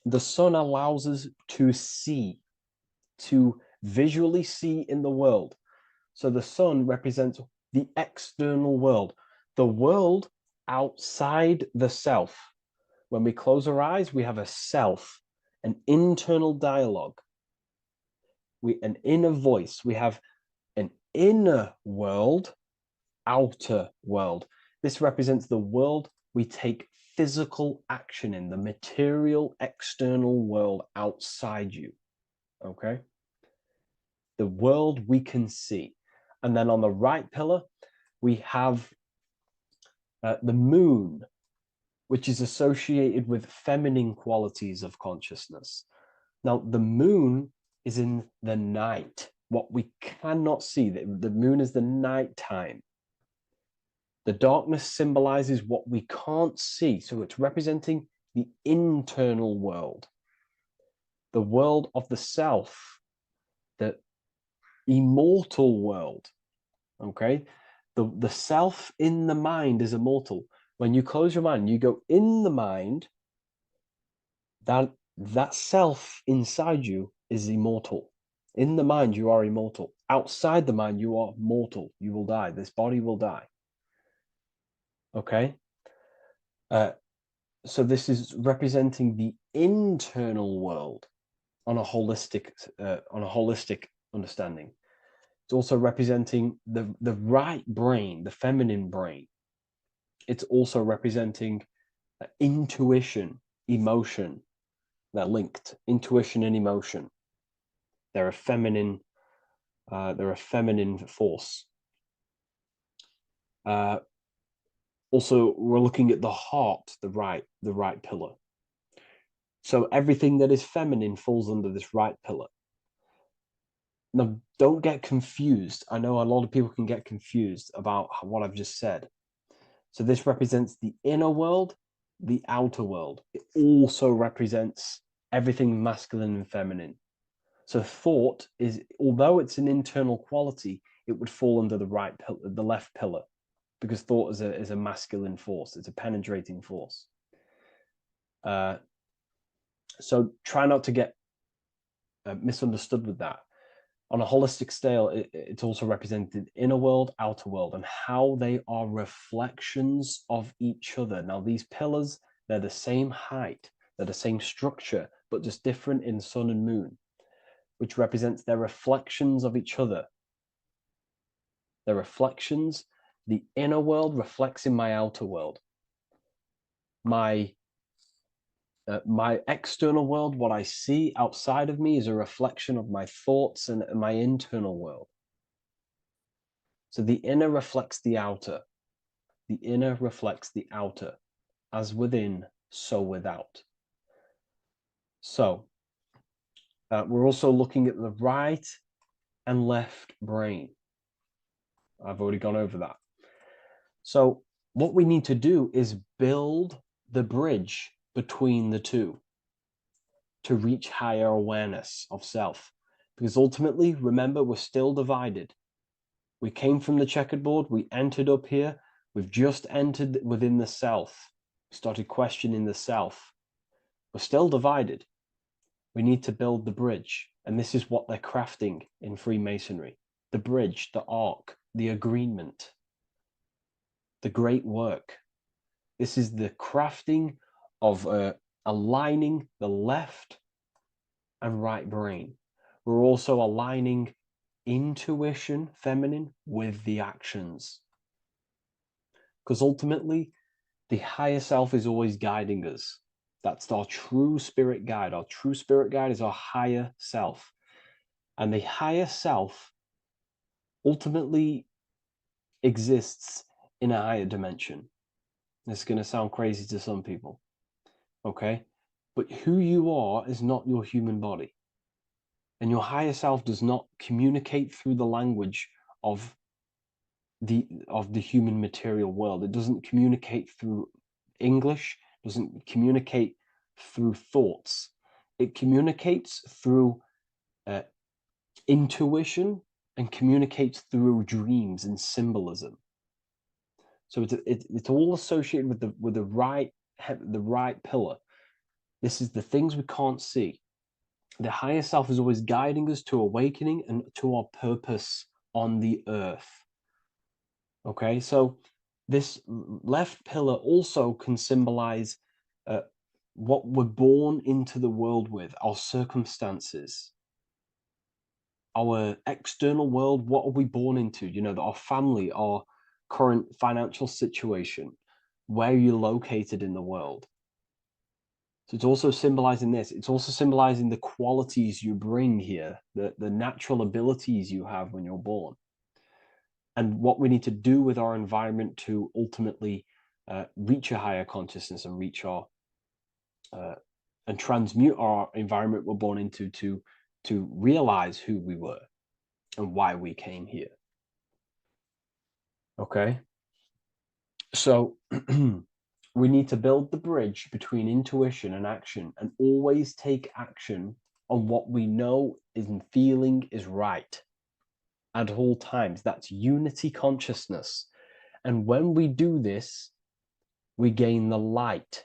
[SPEAKER 1] The sun allows us to see, to visually see in the world. So the sun represents the external world, the world outside the self. When we close our eyes, we have a self, an internal dialogue, an inner voice. We have an inner world, outer world. This represents the world we take physical action in, the material external world outside you, okay? The world we can see. And then on the right pillar, we have the moon, which is associated with feminine qualities of consciousness. Now, the moon is in the night, what we cannot see. The moon is the nighttime. The darkness symbolizes what we can't see. So it's representing the internal world, the world of the self, the immortal world, okay? The self in the mind is immortal. When you close your mind, you go in the mind, that self inside you is immortal. In the mind, you are immortal. Outside the mind, you are mortal. You will die. This body will die. Okay? So this is representing the internal world on a holistic understanding. It's also representing the right brain, the feminine brain. It's also representing intuition, emotion. They're linked. Intuition and emotion. They're a feminine. They're a feminine force. Also, we're looking at the heart, the right pillar. So everything that is feminine falls under this right pillar. Now, don't get confused. I know a lot of people can get confused about what I've just said. So this represents the inner world, the outer world. It also represents everything masculine and feminine. So thought is, although it's an internal quality, it would fall under the left pillar, because thought is a masculine force. It's a penetrating force. So try not to get misunderstood with that. On a holistic scale, it's also represented inner world, outer world, and how they are reflections of each other. Now, these pillars, they're the same height, they're the same structure, but just different in sun and moon, which represents their reflections of each other. Their reflections, the inner world reflects in my outer world. My external world, what I see outside of me, is a reflection of my thoughts and my internal world. So the inner reflects the outer. The inner reflects the outer. As within, so without. So we're also looking at the right and left brain. I've already gone over that. So what we need to do is build the bridge between the two to reach higher awareness of self. Because ultimately, remember, we're still divided. We came from the checkerboard, we entered up here, we've just entered within the self, started questioning the self. We're still divided. We need to build the bridge. And this is what they're crafting in Freemasonry. The bridge, the arc, the agreement, the great work. This is the crafting of aligning the left and right brain. We're also aligning intuition, feminine, with the actions. Because ultimately, the higher self is always guiding us. That's our true spirit guide. Our true spirit guide is our higher self. And the higher self ultimately exists in a higher dimension. This is going to sound crazy to some people, okay? But who you are is not your human body. And your higher self does not communicate through the language of the human material world. It doesn't communicate through English, doesn't communicate through thoughts. It communicates through intuition and communicates through dreams and symbolism. So it's all associated with the right pillar. This is the things we can't see. The higher self is always guiding us to awakening and to our purpose on the earth. Okay, so this left pillar also can symbolize what we're born into the world with, our circumstances, our external world. What are we born into? You know, our family, our current financial situation, where you're located in the world. So it's also symbolizing this. It's also symbolizing the qualities you bring here, the natural abilities you have when you're born, and what we need to do with our environment to ultimately reach a higher consciousness and reach our and transmute our environment we're born into to realize who we were and why we came here. Okay, so we need to build the bridge between intuition and action, and always take action on what we know and feeling is right at all times. That's unity consciousness. And when we do this, we gain the light.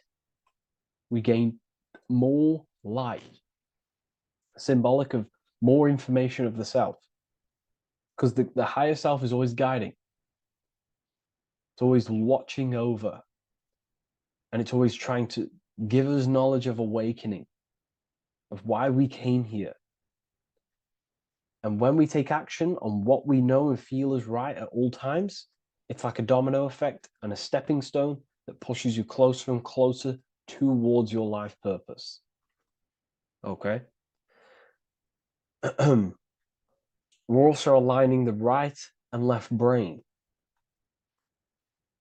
[SPEAKER 1] We gain more light, symbolic of more information of the self. Because the higher self is always guiding. It's always watching over. And it's always trying to give us knowledge of awakening, of why we came here. And when we take action on what we know and feel is right at all times, it's like a domino effect and a stepping stone that pushes you closer and closer towards your life purpose. Okay? We're also aligning the right and left brain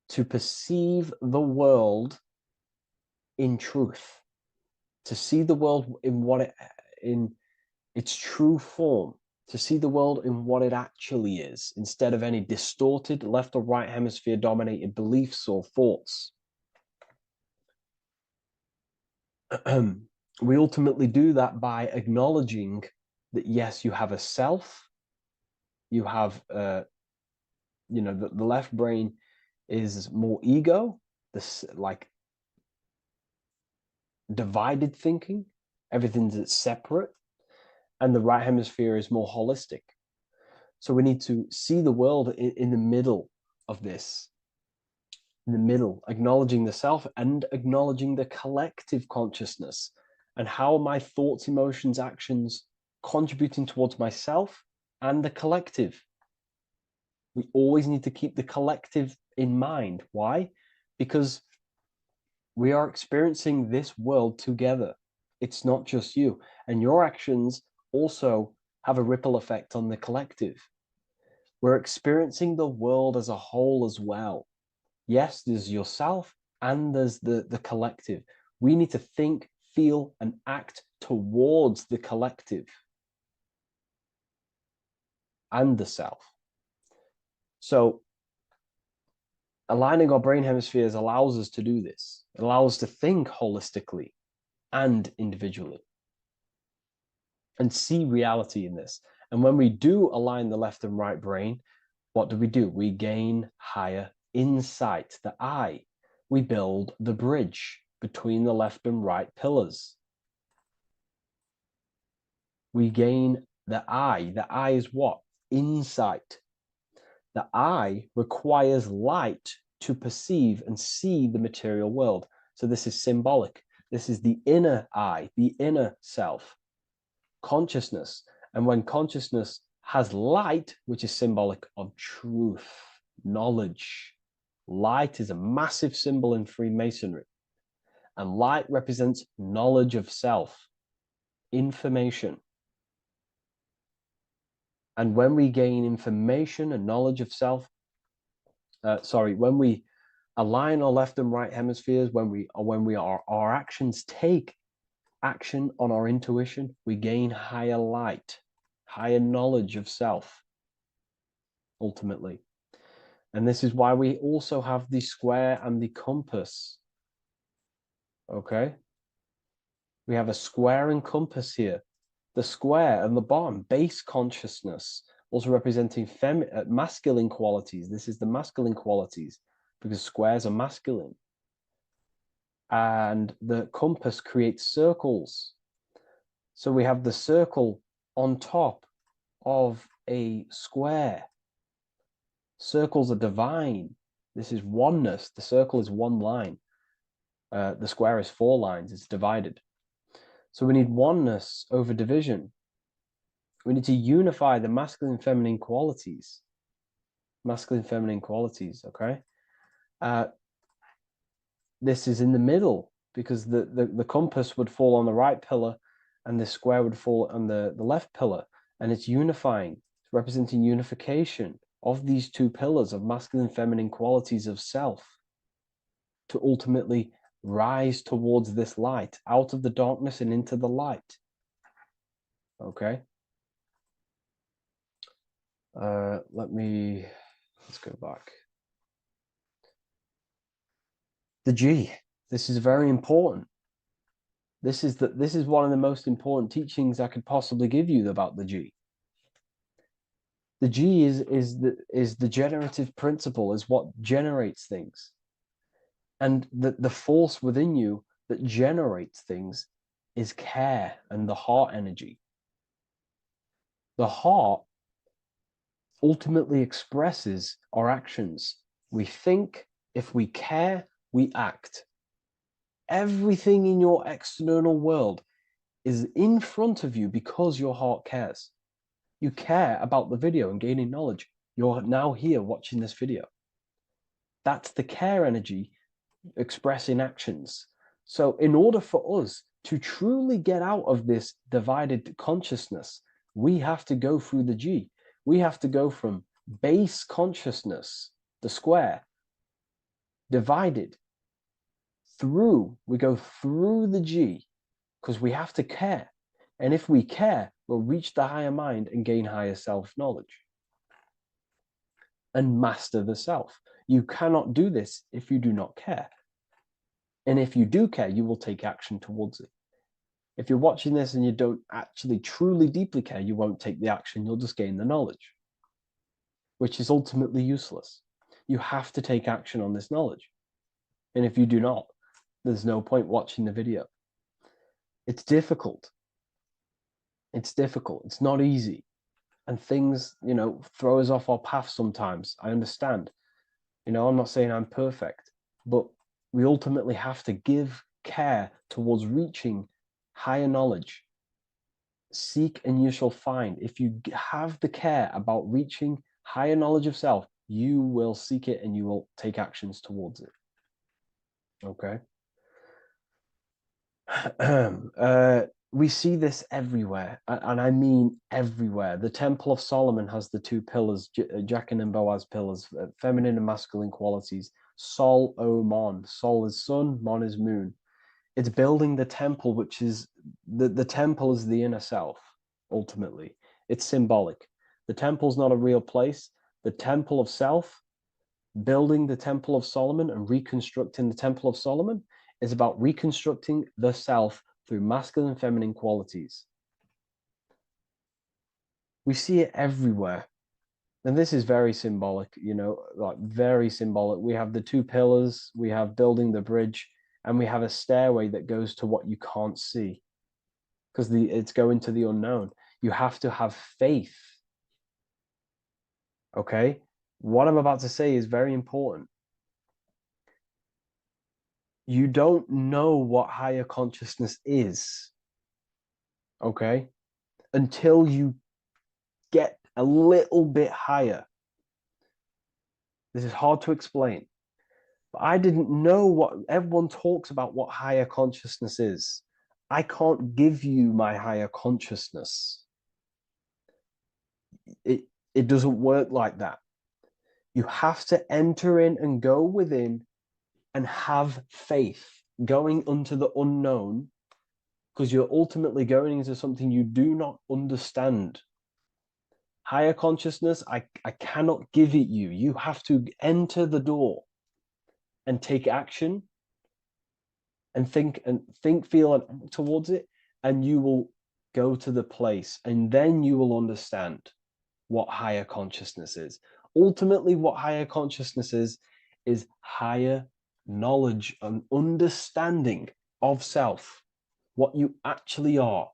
[SPEAKER 1] to perceive the world in truth, to see the world in its true form, to see the world in what it actually is, instead of any distorted left or right hemisphere dominated beliefs or thoughts. We ultimately do that by acknowledging that, yes, you have a self, you have, the left brain is more ego, this like divided thinking, everything's separate, and the right hemisphere is more holistic. So we need to see the world in the middle of this, in the middle, acknowledging the self and acknowledging the collective consciousness and how my thoughts, emotions, actions contributing towards myself and the collective. We always need to keep the collective in mind. Why? Because we are experiencing this world together. It's not just you. And your actions also have a ripple effect on the collective. We're experiencing the world as a whole as well. Yes, there's yourself and there's the collective. We need to think, feel, and act towards the collective and the self. So aligning our brain hemispheres allows us to do this. It allows us to think holistically and individually and see reality in this. And when we do align the left and right brain, what do? We gain higher insight, the eye. We build the bridge between the left and right pillars. We gain the eye. The eye is what? Insight. The eye requires light to perceive and see the material world. So this is symbolic. This is the inner eye, the inner self, consciousness. And when consciousness has light, which is symbolic of truth, knowledge. Light is a massive symbol in Freemasonry. And light represents knowledge of self, information. And when we gain information and knowledge of self, when we align our left and right hemispheres, our actions take action on our intuition, we gain higher light, higher knowledge of self, ultimately. And this is why we also have the square and the compass. Okay? We have a square and compass here. The square and the bottom, base consciousness, also representing masculine qualities. This is the masculine qualities because squares are masculine. And the compass creates circles. So we have the circle on top of a square. Circles are divine. This is oneness. The circle is one line. The square is 4 lines. It's divided. So we need oneness over division. We need to unify the masculine and feminine qualities. Masculine and feminine qualities, okay? This is in the middle because the compass would fall on the right pillar and the square would fall on the left pillar. And it's unifying. It's representing unification of these 2 pillars of masculine and feminine qualities of self to ultimately rise towards this light, out of the darkness and into the light. Okay. Let's go back. The G. This is very important. This is one of the most important teachings I could possibly give you about the G. The G is the generative principle, is what generates things. And the force within you that generates things is care and the heart energy. The heart ultimately expresses our actions. We think, if we care, we act. Everything in your external world is in front of you because your heart cares. You care about the video and gaining knowledge. You're now here watching this video. That's the care energy expressing actions. So in order for us to truly get out of this divided consciousness, we have to go through the G. We have to go from base consciousness, the square, divided, we go through the G, because we have to care. And if we care, we'll reach the higher mind and gain higher self-knowledge and master the self. You cannot do this if you do not care. And if you do care, you will take action towards it. If you're watching this and you don't actually truly deeply care, you won't take the action. You'll just gain the knowledge, which is ultimately useless. You have to take action on this knowledge. And if you do not, there's no point watching the video. It's difficult. It's difficult. It's not easy. And things, throw us off our path sometimes. I understand. I'm not saying I'm perfect, but we ultimately have to give care towards reaching higher knowledge. Seek and you shall find. If you have the care about reaching higher knowledge of self, you will seek it and you will take actions towards it. Okay. We see this everywhere, and I mean everywhere. The Temple of Solomon has the two pillars, Jachin and Boaz pillars, feminine and masculine qualities. Sol, O, Mon. Sol is sun, Mon is moon. It's building the temple, which is, the temple is the inner self, ultimately. It's symbolic. The temple's not a real place. The temple of self, building the Temple of Solomon and reconstructing the Temple of Solomon, is about reconstructing the self through masculine and feminine qualities. We see it everywhere. And this is very symbolic, like very symbolic. We have the two pillars, we have building the bridge, and we have a stairway that goes to what you can't see, because it's going to the unknown. You have to have faith. Okay? What I'm about to say is very important. You don't know what higher consciousness is, okay, until you get a little bit higher. This is hard to explain, but I didn't know what everyone talks about, what higher consciousness is. I can't give you my higher consciousness. It doesn't work like that. You have to enter in and go within and have faith, going into the unknown, because you're ultimately going into something you do not understand. Higher consciousness, I cannot give it you. You have to enter the door and take action and think, feel, and act towards it, and you will go to the place, and then you will understand what higher consciousness is. Ultimately, what higher consciousness is higher knowledge and understanding of self, what you actually are.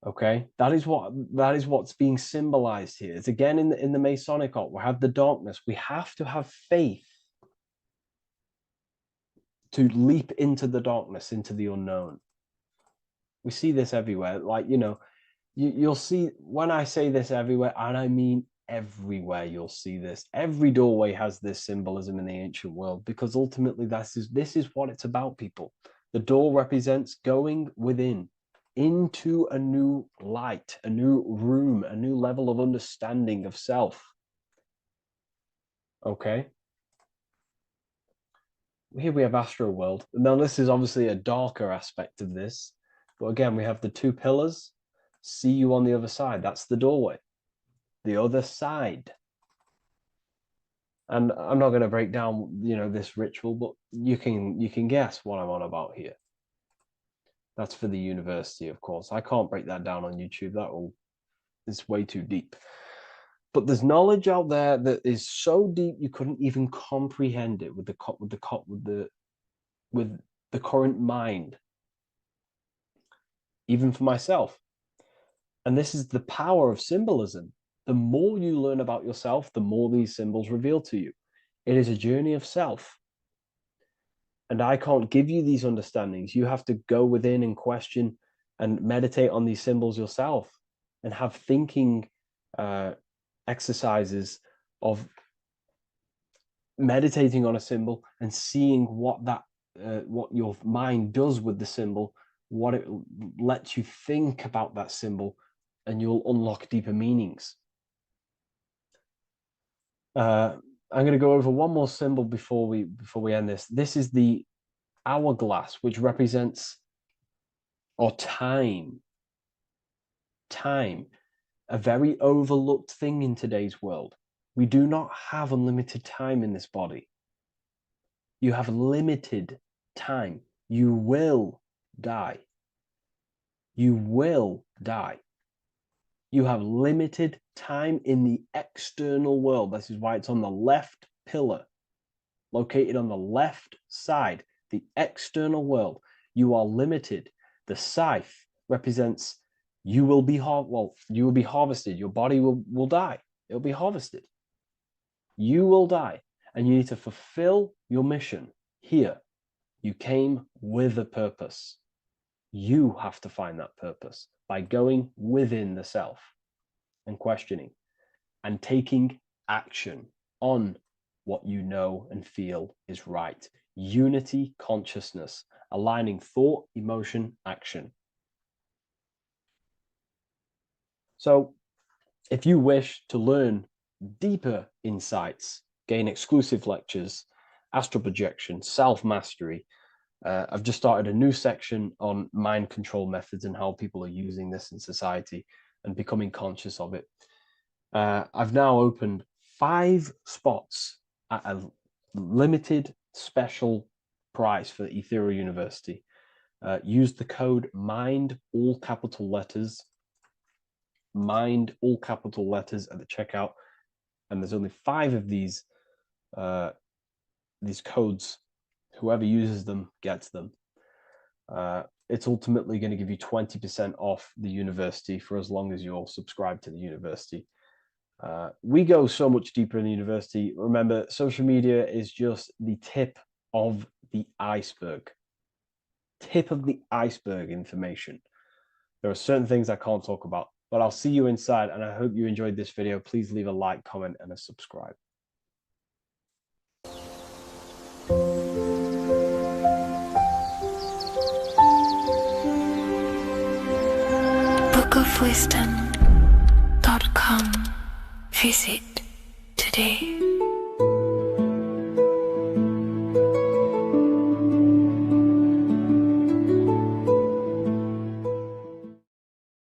[SPEAKER 1] Okay, that is what's being symbolized here. It's again in the Masonic art. We have the darkness. We have to have faith to leap into the darkness, into the unknown. We see this everywhere. Like, you'll see, when I say this everywhere, and I mean everywhere, you'll see this. Every doorway has this symbolism in the ancient world, because ultimately this is what it's about, people. The door represents going within, into a new light, a new room, a new level of understanding of self. Okay. Here we have Astro World. Now, this is obviously a darker aspect of this, but again, we have the two pillars. See you on the other side. That's the doorway. The other side. And I'm not going to break down, this ritual, but you can guess what I'm on about here. That's for the university, of course. I can't break that down on YouTube. It's way too deep. But there's knowledge out there that is so deep you couldn't even comprehend it with the current mind, even for myself. And this is the power of symbolism. The more you learn about yourself, the more these symbols reveal to you. It is a journey of self. And I can't give you these understandings. You have to go within and question and meditate on these symbols yourself and have thinking exercises of meditating on a symbol and seeing what your mind does with the symbol, what it lets you think about that symbol, and you'll unlock deeper meanings. I'm going to go over one more symbol before we end this. This is the hourglass, which represents time, a very overlooked thing in today's world. We do not have unlimited time in this body. You have limited time. You will die. You will die. You have limited time in the external world. This is why it's on the left pillar, located on the left side, the external world. You are limited. The scythe represents you will be harvested. Your body will die. It'll be harvested. You will die, and you need to fulfill your mission here. You came with a purpose. You have to find that purpose by going within the self and questioning and taking action on what you know and feel is right. Unity consciousness, aligning thought, emotion, action. So if you wish to learn deeper insights, gain exclusive lectures, astral projection, self-mastery, I've just started a new section on mind control methods and how people are using this in society and becoming conscious of it. I've now opened 5 spots at a limited special price for Ethereal University. Use the code MIND, all capital letters, MIND, all capital letters at the checkout. And there's only 5 of these codes. Whoever uses them gets them. It's ultimately going to give you 20% off the university for as long as you're subscribed to the university. We go so much deeper in the university. Remember, social media is just the tip of the iceberg. Tip of the iceberg information. There are certain things I can't talk about, but I'll see you inside, and I hope you enjoyed this video. Please leave a like, comment, and a subscribe.
[SPEAKER 2] bookofwisdom.com. Visit today.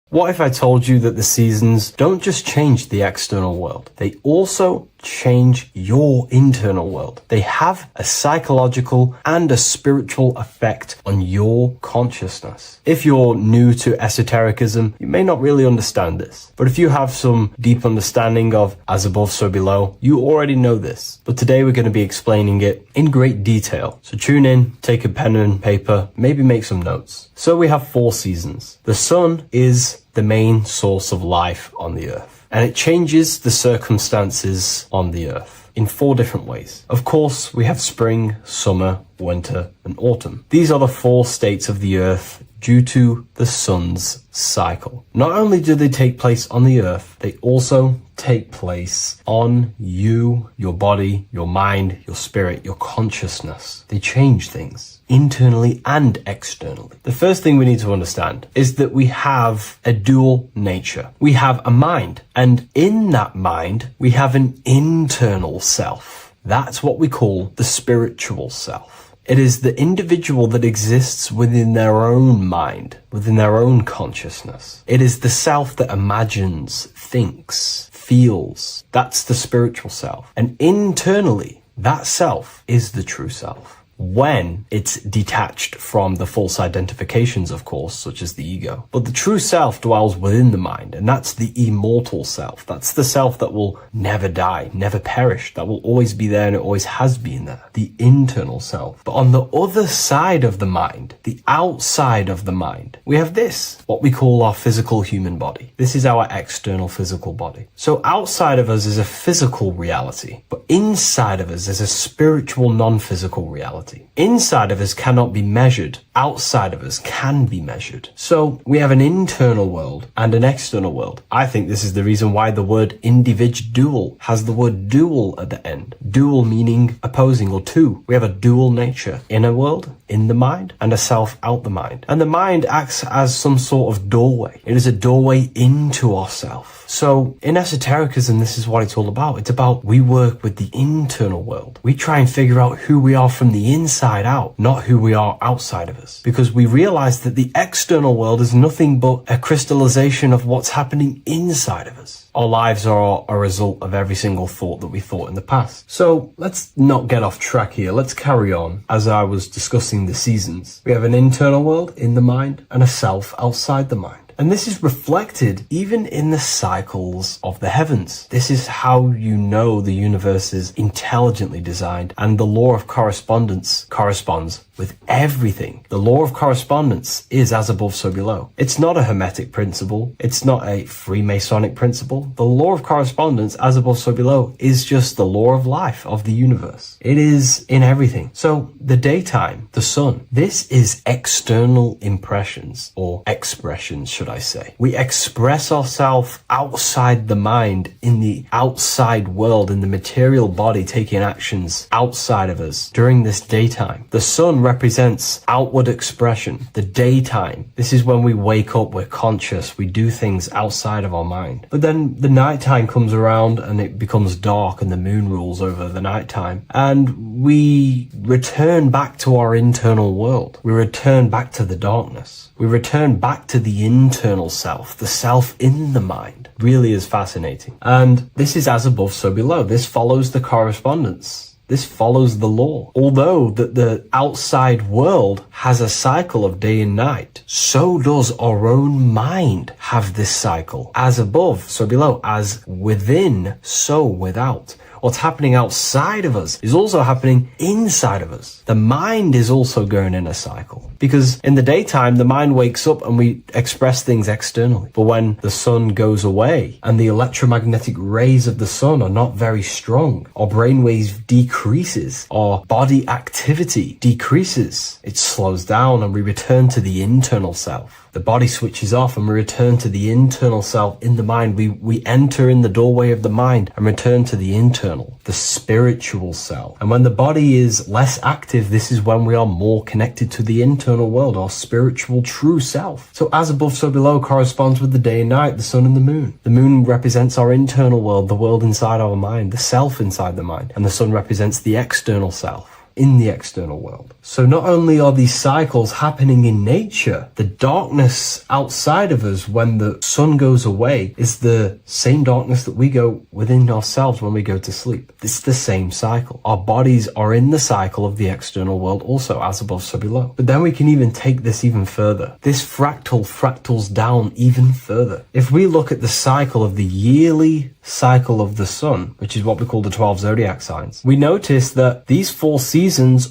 [SPEAKER 5] What if I told you that the seasons don't just change the external world, they also change your internal world? They have a psychological and a spiritual effect on your consciousness. If you're new to esotericism, you may not really understand this. But if you have some deep understanding of as above, so below, you already know this. But today we're going to be explaining it in great detail. So tune in, take a pen and paper, maybe make some notes. So we have 4 seasons. The sun is the main source of life on the earth, and it changes the circumstances on the earth in 4 different ways. Of course, we have spring, summer, winter, and autumn. These are the 4 states of the earth due to the sun's cycle. Not only do they take place on the earth, they also take place on you, your body, your mind, your spirit, your consciousness. They change things internally and externally. The first thing we need to understand is that we have a dual nature. We have a mind, and in that mind, we have an internal self. That's what we call the spiritual self. It is the individual that exists within their own mind, within their own consciousness. It is the self that imagines, thinks, feels. That's the spiritual self. And internally, that self is the true self. When it's detached from the false identifications, of course, such as the ego. But the true self dwells within the mind, and that's the immortal self. That's the self that will never die, never perish, that will always be there, and it always has been there. The internal self. But on the other side of the mind, the outside of the mind, we have this, what we call our physical human body. This is our external physical body. So outside of us is a physical reality, but inside of us is a spiritual non-physical reality. reality. Inside of us cannot be measured. Outside of us can be measured. So we have an internal world and an external world. I think this is the reason why the word individual has the word dual at the end. Dual meaning opposing or two. We have a dual nature. Inner world, in the mind, and a self out the mind. And the mind acts as some sort of doorway. It is a doorway into ourself. So in esotericism, this is what it's all about. It's about we work with the internal world. We try and figure out who we are from the inside out, not who we are outside of us. Because we realize that the external world is nothing but a crystallization of what's happening inside of us. Our lives are a result of every single thought that we thought in the past. So let's not get off track here. Let's carry on. As I was discussing the seasons, we have an internal world in the mind and a self outside the mind. And this is reflected even in the cycles of the heavens. This is how you know the universe is intelligently designed, and the law of correspondence corresponds with everything. The law of correspondence is as above, so below. It's not a Hermetic principle. It's not a Freemasonic principle. The law of correspondence, as above, so below, is just the law of life of the universe. It is in everything. So the daytime, the sun, this is external impressions or expressions, should I say. We express ourselves outside the mind, in the outside world, in the material body, taking actions outside of us during this daytime. The sun represents outward expression, the daytime. This is when we wake up, we're conscious, we do things outside of our mind. But then the nighttime comes around and it becomes dark and the moon rules over the nighttime. And we return back to our internal world. We return back to the darkness. We return back to the internal self, the self in the mind. Really is fascinating. And this is as above, so below. This follows the correspondence. This follows the law. Although that the outside world has a cycle of day and night, so does our own mind have this cycle. As above, so below. As within, so without. What's happening outside of us is also happening inside of us. The mind is also going in a cycle. Because in the daytime, the mind wakes up and we express things externally. But when the sun goes away and the electromagnetic rays of the sun are not very strong, our brainwave decreases, our body activity decreases. It slows down and we return to the internal self. The body switches off and we return to the internal self in the mind. We enter in the doorway of the mind and return to the internal, the spiritual self. And when the body is less active, this is when we are more connected to the internal world, our spiritual true self. So as above, so below corresponds with the day and night, the sun and the moon. The moon represents our internal world, the world inside our mind, the self inside the mind. And the sun represents the external self in the external world. So not only are these cycles happening in nature, the darkness outside of us when the sun goes away is the same darkness that we go within ourselves when we go to sleep. It's the same cycle. Our bodies are in the cycle of the external world also, as above, so below. But then we can even take this even further. This fractals down even further. If we look at the cycle of the yearly cycle of the sun, which is what we call the 12 zodiac signs, we notice that these 4 seasons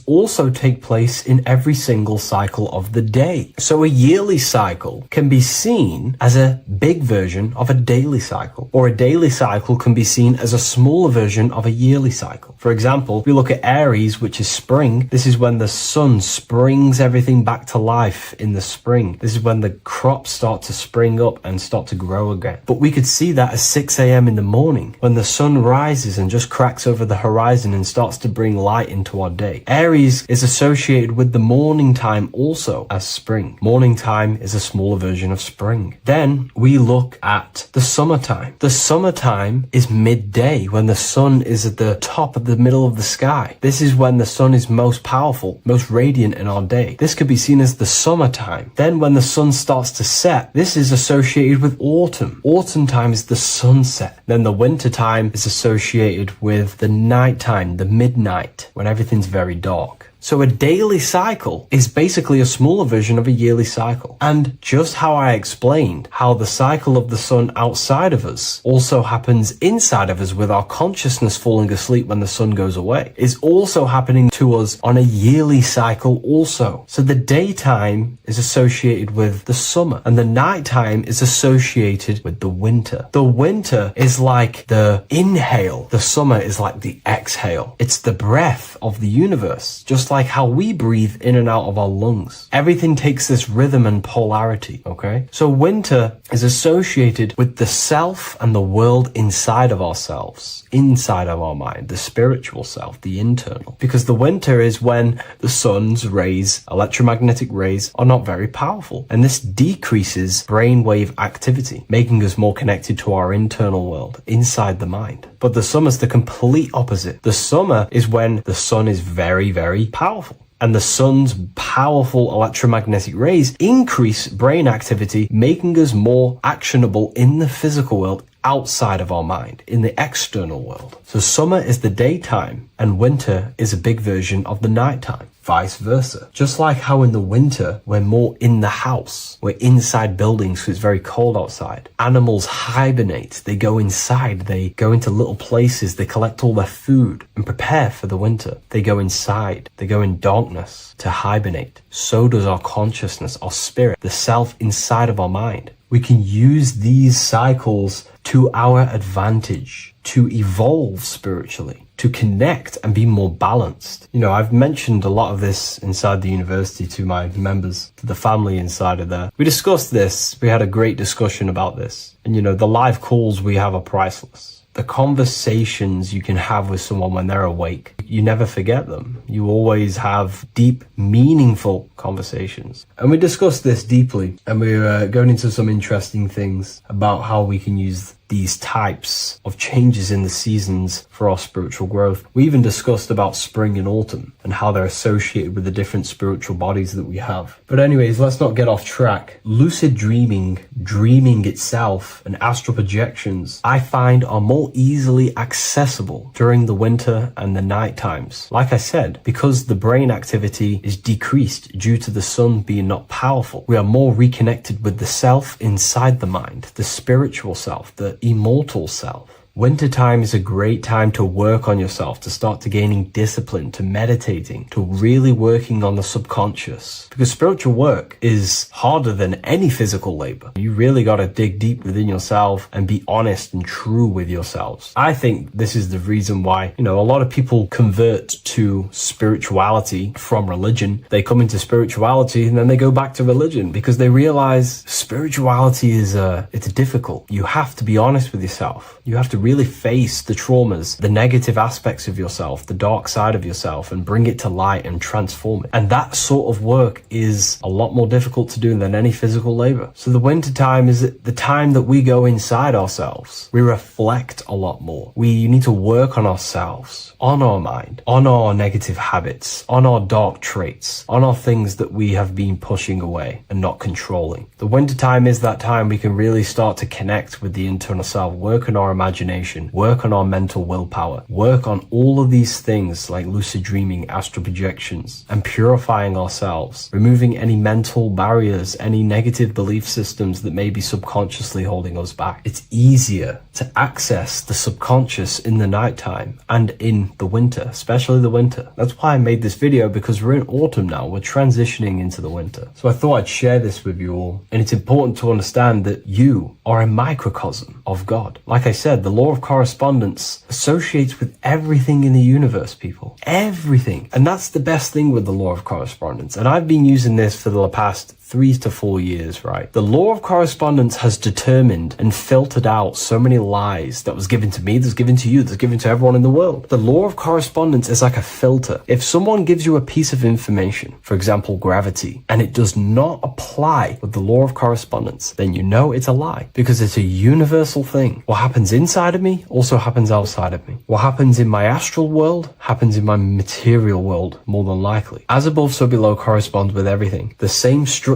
[SPEAKER 5] also take place in every single cycle of the day. So a yearly cycle can be seen as a big version of a daily cycle, or a daily cycle can be seen as a smaller version of a yearly cycle. For example, if we look at Aries, which is spring, this is when the sun springs everything back to life in the spring. This is when the crops start to spring up and start to grow again. But we could see that at 6 a.m. in the morning, when the sun rises and just cracks over the horizon and starts to bring light into our day. Aries is associated with the morning time also as spring. Morning time is a smaller version of spring. Then we look at the summertime. The summertime is midday, when the sun is at the top of the middle of the sky. This is when the sun is most powerful, most radiant in our day. This could be seen as the summertime. Then when the sun starts to set, this is associated with autumn. Autumn time is the sunset. Then the winter time is associated with the nighttime, the midnight, when everything's very dark. So a daily cycle is basically a smaller version of a yearly cycle. And just how I explained how the cycle of the sun outside of us also happens inside of us with our consciousness falling asleep when the sun goes away, is also happening to us on a yearly cycle also. So the daytime is associated with the summer and the nighttime is associated with the winter. The winter is like the inhale. The summer is like the exhale. It's the breath of the universe, just like like how we breathe in and out of our lungs. Everything takes this rhythm and polarity, okay? So winter is associated with the self and the world inside of ourselves, inside of our mind, the spiritual self, the internal. Because the winter is when the sun's rays, electromagnetic rays, are not very powerful. And this decreases brainwave activity, making us more connected to our internal world, inside the mind. But the summer's the complete opposite. The summer is when the sun is very, very powerful. And the sun's powerful electromagnetic rays increase brain activity, making us more actionable in the physical world outside of our mind, in the external world. So summer is the daytime and winter is a big version of the nighttime. Vice versa. Just like how in the winter, we're more in the house. We're inside buildings because it's very cold outside. Animals hibernate. They go inside. They go into little places. They collect all their food and prepare for the winter. They go inside. They go in darkness to hibernate. So does our consciousness, our spirit, the self inside of our mind. We can use these cycles to our advantage, to evolve spiritually, to connect and be more balanced. You know, I've mentioned a lot of this inside the university to my members, to the family inside of there. We discussed this. We had a great discussion about this. And, you know, the live calls we have are priceless. The conversations you can have with someone when they're awake, you never forget them. You always have deep, meaningful conversations. And we discussed this deeply, and we're going into some interesting things about how we can use these types of changes in the seasons for our spiritual growth. We even discussed about spring and autumn and how they're associated with the different spiritual bodies that we have. But anyways, let's not get off track. Lucid dreaming, dreaming itself, and astral projections, I find are more easily accessible during the winter and the night times. Like I said, because the brain activity is decreased due to the sun being not powerful, we are more reconnected with the self inside the mind, the spiritual self, the immortal self. Wintertime is a great time to work on yourself, to start to gaining discipline, to meditating, to really working on the subconscious. Because spiritual work is harder than any physical labor. You really got to dig deep within yourself and be honest and true with yourselves. I think this is the reason why, you know, a lot of people convert to spirituality from religion. They come into spirituality and then they go back to religion because they realize spirituality is it's difficult. You have to be honest with yourself. You have to really face the traumas, the negative aspects of yourself, the dark side of yourself, and bring it to light and transform it. And that sort of work is a lot more difficult to do than any physical labor. So the winter time is the time that we go inside ourselves. We reflect a lot more. We need to work on ourselves, on our mind, on our negative habits, on our dark traits, on our things that we have been pushing away and not controlling. The winter time is that time we can really start to connect with the internal self, work on our imagination, work on our mental willpower, work on all of these things like lucid dreaming, astral projections, and purifying ourselves, removing any mental barriers, any negative belief systems that may be subconsciously holding us back. It's easier to access the subconscious in the nighttime and in the winter, especially the winter. That's why I made this video, because we're in autumn now. We're transitioning into the winter. So I thought I'd share this with you all. And it's important to understand that you are a microcosm of God. Like I said, the law of correspondence associates with everything in the universe, people. Everything. And that's the best thing with the law of correspondence. And I've been using this for the past 3 to 4 years, right? The law of correspondence has determined and filtered out so many lies that was given to me, that's given to you, that's given to everyone in the world. The law of correspondence is like a filter. If someone gives you a piece of information, for example, gravity, and it does not apply with the law of correspondence, then you know it's a lie, because it's a universal thing. What happens inside of me also happens outside of me. What happens in my astral world happens in my material world, more than likely. As above, so below corresponds with everything. The same structure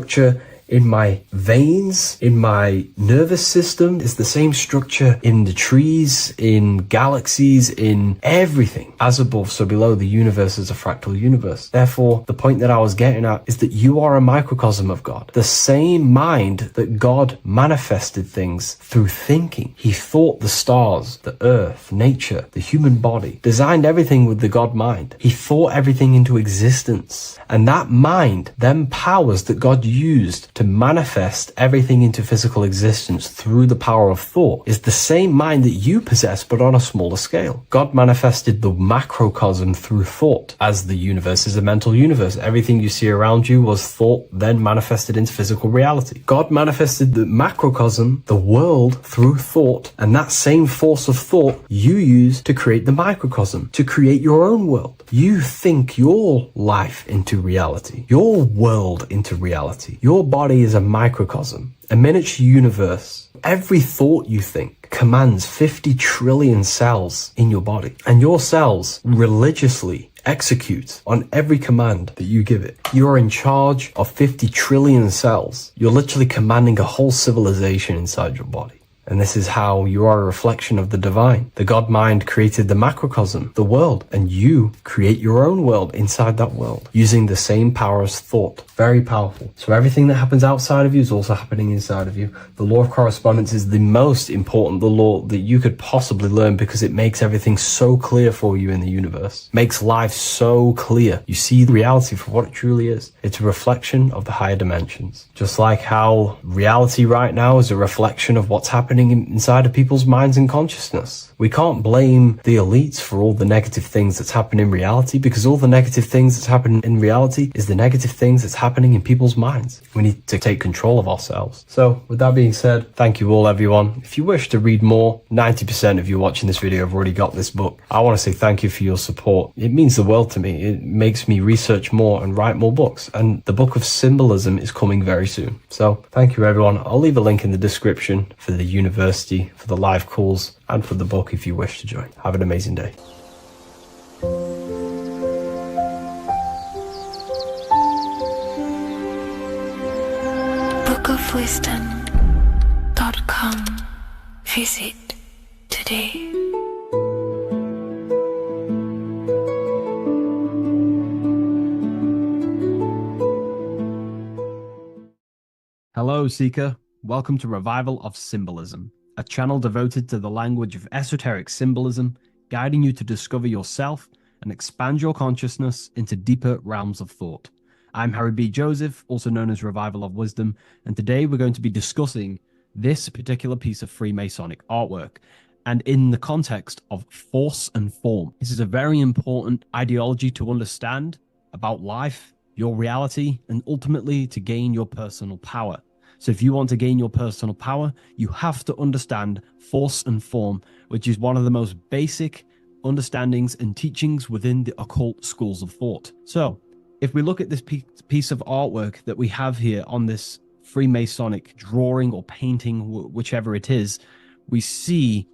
[SPEAKER 5] in my veins, in my nervous system, is the same structure in the trees, in galaxies, in everything. As above, so below, the universe is a fractal universe. Therefore, the point that I was getting at is that you are a microcosm of God. The same mind that God manifested things through thinking. He thought the stars, the earth, nature, the human body, designed everything with the God mind. He thought everything into existence. And that mind, them powers that God used to manifest everything into physical existence through the power of thought is the same mind that you possess, but on a smaller scale. God manifested the macrocosm through thought, as the universe is a mental universe. Everything you see around you was thought, then manifested into physical reality. God manifested the macrocosm, the world, through thought, and that same force of thought you use to create the microcosm, to create your own world. You think your life into reality, your world into reality. Your body is a microcosm, a miniature universe. Every thought you think commands 50 trillion cells in your body, and your cells religiously execute on every command that you give it. You're in charge of 50 trillion cells. You're literally commanding a whole civilization inside your body. And this is how you are a reflection of the divine. The God mind created the macrocosm, the world, and you create your own world inside that world using the same power as thought. Very powerful. So everything that happens outside of you is also happening inside of you. The law of correspondence is the most important, the law that you could possibly learn, because it makes everything so clear for you in the universe. Makes life so clear. You see the reality for what it truly is. It's a reflection of the higher dimensions. Just like how reality right now is a reflection of what's happening inside of people's minds and consciousness. We can't blame the elites for all the negative things that's happening in reality, because all the negative things that's happening in reality is the negative things that's happening in people's minds. We need to take control of ourselves. So with that being said, thank you all, everyone. If you wish to read more, 90% of you watching this video have already got this book. I want to say thank you for your support. It means the world to me. It makes me research more and write more books, and the book of symbolism is coming very soon. So thank you, everyone. I'll leave a link in the description for the university, for the live calls, and for the book if you wish to join. Have an amazing day.
[SPEAKER 2] bookofwisdom.com. Visit today.
[SPEAKER 1] Hello, Seeker. Welcome to Revival of Symbolism, a channel devoted to the language of esoteric symbolism, guiding you to discover yourself and expand your consciousness into deeper realms of thought. I'm Harry B. Joseph, also known as Revival of Wisdom, and today we're going to be discussing this particular piece of Freemasonic artwork, and in the context of force and form. This is a very important ideology to understand about life, your reality, and ultimately to gain your personal power. So if you want to gain your personal power, you have to understand force and form, which is one of the most basic understandings and teachings within the occult schools of thought. So if we look at this piece of artwork that we have here on this Freemasonic drawing or painting, whichever it is, we see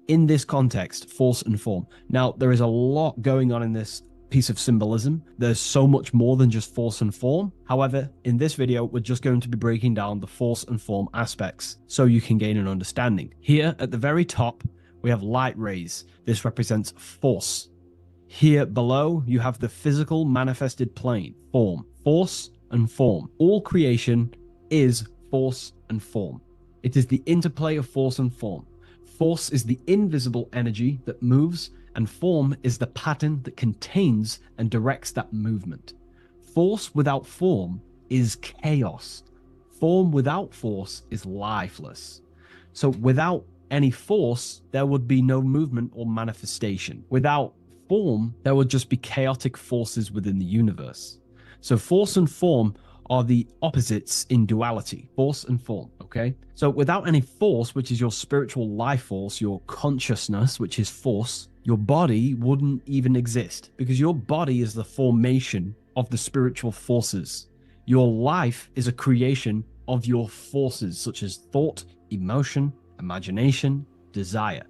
[SPEAKER 1] in this context force and form. Now, there is a lot going on in this piece of symbolism. There's so much more than just force and form. However, in this video, we're just going to be breaking down the force and form aspects so you can gain an understanding. Here at the very top, we have light rays. This represents force. Here below, you have the physical manifested plane, form, force and form. All creation is force and form. It is the interplay of force and form. Force is the invisible energy that moves, and form is the pattern that contains and directs that movement. Force without form is chaos. Form without force is lifeless. So without any force, there would be no movement or manifestation. Without form, there would just be chaotic forces within the universe. So force and form are the opposites in duality, force and form, okay? So without any force, which is your spiritual life force, your consciousness, which is force, your body wouldn't even exist, because your body is the formation of the spiritual forces. Your life is a creation of your forces, such as thought, emotion, imagination, desire.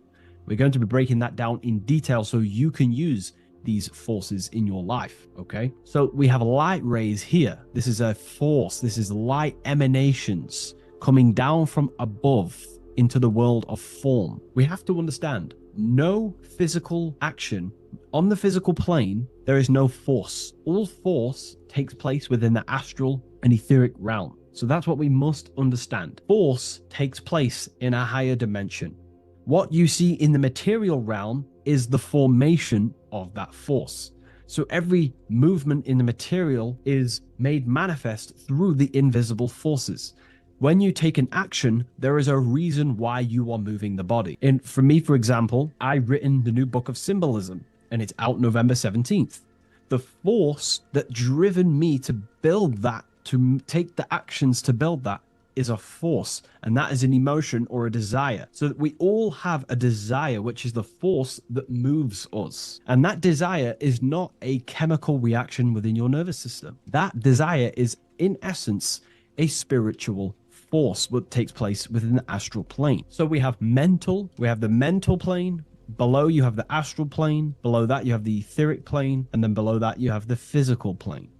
[SPEAKER 1] We're going to be breaking that down in detail so you can use these forces in your life, okay? So we have light rays here. This is a force. This is light emanations coming down from above into the world of form. We have to understand, no physical action on the physical plane, there is no force. All force takes place within the astral and etheric realm. So that's what we must understand. Force takes place in a higher dimension. What you see in the material realm is the formation of that force. So every movement in the material is made manifest through the invisible forces. When you take an action, there is a reason why you are moving the body. And for me, for example, I've written the new book of symbolism, and it's out November 17th. The force that driven me to build that, to take the actions to build that, is a force, and that is an emotion or a desire. So that we all have a desire, which is the force that moves us. And that desire is not a chemical reaction within your nervous system. That desire is, in essence, a spiritual force that takes place within the astral plane. So we have the mental plane. Below you have the astral plane. Below that you have the etheric plane. And then below that you have the physical plane.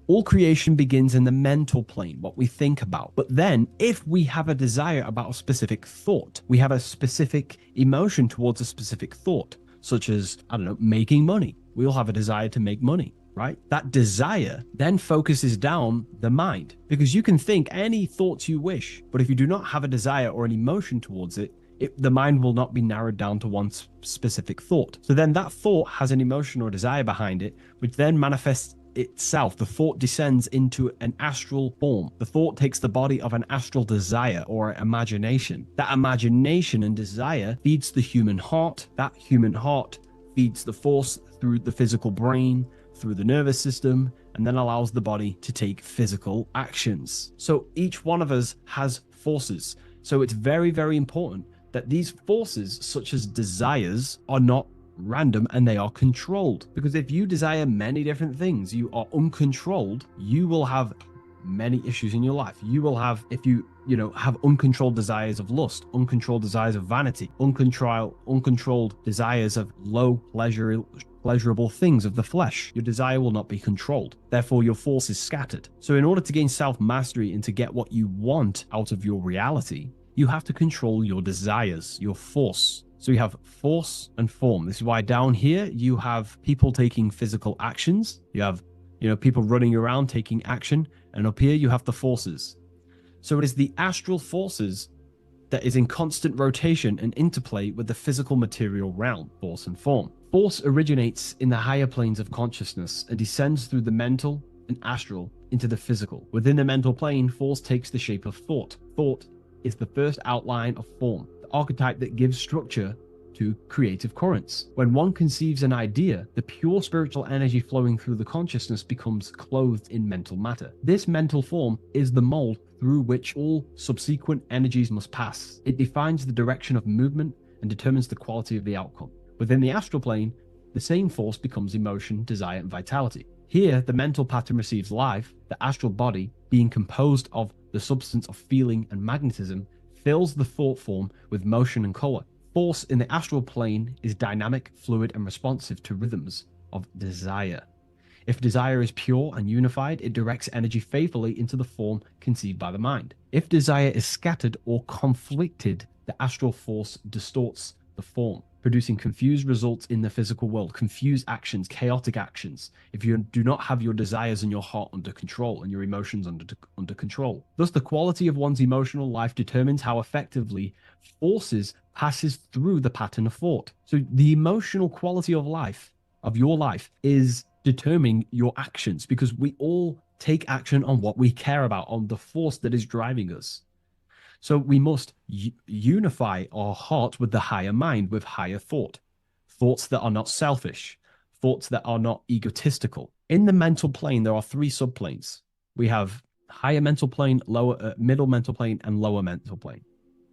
[SPEAKER 1] All creation begins in the mental plane, what we think about. But then, if we have a desire about a specific thought, we have a specific emotion towards a specific thought, such as, I don't know, making money. We all have a desire to make money, right? That desire then focuses down the mind, because you can think any thoughts you wish, but if you do not have a desire or an emotion towards it, the mind will not be narrowed down to one specific thought. So then that thought has an emotion or desire behind it, which then manifests itself. The thought descends into an astral form. The thought takes the body of an astral desire or imagination. That imagination and desire feeds the human heart. That human heart feeds the force through the physical brain, through the nervous system, and then allows the body to take physical actions. So each one of us has forces. So it's very, very important that these forces, such as desires, are not random and they are controlled. Because if you desire many different things, you are uncontrolled, you will have many issues in your life. You will have, if you have uncontrolled desires of lust, uncontrolled desires of vanity, uncontrolled desires of low pleasurable things of the flesh, your desire will not be controlled. Therefore, your force is scattered. So in order to gain self-mastery and to get what you want out of your reality, you have to control your desires, your force. So you have force and form. This is why down here you have people taking physical actions. You have, people running around taking action. And up here you have the forces. So it is the astral forces that is in constant rotation and interplay with the physical material realm, force and form. Force originates in the higher planes of consciousness and descends through the mental and astral into the physical. Within the mental plane, force takes the shape of thought. Thought is the first outline of form, the archetype that gives structure to creative currents. When one conceives an idea, the pure spiritual energy flowing through the consciousness becomes clothed in mental matter. This mental form is the mold through which all subsequent energies must pass. It defines the direction of movement and determines the quality of the outcome. Within the astral plane, the same force becomes emotion, desire, and vitality. Here, the mental pattern receives life. The astral body, being composed of the substance of feeling and magnetism, fills the thought form with motion and color. Force in the astral plane is dynamic, fluid, and responsive to rhythms of desire. If desire is pure and unified, it directs energy faithfully into the form conceived by the mind. If desire is scattered or conflicted, the astral force distorts the form, producing confused results in the physical world, confused actions, chaotic actions, if you do not have your desires and your heart under control and your emotions under control. Thus, the quality of one's emotional life determines how effectively forces passes through the pattern of thought. So the emotional quality of life, of your life, is determining your actions, because we all take action on what we care about, on the force that is driving us. So we must unify our heart with the higher mind, with higher thought, thoughts that are not selfish, thoughts that are not egotistical. In the mental plane, there are three subplanes. We have higher mental plane, middle mental plane, and lower mental plane.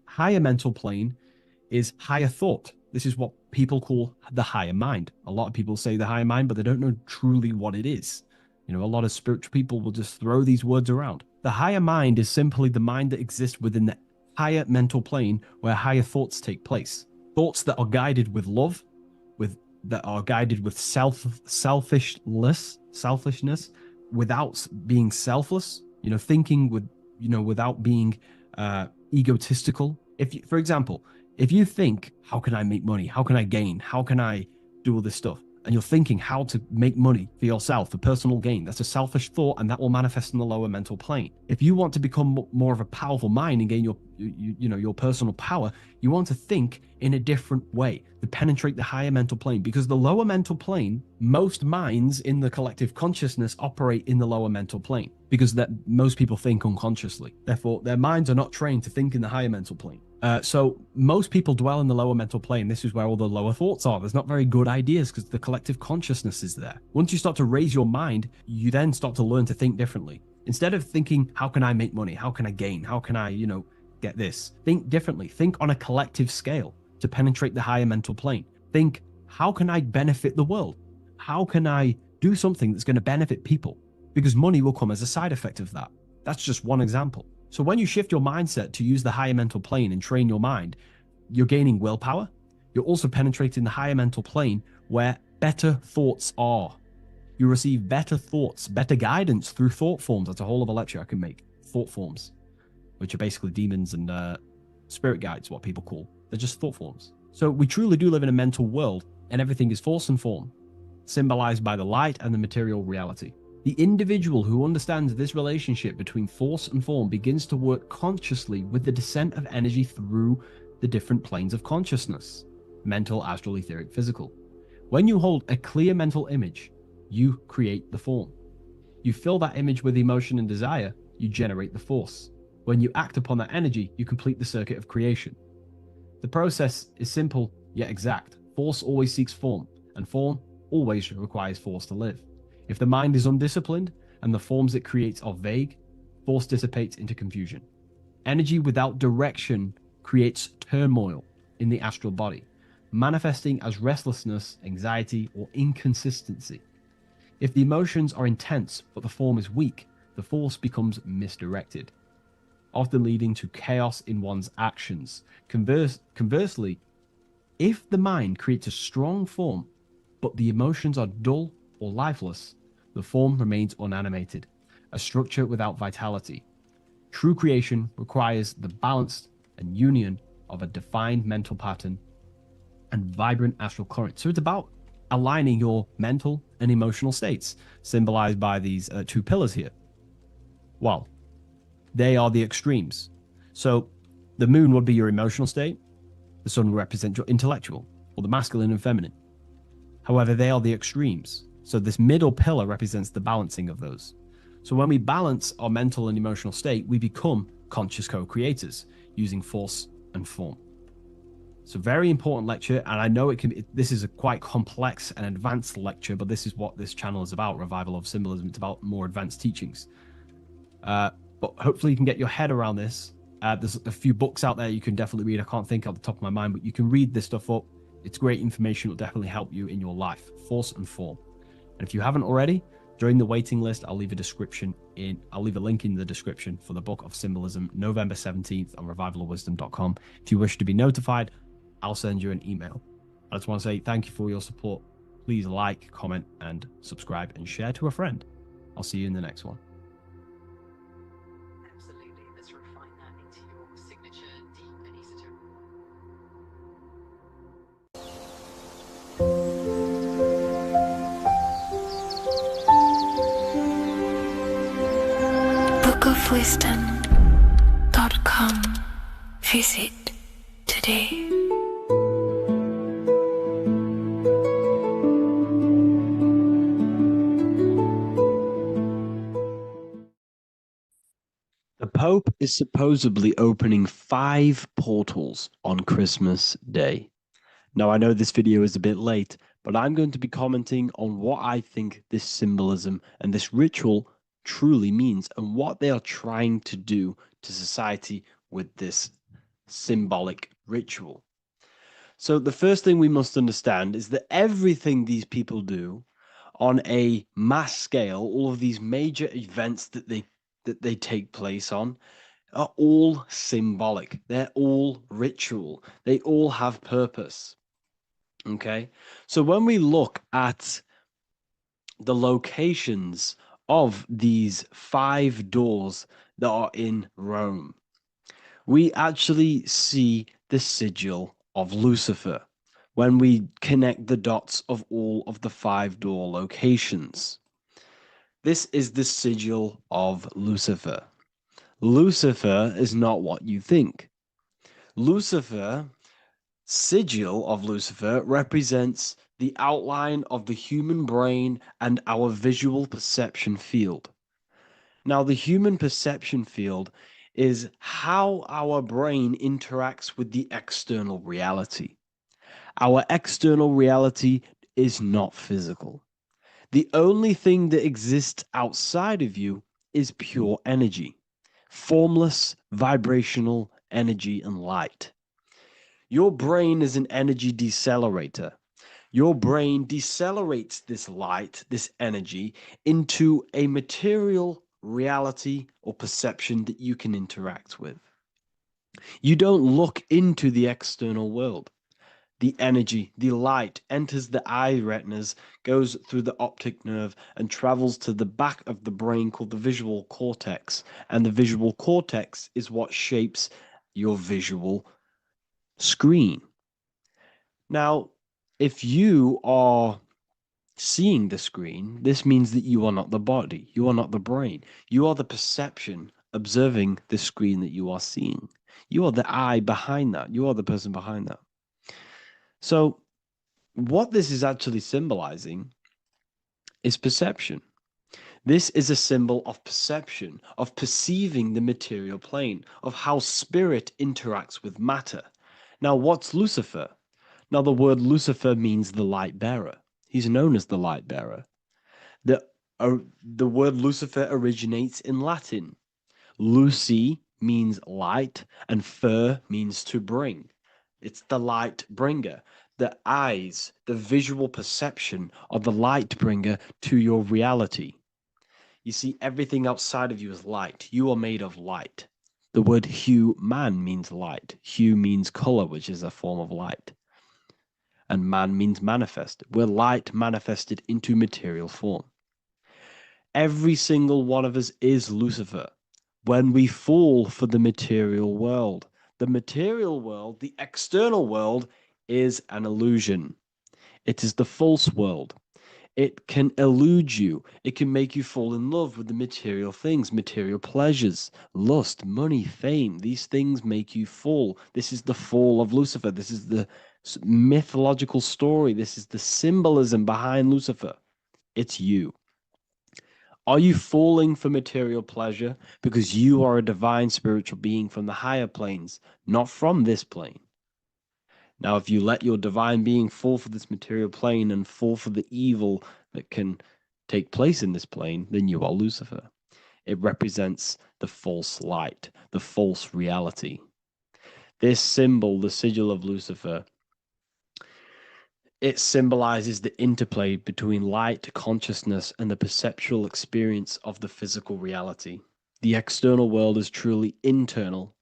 [SPEAKER 1] Higher mental plane is higher thought. This is what people call the higher mind. A lot of people say the higher mind, but they don't know truly what it is. A lot of spiritual people will just throw these words around. The higher mind is simply the mind that exists within the higher mental plane where higher thoughts take place. Thoughts that are guided with love, that are guided with selfishness, without being selfless, thinking without being egotistical. For example, if you think, how can I make money? How can I gain? How can I do all this stuff?
[SPEAKER 9] and you're thinking how to make money for yourself for personal gain, that's a selfish thought, and that will manifest in the lower mental plane. If you want to become more of a powerful mind and gain your personal power, you want to think in a different way to penetrate the higher mental plane, because the lower mental plane, most minds in the collective consciousness operate in the lower mental plane, because that most people think unconsciously. Therefore, their minds are not trained to think in the higher mental plane. So most people dwell in the lower mental plane. This is where all the lower thoughts are. There's not very good ideas because the collective consciousness is there. Once you start to raise your mind, you then start to learn to think differently. Instead of thinking, how can I make money? How can I gain? How can I, get this? Think differently. Think on a collective scale to penetrate the higher mental plane. Think, how can I benefit the world? How can I do something that's going to benefit people? Because money will come as a side effect of that. That's just one example. So when you shift your mindset to use the higher mental plane and train your mind, you're gaining willpower. You're also penetrating the higher mental plane where better thoughts are. You receive better thoughts, better guidance through thought forms. That's a whole other lecture I can make. Thought forms, which are basically demons and spirit guides, what people call. They're just thought forms. So we truly do live in a mental world, and everything is force and form, symbolized by the light and the material reality. The individual who understands this relationship between force and form begins to work consciously with the descent of energy through the different planes of consciousness: mental, astral, etheric, physical. When you hold a clear mental image, you create the form. You fill that image with emotion and desire, you generate the force. When you act upon that energy, you complete the circuit of creation. The process is simple yet exact. Force always seeks form, and form always requires force to live. If the mind is undisciplined and the forms it creates are vague, force dissipates into confusion. Energy without direction creates turmoil in the astral body, manifesting as restlessness, anxiety, or inconsistency. If the emotions are intense but the form is weak, the force becomes misdirected, often leading to chaos in one's actions. Conversely, if the mind creates a strong form but the emotions are dull or lifeless, the form remains unanimated, a structure without vitality. True creation requires the balance and union of a defined mental pattern and vibrant astral current. So it's about aligning your mental and emotional states, symbolized by these two pillars here. Well, they are the extremes. So the moon would be your emotional state, the sun would represent your intellectual, or the masculine and feminine. However, they are the extremes. So this middle pillar represents the balancing of those. So when we balance our mental and emotional state, we become conscious co-creators using force and form. It's a very important lecture, and I know this is a quite complex and advanced lecture, but this is what this channel is about, Revival of Symbolism. It's about more advanced teachings. But hopefully you can get your head around this. There's a few books out there you can definitely read. I can't think off the top of my mind, but you can read this stuff up. It's great information. It will definitely help you in your life. Force and form. And if you haven't already, join the waiting list. I'll leave a link in the description for the Book of Symbolism, November 17th on revivalofwisdom.com. If you wish to be notified, I'll send you an email. I just want to say thank you for your support. Please like, comment, and subscribe, and share to a friend. I'll see you in the next one.
[SPEAKER 10] Absolutely. Let's refine that into your signature deep and esoteric.
[SPEAKER 2] bookofwisdom.com. Visit today.
[SPEAKER 1] The Pope is supposedly opening 5 portals on Christmas Day. Now, I know this video is a bit late, but I'm going to be commenting on what I think this symbolism and this ritual truly means and what they are trying to do to society with this symbolic ritual. So the first thing we must understand is that everything these people do on a mass scale, all of these major events that they take place on, are all symbolic. They're all ritual. They all have purpose. Okay? So when we look at the locations of these 5 doors that are in Rome, we actually see the sigil of Lucifer. when we connect the dots of all of the 5 door locations. This is the sigil of Lucifer. Lucifer is not what you think. Lucifer, sigil of Lucifer, represents the outline of the human brain and our visual perception field. Now, the human perception field is how our brain interacts with the external reality. Our external reality is not physical. The only thing that exists outside of you is pure energy, formless, vibrational energy and light. Your brain is an energy decelerator. Your brain decelerates this light, this energy, into a material reality or perception that you can interact with. You don't look into the external world. The energy, the light enters the eye retinas, goes through the optic nerve, and travels to the back of the brain called the visual cortex. And the visual cortex is what shapes your visual screen. Now, if you are seeing the screen, this means that you are not the body, you are not the brain, you are the perception observing the screen that you are seeing. You are the eye behind that, you are the person behind that. So, what this is actually symbolizing is perception. This is a symbol of perception, of perceiving the material plane, of how spirit interacts with matter. Now, what's Lucifer? Now, the word Lucifer means the light bearer. He's known as the light bearer. The word Lucifer originates in Latin. Luci means light, and fer means to bring. It's the light bringer. The eyes, the visual perception of the light bringer to your reality. You see, everything outside of you is light. You are made of light. The word hue man means light. Hue means color, which is a form of light. And man means manifest. We're light manifested into material form. Every single one of us is Lucifer. When we fall for the material world, the external world, is an illusion. It is the false world. It can elude you. It can make you fall in love with the material things, material pleasures, lust, money, fame. These things make you fall. This is the fall of Lucifer. This is the mythological story. This is the symbolism behind Lucifer. It's you. Are you falling for material pleasure because you are a divine spiritual being from the higher planes, not from this plane? Now, if you let your divine being fall for this material plane and fall for the evil that can take place in this plane, then you are Lucifer. It represents the false light, the false reality. This symbol, the sigil of Lucifer, it symbolizes the interplay between light, consciousness, and the perceptual experience of the physical reality. The external world is truly internal.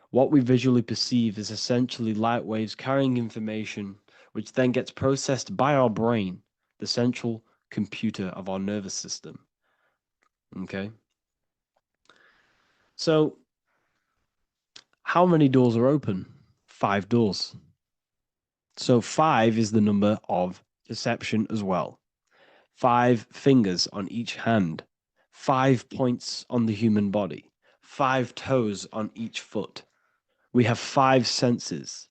[SPEAKER 1] What we visually perceive is essentially light waves carrying information, which then gets processed by our brain, the central computer of our nervous system. Okay? So, how many doors are open? 5 doors. So 5 is the number of perception as well. 5 fingers on each hand, 5 points on the human body, 5 toes on each foot. We have 5 senses.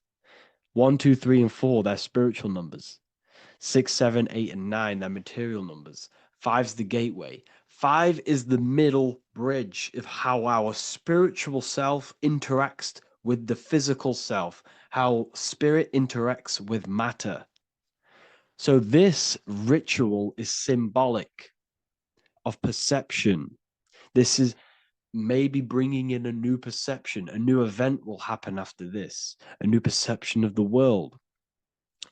[SPEAKER 1] 1, 2, 3, and 4, they're spiritual numbers. 6, 7, 8, and 9, they're material numbers. 5's the gateway. 5 is the middle bridge of how our spiritual self interacts with the physical self, how spirit interacts with matter. So this ritual is symbolic of perception. This is maybe bringing in a new perception. A new event will happen after this, a new perception of the world.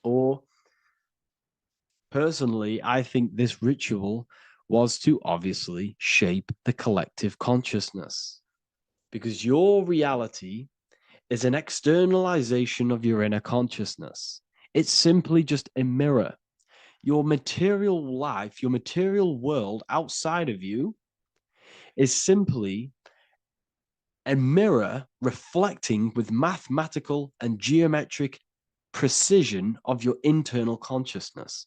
[SPEAKER 1] Or personally, I think this ritual was to obviously shape the collective consciousness, because your reality is an externalization of your inner consciousness. It's simply just a mirror. Your material life, your material world outside of you is simply a mirror reflecting with mathematical and geometric precision of your internal consciousness.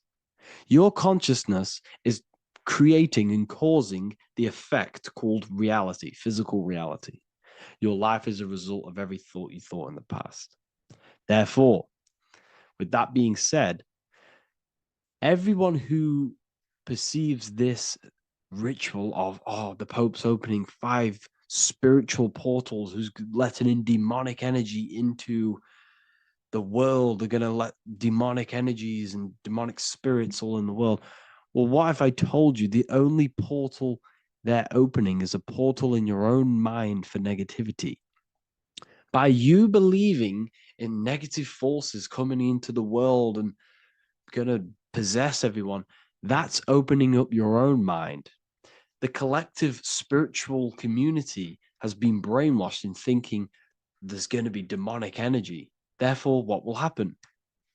[SPEAKER 1] Your consciousness is creating and causing the effect called reality, physical reality. Your life is a result of every thought you thought in the past. Therefore, with that being said, everyone who perceives this ritual of, oh, the Pope's opening 5 spiritual portals, who's letting in demonic energy into the world, they're going to let demonic energies and demonic spirits all in the world. Well, what if I told you the only portal they're opening is a portal in your own mind for negativity? By you believing in negative forces coming into the world and going to possess everyone, that's opening up your own mind. The collective spiritual community has been brainwashed in thinking there's going to be demonic energy. Therefore, what will happen?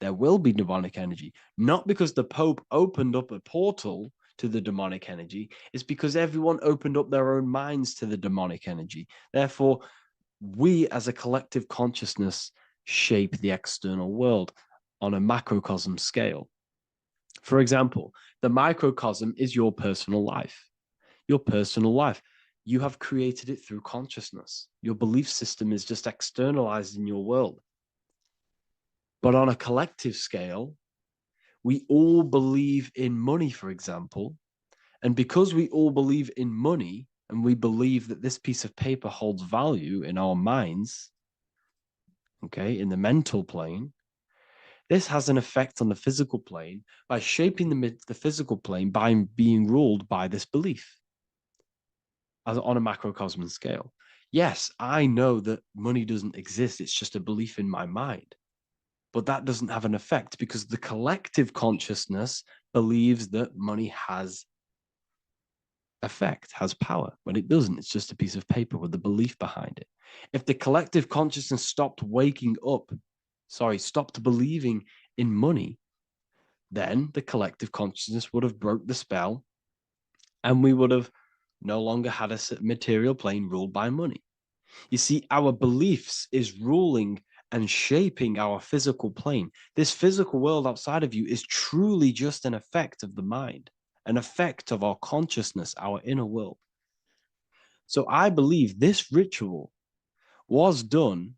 [SPEAKER 1] There will be demonic energy. Not because the Pope opened up a portal to the demonic energy, it's because everyone opened up their own minds to the demonic energy. Therefore, we as a collective consciousness shape the external world on a macrocosm scale. For example, the microcosm is your personal life. Your personal life. You have created it through consciousness. Your belief system is just externalized in your world. But on a collective scale, we all believe in money, for example. And because we all believe in money and we believe that this piece of paper holds value in our minds, okay, in the mental plane, this has an effect on the physical plane by shaping the physical plane by being ruled by this belief as on a macrocosm scale. Yes, I know that money doesn't exist. It's just a belief in my mind. But that doesn't have an effect because the collective consciousness believes that money has effect, has power. When it doesn't, it's just a piece of paper with the belief behind it. If the collective consciousness stopped believing in money, then the collective consciousness would have broke the spell and we would have no longer had a material plane ruled by money. You see, our beliefs is ruling and shaping our physical plane. This physical world outside of you is truly just an effect of the mind, an effect of our consciousness, our inner world. So I believe this ritual was done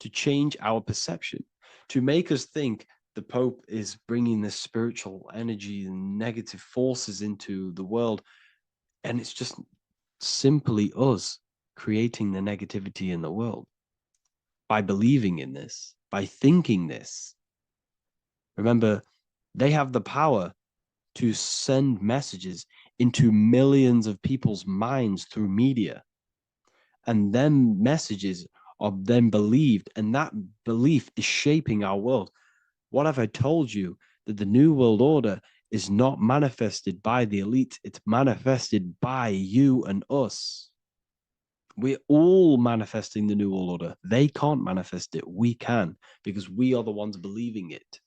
[SPEAKER 1] to change our perception, to make us think the Pope is bringing this spiritual energy and negative forces into the world. And it's just simply us creating the negativity in the world by believing in this, by thinking this. Remember, they have the power to send messages into millions of people's minds through media. And then messages are then believed, and that belief is shaping our world. What have I told you? That the New World Order is not manifested by the elite, it's manifested by you and us. We're all manifesting the New World Order. They can't manifest it. We can, because we are the ones believing it.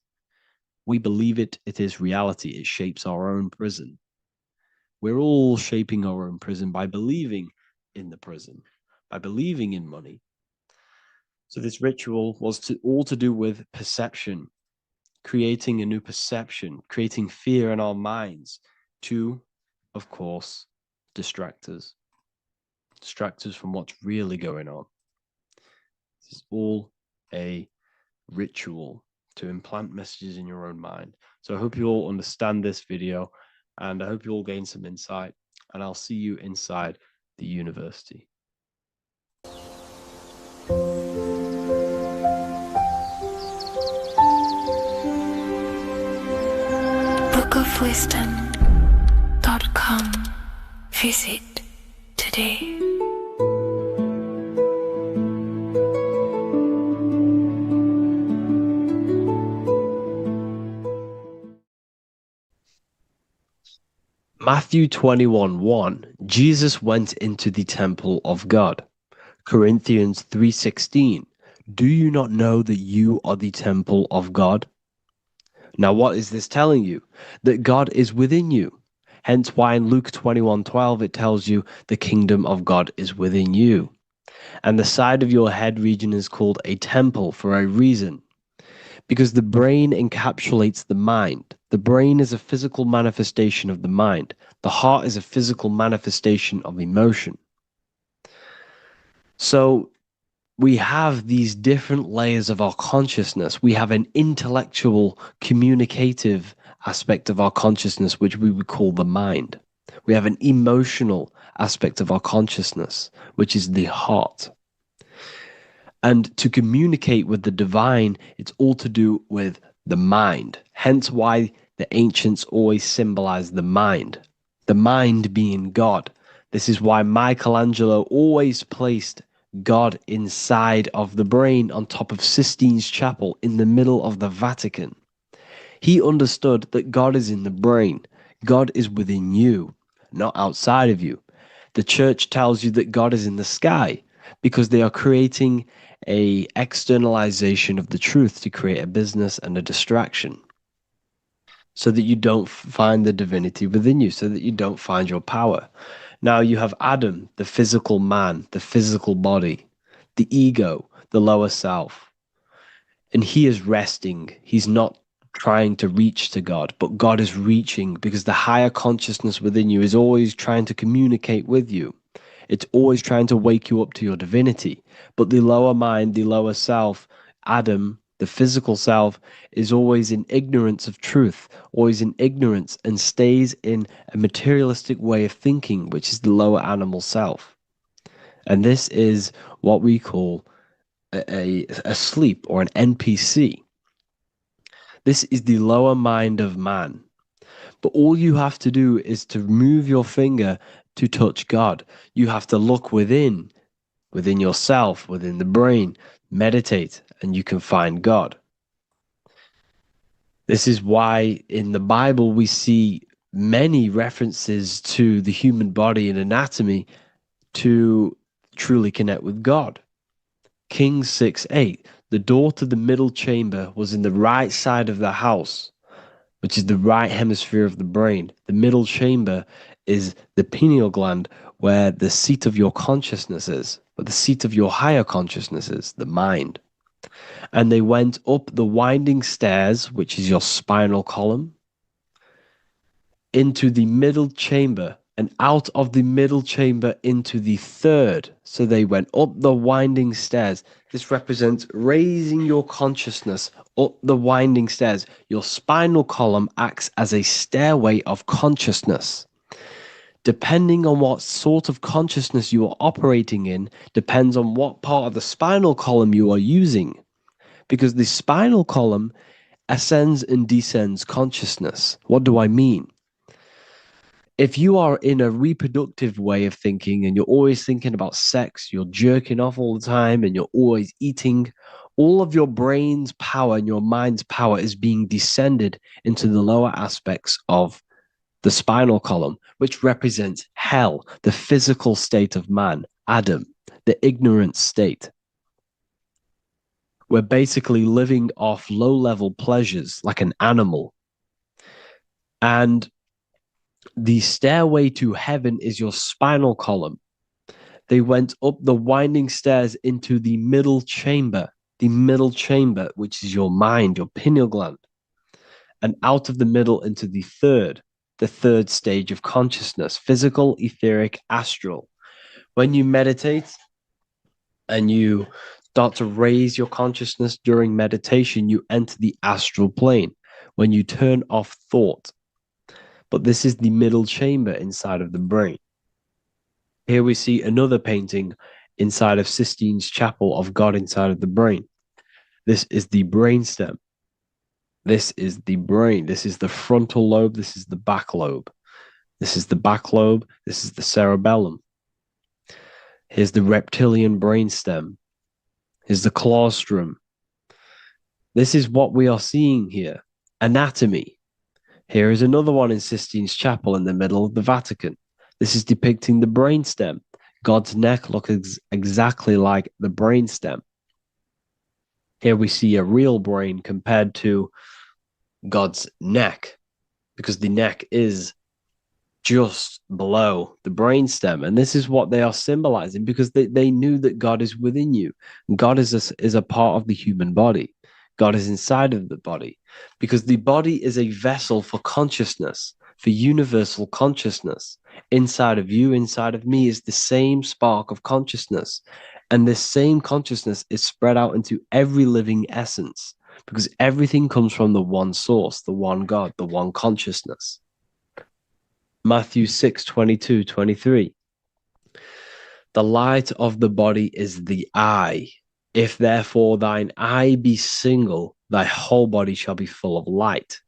[SPEAKER 1] We believe it. It is reality. It shapes our own prison. We're all shaping our own prison by believing in the prison, by believing in money. So this ritual was all to do with perception, creating a new perception, creating fear in our minds to, of course, distract us from what's really going on. This is all a ritual to implant messages in your own mind. So I hope you all understand this video, and I hope you all gain some insight, and I'll see you inside the university.
[SPEAKER 2] bookofwisdom.com. Visit today.
[SPEAKER 1] Matthew 21:1, Jesus went into the temple of God. Corinthians 3:16, do you not know that you are the temple of God? Now, what is this telling you? That God is within you. Hence why in Luke 21:12, it tells you the kingdom of God is within you. And the side of your head region is called a temple for a reason, because the brain encapsulates the mind. The brain is a physical manifestation of the mind. The heart is a physical manifestation of emotion. So we have these different layers of our consciousness. We have an intellectual, communicative aspect of our consciousness, which we would call the mind. We have an emotional aspect of our consciousness, which is the heart. And to communicate with the divine, it's all to do with the mind. Hence why the ancients always symbolize the mind being God. This is why Michelangelo always placed God inside of the brain on top of Sistine Chapel in the middle of the Vatican. He understood that God is in the brain. God is within you, not outside of you. The church tells you that God is in the sky because they are creating a externalization of the truth to create a business and a distraction so that you don't find the divinity within you, so that you don't find your power. Now you have Adam, the physical man, the physical body, the ego, the lower self. And he is resting. He's not trying to reach to God, but God is reaching because the higher consciousness within you is always trying to communicate with you. It's always trying to wake you up to your divinity. But the lower mind, the lower self, Adam, the physical self, is always in ignorance of truth, always in ignorance, and stays in a materialistic way of thinking, which is the lower animal self. And this is what we call a sleep or an NPC. This is the lower mind of man. But all you have to do is to move your finger to touch God. You have to look within yourself, within the brain, meditate, and you can find God. This is why in the Bible we see many references to the human body and anatomy to truly connect with God. Kings 6:8, the door to the middle chamber was in the right side of the house, which is the right hemisphere of the brain. The middle chamber is the pineal gland, where the seat of your consciousness is, where the seat of your higher consciousness is, the mind. And they went up the winding stairs, which is your spinal column, into the middle chamber, and out of the middle chamber into the third. So they went up the winding stairs. This represents raising your consciousness up the winding stairs. Your spinal column acts as a stairway of consciousness. Depending on what sort of consciousness you are operating in, depends on what part of the spinal column you are using. Because the spinal column ascends and descends consciousness. What do I mean? If you are in a reproductive way of thinking and you're always thinking about sex, you're jerking off all the time and you're always eating, all of your brain's power and your mind's power is being descended into the lower aspects of the spinal column, which represents hell, the physical state of man, Adam, the ignorant state. We're basically living off low-level pleasures like an animal. And the stairway to heaven is your spinal column. They went up the winding stairs into the middle chamber, which is your mind, your pineal gland, and out of the middle into the third stage of consciousness, physical, etheric, astral. When you meditate and you start to raise your consciousness during meditation, you enter the astral plane when you turn off thought. But this is the middle chamber inside of the brain. Here we see another painting inside of Sistine's Chapel of God inside of the brain. This is the brainstem. This is the brain. This is the frontal lobe. This is the back lobe. This is the back lobe. This is the cerebellum. Here's the reptilian brainstem. Here's the claustrum. This is what we are seeing here. Anatomy. Here is another one in Sistine's Chapel in the middle of the Vatican. This is depicting the brainstem. God's neck looks exactly like the brainstem. Here we see a real brain compared to God's neck, because the neck is just below the brainstem. And this is what they are symbolizing, because they knew that God is within you. God is a part of the human body. God is inside of the body, because the body is a vessel for consciousness, for universal consciousness. Inside of you, inside of me, is the same spark of consciousness. And this same consciousness is spread out into every living essence, because everything comes from the one source, the one God, the one consciousness. Matthew 6:22-23. The light of the body is the eye. If therefore thine eye be single, thy whole body shall be full of light.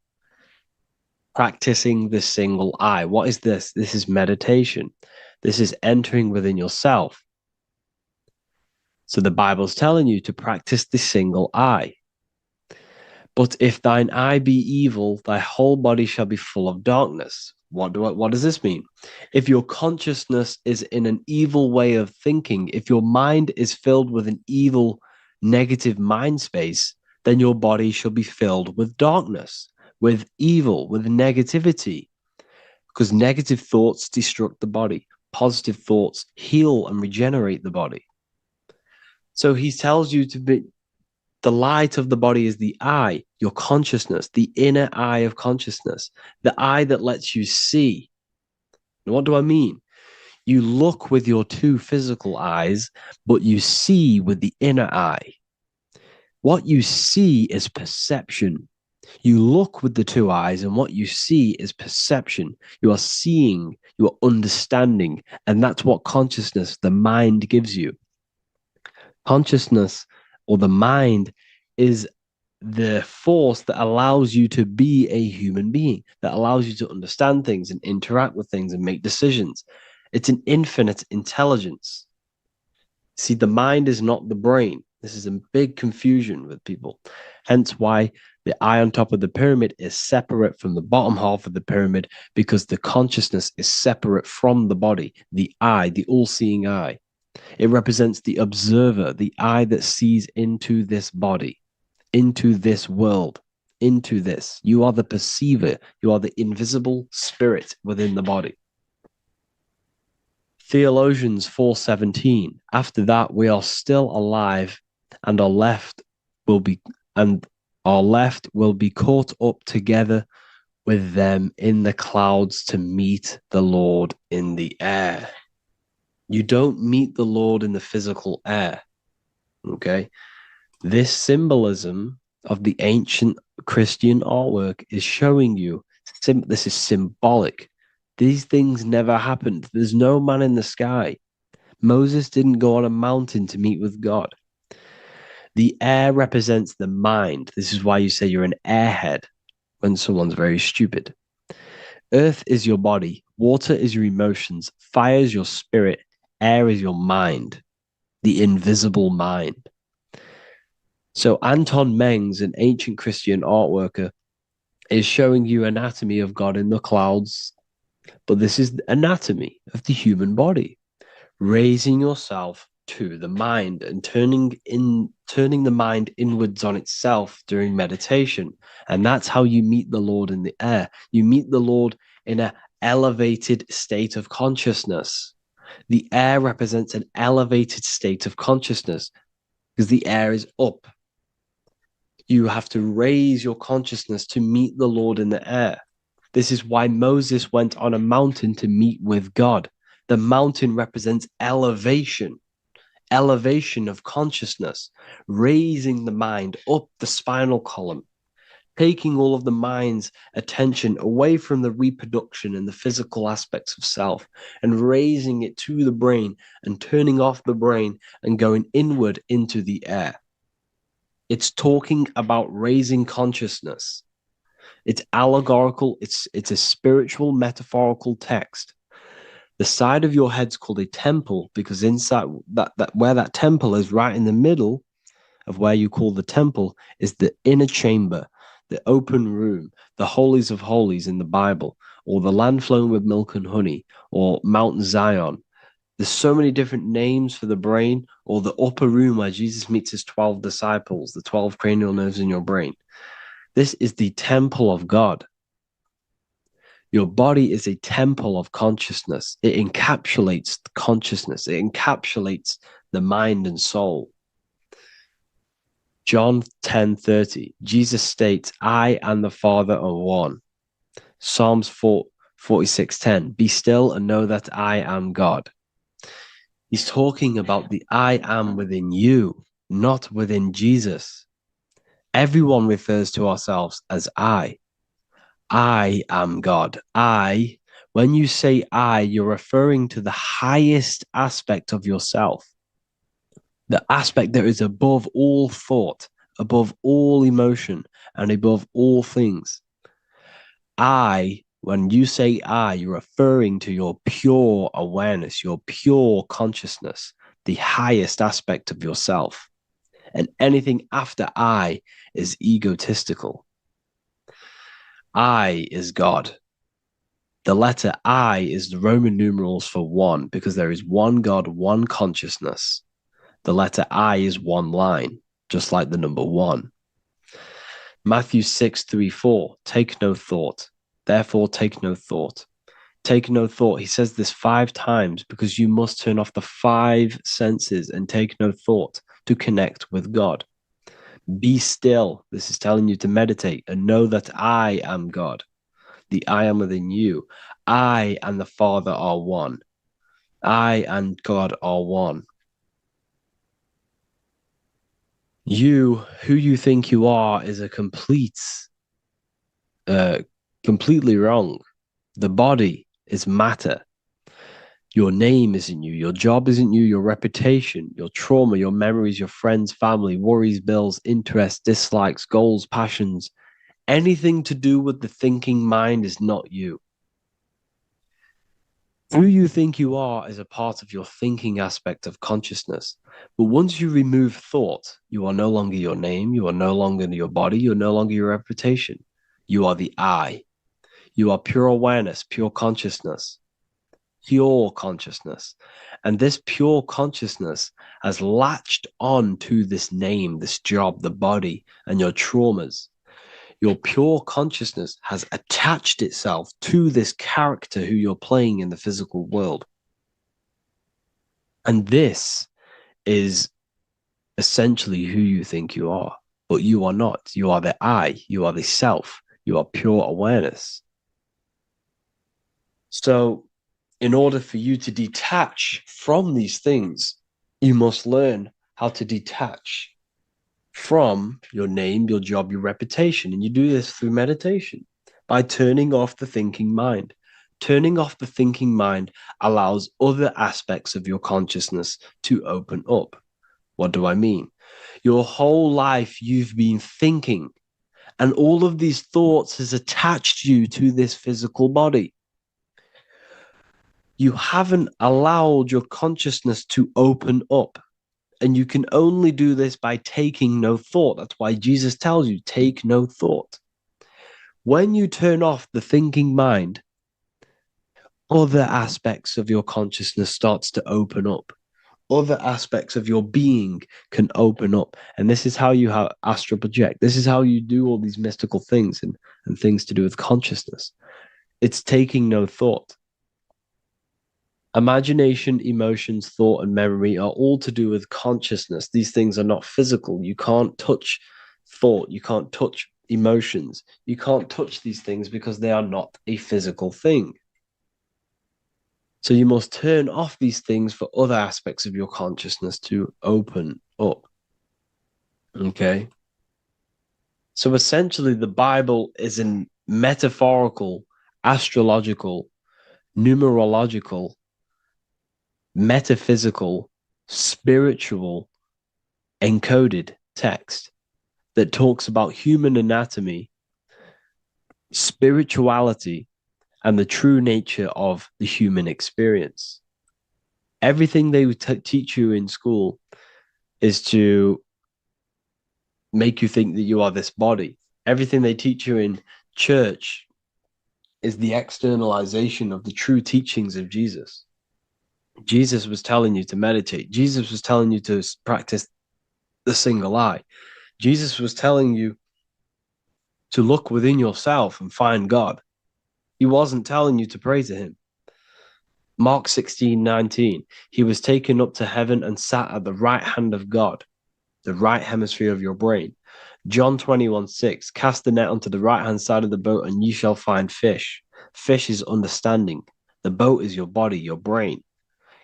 [SPEAKER 1] Practicing the single eye. What is this? This is meditation. This is entering within yourself. So the Bible's telling you to practice the single eye. But if thine eye be evil, thy whole body shall be full of darkness. What does this mean? If your consciousness is in an evil way of thinking, if your mind is filled with an evil, negative mind space, then your body shall be filled with darkness, with evil, with negativity. Because negative thoughts destruct the body. Positive thoughts heal and regenerate the body. So he tells you to be, the light of the body is the eye, your consciousness, the inner eye of consciousness, the eye that lets you see. And what do I mean? You look with your two physical eyes, but you see with the inner eye. What you see is perception. You look with the two eyes, and what you see is perception. You are seeing, you are understanding, and that's what consciousness, the mind, gives you. Consciousness, or the mind, is the force that allows you to be a human being, that allows you to understand things and interact with things and make decisions. It's an infinite intelligence. See, the mind is not the brain. This is a big confusion with people. Hence why the eye on top of the pyramid is separate from the bottom half of the pyramid, because the consciousness is separate from the body, the eye, the all-seeing eye. It represents the observer, the eye that sees into this body, into this world, into this. You are the perceiver. You are the invisible spirit within the body. Theologians 4:17. After that, we are still alive, and our left will be caught up together with them in the clouds to meet the Lord in the air. You don't meet the Lord in the physical air. Okay? This symbolism of the ancient Christian artwork is showing you this is symbolic. These things never happened. There's no man in the sky. Moses didn't go on a mountain to meet with God. The air represents the mind. This is why you say you're an airhead when someone's very stupid. Earth is your body. Water is your emotions. Fire is your spirit. Air is your mind, the invisible mind. So Anton Mengs, an ancient Christian art worker, is showing you anatomy of God in the clouds. But this is the anatomy of the human body, raising yourself to the mind and turning the mind inwards on itself during meditation. And that's how you meet the Lord in the air. You meet the Lord in an elevated state of consciousness. The air represents an elevated state of consciousness because the air is up. You have to raise your consciousness to meet the Lord in the air. This is why Moses went on a mountain to meet with God. The mountain represents elevation of consciousness, raising the mind up the spinal column, taking all of the mind's attention away from the reproduction and the physical aspects of self and raising it to the brain and turning off the brain and going inward into the air. It's talking about raising consciousness. It's allegorical. It's a spiritual, metaphorical text. The side of your head's called a temple because inside that where that temple is, right in the middle of where you call the temple, is the inner chamber, the open room, the holies of holies in the Bible, or the land flowing with milk and honey, or Mount Zion. There's so many different names for the brain, or the upper room where Jesus meets his 12 disciples, the 12 cranial nerves in your brain. This is the temple of God. Your body is a temple of consciousness. It encapsulates consciousness. It encapsulates the mind and soul. John 10:30, Jesus states, I and the Father are one. Psalms 46:10, be still and know that I am God. He's talking about the I am within you, not within Jesus. Everyone refers to ourselves as I. I am God. When you say I, you're referring to the highest aspect of yourself, the aspect that is above all thought, above all emotion, and above all things. When you say I, you're referring to your pure awareness, your pure consciousness, the highest aspect of yourself. And anything after I is egotistical. I is God. The letter I is the Roman numerals for one, because there is one God, one consciousness. The letter I is one line, just like the number one. Matthew 6:3-4, take no thought. Therefore, take no thought. Take no thought. He says this 5 times because you must turn off the 5 senses and take no thought to connect with God. Be still. This is telling you to meditate and know that I am God. The I am within you. I and the Father are one. I and God are one. You, who you think you are, is a completely wrong. The body is matter. Your name isn't you. Your job isn't you. Your reputation, your trauma, your memories, your friends, family, worries, bills, interests, dislikes, goals, passions, anything to do with the thinking mind is not you. Who you think you are is a part of your thinking aspect of consciousness. But once you remove thought, you are no longer your name. You are no longer your body. You're no longer your reputation. You are the I. You are pure awareness, pure consciousness. Pure consciousness. And this pure consciousness has latched on to this name, this job, the body, and your traumas. Your pure consciousness has attached itself to this character who you're playing in the physical world. And this is essentially who you think you are, but you are not. You are the I, you are the self, you are pure awareness. So, in order for you to detach from these things, you must learn how to detach from your name, your job, your reputation. And you do this through meditation by turning off the thinking mind. Turning off the thinking mind allows other aspects of your consciousness to open up. What do I mean? Your whole life you've been thinking, and all of these thoughts has attached you to this physical body. You haven't allowed your consciousness to open up. And you can only do this by taking no thought. That's why Jesus tells you, take no thought. When you turn off the thinking mind, other aspects of your consciousness starts to open up. Other aspects of your being can open up. And this is how you astral project. This is how you do all these mystical things and things to do with consciousness. It's taking no thought. Imagination, emotions, thought, and memory are all to do with consciousness. These things are not physical. You can't touch thought. You can't touch emotions. You can't touch these things because they are not a physical thing. So you must turn off these things for other aspects of your consciousness to open up. Okay? So essentially, the Bible is a metaphorical, astrological, numerological, metaphysical, spiritual, encoded text that talks about human anatomy, spirituality, and the true nature of the human experience. Everything they would teach you in school is to make you think that you are this body. Everything they teach you in church is the externalization of the true teachings of Jesus. Jesus was telling you to meditate. Jesus was telling you to practice the single eye. Jesus was telling you to look within yourself and find God. He wasn't telling you to pray to him. Mark 16:19, he was taken up to heaven and sat at the right hand of God. the right hemisphere of your brain. John 21:6, cast the net onto the right-hand side of the boat and you shall find fish. Fish is understanding. The boat is your body, your brain.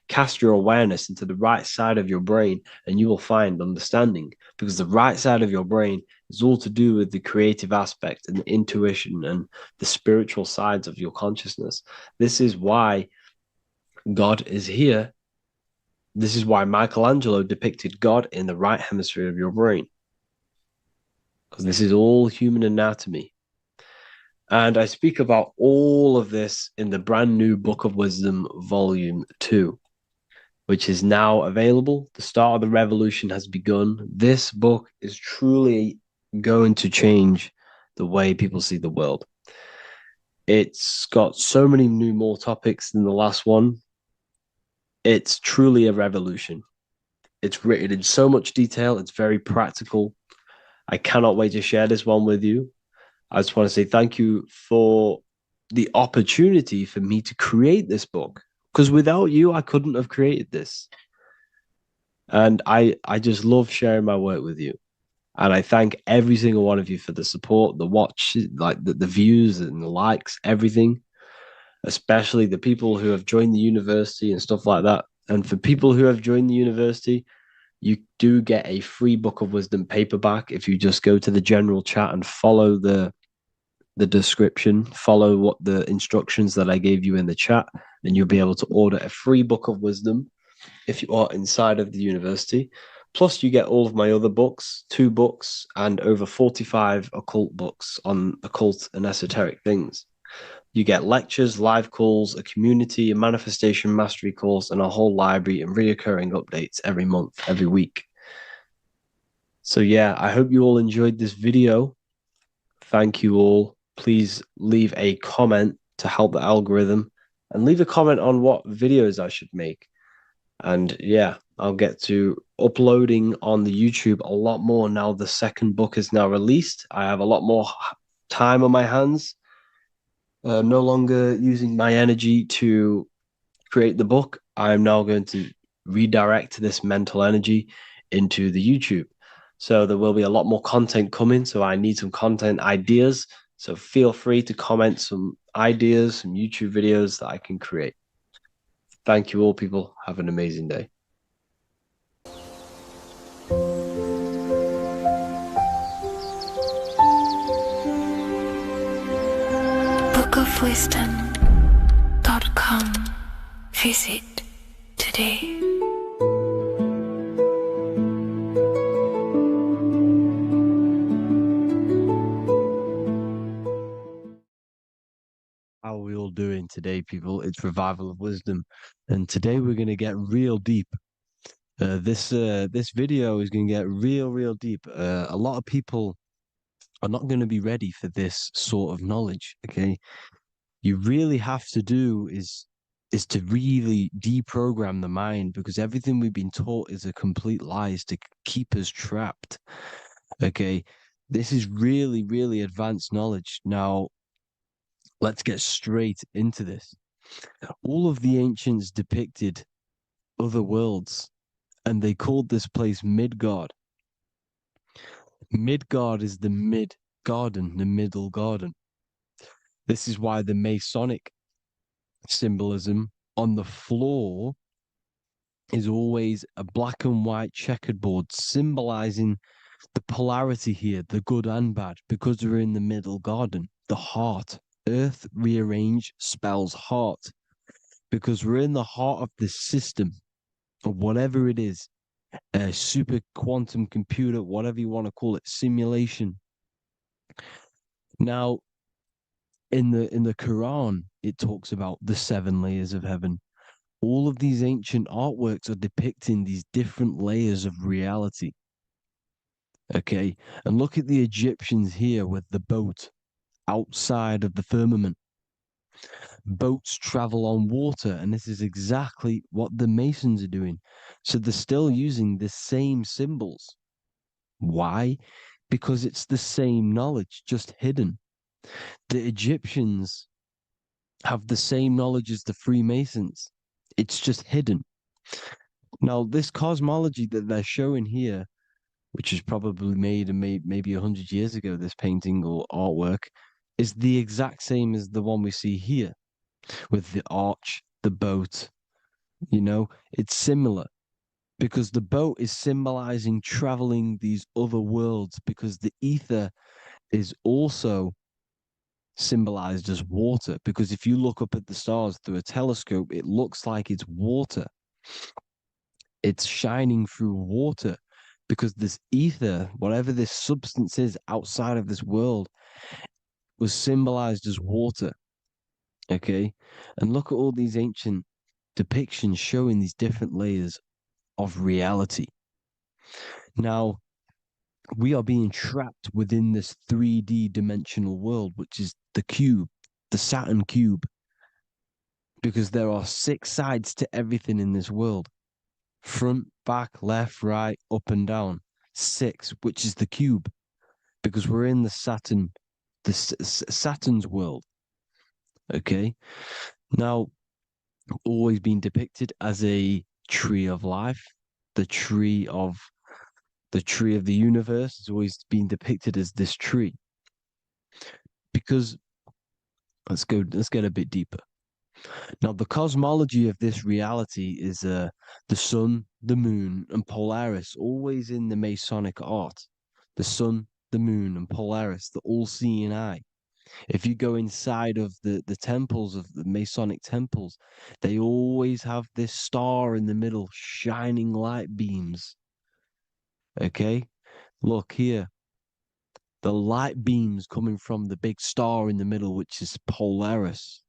[SPEAKER 1] Cast your awareness into the right side of your brain and you will find understanding, because the right side of your brain is all to do with the creative aspect and the intuition and the spiritual sides of your consciousness. This is why God is here. This is why Michelangelo depicted God in the right hemisphere of your brain, because this is all human anatomy. And I speak about all of this in the brand new Book of Wisdom, Volume 2, which is now available. The start of the revolution has begun. This book is truly going to change the way people see the world. It's got so many more topics than the last one. It's truly a revolution. It's written in so much detail. It's very practical. I cannot wait to share this one with you. I just want to say thank you for the opportunity for me to create this book, because without you, I couldn't have created this. And I just love sharing my work with you. And I thank every single one of you for the support, the watch, like the views and the likes, everything, especially the people who have joined the university and stuff like that. And for people who have joined the university, you do get a free Book of Wisdom paperback if you just go to the general chat and follow the description, follow what the instructions that I gave you in the chat, and you'll be able to order a free Book of Wisdom if you are inside of the university. Plus, you get all of my other books, 2 books, and over 45 occult books on occult and esoteric things. You get lectures, live calls, a community, a manifestation mastery course, and a whole library and reoccurring updates every month, every week. So yeah, I hope you all enjoyed this video. Thank you all. Please leave a comment to help the algorithm, and leave a comment on what videos I should make. And yeah, I'll get to uploading on the YouTube a lot more now the second book is now released. I have a lot more time on my hands. No longer using my energy to create the book. I'm now going to redirect this mental energy into the YouTube. So there will be a lot more content coming. So I need some content ideas. So feel free to comment some ideas, some YouTube videos that I can create. Thank you all, people. Have an amazing day.
[SPEAKER 2] bookofwisdom.com. Visit today.
[SPEAKER 1] How are we all doing today, people? It's Revival of Wisdom, and today we're going to get real deep. This video is going to get real deep. A lot of people are not going to be ready for this sort of knowledge. Okay, you really have to do is to really deprogram the mind, because everything we've been taught is a complete lies to keep us trapped. Okay, this is really advanced knowledge. Now, let's get straight into this. All of the ancients depicted other worlds, and they called this place Midgard. Midgard is the mid-garden, the middle garden. This is why the Masonic symbolism on the floor is always a black and white checkered board, symbolizing the polarity here, the good and bad, because we're in the middle garden, the heart. Earth rearranged spells heart, because we're in the heart of this system, or whatever it is, a super quantum computer, whatever you want to call it, simulation. Now, in the Quran, it talks about the 7 layers of heaven. All of these ancient artworks are depicting these different layers of reality. Okay, and look at the Egyptians here with the boat outside of the firmament. Boats travel on water, and this is exactly what the Masons are doing. So they're still using the same symbols. Why? Because it's the same knowledge, just hidden. The Egyptians have the same knowledge as the Freemasons. It's just hidden. Now, this cosmology that they're showing here which was probably made maybe 100 years ago, this painting or artwork, is the exact same as the one we see here with the arch, the boat. It's similar because the boat is symbolizing traveling these other worlds, because the ether is also symbolized as water. Because if you look up at the stars through a telescope, it looks like it's water. It's shining through water because this ether, whatever this substance is outside of this world, was symbolized as water. Okay. And look at all these ancient depictions showing these different layers of reality. Now, we are being trapped within this 3D dimensional world, which is the cube, the Saturn cube, because there are 6 sides to everything in this world: front, back, left, right, up and down. 6, which is the cube, because we're in the Saturn's world. Okay. Now, always been depicted as a tree of life, the tree of the universe has always been depicted as this tree. Because let's get a bit deeper. Now, the cosmology of this reality is the sun, the moon, and Polaris, always in the Masonic art. The sun, the moon, and Polaris, the all-seeing eye. If you go inside of the temples, of the Masonic temples, they always have this star in the middle, shining light beams. Okay? Look here. The light beams coming from the big star in the middle, which is Polaris.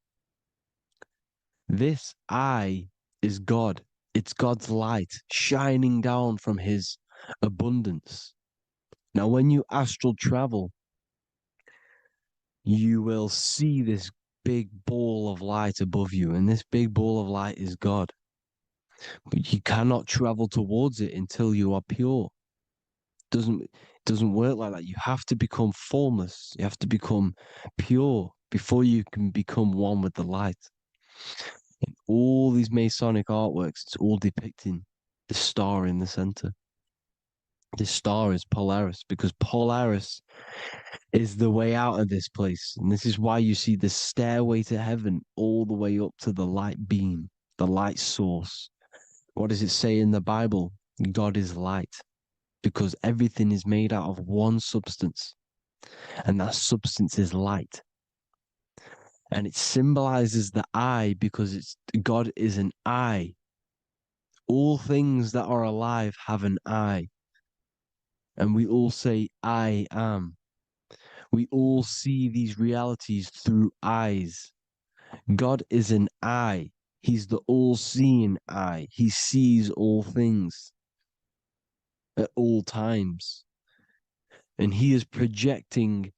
[SPEAKER 1] This eye is God. It's God's light shining down from his abundance. Now, when you astral travel, you will see this big ball of light above you, and this big ball of light is God. But you cannot travel towards it until you are pure. It doesn't work like that. You have to become formless. You have to become pure before you can become one with the light. In all these Masonic artworks, it's all depicting the star in the center. This star is Polaris, because Polaris is the way out of this place. And this is why you see the stairway to heaven all the way up to the light beam, the light source. What does it say in the Bible? God is light, because everything is made out of one substance, and that substance is light. And it symbolizes the eye because God is an eye. All things that are alive have an eye. And we all say, I am. We all see these realities through eyes. God is an eye. He's the all-seeing eye. He sees all things at all times. And he is projecting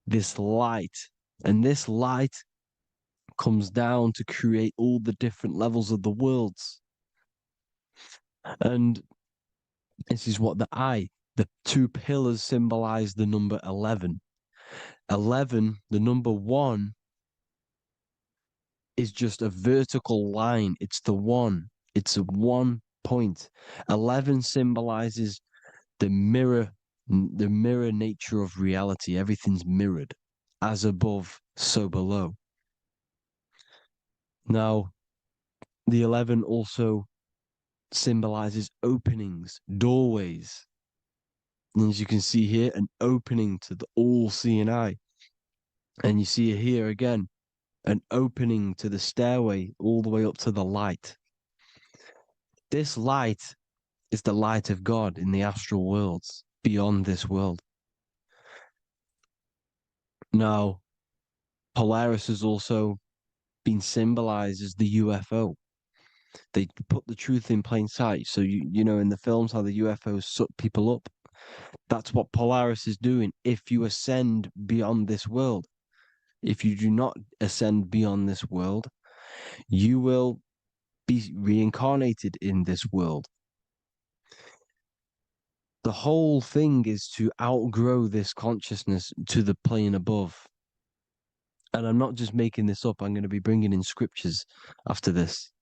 [SPEAKER 1] this light. And this light comes down to create all the different levels of the worlds. And this is what the 2 pillars symbolize the number 11. 11, the number 1, is just a vertical line. It's the 1. It's a 1 point. 11 symbolizes the mirror nature of reality. Everything's mirrored. As above, so below. Now, the 11 also symbolizes openings, doorways. And as you can see here, an opening to the all-seeing eye. And you see it here again, an opening to the stairway all the way up to the light. This light is the light of God in the astral worlds, beyond this world. Now, Polaris has also been symbolized as the UFO. They put the truth in plain sight. So, you know, in the films, how the UFOs suck people up. That's what Polaris is doing. If you ascend beyond this world, if you do not ascend beyond this world, you will be reincarnated in this world. The whole thing is to outgrow this consciousness to the plane above. And I'm not just making this up. I'm going to be bringing in scriptures after this.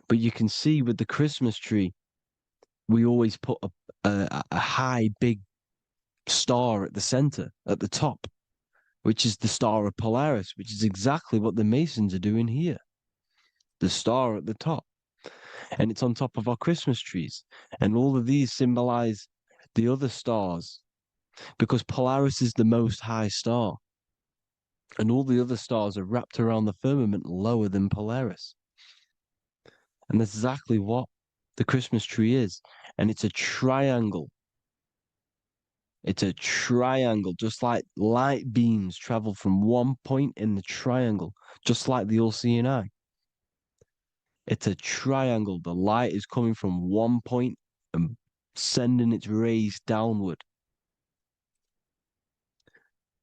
[SPEAKER 1] But you can see with the Christmas tree, we always put a high, big star at the center, at the top, which is the star of Polaris, which is exactly what the Masons are doing here. The star at the top. And it's on top of our Christmas trees. And all of these symbolize the other stars because Polaris is the most high star. And all the other stars are wrapped around the firmament lower than Polaris. And that's exactly what the Christmas tree is. And it's a triangle. It's a triangle, just like light beams travel from one point in the triangle, just like the all-seeing eye. It's a triangle. The light is coming from one point and sending its rays downward.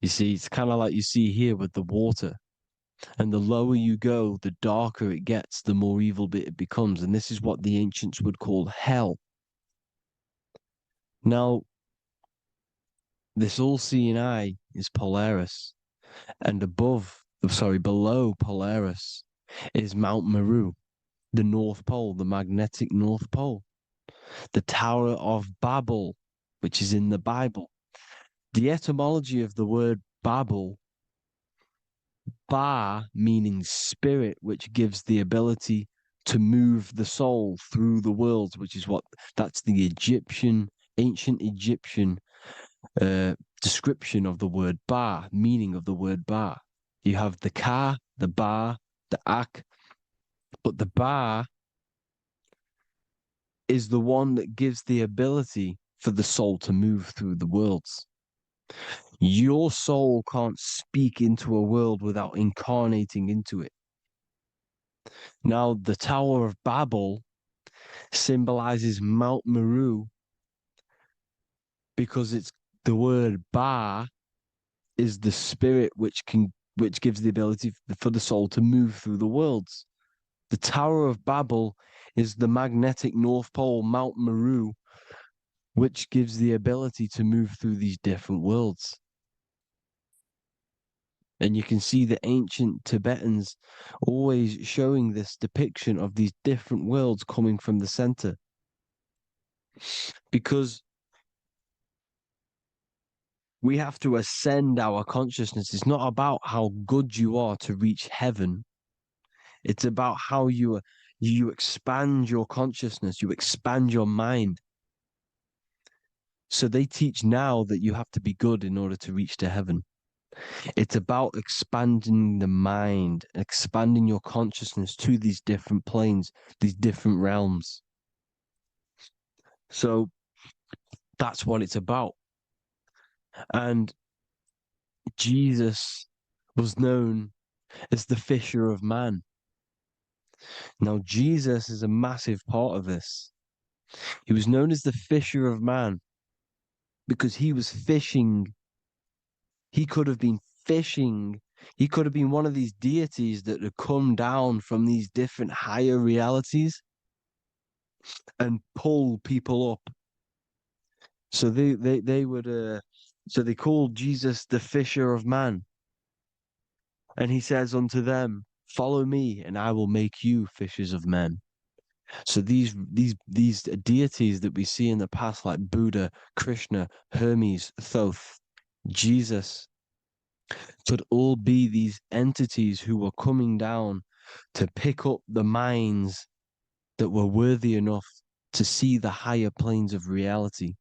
[SPEAKER 1] You see, it's kind of like you see here with the water. And the lower you go, the darker it gets, the more evil it becomes. And this is what the ancients would call hell. Now, this all-seeing eye is Polaris. And below Polaris is Mount Meru, the North Pole, the magnetic North Pole. The Tower of Babel, which is in the Bible. The etymology of the word Babel, Ba meaning spirit, which gives the ability to move the soul through the worlds, which is that's the ancient Egyptian description of the word Ba, meaning of the word Ba. You have the Ka, the Ba, the Ak, but the Ba is the one that gives the ability for the soul to move through the worlds. Your soul can't speak into a world without incarnating into it. Now, the Tower of Babel symbolizes Mount Meru because it's the word Ba is the spirit which gives the ability for the soul to move through the worlds. The Tower of Babel is the magnetic North Pole, Mount Meru, which gives the ability to move through these different worlds. And you can see the ancient Tibetans always showing this depiction of these different worlds coming from the center. Because we have to ascend our consciousness. It's not about how good you are to reach heaven. It's about how you expand your consciousness, you expand your mind. So they teach now that you have to be good in order to reach to heaven. It's about expanding the mind, expanding your consciousness to these different planes, these different realms. So that's what it's about. And Jesus was known as the fisher of man. Now, Jesus is a massive part of this. He was known as the fisher of man because he was fishing. He could have been fishing. He could have been one of these deities that had come down from these different higher realities and pull people up. So they would so they called Jesus the fisher of man. And he says unto them, follow me and I will make you fishers of men. So these deities that we see in the past, like Buddha, Krishna, Hermes, Thoth, Jesus, could all be these entities who were coming down to pick up the minds that were worthy enough to see the higher planes of reality.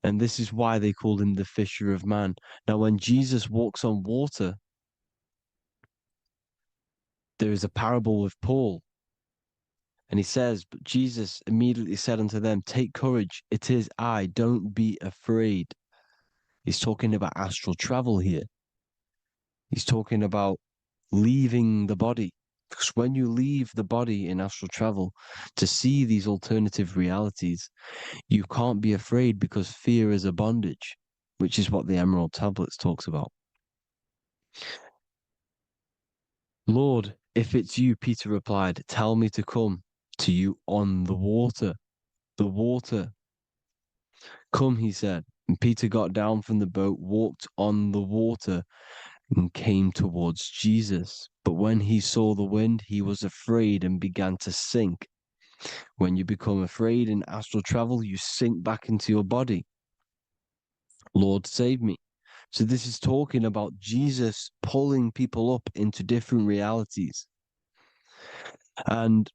[SPEAKER 1] And this is why they called him the fisher of man. Now, when Jesus walks on water, there is a parable with Paul. And he says, but Jesus immediately said unto them, take courage, it is I, don't be afraid. He's talking about astral travel here. He's talking about leaving the body. Because when you leave the body in astral travel to see these alternative realities, you can't be afraid because fear is a bondage, which is what the Emerald Tablets talks about. Lord, if it's you, Peter replied, tell me to come to you on the water. The water. Come, he said. And Peter got down from the boat, walked on the water, and came towards Jesus. But when he saw the wind, he was afraid and began to sink. When you become afraid in astral travel, you sink back into your body. Lord, save me. So this is talking about Jesus pulling people up into different realities. And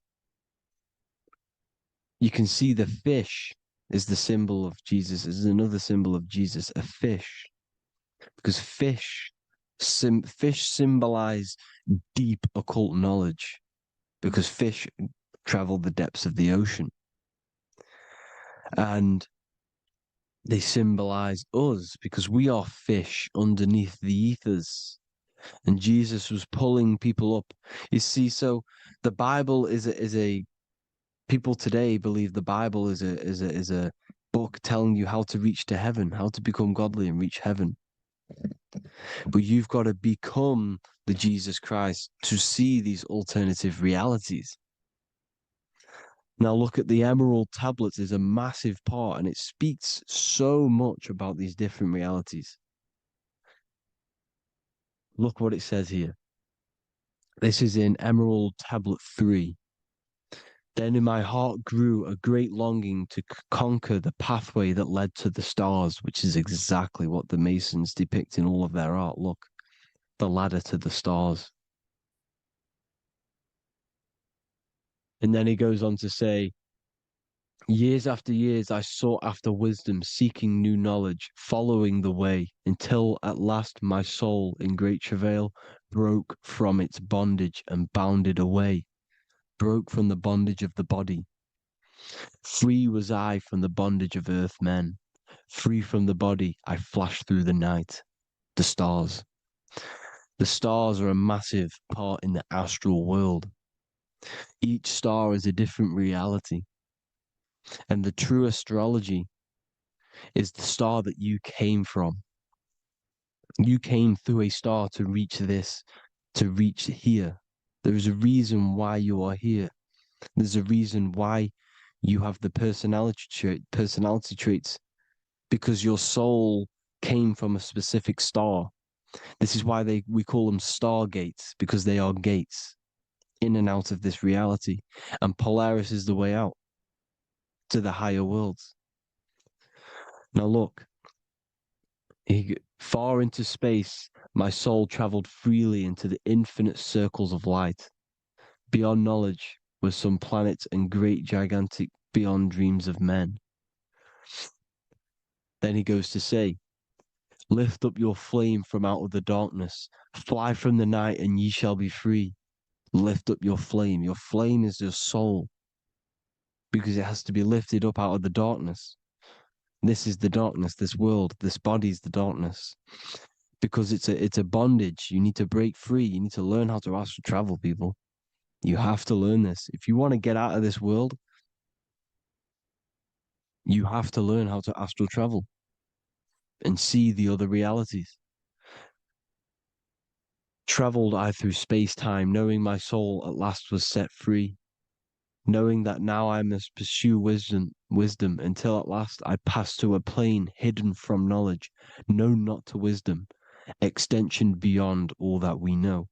[SPEAKER 1] you can see the fish is the symbol of Jesus, is another symbol of Jesus, a fish. Because fish symbolize deep occult knowledge, because fish travel the depths of the ocean. And they symbolize us because we are fish underneath the ethers. And Jesus was pulling people up. You see, so the Bible is a people today believe the Bible is a book telling you how to reach to heaven, how to become godly and reach heaven. But you've got to become the Jesus Christ to see these alternative realities. Now look at the Emerald tablets is a massive part, and it speaks so much about these different realities. Look what it says here. This is in Emerald Tablet 3. Then in my heart grew a great longing to conquer the pathway that led to the stars, which is exactly what the Masons depict in all of their art. Look, the ladder to the stars. And then he goes on to say, years after years, I sought after wisdom, seeking new knowledge, following the way, until at last my soul, in great travail, broke from its bondage and bounded away, broke from the bondage of the body. Free was I from the bondage of earth men. Free from the body, I flashed through the night. The stars. The stars are a massive part in the astral world. Each star is a different reality. And the true astrology is the star that you came from. You came through a star to reach this, to reach here. There is a reason why you are here. There's a reason why you have the personality traits, because your soul came from a specific star. This is why we call them stargates, because they are gates in and out of this reality. And Polaris is the way out to the higher worlds. Now look, far into space, my soul traveled freely into the infinite circles of light. Beyond knowledge were some planets and great gigantic beyond dreams of men. Then he goes to say, lift up your flame from out of the darkness, fly from the night and ye shall be free. Lift up your flame. Your flame is your soul, because it has to be lifted up out of the darkness. This is the darkness, this world, this body is the darkness. Because it's a bondage. You need to break free. You need to learn how to astral travel, people. You have to learn this. If you want to get out of this world, you have to learn how to astral travel and see the other realities. Traveled I through space-time, knowing my soul at last was set free, knowing that now I must pursue wisdom until at last I pass to a plane hidden from knowledge, known not to wisdom, extension beyond all that we know.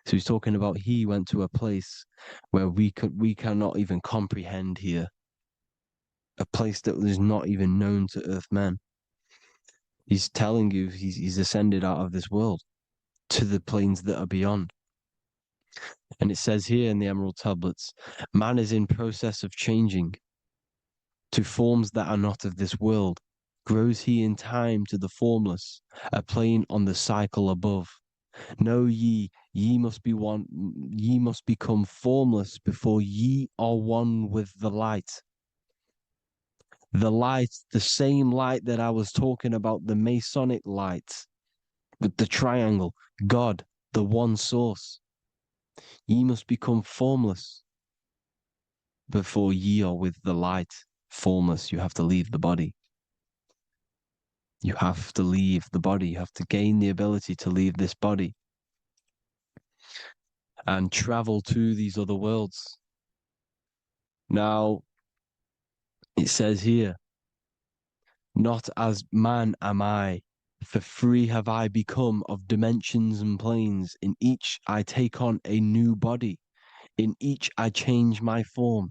[SPEAKER 1] So he's talking about he went to a place where we cannot even comprehend here, a place that is not even known to Earthmen. He's telling you he's ascended out of this world to the planes that are beyond. And it says here in the Emerald Tablets, man is in process of changing to forms that are not of this world. Grows he in time to the formless, a plane on the cycle above. Know ye must be one, ye must become formless before ye are one with the light. The light, the same light that I was talking about, the Masonic light, with the triangle, God, the one source. Ye must become formless before ye are with the light. Formless, you have to leave the body. You have to leave the body. You have to gain the ability to leave this body and travel to these other worlds. Now, it says here, not as man am I, for free have I become of dimensions and planes. In each I take on a new body. In each I change my form.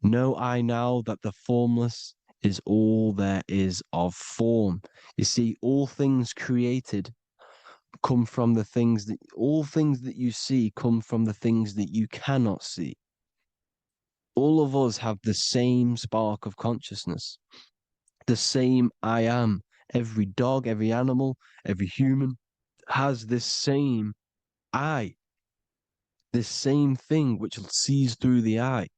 [SPEAKER 1] Know I now that the formless is all there is of form. You see, all things created come from the things that all things that you see come from the things that you cannot see. All of us have the same spark of consciousness, the same I am. Every dog, every animal, every human has this same I, this same thing which sees through the eye.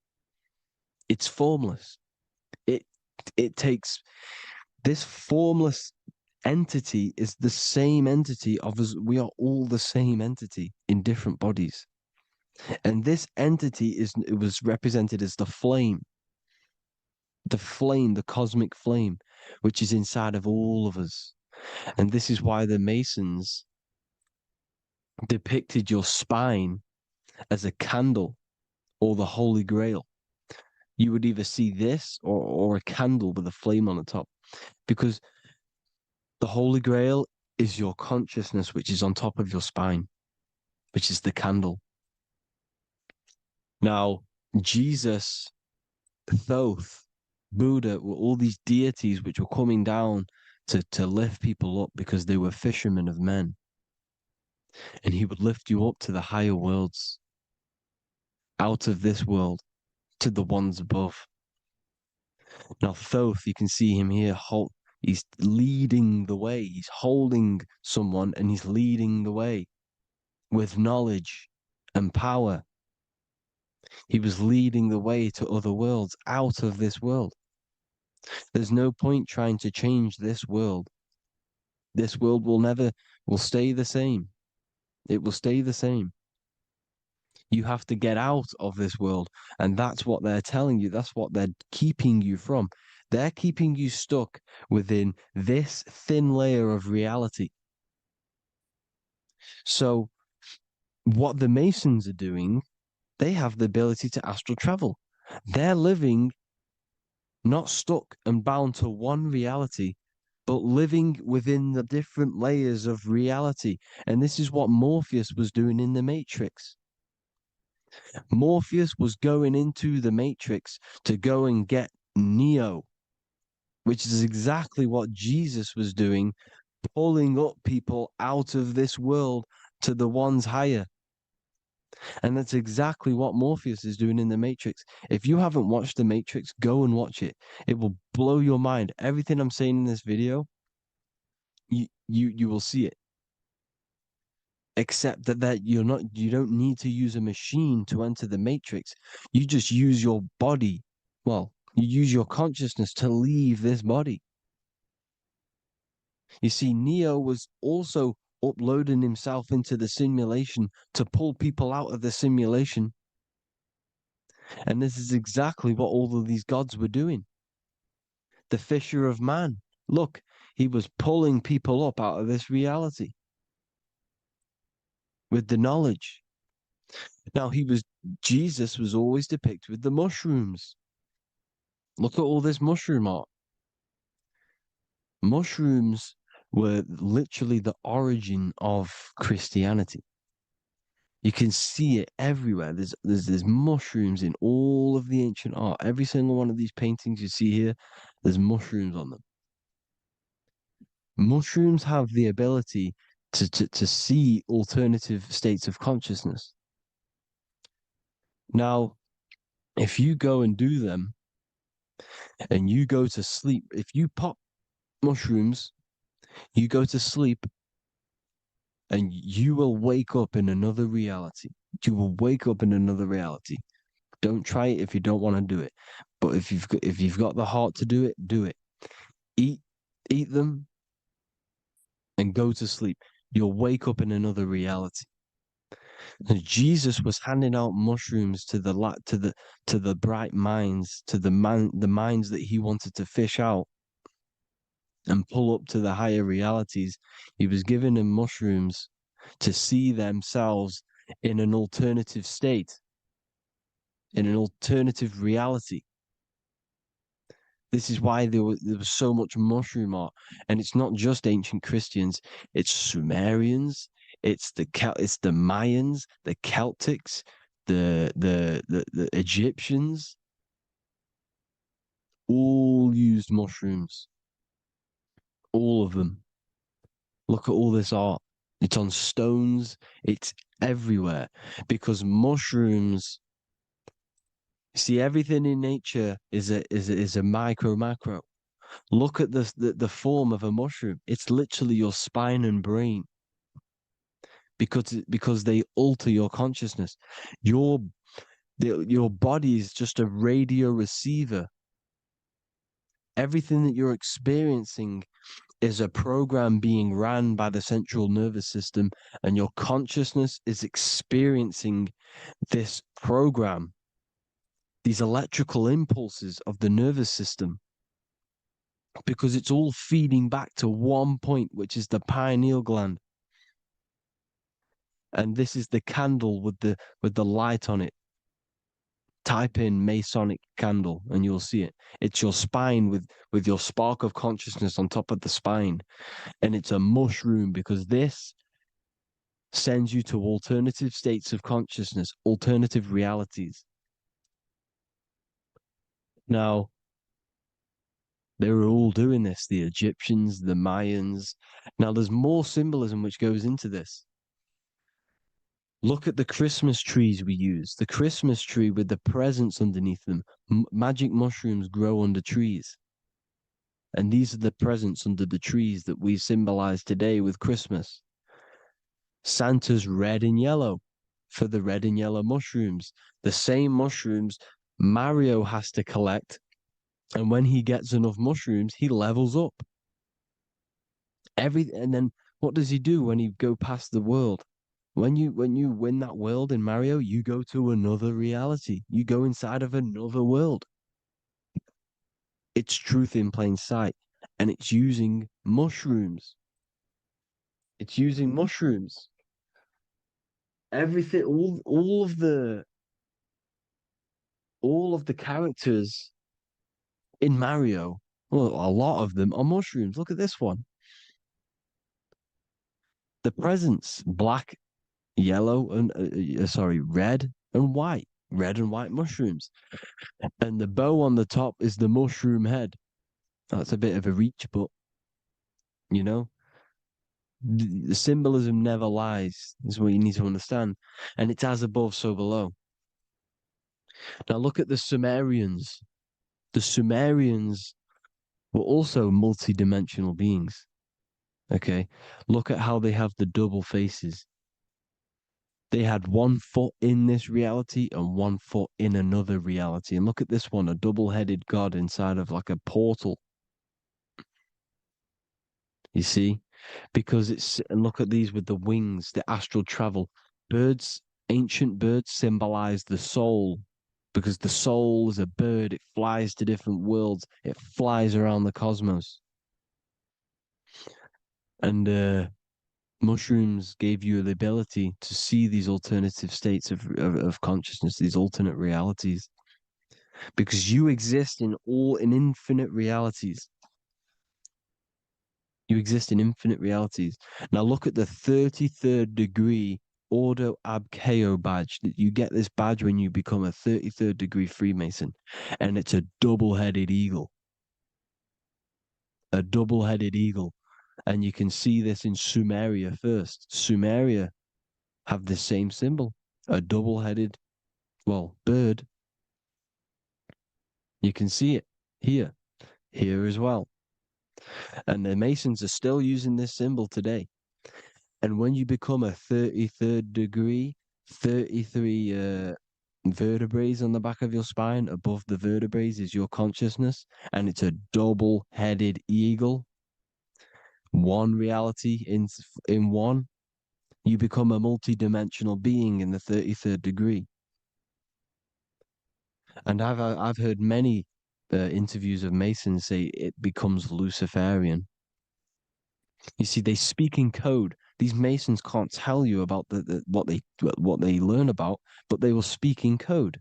[SPEAKER 1] It's formless. It takes this formless entity is the same entity of us. We are all the same entity in different bodies. And this entity it was represented as the flame, the cosmic flame, which is inside of all of us. And this is why the Masons depicted your spine as a candle or the Holy Grail. You would either see this or a candle with a flame on the top, because the Holy Grail is your consciousness, which is on top of your spine, which is the candle. Now, Jesus, Thoth, Buddha were all these deities which were coming down to lift people up because they were fishermen of men. And he would lift you up to the higher worlds, out of this world, to the ones above. Now, Thoth, you can see him here, he's leading the way. He's holding someone and he's leading the way with knowledge and power. He was leading the way to other worlds, out of this world. There's no point trying to change this world. This world will stay the same. It will stay the same. You have to get out of this world. And that's what they're telling you. That's what they're keeping you from. They're keeping you stuck within this thin layer of reality. So what the Masons are doing, they have the ability to astral travel. They're living not stuck and bound to one reality, but living within the different layers of reality. And this is what Morpheus was doing in the Matrix. Morpheus was going into the Matrix to go and get Neo, which is exactly what Jesus was doing, pulling up people out of this world to the ones higher. And that's exactly what Morpheus is doing in the Matrix. If you haven't watched the Matrix, go and watch it. It will blow your mind. Everything I'm saying in this video, you will see it. Except that you don't need to use a machine to enter the Matrix. You just use your body. Well, you use your consciousness to leave this body. You see, Neo was also uploading himself into the simulation to pull people out of the simulation. And this is exactly what all of these gods were doing. The fisher of man. Look, he was pulling people up out of this reality with the knowledge. Now, Jesus was always depicted with the mushrooms. Look at all this mushroom art. Mushrooms were literally the origin of Christianity. You can see it everywhere. There's mushrooms in all of the ancient art. Every single one of these paintings you see here, there's mushrooms on them. Mushrooms have the ability to see alternative states of consciousness. Now, if you go and do them and you go to sleep, if you pop mushrooms, you go to sleep and you will wake up in another reality. You will wake up in another reality. Don't try it if you don't want to do it. But if you've got the heart to do it, do it. Eat them and go to sleep. You'll wake up in another reality. And Jesus was handing out mushrooms to the bright minds, to the minds that he wanted to fish out and pull up to the higher realities. He was giving them mushrooms to see themselves in an alternative state, in an alternative reality. This is why there was so much mushroom art. And it's not just ancient Christians, it's Sumerians, it's the Mayans, the Celtics, the Egyptians all used mushrooms. All of them. Look at all this art. It's on stones. It's everywhere because mushrooms. See, everything in nature is a macro. Look at the form of a mushroom. It's literally your spine and brain because they alter your consciousness. Your body is just a radio receiver. Everything that you're experiencing is a program being ran by the central nervous system, and your consciousness is experiencing this program, these electrical impulses of the nervous system, because it's all feeding back to one point, which is the pineal gland. And this is the candle with the light on it. Type in Masonic candle and you'll see it. It's your spine with your spark of consciousness on top of the spine. And it's a mushroom because this sends you to alternative states of consciousness, alternative realities. Now, they were all doing this, the Egyptians, the Mayans. Now, there's more symbolism which goes into this. Look at the Christmas trees we use. The Christmas tree with the presents underneath them. Magic mushrooms grow under trees. And these are the presents under the trees that we symbolize today with Christmas. Santa's red and yellow for the red and yellow mushrooms. The same mushrooms Mario has to collect. And when he gets enough mushrooms, he levels up. And then what does he do when he go past the world? When you win that world in Mario, you go to another reality. You go inside of another world. It's truth in plain sight. And it's using mushrooms. It's using mushrooms. Everything, all of the characters in Mario, well, a lot of them are mushrooms. Look at this one. The presents, black, yellow, and red and white. Red and white mushrooms. And the bow on the top is the mushroom head. That's a bit of a reach, but you know, the symbolism never lies, is what you need to understand. And it's as above, so below. Now look at the Sumerians. The Sumerians were also multi-dimensional beings. Okay, look at how they have the double faces. They had 1 foot in this reality and 1 foot in another reality. And look at this one, a double-headed god inside of like a portal. You see? Because and look at these with the wings, the astral travel. Birds, ancient birds symbolize the soul. Because the soul is a bird, it flies to different worlds, it flies around the cosmos. And mushrooms gave you the ability to see these alternative states of consciousness, these alternate realities. Because you exist in infinite realities. You exist in infinite realities. Now look at the 33rd degree Ordo Ab Chao badge. You get this badge when you become a 33rd degree Freemason. And it's a double-headed eagle. A double-headed eagle. And you can see this in Sumeria first. Sumeria have the same symbol. A double-headed, bird. You can see it here. Here as well. And the Masons are still using this symbol today. And when you become a 33rd degree, 33 vertebrae on the back of your spine, above the vertebrae is your consciousness, and it's a double-headed eagle. One reality in one, you become a multi-dimensional being in the 33rd degree. And I've heard many interviews of Masons say it becomes Luciferian. You see, they speak in code. These Masons can't tell you about what they learn about, but they will speak in code.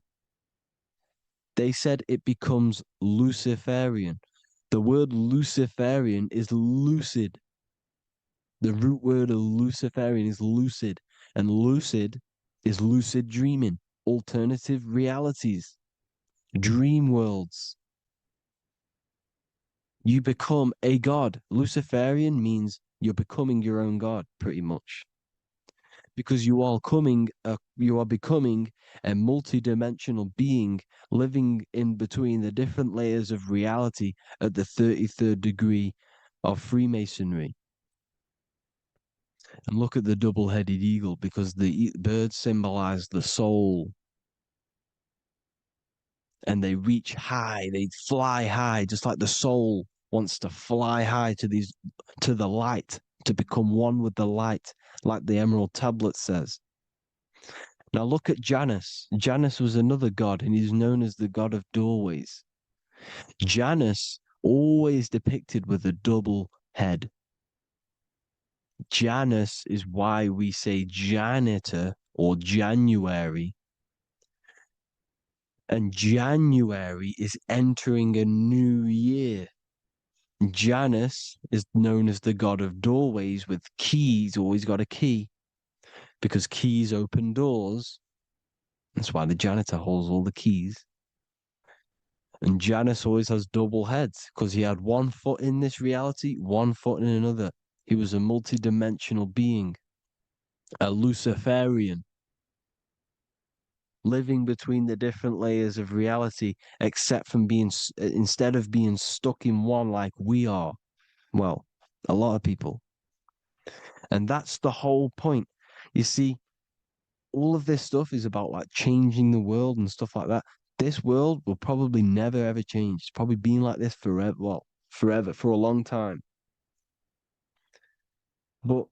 [SPEAKER 1] They said it becomes Luciferian. The word Luciferian is lucid. The root word of Luciferian is lucid, and lucid is lucid dreaming. alternative realities, dream worlds. You become a god. Luciferian means you're becoming your own god, pretty much. Because you are becoming a multi-dimensional being living in between the different layers of reality at the 33rd degree of Freemasonry. And look at the double-headed eagle, because the birds symbolize the soul. And they reach high, they fly high, just like the soul wants to fly high to the light, to become one with the light, like the Emerald Tablet says. Now look at Janus. Janus was another god, and he's known as the god of doorways. Janus always depicted with a double head. Janus is why we say janitor or January. And January is entering a new year. Janus is known as the god of doorways with keys, always got a key. Because keys open doors. That's why the janitor holds all the keys. And Janus always has double heads, because he had one foot in this reality, one foot in another. He was a multi-dimensional being, a Luciferian, living between the different layers of reality, instead of being stuck in one like we are. Well, a lot of people. And that's the whole point. You see, all of this stuff is about like changing the world and stuff like that. This world will probably never ever change. It's probably been like this forever. Well, forever, for a long time. But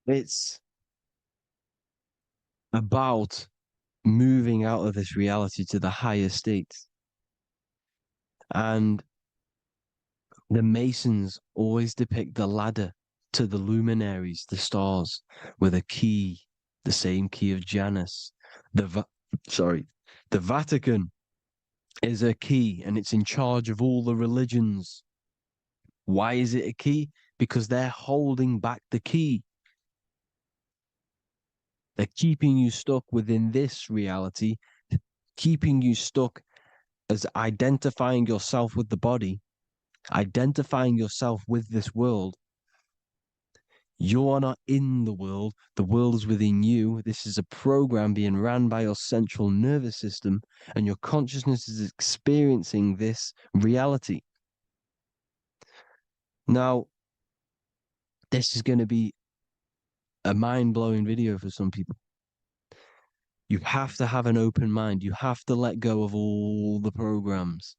[SPEAKER 1] it's about moving out of this reality to the higher states. And the Masons always depict the ladder to the luminaries, the stars, with a key, the same key of Janus. The Vatican is a key, and it's in charge of all the religions. Why is it a key? Because they're holding back the key. They're keeping you stuck within this reality, keeping you stuck as identifying yourself with the body, identifying yourself with this world. You are not in the world is within you. This is a program being ran by your central nervous system, and your consciousness is experiencing this reality. Now, this is going to be a mind-blowing video for some people. You have to have an open mind. You have to let go of all the programs.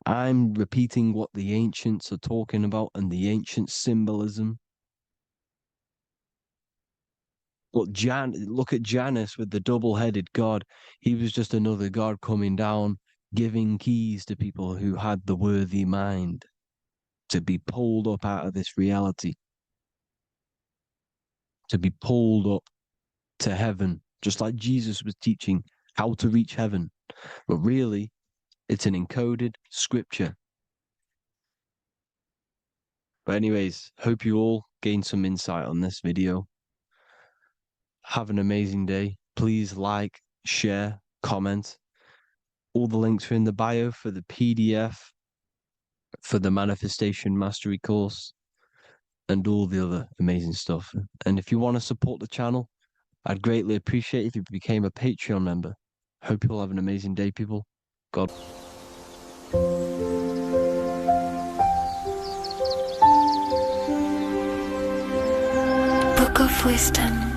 [SPEAKER 1] I'm repeating what the ancients are talking about and the ancient symbolism. Look at Janus with the double-headed god. He was just another god coming down, giving keys to people who had the worthy mind to be pulled up out of this reality, to be pulled up to heaven, just like Jesus was teaching how to reach heaven. But really, it's an encoded scripture. But anyways, hope you all gained some insight on this video. Have an amazing day. Please like, share, comment. All the links are in the bio for the PDF, for the Manifestation Mastery course, and all the other amazing stuff. And if you want to support the channel, I'd greatly appreciate if you became a Patreon member. Hope you'll have an amazing day, people. God.
[SPEAKER 2] Book of Wisdom.com.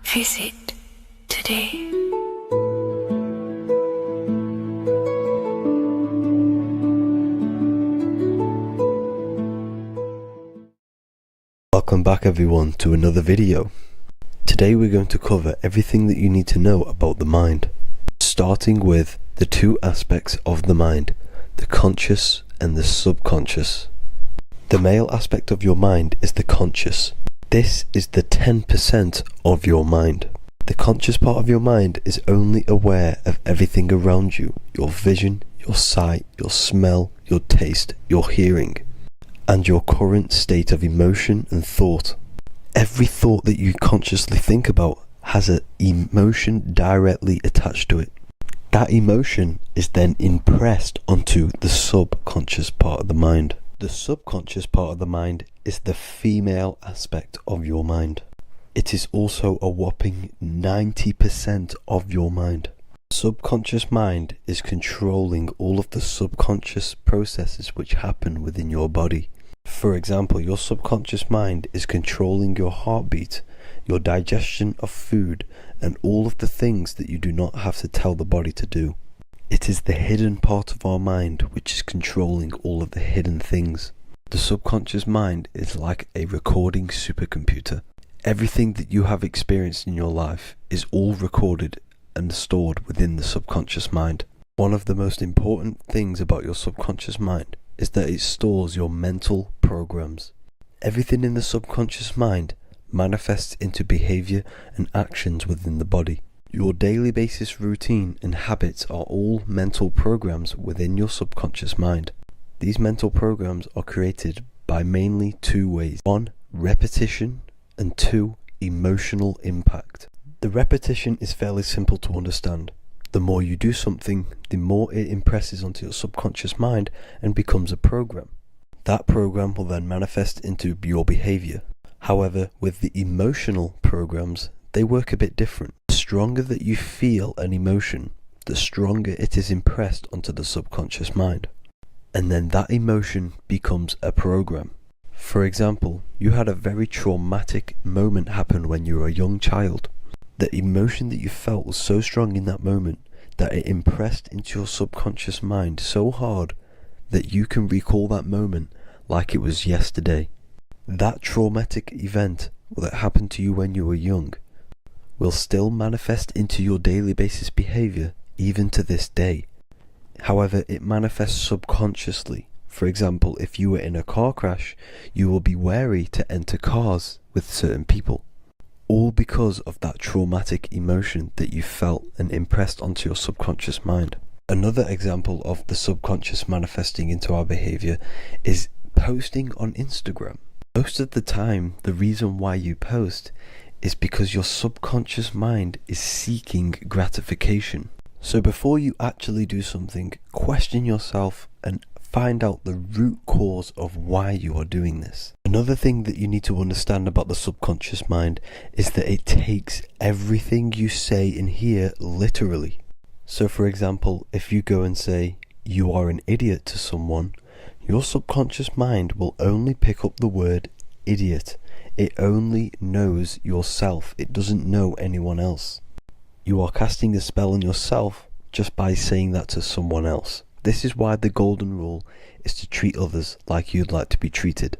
[SPEAKER 2] Visit today.
[SPEAKER 8] Welcome back everyone to another video. Today we're going to cover everything that you need to know about the mind, starting with the two aspects of the mind, the conscious and the subconscious. The male aspect of your mind is the conscious. This is the 10% of your mind. The conscious part of your mind is only aware of everything around you, your vision, your sight, your smell, your taste, your hearing, and your current state of emotion and thought. Every thought that you consciously think about has an emotion directly attached to it. That emotion is then impressed onto the subconscious part of the mind. The subconscious part of the mind is the female aspect of your mind. It is also a whopping 90% of your mind. Subconscious mind is controlling all of the subconscious processes which happen within your body. For example, your subconscious mind is controlling your heartbeat, your digestion of food, and all of the things that you do not have to tell the body to do. It is the hidden part of our mind which is controlling all of the hidden things. The subconscious mind is like a recording supercomputer. Everything that you have experienced in your life is all recorded and stored within the subconscious mind. One of the most important things about your subconscious mind is that it stores your mental programs. Everything in the subconscious mind manifests into behavior and actions within the body. Your daily basis routine and habits are all mental programs within your subconscious mind. These mental programs are created by mainly two ways. 1. Repetition, and 2. Emotional impact. The repetition is fairly simple to understand. The more you do something, the more it impresses onto your subconscious mind and becomes a program. That program will then manifest into your behavior. However, with the emotional programs, they work a bit different. The stronger that you feel an emotion, the stronger it is impressed onto the subconscious mind. And then that emotion becomes a program. For example, you had a very traumatic moment happen when you were a young child. The emotion that you felt was so strong in that moment that it impressed into your subconscious mind so hard that you can recall that moment like it was yesterday. That traumatic event that happened to you when you were young will still manifest into your daily basis behavior even to this day. However, it manifests subconsciously. For example, if you were in a car crash, you will be wary to enter cars with certain people. All because of that traumatic emotion that you felt and impressed onto your subconscious mind. Another example of the subconscious manifesting into our behavior is posting on Instagram. Most of the time, the reason why you post is because your subconscious mind is seeking gratification. So before you actually do something, question yourself and find out the root cause of why you are doing this. Another thing that you need to understand about the subconscious mind is that it takes everything you say and hear literally. So for example, if you go and say, "You are an idiot" to someone, your subconscious mind will only pick up the word idiot. It only knows yourself. It doesn't know anyone else. You are casting a spell on yourself just by saying that to someone else. This is why the golden rule is to treat others like you'd like to be treated.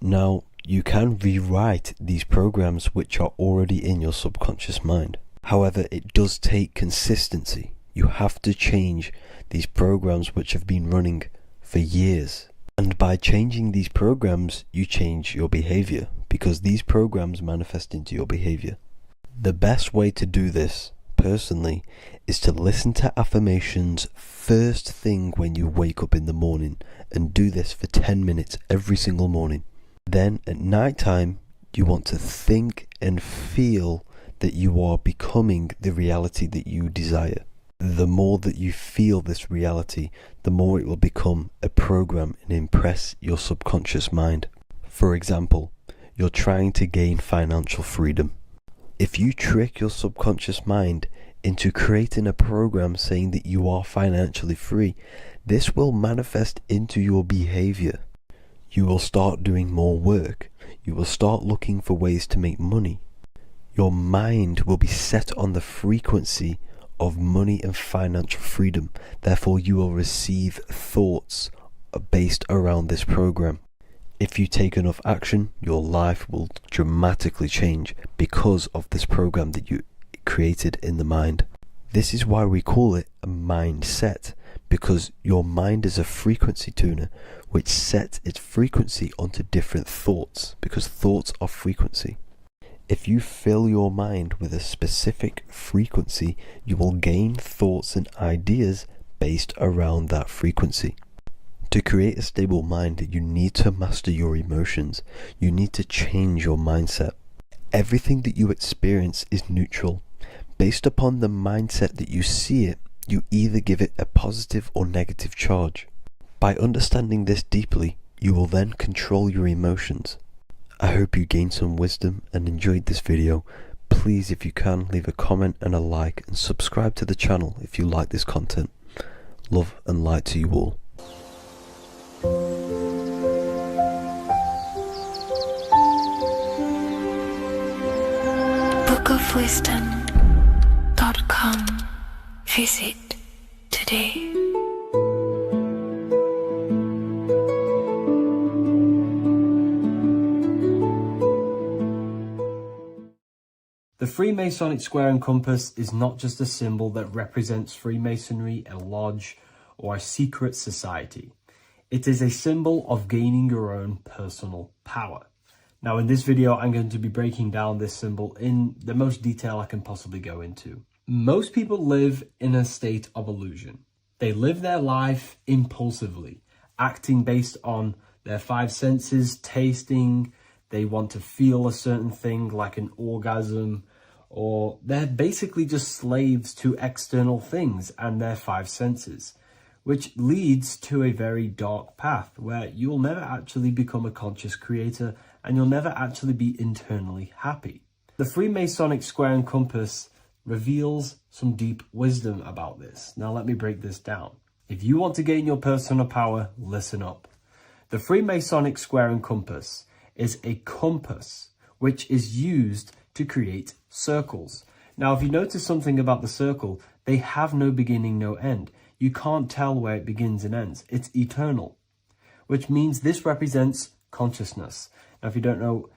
[SPEAKER 8] Now, you can rewrite these programs which are already in your subconscious mind. However, it does take consistency. You have to change these programs which have been running for years. And by changing these programs, you change your behavior, because these programs manifest into your behavior. The best way to do this, personally, is to listen to affirmations first thing when you wake up in the morning, and do this for 10 minutes every single morning. Then at night time, you want to think and feel that you are becoming the reality that you desire. The more that you feel this reality, the more it will become a program and impress your subconscious mind. For example, you're trying to gain financial freedom. If you trick your subconscious mind into creating a program saying that you are financially free, this will manifest into your behavior. You will start doing more work. You will start looking for ways to make money. Your mind will be set on the frequency of money and financial freedom. Therefore, you will receive thoughts based around this program. If you take enough action, your life will dramatically change because of this program that you created in the mind. This is why we call it a mindset, because your mind is a frequency tuner which sets its frequency onto different thoughts, because thoughts are frequency. If you fill your mind with a specific frequency, you will gain thoughts and ideas based around that frequency. To create a stable mind, you need to master your emotions. You need to change your mindset. Everything that you experience is neutral. Based upon the mindset that you see it, you either give it a positive or negative charge. By understanding this deeply, you will then control your emotions. I hope you gained some wisdom and enjoyed this video. Please, if you can, leave a comment and a like, and subscribe to the channel if you like this content. Love and light to you all.
[SPEAKER 2] bookofwisdom.com. Visit today.
[SPEAKER 5] The Freemasonic square and compass is not just a symbol that represents Freemasonry, a lodge, or a secret society. It is a symbol of gaining your own personal power. Now, in this video, I'm going to be breaking down this symbol in the most detail I can possibly go into. Most people live in a state of illusion. They live their life impulsively, acting based on their five senses, tasting. They want to feel a certain thing like an orgasm, or they're basically just slaves to external things and their five senses, which leads to a very dark path where you'll never actually become a conscious creator and you'll never actually be internally happy. The Freemasonic square and compass reveals some deep wisdom about this. Now let me break this down. If you want to gain your personal power, listen up. The Freemasonic square and compass is a compass which is used to create circles. Now, if you notice something about the circle, they have no beginning, no end. You can't tell where it begins and ends. It's eternal, which means this represents consciousness. Now, if you don't know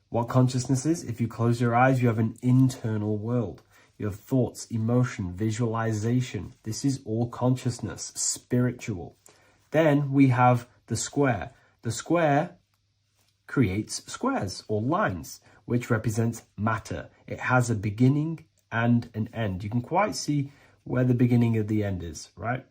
[SPEAKER 5] what consciousness is, if you close your eyes, you have an internal world. You have thoughts, emotion, visualization. This is all consciousness, spiritual. Then we have the square. The square creates squares or lines, which represents matter. It has a beginning and an end. You can quite see where the beginning of the end is, right?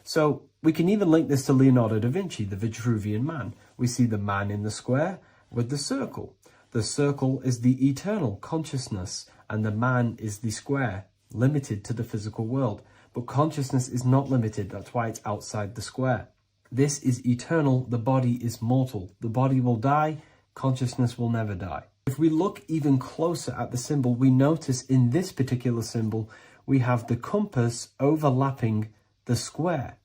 [SPEAKER 5] So we can even link this to Leonardo da Vinci, the Vitruvian Man. We see the man in the square with the circle. The circle is the eternal consciousness, and the man is the square, limited to the physical world. But consciousness is not limited. That's why it's outside the square. This is eternal, the body is mortal. The body will die, consciousness will never die. If we look even closer at the symbol, we notice in this particular symbol, we have the compass overlapping the square.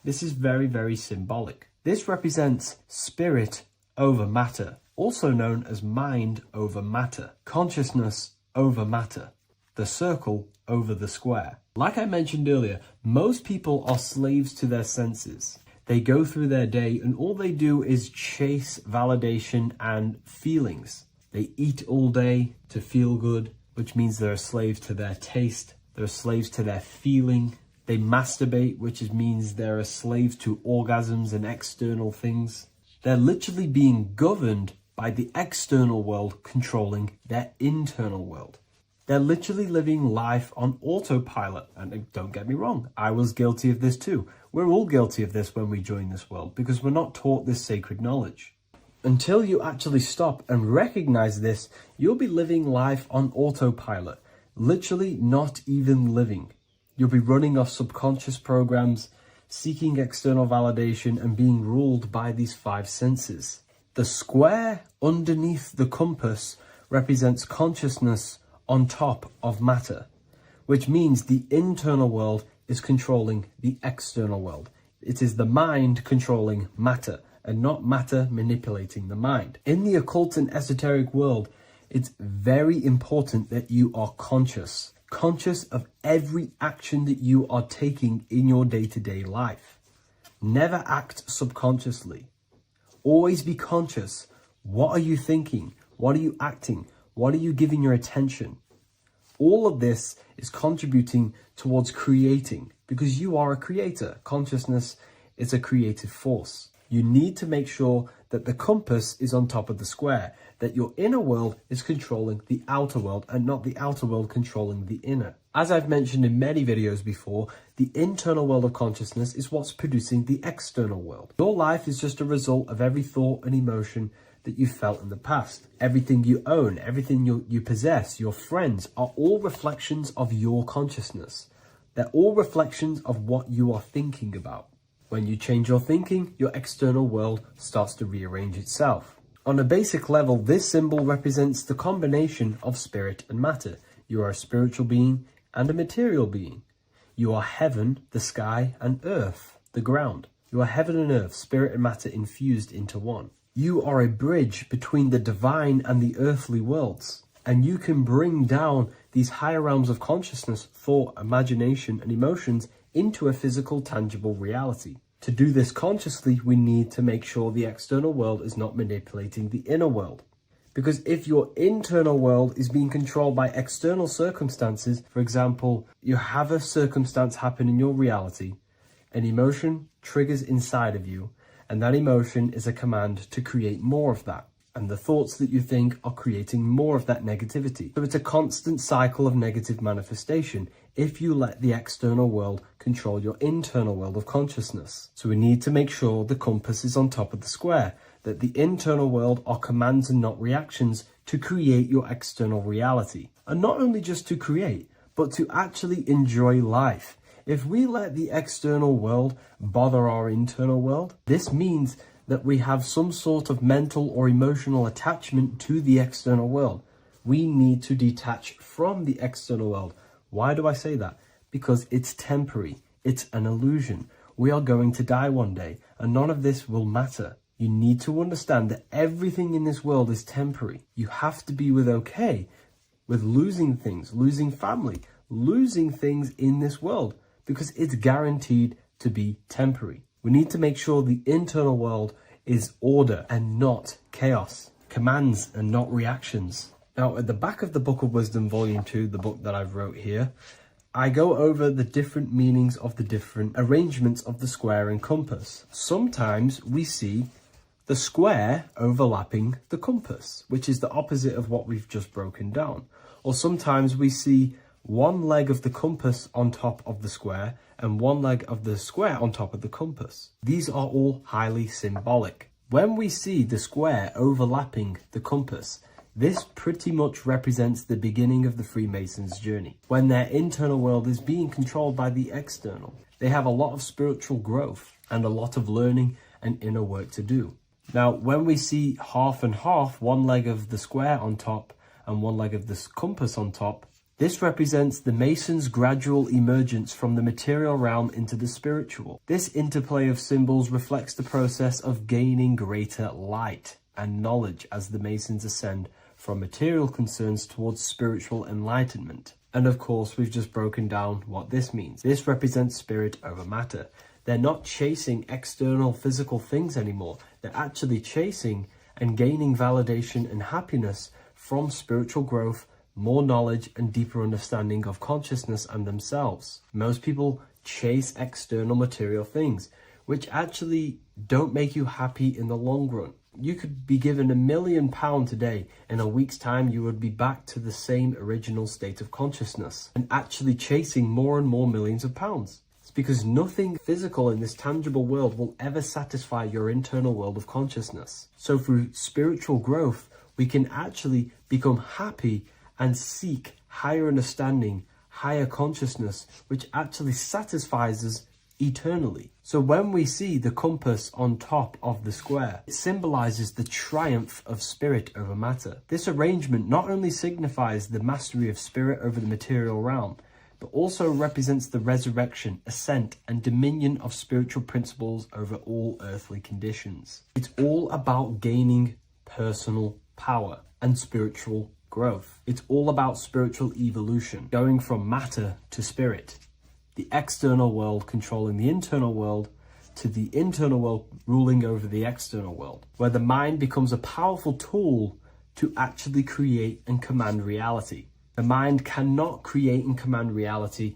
[SPEAKER 5] This is very, very symbolic. This represents spirit over matter, also known as mind over matter, consciousness over matter, the circle over the square. Like I mentioned earlier, most people are slaves to their senses. They go through their day and all they do is chase validation and feelings. They eat all day to feel good, which means they're slaves to their taste. They're slaves to their feeling. They masturbate, which means they're a slave to orgasms and external things. They're literally being governed by the external world controlling their internal world. They're literally living life on autopilot. And don't get me wrong, I was guilty of this too. We're all guilty of this when we join this world because we're not taught this sacred knowledge. Until you actually stop and recognize this, you'll be living life on autopilot, literally not even living. You'll be running off subconscious programs, seeking external validation and being ruled by these five senses. The square underneath the compass represents consciousness on top of matter, which means the internal world is controlling the external world. It is the mind controlling matter and not matter manipulating the mind. In the occult and esoteric world, it's very important that you are conscious of every action that you are taking in your day-to-day life. Never act subconsciously. Always be conscious. What are you thinking? What are you acting? What are you giving your attention? All of this is contributing towards creating because you are a creator. Consciousness is a creative force. You need to make sure that the compass is on top of the square, that your inner world is controlling the outer world and not the outer world controlling the inner. As I've mentioned in many videos before, the internal world of consciousness is what's producing the external world. Your life is just a result of every thought and emotion that you felt in the past. Everything you own, everything you possess, your friends, are all reflections of your consciousness. They're all reflections of what you are thinking about. When you change your thinking, your external world starts to rearrange itself. On a basic level, this symbol represents the combination of spirit and matter. You are a spiritual being and a material being. You are heaven, the sky, and earth, the ground. You are heaven and earth, spirit and matter infused into one. You are a bridge between the divine and the earthly worlds. And you can bring down these higher realms of consciousness, thought, imagination, and emotions into a physical, tangible reality. To do this consciously, we need to make sure the external world is not manipulating the inner world. Because if your internal world is being controlled by external circumstances, for example, you have a circumstance happen in your reality, an emotion triggers inside of you, and that emotion is a command to create more of that. And the thoughts that you think are creating more of that negativity. So it's a constant cycle of negative manifestation if you let the external world control your internal world of consciousness. So we need to make sure the compass is on top of the square, that the internal world are commands and not reactions to create your external reality. And not only just to create, but to actually enjoy life. If we let the external world bother our internal world, this means that we have some sort of mental or emotional attachment to the external world. We need to detach from the external world. Why do I say that? Because it's temporary. It's an illusion. We are going to die one day, and none of this will matter. You need to understand that everything in this world is temporary. You have to be okay with losing things, losing family, losing things in this world, because it's guaranteed to be temporary. We need to make sure the internal world is order and not chaos, commands and not reactions. Now, at the back of the Book of Wisdom, Volume 2, the book that I've wrote here, I go over the different meanings of the different arrangements of the square and compass. Sometimes we see the square overlapping the compass, which is the opposite of what we've just broken down. Or sometimes we see one leg of the compass on top of the square and one leg of the square on top of the compass. These are all highly symbolic. When we see the square overlapping the compass, this pretty much represents the beginning of the Freemasons' journey, when their internal world is being controlled by the external. They have a lot of spiritual growth and a lot of learning and inner work to do. Now, when we see half and half, one leg of the square on top and one leg of the compass on top, this represents the Masons' gradual emergence from the material realm into the spiritual. This interplay of symbols reflects the process of gaining greater light and knowledge as the Masons ascend from material concerns towards spiritual enlightenment. And of course, we've just broken down what this means. This represents spirit over matter. They're not chasing external physical things anymore. They're actually chasing and gaining validation and happiness from spiritual growth, more knowledge and deeper understanding of consciousness and themselves. Most people chase external material things, which actually don't make you happy in the long run. You could be given £1 million today. In a week's time, you would be back to the same original state of consciousness and actually chasing more and more millions of pounds. It's because nothing physical in this tangible world will ever satisfy your internal world of consciousness. So through spiritual growth, we can actually become happy and seek higher understanding, higher consciousness, which actually satisfies us eternally. So when we see the compass on top of the square, it symbolizes the triumph of spirit over matter. This arrangement not only signifies the mastery of spirit over the material realm, but also represents the resurrection, ascent, and dominion of spiritual principles over all earthly conditions. It's all about gaining personal power and spiritual growth. It's all about spiritual evolution, going from matter to spirit. The external world controlling the internal world, to the internal world ruling over the external world, where the mind becomes a powerful tool to actually create and command reality. The mind cannot create and command reality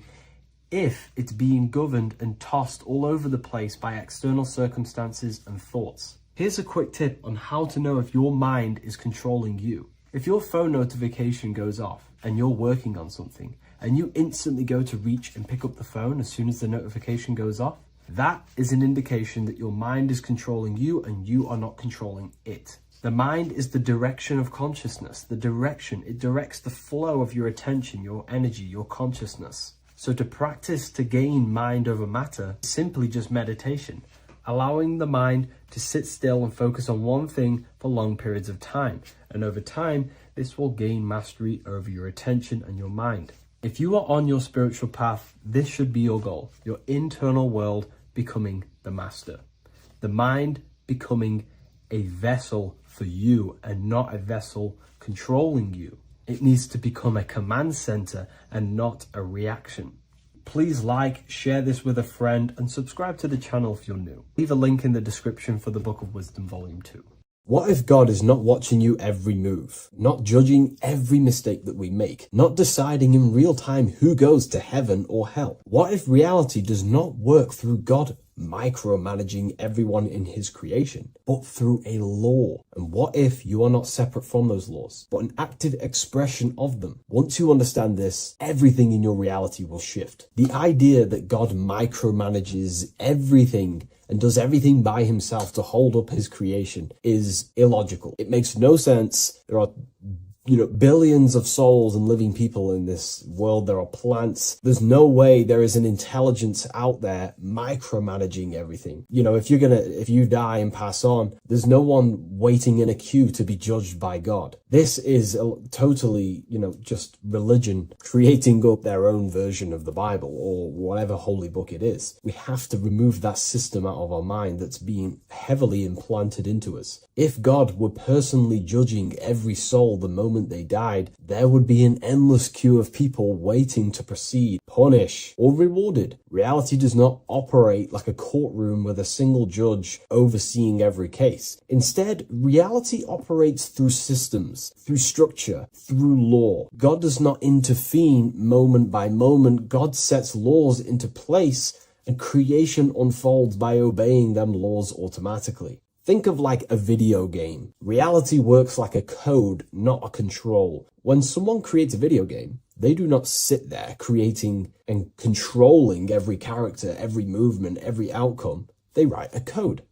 [SPEAKER 5] if it's being governed and tossed all over the place by external circumstances and thoughts. Here's a quick tip on how to know if your mind is controlling you. If your phone notification goes off and you're working on something and you instantly go to reach and pick up the phone as soon as the notification goes off, that is an indication that your mind is controlling you and you are not controlling it. The mind is the direction of consciousness. The direction, it directs the flow of your attention, your energy, your consciousness. So to practice to gain mind over matter is simply just meditation, allowing the mind to sit still and focus on one thing for long periods of time. And over time, this will gain mastery over your attention and your mind. If you are on your spiritual path, this should be your goal, your internal world becoming the master. The mind becoming a vessel for you and not a vessel controlling you. It needs to become a command center and not a reaction. Please like, share this with a friend, and subscribe to the channel if you're new. Leave a link in the description for the Book of Wisdom Volume 2.
[SPEAKER 1] What if God is not watching you every move, not judging every mistake that we make, not deciding in real time who goes to heaven or hell? What if reality does not work through God micromanaging everyone in his creation, but through a law? And what if you are not separate from those laws, but an active expression of them? Once you understand this, everything in your reality will shift. The idea that God micromanages everything and does everything by himself to hold up his creation is illogical. It makes no sense. There are billions of souls and living people in this world. There are plants. There's no way there is an intelligence out there micromanaging everything. If you die and pass on, there's no one waiting in a queue to be judged by God. This is totally, just religion creating up their own version of the Bible or whatever holy book it is. We have to remove that system out of our mind that's being heavily implanted into us. If God were personally judging every soul the moment they died, there would be an endless queue of people waiting to proceed, punish, or rewarded. Reality does not operate like a courtroom with a single judge overseeing every case. Instead, reality operates through systems, through structure, through law. God does not intervene moment by moment. God sets laws into place, and creation unfolds by obeying them laws automatically. Think of like a video game. Reality works like a code, not a control. When someone creates a video game, they do not sit there creating and controlling every character, every movement, every outcome. They write a code.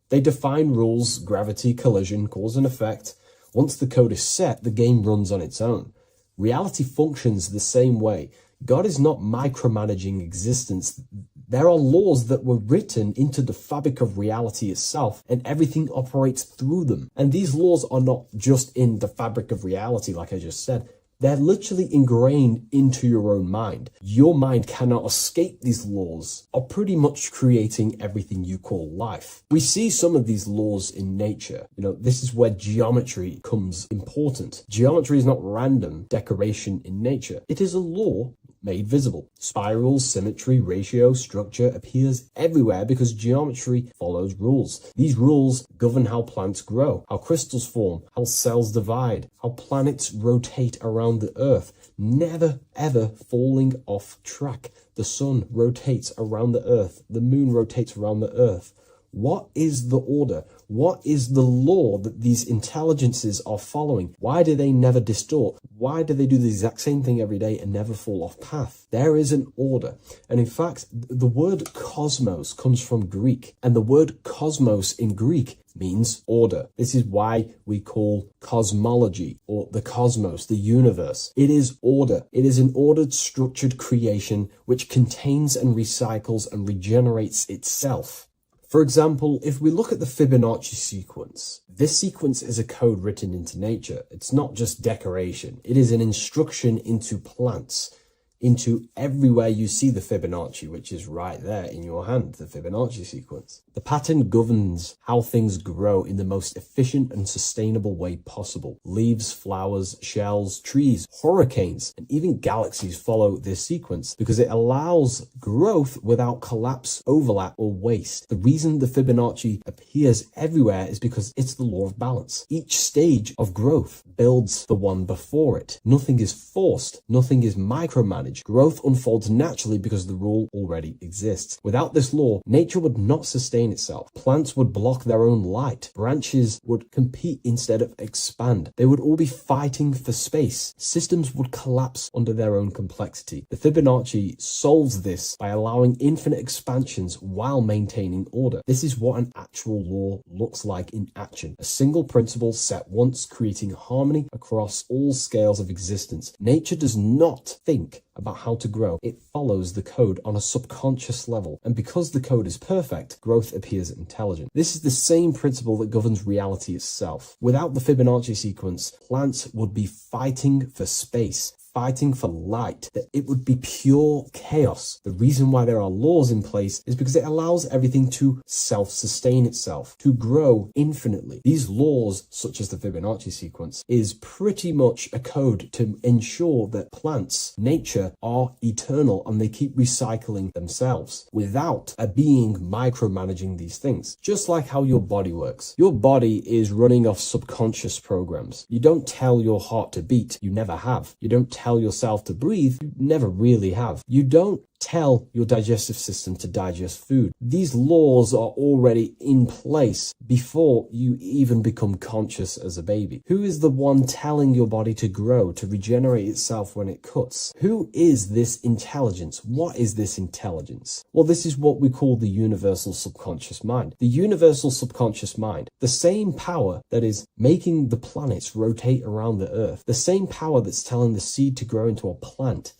[SPEAKER 1] They define rules, gravity, collision, cause and effect. Once the code is set, the game runs on its own. Reality functions the same way. God is not micromanaging existence. There are laws that were written into the fabric of reality itself, and everything operates through them. And these laws are not just in the fabric of reality, like I just said. They're literally ingrained into your own mind. Your mind cannot escape these laws, are pretty much creating everything you call life. We see some of these laws in nature. This is where geometry becomes important. Geometry is not random decoration in nature. It is a law made visible. Spirals, symmetry, ratio, structure appears everywhere because geometry follows rules. These rules govern how plants grow, how crystals form, how cells divide, how planets rotate around the Earth, never ever falling off track. The sun rotates around the Earth, the moon rotates around the Earth. What is the order? What is the law that these intelligences are following? Why do they never distort? Why do they do the exact same thing every day and never fall off path? There is an order. And in fact, the word cosmos comes from Greek, and the word cosmos in Greek means order. This is why we call cosmology or the cosmos, the universe. It is order. It is an ordered, structured creation which contains and recycles and regenerates itself. For example, if we look at the Fibonacci sequence, this sequence is a code written into nature. It's not just decoration. It is an instruction into plants, into everywhere you see the Fibonacci, which is right there in your hand, the Fibonacci sequence. The pattern governs how things grow in the most efficient and sustainable way possible. Leaves, flowers, shells, trees, hurricanes, and even galaxies follow this sequence because it allows growth without collapse, overlap, or waste. The reason the Fibonacci appears everywhere is because it's the law of balance. Each stage of growth builds the one before it. Nothing is forced. Nothing is micromanaged.
[SPEAKER 5] micromanage. Growth unfolds naturally because the rule already exists. Without this law, nature would not sustain itself. Plants would block their own light. Branches would compete instead of expand. They would all be fighting for space. Systems would collapse under their own complexity. The Fibonacci solves this by allowing infinite expansions while maintaining order. This is what an actual law looks like in action. A single principle set once, creating harmony across all scales of existence. Nature does not think about how to grow. It follows the code on a subconscious level. And because the code is perfect, growth appears intelligent. This is the same principle that governs reality itself. Without the Fibonacci sequence, plants would be fighting for space, fighting for light, that it would be pure chaos. The reason why there are laws in place is because it allows everything to self-sustain itself, to grow infinitely. These laws, such as the Fibonacci sequence, is pretty much a code to ensure that plants, nature, are eternal and they keep recycling themselves without a being micromanaging these things. Just like how your body works. Your body is running off subconscious programs. You don't tell your heart to beat, you never have. You don't tell yourself to breathe, you never really have. You don't tell your digestive system to digest food. These laws are already in place before you even become conscious as a baby. Who is the one telling your body to grow, to regenerate itself when it cuts? Who is this intelligence? What is this intelligence? Well, this is what we call the universal subconscious mind. The universal subconscious mind, the same power that is making the planets rotate around the earth, the same power that's telling the seed to grow into a plant,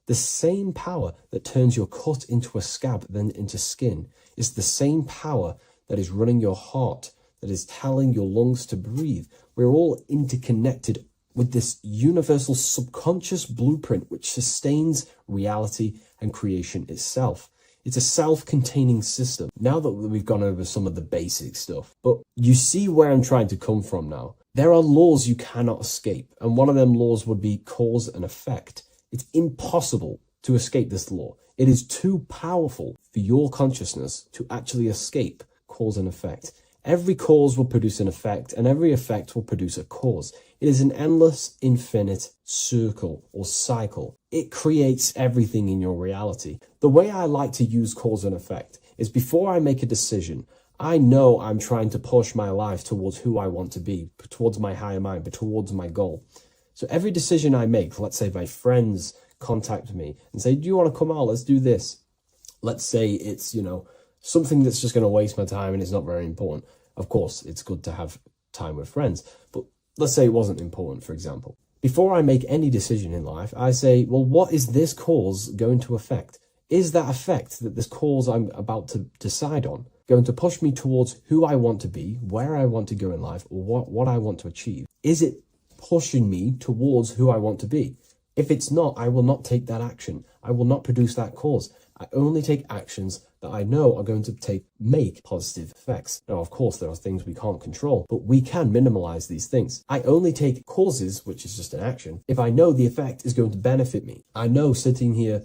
[SPEAKER 5] the same power that turns your cut into a scab, then into skin, is the same power that is running your heart, that is telling your lungs to breathe. We're all interconnected with this universal subconscious blueprint which sustains reality and creation itself. It's a self-containing system. Now that we've gone over some of the basic stuff, but you see where I'm trying to come from now. There are laws you cannot escape, and one of them laws would be cause and effect. It's impossible to escape this law. It is too powerful for your consciousness to actually escape cause and effect. Every cause will produce an effect, and every effect will produce a cause. It is an endless, infinite circle or cycle. It creates everything in your reality. The way I like to use cause and effect is before I make a decision, I know I'm trying to push my life towards who I want to be, towards my higher mind, but towards my goal. So every decision I make, let's say my friends contact me and say, do you want to come out? Let's do this. Let's say it's, something that's just going to waste my time and it's not very important. Of course, it's good to have time with friends, but let's say it wasn't important, for example. Before I make any decision in life, I say, well, what is this cause going to affect? Is that effect that this cause I'm about to decide on going to push me towards who I want to be, where I want to go in life, or what I want to achieve? Is it pushing me towards who I want to be? If it's not, I will not take that action. I will not produce that cause. I only take actions that I know are going to make positive effects. Now, of course, there are things we can't control, but we can minimize these things. I only take causes, which is just an action, if I know the effect is going to benefit me. I know sitting here,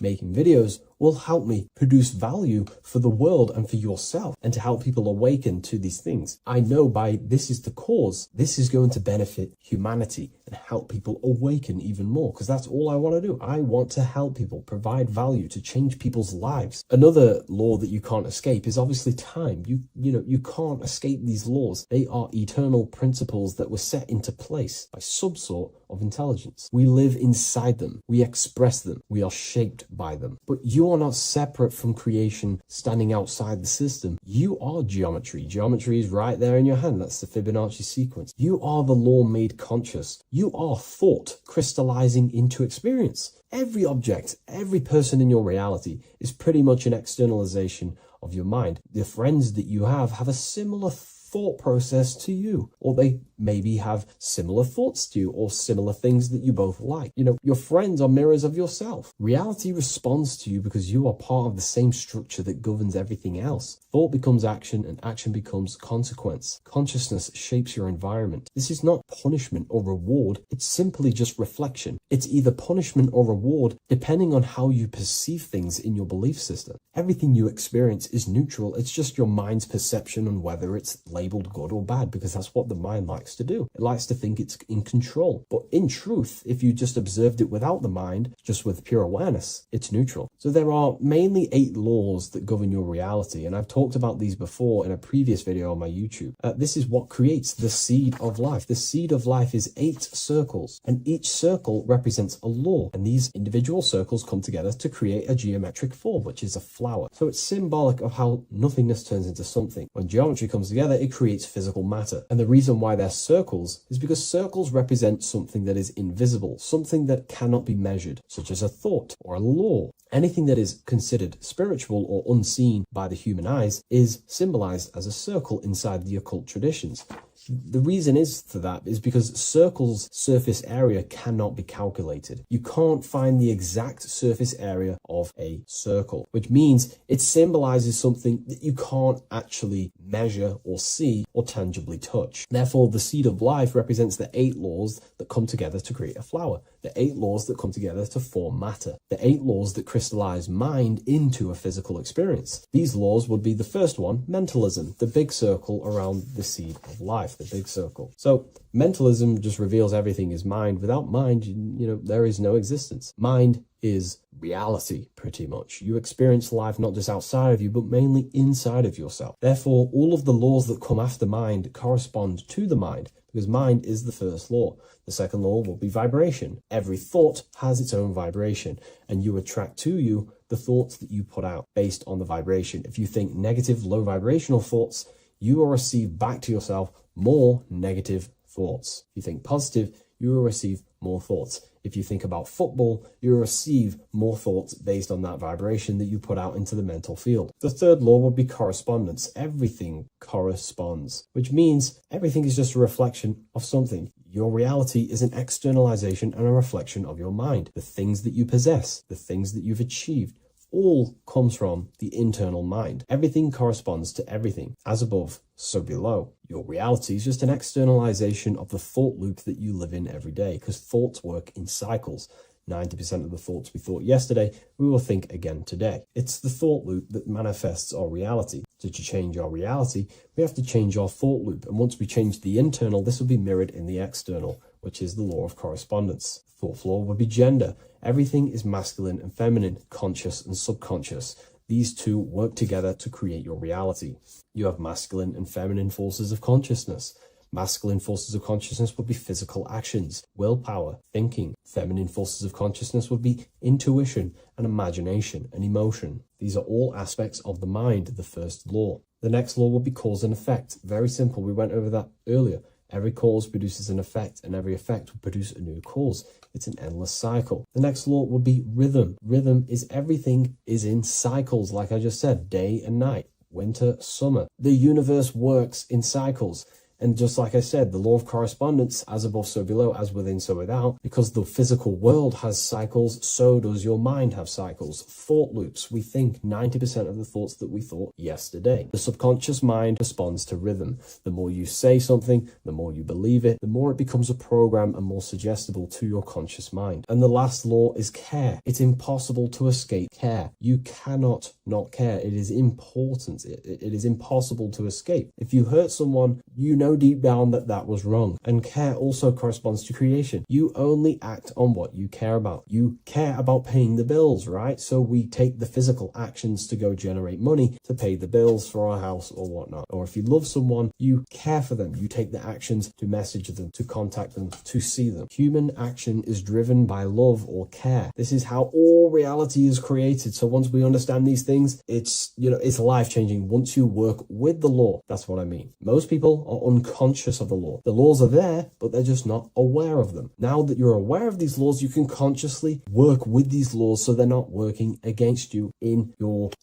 [SPEAKER 5] making videos will help me produce value for the world and for yourself and to help people awaken to these things. I know by this is the cause, this is going to benefit humanity and help people awaken even more, because that's all I want to do. I want to help people, provide value to change people's lives. Another law that you can't escape is obviously time. You can't escape these laws. They are eternal principles that were set into place by some sort of intelligence. We live inside them. We express them. We are shaped by them. But you are not separate from creation standing outside the system. You are geometry. Geometry is right there in your hand. That's the Fibonacci sequence. You are the law made conscious. You are thought crystallizing into experience. Every object, every person in your reality is pretty much an externalization of your mind. The friends that you have a similar thought process to you, or they maybe have similar thoughts to you, or similar things that you both like. Your friends are mirrors of yourself. Reality responds to you because you are part of the same structure that governs everything else. Thought becomes action, and action becomes consequence. Consciousness shapes your environment. This is not punishment or reward. It's simply just reflection. It's either punishment or reward depending on how you perceive things in your belief system. Everything you experience is neutral. It's just your mind's perception on whether it's later labeled good or bad because that's what the mind likes to do. It likes to think it's in control. But in truth, if you just observed it without the mind, just with pure awareness, it's neutral. So there are mainly 8 laws that govern your reality, and I've talked about these before in a previous video on my YouTube. This is what creates the seed of life. The seed of life is 8 circles, and each circle represents a law, and these individual circles come together to create a geometric form, which is a flower. So it's symbolic of how nothingness turns into something. When geometry comes together, it creates physical matter. And the reason why they're circles is because circles represent something that is invisible, something that cannot be measured, such as a thought or a law. Anything that is considered spiritual or unseen by the human eyes is symbolized as a circle inside the occult traditions. The reason is for that is because circles' surface area cannot be calculated. You can't find the exact surface area of a circle, which means it symbolizes something that you can't actually measure or see or tangibly touch. Therefore, the seed of life represents the 8 laws that come together to create a flower, the 8 laws that come together to form matter, the 8 laws that crystallize mind into a physical experience. These laws would be the first one, mentalism, the big circle around the seed of life. The big circle. So mentalism just reveals everything is mind. Without mind, there is no existence. Mind is reality, pretty much. You experience life not just outside of you, but mainly inside of yourself. Therefore, all of the laws that come after mind correspond to the mind, because mind is the first law. The second law will be vibration. Every thought has its own vibration, and you attract to you the thoughts that you put out based on the vibration. If you think negative, low vibrational thoughts, you will receive back to yourself more negative thoughts. If you think positive, you will receive more thoughts. If you think about football, you will receive more thoughts based on that vibration that you put out into the mental field. The third law would be correspondence. Everything corresponds, which means everything is just a reflection of something. Your reality is an externalization and a reflection of your mind. The things that you possess, the things that you've achieved, all comes from the internal mind. Everything corresponds to everything. As above, so below. Your reality is just an externalization of the thought loop that you live in every day, because thoughts work in cycles. 90% of the thoughts we thought yesterday, we will think again today. It's the thought loop that manifests our reality. To change our reality, we have to change our thought loop. And once we change the internal, this will be mirrored in the external, which is the law of correspondence. Fourth law would be gender. Everything is masculine and feminine, conscious and subconscious. These two work together to create your reality. You have masculine and feminine forces of consciousness. Masculine forces of consciousness would be physical actions, willpower, thinking. Feminine forces of consciousness would be intuition and imagination and emotion. These are all aspects of the mind, the first law. The next law would be cause and effect. Very simple. We went over that earlier. Every cause produces an effect, and every effect will produce a new cause. It's an endless cycle. The next law would be rhythm. Rhythm is everything is in cycles, like I just said, day and night, winter, summer. The universe works in cycles. And just like I said, the law of correspondence, as above, so below, as within, so without, because the physical world has cycles, so does your mind have cycles. Thought loops. We think 90% of the thoughts that we thought yesterday. The subconscious mind responds to rhythm. The more you say something, the more you believe it, the more it becomes a program and more suggestible to your conscious mind. And the last law is care. It's impossible to escape care. You cannot not care. It is important. It is impossible to escape. If you hurt someone, you know deep down that that was wrong. And care also corresponds to creation. You only act on what you care about. You care about paying the bills, right? So we take the physical actions to go generate money to pay the bills for our house or whatnot. Or if you love someone, you care for them. You take the actions to message them, to contact them, to see them. Human action is driven by love or care. This is how all reality is created. So once we understand these things, it's life-changing. Once you work with the law, that's what I mean. Most people are unconscious of the law. The laws are there, but they're just not aware of them. Now that you're aware of these laws, you can consciously work with these laws so they're not working against you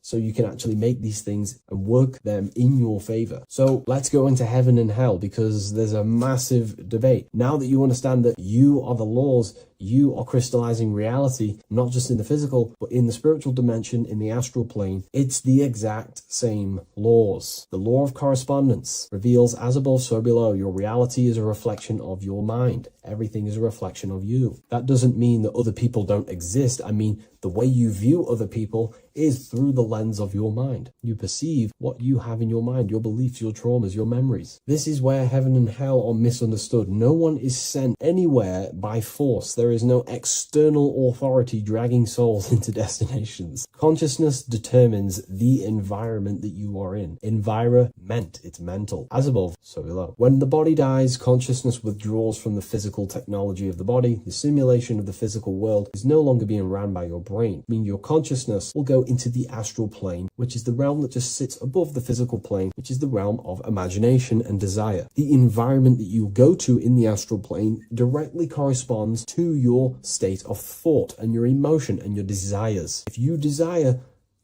[SPEAKER 5] so you can actually make these things and work them in your favor. So let's go into heaven and hell, because there's a massive debate. Now that you understand that you are the laws, you are crystallizing reality, not just in the physical, but in the spiritual dimension, in the astral plane. It's the exact same laws. The law of correspondence reveals, as above, so below. Your reality is a reflection of your mind. Everything is a reflection of you. That doesn't mean that other people don't exist. I mean, the way you view other people is through the lens of your mind. You perceive what you have in your mind, your beliefs, your traumas, your memories. This is where heaven and hell are misunderstood. No one is sent anywhere by force. There is no external authority dragging souls into destinations. Consciousness determines the environment that you are in. Environment, it's mental. As above, so below. When the body dies, consciousness withdraws from the physical technology of the body. The simulation of the physical world is no longer being ran by your brain. I mean, your consciousness will go into the astral plane, which is the realm that just sits above the physical plane, which is the realm of imagination and desire. The environment that you go to in the astral plane directly corresponds to your state of thought and your emotion and your desires. If you desire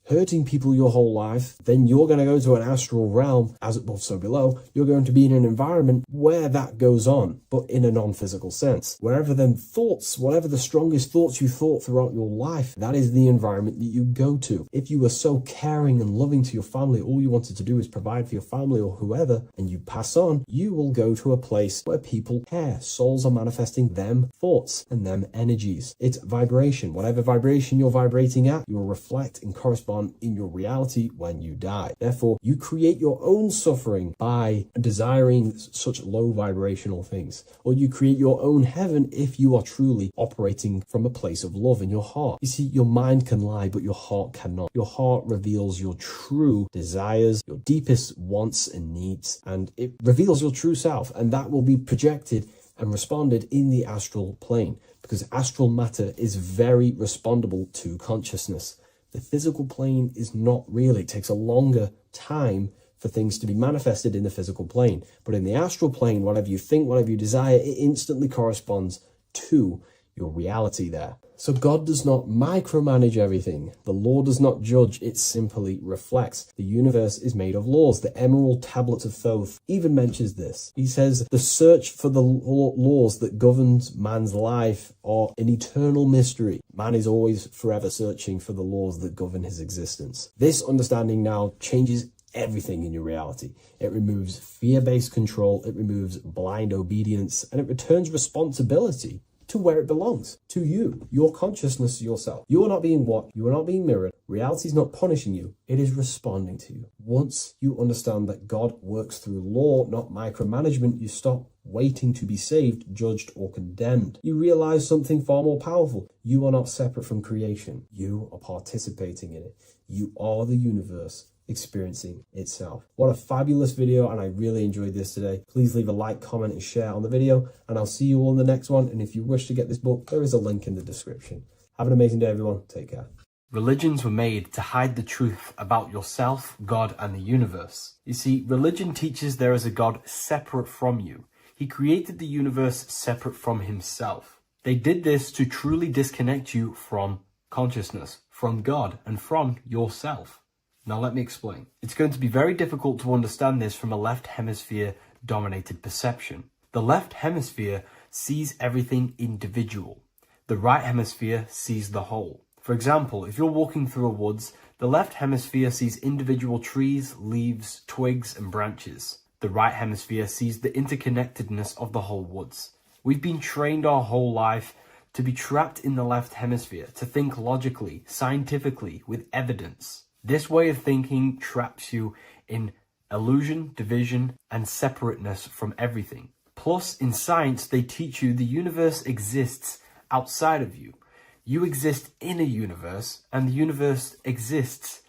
[SPEAKER 5] hurting people your whole life, then you're going to go to an astral realm, as above so below. You're going to be in an environment where that goes on, but in a non-physical sense. Wherever them thoughts, whatever the strongest thoughts you thought throughout your life, that is the environment that you go to. If you were so caring and loving to your family, all you wanted to do is provide for your family or whoever, and you pass on, you will go to a place where people care. Souls are manifesting them thoughts and them energies. It's vibration. Whatever vibration you're vibrating at, you will reflect and correspond in your reality when you die. Therefore, you create your own suffering by desiring such low vibrational things, or you create your own heaven if you are truly operating from a place of love in your heart. You see, your mind can lie, but your heart cannot. Your heart reveals your true desires, your deepest wants and needs, and it reveals your true self, and that will be projected and responded in the astral plane, because astral matter is very respondable to consciousness. The physical plane is not really. It takes a longer time for things to be manifested in the physical plane. But in the astral plane, whatever you think, whatever you desire, it instantly corresponds to your reality there. So God does not micromanage everything. The law does not judge, it simply reflects. The universe is made of laws. The Emerald Tablet of Thoth even mentions this. He says, the search for the laws that governs man's life are an eternal mystery. Man is always forever searching for the laws that govern his existence. This understanding now changes everything in your reality. It removes fear-based control, it removes blind obedience, and it returns responsibility to where it belongs, to you, your consciousness, yourself. You are not being watched, you are not being mirrored. Reality is not punishing you, it is responding to you. Once you understand that God works through law, not micromanagement, you stop waiting to be saved, judged, or condemned. You realize something far more powerful. You are not separate from creation. You are participating in it. You are the universe experiencing itself. What a fabulous video, and I really enjoyed this today. Please leave a like, comment, and share on the video, and I'll see you all in the next one. And if you wish to get this book, there is a link in the description. Have an amazing day, everyone. Take care.
[SPEAKER 9] Religions were made to hide the truth about yourself, God, and the universe. You see, religion teaches there is a God separate from you. He created the universe separate from himself. They did this to truly disconnect you from consciousness, from God, and from yourself. Now let me explain. It's going to be very difficult to understand this from a left hemisphere dominated perception. The left hemisphere sees everything individual. The right hemisphere sees the whole. For example, if you're walking through a woods, the left hemisphere sees individual trees, leaves, twigs, and branches. The right hemisphere sees the interconnectedness of the whole woods. We've been trained our whole life to be trapped in the left hemisphere, to think logically, scientifically, with evidence. This way of thinking traps you in illusion, division, and separateness from everything. Plus, in science, they teach you the universe exists outside of you. You exist in a universe, and the universe exists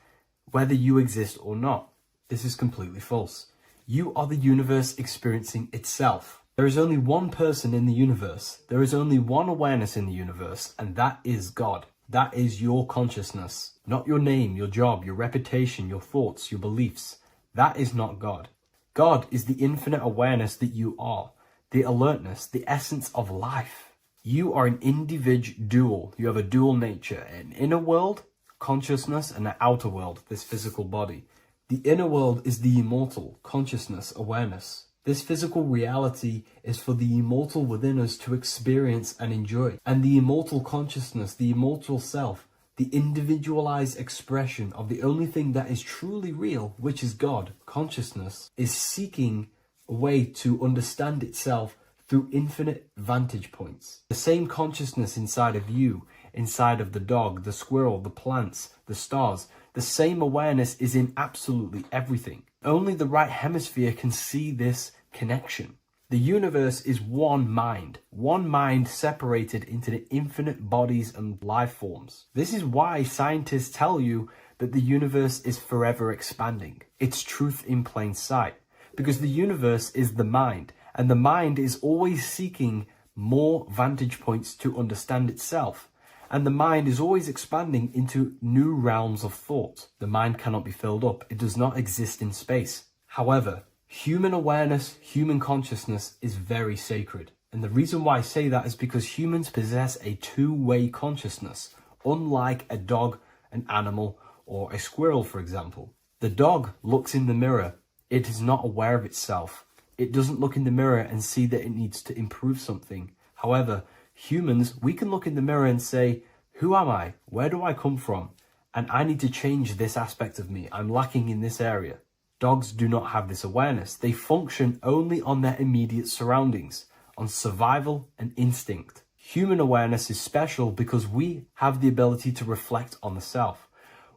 [SPEAKER 9] whether you exist or not. This is completely false. You are the universe experiencing itself. There is only one person in the universe. There is only one awareness in the universe, and that is God. That is your consciousness, not your name, your job, your reputation, your thoughts, your beliefs. That is not God. God is the infinite awareness that you are, the alertness, the essence of life. You are an individual. You have a dual nature, an inner world, consciousness, and an outer world, this physical body. The inner world is the immortal, consciousness, awareness. This physical reality is for the immortal within us to experience and enjoy. And the immortal consciousness, the immortal self, the individualized expression of the only thing that is truly real, which is God, consciousness, is seeking a way to understand itself through infinite vantage points. The same consciousness inside of you
[SPEAKER 5] inside of the dog, the squirrel, the plants, the stars. The same awareness is in absolutely everything. Only the right hemisphere can see this connection. The universe is one mind separated into the infinite bodies and life forms. This is why scientists tell you that the universe is forever expanding. It's truth in plain sight, because the universe is the mind, and the mind is always seeking more vantage points to understand itself. And the mind is always expanding into new realms of thought. The mind cannot be filled up. It does not exist in space. However, human awareness, human consciousness is very sacred. And the reason why I say that is because humans possess a two-way consciousness, unlike a dog, an animal, or a squirrel, for example. The dog looks in the mirror. It is not aware of itself. It doesn't look in the mirror and see that it needs to improve something. However, humans, we can look in the mirror and say, who am I? Where do I come from? And I need to change this aspect of me. I'm lacking in this area. Dogs do not have this awareness. They function only on their immediate surroundings, on survival and instinct. Human awareness is special because we have the ability to reflect on the self.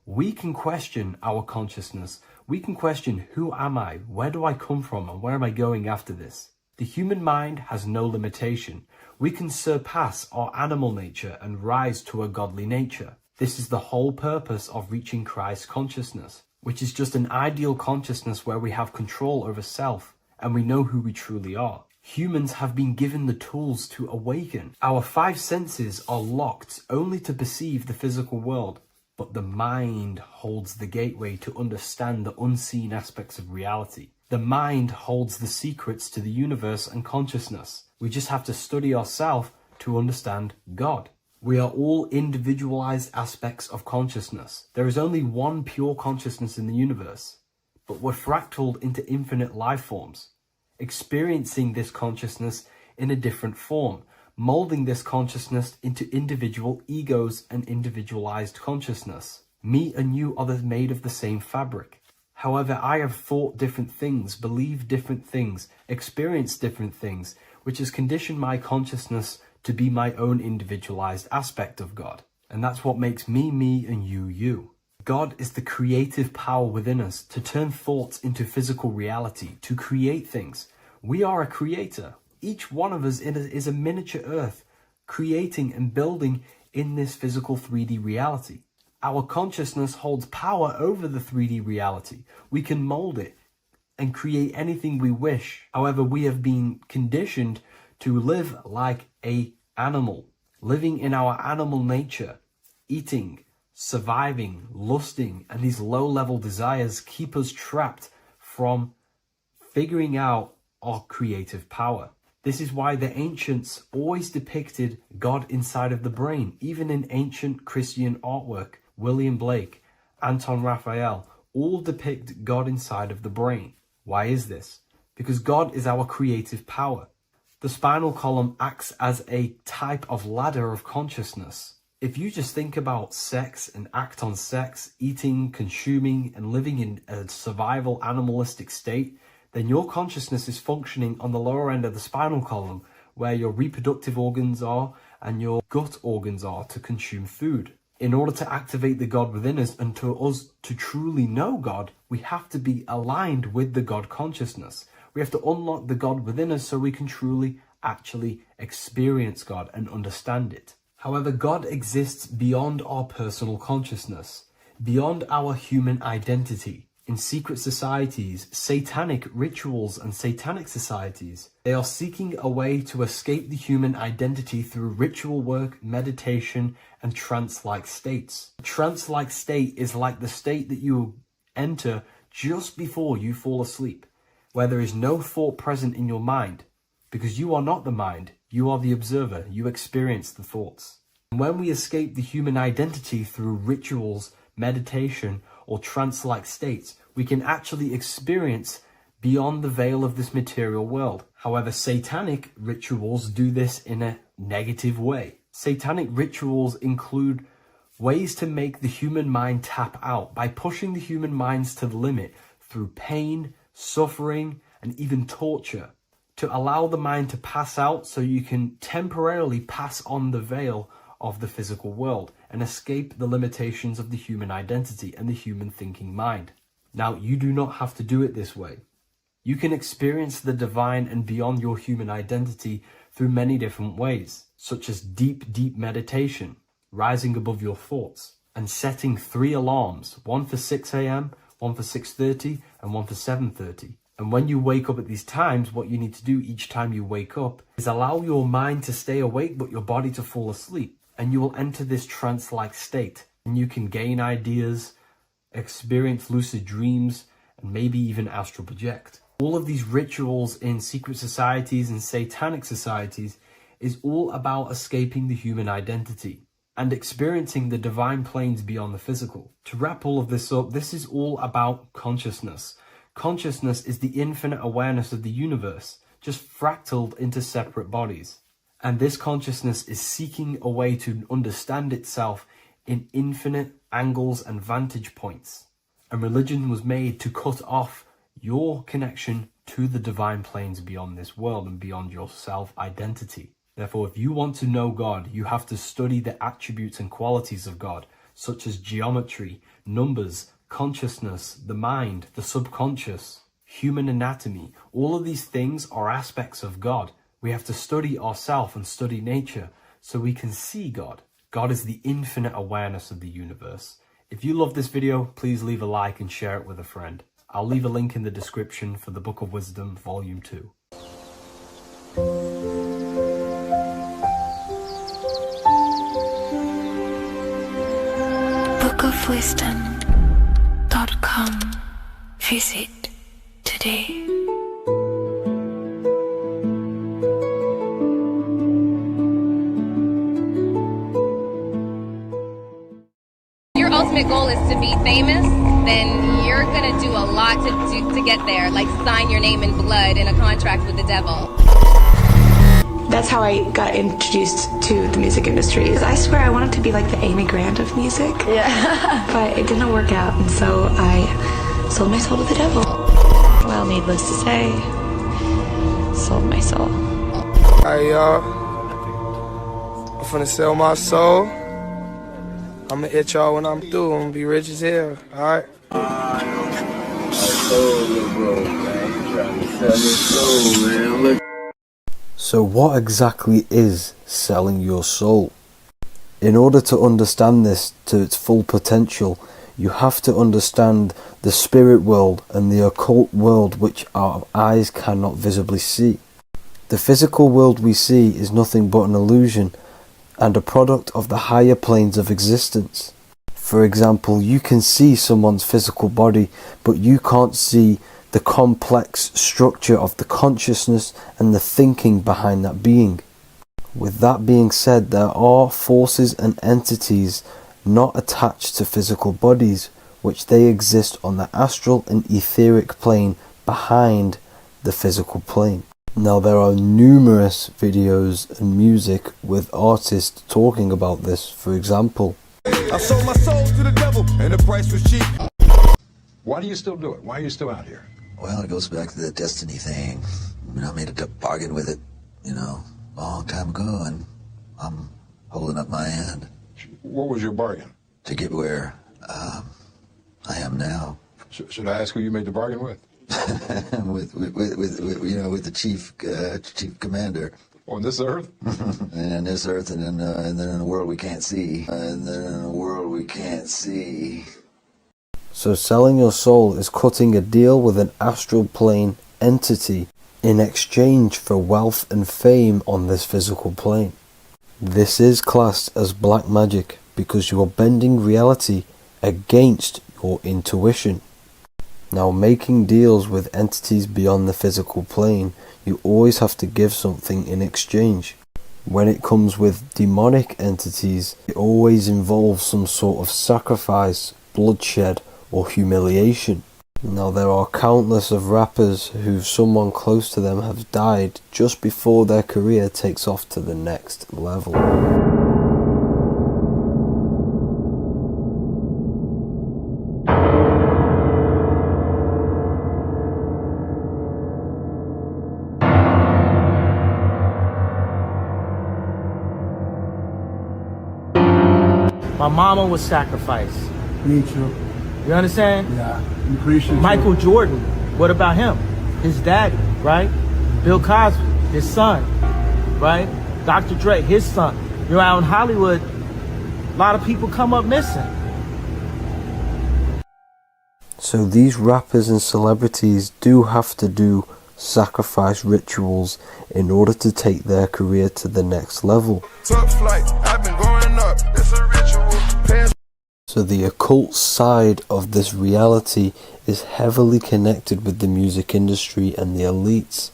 [SPEAKER 5] We can question our consciousness. We can question, who am I? Where do I come from? And where am I going after this? The human mind has no limitation. We can surpass our animal nature and rise to a godly nature. This is the whole purpose of reaching Christ consciousness, which is just an ideal consciousness where we have control over self and we know who we truly are. Humans have been given the tools to awaken. Our five senses are locked only to perceive the physical world, but the mind holds the gateway to understand the unseen aspects of reality. The mind holds the secrets to the universe and consciousness. We just have to study ourselves to understand God. We are all individualized aspects of consciousness. There is only one pure consciousness in the universe, but we're fractaled into infinite life forms, experiencing this consciousness in a different form, molding this consciousness into individual egos and individualized consciousness. Me and you are made of the same fabric. However, I have thought different things, believed different things, experienced different things, which has conditioned my consciousness to be my own individualized aspect of God. And that's what makes me, me, and you, you. God is the creative power within us to turn thoughts into physical reality, to create things. We are a creator. Each one of us is a miniature earth, creating and building in this physical 3D reality. Our consciousness holds power over the 3D reality. We can mold it and create anything we wish. However, we have been conditioned to live like an animal, living in our animal nature, eating, surviving, lusting, and these low-level desires keep us trapped from figuring out our creative power. This is why the ancients always depicted God inside of the brain. Even in ancient Christian artwork, William Blake, Anton Raphael, all depict God inside of the brain. Why is this? Because God is our creative power. The spinal column acts as a type of ladder of consciousness. If you just think about sex and act on sex, eating, consuming, and living in a survival animalistic state, then your consciousness is functioning on the lower end of the spinal column, where your reproductive organs are and your gut organs are to consume food. In order to activate the God within us and to us to truly know God, we have to be aligned with the God consciousness. We have to unlock the God within us so we can truly actually experience God and understand it. However, God exists beyond our personal consciousness, beyond our human identity. In secret societies, satanic rituals and satanic societies, they are seeking a way to escape the human identity through ritual work, meditation, and trance-like states. A trance-like state is like the state that you enter just before you fall asleep, where there is no thought present in your mind, because you are not the mind, you are the observer, you experience the thoughts. And when we escape the human identity through rituals, meditation, or trance-like states, we can actually experience beyond the veil of this material world. However, satanic rituals do this in a negative way. Satanic rituals include ways to make the human mind tap out by pushing the human minds to the limit through pain, suffering, and even torture, to allow the mind to pass out so you can temporarily pass on the veil of the physical world and escape the limitations of the human identity and the human thinking mind. Now, you do not have to do it this way. You can experience the divine and beyond your human identity through many different ways, such as deep, deep meditation, rising above your thoughts, and setting 3 alarms, one for 6 a.m., one for 6:30, and one for 7:30. And when you wake up at these times, what you need to do each time you wake up is allow your mind to stay awake but your body to fall asleep. And you will enter this trance-like state. And you can gain ideas, experience lucid dreams, and maybe even astral project. All of these rituals in secret societies and satanic societies is all about escaping the human identity and experiencing the divine planes beyond the physical. To wrap all of this up, this is all about consciousness. Consciousness is the infinite awareness of the universe, just fractaled into separate bodies. And this consciousness is seeking a way to understand itself in infinite angles and vantage points. And religion was made to cut off your connection to the divine planes beyond this world and beyond your self-identity. Therefore, if you want to know God, you have to study the attributes and qualities of God, such as geometry, numbers, consciousness, the mind, the subconscious, human anatomy. All of these things are aspects of God. We have to study ourselves and study nature so we can see God. God is the infinite awareness of the universe. If you love this video, please leave a like and share it with a friend. I'll leave a link in the description for the Book of Wisdom, Volume 2.
[SPEAKER 2] bookofwisdom.com. Visit today.
[SPEAKER 11] Your ultimate goal is to be famous, then you're gonna do a lot to get there, like sign your name in blood in a contract with the devil.
[SPEAKER 12] That's how I got introduced to the music industry. I swear I wanted to be like the Amy Grant of music. Yeah. But it didn't work out, and so I sold my soul to the devil. Well, needless to say, sold my soul.
[SPEAKER 13] Alright, y'all. I'm finna sell my soul. I'ma hit y'all when I'm through. I'm gonna be rich as hell, alright?
[SPEAKER 8] So what exactly is selling your soul? In order to understand this to its full potential, you have to understand the spirit world and the occult world which our eyes cannot visibly see. The physical world we see is nothing but an illusion and a product of the higher planes of existence. For example, you can see someone's physical body, but you can't see the complex structure of the consciousness and the thinking behind that being. With that being said, there are forces and entities not attached to physical bodies, which they exist on the astral and etheric plane behind the physical plane. Now, there are numerous videos and music with artists talking about this. For example,
[SPEAKER 14] I sold my soul to the devil and the price was cheap. Why do you still do it? Why are you still out here?
[SPEAKER 15] Well, it goes back to the destiny thing. I mean, I made a bargain with it, a long time ago, and I'm holding up my hand.
[SPEAKER 14] What was your bargain?
[SPEAKER 15] To get where I am now.
[SPEAKER 14] Should I ask who you made the bargain with?
[SPEAKER 15] with the chief commander.
[SPEAKER 14] On this earth?
[SPEAKER 15] And on this earth, and then in a world we can't see.
[SPEAKER 8] So selling your soul is cutting a deal with an astral plane entity in exchange for wealth and fame on this physical plane. This is classed as black magic because you are bending reality against your intuition. Now, making deals with entities beyond the physical plane, you always have to give something in exchange. When it comes with demonic entities, it always involves some sort of sacrifice, bloodshed, or humiliation. Now, there are countless of rappers who someone close to them have died just before their career takes off to the next level.
[SPEAKER 16] My mama was sacrificed.
[SPEAKER 17] Me too.
[SPEAKER 16] You understand?
[SPEAKER 17] Yeah, I'm Christian.
[SPEAKER 16] Michael Jordan, what about him? His daddy, right? Bill Cosby, his son, right? Dr. Dre, his son. You know, out in Hollywood, a lot of people come up missing.
[SPEAKER 8] So these rappers and celebrities do have to do sacrifice rituals in order to take their career to the next level.
[SPEAKER 14] Tough flight, I've been growing up, it's a ritual.
[SPEAKER 8] So the occult side of this reality is heavily connected with the music industry and the elites.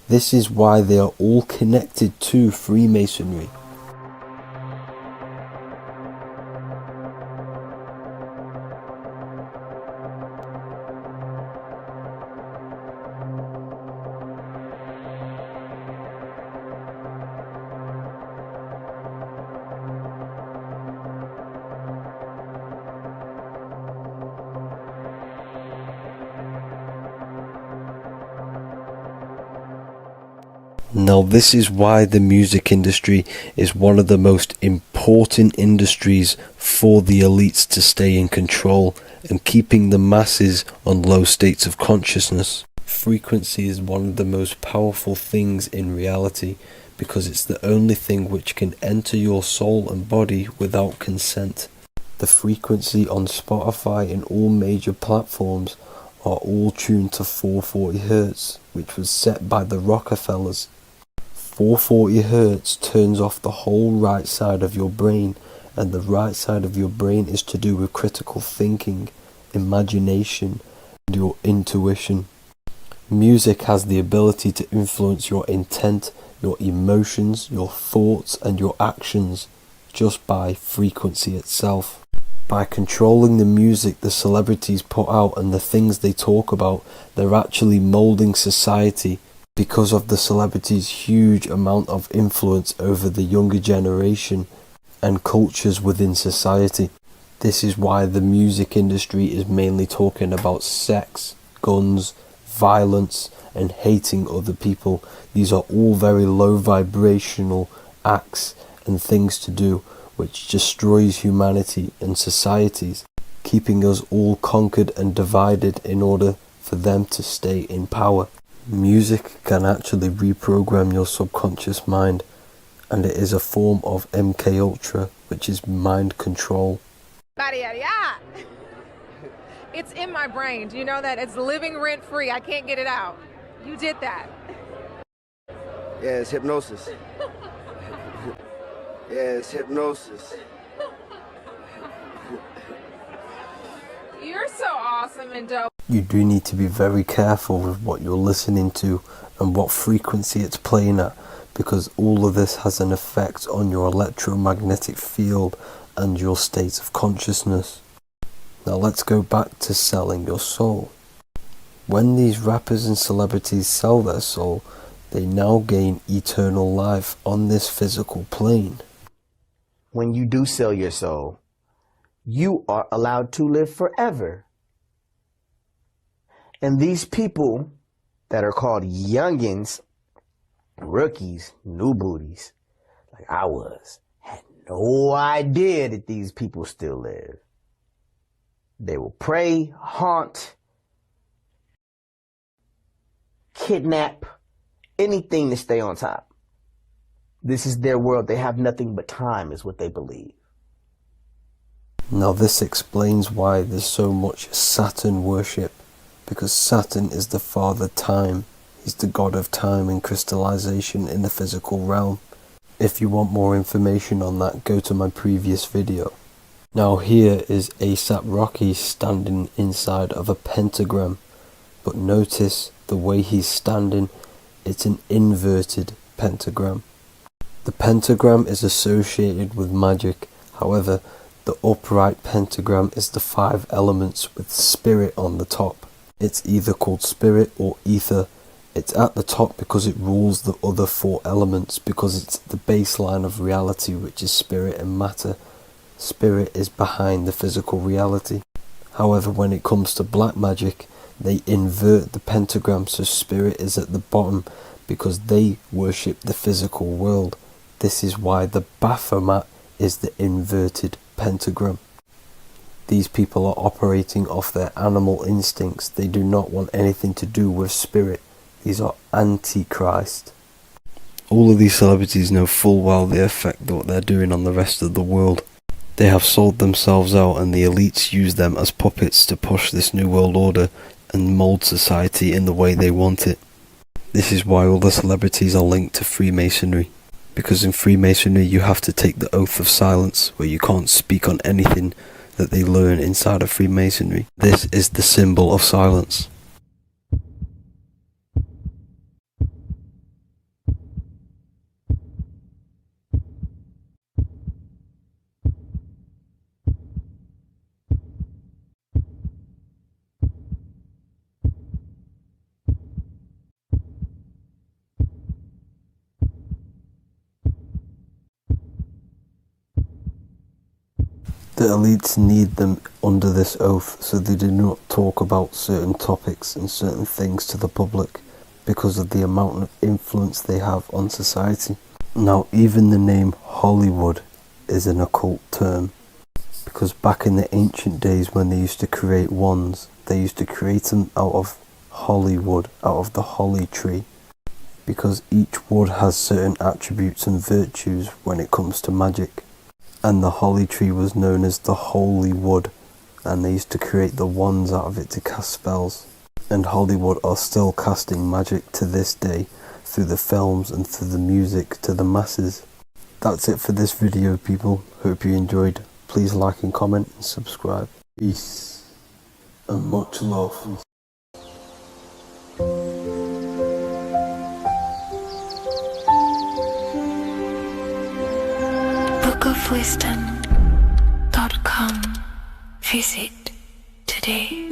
[SPEAKER 8] This is why they are all connected to Freemasonry. Now this is why the music industry is one of the most important industries for the elites to stay in control and keeping the masses on low states of consciousness. Frequency is one of the most powerful things in reality because it's the only thing which can enter your soul and body without consent. The frequency on Spotify and all major platforms are all tuned to 440 Hz, which was set by the Rockefellers. 440 Hz turns off the whole right side of your brain, and the right side of your brain is to do with critical thinking, imagination, and your intuition. Music has the ability to influence your intent, your emotions, your thoughts, and your actions just by frequency itself. By controlling the music the celebrities put out and the things they talk about, they're actually molding society because of the celebrities' huge amount of influence over the younger generation and cultures within society. This is why the music industry is mainly talking about sex, guns, violence, and hating other people. These are all very low vibrational acts and things to do which destroys humanity and societies, keeping us all conquered and divided in order for them to stay in power. Music can actually reprogram your subconscious mind, and it is a form of MK Ultra, which is mind control.
[SPEAKER 18] It's in my brain. Do you know that? It's living rent free. I can't get it out. You did that.
[SPEAKER 19] Yeah, it's hypnosis. Yeah, it's hypnosis.
[SPEAKER 18] You're so awesome and dope.
[SPEAKER 8] You do need to be very careful with what you're listening to and what frequency it's playing at, because all of this has an effect on your electromagnetic field and your state of consciousness. Now let's go back to selling your soul. When these rappers and celebrities sell their soul, they now gain eternal life on this physical plane.
[SPEAKER 20] When you do sell your soul, you are allowed to live forever. And these people that are called youngins, rookies, new booties, like I was, had no idea that these people still live. They will prey, haunt, kidnap, anything to stay on top. This is their world. They have nothing but time, is what they believe.
[SPEAKER 8] Now this explains why there's so much Saturn worship, because Saturn is the father time. He's the god of time and crystallization in the physical realm. If you want more information on that, go to my previous video. Now here is A$AP Rocky standing inside of a pentagram, but notice the way he's standing, it's an inverted pentagram. The pentagram is associated with magic, however, the upright pentagram is the 5 elements with spirit on the top. It's either called spirit or ether. It's at the top because it rules the other 4 elements, because it's the baseline of reality, which is spirit and matter. Spirit is behind the physical reality. However, when it comes to black magic, they invert the pentagram so spirit is at the bottom because they worship the physical world. This is why the Baphomet is the inverted pentagram. These people are operating off their animal instincts. They do not want anything to do with spirit. These are antichrist. All of these celebrities know full well the effect that what they're doing on the rest of the world. They have sold themselves out, and the elites use them as puppets to push this new world order and mold society in the way they want it. This is why all the celebrities are linked to Freemasonry. Because in Freemasonry you have to take the oath of silence, where you can't speak on anything that they learn inside of Freemasonry. This is the symbol of silence. The elites need them under this oath, so they do not talk about certain topics and certain things to the public because of the amount of influence they have on society. Now, even the name Hollywood is an occult term, because back in the ancient days when they used to create wands, they used to create them out of holly wood, out of the holly tree, because each wood has certain attributes and virtues when it comes to magic. And the holly tree was known as the holy wood, and they used to create the wands out of it to cast spells. And Hollywood are still casting magic to this day through the films and through the music to the masses. That's it for this video, people. Hope you enjoyed. Please like and comment and subscribe. Peace and much love.
[SPEAKER 2] bookofwisdom.com. Visit today.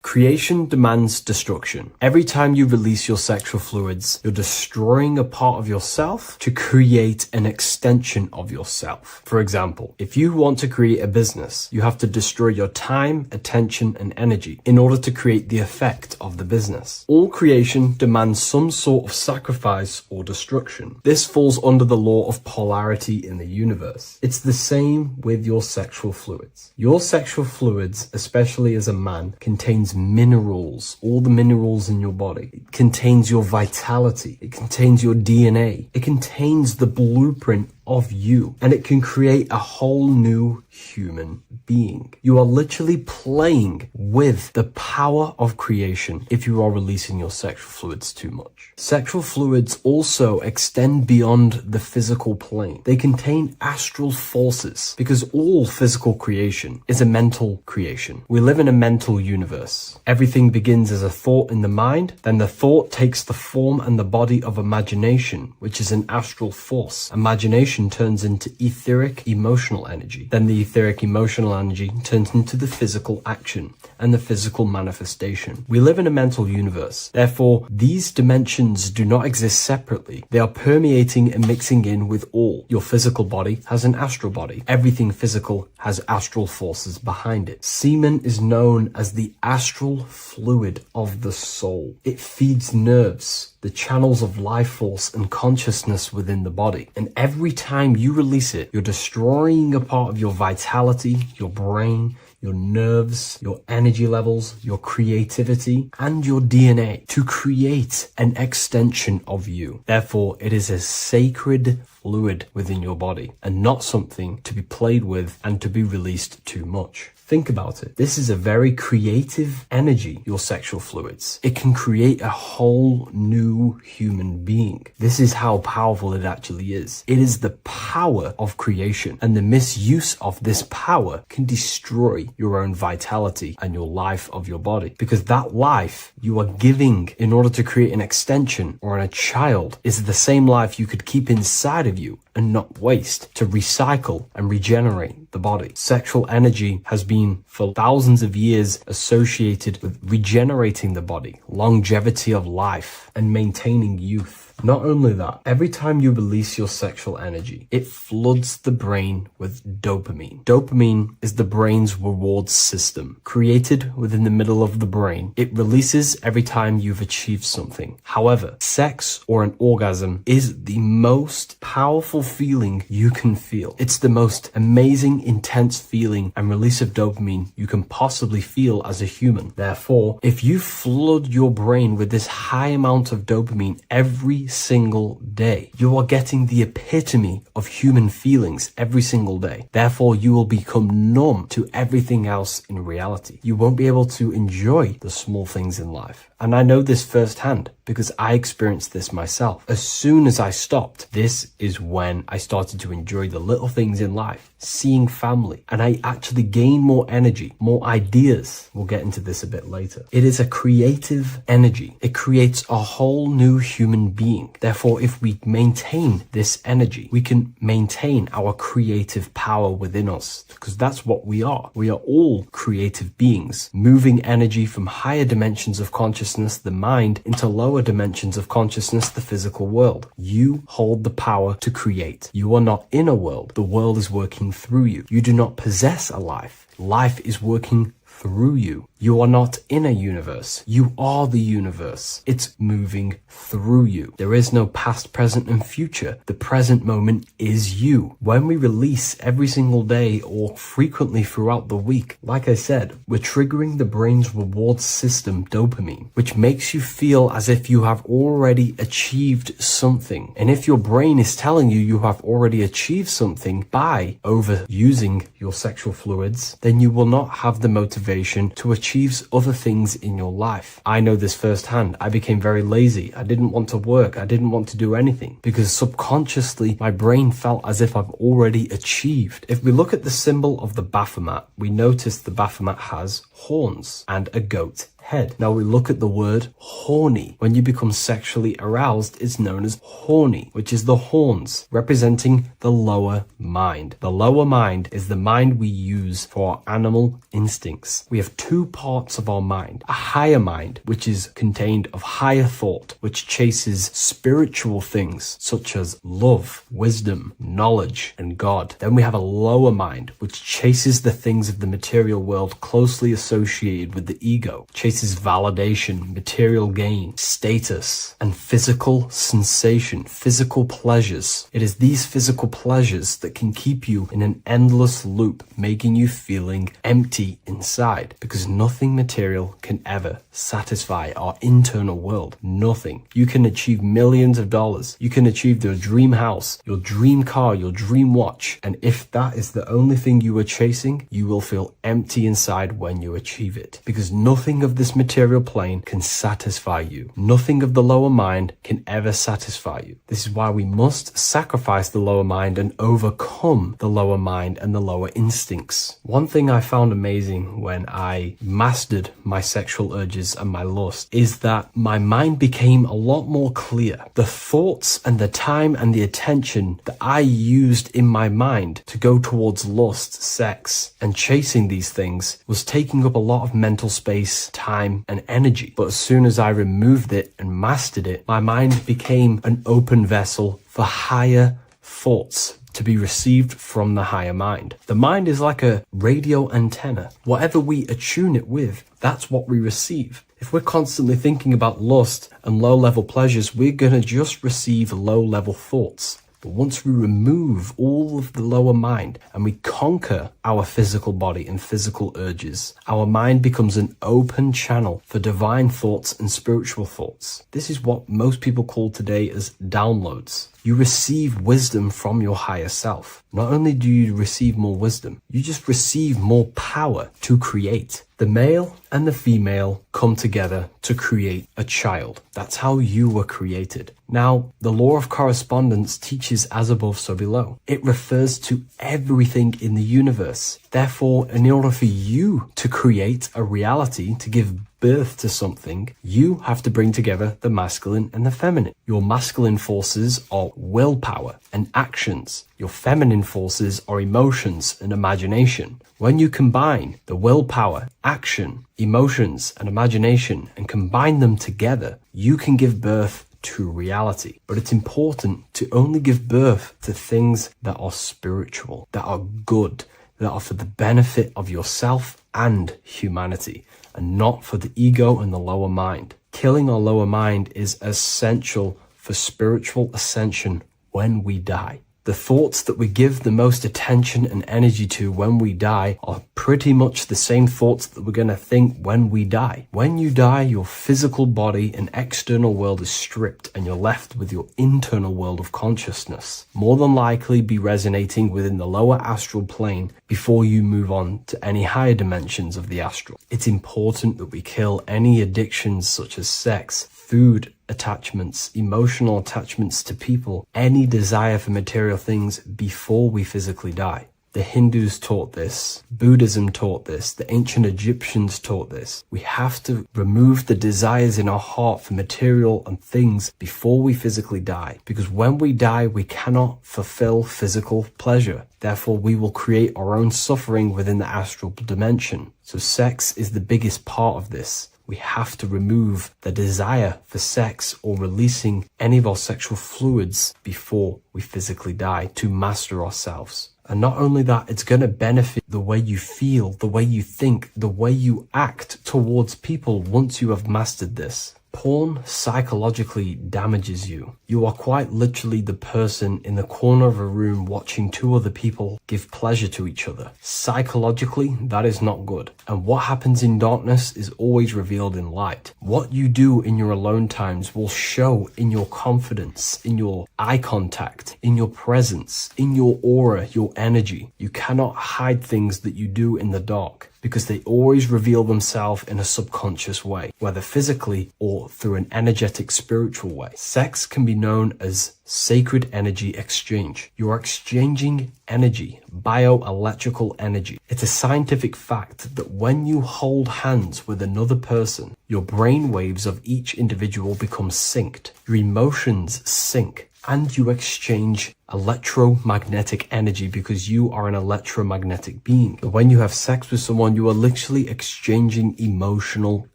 [SPEAKER 1] Creation demands destruction. Every time you release your sexual fluids, you're destroying a part of yourself to create an extension of yourself. For example, if you want to create a business, you have to destroy your time, attention, and energy in order to create the effect of the business. All creation demands some sort of sacrifice or destruction. This falls under the law of polarity in the universe. It's the same with your sexual fluids. Your sexual fluids, especially as a man, contains minerals, all the minerals in your body. It contains your vitality. It contains your DNA. It contains the blueprint of you, and it can create a whole new human being. You are literally playing with the power of creation if you are releasing your sexual fluids too much. Sexual fluids also extend beyond the physical plane. They contain astral forces, because all physical creation is a mental creation. We live in a mental universe. Everything begins as a thought in the mind, then the thought takes the form and the body of imagination, which is an astral force. Imagination turns into etheric emotional energy. Then the etheric emotional energy turns into the physical action and the physical manifestation. We live in a mental universe. Therefore, these dimensions do not exist separately. They are permeating and mixing in with all. Your physical body has an astral body. Everything physical has astral forces behind it. Semen is known as the astral fluid of the soul. It feeds nerves, the channels of life force and consciousness within the body. And every time you release it, you're destroying a part of your vitality, your brain, your nerves, your energy levels, your creativity, and your DNA to create an extension of you. Therefore, it is a sacred fluid within your body and not something to be played with and to be released too much. Think about it. This is a very creative energy, your sexual fluids. It can create a whole new human being. This is how powerful it actually is. It is the power of creation, and the misuse of this power can destroy your own vitality and your life of your body, because that life you are giving in order to create an extension or a child is the same life you could keep inside of you and not waste to recycle and regenerate the body. Sexual energy has been for thousands of years associated with regenerating the body, longevity of life, and maintaining youth.
[SPEAKER 5] Not only that, every time you release your sexual energy, it floods the brain with dopamine. Dopamine is the brain's reward system. Created within the middle of the brain, it releases every time you've achieved something. However, sex or an orgasm is the most powerful feeling you can feel. It's the most amazing, intense feeling and release of dopamine you can possibly feel as a human. Therefore, if you flood your brain with this high amount of dopamine every single day, you are getting the epitome of human feelings every single day. Therefore, you will become numb to everything else in reality. You won't be able to enjoy the small things in life. And I know this firsthand because I experienced this myself. As soon as I stopped, this is when I started to enjoy the little things in life, seeing family, and I actually gained more energy, more ideas. We'll get into this a bit later. It is a creative energy. It creates a whole new human being. Therefore, if we maintain this energy, we can maintain our creative power within us because that's what we are. We are all creative beings, moving energy from higher dimensions of consciousness, the mind, into lower dimensions of consciousness, the physical world. You hold the power to create. You are not in a world. The world is working through you. You do not possess a life. Life is working through you. You are not in a universe. You are the universe. It's moving through you. There is no past, present, and future. The present moment is you. When we release every single day or frequently throughout the week, like I said, we're triggering the brain's reward system, dopamine, which makes you feel as if you have already achieved something. And if your brain is telling you you have already achieved something by overusing your sexual fluids, then you will not have the motivation to achieve other things in your life. I know this firsthand. I became very lazy. I didn't want to work. I didn't want to do anything because subconsciously my brain felt as if I've already achieved. If we look at the symbol of the Baphomet, we notice the Baphomet has horns and a goat head. Now we look at the word horny. When you become sexually aroused, it's known as horny, which is the horns, representing the lower mind. The lower mind is the mind we use for our animal instincts. We have two parts of our mind. A higher mind, which is contained of higher thought, which chases spiritual things such as love, wisdom, knowledge, and God. Then we have a lower mind, which chases the things of the material world closely associated with the ego, chases validation, material gain, status, and physical sensation, physical pleasures. It is these physical pleasures that can keep you in an endless loop, making you feeling empty inside, because nothing material can ever satisfy our internal world. Nothing. You can achieve millions of dollars. You can achieve your dream house, your dream car, your dream watch. And if that is the only thing you are chasing, you will feel empty inside when you achieve it, because nothing of this material plane can satisfy you. Nothing of the lower mind can ever satisfy you. This is why we must sacrifice the lower mind and overcome the lower mind and the lower instincts. One thing I found amazing when I mastered my sexual urges and my lust is that my mind became a lot more clear. The thoughts and the time and the attention that I used in my mind to go towards lust, sex, and chasing these things was taking up a lot of mental space, time, and energy. But as soon as I removed it and mastered it, my mind became an open vessel for higher thoughts to be received from the higher mind. The mind is like a radio antenna. Whatever we attune it with, that's what we receive. If we're constantly thinking about lust and low-level pleasures, we're going to just receive low-level thoughts. But once we remove all of the lower mind and we conquer our physical body and physical urges, our mind becomes an open channel for divine thoughts and spiritual thoughts. This is what most people call today as downloads. You receive wisdom from your higher self. Not only do you receive more wisdom, you just receive more power to create. The male and the female come together to create a child. That's how you were created. Now, the law of correspondence teaches as above, so below. It refers to everything in the universe. Therefore, in order for you to create a reality, to give birth to something, you have to bring together the masculine and the feminine. Your masculine forces are willpower and actions. Your feminine forces are emotions and imagination. When you combine the willpower, action, emotions, and imagination and combine them together, you can give birth to reality. But it's important to only give birth to things that are spiritual, that are good, that are for the benefit of yourself and humanity, and not for the ego and the lower mind. Killing our lower mind is essential for spiritual ascension when we die. The thoughts that we give the most attention and energy to when we die are pretty much the same thoughts that we're going to think when we die. When you die, your physical body and external world is stripped and you're left with your internal world of consciousness, more than likely be resonating within the lower astral plane before you move on to any higher dimensions of the astral. It's important that we kill any addictions such as sex, food, attachments, emotional attachments to people, any desire for material things before we physically die. The Hindus taught this, Buddhism taught this, the ancient Egyptians taught this. We have to remove the desires in our heart for material and things before we physically die, because when we die, we cannot fulfill physical pleasure. Therefore, we will create our own suffering within the astral dimension. So sex is the biggest part of this. We have to remove the desire for sex or releasing any of our sexual fluids before we physically die to master ourselves. And not only that, it's going to benefit the way you feel, the way you think, the way you act towards people once you have mastered this. Porn psychologically damages you. You are quite literally the person in the corner of a room watching two other people give pleasure to each other. Psychologically, that is not good. And what happens in darkness is always revealed in light. What you do in your alone times will show in your confidence, in your eye contact, in your presence, in your aura, your energy. You cannot hide things that you do in the dark, because they always reveal themselves in a subconscious way, whether physically or through an energetic spiritual way. Sex can be known as sacred energy exchange. You are exchanging energy, bioelectrical energy. It's a scientific fact that when you hold hands with another person, your brain waves of each individual become synced. Your emotions sync. And you exchange electromagnetic energy because you are an electromagnetic being. When you have sex with someone, you are literally exchanging emotional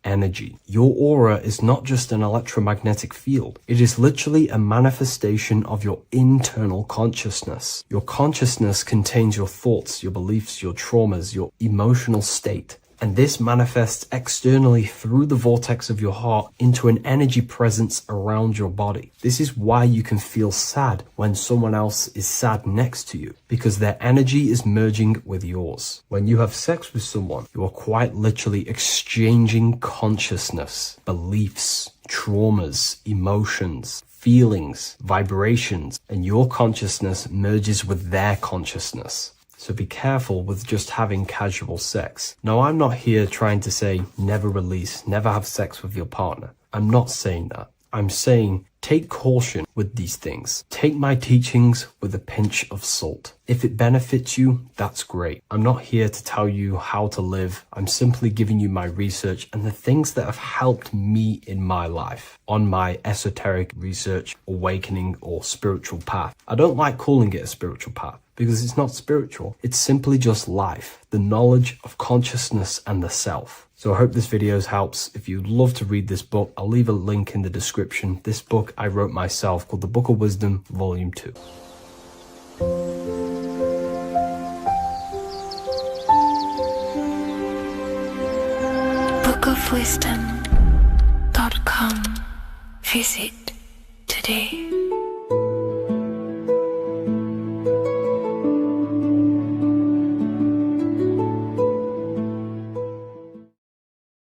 [SPEAKER 5] energy. Your aura is not just an electromagnetic field. It is literally a manifestation of your internal consciousness. Your consciousness contains your thoughts, your beliefs, your traumas, your emotional state. And this manifests externally through the vortex of your heart into an energy presence around your body. This is why you can feel sad when someone else is sad next to you, because their energy is merging with yours. When you have sex with someone, you are quite literally exchanging consciousness, beliefs, traumas, emotions, feelings, vibrations, and your consciousness merges with their consciousness. So be careful with just having casual sex. Now, I'm not here trying to say never release, never have sex with your partner. I'm not saying that. I'm saying take caution with these things. Take my teachings with a pinch of salt. If it benefits you, that's great. I'm not here to tell you how to live. I'm simply giving you my research and the things that have helped me in my life on my esoteric research, awakening, or spiritual path. I don't like calling it a spiritual path, because it's not spiritual. It's simply just life, the knowledge of consciousness and the self. So I hope this video helps. If you'd love to read this book, I'll leave a link in the description. This book I wrote myself called The Book of Wisdom, Volume 2.
[SPEAKER 2] bookofwisdom.com. Visit today.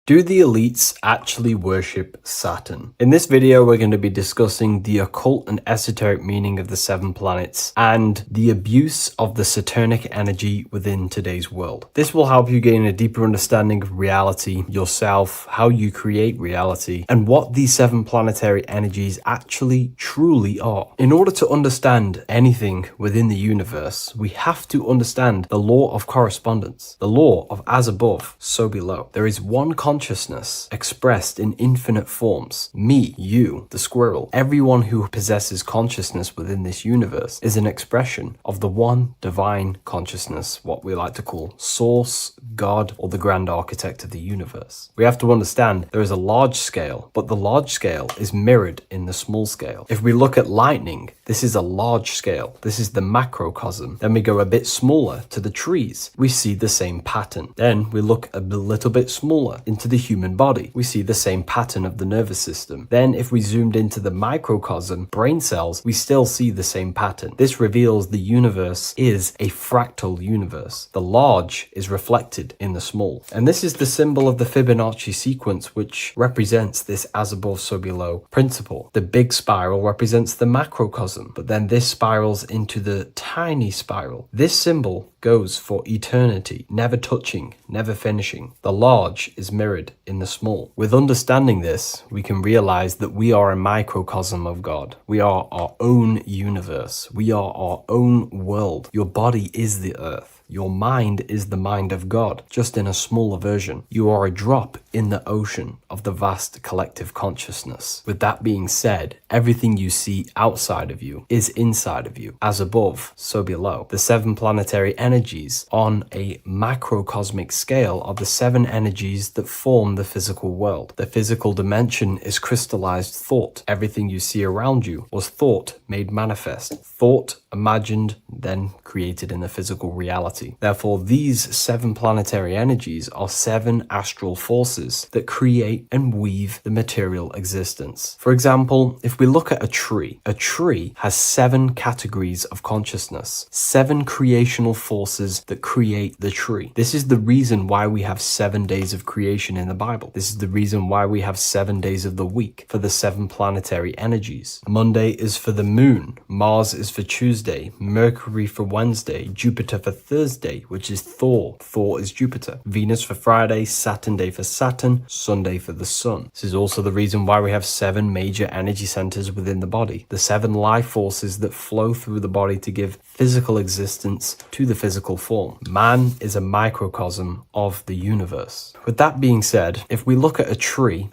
[SPEAKER 5] Do the elites actually worship Saturn? In this video, we're going to be discussing the occult and esoteric meaning of the 7 planets and the abuse of the Saturnic energy within today's world. This will help you gain a deeper understanding of reality, yourself, how you create reality, and what these 7 planetary energies actually truly are. In order to understand anything within the universe, we have to understand the law of correspondence, the law of as above, so below. There is one constant consciousness expressed in infinite forms. Me, you, the squirrel, everyone who possesses consciousness within this universe is an expression of the one divine consciousness, what we like to call Source, God, or the grand architect of the universe. We have to understand there is a large scale, but the large scale is mirrored in the small scale. If we look at lightning, this is a large scale. This is the macrocosm. Then we go a bit smaller to the trees. We see the same pattern. Then we look a little bit smaller into the human body. We see the same pattern of the nervous system. Then if we zoomed into the microcosm, brain cells, we still see the same pattern. This reveals the universe is a fractal universe. The large is reflected in the small. And this is the symbol of the Fibonacci sequence, which represents this as above, so below principle. The big spiral represents the macrocosm, but then this spirals into the tiny spiral. This symbol goes for eternity, never touching, never finishing. The large is mirrored in the small. With understanding this, we can realize that we are a microcosm of God. We are our own universe. We are our own world. Your body is the earth. Your mind is the mind of God, just in a smaller version. You are a drop in the ocean of the vast collective consciousness. With that being said, everything you see outside of you is inside of you. As above, so below. The 7 planetary energies on a macrocosmic scale are the 7 energies that form the physical world. The physical dimension is crystallized thought. Everything you see around you was thought made manifest. Thought imagined, then created in the physical reality. Therefore, these 7 planetary energies are 7 astral forces that create and weave the material existence. For example, if we look at a tree has 7 categories of consciousness, 7 creational forces that create the tree. This is the reason why we have 7 days of creation in the Bible. This is the reason why we have 7 days of the week for the 7 planetary energies. Monday is for the moon, Mars is for Tuesday, Mercury for Wednesday, Jupiter for Thursday, which is Thor. Thor is Jupiter. Venus for Friday, Saturn day for Saturn, Sunday for the sun. This is also the reason why we have 7 major energy centers within the body. The 7 life forces that flow through the body to give physical existence to the physical form. Man is a microcosm of the universe. With that being said, if we look at a tree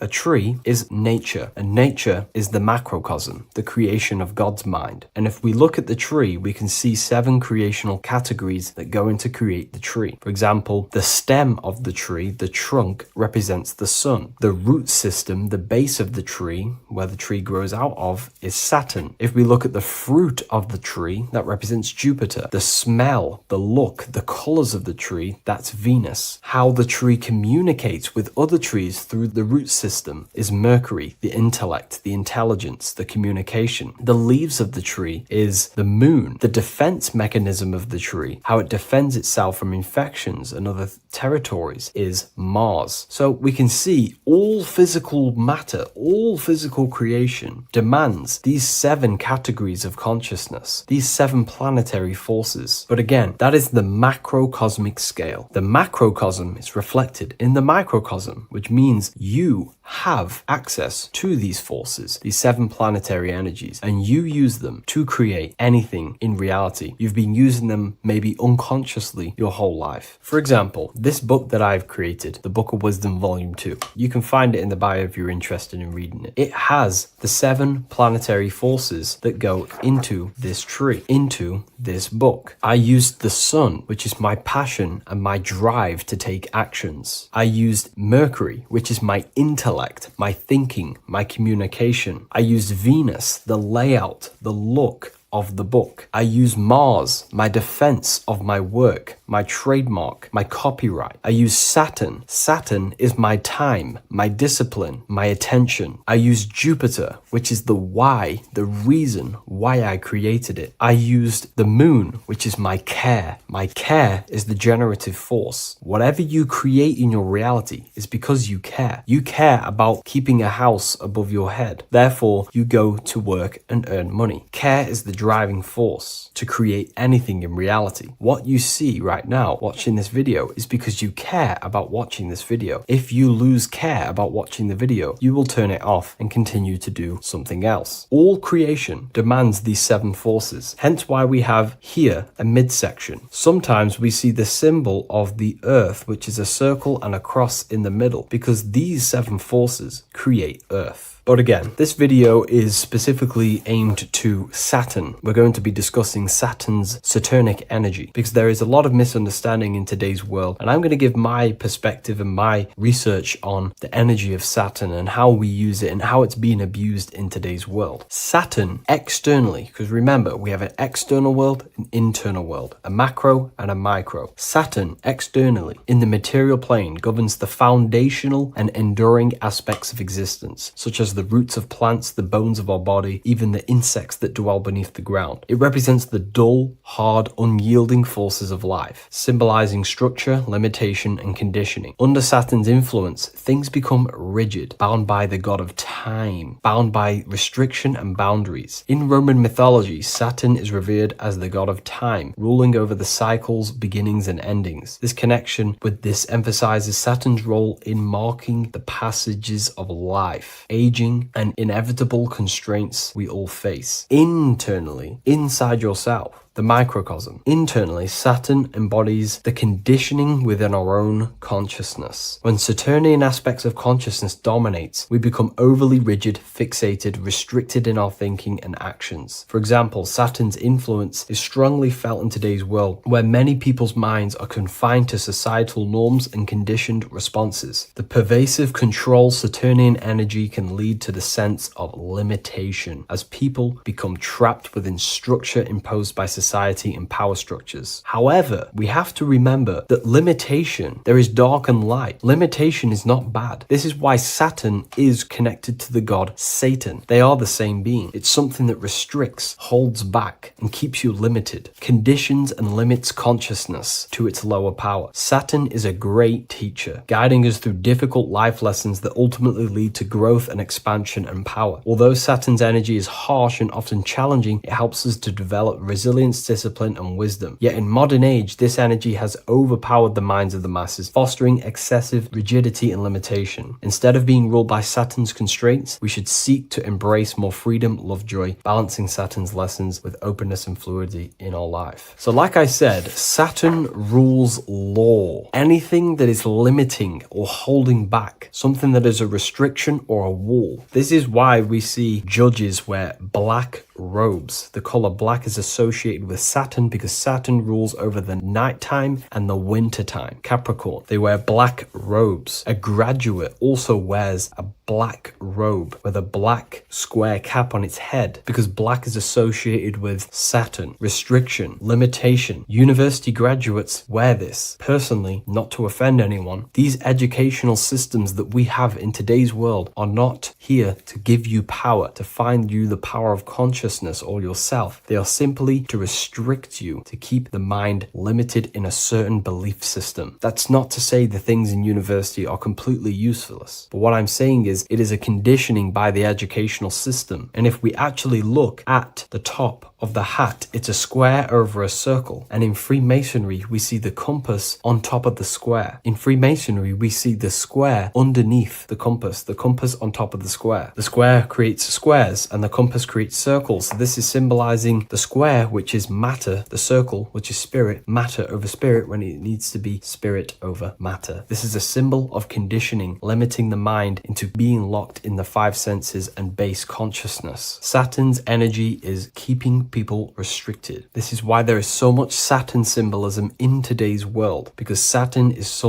[SPEAKER 5] is nature, and nature is the macrocosm, the creation of God's mind. And if we look at the tree, we can see 7 creational categories that go into create the tree. For example, the stem of the tree, the trunk, represents the sun. The root system, the base of the tree, where the tree grows out of, is Saturn. If we look at the fruit of the tree, that represents Jupiter. The smell, the look, the colors of the tree, that's Venus. How the tree communicates with other trees through the root system is Mercury, the intellect, the intelligence, the communication. The leaves of the tree is the moon. The defense mechanism of the tree, how it defends itself from infections and other territories, is Mars. So we can see all physical matter, all physical creation demands these 7 categories of consciousness, these 7 planetary forces. But again, that is the macrocosmic scale. The macrocosm is reflected in the microcosm, which means you have access to these forces, these 7 planetary energies, and you use them to create anything in reality. You've been using them maybe unconsciously your whole life. For example, this book that I've created, the Book of Wisdom Volume 2, you can find it in the bio if you're interested in reading it. It has the 7 planetary forces that go into this tree, into this book. I used the sun, which is my passion and my drive to take actions. I used Mercury, which is my intellect, my thinking, my communication. I used Venus, the layout, the look of the book. I use Mars, my defense of my work, my trademark, my copyright. I use Saturn. Saturn is my time, my discipline, my attention. I use Jupiter, which is the why, the reason why I created it. I used the moon, which is my care. My care is the generative force. Whatever you create in your reality is because you care. You care about keeping a house above your head. Therefore, you go to work and earn money. Care is the driving force to create anything in reality. What you see right right now watching this video is because you care about watching this video. If you lose care about watching the video, you will turn it off and continue to do something else. All creation demands these 7 forces, hence why we have here a midsection. Sometimes we see the symbol of the earth, which is a circle and a cross in the middle, because these 7 forces create earth. But again, this video is specifically aimed to Saturn. We're going to be discussing Saturn's Saturnic energy because there is a lot of misunderstanding in today's world. And I'm going to give my perspective and my research on the energy of Saturn and how we use it and how it's being abused in today's world. Saturn externally, because remember, we have an external world, an internal world, a macro and a micro. Saturn externally in the material plane governs the foundational and enduring aspects of existence, such as the roots of plants, the bones of our body, even the insects that dwell beneath the ground. It represents the dull, hard, unyielding forces of life, symbolizing structure, limitation, and conditioning. Under Saturn's influence, things become rigid, bound by the god of time, bound by restriction and boundaries. In Roman mythology, Saturn is revered as the god of time, ruling over the cycles, beginnings, and endings. This connection with this emphasizes Saturn's role in marking the passages of life, aging, and inevitable constraints we all face. Internally, inside yourself, the microcosm. Internally, Saturn embodies the conditioning within our own consciousness. When Saturnian aspects of consciousness dominates, we become overly rigid, fixated, restricted in our thinking and actions. For example, Saturn's influence is strongly felt in today's world, where many people's minds are confined to societal norms and conditioned responses. The pervasive control Saturnian energy can lead to the sense of limitation, as people become trapped within structure imposed by society and power structures. However, we have to remember that limitation, there is dark and light. Limitation is not bad. This is why Saturn is connected to the god Satan. They are the same being. It's something that restricts, holds back, and keeps you limited, conditions and limits consciousness to its lower power. Saturn is a great teacher, guiding us through difficult life lessons that ultimately lead to growth and expansion and power. Although Saturn's energy is harsh and often challenging, it helps us to develop resilience, discipline, and wisdom. Yet in modern age, this energy has overpowered the minds of the masses, fostering excessive rigidity and limitation. Instead of being ruled by Saturn's constraints, we should seek to embrace more freedom, love, joy, balancing Saturn's lessons with openness and fluidity in our life. So like I said, Saturn rules law. Anything that is limiting or holding back, something that is a restriction or a wall. This is why we see judges wear black robes. The color black is associated with Saturn because Saturn rules over the nighttime and the winter time. Capricorn, they wear black robes. A graduate also wears a black robe with a black square cap on its head because black is associated with Saturn, restriction, limitation. University graduates wear this. Personally, not to offend anyone, these educational systems that we have in today's world are not here to give you power, to find you the power of consciousness or yourself. They are simply to restrict you, to keep the mind limited in a certain belief system. That's not to say the things in university are completely useless, but what I'm saying is it is a conditioning by the educational system. And if we actually look at the top of the hat, it's a square over a circle. And in Freemasonry, we see the compass on top of the square. In Freemasonry, we see the square underneath the compass on top of the square. The square creates squares and the compass creates circles. So this is symbolizing the square, which is matter, the circle, which is spirit, matter over spirit when it needs to be spirit over matter. This is a symbol of conditioning, limiting the mind into being locked in the 5 senses and base consciousness. Saturn's energy is keeping people restricted. This is why there is so much Saturn symbolism in today's world, because Saturn is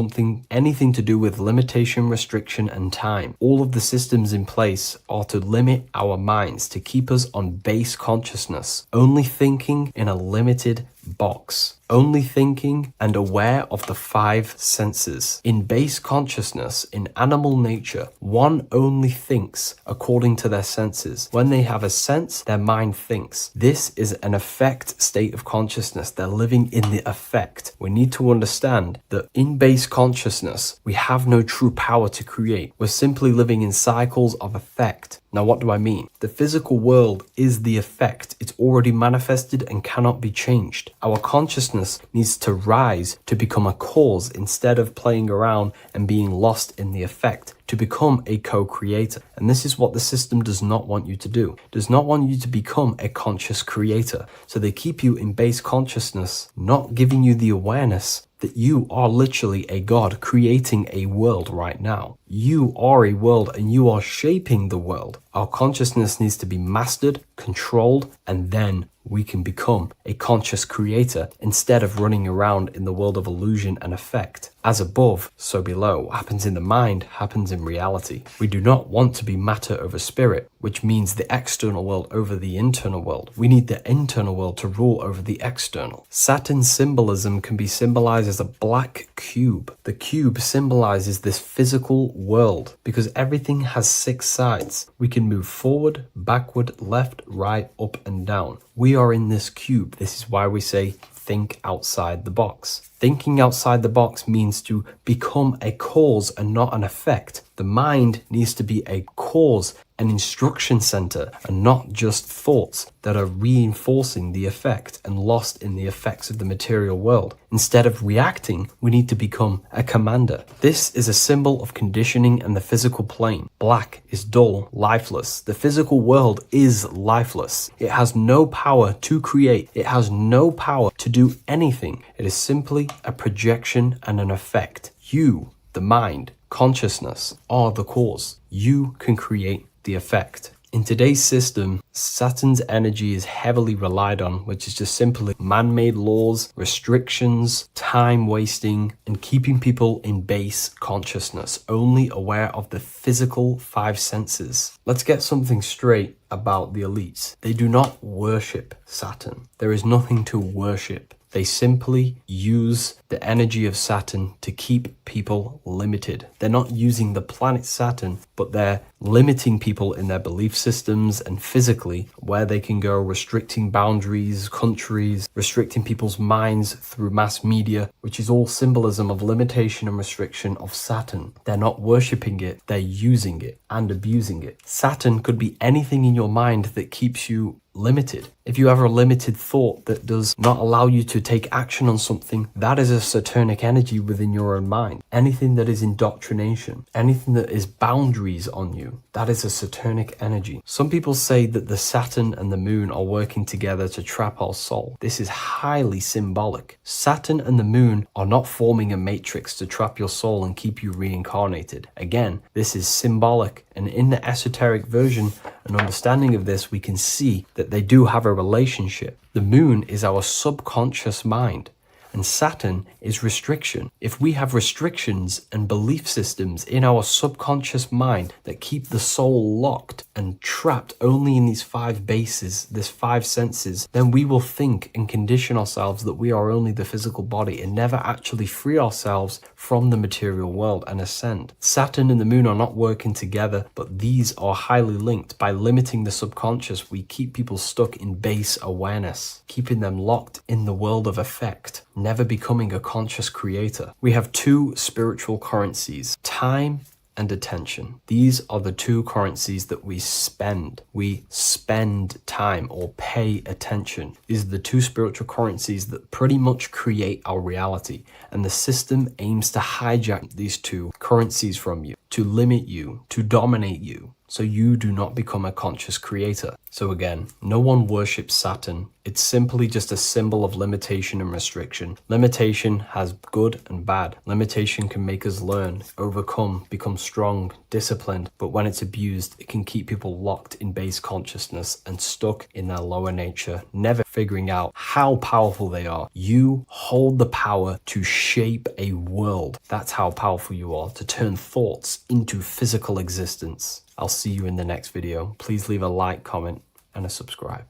[SPEAKER 5] anything to do with limitation, restriction, and time. All of the systems in place are to limit our minds, to keep us on base consciousness, only thinking in a limited box, only thinking and aware of the 5 senses. In base consciousness, in animal nature, one only thinks according to their senses. When they have a sense, their mind thinks. This is an affect state of consciousness. They're living in the affect. We need to understand that in base consciousness, we have no true power to create. We're simply living in cycles of affect. Now, what do I mean? The physical world is the effect. It's already manifested and cannot be changed. Our consciousness consciousness needs to rise to become a cause instead of playing around and being lost in the effect, to become a co-creator. And this is what the system does not want you to do. It does not want you to become a conscious creator. So they keep you in base consciousness, not giving you the awareness that you are literally a god creating a world right now. You are a world and you are shaping the world. Our consciousness needs to be mastered, controlled, and then we can become a conscious creator instead of running around in the world of illusion and effect. As above, so below. What happens in the mind happens in reality. We do not want to be matter over spirit, which means the external world over the internal world. We need the internal world to rule over the external. Saturn's symbolism can be symbolized as a black cube. The cube symbolizes this physical world because everything has 6 sides. We can move forward, backward, left, right, up, and down. We are in this cube. This is why we say think outside the box. Thinking outside the box means to become a cause and not an effect. The mind needs to be a cause, an instruction center, and not just thoughts that are reinforcing the effect and lost in the effects of the material world. Instead of reacting, we need to become a commander. This is a symbol of conditioning and the physical plane. Black is dull, lifeless. The physical world is lifeless. It has no power to create. It has no power to do anything. It is simply a projection and an effect. You, the mind, consciousness, are the cause. You can create the effect. In today's system, Saturn's energy is heavily relied on, which is just simply man-made laws, restrictions, time wasting, and keeping people in base consciousness, only aware of the physical 5 senses. Let's get something straight about the elites. They do not worship Saturn. There is nothing to worship. They simply use the energy of Saturn to keep people limited. They're not using the planet Saturn, but they're limiting people in their belief systems and physically where they can go, restricting boundaries, countries, restricting people's minds through mass media, which is all symbolism of limitation and restriction of Saturn. They're not worshipping it, they're using it and abusing it. Saturn could be anything in your mind that keeps you limited. If you have a limited thought that does not allow you to take action on something, that is a Saturnic energy within your own mind. Anything that is indoctrination, anything that is boundaries on you, that is a Saturnic energy. Some people say that the Saturn and the moon are working together to trap our soul. This is highly symbolic. Saturn and the moon are not forming a matrix to trap your soul and keep you reincarnated. Again, this is symbolic, and in the esoteric version and understanding of this, we can see that they do have a relationship. The moon is our subconscious mind, and Saturn is restriction. If we have restrictions and belief systems in our subconscious mind that keep the soul locked and trapped only in these 5 bases, this 5 senses, then we will think and condition ourselves that we are only the physical body and never actually free ourselves from the material world and ascend. Saturn and the moon are not working together, but these are highly linked. By limiting the subconscious, we keep people stuck in base awareness, keeping them locked in the world of effect, never becoming a conscious creator. We have 2 spiritual currencies, time and attention. These are the 2 currencies that we spend. We spend time or pay attention. These are the 2 spiritual currencies that pretty much create our reality. And the system aims to hijack these 2 currencies from you, to limit you, to dominate you, so you do not become a conscious creator. So again, no one worships Saturn. It's simply just a symbol of limitation and restriction. Limitation has good and bad. Limitation can make us learn, overcome, become strong, disciplined, but when it's abused, it can keep people locked in base consciousness and stuck in their lower nature, never figuring out how powerful they are. You hold the power to shape a world. That's how powerful you are, to turn thoughts into physical existence. I'll see you in the next video. Please leave a like, comment, and a subscribe.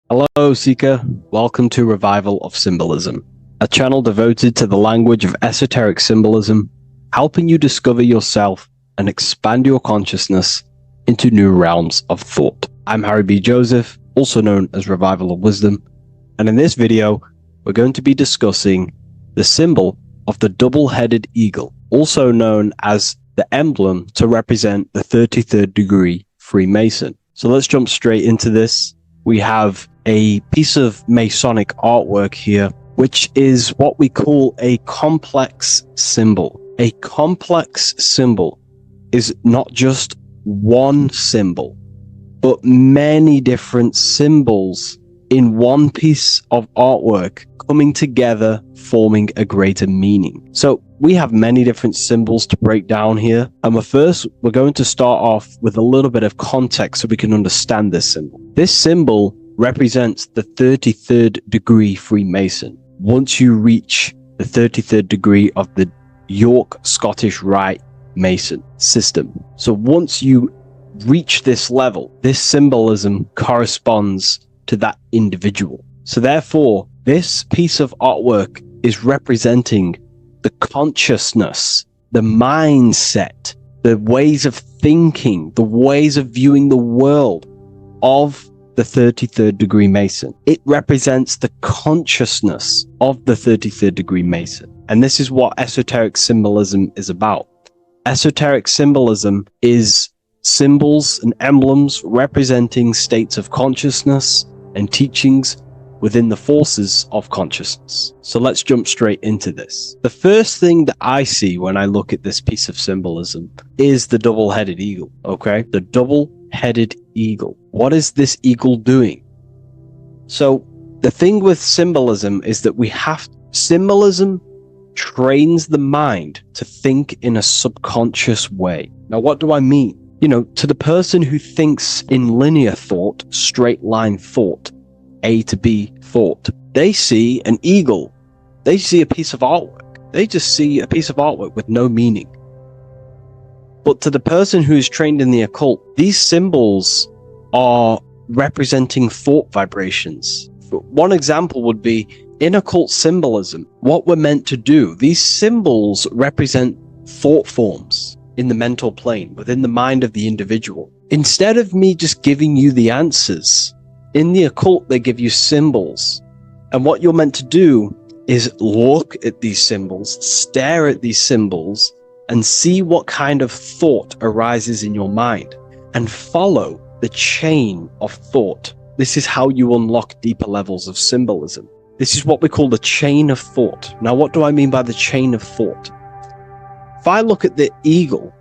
[SPEAKER 1] Hello, Seeker. Welcome to Revival of Symbolism, a channel devoted to the language of esoteric symbolism, helping you discover yourself and expand your consciousness into new realms of thought. I'm Harry B. Joseph, also known as Revival of Wisdom, and in this video, we're going to be discussing the symbol of the double-headed eagle, also known as the emblem to represent the 33rd degree Freemason. So let's jump straight into this. We have a piece of Masonic artwork here which is what we call a complex symbol. A complex symbol is not just one symbol, but many different symbols in one piece of artwork coming together, forming a greater meaning. So we have many different symbols to break down here. And we're going to start off with a little bit of context so we can understand this symbol. This symbol represents the 33rd degree Freemason. Once you reach the 33rd degree of the York Scottish Rite Mason system. So once you reach this level, this symbolism corresponds to that individual. So therefore, this piece of artwork is representing the consciousness, the mindset, the ways of thinking, the ways of viewing the world of the 33rd degree Mason. It represents the consciousness of the 33rd degree Mason. And this is what esoteric symbolism is about. Esoteric symbolism is symbols and emblems representing states of consciousness and teachings within the forces of consciousness. So let's jump straight into this. The first thing that I see when I look at this piece of symbolism is the double-headed eagle, okay? The double-headed eagle. What is this eagle doing? So the thing with symbolism is that symbolism trains the mind to think in a subconscious way. Now, what do I mean? You know, to the person who thinks in linear thought, straight line thought, A to B thought, they see an eagle. They see a piece of artwork. They just see a piece of artwork with no meaning. But to the person who is trained in the occult, these symbols are representing thought vibrations. One example would be in occult symbolism, what we're meant to do. These symbols represent thought forms in the mental plane, within the mind of the individual. Instead of me just giving you the answers, in the occult, they give you symbols. And what you're meant to do is look at these symbols, stare at these symbols, and see what kind of thought arises in your mind, and follow the chain of thought. This is how you unlock deeper levels of symbolism. This is what we call the chain of thought. Now, what do I mean by the chain of thought? If I look at the eagle,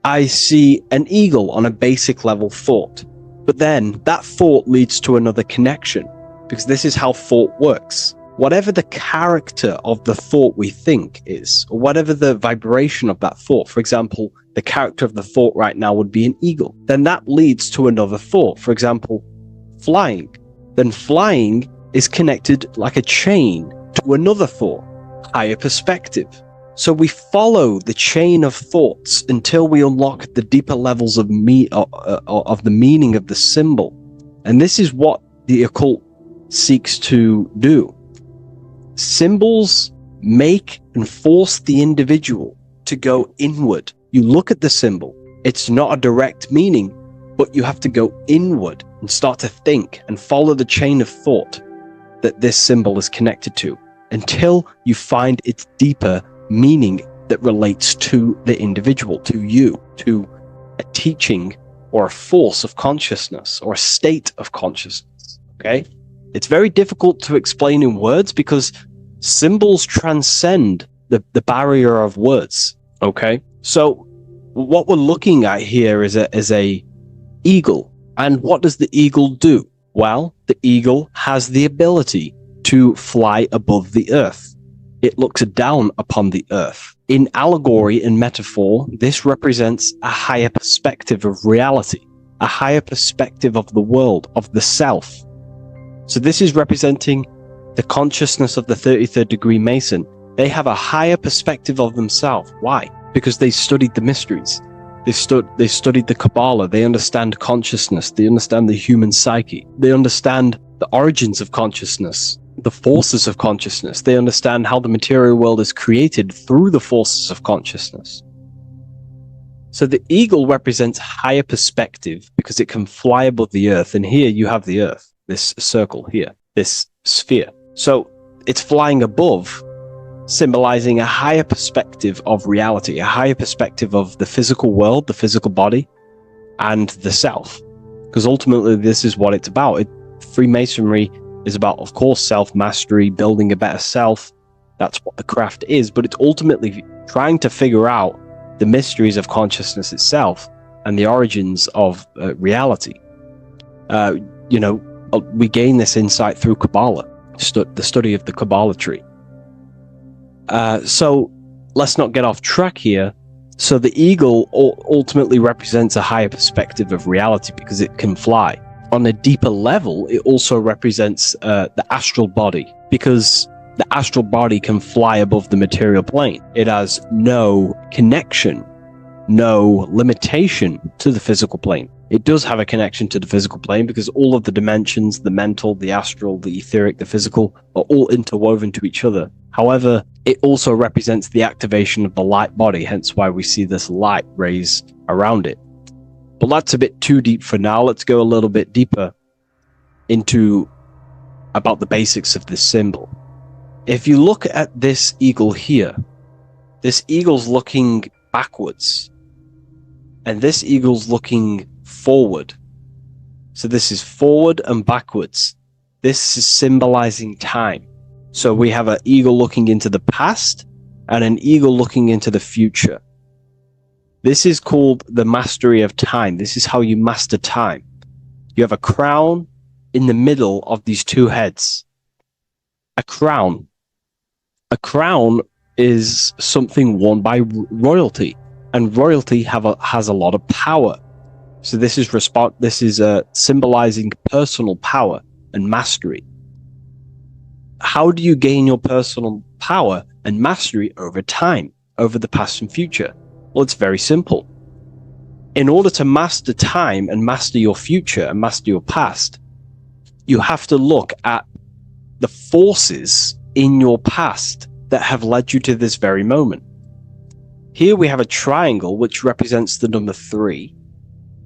[SPEAKER 1] I see an eagle on a basic level thought. But then that thought leads to another connection, because this is how thought works. Whatever the character of the thought we think is, or whatever the vibration of that thought, for example, the character of the thought right now would be an eagle, then that leads to another thought. For example, flying. Then flying is connected like a chain to another thought, higher perspective. So we follow the chain of thoughts until we unlock the deeper levels of the meaning of the symbol. And this is what the occult seeks to do. Symbols make and force the individual to go inward. You look at the symbol, it's not a direct meaning, but you have to go inward and start to think and follow the chain of thought that this symbol is connected to until you find its deeper meaning that relates to the individual, to you, to a teaching or a force of consciousness or a state of consciousness. Okay? It's very difficult to explain in words because symbols transcend the barrier of words. Okay? So what we're looking at here is a eagle. And what does the eagle do? Well, the eagle has the ability to fly above the earth. It looks down upon the earth. In allegory and metaphor, this represents a higher perspective of reality, a higher perspective of the world, of the self. So this is representing the consciousness of the 33rd degree Mason. They have a higher perspective of themselves. Why? Because they studied the mysteries. They studied the Kabbalah. They understand consciousness. They understand the human psyche. They understand the origins of consciousness, the forces of consciousness. They understand how the material world is created through the forces of consciousness. So the eagle represents higher perspective because it can fly above the earth. And here you have the earth, this circle here, this sphere. So it's flying above, symbolizing a higher perspective of reality, a higher perspective of the physical world, the physical body, and the self. Because ultimately this is what it's about. Freemasonry is about, of course, self-mastery, building a better self. That's what the craft is, but it's ultimately trying to figure out the mysteries of consciousness itself and the origins of reality. We gain this insight through Kabbalah, the study of the Kabbalah tree. So let's not get off track here. So the eagle ultimately represents a higher perspective of reality because it can fly. On a deeper level, it also represents the astral body, because the astral body can fly above the material plane. It has no connection, no limitation to the physical plane. It does have a connection to the physical plane because all of the dimensions, the mental, the astral, the etheric, the physical, are all interwoven to each other. However, it also represents the activation of the light body, hence why we see this light rays around it. But that's a bit too deep for now. Let's go a little bit deeper into about the basics of this symbol. If you look at this eagle here, this eagle's looking backwards, and this eagle's looking forward. So this is forward and backwards. This is symbolizing time. So we have an eagle looking into the past and an eagle looking into the future. This is called the mastery of time. This is how you master time. You have a crown in the middle of these two heads. A crown. A crown is something worn by royalty, and royalty has a lot of power. So this is symbolizing personal power and mastery. How do you gain your personal power and mastery over time, over the past and future? Well, it's very simple. In order to master time and master your future and master your past, you have to look at the forces in your past that have led you to this very moment. Here we have a triangle which represents the number 3.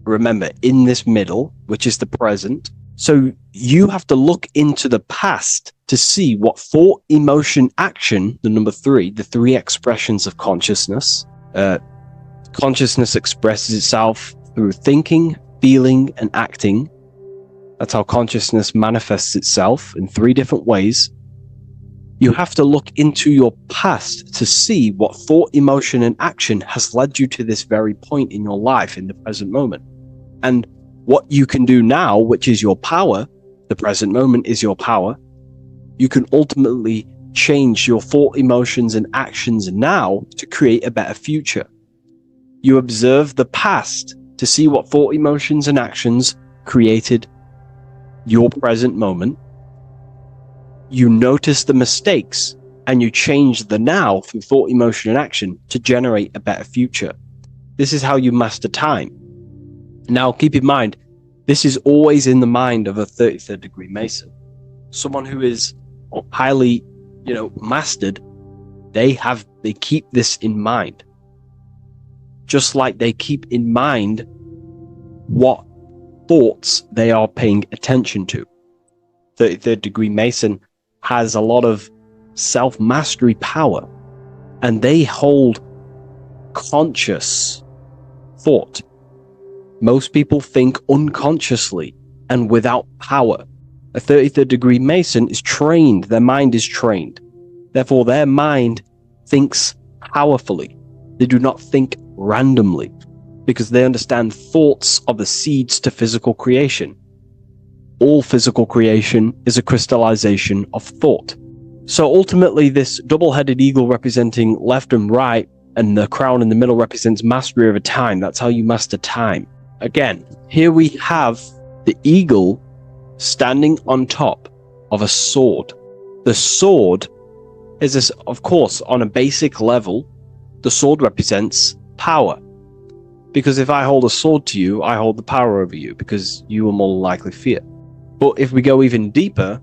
[SPEAKER 1] Remember, in this middle, which is the present. So you have to look into the past to see what thought, emotion, action, the number 3, the 3 expressions of consciousness. Consciousness expresses itself through thinking, feeling, and acting. That's how consciousness manifests itself in 3 different ways. You have to look into your past to see what thought, emotion, and action has led you to this very point in your life in the present moment. And what you can do now, which is your power, the present moment is your power, you can ultimately change your thought, emotions, and actions now to create a better future. You observe the past to see what thought, emotions, and actions created your present moment. You notice the mistakes and you change the now through thought, emotion, and action to generate a better future. This is how you master time. Now, keep in mind, this is always in the mind of a 33rd degree Mason. Someone who is highly, mastered, they keep this in mind. Just like they keep in mind what thoughts they are paying attention to. 33rd degree Mason has a lot of self-mastery power, and they hold conscious thought. Most people think unconsciously and without power. A 33rd degree Mason is trained, their mind is trained. Therefore, their mind thinks powerfully. They do not think randomly because they understand thoughts are the seeds to physical creation. All physical creation is a crystallization of thought. So ultimately, this double-headed eagle representing left and right, and the crown in the middle represents mastery over time. That's how you master time. Again, here we have the eagle standing on top of a sword. The sword is, of course, on a basic level, the sword represents power. Because if I hold a sword to you, I hold the power over you, because you will more likely fear. But if we go even deeper,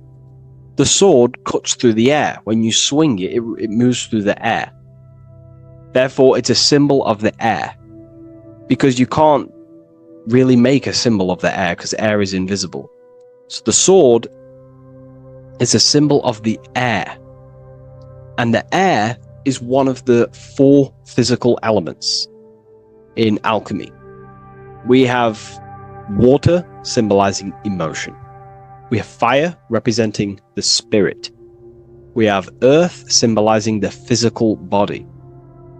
[SPEAKER 1] the sword cuts through the air. When you swing it, it moves through the air. Therefore, it's a symbol of the air. Because you can't really make a symbol of the air, because air is invisible. So the sword is a symbol of the air. And the air is one of the 4 physical elements in alchemy. We have water, symbolizing emotion. We have fire representing the spirit. We have earth symbolizing the physical body.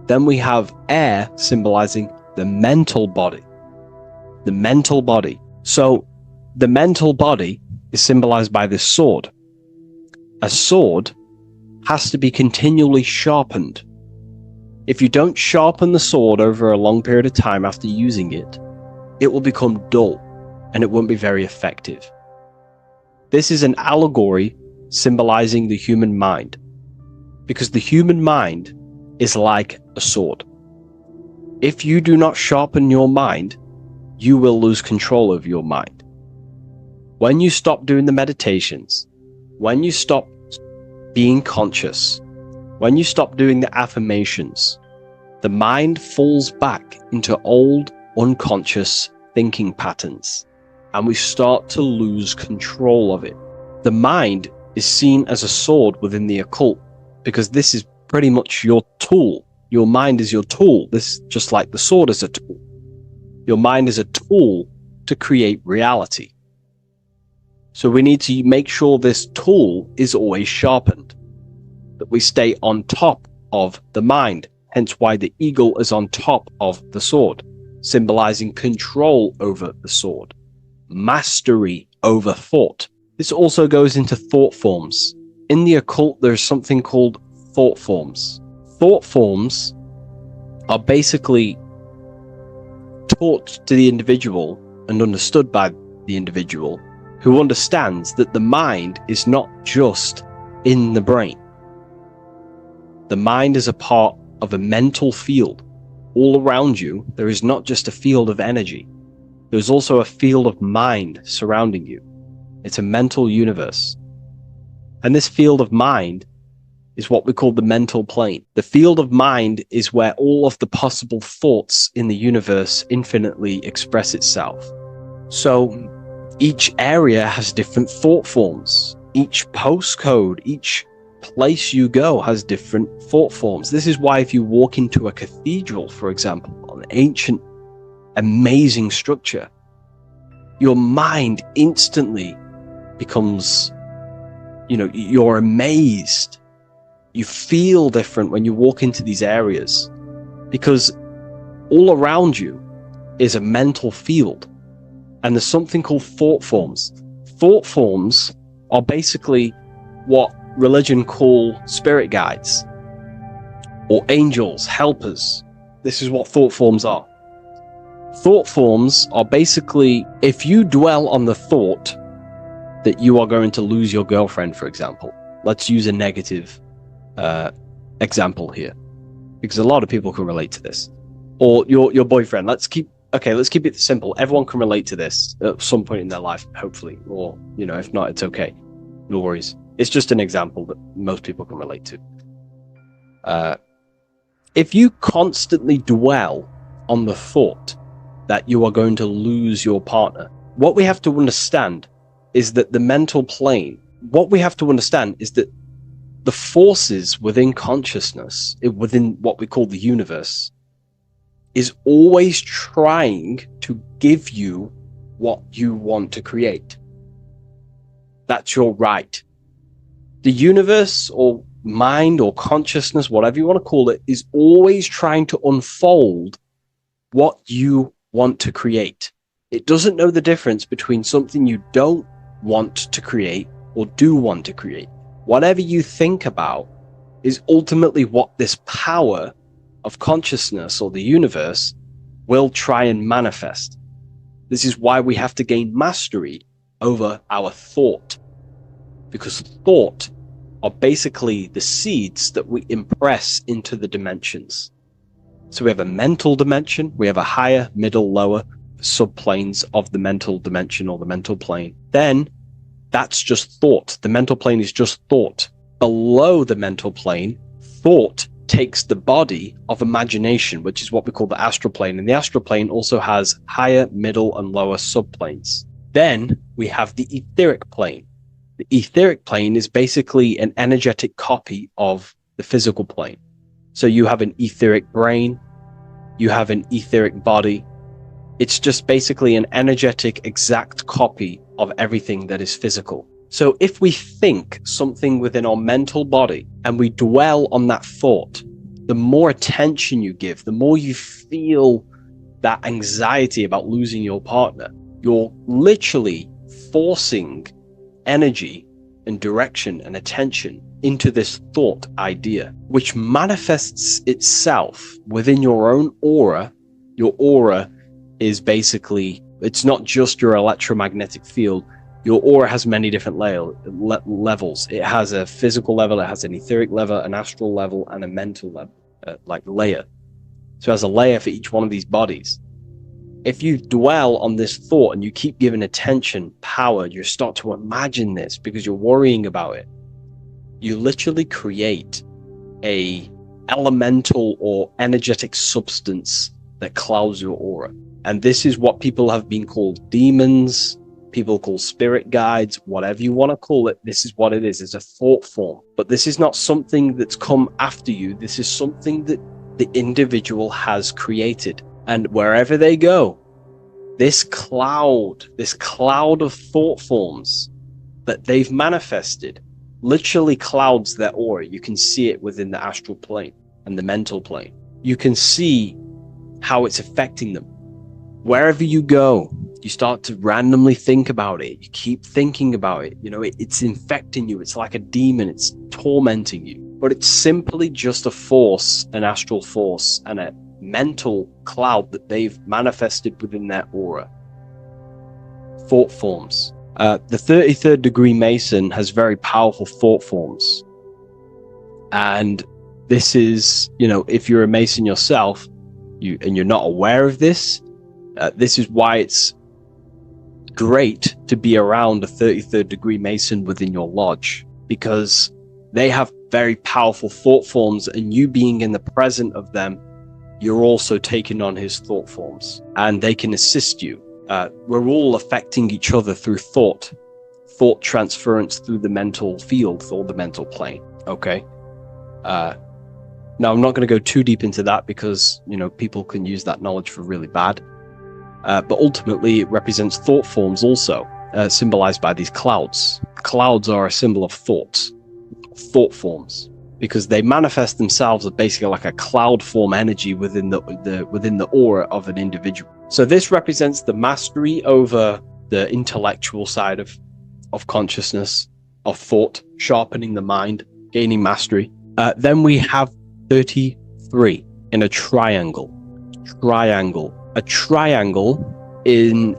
[SPEAKER 1] Then we have air symbolizing the mental body. The mental body. So the mental body is symbolized by this sword. A sword has to be continually sharpened. If you don't sharpen the sword over a long period of time after using it, it will become dull and it won't be very effective. This is an allegory symbolizing the human mind, because the human mind is like a sword. If you do not sharpen your mind, you will lose control of your mind. When you stop doing the meditations, when you stop being conscious, when you stop doing the affirmations, the mind falls back into old, unconscious thinking patterns, and we start to lose control of it. The mind is seen as a sword within the occult, because this is pretty much your tool. Your mind is your tool. This, just like the sword is a tool. Your mind is a tool to create reality. So we need to make sure this tool is always sharpened, that we stay on top of the mind, hence why the eagle is on top of the sword, symbolizing control over the sword, mastery over thought. This also goes into thought forms. In the occult, there's something called thought forms. Thought forms are basically taught to the individual and understood by the individual, who understands that the mind is not just in the brain. The mind is a part of a mental field. All around you, there is not just a field of energy. There's also a field of mind surrounding you. It's a mental universe. And this field of mind is what we call the mental plane. The field of mind is where all of the possible thoughts in the universe infinitely express itself. So each area has different thought forms. Each postcode, each place you go has different thought forms. This is why if you walk into a cathedral, for example, an ancient, amazing structure, your mind instantly becomes, you're amazed. You feel different when you walk into these areas, because all around you is a mental field. And there's something called thought forms. Thought forms are basically what religion call spirit guides or angels, helpers. This is what thought forms are. Thought forms are basically, if you dwell on the thought that you are going to lose your girlfriend, for example, let's use a negative example here, because a lot of people can relate to this, or your boyfriend. Let's keep it simple. Everyone can relate to this at some point in their life, hopefully, or if not, it's okay, no worries. It's just an example that most people can relate to. If you constantly dwell on the thought that you are going to lose your partner, what we have to understand is that the mental plane, what we have to understand is that the forces within consciousness, within what we call the universe, is always trying to give you what you want to create. That's your right. The universe or mind or consciousness, whatever you want to call it, is always trying to unfold what you want to create. It doesn't know the difference between something you don't want to create or do want to create. Whatever you think about is ultimately what this power of consciousness or the universe will try and manifest. This is why we have to gain mastery over our thought, because thought are basically the seeds that we impress into the dimensions. So we have a mental dimension, we have a higher, middle, lower subplanes of the mental dimension or the mental plane. Then that's just thought. The mental plane is just thought. Below the mental plane, thought takes the body of imagination, which is what we call the astral plane. And the astral plane also has higher, middle, and lower subplanes. Then we have the etheric plane. The etheric plane is basically an energetic copy of the physical plane. So you have an etheric brain, you have an etheric body, It's just basically an energetic exact copy of everything that is physical. So if we think something within our mental body and we dwell on that thought, the more attention you give, the more you feel that anxiety about losing your partner, you're literally forcing energy and direction and attention into this thought idea, which manifests itself within your own aura. Your aura is basically, it's not just your electromagnetic field. Your aura has many different levels. It has a physical level, it has an etheric level, an astral level, and a mental level, layer. So it has a layer for each one of these bodies. If you dwell on this thought and you keep giving attention, power, you start to imagine this because you're worrying about it. You literally create a elemental or energetic substance that clouds your aura. And this is what people have been called demons, people call spirit guides, whatever you want to call it. This is what it is. It's a thought form. But this is not something that's come after you. This is something that the individual has created. And wherever they go, this cloud of thought forms that they've manifested literally clouds their aura. You can see it within the astral plane and the mental plane. You can see how it's affecting them. Wherever you go, you start to randomly think about it. You keep thinking about it. You know, it's infecting you. It's like a demon. It's tormenting you. But it's simply just a force, an astral force, and a mental cloud that they've manifested within their aura. Thought forms. The 33rd degree Mason has very powerful thought forms. And this is, you know, if you're a Mason yourself, and you're not aware of this, this is why it's great to be around a 33rd degree Mason within your lodge, because they have very powerful thought forms, and you being in the present of them, you're also taking on his thought forms, and they can assist you. We're all affecting each other through thought transference through the mental field or the mental plane. Okay. Now I'm not going to go too deep into that because, you know, people can use that knowledge for really bad. But ultimately it represents thought forms also, symbolized by these clouds. Clouds are a symbol of thought forms, because they manifest themselves as basically like a cloud form energy within the aura of an individual. So this represents the mastery over the intellectual side of consciousness, of thought, sharpening the mind, gaining mastery. Then we have 33 in a triangle. A triangle in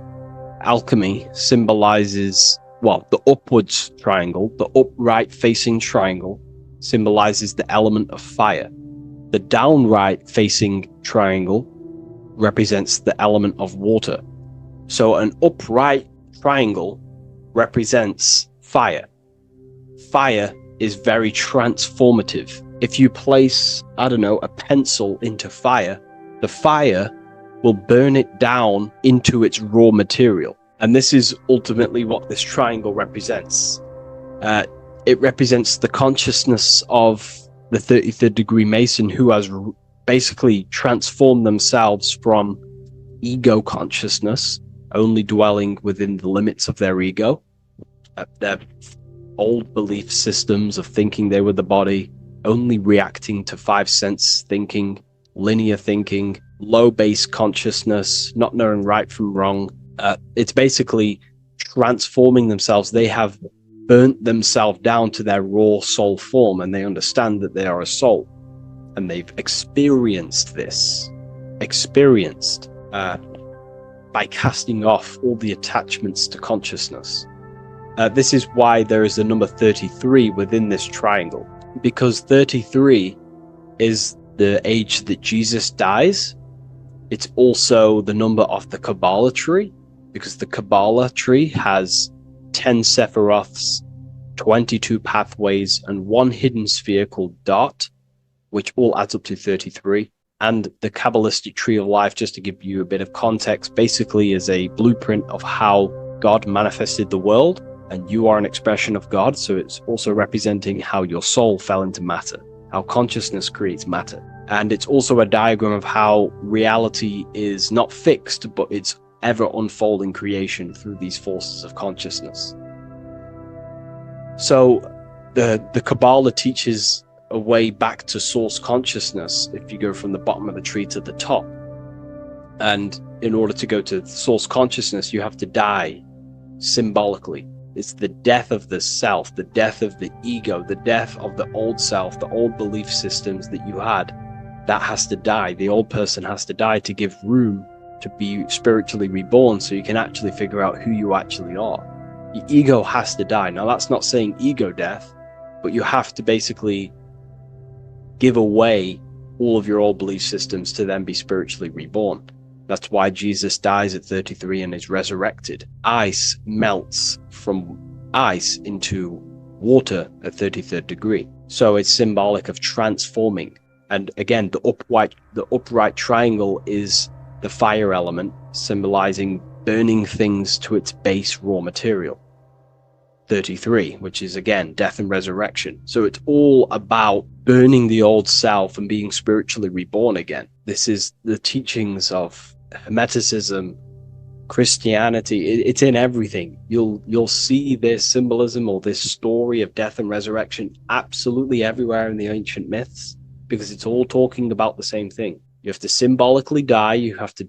[SPEAKER 1] alchemy symbolizes, well, the upwards triangle, the upright facing triangle symbolizes the element of fire. The downright facing triangle represents the element of water. So an upright triangle represents fire. Fire is very transformative. If you place, I don't know, a pencil into fire, the fire will burn it down into its raw material. And this is ultimately what this triangle represents. It represents the consciousness of the 33rd degree Mason, who has basically transformed themselves from ego consciousness, only dwelling within the limits of their ego, their old belief systems of thinking they were the body, only reacting to five sense thinking, linear thinking, low base consciousness, not knowing right from wrong. It's basically transforming themselves. They have burnt themselves down to their raw soul form, and they understand that they are a soul, and they've experienced this, by casting off all the attachments to consciousness. This is why there is the number 33 within this triangle, because 33 is the age that Jesus dies. It's also the number of the Kabbalah tree, because the Kabbalah tree has 10 Sephiroths, 22 pathways, and one hidden sphere called Dart, which all adds up to 33. And the Kabbalistic tree of life, just to give you a bit of context, basically is a blueprint of how God manifested the world, and you are an expression of God. So it's also representing how your soul fell into matter, how consciousness creates matter. And it's also a diagram of how reality is not fixed, but it's ever unfolding creation through these forces of consciousness. So the Kabbalah teaches a way back to source consciousness if you go from the bottom of the tree to the top. And in order to go to source consciousness, you have to die symbolically. It's the death of the self, the death of the ego, the death of the old self, the old belief systems that you had. That has to die. The old person has to die to give room to be spiritually reborn, so you can actually figure out who you actually are. Your ego has to die. Now, that's not saying ego death, but you have to basically give away all of your old belief systems to then be spiritually reborn. That's why Jesus dies at 33 and is resurrected. Ice melts from ice into water at 33rd degree. So it's symbolic of transforming. And again, the upright triangle is the fire element, symbolizing burning things to its base raw material. 33, which is again death and resurrection. So it's all about burning the old self and being spiritually reborn again. This is the teachings of Hermeticism, Christianity. It's in everything. You'll see this symbolism or this story of death and resurrection absolutely everywhere in the ancient myths, because it's all talking about the same thing. You have to symbolically die. You have to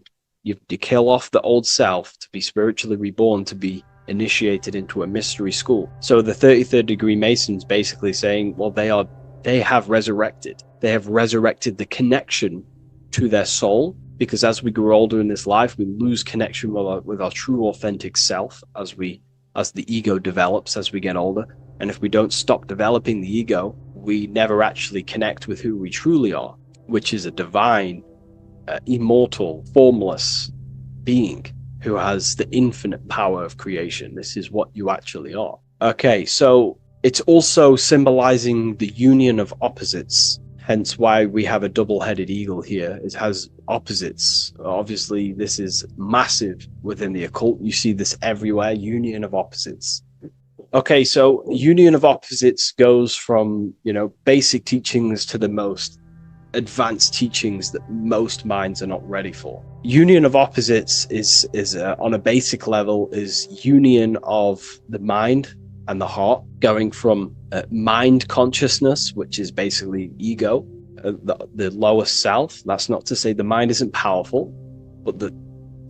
[SPEAKER 1] kill off the old self to be spiritually reborn, to be initiated into a mystery school. So the 33rd degree Masons basically saying, well, they have resurrected. They have resurrected the connection to their soul, because as we grow older in this life, we lose connection with our true authentic self as the ego develops as we get older. And if we don't stop developing the ego, we never actually connect with who we truly are, which is a divine, immortal, formless being who has the infinite power of creation. This is what you actually are. Okay, so it's also symbolizing the union of opposites, hence why we have a double-headed eagle here. It has opposites. Obviously, this is massive within the occult. You see this everywhere, union of opposites. Okay, so union of opposites goes from, basic teachings to the most advanced teachings that most minds are not ready for. Union of opposites is on a basic level, is union of the mind and the heart, going from mind consciousness, which is basically ego, the lower self. That's not to say the mind isn't powerful, but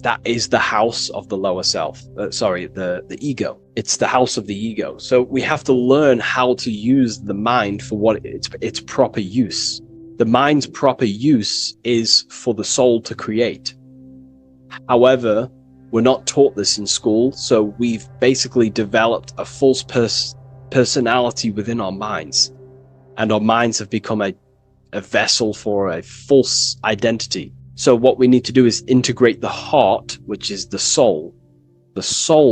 [SPEAKER 1] that is the house of the lower self. The ego. It's the house of the ego. So we have to learn how to use the mind for what its proper use. The mind's proper use is for the soul to create. However, we're not taught this in school, so we've basically developed a false personality within our minds, and our minds have become a vessel for a false identity. So what we need to do is integrate the heart, which is the soul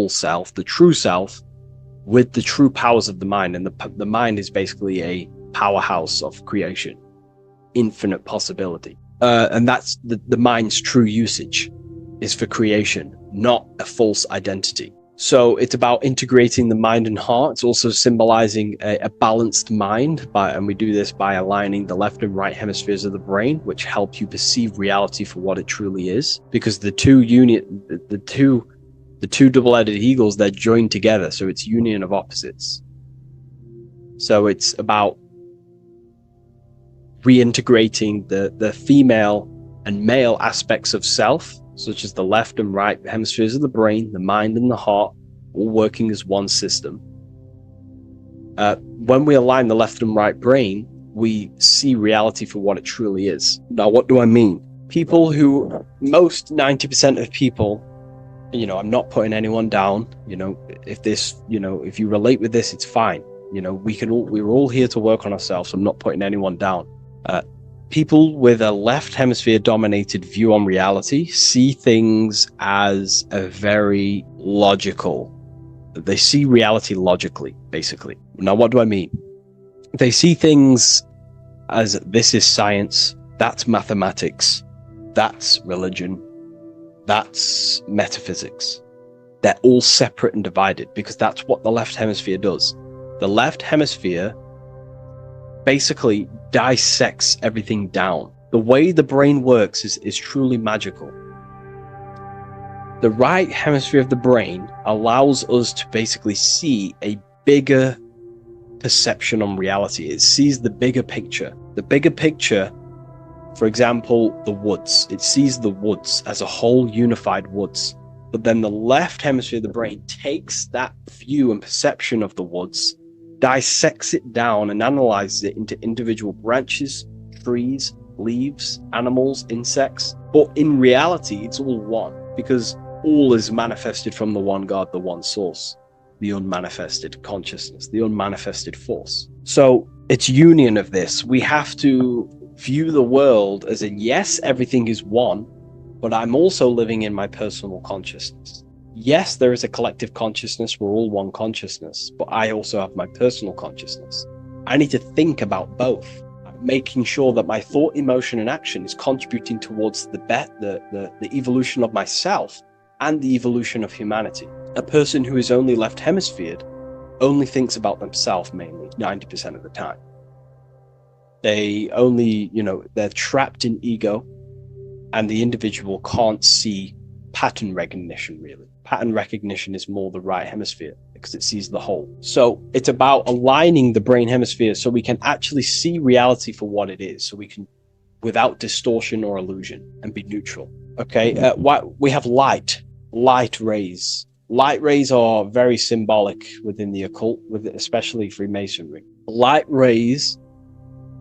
[SPEAKER 1] self, the true self, with the true powers of the mind. And the mind is basically a powerhouse of creation, infinite possibility. And that's the mind's true usage is for creation, not a false identity. So it's about integrating the mind and heart. It's also symbolizing a balanced mind, and we do this by aligning the left and right hemispheres of the brain, which help you perceive reality for what it truly is. Because the two double-headed eagles, they're joined together, so it's union of opposites. So it's about reintegrating the female and male aspects of self, such as the left and right hemispheres of the brain, the mind and the heart, all working as one system. When we align the left and right brain, we see reality for what it truly is. Now, what do I mean? Most 90% of people, I'm not putting anyone down. If you relate with this, it's fine. We're all here to work on ourselves. I'm not putting anyone down. People with a left hemisphere dominated view on reality see things as a very logical. They see reality logically, basically. Now, what do I mean? They see things as this is science, that's mathematics, that's religion, that's metaphysics. They're all separate and divided because that's what the left hemisphere does. The left hemisphere basically dissects everything down.
[SPEAKER 7] The way the brain works is truly magical. The right hemisphere of the brain allows us to basically see a bigger perception on reality. It sees the bigger picture. The bigger picture, for example, the woods. It sees the woods as a whole unified woods. But then the left hemisphere of the brain takes that view and perception of the woods, dissects it down and analyzes it into individual branches, trees, leaves, animals, insects. But in reality, it's all one, because all is manifested from the one God, the one source, the unmanifested consciousness, the unmanifested force. So it's union of this. We have to view the world as in, yes, everything is one, but I'm also living in my personal consciousness. Yes, there is a collective consciousness. We're all one consciousness, but I also have my personal consciousness. I need to think about both, making sure that my thought, emotion, and action is contributing towards the evolution of myself and the evolution of humanity. A person who is only left hemisphered only thinks about themselves mainly, 90% of the time. They only, they're trapped in ego, and the individual can't see pattern recognition, really. Pattern recognition is more the right hemisphere because it sees the whole. So it's about aligning the brain hemisphere so we can actually see reality for what it is, so we can, without distortion or illusion, and be neutral. Okay, we have light rays. Light rays are very symbolic within the occult, especially Freemasonry. Light rays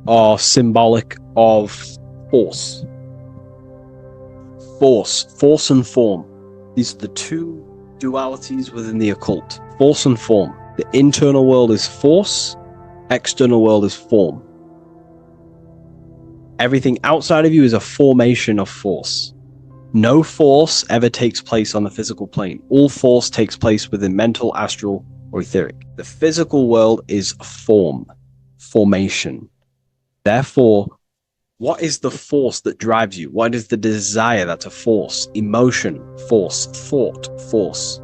[SPEAKER 7] are symbolic of force. Force and form. These are the two dualities within the occult. Force and form. The internal world is force, external world is form. Everything outside of you is a formation of force. No force ever takes place on the physical plane. All force takes place within mental, astral, or etheric. The physical world is form, formation. Therefore, what is the force that drives you? What is the desire that's a force? Emotion, force, thought, force.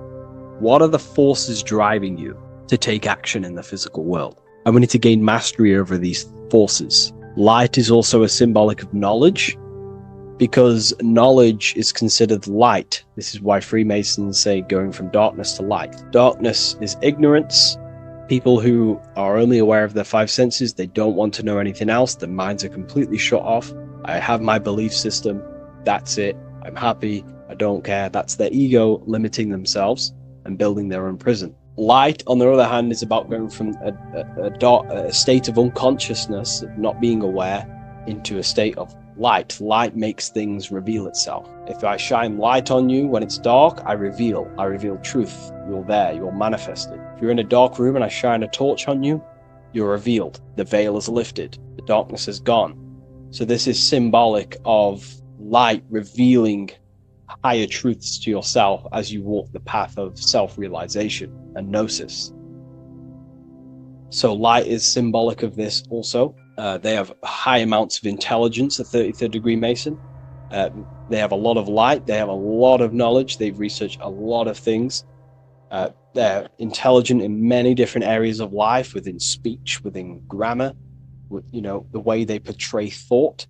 [SPEAKER 7] What are the forces driving you to take action in the physical world? And we need to gain mastery over these forces. Light is also a symbolic of knowledge, because knowledge is considered light. This is why Freemasons say going from darkness to light. Darkness is ignorance. People who are only aware of their five senses, they don't want to know anything else. Their minds are completely shut off. I have my belief system. That's it. I'm happy. I don't care. That's their ego limiting themselves and building their own prison. Light, on the other hand, is about going from a state of unconsciousness, of not being aware, into a state of light. Light makes things reveal itself. If I shine light on you when it's dark, I reveal truth. You're there, you're manifested. If you're in a dark room and I shine a torch on you, you're revealed. The veil is lifted. The darkness is gone. So this is symbolic of light revealing higher truths to yourself as you walk the path of self-realization and gnosis. So light is symbolic of this also. They have high amounts of intelligence, a 33rd degree Mason. They have a lot of light. They have a lot of knowledge. They've researched a lot of things. They're intelligent in many different areas of life, within speech, within grammar, the way they portray thought,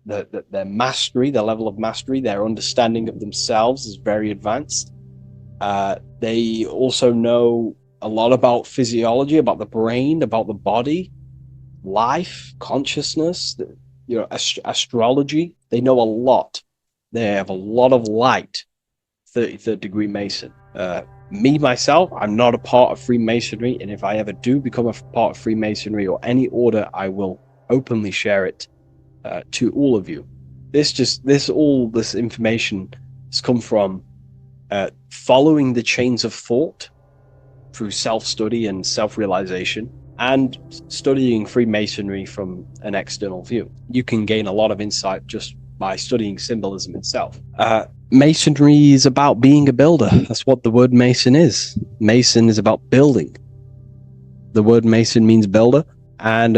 [SPEAKER 7] their mastery, their level of mastery, their understanding of themselves is very advanced. They also know a lot about physiology, about the brain, about the body, life, consciousness, astrology. They know a lot. They have a lot of light. 33rd degree Mason. Me, myself, I'm not a part of Freemasonry, and if I ever do become a part of Freemasonry or any order, I will openly share it to all of you. This information has come from following the chains of thought through self-study and self-realization, and studying Freemasonry from an external view. You can gain a lot of insight just by studying symbolism itself. Masonry is about being a builder. That's what the word Mason is. Mason is about building. The word Mason means builder, and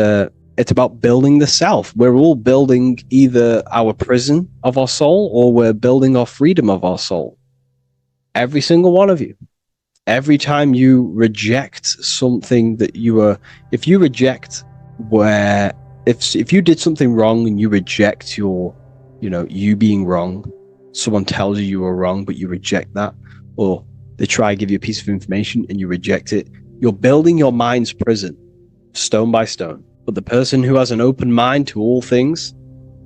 [SPEAKER 7] it's about building the self. We're all building either our prison of our soul, or we're building our freedom of our soul. Every single one of you. Every time you reject something that if you reject where
[SPEAKER 1] if you did something wrong and you reject you being wrong, someone tells you were wrong, but you reject that, or they try to give you a piece of information and you reject it, you're building your mind's prison, stone by stone. But the person who has an open mind to all things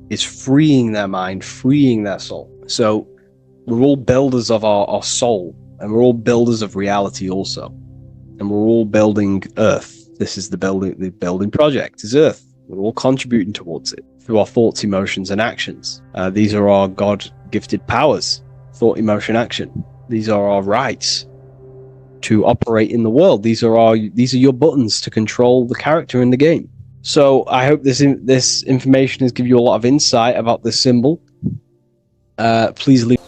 [SPEAKER 1] is freeing their mind, freeing their soul. So we're all builders of our soul, and we're all builders of reality also. And we're all building Earth. This is the building project is Earth. We're all contributing towards it through our thoughts, emotions, and actions. These are our God-gifted powers: thought, emotion, action. These are our rights to operate in the world. These are your buttons to control the character in the game. So I hope this information has given you a lot of insight about this symbol. Please leave.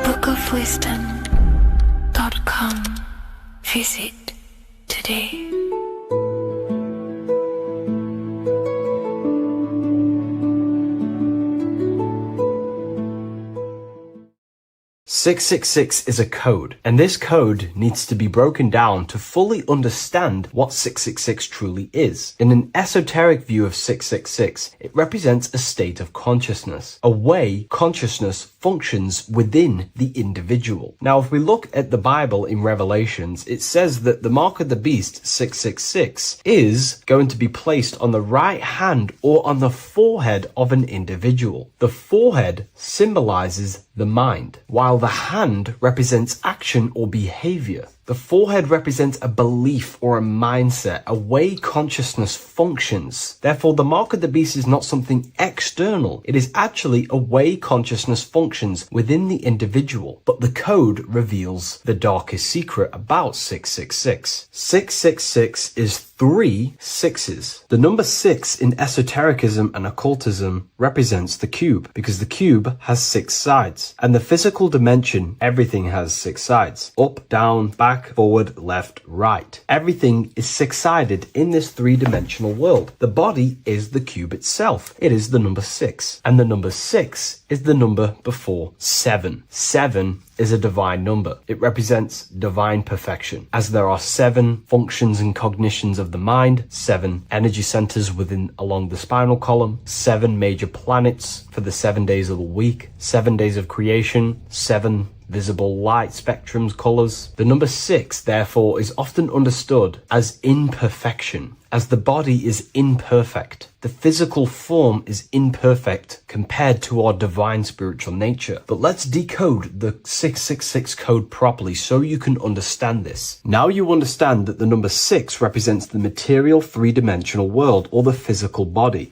[SPEAKER 2] bookofwisdom.com. Visit today.
[SPEAKER 5] 666 is a code, and this code needs to be broken down to fully understand what 666 truly is. In an esoteric view of 666, it represents a state of consciousness, a way consciousness functions within the individual. Now, if we look at the Bible in Revelations, it says that the mark of the beast, 666, is going to be placed on the right hand or on the forehead of an individual. The forehead symbolizes the mind, while the hand represents action or behavior. The forehead represents a belief or a mindset, a way consciousness functions. Therefore, the mark of the beast is not something external. It is actually a way consciousness functions within the individual. But the code reveals the darkest secret about 666. 666 is 3 sixes. The number 6 in esotericism and occultism represents the cube, because the cube has 6 sides. And the physical dimension, everything has 6 sides. Up, down, back, forward, left, right. Everything is 6-sided in this 3-dimensional world. The body is the cube itself. It is the number 6. And the number 6 is the number before 7. 7 is a divine number. It represents divine perfection, as there are 7 functions and cognitions of the mind, 7 energy centers along the spinal column, 7 major planets for the 7 days of the week, 7 days of creation, 7 visible light spectrums, colors. The number 6, therefore, is often understood as imperfection, as the body is imperfect. The physical form is imperfect compared to our divine spiritual nature. But let's decode the 666 code properly so you can understand this. Now you understand that the number 6 represents the material 3-dimensional world, or the physical body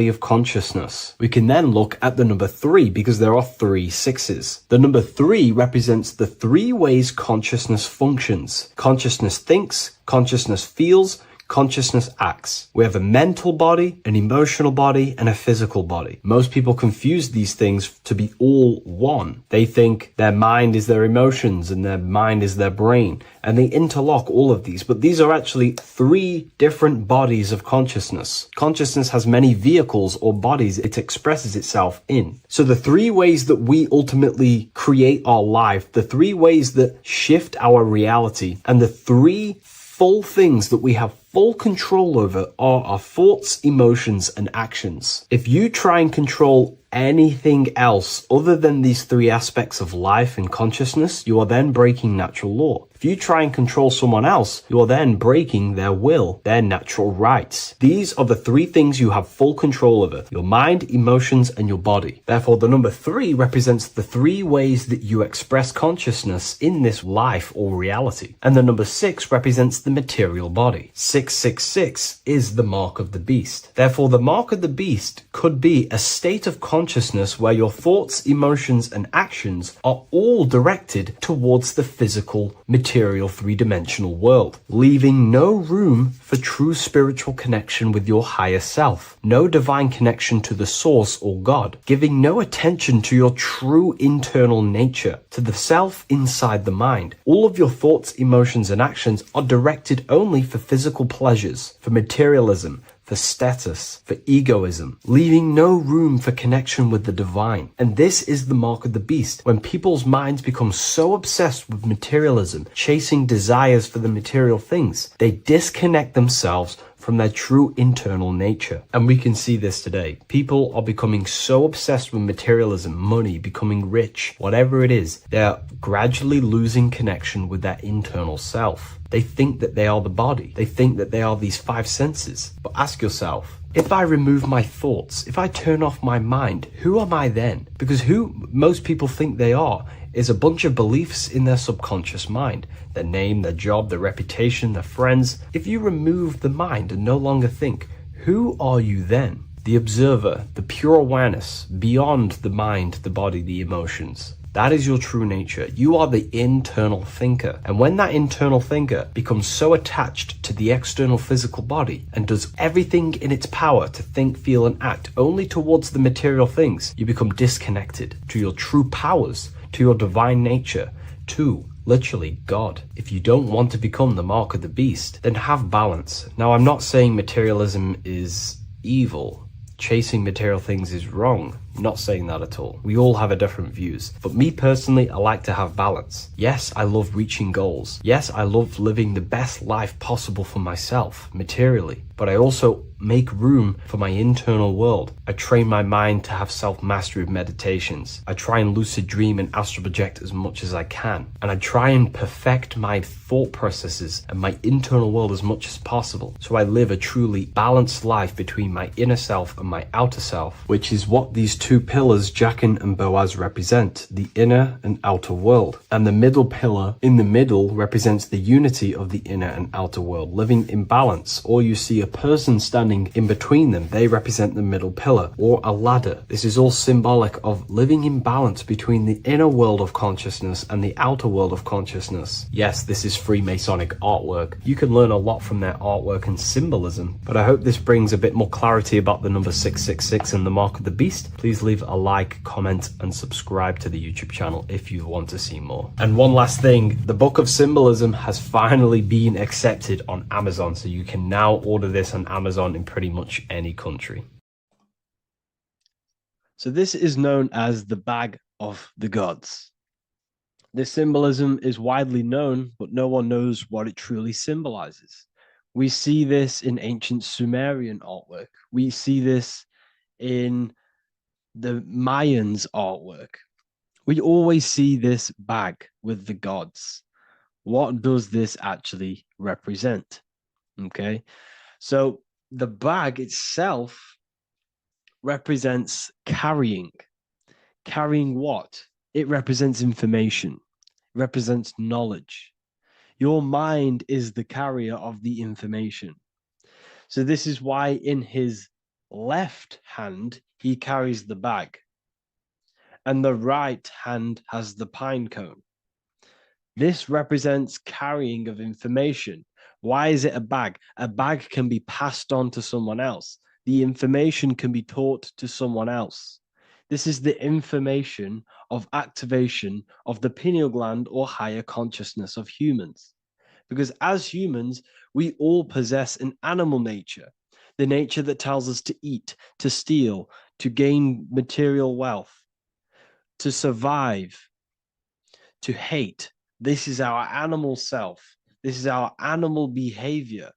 [SPEAKER 5] of consciousness. We can then look at the number 3, because there are 3 sixes. The number 3 represents the 3 ways consciousness functions. Consciousness thinks, consciousness feels, consciousness acts. We have a mental body, an emotional body, and a physical body. Most people confuse these things to be all one. They think their mind is their emotions and their mind is their brain, and they interlock all of these. But these are actually 3 different bodies of consciousness. Consciousness has many vehicles or bodies it expresses itself in. So the 3 ways that we ultimately create our life, the 3 ways that shift our reality, and the 3 full things that we have full control over are our thoughts, emotions, and actions. If you try and control anything else other than these 3 aspects of life and consciousness, you are then breaking natural law. If you try and control someone else, you are then breaking their will, their natural rights. These are the 3 things you have full control over: your mind, emotions, and your body. Therefore, the number 3 represents the 3 ways that you express consciousness in this life or reality. And the number 6 represents the material body. 666 is the mark of the beast. Therefore, the mark of the beast could be a state of consciousness where your thoughts, emotions, and actions are all directed towards the physical, material 3-dimensional world, leaving no room for true spiritual connection with your higher self, no divine connection to the source or God, giving no attention to your true internal nature, to the self inside the mind. All of your thoughts, emotions, and actions are directed only for physical pleasures, for materialism, for status, for egoism, leaving no room for connection with the divine. And this is the mark of the beast. When people's minds become so obsessed with materialism, chasing desires for the material things, they disconnect themselves from their true internal nature. And we can see this today. People are becoming so obsessed with materialism, money, becoming rich, whatever it is, they're gradually losing connection with their internal self. They think that they are the body. They think that they are these five senses. But ask yourself, if I remove my thoughts, if I turn off my mind, who am I then? Because who most people think they are is a bunch of beliefs in their subconscious mind. Their name, their job, their reputation, their friends. If you remove the mind and no longer think, who are you then? The observer, the pure awareness, beyond the mind, the body, the emotions. That is your true nature. You are the internal thinker. And when that internal thinker becomes so attached to the external physical body and does everything in its power to think, feel, and act only towards the material things, you become disconnected to your true powers, to your divine nature, to literally God. If you don't want to become the mark of the beast, then have balance. Now, I'm not saying materialism is evil. Chasing material things is wrong. I'm not saying that at all. We all have different views. But me personally, I like to have balance. Yes, I love reaching goals. Yes, I love living the best life possible for myself, materially. But I also make room for my internal world. I train my mind to have self-mastery of meditations. I try and lucid dream and astral project as much as I can. And I try and perfect my thought processes and my internal world as much as possible. So I live a truly balanced life between my inner self and my outer self, which is what these two pillars, Jachin and Boaz, represent, the inner and outer world. And the middle pillar in the middle represents the unity of the inner and outer world, living in balance. Or you see a person standing in between them, they represent the middle pillar, or a ladder. This is all symbolic of living in balance between the inner world of consciousness and the outer world of consciousness. Yes, this is Freemasonic artwork. You can learn a lot from their artwork and symbolism, but I hope this brings a bit more clarity about the number 666 and the mark of the beast. Please leave a like, comment, and subscribe to the YouTube channel if you want to see more. And one last thing, the Book of Symbolism has finally been accepted on Amazon, so you can now order this on Amazon in pretty much any country.
[SPEAKER 1] So this is known as the Bag of the Gods. This symbolism is widely known, but no one knows what it truly symbolizes. We see this in ancient Sumerian artwork. We see this in the Mayans' artwork. We always see this bag with the gods. What does this actually represent? Okay, so the bag itself represents carrying. Carrying what? It represents information, represents knowledge. Your mind is the carrier of the information. So this is why in his left hand, he carries the bag, and the right hand has the pine cone. This represents carrying of information. Why is it a bag? A bag can be passed on to someone else. The information can be taught to someone else. This is the information of activation of the pineal gland or higher consciousness of humans. Because as humans, we all possess an animal nature, the nature that tells us to eat, to steal, to gain material wealth, to survive, to hate. This is our animal self. This is our animal behavior.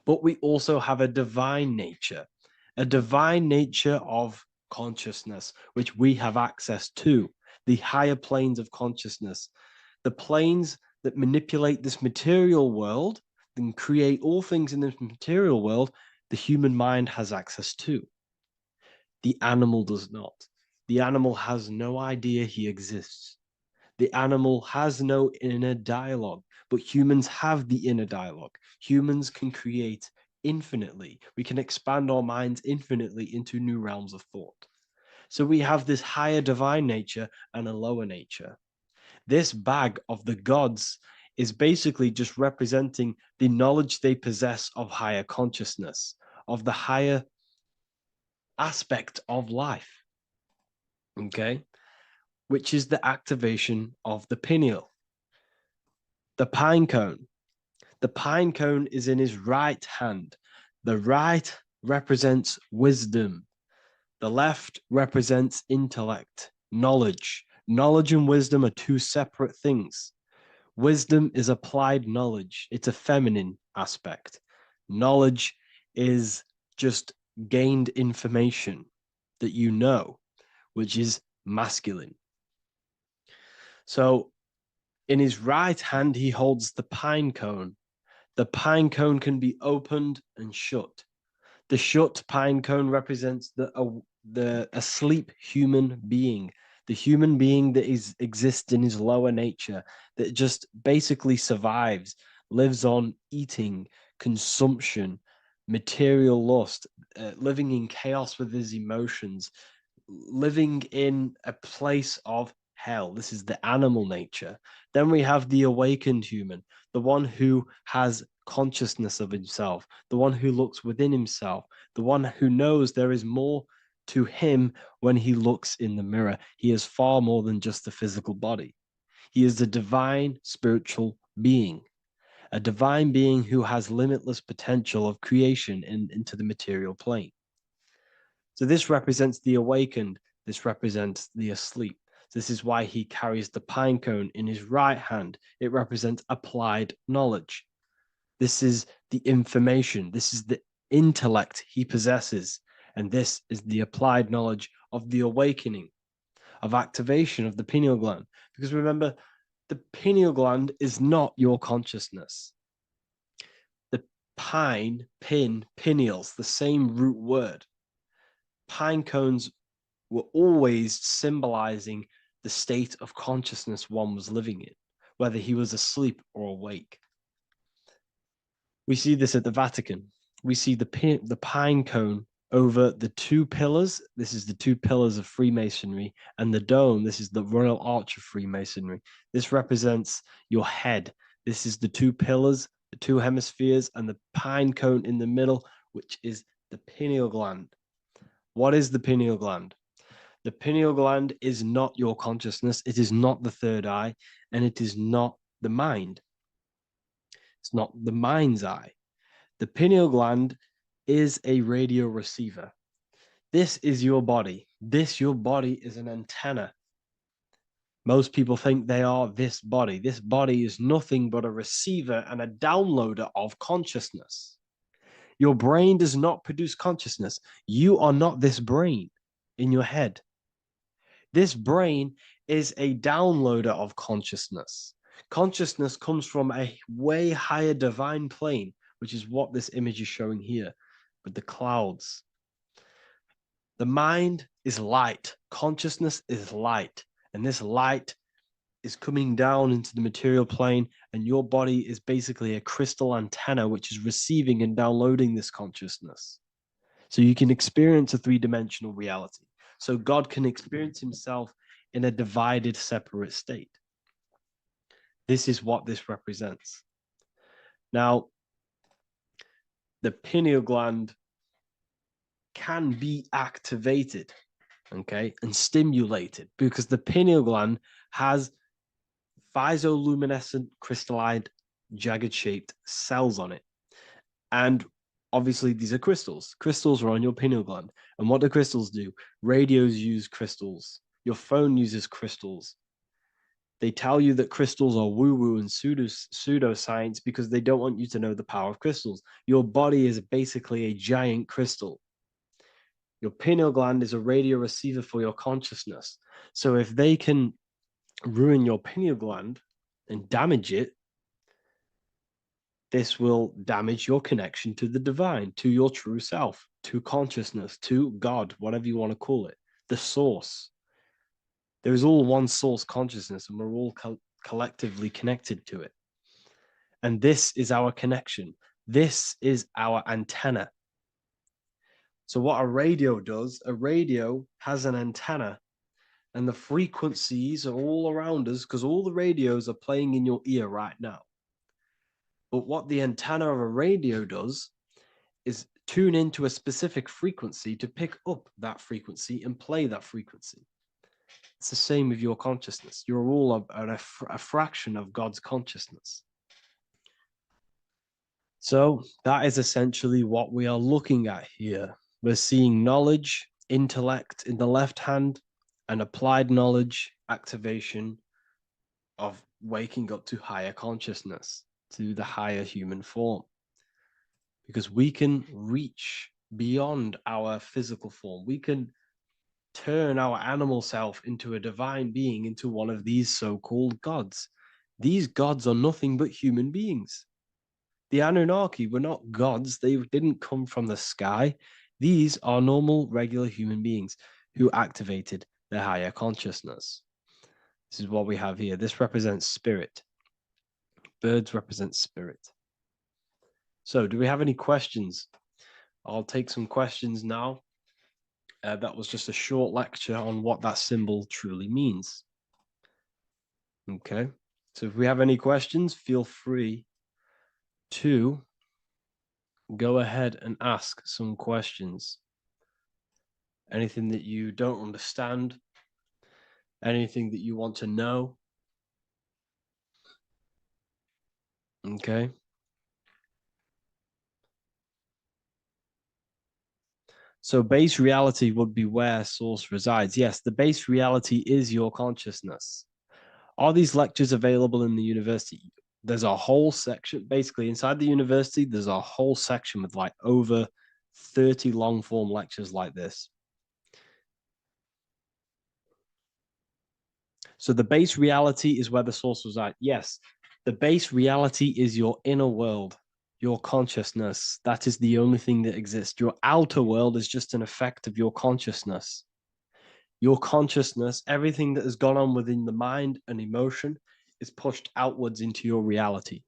[SPEAKER 1] But we also have a divine nature of consciousness, which we have access to, the higher planes of consciousness, the planes that manipulate this material world and create all things in this material world. The human mind has access to. The animal does not. The animal has no idea he exists. The animal has no inner dialogue, but humans have the inner dialogue. Humans can create infinitely. We can expand our minds infinitely into new realms of thought. So we have this higher divine nature and a lower nature. This bag of the gods is basically just representing the knowledge they possess of higher consciousness, of the higher aspect of life, okay, which is the activation of the pineal. The pine cone. The pine cone is in his right hand. The right represents wisdom. The left represents intellect, knowledge. Knowledge and wisdom are two separate things. Wisdom is applied knowledge. It's a feminine aspect. Knowledge is just gained information that you know, which is masculine. So in his right hand, he holds the pine cone. The pine cone can be opened and shut. The shut pine cone represents the asleep human being, the human being that exists in his lower nature, that just basically survives, lives on eating, consumption, material lust, living in chaos with his emotions, living in a place of hell. This is the animal nature. Then we have the awakened human, the one who has consciousness of himself, the one who looks within himself, the one who knows there is more to him when he looks in the mirror. He is far more than just the physical body. He is a divine spiritual being, a divine being who has limitless potential of creation into the material plane. So this represents the awakened. This represents the asleep. This is why he carries the pine cone in his right hand. It represents applied knowledge. This is the information. This is the intellect he possesses. And this is the applied knowledge of the awakening, of activation of the pineal gland. Because remember, the pineal gland is not your consciousness. The pine, pin, pineals, the same root word. Pine cones were always symbolizing the state of consciousness one was living in, whether he was asleep or awake. We see this at the Vatican. We see the pine cone over the two pillars. This is the two pillars of Freemasonry, and the dome. This is the Royal Arch of Freemasonry. This represents your head. This is the two pillars, the two hemispheres, and the pine cone in the middle, which is the pineal gland. What is the pineal gland? The pineal gland is not your consciousness. It is not the third eye, and it is not the mind. It's not the mind's eye. The pineal gland is a radio receiver. This is your body. Your body is an antenna. Most people think they are this body. This body is nothing but a receiver and a downloader of consciousness. Your brain does not produce consciousness. You are not this brain in your head. This brain is a downloader of consciousness. Consciousness comes from a way higher divine plane, which is what this image is showing here with the clouds. The mind is light. Consciousness is light. And this light is coming down into the material plane, and your body is basically a crystal antenna which is receiving and downloading this consciousness. So you can experience a three-dimensional reality. So God can experience himself in a divided, separate state. This is what this represents. Now, the pineal gland can be activated, okay, and stimulated, because the pineal gland has phytoluminescent crystalline jagged shaped cells on it. And obviously these are crystals. Crystals are on your pineal gland. And what do crystals do? Radios use crystals. Your phone uses crystals. They tell you that crystals are woo-woo and pseudoscience because they don't want you to know the power of crystals. Your body is basically a giant crystal. Your pineal gland is a radio receiver for your consciousness. So if they can ruin your pineal gland and damage it, this will damage your connection to the divine, to your true self, to consciousness, to God, whatever you want to call it, the source. There is all one source consciousness, and we're all collectively connected to it. And this is our connection. This is our antenna. So what a radio does, a radio has an antenna, and the frequencies are all around us because all the radios are playing in your ear right now. But what the antenna of a radio does is tune into a specific frequency to pick up that frequency and play that frequency. It's the same with your consciousness. You're all a fraction of God's consciousness. So that is essentially what we are looking at here. We're seeing knowledge, intellect in the left hand, and applied knowledge, activation of waking up to higher consciousness, to the higher human form. Because we can reach beyond our physical form. We can turn our animal self into a divine being, into one of these so-called gods. These gods are nothing but human beings. The Anunnaki were not gods. They didn't come from the sky. These are normal, regular human beings who activated their higher consciousness. This is what we have here. This represents spirit. Birds represent spirit. So do we have any questions? I'll take some questions now. That was just a short lecture on what that symbol truly means. Okay. So if we have any questions, feel free to go ahead and ask some questions. Anything that you don't understand, anything that you want to know. Okay. So base reality would be where source resides. Yes, the base reality is your consciousness. Are these lectures available in the university? There's a whole section, basically inside the university, there's a whole section with like over 30 long form lectures like this. So the base reality is where the source resides. Yes, the base reality is your inner world, your consciousness. That is the only thing that exists. Your outer world is just an effect of your consciousness. Your consciousness, everything that has gone on within the mind and emotion, is pushed outwards into your reality.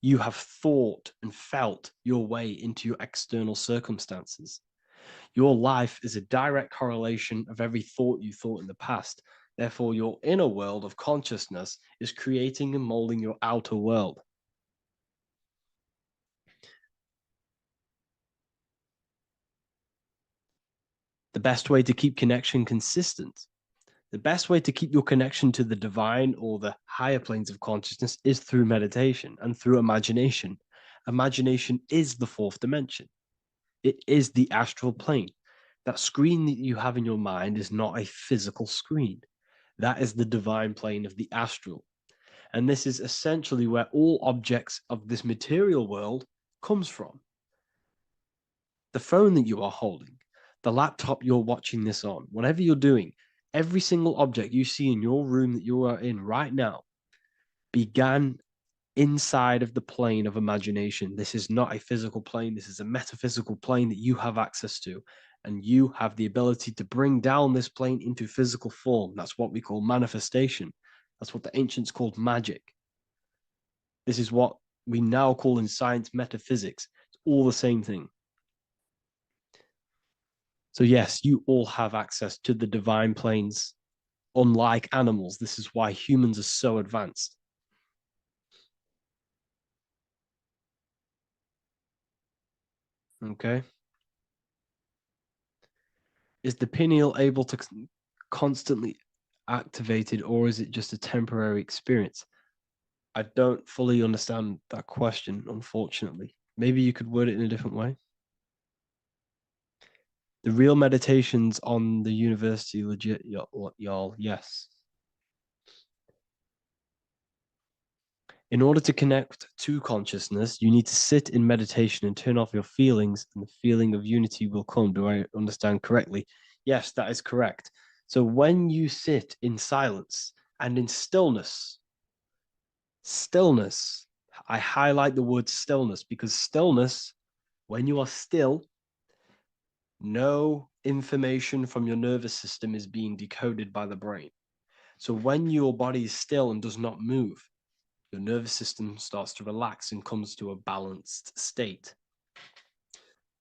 [SPEAKER 1] You have thought and felt your way into your external circumstances. Your life is a direct correlation of every thought you thought in the past. Therefore, your inner world of consciousness is creating and molding your outer world. The best way to keep connection consistent, the best way to keep your connection to the divine or the higher planes of consciousness is through meditation and through imagination. Imagination is the fourth dimension. It is the astral plane. That screen that you have in your mind is not a physical screen. That is the divine plane of the astral. And this is essentially where all objects of this material world comes from. The phone that you are holding, the laptop you're watching this on, whatever you're doing, every single object you see in your room that you are in right now began inside of the plane of imagination. This is not a physical plane. This is a metaphysical plane that you have access to. And you have the ability to bring down this plane into physical form. That's what we call manifestation. That's what the ancients called magic. This is what we now call in science metaphysics. It's all the same thing. So yes, you all have access to the divine planes. Unlike animals, this is why humans are so advanced. Okay. Is the pineal able to constantly activated, or is it just a temporary experience? I don't fully understand that question, unfortunately. Maybe you could word it in a different way. The real meditations on the university, legit, y'all, yes. In order to connect to consciousness, you need to sit in meditation and turn off your feelings, and the feeling of unity will come. Do I understand correctly? Yes, that is correct. So when you sit in silence and in stillness, I highlight the word stillness because stillness, when you are still, no information from your nervous system is being decoded by the brain. So when your body is still and does not move, your nervous system starts to relax and comes to a balanced state.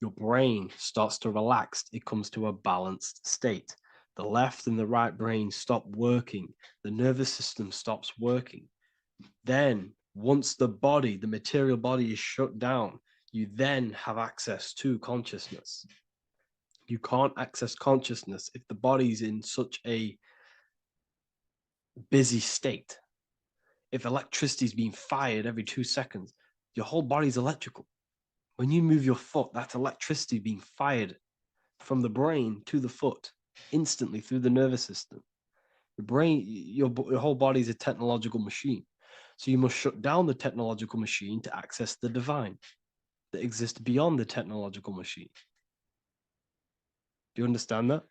[SPEAKER 1] Your brain starts to relax, it comes to a balanced state. The left and the right brain stop working. The nervous system stops working. Then, once the body, the material body is shut down, you then have access to consciousness. You can't access consciousness if the body's in such a busy state. If electricity is being fired every 2 seconds, Your whole body's electrical. When you move your foot, that's electricity being fired from the brain to the foot instantly through the nervous system. Your brain, your whole body is a technological machine. So you must shut down the technological machine to access the divine that exists beyond the technological machine. Do you understand that?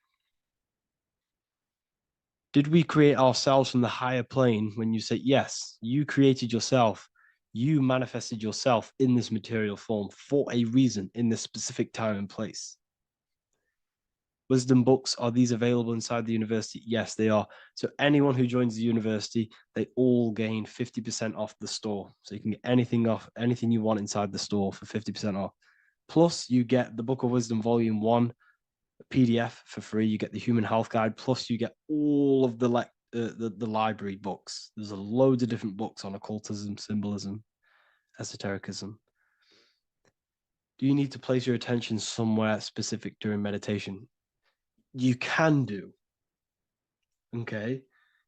[SPEAKER 1] Did we create ourselves from the higher plane? When you say, yes, you created yourself, you manifested yourself in this material form for a reason in this specific time and place. Wisdom books, are these available inside the university? Yes, they are. So anyone who joins the university, they all gain 50% off the store. So you can get anything you want inside the store for 50% off. Plus, you get the Book of Wisdom Volume 1 PDF for free. You get the Human Health Guide. Plus, you get all of the library books. There's a load of different books on occultism, symbolism, esotericism. Do you need to place your attention somewhere specific during meditation? You can do. Okay,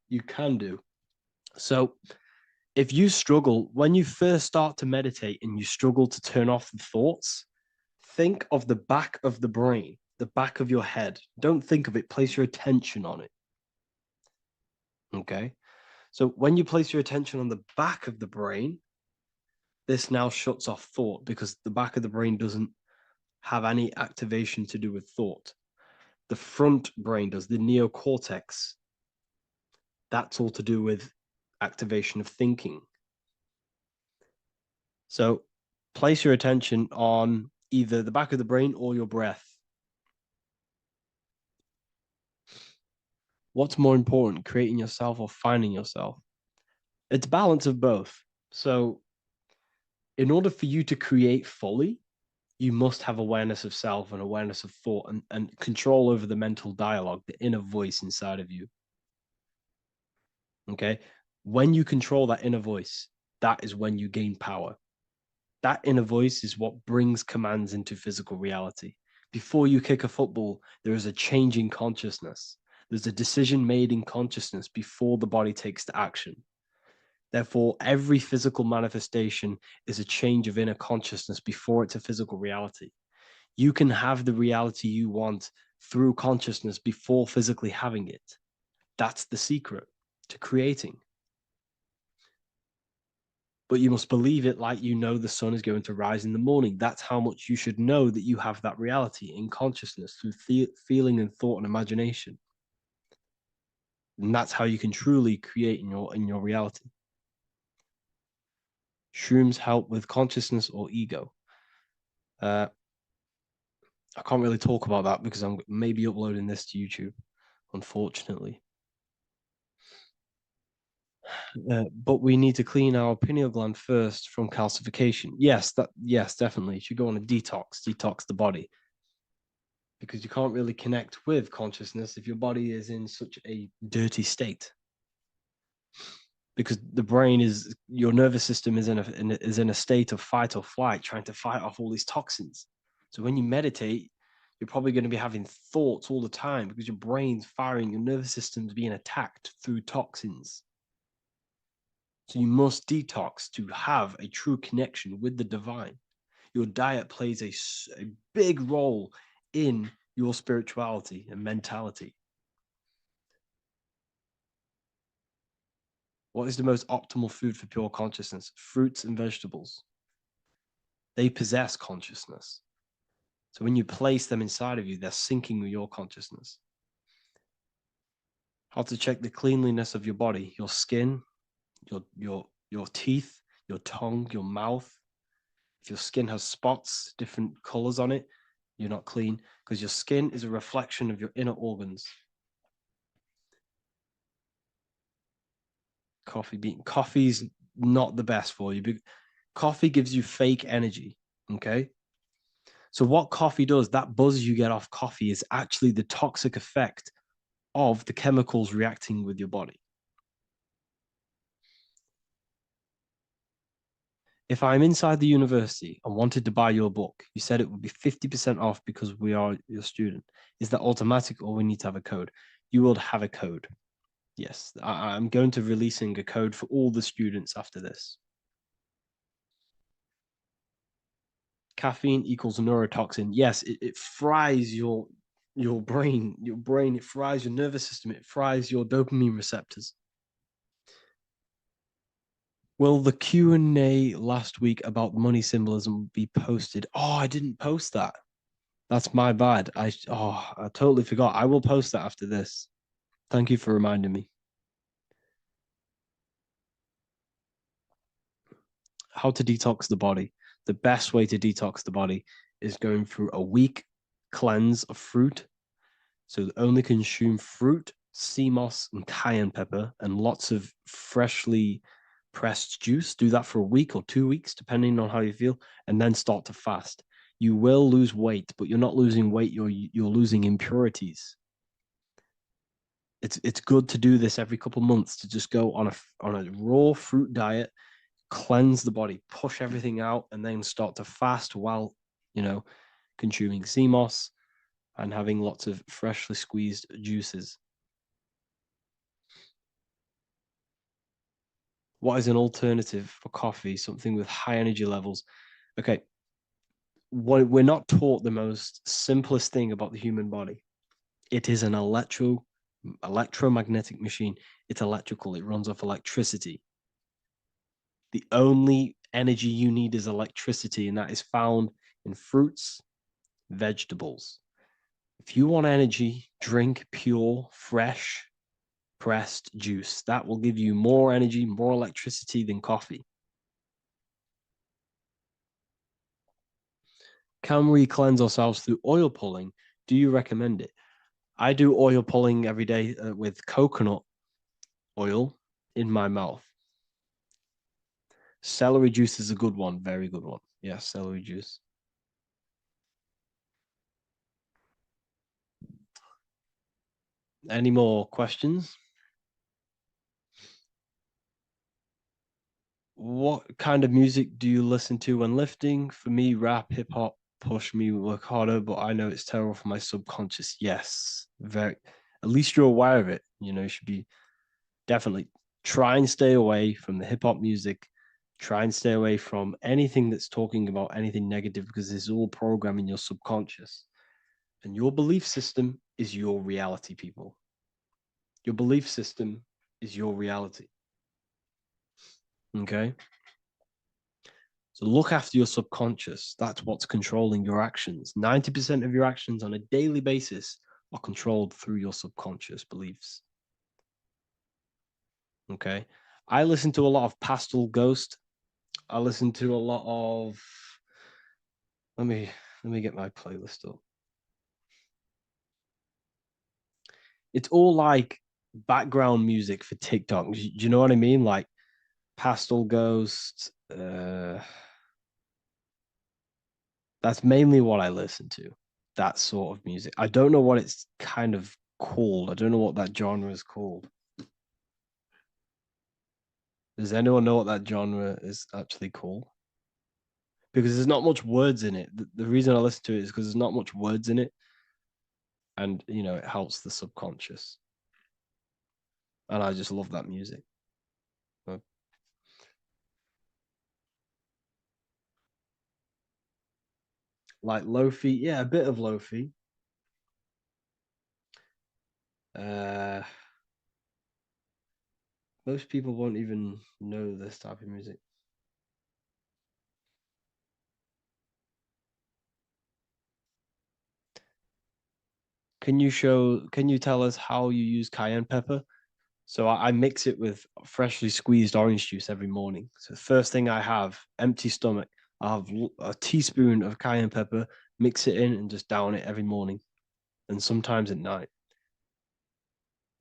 [SPEAKER 1] you can do. So if you struggle, when you first start to meditate and you struggle to turn off the thoughts, think of the back of the brain, the back of your head. Don't think of it, place your attention on it. Okay, so when you place your attention on the back of the brain, this now shuts off thought because the back of the brain doesn't have any activation to do with thought. The front brain does, the neocortex. That's all to do with activation of thinking. So place your attention on either the back of the brain or your breath. What's more important, creating yourself or finding yourself? It's balance of both. So in order for you to create fully, you must have awareness of self and awareness of thought and control over the mental dialogue, the inner voice inside of you. Okay? When you control that inner voice, that is when you gain power. That inner voice is what brings commands into physical reality. Before you kick a football, there is a change in consciousness. There's a decision made in consciousness before the body takes to action. Therefore, every physical manifestation is a change of inner consciousness before it's a physical reality. You can have the reality you want through consciousness before physically having it. That's the secret to creating. But you must believe it like you know the sun is going to rise in the morning. That's how much you should know that you have that reality in consciousness through feeling and thought and imagination. And that's how you can truly create in your reality. Shrooms help with consciousness or ego. I can't really talk about that because I'm maybe uploading this to YouTube, unfortunately. But we need to clean our pineal gland first from calcification. Yes, definitely. You should go on a detox the body. Because you can't really connect with consciousness if your body is in such a dirty state. Because the brain is, your nervous system is in a state of fight or flight, trying to fight off all these toxins. So when you meditate, you're probably going to be having thoughts all the time because your brain's firing, your nervous system's being attacked through toxins. So you must detox to have a true connection with the divine. Your diet plays a big role in your spirituality and mentality. What is the most optimal food for pure consciousness? Fruits and vegetables. They possess consciousness. So when you place them inside of you, they're syncing with your consciousness. How to check the cleanliness of your body, your skin, your teeth, your tongue, your mouth. If your skin has spots, different colors on it, you're not clean because your skin is a reflection of your inner organs. Coffee's not the best for you. Coffee gives you fake energy. Okay. So what coffee does, that buzz you get off coffee is actually the toxic effect of the chemicals reacting with your body. If I'm inside the university and wanted to buy your book, you said it would be 50% off because we are your student. Is that automatic or we need to have a code? You will have a code. Yes, I'm going to releasing a code for all the students after this. Caffeine equals neurotoxin. Yes, it fries your brain. It fries your nervous system. It fries your dopamine receptors. Will the Q&A last week about money symbolism be posted? Oh, I didn't post that. That's my bad. I totally forgot. I will post that after this. Thank you for reminding me. How to detox the body. The best way to detox the body is going through a week cleanse of fruit. So only consume fruit, sea moss, and cayenne pepper, and lots of freshly pressed juice. Do that for a week or 2 weeks, depending on how you feel, and then start to fast. You will lose weight, but you're not losing weight. You're losing impurities. It's good to do this every couple months, to just go on a raw fruit diet, cleanse the body, push everything out, and then start to fast while consuming sea moss and having lots of freshly squeezed juices. What is an alternative for coffee? Something with high energy levels. Okay. We're not taught the most simplest thing about the human body. It is an electromagnetic machine. It's electrical. It runs off electricity. The only energy you need is electricity, and that is found in fruits, vegetables. If you want energy, drink pure, fresh, pressed juice. That will give you more energy, more electricity than coffee. Can we cleanse ourselves through oil pulling? Do you recommend it? I do oil pulling every day with coconut oil in my mouth. Celery juice is a good one. Very good one. Yeah, celery juice. Any more questions? What kind of music do you listen to when lifting? For me, rap, hip hop, push me, work harder, but I know it's terrible for my subconscious. Yes, very. At least you're aware of it. You should be definitely try and stay away from the hip hop music. Try and stay away from anything that's talking about anything negative, because it's all programming your subconscious. And your belief system is your reality, people. Your belief system is your reality. Okay? So look after your subconscious. That's what's controlling your actions. 90% of your actions on a daily basis are controlled through your subconscious beliefs. Okay? I listen to a lot of Pastel Ghost. I listen to a lot of... Let me get my playlist up. It's all like background music for TikTok. Do you know what I mean? Like Pastel Ghost. That's mainly what I listen to. That sort of music. I don't know what it's kind of called. I don't know what that genre is called. Does anyone know what that genre is actually called? Because there's not much words in it. The reason I listen to it is because there's not much words in it. And, it helps the subconscious. And I just love that music. Like lo-fi, yeah, a bit of lo-fi. Most people won't even know this type of music. Can you tell us how you use cayenne pepper? So I mix it with freshly squeezed orange juice every morning. So the first thing I have, empty stomach, I have a teaspoon of cayenne pepper, mix it in and just down it every morning. And sometimes at night.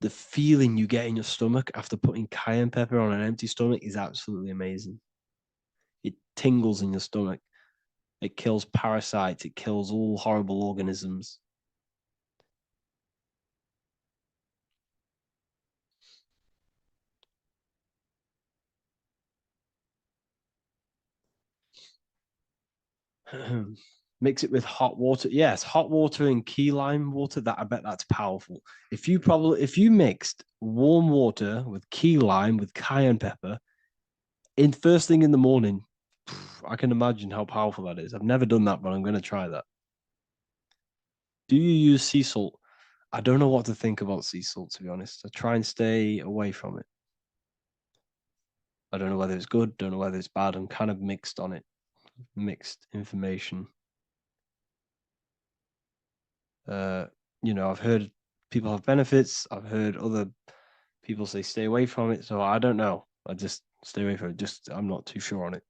[SPEAKER 1] The feeling you get in your stomach after putting cayenne pepper on an empty stomach is absolutely amazing. It tingles in your stomach. It kills parasites. It kills all horrible organisms. Mix it with hot water. Yes, hot water and key lime water. I bet that's powerful. If you mixed warm water with key lime with cayenne pepper in first thing in the morning, I can imagine how powerful that is. I've never done that, but I'm going to try that. Do you use sea salt? I don't know what to think about sea salt, to be honest. I try and stay away from it. I don't know whether it's good, don't know whether it's bad. I'm kind of mixed on it. Mixed information. I've heard people have benefits. I've heard other people say stay away from it. So I don't know. I just stay away from it. I'm not too sure on it.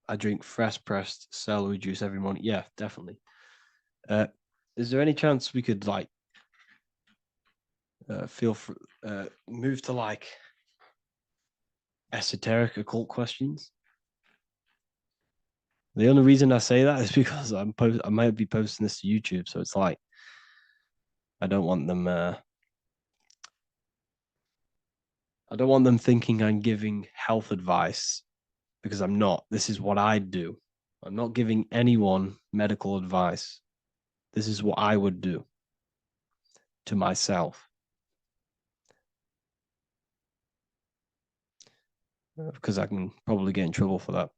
[SPEAKER 1] I drink fresh pressed celery juice every morning. Yeah, definitely. Is there any chance we could move to esoteric occult questions? The only reason I say that is because I might be posting this to YouTube, so it's I don't want them. I don't want them thinking I'm giving health advice, because I'm not. This is what I do. I'm not giving anyone medical advice. This is what I would do to myself. Because I can probably get in trouble for that.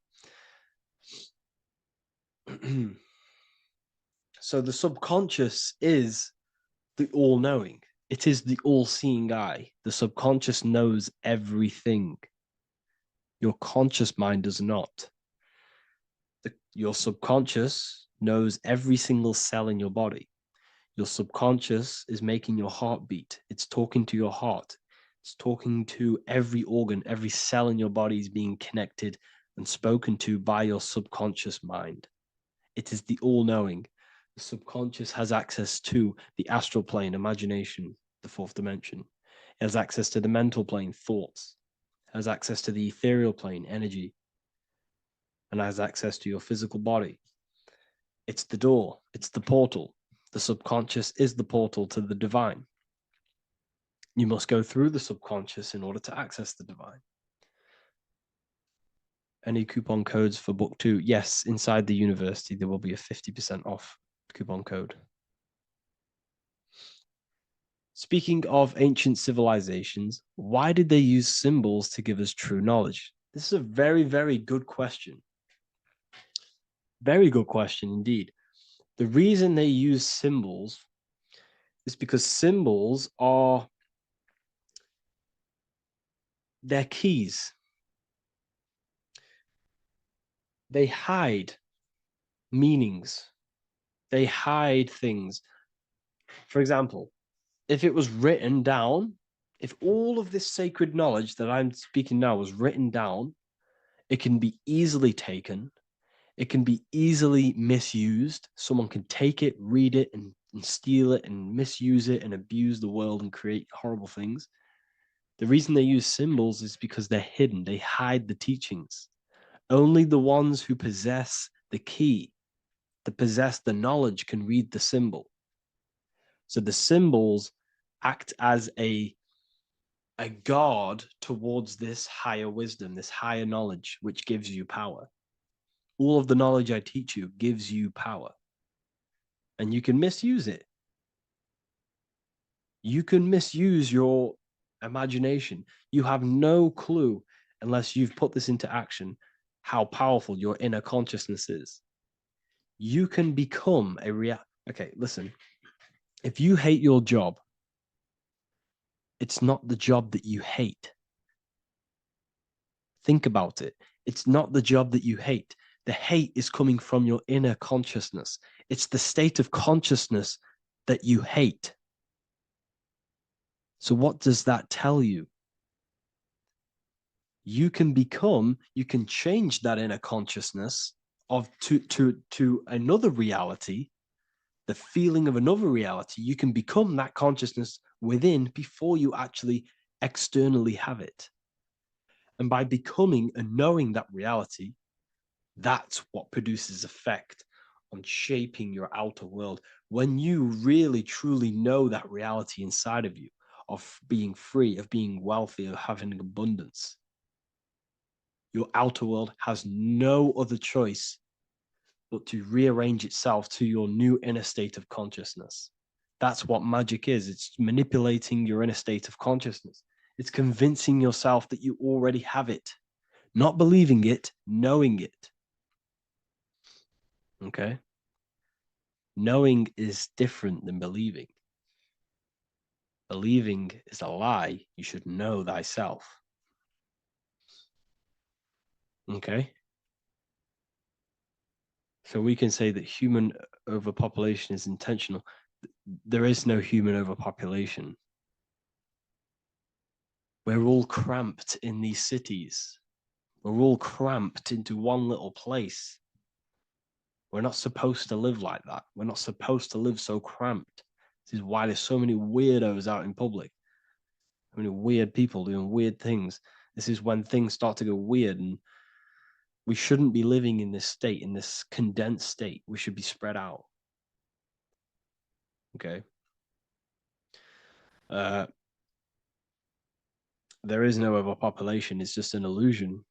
[SPEAKER 1] So the subconscious is the all-knowing. It is the all-seeing eye. The subconscious knows everything. Your conscious mind does not. Your subconscious knows every single cell in your body. Your subconscious is making your heart beat. It's talking to your heart. It's talking to every organ, every cell in your body is being connected and spoken to by your subconscious mind. It is the all-knowing. The subconscious has access to the astral plane, imagination, the fourth dimension. It has access to the mental plane, thoughts. It has access to the ethereal plane, energy. And has access to your physical body. It's the door. It's the portal. The subconscious is the portal to the divine. You must go through the subconscious in order to access the divine. Any coupon codes for book 2? Yes, inside the university, there will be a 50% off coupon code. Speaking of ancient civilizations, why did they use symbols to give us true knowledge? This is a very, very good question. Very good question indeed. The reason they use symbols is because symbols are their keys. They hide meanings. They hide things. For example, if it was written down, if all of this sacred knowledge that I'm speaking now was written down, it can be easily taken. It can be easily misused. Someone can take it, read it, and steal it and misuse it and abuse the world and create horrible things. The reason they use symbols is because they're hidden. They hide the teachings. Only the ones who possess the key, that possess the knowledge, can read the symbol. So the symbols act as a guard towards this higher wisdom, this higher knowledge, which gives you power. All of the knowledge I teach you gives you power. And you can misuse it. You can misuse your imagination. You have no clue, unless you've put this into action, how powerful your inner consciousness is. You can become a Okay, listen. If you hate your job, it's not the job that you hate. Think about it. It's not the job that you hate. The hate is coming from your inner consciousness. It's the state of consciousness that you hate. So what does that tell you? You can change that inner consciousness to another reality, the feeling of another reality. You can become that consciousness within before you actually externally have it. And by becoming and knowing that reality, that's what produces effect on shaping your outer world. When you really, truly know that reality inside of you, of being free, of being wealthy, of having abundance, your outer world has no other choice but to rearrange itself to your new inner state of consciousness. That's what magic is. It's manipulating your inner state of consciousness. It's convincing yourself that you already have it, not believing it, knowing it. Okay? Knowing is different than believing. Believing is a lie. You should know thyself. Okay? So we can say that human overpopulation is intentional. There is no human overpopulation. We're all cramped in these cities. We're all cramped into one little place. We're not supposed to live like that. We're not supposed to live so cramped. This is why there's so many weirdos out in public. So many weird people doing weird things. This is when things start to go weird, and we shouldn't be living in this state, in this condensed state. We should be spread out. Okay. There is no overpopulation. It's just an illusion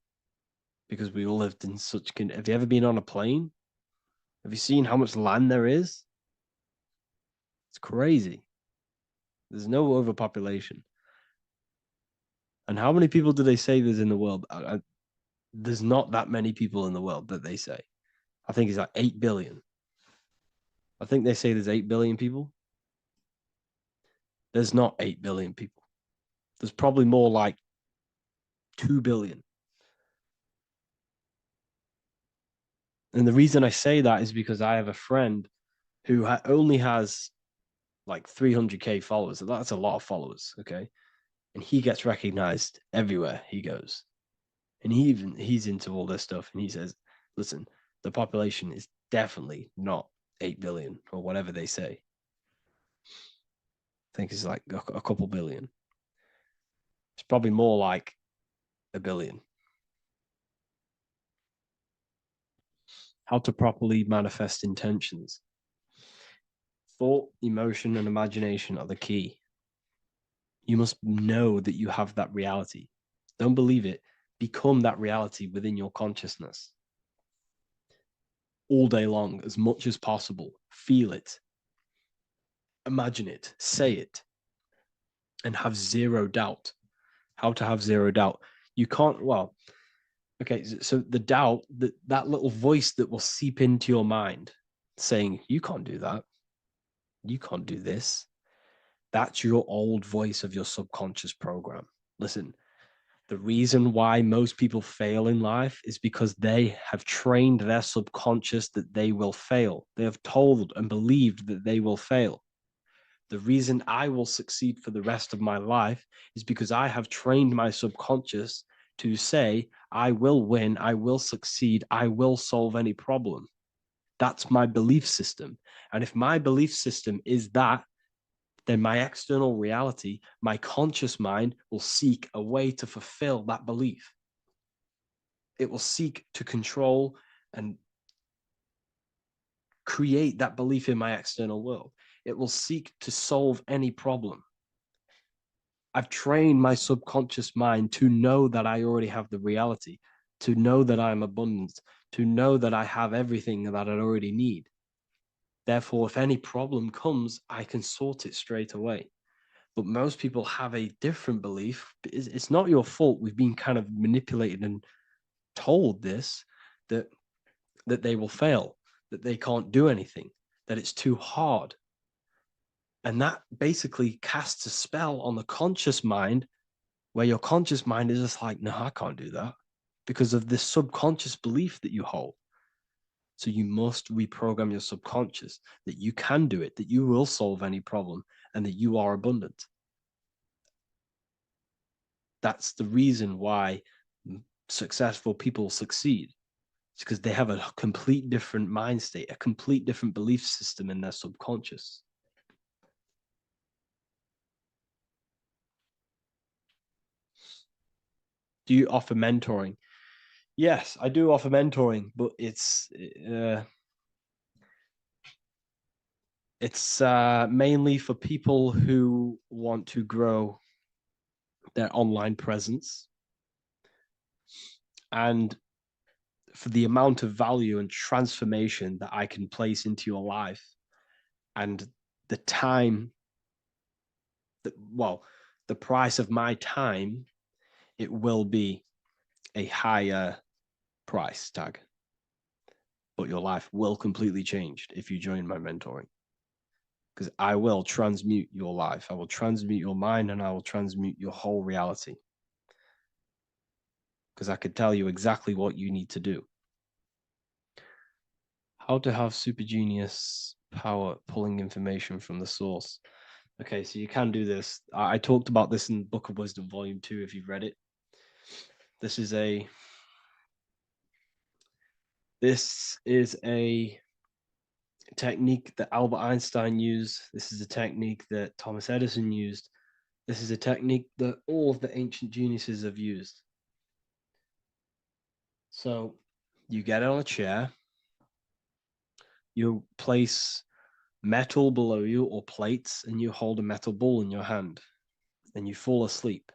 [SPEAKER 1] because we all lived in such. Have you ever been on a plane? Have you seen how much land there is? It's crazy. There's no overpopulation. And how many people do they say there's in the world? There's not that many people in the world that they say. I think it's like 8 billion. I think they say there's 8 billion people. There's not 8 billion people. There's probably more like 2 billion. And the reason I say that is because I have a friend who only has like 300K followers. That's a lot of followers, okay? And he gets recognized everywhere he goes. And he's into all this stuff. And he says, listen, the population is definitely not 8 billion or whatever they say. I think it's like a couple billion. It's probably more like 1 billion. How to properly manifest intentions. Thought, emotion, and imagination are the key. You must know that you have that reality. Don't believe it. Become that reality within your consciousness. All day long, as much as possible. Feel it. Imagine it. Say it. And have zero doubt. How to have zero doubt. You can't, well, okay, so the doubt, that little voice that will seep into your mind saying, you can't do that. You can't do this. That's your old voice of your subconscious program. Listen, the reason why most people fail in life is because they have trained their subconscious that they will fail. They have told and believed that they will fail. The reason I will succeed for the rest of my life is because I have trained my subconscious to say, I will win, I will succeed, I will solve any problem. That's my belief system. And if my belief system is that, then my external reality, my conscious mind will seek a way to fulfill that belief. It will seek to control and create that belief in my external world. It will seek to solve any problem. I've trained my subconscious mind to know that I already have the reality, to know that I'm abundant, to know that I have everything that I already need. Therefore, if any problem comes, I can sort it straight away. But most people have a different belief. It's not your fault. We've been kind of manipulated and told this, that they will fail, that they can't do anything, that it's too hard. And that basically casts a spell on the conscious mind, where your conscious mind is just like, no, I can't do that, because of this subconscious belief that you hold. So you must reprogram your subconscious that you can do it, that you will solve any problem, and that you are abundant. That's the reason why successful people succeed. It's because they have a complete different mind state, a complete different belief system in their subconscious. Do you offer mentoring? Yes, I do offer mentoring, but it's mainly for people who want to grow their online presence, and for the amount of value and transformation that I can place into your life, and the time, the price of my time, it will be a higher price tag. But your life will completely change if you join my mentoring. Because I will transmute your life. I will transmute your mind, and I will transmute your whole reality. Because I could tell you exactly what you need to do. How to have super genius power pulling information from the source. Okay, so you can do this. I talked about this in Book of Wisdom, Volume 2, if you've read it. This is a technique that Albert Einstein used. This is a technique that Thomas Edison used. This is a technique that all of the ancient geniuses have used. So you get on a chair, you place metal below you or plates, and you hold a metal ball in your hand, and you fall asleep.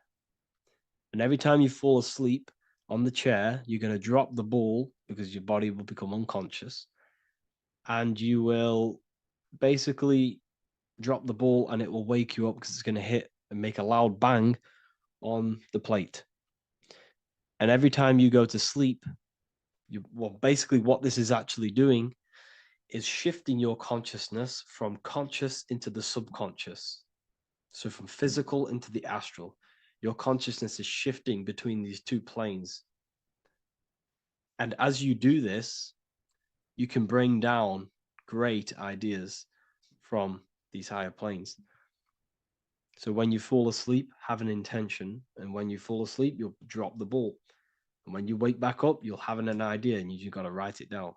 [SPEAKER 1] And every time you fall asleep on the chair, you're going to drop the ball because your body will become unconscious, and you will basically drop the ball and it will wake you up because it's going to hit and make a loud bang on the plate. And every time you go to sleep, basically what this is actually doing is shifting your consciousness from conscious into the subconscious. So from physical into the astral. Your consciousness is shifting between these two planes. And as you do this, you can bring down great ideas from these higher planes. So when you fall asleep, have an intention. And when you fall asleep, you'll drop the ball. And when you wake back up, you'll have an idea, and you got to write it down.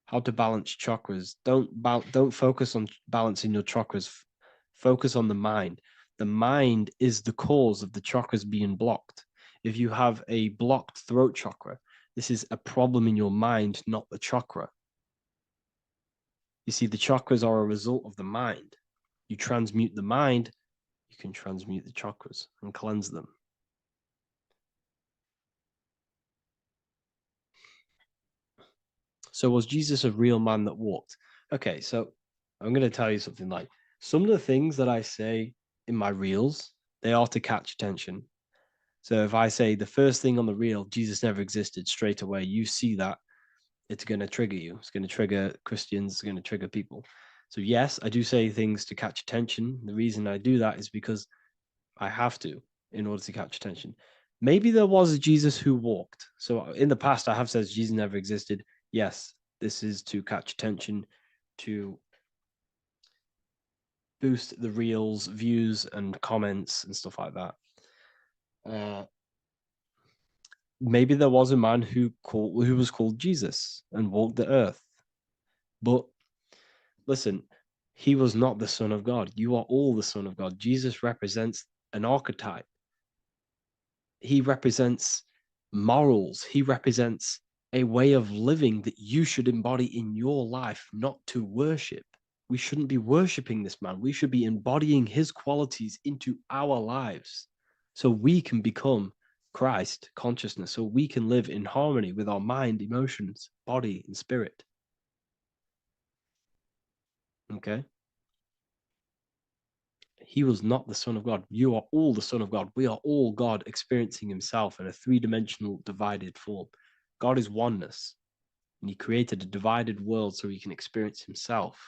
[SPEAKER 1] How to balance chakras. Don't focus on balancing your chakras. Focus on the mind. The mind is the cause of the chakras being blocked. If you have a blocked throat chakra, this is a problem in your mind, not the chakra. You see, the chakras are a result of the mind. You transmute the mind, you can transmute the chakras and cleanse them. So was Jesus a real man that walked? Okay, so I'm going to tell you something. Like, some of the things that I say in my reels, they are to catch attention. So if I say the first thing on the reel, Jesus never existed, straight away, you see that, it's going to trigger you. It's going to trigger Christians. It's going to trigger people. So yes, I do say things to catch attention. The reason I do that is because I have to in order to catch attention. Maybe there was a Jesus who walked. So in the past, I have said Jesus never existed. Yes, this is to catch attention, to boost the reels, views, and comments and stuff like that. Maybe there was a man who was called Jesus and walked the earth. But listen, he was not the Son of God. You are all the Son of God. Jesus represents an archetype. He represents morals. He represents a way of living that you should embody in your life, not to worship. We shouldn't be worshiping this man. We should be embodying his qualities into our lives so we can become Christ consciousness, so we can live in harmony with our mind, emotions, body, and spirit. Okay? He was not the Son of God. You are all the Son of God. We are all God experiencing himself in a three-dimensional divided form. God is oneness, and he created a divided world so he can experience himself.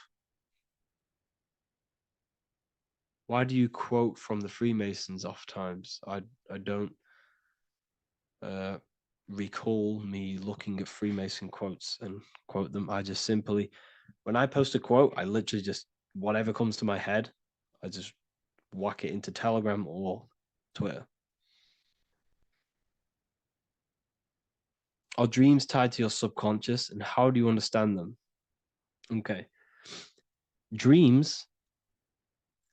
[SPEAKER 1] Why do you quote from the Freemasons oft times? I don't recall me looking at Freemason quotes and quote them. I just simply, when I post a quote, I literally just, whatever comes to my head, I just whack it into Telegram or Twitter. Are dreams tied to your subconscious, and how do you understand them? Okay. Dreams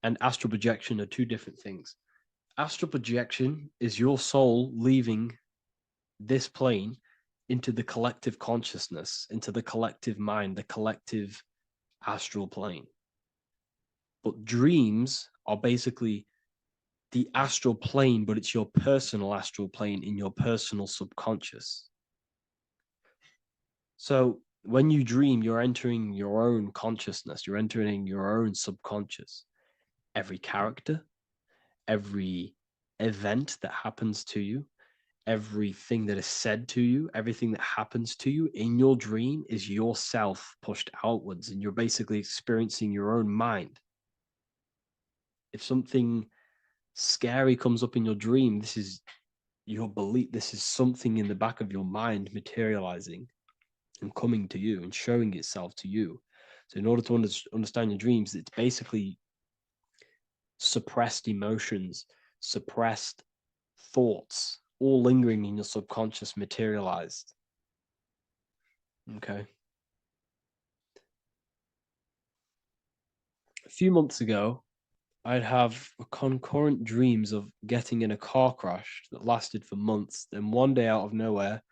[SPEAKER 1] and astral projection are two different things. Astral projection is your soul leaving this plane into the collective consciousness, into the collective mind, the collective astral plane. But dreams are basically the astral plane, but it's your personal astral plane in your personal subconscious. So when you dream, you're entering your own consciousness, you're entering your own subconscious. Every character, every event that happens to you, everything that is said to you, everything that happens to you in your dream is yourself pushed outwards, and you're basically experiencing your own mind. If something scary comes up in your dream, this is your belief, this is something in the back of your mind materializing and coming to you and showing itself to you. So in order to understand your dreams, it's basically suppressed emotions, suppressed thoughts, all lingering in your subconscious materialized. Okay. A few months ago, I'd have concurrent dreams of getting in a car crash that lasted for months. Then one day out of nowhere,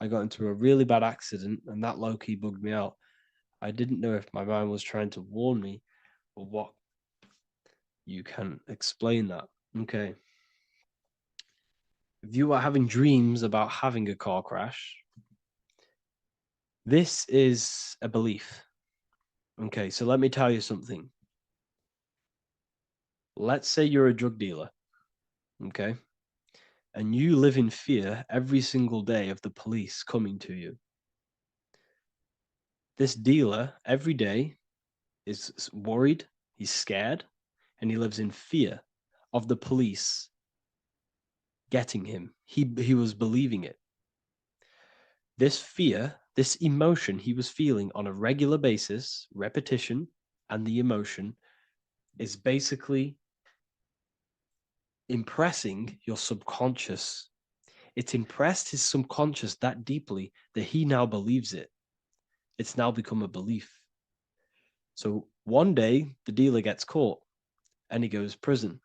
[SPEAKER 1] I got into a really bad accident, and that low-key bugged me out. I didn't know if my mind was trying to warn me or what. You can explain that. Okay. If you are having dreams about having a car crash, this is a belief. Okay, so let me tell you something. Let's say you're a drug dealer, okay? And you live in fear every single day of the police coming to you. This dealer every day is worried, he's scared, and he lives in fear of the police getting him. He was believing it. This fear, this emotion he was feeling on a regular basis, repetition, and the emotion is basically impressing your subconscious. It's impressed his subconscious that deeply that he now believes it. It's now become a belief. So one day the dealer gets caught and he goes to prison.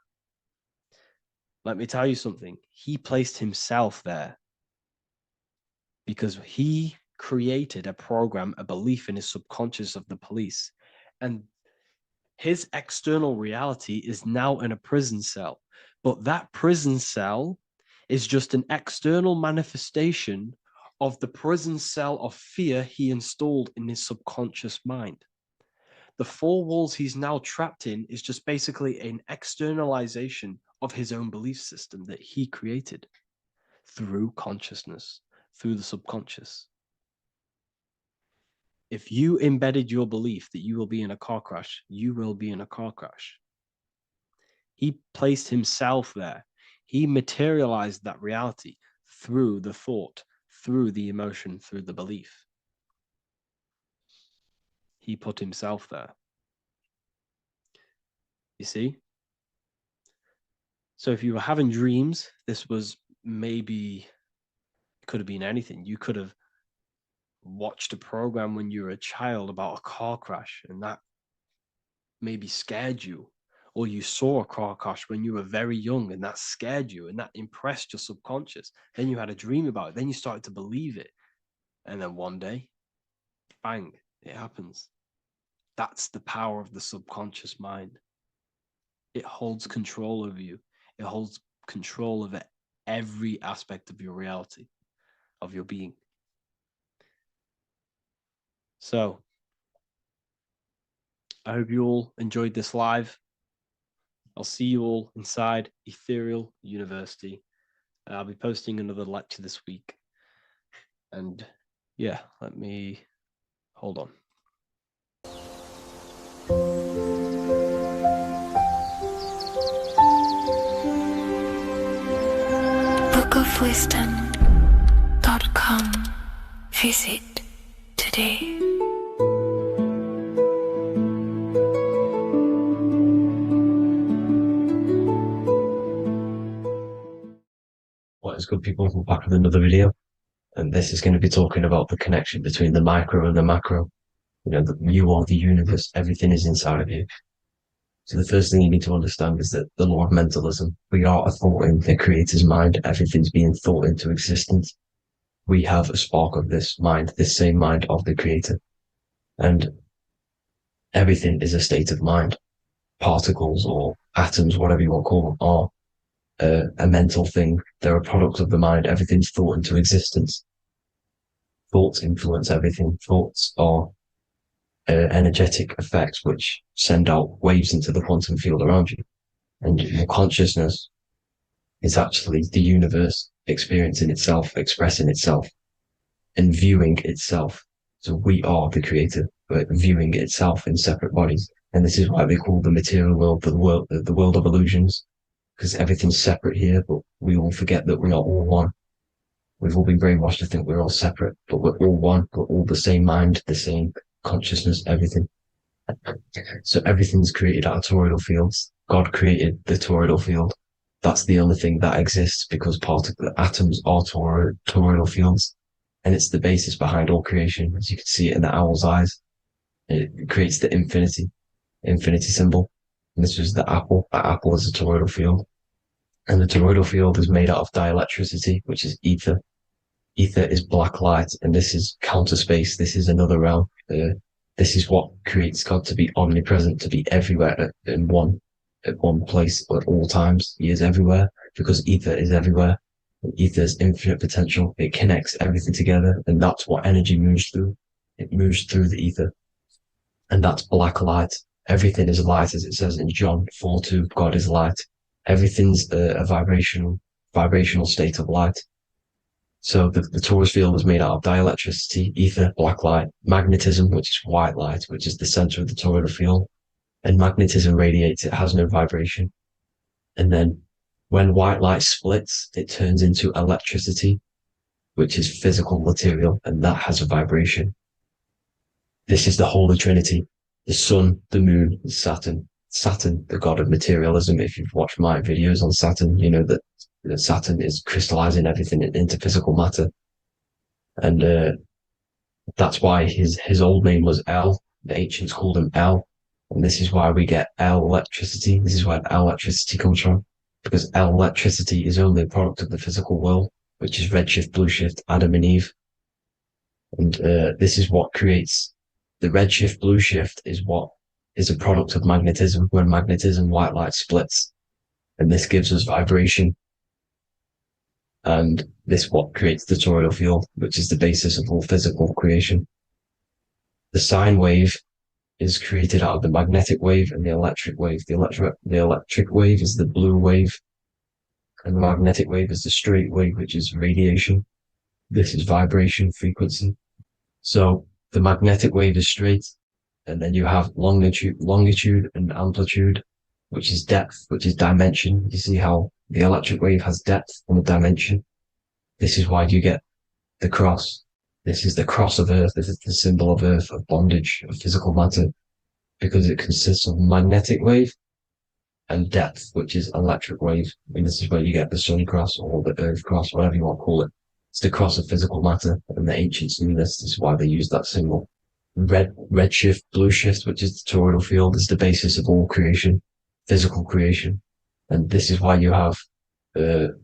[SPEAKER 1] Let me tell you something. He placed himself there because he created a program, a belief in his subconscious of the police. And his external reality is now in a prison cell. But that prison cell is just an external manifestation of the prison cell of fear he installed in his subconscious mind. The four walls he's now trapped in is just basically an externalization of his own belief system that he created through consciousness, through the subconscious. If you embedded your belief that you will be in a car crash, you will be in a car crash. He placed himself there. He materialized that reality through the thought, through the emotion, through the belief. He put himself there. You see? So if you were having dreams, this was maybe, it could have been anything. You could have watched a program when you were a child about a car crash, and that maybe scared you. Or you saw a car crash when you were very young and that scared you and that impressed your subconscious. Then you had a dream about it. Then you started to believe it. And then one day, bang, it happens. That's the power of the subconscious mind. It holds control over you. It holds control over every aspect of your reality, of your being. So, I hope you all enjoyed this live. I'll see you all inside Ethereal University. I'll be posting another lecture this week. And yeah, let me hold on.
[SPEAKER 2] bookofwisdom.com. Visit today.
[SPEAKER 6] What is good, people? We're back with another video, and this is going to be talking about the connection between the micro and the macro. You know, you are the universe, everything is inside of you. So the first thing you need to understand is that the law of mentalism, we are a thought in the creator's mind, everything's being thought into existence. We have a spark of this mind, this same mind of the creator. And everything is a state of mind. Particles or atoms, whatever you want to call them, are a mental thing. They're a product of the mind. Everything's thought into existence. Thoughts influence everything. Thoughts are energetic effects which send out waves into the quantum field around you. And your consciousness is actually the universe experiencing itself, expressing itself, and viewing itself. So we are the creator, but viewing itself in separate bodies. And this is why they call the material world the world of illusions, because everything's separate here, but we all forget that we are all one. We've all been brainwashed to think we're all separate, but we're all one. We're all the same mind, the same consciousness, everything. So everything's created out of toroidal fields. God created the toroidal field. That's the only thing that exists because the atoms are toroidal fields. And it's the basis behind all creation. As you can see it in the owl's eyes. It creates the infinity symbol. And this was the apple. That apple is a toroidal field. And the toroidal field is made out of dielectricity, which is ether. Ether is black light, and this is counter space. This is another realm. This is what creates God to be omnipresent, to be everywhere at one place at all times. He is everywhere because ether is everywhere. And ether is infinite potential. It connects everything together, and that's what energy moves through. It moves through the ether, and that's black light. Everything is light, as it says in John 4:2. God is light. Everything's a vibrational state of light. So the torus field is made out of dielectricity, ether, black light, magnetism, which is white light, which is the center of the toroidal field. And magnetism radiates, it has no vibration. And then when white light splits, it turns into electricity, which is physical material, and that has a vibration. This is the Holy Trinity, the sun, the moon, Saturn. Saturn, the god of materialism. If you've watched my videos on Saturn, you know that Saturn is crystallizing everything into physical matter. And that's why his old name was El. The ancients called him El. And this is why we get L electricity. This is where L electricity comes from. Because L electricity is only a product of the physical world, which is redshift, blueshift, Adam and Eve. And this is what creates the redshift, blueshift is what is a product of magnetism. When magnetism, white light splits. And this gives us vibration. And this what creates the toroidal field, which is the basis of all physical creation. The sine wave is created out of the magnetic wave and the electric wave. The electric wave is the blue wave, and the magnetic wave is the straight wave, which is radiation. This is vibration frequency. So the magnetic wave is straight, and then you have longitude and amplitude, which is depth, which is dimension. You see how the electric wave has depth and a dimension. This is why you get the cross. This is the cross of Earth. This is the symbol of Earth, of bondage, of physical matter, because it consists of magnetic wave and depth, which is electric wave. And this is where you get the sun cross or the Earth cross, whatever you want to call it. It's the cross of physical matter, and the ancients knew this. This is why they used that symbol. Redshift, blueshift, which is the toroidal field, is the basis of all creation, physical creation. And this is why you have the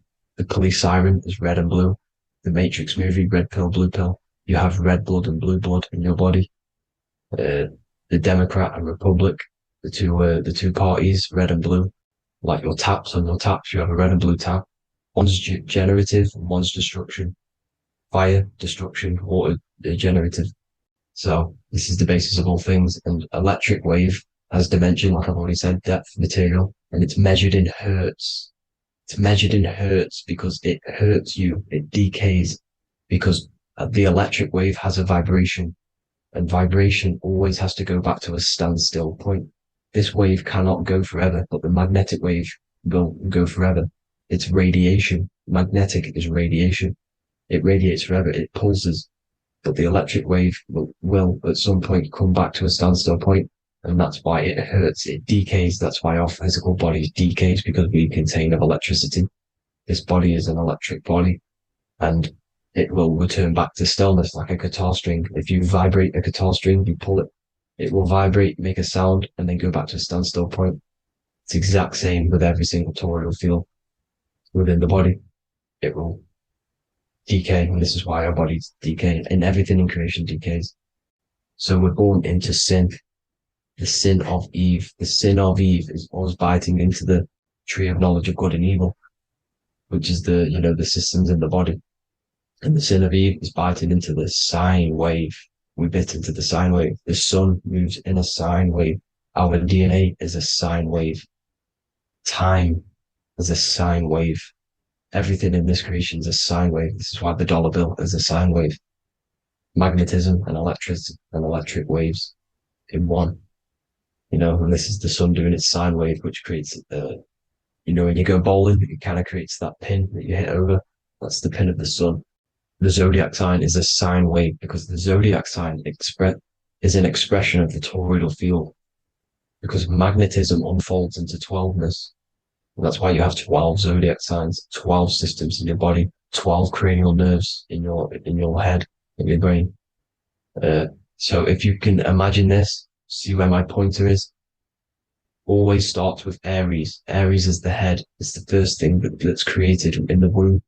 [SPEAKER 6] police siren is red and blue. The Matrix movie, red pill, blue pill. You have red blood and blue blood in your body. The Democrat and Republic, the two parties, red and blue. Like your taps on your taps, you have a red and blue tap. One's generative, one's destruction. Fire, destruction, water, generative. So this is the basis of all things. And electric wave has dimension, like I've already said, depth, material, and it's measured in hertz. It's measured in hertz because it hurts you. It decays because the electric wave has a vibration, and vibration always has to go back to a standstill point. This wave cannot go forever, but the magnetic wave will go forever. It's radiation. Magnetic is radiation. It radiates forever. It pulses. But the electric wave will at some point come back to a standstill point, and that's why it hurts. It decays. That's why our physical body decays, because we contain of electricity. This body is an electric body, and it will return back to stillness like a guitar string. If you vibrate a guitar string, you pull it, it will vibrate, make a sound, and then go back to a standstill point. It's the exact same with every single toroidal field within the body. It will decay, and this is why our bodies decay, and everything in creation decays. So we're born into sin. The sin of Eve. The sin of Eve is us biting into the tree of knowledge of good and evil. which is the systems in the body. And the sin of Eve is biting into the sine wave. We bit into the sine wave. The sun moves in a sine wave. Our DNA is a sine wave. Time is a sine wave. Everything in this creation is a sine wave. This is why the dollar bill is a sine wave. Magnetism and electricity and electric waves in one. And this is the sun doing its sine wave, which creates, when you go bowling, it kind of creates that pin that you hit over. That's the pin of the sun. The zodiac sign is a sine wave because the zodiac sign is an expression of the toroidal field, because magnetism unfolds into 12ness. And that's why you have 12 zodiac signs, 12 systems in your body, 12 cranial nerves in your head, in your brain. So if you can imagine this, see where my pointer is. Always starts with Aries. Aries is the head. It's the first thing that's created in the womb.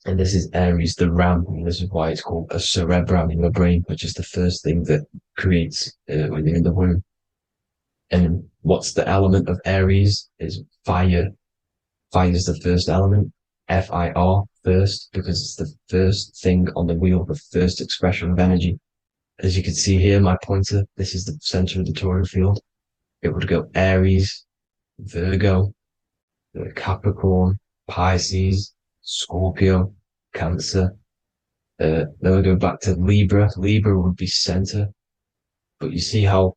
[SPEAKER 6] And this is Aries, the ram. And this is why it's called a cerebrum in your brain, which is the first thing that creates when you're in the womb. And what's the element of Aries is fire. Fire is the first element. F-I-R, first, because it's the first thing on the wheel, the first expression of energy. As you can see here, my pointer, this is the center of the toroidal field. It would go Aries, Virgo, Capricorn, Pisces, Scorpio, Cancer. Then we go back to Libra. Libra would be center. But you see how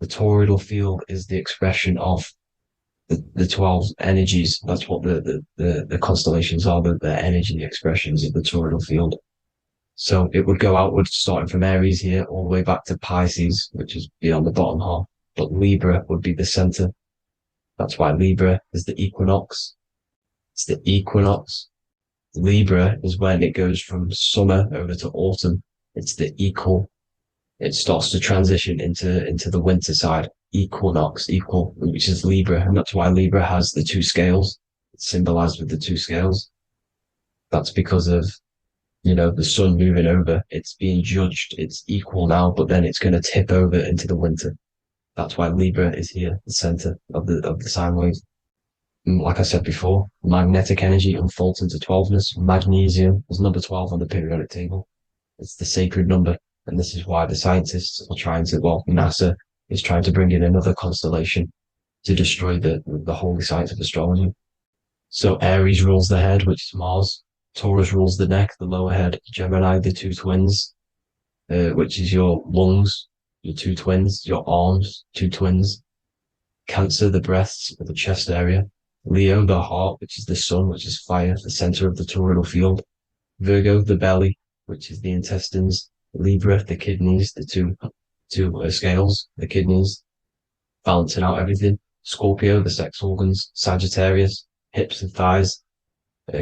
[SPEAKER 6] the toroidal field is the expression of the 12 energies. That's what the constellations are, the energy expressions of the toroidal field. So it would go outward, starting from Aries here, all the way back to Pisces, which is beyond the bottom half. But Libra would be the center. That's why Libra is the equinox. It's the equinox. Libra is when it goes from summer over to autumn. It's the equal. It starts to transition into the winter side. Equinox, equal, which is Libra. And that's why Libra has the two scales. It's symbolized with the two scales. That's because of, the sun moving over. It's being judged. It's equal now, but then it's going to tip over into the winter. That's why Libra is here, the center of the sine wave. Like I said before, magnetic energy unfolds into 12ness. Magnesium is number 12 on the periodic table. It's the sacred number. And this is why the scientists are NASA is trying to bring in another constellation to destroy the holy science of astrology. So Aries rules the head, which is Mars. Taurus rules the neck, the lower head. Gemini, the two twins, which is your lungs, your two twins, your arms, two twins. Cancer, the breasts, the chest area. Leo, the heart, which is the sun, which is fire, the center of the toroidal field. Virgo, the belly, which is the intestines. Libra, the kidneys, the two scales, the kidneys, balancing out everything. Scorpio, the sex organs. Sagittarius, hips and thighs.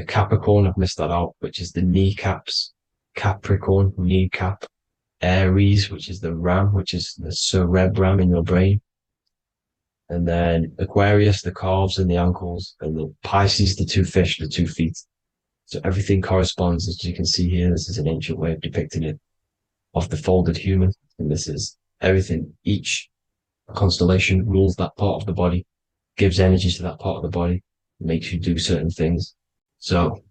[SPEAKER 6] Capricorn, I've missed that out, which is the kneecaps. Capricorn, kneecap. Aries, which is the ram, which is the cerebrum in your brain. And then Aquarius, the calves and the ankles. And the Pisces, the two fish, the 2 feet. So everything corresponds, as you can see here. This is an ancient way of depicting it, of the folded human. And this is everything. Each constellation rules that part of the body, gives energy to that part of the body, makes you do certain things. So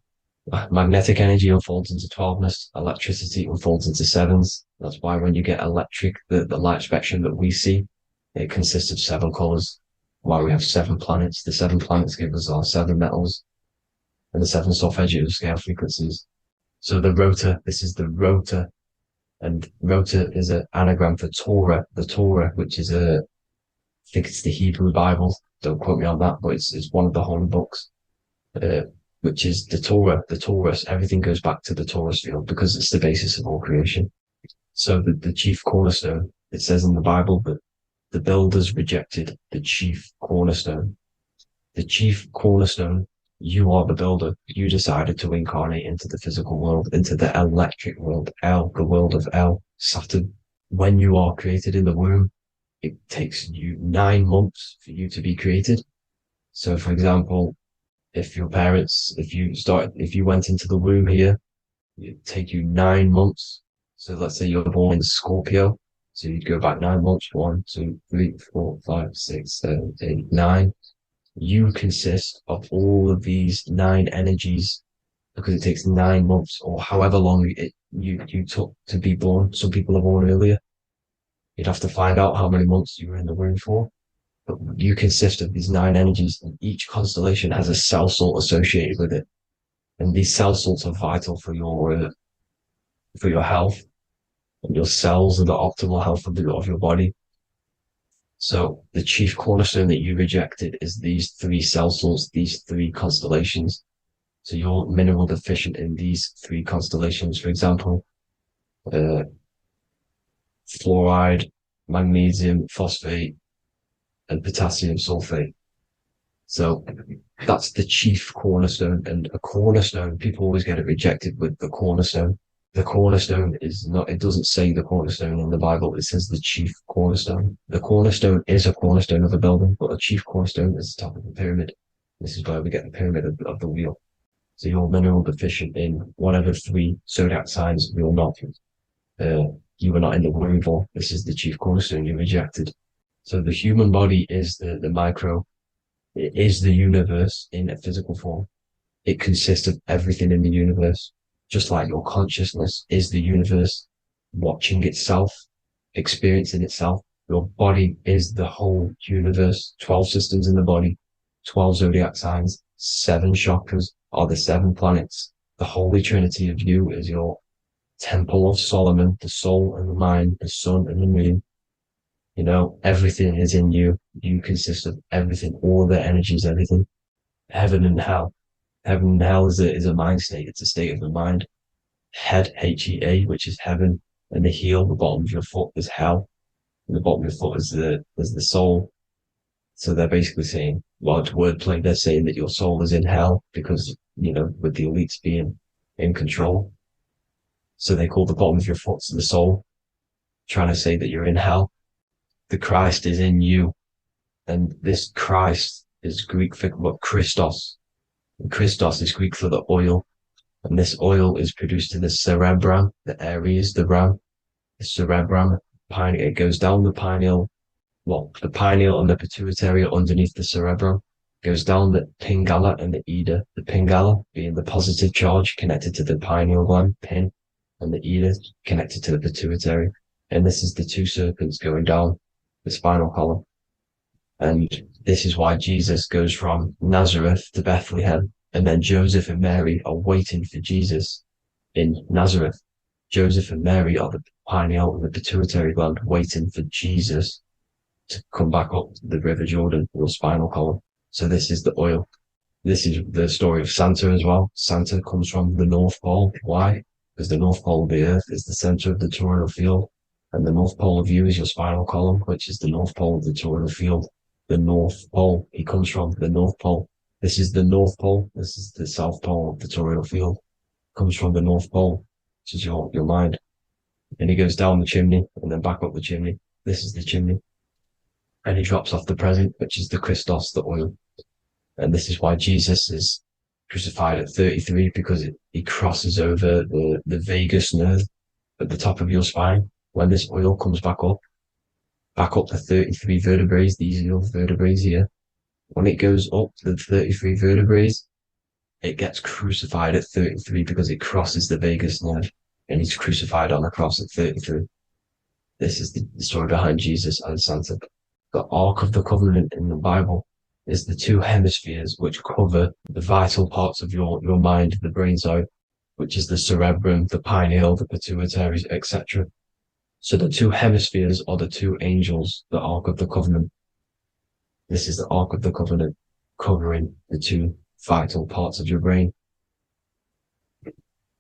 [SPEAKER 6] magnetic energy unfolds into 12ness, electricity unfolds into 7s. That's why when you get electric, the light spectrum that we see, it consists of 7 colors. Why we have 7 planets. The 7 planets give us our 7 metals and the 7 solfeggio scale frequencies. So the rotor, this is the rotor. And rotor is an anagram for Torah, the Torah, which is I think it's the Hebrew Bible. Don't quote me on that, but it's one of the holy books, which is the Torah, the Taurus. Everything goes back to the Taurus field because it's the basis of all creation. So the chief cornerstone, it says in the Bible that the builders rejected the chief cornerstone. The chief cornerstone, you are the builder. You decided to incarnate into the physical world, into the electric world, El, the world of El, Saturn. When you are created in the womb, it takes you 9 months for you to be created. So, for example, if you went into the womb here, it'd take you 9 months. So let's say you're born in Scorpio. So you'd go back 9 months, 1, 2, 3, 4, 5, 6, 7, 8, 9. You consist of all of these 9 energies because it takes 9 months or however long you took to be born. Some people are born earlier. You'd have to find out how many months you were in the womb for. But you consist of these 9 energies, and each constellation has a cell salt associated with it. And these cell salts are vital for your health, and your cells are the optimal health of your body. So the chief cornerstone that you rejected is these 3 cell salts, these 3 constellations. So you're mineral deficient in these 3 constellations. For example, fluoride, magnesium, phosphate, and potassium sulfate. So that's the chief cornerstone. And a cornerstone, people always get it rejected with the cornerstone. The cornerstone is not, it doesn't say the cornerstone in the Bible. It says the chief cornerstone. The cornerstone is a cornerstone of a building, but a chief cornerstone is the top of the pyramid. This is where we get the pyramid of the wheel. So you're mineral deficient in whatever 3 zodiac signs you're not. You were not in the womb for. This is the chief cornerstone you rejected. So the human body is the micro. It is the universe in a physical form. It consists of everything in the universe. Just like your consciousness is the universe watching itself, experiencing itself. Your body is the whole universe. 12 systems in the body, 12 zodiac signs, 7 chakras are the 7 planets. The Holy Trinity of you is your Temple of Solomon, the soul and the mind, the sun and the moon. You know, everything is in you. You consist of everything, all the energies, everything. Heaven and hell. Heaven and hell is a mind state. It's a state of the mind. Head, H-E-A, which is heaven, and the heel, the bottom of your foot, is hell. And the bottom of your foot is the soul. So they're basically saying, well, it's wordplay. They're saying that your soul is in hell because, you know, with the elites being in control. So they call the bottom of your foot the soul, trying to say that you're in hell. The Christ is in you. And this Christ is Greek for what? Christos. And Christos is Greek for the oil. And this oil is produced in the cerebrum, the Aries, the ram, the cerebrum. It goes down the pineal. Well, the pineal and the pituitary are underneath the cerebrum. Goes down the pingala and the ida. The pingala being the positive charge connected to the pineal gland, pin, and the ida connected to the pituitary. And this is the 2 serpents going down the spinal column. And this is why Jesus goes from Nazareth to Bethlehem, and then Joseph and Mary are waiting for Jesus in Nazareth. Joseph and Mary are the pineal and the pituitary gland waiting for Jesus to come back up the River Jordan, your spinal column. So this is the oil. This is the story of Santa as well. Santa comes from the North Pole. Why? Because the North Pole of the Earth is the center of the toroidal field, and the North Pole of you is your spinal column, which is the North Pole of the toroidal field. The North Pole, he comes from the North Pole. This is the North Pole. This is the South Pole of the toroidal field. Comes from the North Pole, which is your mind. And he goes down the chimney and then back up the chimney. This is the chimney. And he drops off the present, which is the Christos, the oil. And this is why Jesus is crucified at 33, because he crosses over the vagus nerve at the top of your spine. When this oil comes back up the 33 vertebrae, these are your vertebrae here. When it goes up the 33 vertebrae, it gets crucified at 33 because it crosses the vagus nerve, and he's crucified on the cross at 33. This is the story behind Jesus and Santa. The Ark of the Covenant in the Bible is the 2 hemispheres which cover the vital parts of your mind, the brain side, which is the cerebrum, the pineal, the pituitary, etc. So the 2 hemispheres are the 2 angels, the Ark of the Covenant. This is the Ark of the Covenant covering the 2 vital parts of your brain.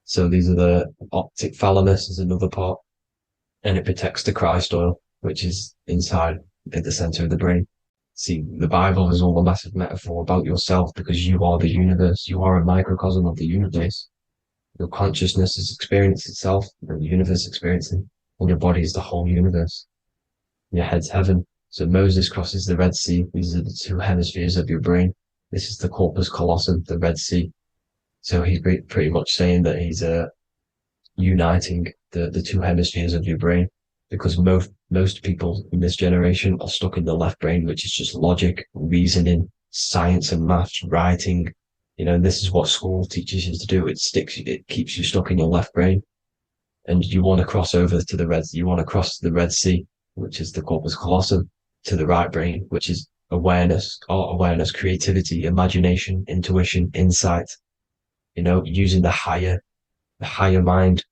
[SPEAKER 6] So these are the optic thalamus is another part, and it protects the Christ oil, which is inside at the center of the brain. See, the Bible is all a massive metaphor about yourself because you are the universe. You are a microcosm of the universe. Your consciousness has experienced itself, and the universe experiencing, and your body is the whole universe. Your head's heaven. So Moses crosses the Red Sea. These are the 2 hemispheres of your brain. This is the corpus callosum, the Red Sea. So he's pretty much saying that he's uniting the 2 hemispheres of your brain, because most people in this generation are stuck in the left brain, which is just logic, reasoning, science and maths, writing. This is what school teaches you to do. It keeps you stuck in your left brain. And you want to cross over to you want to cross the Red Sea, which is the corpus callosum, to the right brain, which is awareness, art awareness, creativity, imagination, intuition, insight, using the higher mind,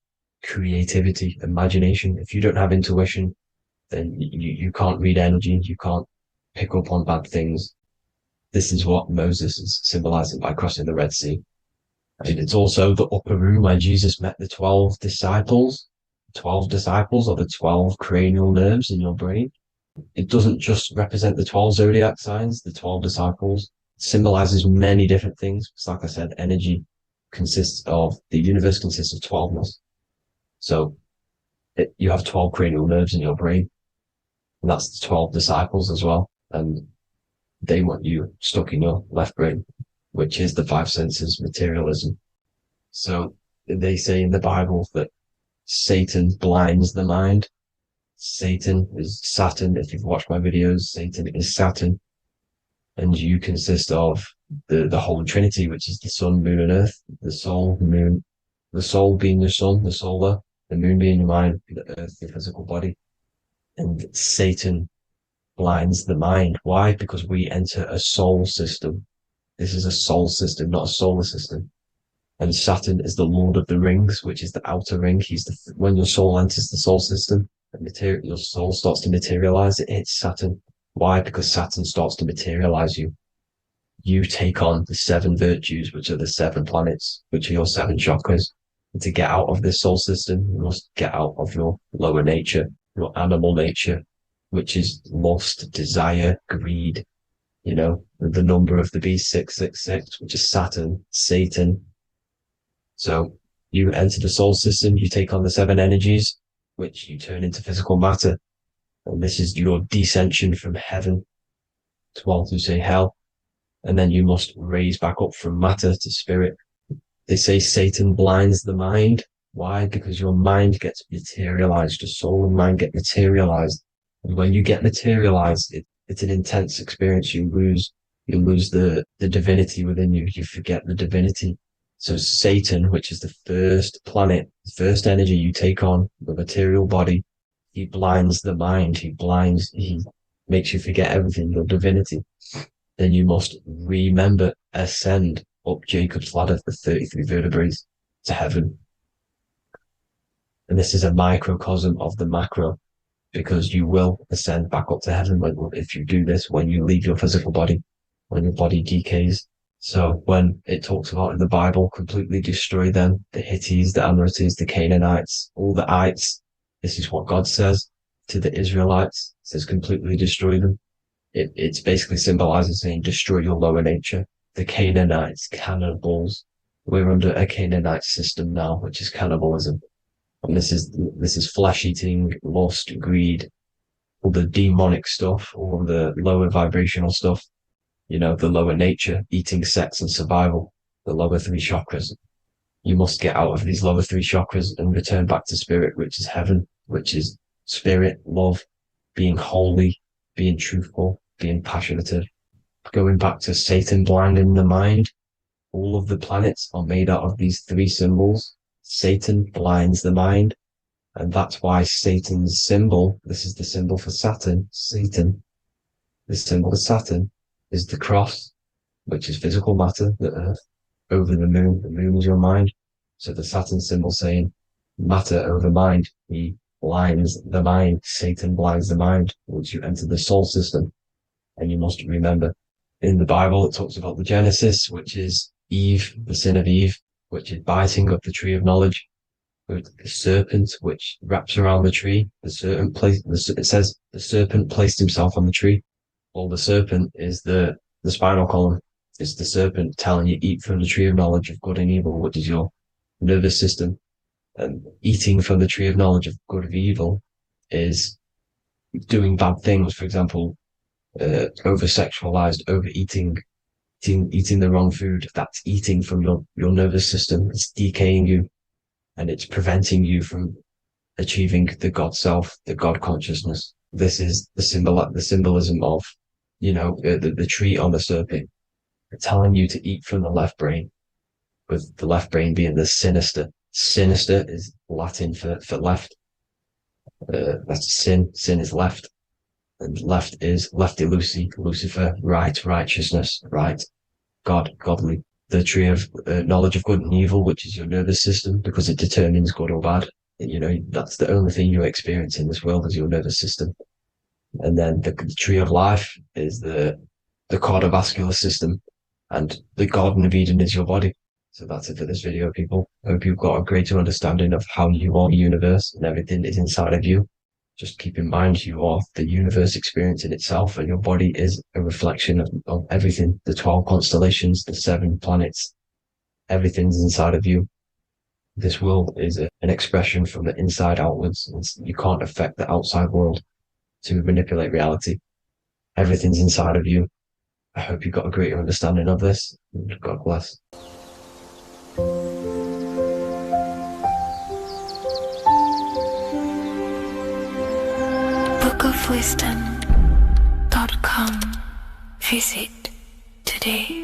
[SPEAKER 6] creativity, imagination. If you don't have intuition, then you can't read energy, you can't pick up on bad things. This is what Moses is symbolizing by crossing the Red Sea. And it's also the upper room where Jesus met the 12 disciples. 12 disciples are the 12 cranial nerves in your brain. It doesn't just represent the 12 zodiac signs, the 12 disciples. It symbolizes many different things. It's like I said, energy the universe consists of 12ness. So you have 12 cranial nerves in your brain. And that's the 12 disciples as well. And they want you stuck in your left brain, which is the five senses, materialism. So they say in the Bible that Satan blinds the mind. Satan is Saturn. If you've watched my videos, Satan is Saturn. And you consist of the Holy Trinity, which is the sun, moon, and earth. The soul, the moon, the soul being your sun, the solar, the moon being your mind, the earth, your physical body. And Satan blinds the mind. Why? Because we enter a soul system. This is a soul system, not a solar system. And Saturn is the Lord of the Rings, which is the outer ring. When your soul enters the soul system, your soul starts to materialize. It hits Saturn. Why? Because Saturn starts to materialize you. You take on the 7 virtues, which are the 7 planets, which are your 7 chakras. And to get out of this soul system, you must get out of your lower nature, your animal nature, which is lust, desire, greed. The number of the beast, 666, which is Saturn, Satan. So you enter the soul system, you take on the 7 energies, which you turn into physical matter. And this is your descension from heaven to say hell. And then you must raise back up from matter to spirit. They say Satan blinds the mind. Why? Because your mind gets materialized. Your soul and mind get materialized. And when you get materialized, it's an intense experience. You lose the divinity within you. You forget the divinity. So Satan, which is the first planet, the first energy you take on, the material body, he blinds the mind. He makes you forget everything, your divinity. Then you must remember, ascend up Jacob's ladder, the 33 vertebrae, to heaven. And this is a microcosm of the macro, because you will ascend back up to heaven if you do this, when you leave your physical body, when your body decays. So when it talks about in the Bible, completely destroy them, the Hittites, the Amorites, the Canaanites, all the ites, this is what God says to the Israelites. It says completely destroy them. It's basically symbolizing saying destroy your lower nature. The Canaanites, cannibals. We're under a Canaanite system now, which is cannibalism. And this is flesh eating, lust, greed, all the demonic stuff, all the lower vibrational stuff, the lower nature, eating, sex, and survival, the lower 3 chakras. You must get out of these lower 3 chakras and return back to spirit, which is heaven, which is spirit, love, being holy, being truthful, being passionate. Going back to Satan blinding the mind, all of the planets are made out of these 3 symbols. Satan blinds the mind, and that's why Satan's symbol, this is the symbol for Saturn, Satan, this symbol of Saturn is the cross, which is physical matter, the earth, over the moon is your mind. So the Saturn symbol saying matter over mind, he blinds the mind, Satan blinds the mind once you enter the soul system. And you must remember, in the Bible it talks about the Genesis, which is Eve, the sin of Eve, which is biting of the tree of knowledge, with the serpent which wraps around the tree. It says the serpent placed himself on the tree. Well, the serpent is the spinal column. It's the serpent telling you eat from the tree of knowledge of good and evil, which is your nervous system. And eating from the tree of knowledge of good and evil is doing bad things. For example, over-sexualized, overeating, eating the wrong food. That's eating from your nervous system. It's decaying you, and it's preventing you from achieving the God self, the God consciousness. This is the symbolism of the treat on the serpent, telling you to eat from the left brain, with the left brain being the sinister. Sinister is Latin for left. That's sin. Sin is left. And left is lefty Lucy, Lucifer, right, righteousness, right, God, godly. The tree of knowledge of good and evil, which is your nervous system, because it determines good or bad. That's the only thing you experience in this world is your nervous system. And then the tree of life is the cardiovascular system, and the Garden of Eden is your body. So that's it for this video, people. I hope you've got a greater understanding of how you are the universe and everything is inside of you. Just keep in mind you are the universe experiencing itself, and your body is a reflection of everything. The 12 constellations, the 7 planets, everything's inside of you. This world is an expression from the inside outwards. You can't affect the outside world to manipulate reality. Everything's inside of you. I hope you got a greater understanding of this. God bless.
[SPEAKER 2] bookofwisdom.com. Visit today.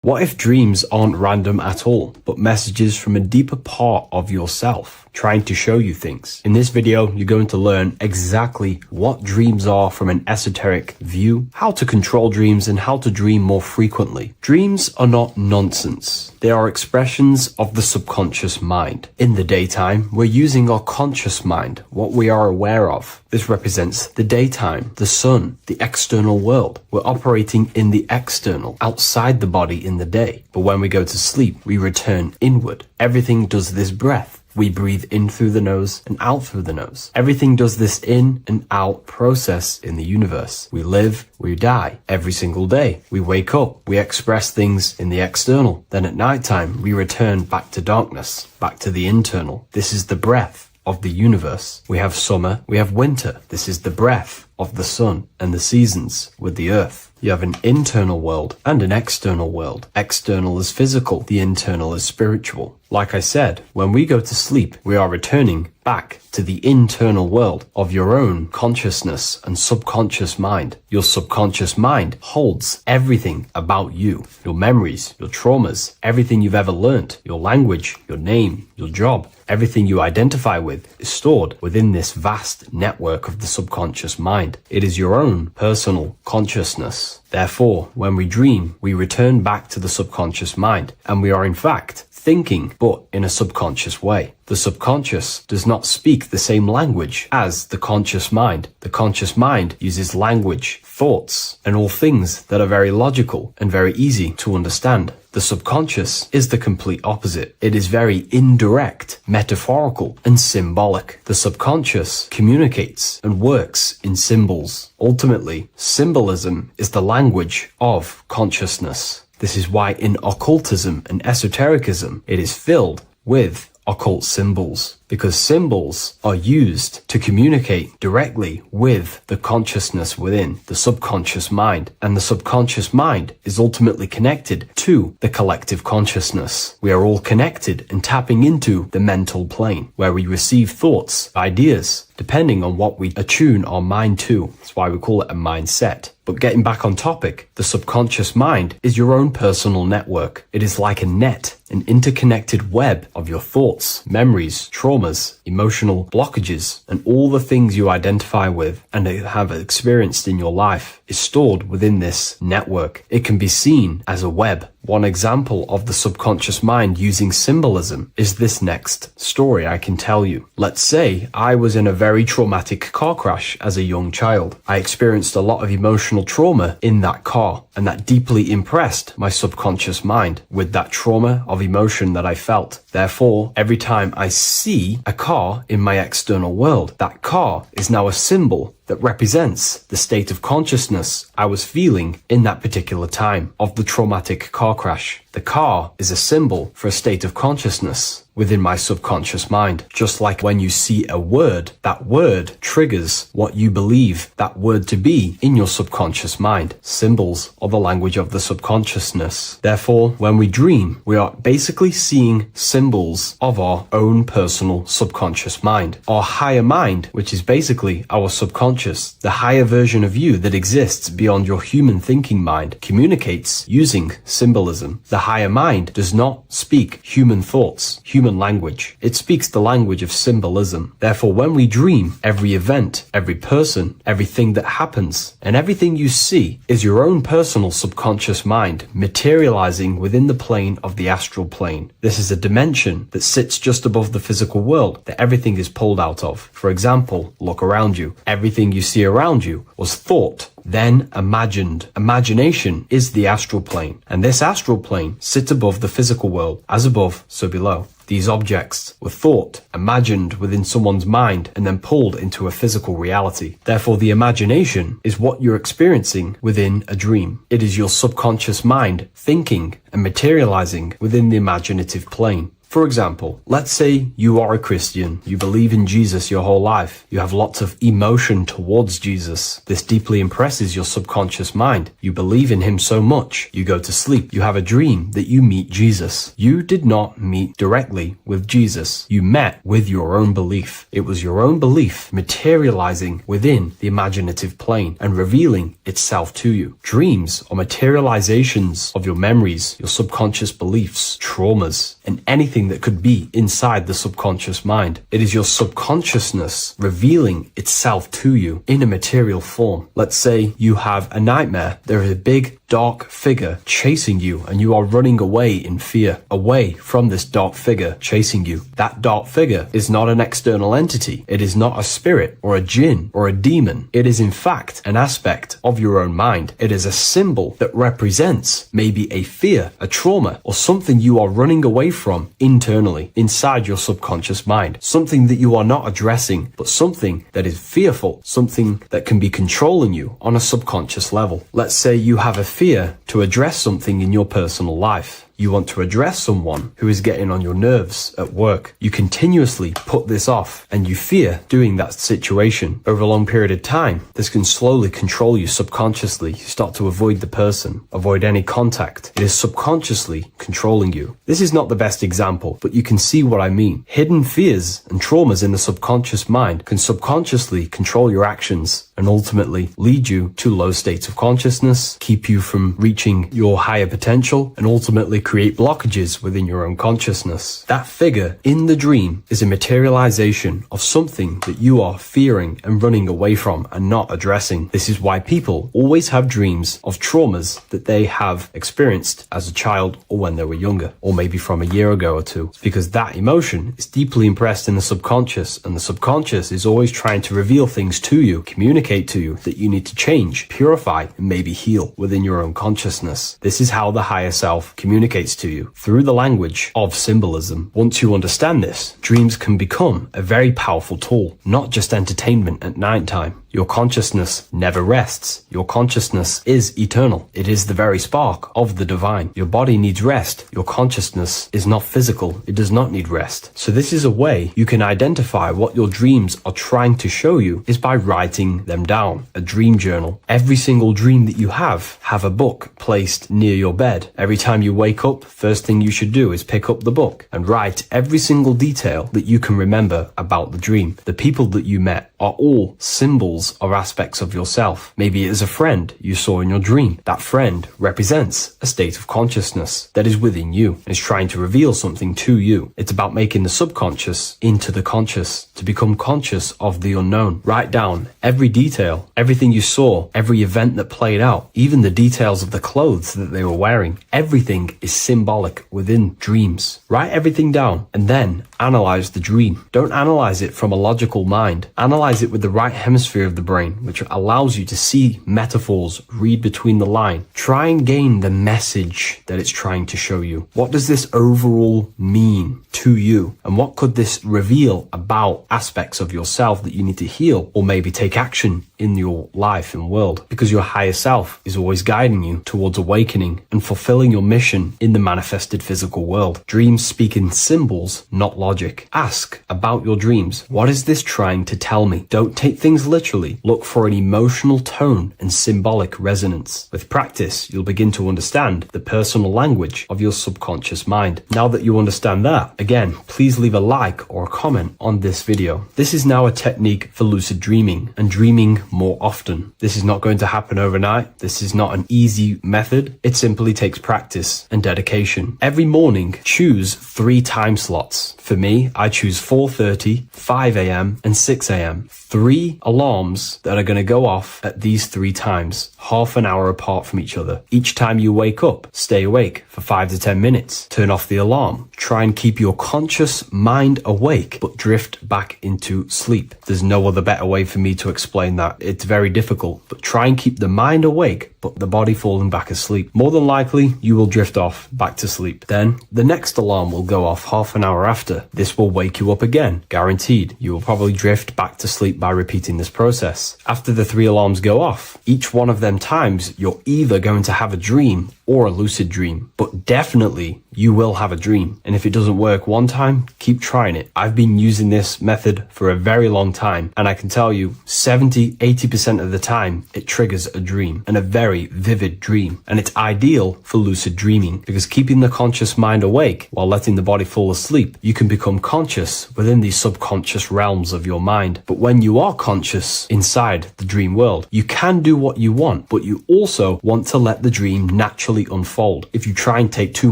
[SPEAKER 5] What if dreams aren't random at all, but messages from a deeper part of yourself, trying to show you things? In this video, you're going to learn exactly what dreams are from an esoteric view, how to control dreams, and how to dream more frequently. Dreams are not nonsense. They are expressions of the subconscious mind. In the daytime, we're using our conscious mind, what we are aware of. This represents the daytime, the sun, the external world. We're operating in the external, outside the body in the day. But when we go to sleep, we return inward. Everything does this breath. We breathe in through the nose and out through the nose. Everything does this in and out process in the universe. We live, we die every single day. We wake up, we express things in the external. Then at nighttime, we return back to darkness, back to the internal. This is the breath of the universe. We have summer, we have winter. This is the breath of the sun and the seasons with the earth. You have an internal world and an external world. External is physical, the internal is spiritual. Like I said, when we go to sleep, we are returning back to the internal world of your own consciousness and subconscious mind. Your subconscious mind holds everything about you, your memories, your traumas, everything you've ever learnt, your language, your name, your job, everything you identify with is stored within this vast network of the subconscious mind. It is your own personal consciousness. Therefore, when we dream, we return back to the subconscious mind, and we are in fact thinking, but in a subconscious way. The subconscious does not speak the same language as the conscious mind. The conscious mind uses language, thoughts, and all things that are very logical and very easy to understand. The subconscious is the complete opposite. It is very indirect, metaphorical, and symbolic. The subconscious communicates and works in symbols. Ultimately, symbolism is the language of consciousness. This is why in occultism and esotericism, it is filled with occult symbols, because symbols are used to communicate directly with the consciousness within the subconscious mind, and the subconscious mind is ultimately connected to the collective consciousness. We are all connected and tapping into the mental plane, where we receive thoughts, ideas, depending on what we attune our mind to. That's why we call it a mindset. But getting back on topic, the subconscious mind is your own personal network. It is like a net, an interconnected web of your thoughts, memories, traumas, emotional blockages, and all the things you identify with and have experienced in your life is stored within this network. It can be seen as a web. One example of the subconscious mind using symbolism is this next story I can tell you. Let's say I was in a very traumatic car crash as a young child. I experienced a lot of emotional trauma in that car, and that deeply impressed my subconscious mind with that trauma of emotion that I felt. Therefore, every time I see a car in my external world, that car is now a symbol that represents the state of consciousness I was feeling in that particular time of the traumatic car crash. The car is a symbol for a state of consciousness within my subconscious mind. Just like when you see a word, that word triggers what you believe that word to be in your subconscious mind. Symbols are the language of the subconsciousness. Therefore, when we dream, we are basically seeing symbols of our own personal subconscious mind. Our higher mind, which is basically our subconscious, the higher version of you that exists beyond your human thinking mind, communicates using symbolism. The higher mind does not speak human thoughts, human language. It speaks the language of symbolism. Therefore, when we dream, every event, every person, everything that happens, and everything you see is your own personal subconscious mind materializing within the plane of the astral plane. This is a dimension that sits just above the physical world that everything is pulled out of. For example, look around you. Everything you see around you was thought, then imagined. Imagination is the astral plane, and this astral plane sits above the physical world. As above, so below. These objects were thought, imagined within someone's mind, and then pulled into a physical reality. Therefore, the imagination is what you're experiencing within a dream. It is your subconscious mind thinking and materializing within the imaginative plane. For example, let's say you are a Christian, you believe in Jesus your whole life, you have lots of emotion towards Jesus. This deeply impresses your subconscious mind. You believe in him so much, you go to sleep, you have a dream that you meet Jesus. You did not meet directly with Jesus, you met with your own belief. It was your own belief materializing within the imaginative plane and revealing itself to you. Dreams are materializations of your memories, your subconscious beliefs, traumas, and anything that could be inside the subconscious mind. It is your subconsciousness revealing itself to you in a material form. Let's say you have a nightmare. There is a big dark figure chasing you and you are running away in fear, away from this dark figure chasing you. That dark figure is not an external entity. It is not a spirit or a jinn or a demon. It is in fact an aspect of your own mind. It is a symbol that represents maybe a fear, a trauma, or something you are running away from internally, inside your subconscious mind. Something that you are not addressing, but something that is fearful, something that can be controlling you on a subconscious level. Let's say you have a fear to address something in your personal life. You want to address someone who is getting on your nerves at work. You continuously put this off and you fear doing that situation. Over a long period of time, this can slowly control you subconsciously. You start to avoid the person, avoid any contact. It is subconsciously controlling you. This is not the best example, but you can see what I mean. Hidden fears and traumas in the subconscious mind can subconsciously control your actions and ultimately lead you to low states of consciousness, keep you from reaching your higher potential, and ultimately create blockages within your own consciousness. That figure in the dream is a materialization of something that you are fearing and running away from and not addressing. This is why people always have dreams of traumas that they have experienced as a child or when they were younger, or maybe from a year ago or two. It's because that emotion is deeply impressed in the subconscious, and the subconscious is always trying to reveal things to you, communicate to you that you need to change, purify, and maybe heal within your own consciousness. This is how the higher self communicates to you, through the language of symbolism. Once you understand this, dreams can become a very powerful tool, not just entertainment at night time. Your consciousness never rests. Your consciousness is eternal. It is the very spark of the divine. Your body needs rest. Your consciousness is not physical. It does not need rest. So this is a way you can identify what your dreams are trying to show you is by writing them down. A dream journal. Every single dream that you have a book placed near your bed. Every time you wake up, first thing you should do is pick up the book and write every single detail that you can remember about the dream. The people that you met are all symbols or aspects of yourself. Maybe it is a friend you saw in your dream. That friend represents a state of consciousness that is within you and is trying to reveal something to you. It's about making the subconscious into the conscious, to become conscious of the unknown. Write down every detail, everything you saw, every event that played out, even the details of the clothes that they were wearing. Everything is symbolic within dreams. Write everything down and then analyze the dream. Don't analyze it from a logical mind. Analyze it with the right hemisphere of the brain, which allows you to see metaphors, read between the line. Try and gain the message that it's trying to show you. What does this overall mean to you? And what could this reveal about aspects of yourself that you need to heal or maybe take action in your life and world? Because your higher self is always guiding you towards awakening and fulfilling your mission in the manifested physical world. Dreams speak in symbols, not logic. Ask about your dreams. What is this trying to tell me? Don't take things literally. Look for an emotional tone and symbolic resonance. With practice, you'll begin to understand the personal language of your subconscious mind. Now that you understand that, again, please leave a like or a comment on this video. This is now a technique for lucid dreaming and dreaming more often. This is not going to happen overnight. This is not an easy method. It simply takes practice and dedication. Every morning, choose 3 time slots. For me, I choose 4:30, 5 a.m. and 6 a.m. 3 alarms that are going to go off at these 3 times, half an hour apart from each other. Each time you wake up, stay awake for 5 to 10 minutes. Turn off the alarm. Try and keep your conscious mind awake, but drift back into sleep. There's no other better way for me to explain that. It's very difficult, but try and keep the mind awake, but the body falling back asleep. More than likely, you will drift off back to sleep. Then the next alarm will go off half an hour after. This will wake you up again, guaranteed. You will probably drift back to sleep by repeating this process. After the 3 alarms go off, each one of them times, you're either going to have a dream or a lucid dream, but definitely you will have a dream. And if it doesn't work one time, keep trying it. I've been using this method for a very long time, and I can tell you 70-80% of the time it triggers a dream, and a very vivid dream. And it's ideal for lucid dreaming because keeping the conscious mind awake while letting the body fall asleep, you can become conscious within these subconscious realms of your mind. But when you are conscious inside the dream world, you can do what you want, but you also want to let the dream naturally unfold. If you try and take too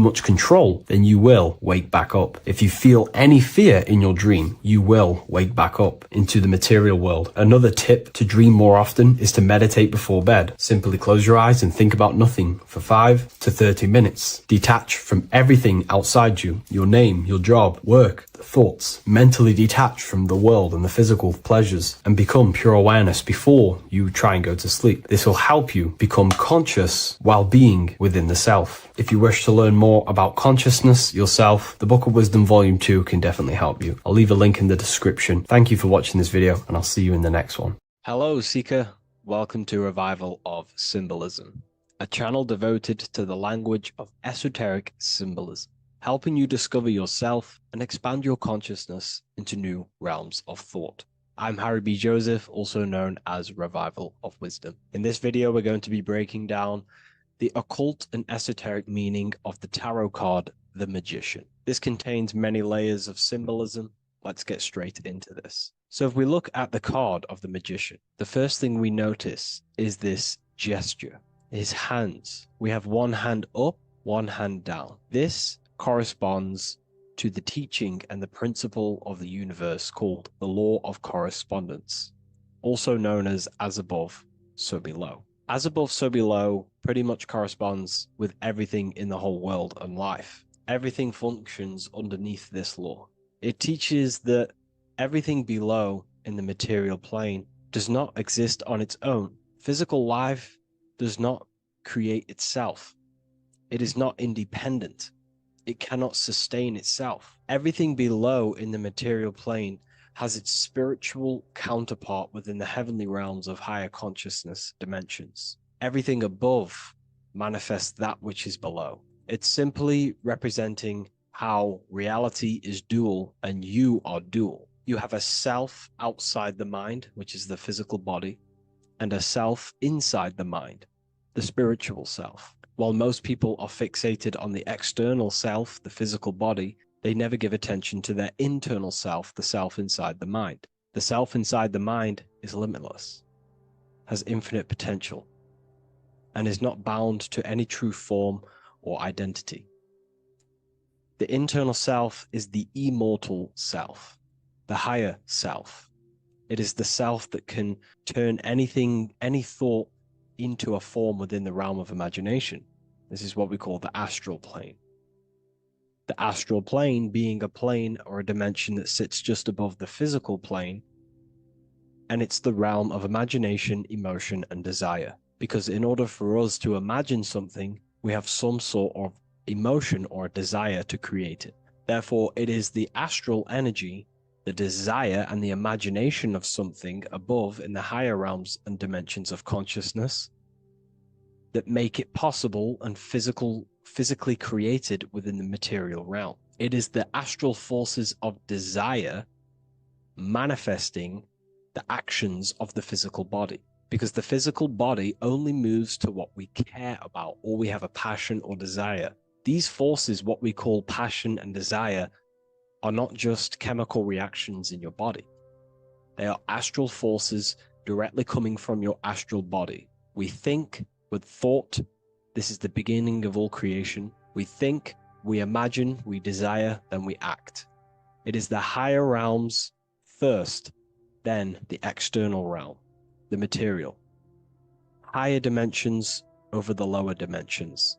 [SPEAKER 5] much control, then you will wake back up. If you feel any fear in your dream, you will wake back up into the material world. Another tip to dream more often is to meditate before bed. Simply close your eyes and think about nothing for 5 to 30 minutes. Detach from everything outside you, your name, your job, work, thoughts. Mentally detach from the world and the physical pleasures and become pure awareness before you try and go to sleep. This will help you become conscious while being within the self. If you wish to learn more about consciousness, yourself, the Book of Wisdom Volume 2 can definitely help you. I'll leave a link in the description. Thank you for watching this video, and I'll see you in the next one.
[SPEAKER 1] Hello, Seeker. Welcome to Revival of Symbolism, a channel devoted to the language of esoteric symbolism, helping you discover yourself and expand your consciousness into new realms of thought. I'm Harry B. Joseph, also known as Revival of Wisdom. In this video, we're going to be breaking down the occult and esoteric meaning of the tarot card, the Magician. This contains many layers of symbolism. Let's get straight into this. So if we look at the card of the Magician, the first thing we notice is this gesture, his hands. We have one hand up, one hand down. This corresponds to the teaching and the principle of the universe called the law of correspondence, also known as above, so below. As above, so below pretty much corresponds with everything in the whole world and life. Everything functions underneath this law. It teaches that everything below in the material plane does not exist on its own. Physical life does not create itself. It is not independent. It cannot sustain itself. Everything below in the material plane has its spiritual counterpart within the heavenly realms of higher consciousness dimensions. Everything above manifests that which is below. It's simply representing how reality is dual and you are dual. You have a self outside the mind, which is the physical body, and a self inside the mind, the spiritual self. While most people are fixated on the external self, the physical body, they never give attention to their internal self, the self inside the mind. The self inside the mind is limitless, has infinite potential, and is not bound to any true form or identity. The internal self is the immortal self, the higher self. It is the self that can turn anything, any thought, into a form within the realm of imagination. This is what we call the astral plane. The astral plane being a plane or a dimension that sits just above the physical plane, and it's the realm of imagination, emotion, and desire. Because in order for us to imagine something, we have some sort of emotion or desire to create it. Therefore, it is the astral energy, the desire and the imagination of something above in the higher realms and dimensions of consciousness that make it possible and physically created within the material realm. It is the astral forces of desire manifesting the actions of the physical body, because the physical body only moves to what we care about or we have a passion or desire. These forces, what we call passion and desire, are not just chemical reactions in your body. They are astral forces directly coming from your astral body. We think with thought. This is the beginning of all creation. We think, we imagine, we desire, then we act. It is the higher realms first, then the external realm, the material. Higher dimensions over the lower dimensions.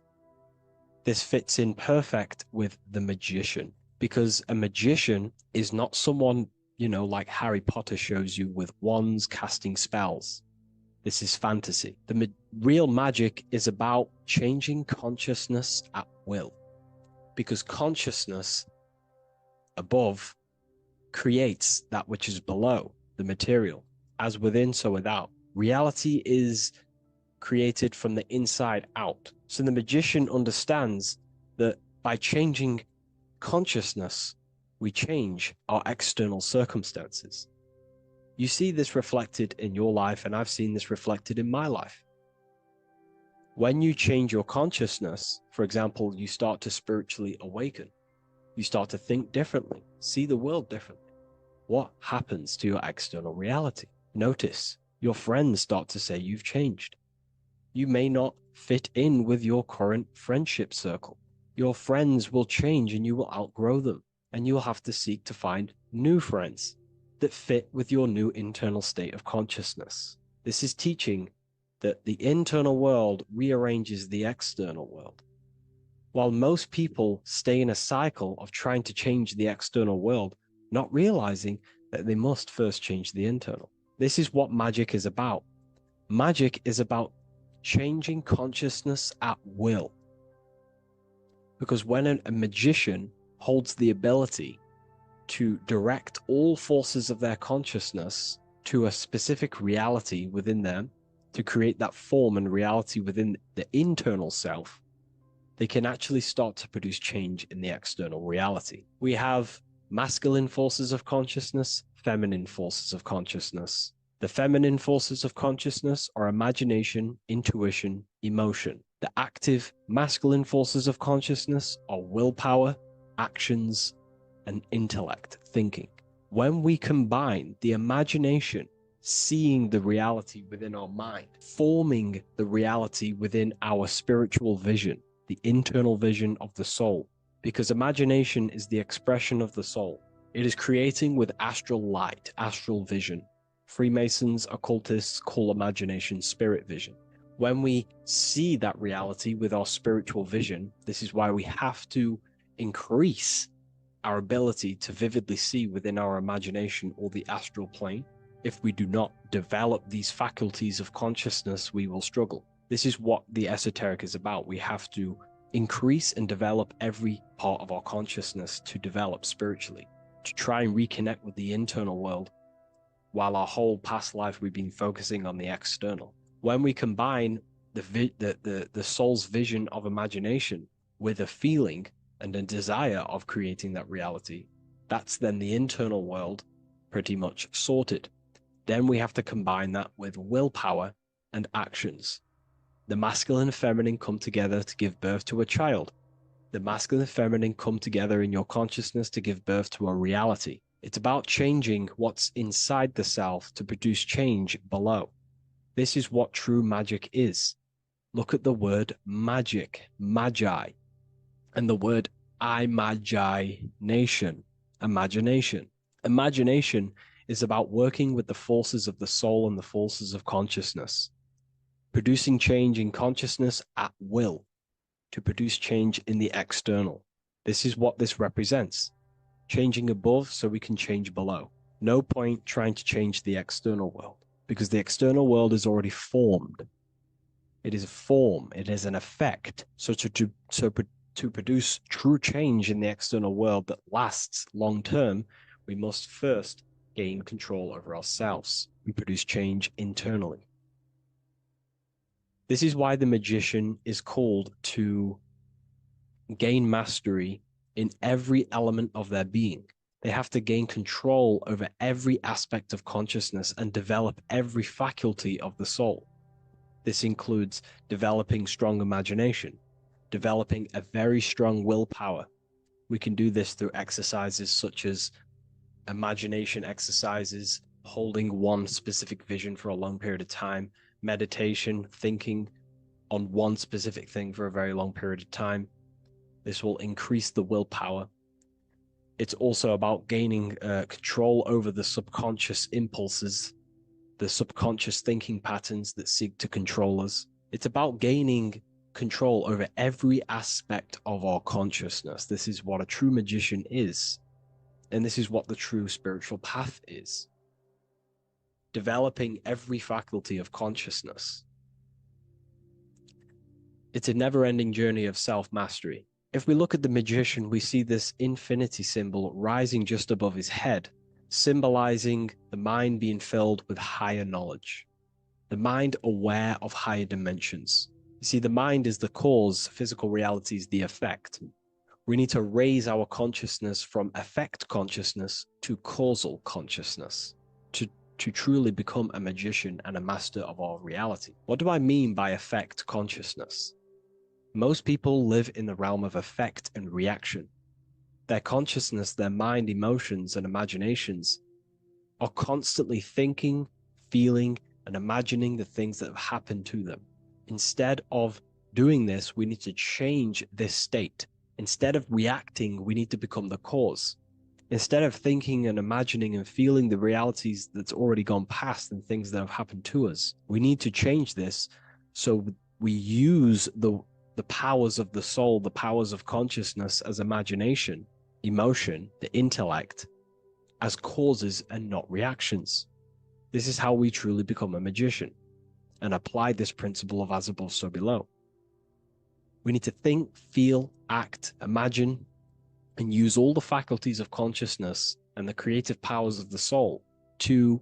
[SPEAKER 1] This fits in perfect with the magician, because a magician is not someone, like Harry Potter shows you with wands casting spells. This is fantasy. The real magic is about changing consciousness at will, because consciousness above creates that which is below, the material, as within, so without. Reality is created from the inside out. So the magician understands that by changing consciousness, we change our external circumstances. You see this reflected in your life, and I've seen this reflected in my life. When you change your consciousness, for example, you start to spiritually awaken. You start to think differently, see the world differently. What happens to your external reality? Notice your friends start to say you've changed. You may not fit in with your current friendship circle. Your friends will change and you will outgrow them, and you'll have to seek to find new friends that fit with your new internal state of consciousness. This is teaching that the internal world rearranges the external world. While most people stay in a cycle of trying to change the external world, not realizing that they must first change the internal. This is what magic is about. Magic is about changing consciousness at will. Because when a magician holds the ability to direct all forces of their consciousness to a specific reality within them, to create that form and reality within the internal self, they can actually start to produce change in the external reality. We have masculine forces of consciousness, feminine forces of consciousness. The feminine forces of consciousness are imagination, intuition, emotion. The active masculine forces of consciousness are willpower, actions, and intellect, thinking. When we combine the imagination, seeing the reality within our mind, forming the reality within our spiritual vision, the internal vision of the soul, because imagination is the expression of the soul. It is creating with astral light, astral vision. Freemasons, occultists call imagination spirit vision. When we see that reality with our spiritual vision, this is why we have to increase our ability to vividly see within our imagination or the astral plane. If we do not develop these faculties of consciousness, we will struggle. This is what the esoteric is about. We have to increase and develop every part of our consciousness to develop spiritually, to try and reconnect with the internal world, while our whole past life we've been focusing on the external. When we combine the soul's vision of imagination with a feeling and a desire of creating that reality, that's then the internal world pretty much sorted. Then we have to combine that with willpower and actions. The masculine and feminine come together to give birth to a child. The masculine and feminine come together in your consciousness to give birth to a reality. It's about changing what's inside the self to produce change below. This is what true magic is. Look at the word magic, magi, and the word imagination, imagination. Imagination is about working with the forces of the soul and the forces of consciousness, producing change in consciousness at will to produce change in the external. This is what this represents. Changing above so we can change below. No point trying to change the external world, because the external world is already formed. It is a form, it is an effect. So to produce true change in the external world that lasts long term, we must first gain control over ourselves and produce change internally. This is why the magician is called to gain mastery in every element of their being. They have to gain control over every aspect of consciousness and develop every faculty of the soul. This includes developing strong imagination, developing a very strong willpower. We can do this through exercises such as imagination exercises, holding one specific vision for a long period of time, meditation, thinking on one specific thing for a very long period of time. This will increase the willpower. It's also about gaining control over the subconscious impulses, the subconscious thinking patterns that seek to control us. It's about gaining control over every aspect of our consciousness. This is what a true magician is. And this is what the true spiritual path is. Developing every faculty of consciousness. It's a never-ending journey of self-mastery. If we look at the magician, we see this infinity symbol rising just above his head, symbolizing the mind being filled with higher knowledge. The mind aware of higher dimensions. You see, the mind is the cause, physical reality is the effect. We need to raise our consciousness from effect consciousness to causal consciousness to truly become a magician and a master of our reality. What do I mean by effect consciousness? Most people live in the realm of effect and reaction. Their consciousness, their mind, emotions, and imaginations are constantly thinking, feeling, and imagining the things that have happened to them. Instead of doing this, we need to change this state. Instead of reacting, we need to become the cause. Instead of thinking and imagining and feeling the realities that's already gone past and things that have happened to us, we need to change this so we use the powers of the soul, the powers of consciousness as imagination, emotion, the intellect, as causes and not reactions. This is how we truly become a magician and apply this principle of as above, so below. We need to think, feel, act, imagine, and use all the faculties of consciousness and the creative powers of the soul to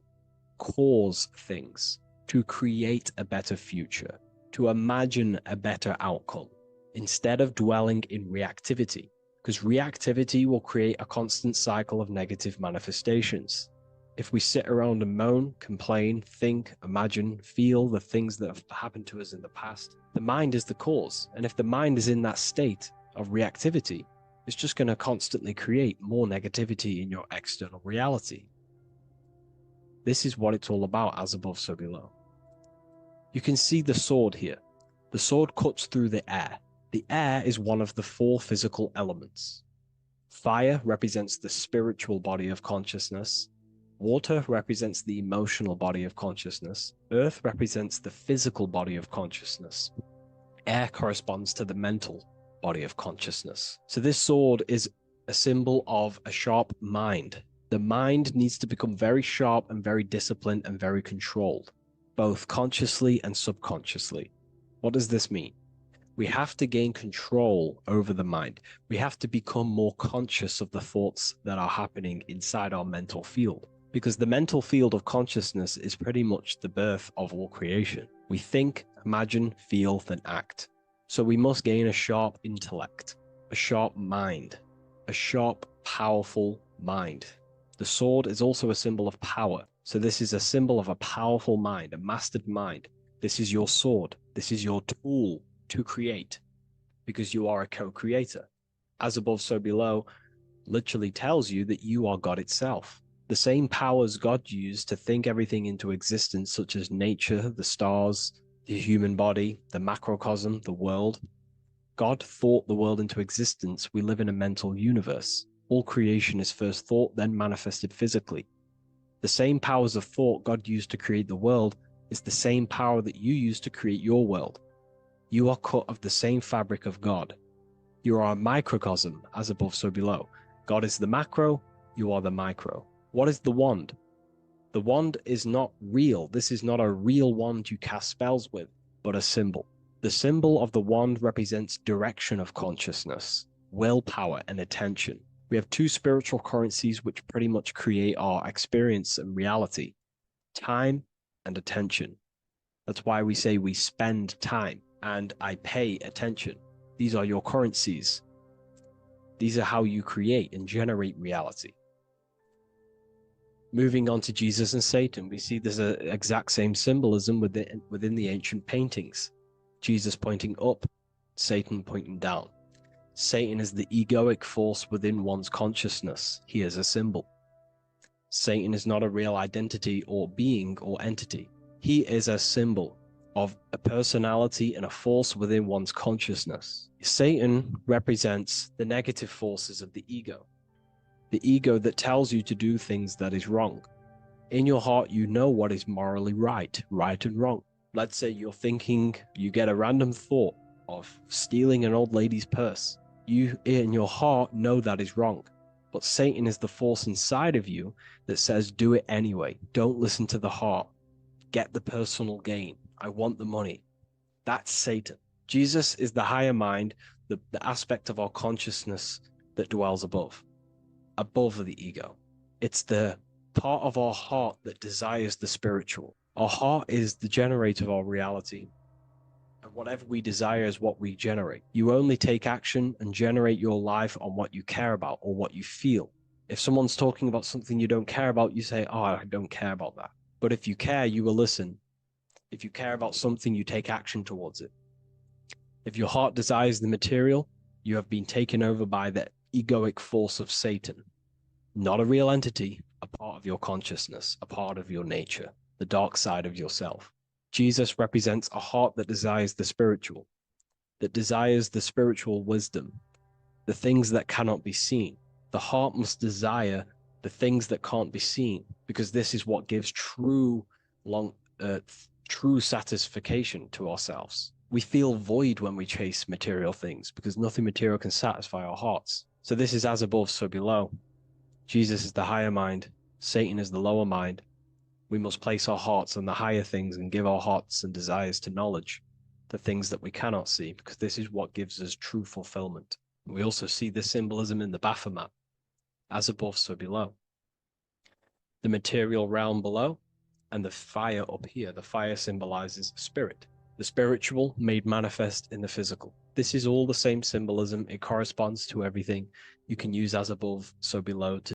[SPEAKER 1] cause things, to create a better future, to imagine a better outcome, instead of dwelling in reactivity, because reactivity will create a constant cycle of negative manifestations. If we sit around and moan, complain, think, imagine, feel the things that have happened to us in the past, the mind is the cause. And if the mind is in that state of reactivity, it's just going to constantly create more negativity in your external reality. This is what it's all about, as above, so below. You can see the sword here. The sword cuts through the air. The air is one of the 4 physical elements. Fire represents the spiritual body of consciousness. Water represents the emotional body of consciousness. Earth represents the physical body of consciousness. Air corresponds to the mental body of consciousness. So this sword is a symbol of a sharp mind. The mind needs to become very sharp and very disciplined and very controlled, both consciously and subconsciously. What does this mean? We have to gain control over the mind. We have to become more conscious of the thoughts that are happening inside our mental field, because the mental field of consciousness is pretty much the birth of all creation. We think, imagine, feel, then act. So we must gain a sharp intellect, a sharp mind, a sharp, powerful mind. The sword is also a symbol of power. So this is a symbol of a powerful mind, a mastered mind. This is your sword. This is your tool to create, because you are a co-creator. As above, so below literally tells you that you are God itself. The same powers God used to think everything into existence, such as nature, the stars, the human body, the macrocosm, the world. God thought the world into existence. We live in a mental universe. All creation is first thought, then manifested physically. The same powers of thought God used to create the world is the same power that you use to create your world. You are cut of the same fabric of God. You are a microcosm, as above, so below. God is the macro, you are the micro. What is the wand? The wand is not real. This is not a real wand you cast spells with, but a symbol. The symbol of the wand represents direction of consciousness, willpower, and attention. We have two spiritual currencies which pretty much create our experience and reality: time and attention. That's why we say we spend time and I pay attention. These are your currencies. These are how you create and generate reality. Moving on to Jesus and Satan, we see there's an exact same symbolism within the ancient paintings. Jesus pointing up, Satan pointing down. Satan is the egoic force within one's consciousness. He is a symbol. Satan is not a real identity or being or entity. He is a symbol of a personality and a force within one's consciousness. Satan represents the negative forces of the ego that tells you to do things that is wrong. In your heart, you know what is morally right and wrong. Let's say you're thinking, you get a random thought of stealing an old lady's purse. You, in your heart, know that is wrong. But Satan is the force inside of you that says, do it anyway. Don't listen to the heart. Get the personal gain. I want the money. That's Satan. Jesus is the higher mind, the aspect of our consciousness that dwells above the ego. It's the part of our heart that desires the spiritual. Our heart is the generator of our reality. And whatever we desire is what we generate. You only take action and generate your life on what you care about or what you feel. If someone's talking about something you don't care about, you say, oh, I don't care about that. But if you care, you will listen. If you care about something, you take action towards it. If your heart desires the material, you have been taken over by the egoic force of Satan. Not a real entity, a part of your consciousness, a part of your nature, the dark side of yourself. Jesus represents a heart that desires the spiritual wisdom, the things that cannot be seen. The heart must desire the things that can't be seen, because this is what gives true satisfaction to ourselves. We feel void when we chase material things because nothing material can satisfy our hearts. So this is as above, so below. Jesus is the higher mind. Satan is the lower mind. We must place our hearts on the higher things and give our hearts and desires to knowledge, the things that we cannot see, because this is what gives us true fulfillment. We also see this symbolism in the Baphomet. As above, so below. The material realm below and the fire up here. The fire symbolizes spirit. The spiritual made manifest in the physical. This is all the same symbolism. It corresponds to everything. You can use as above, so below to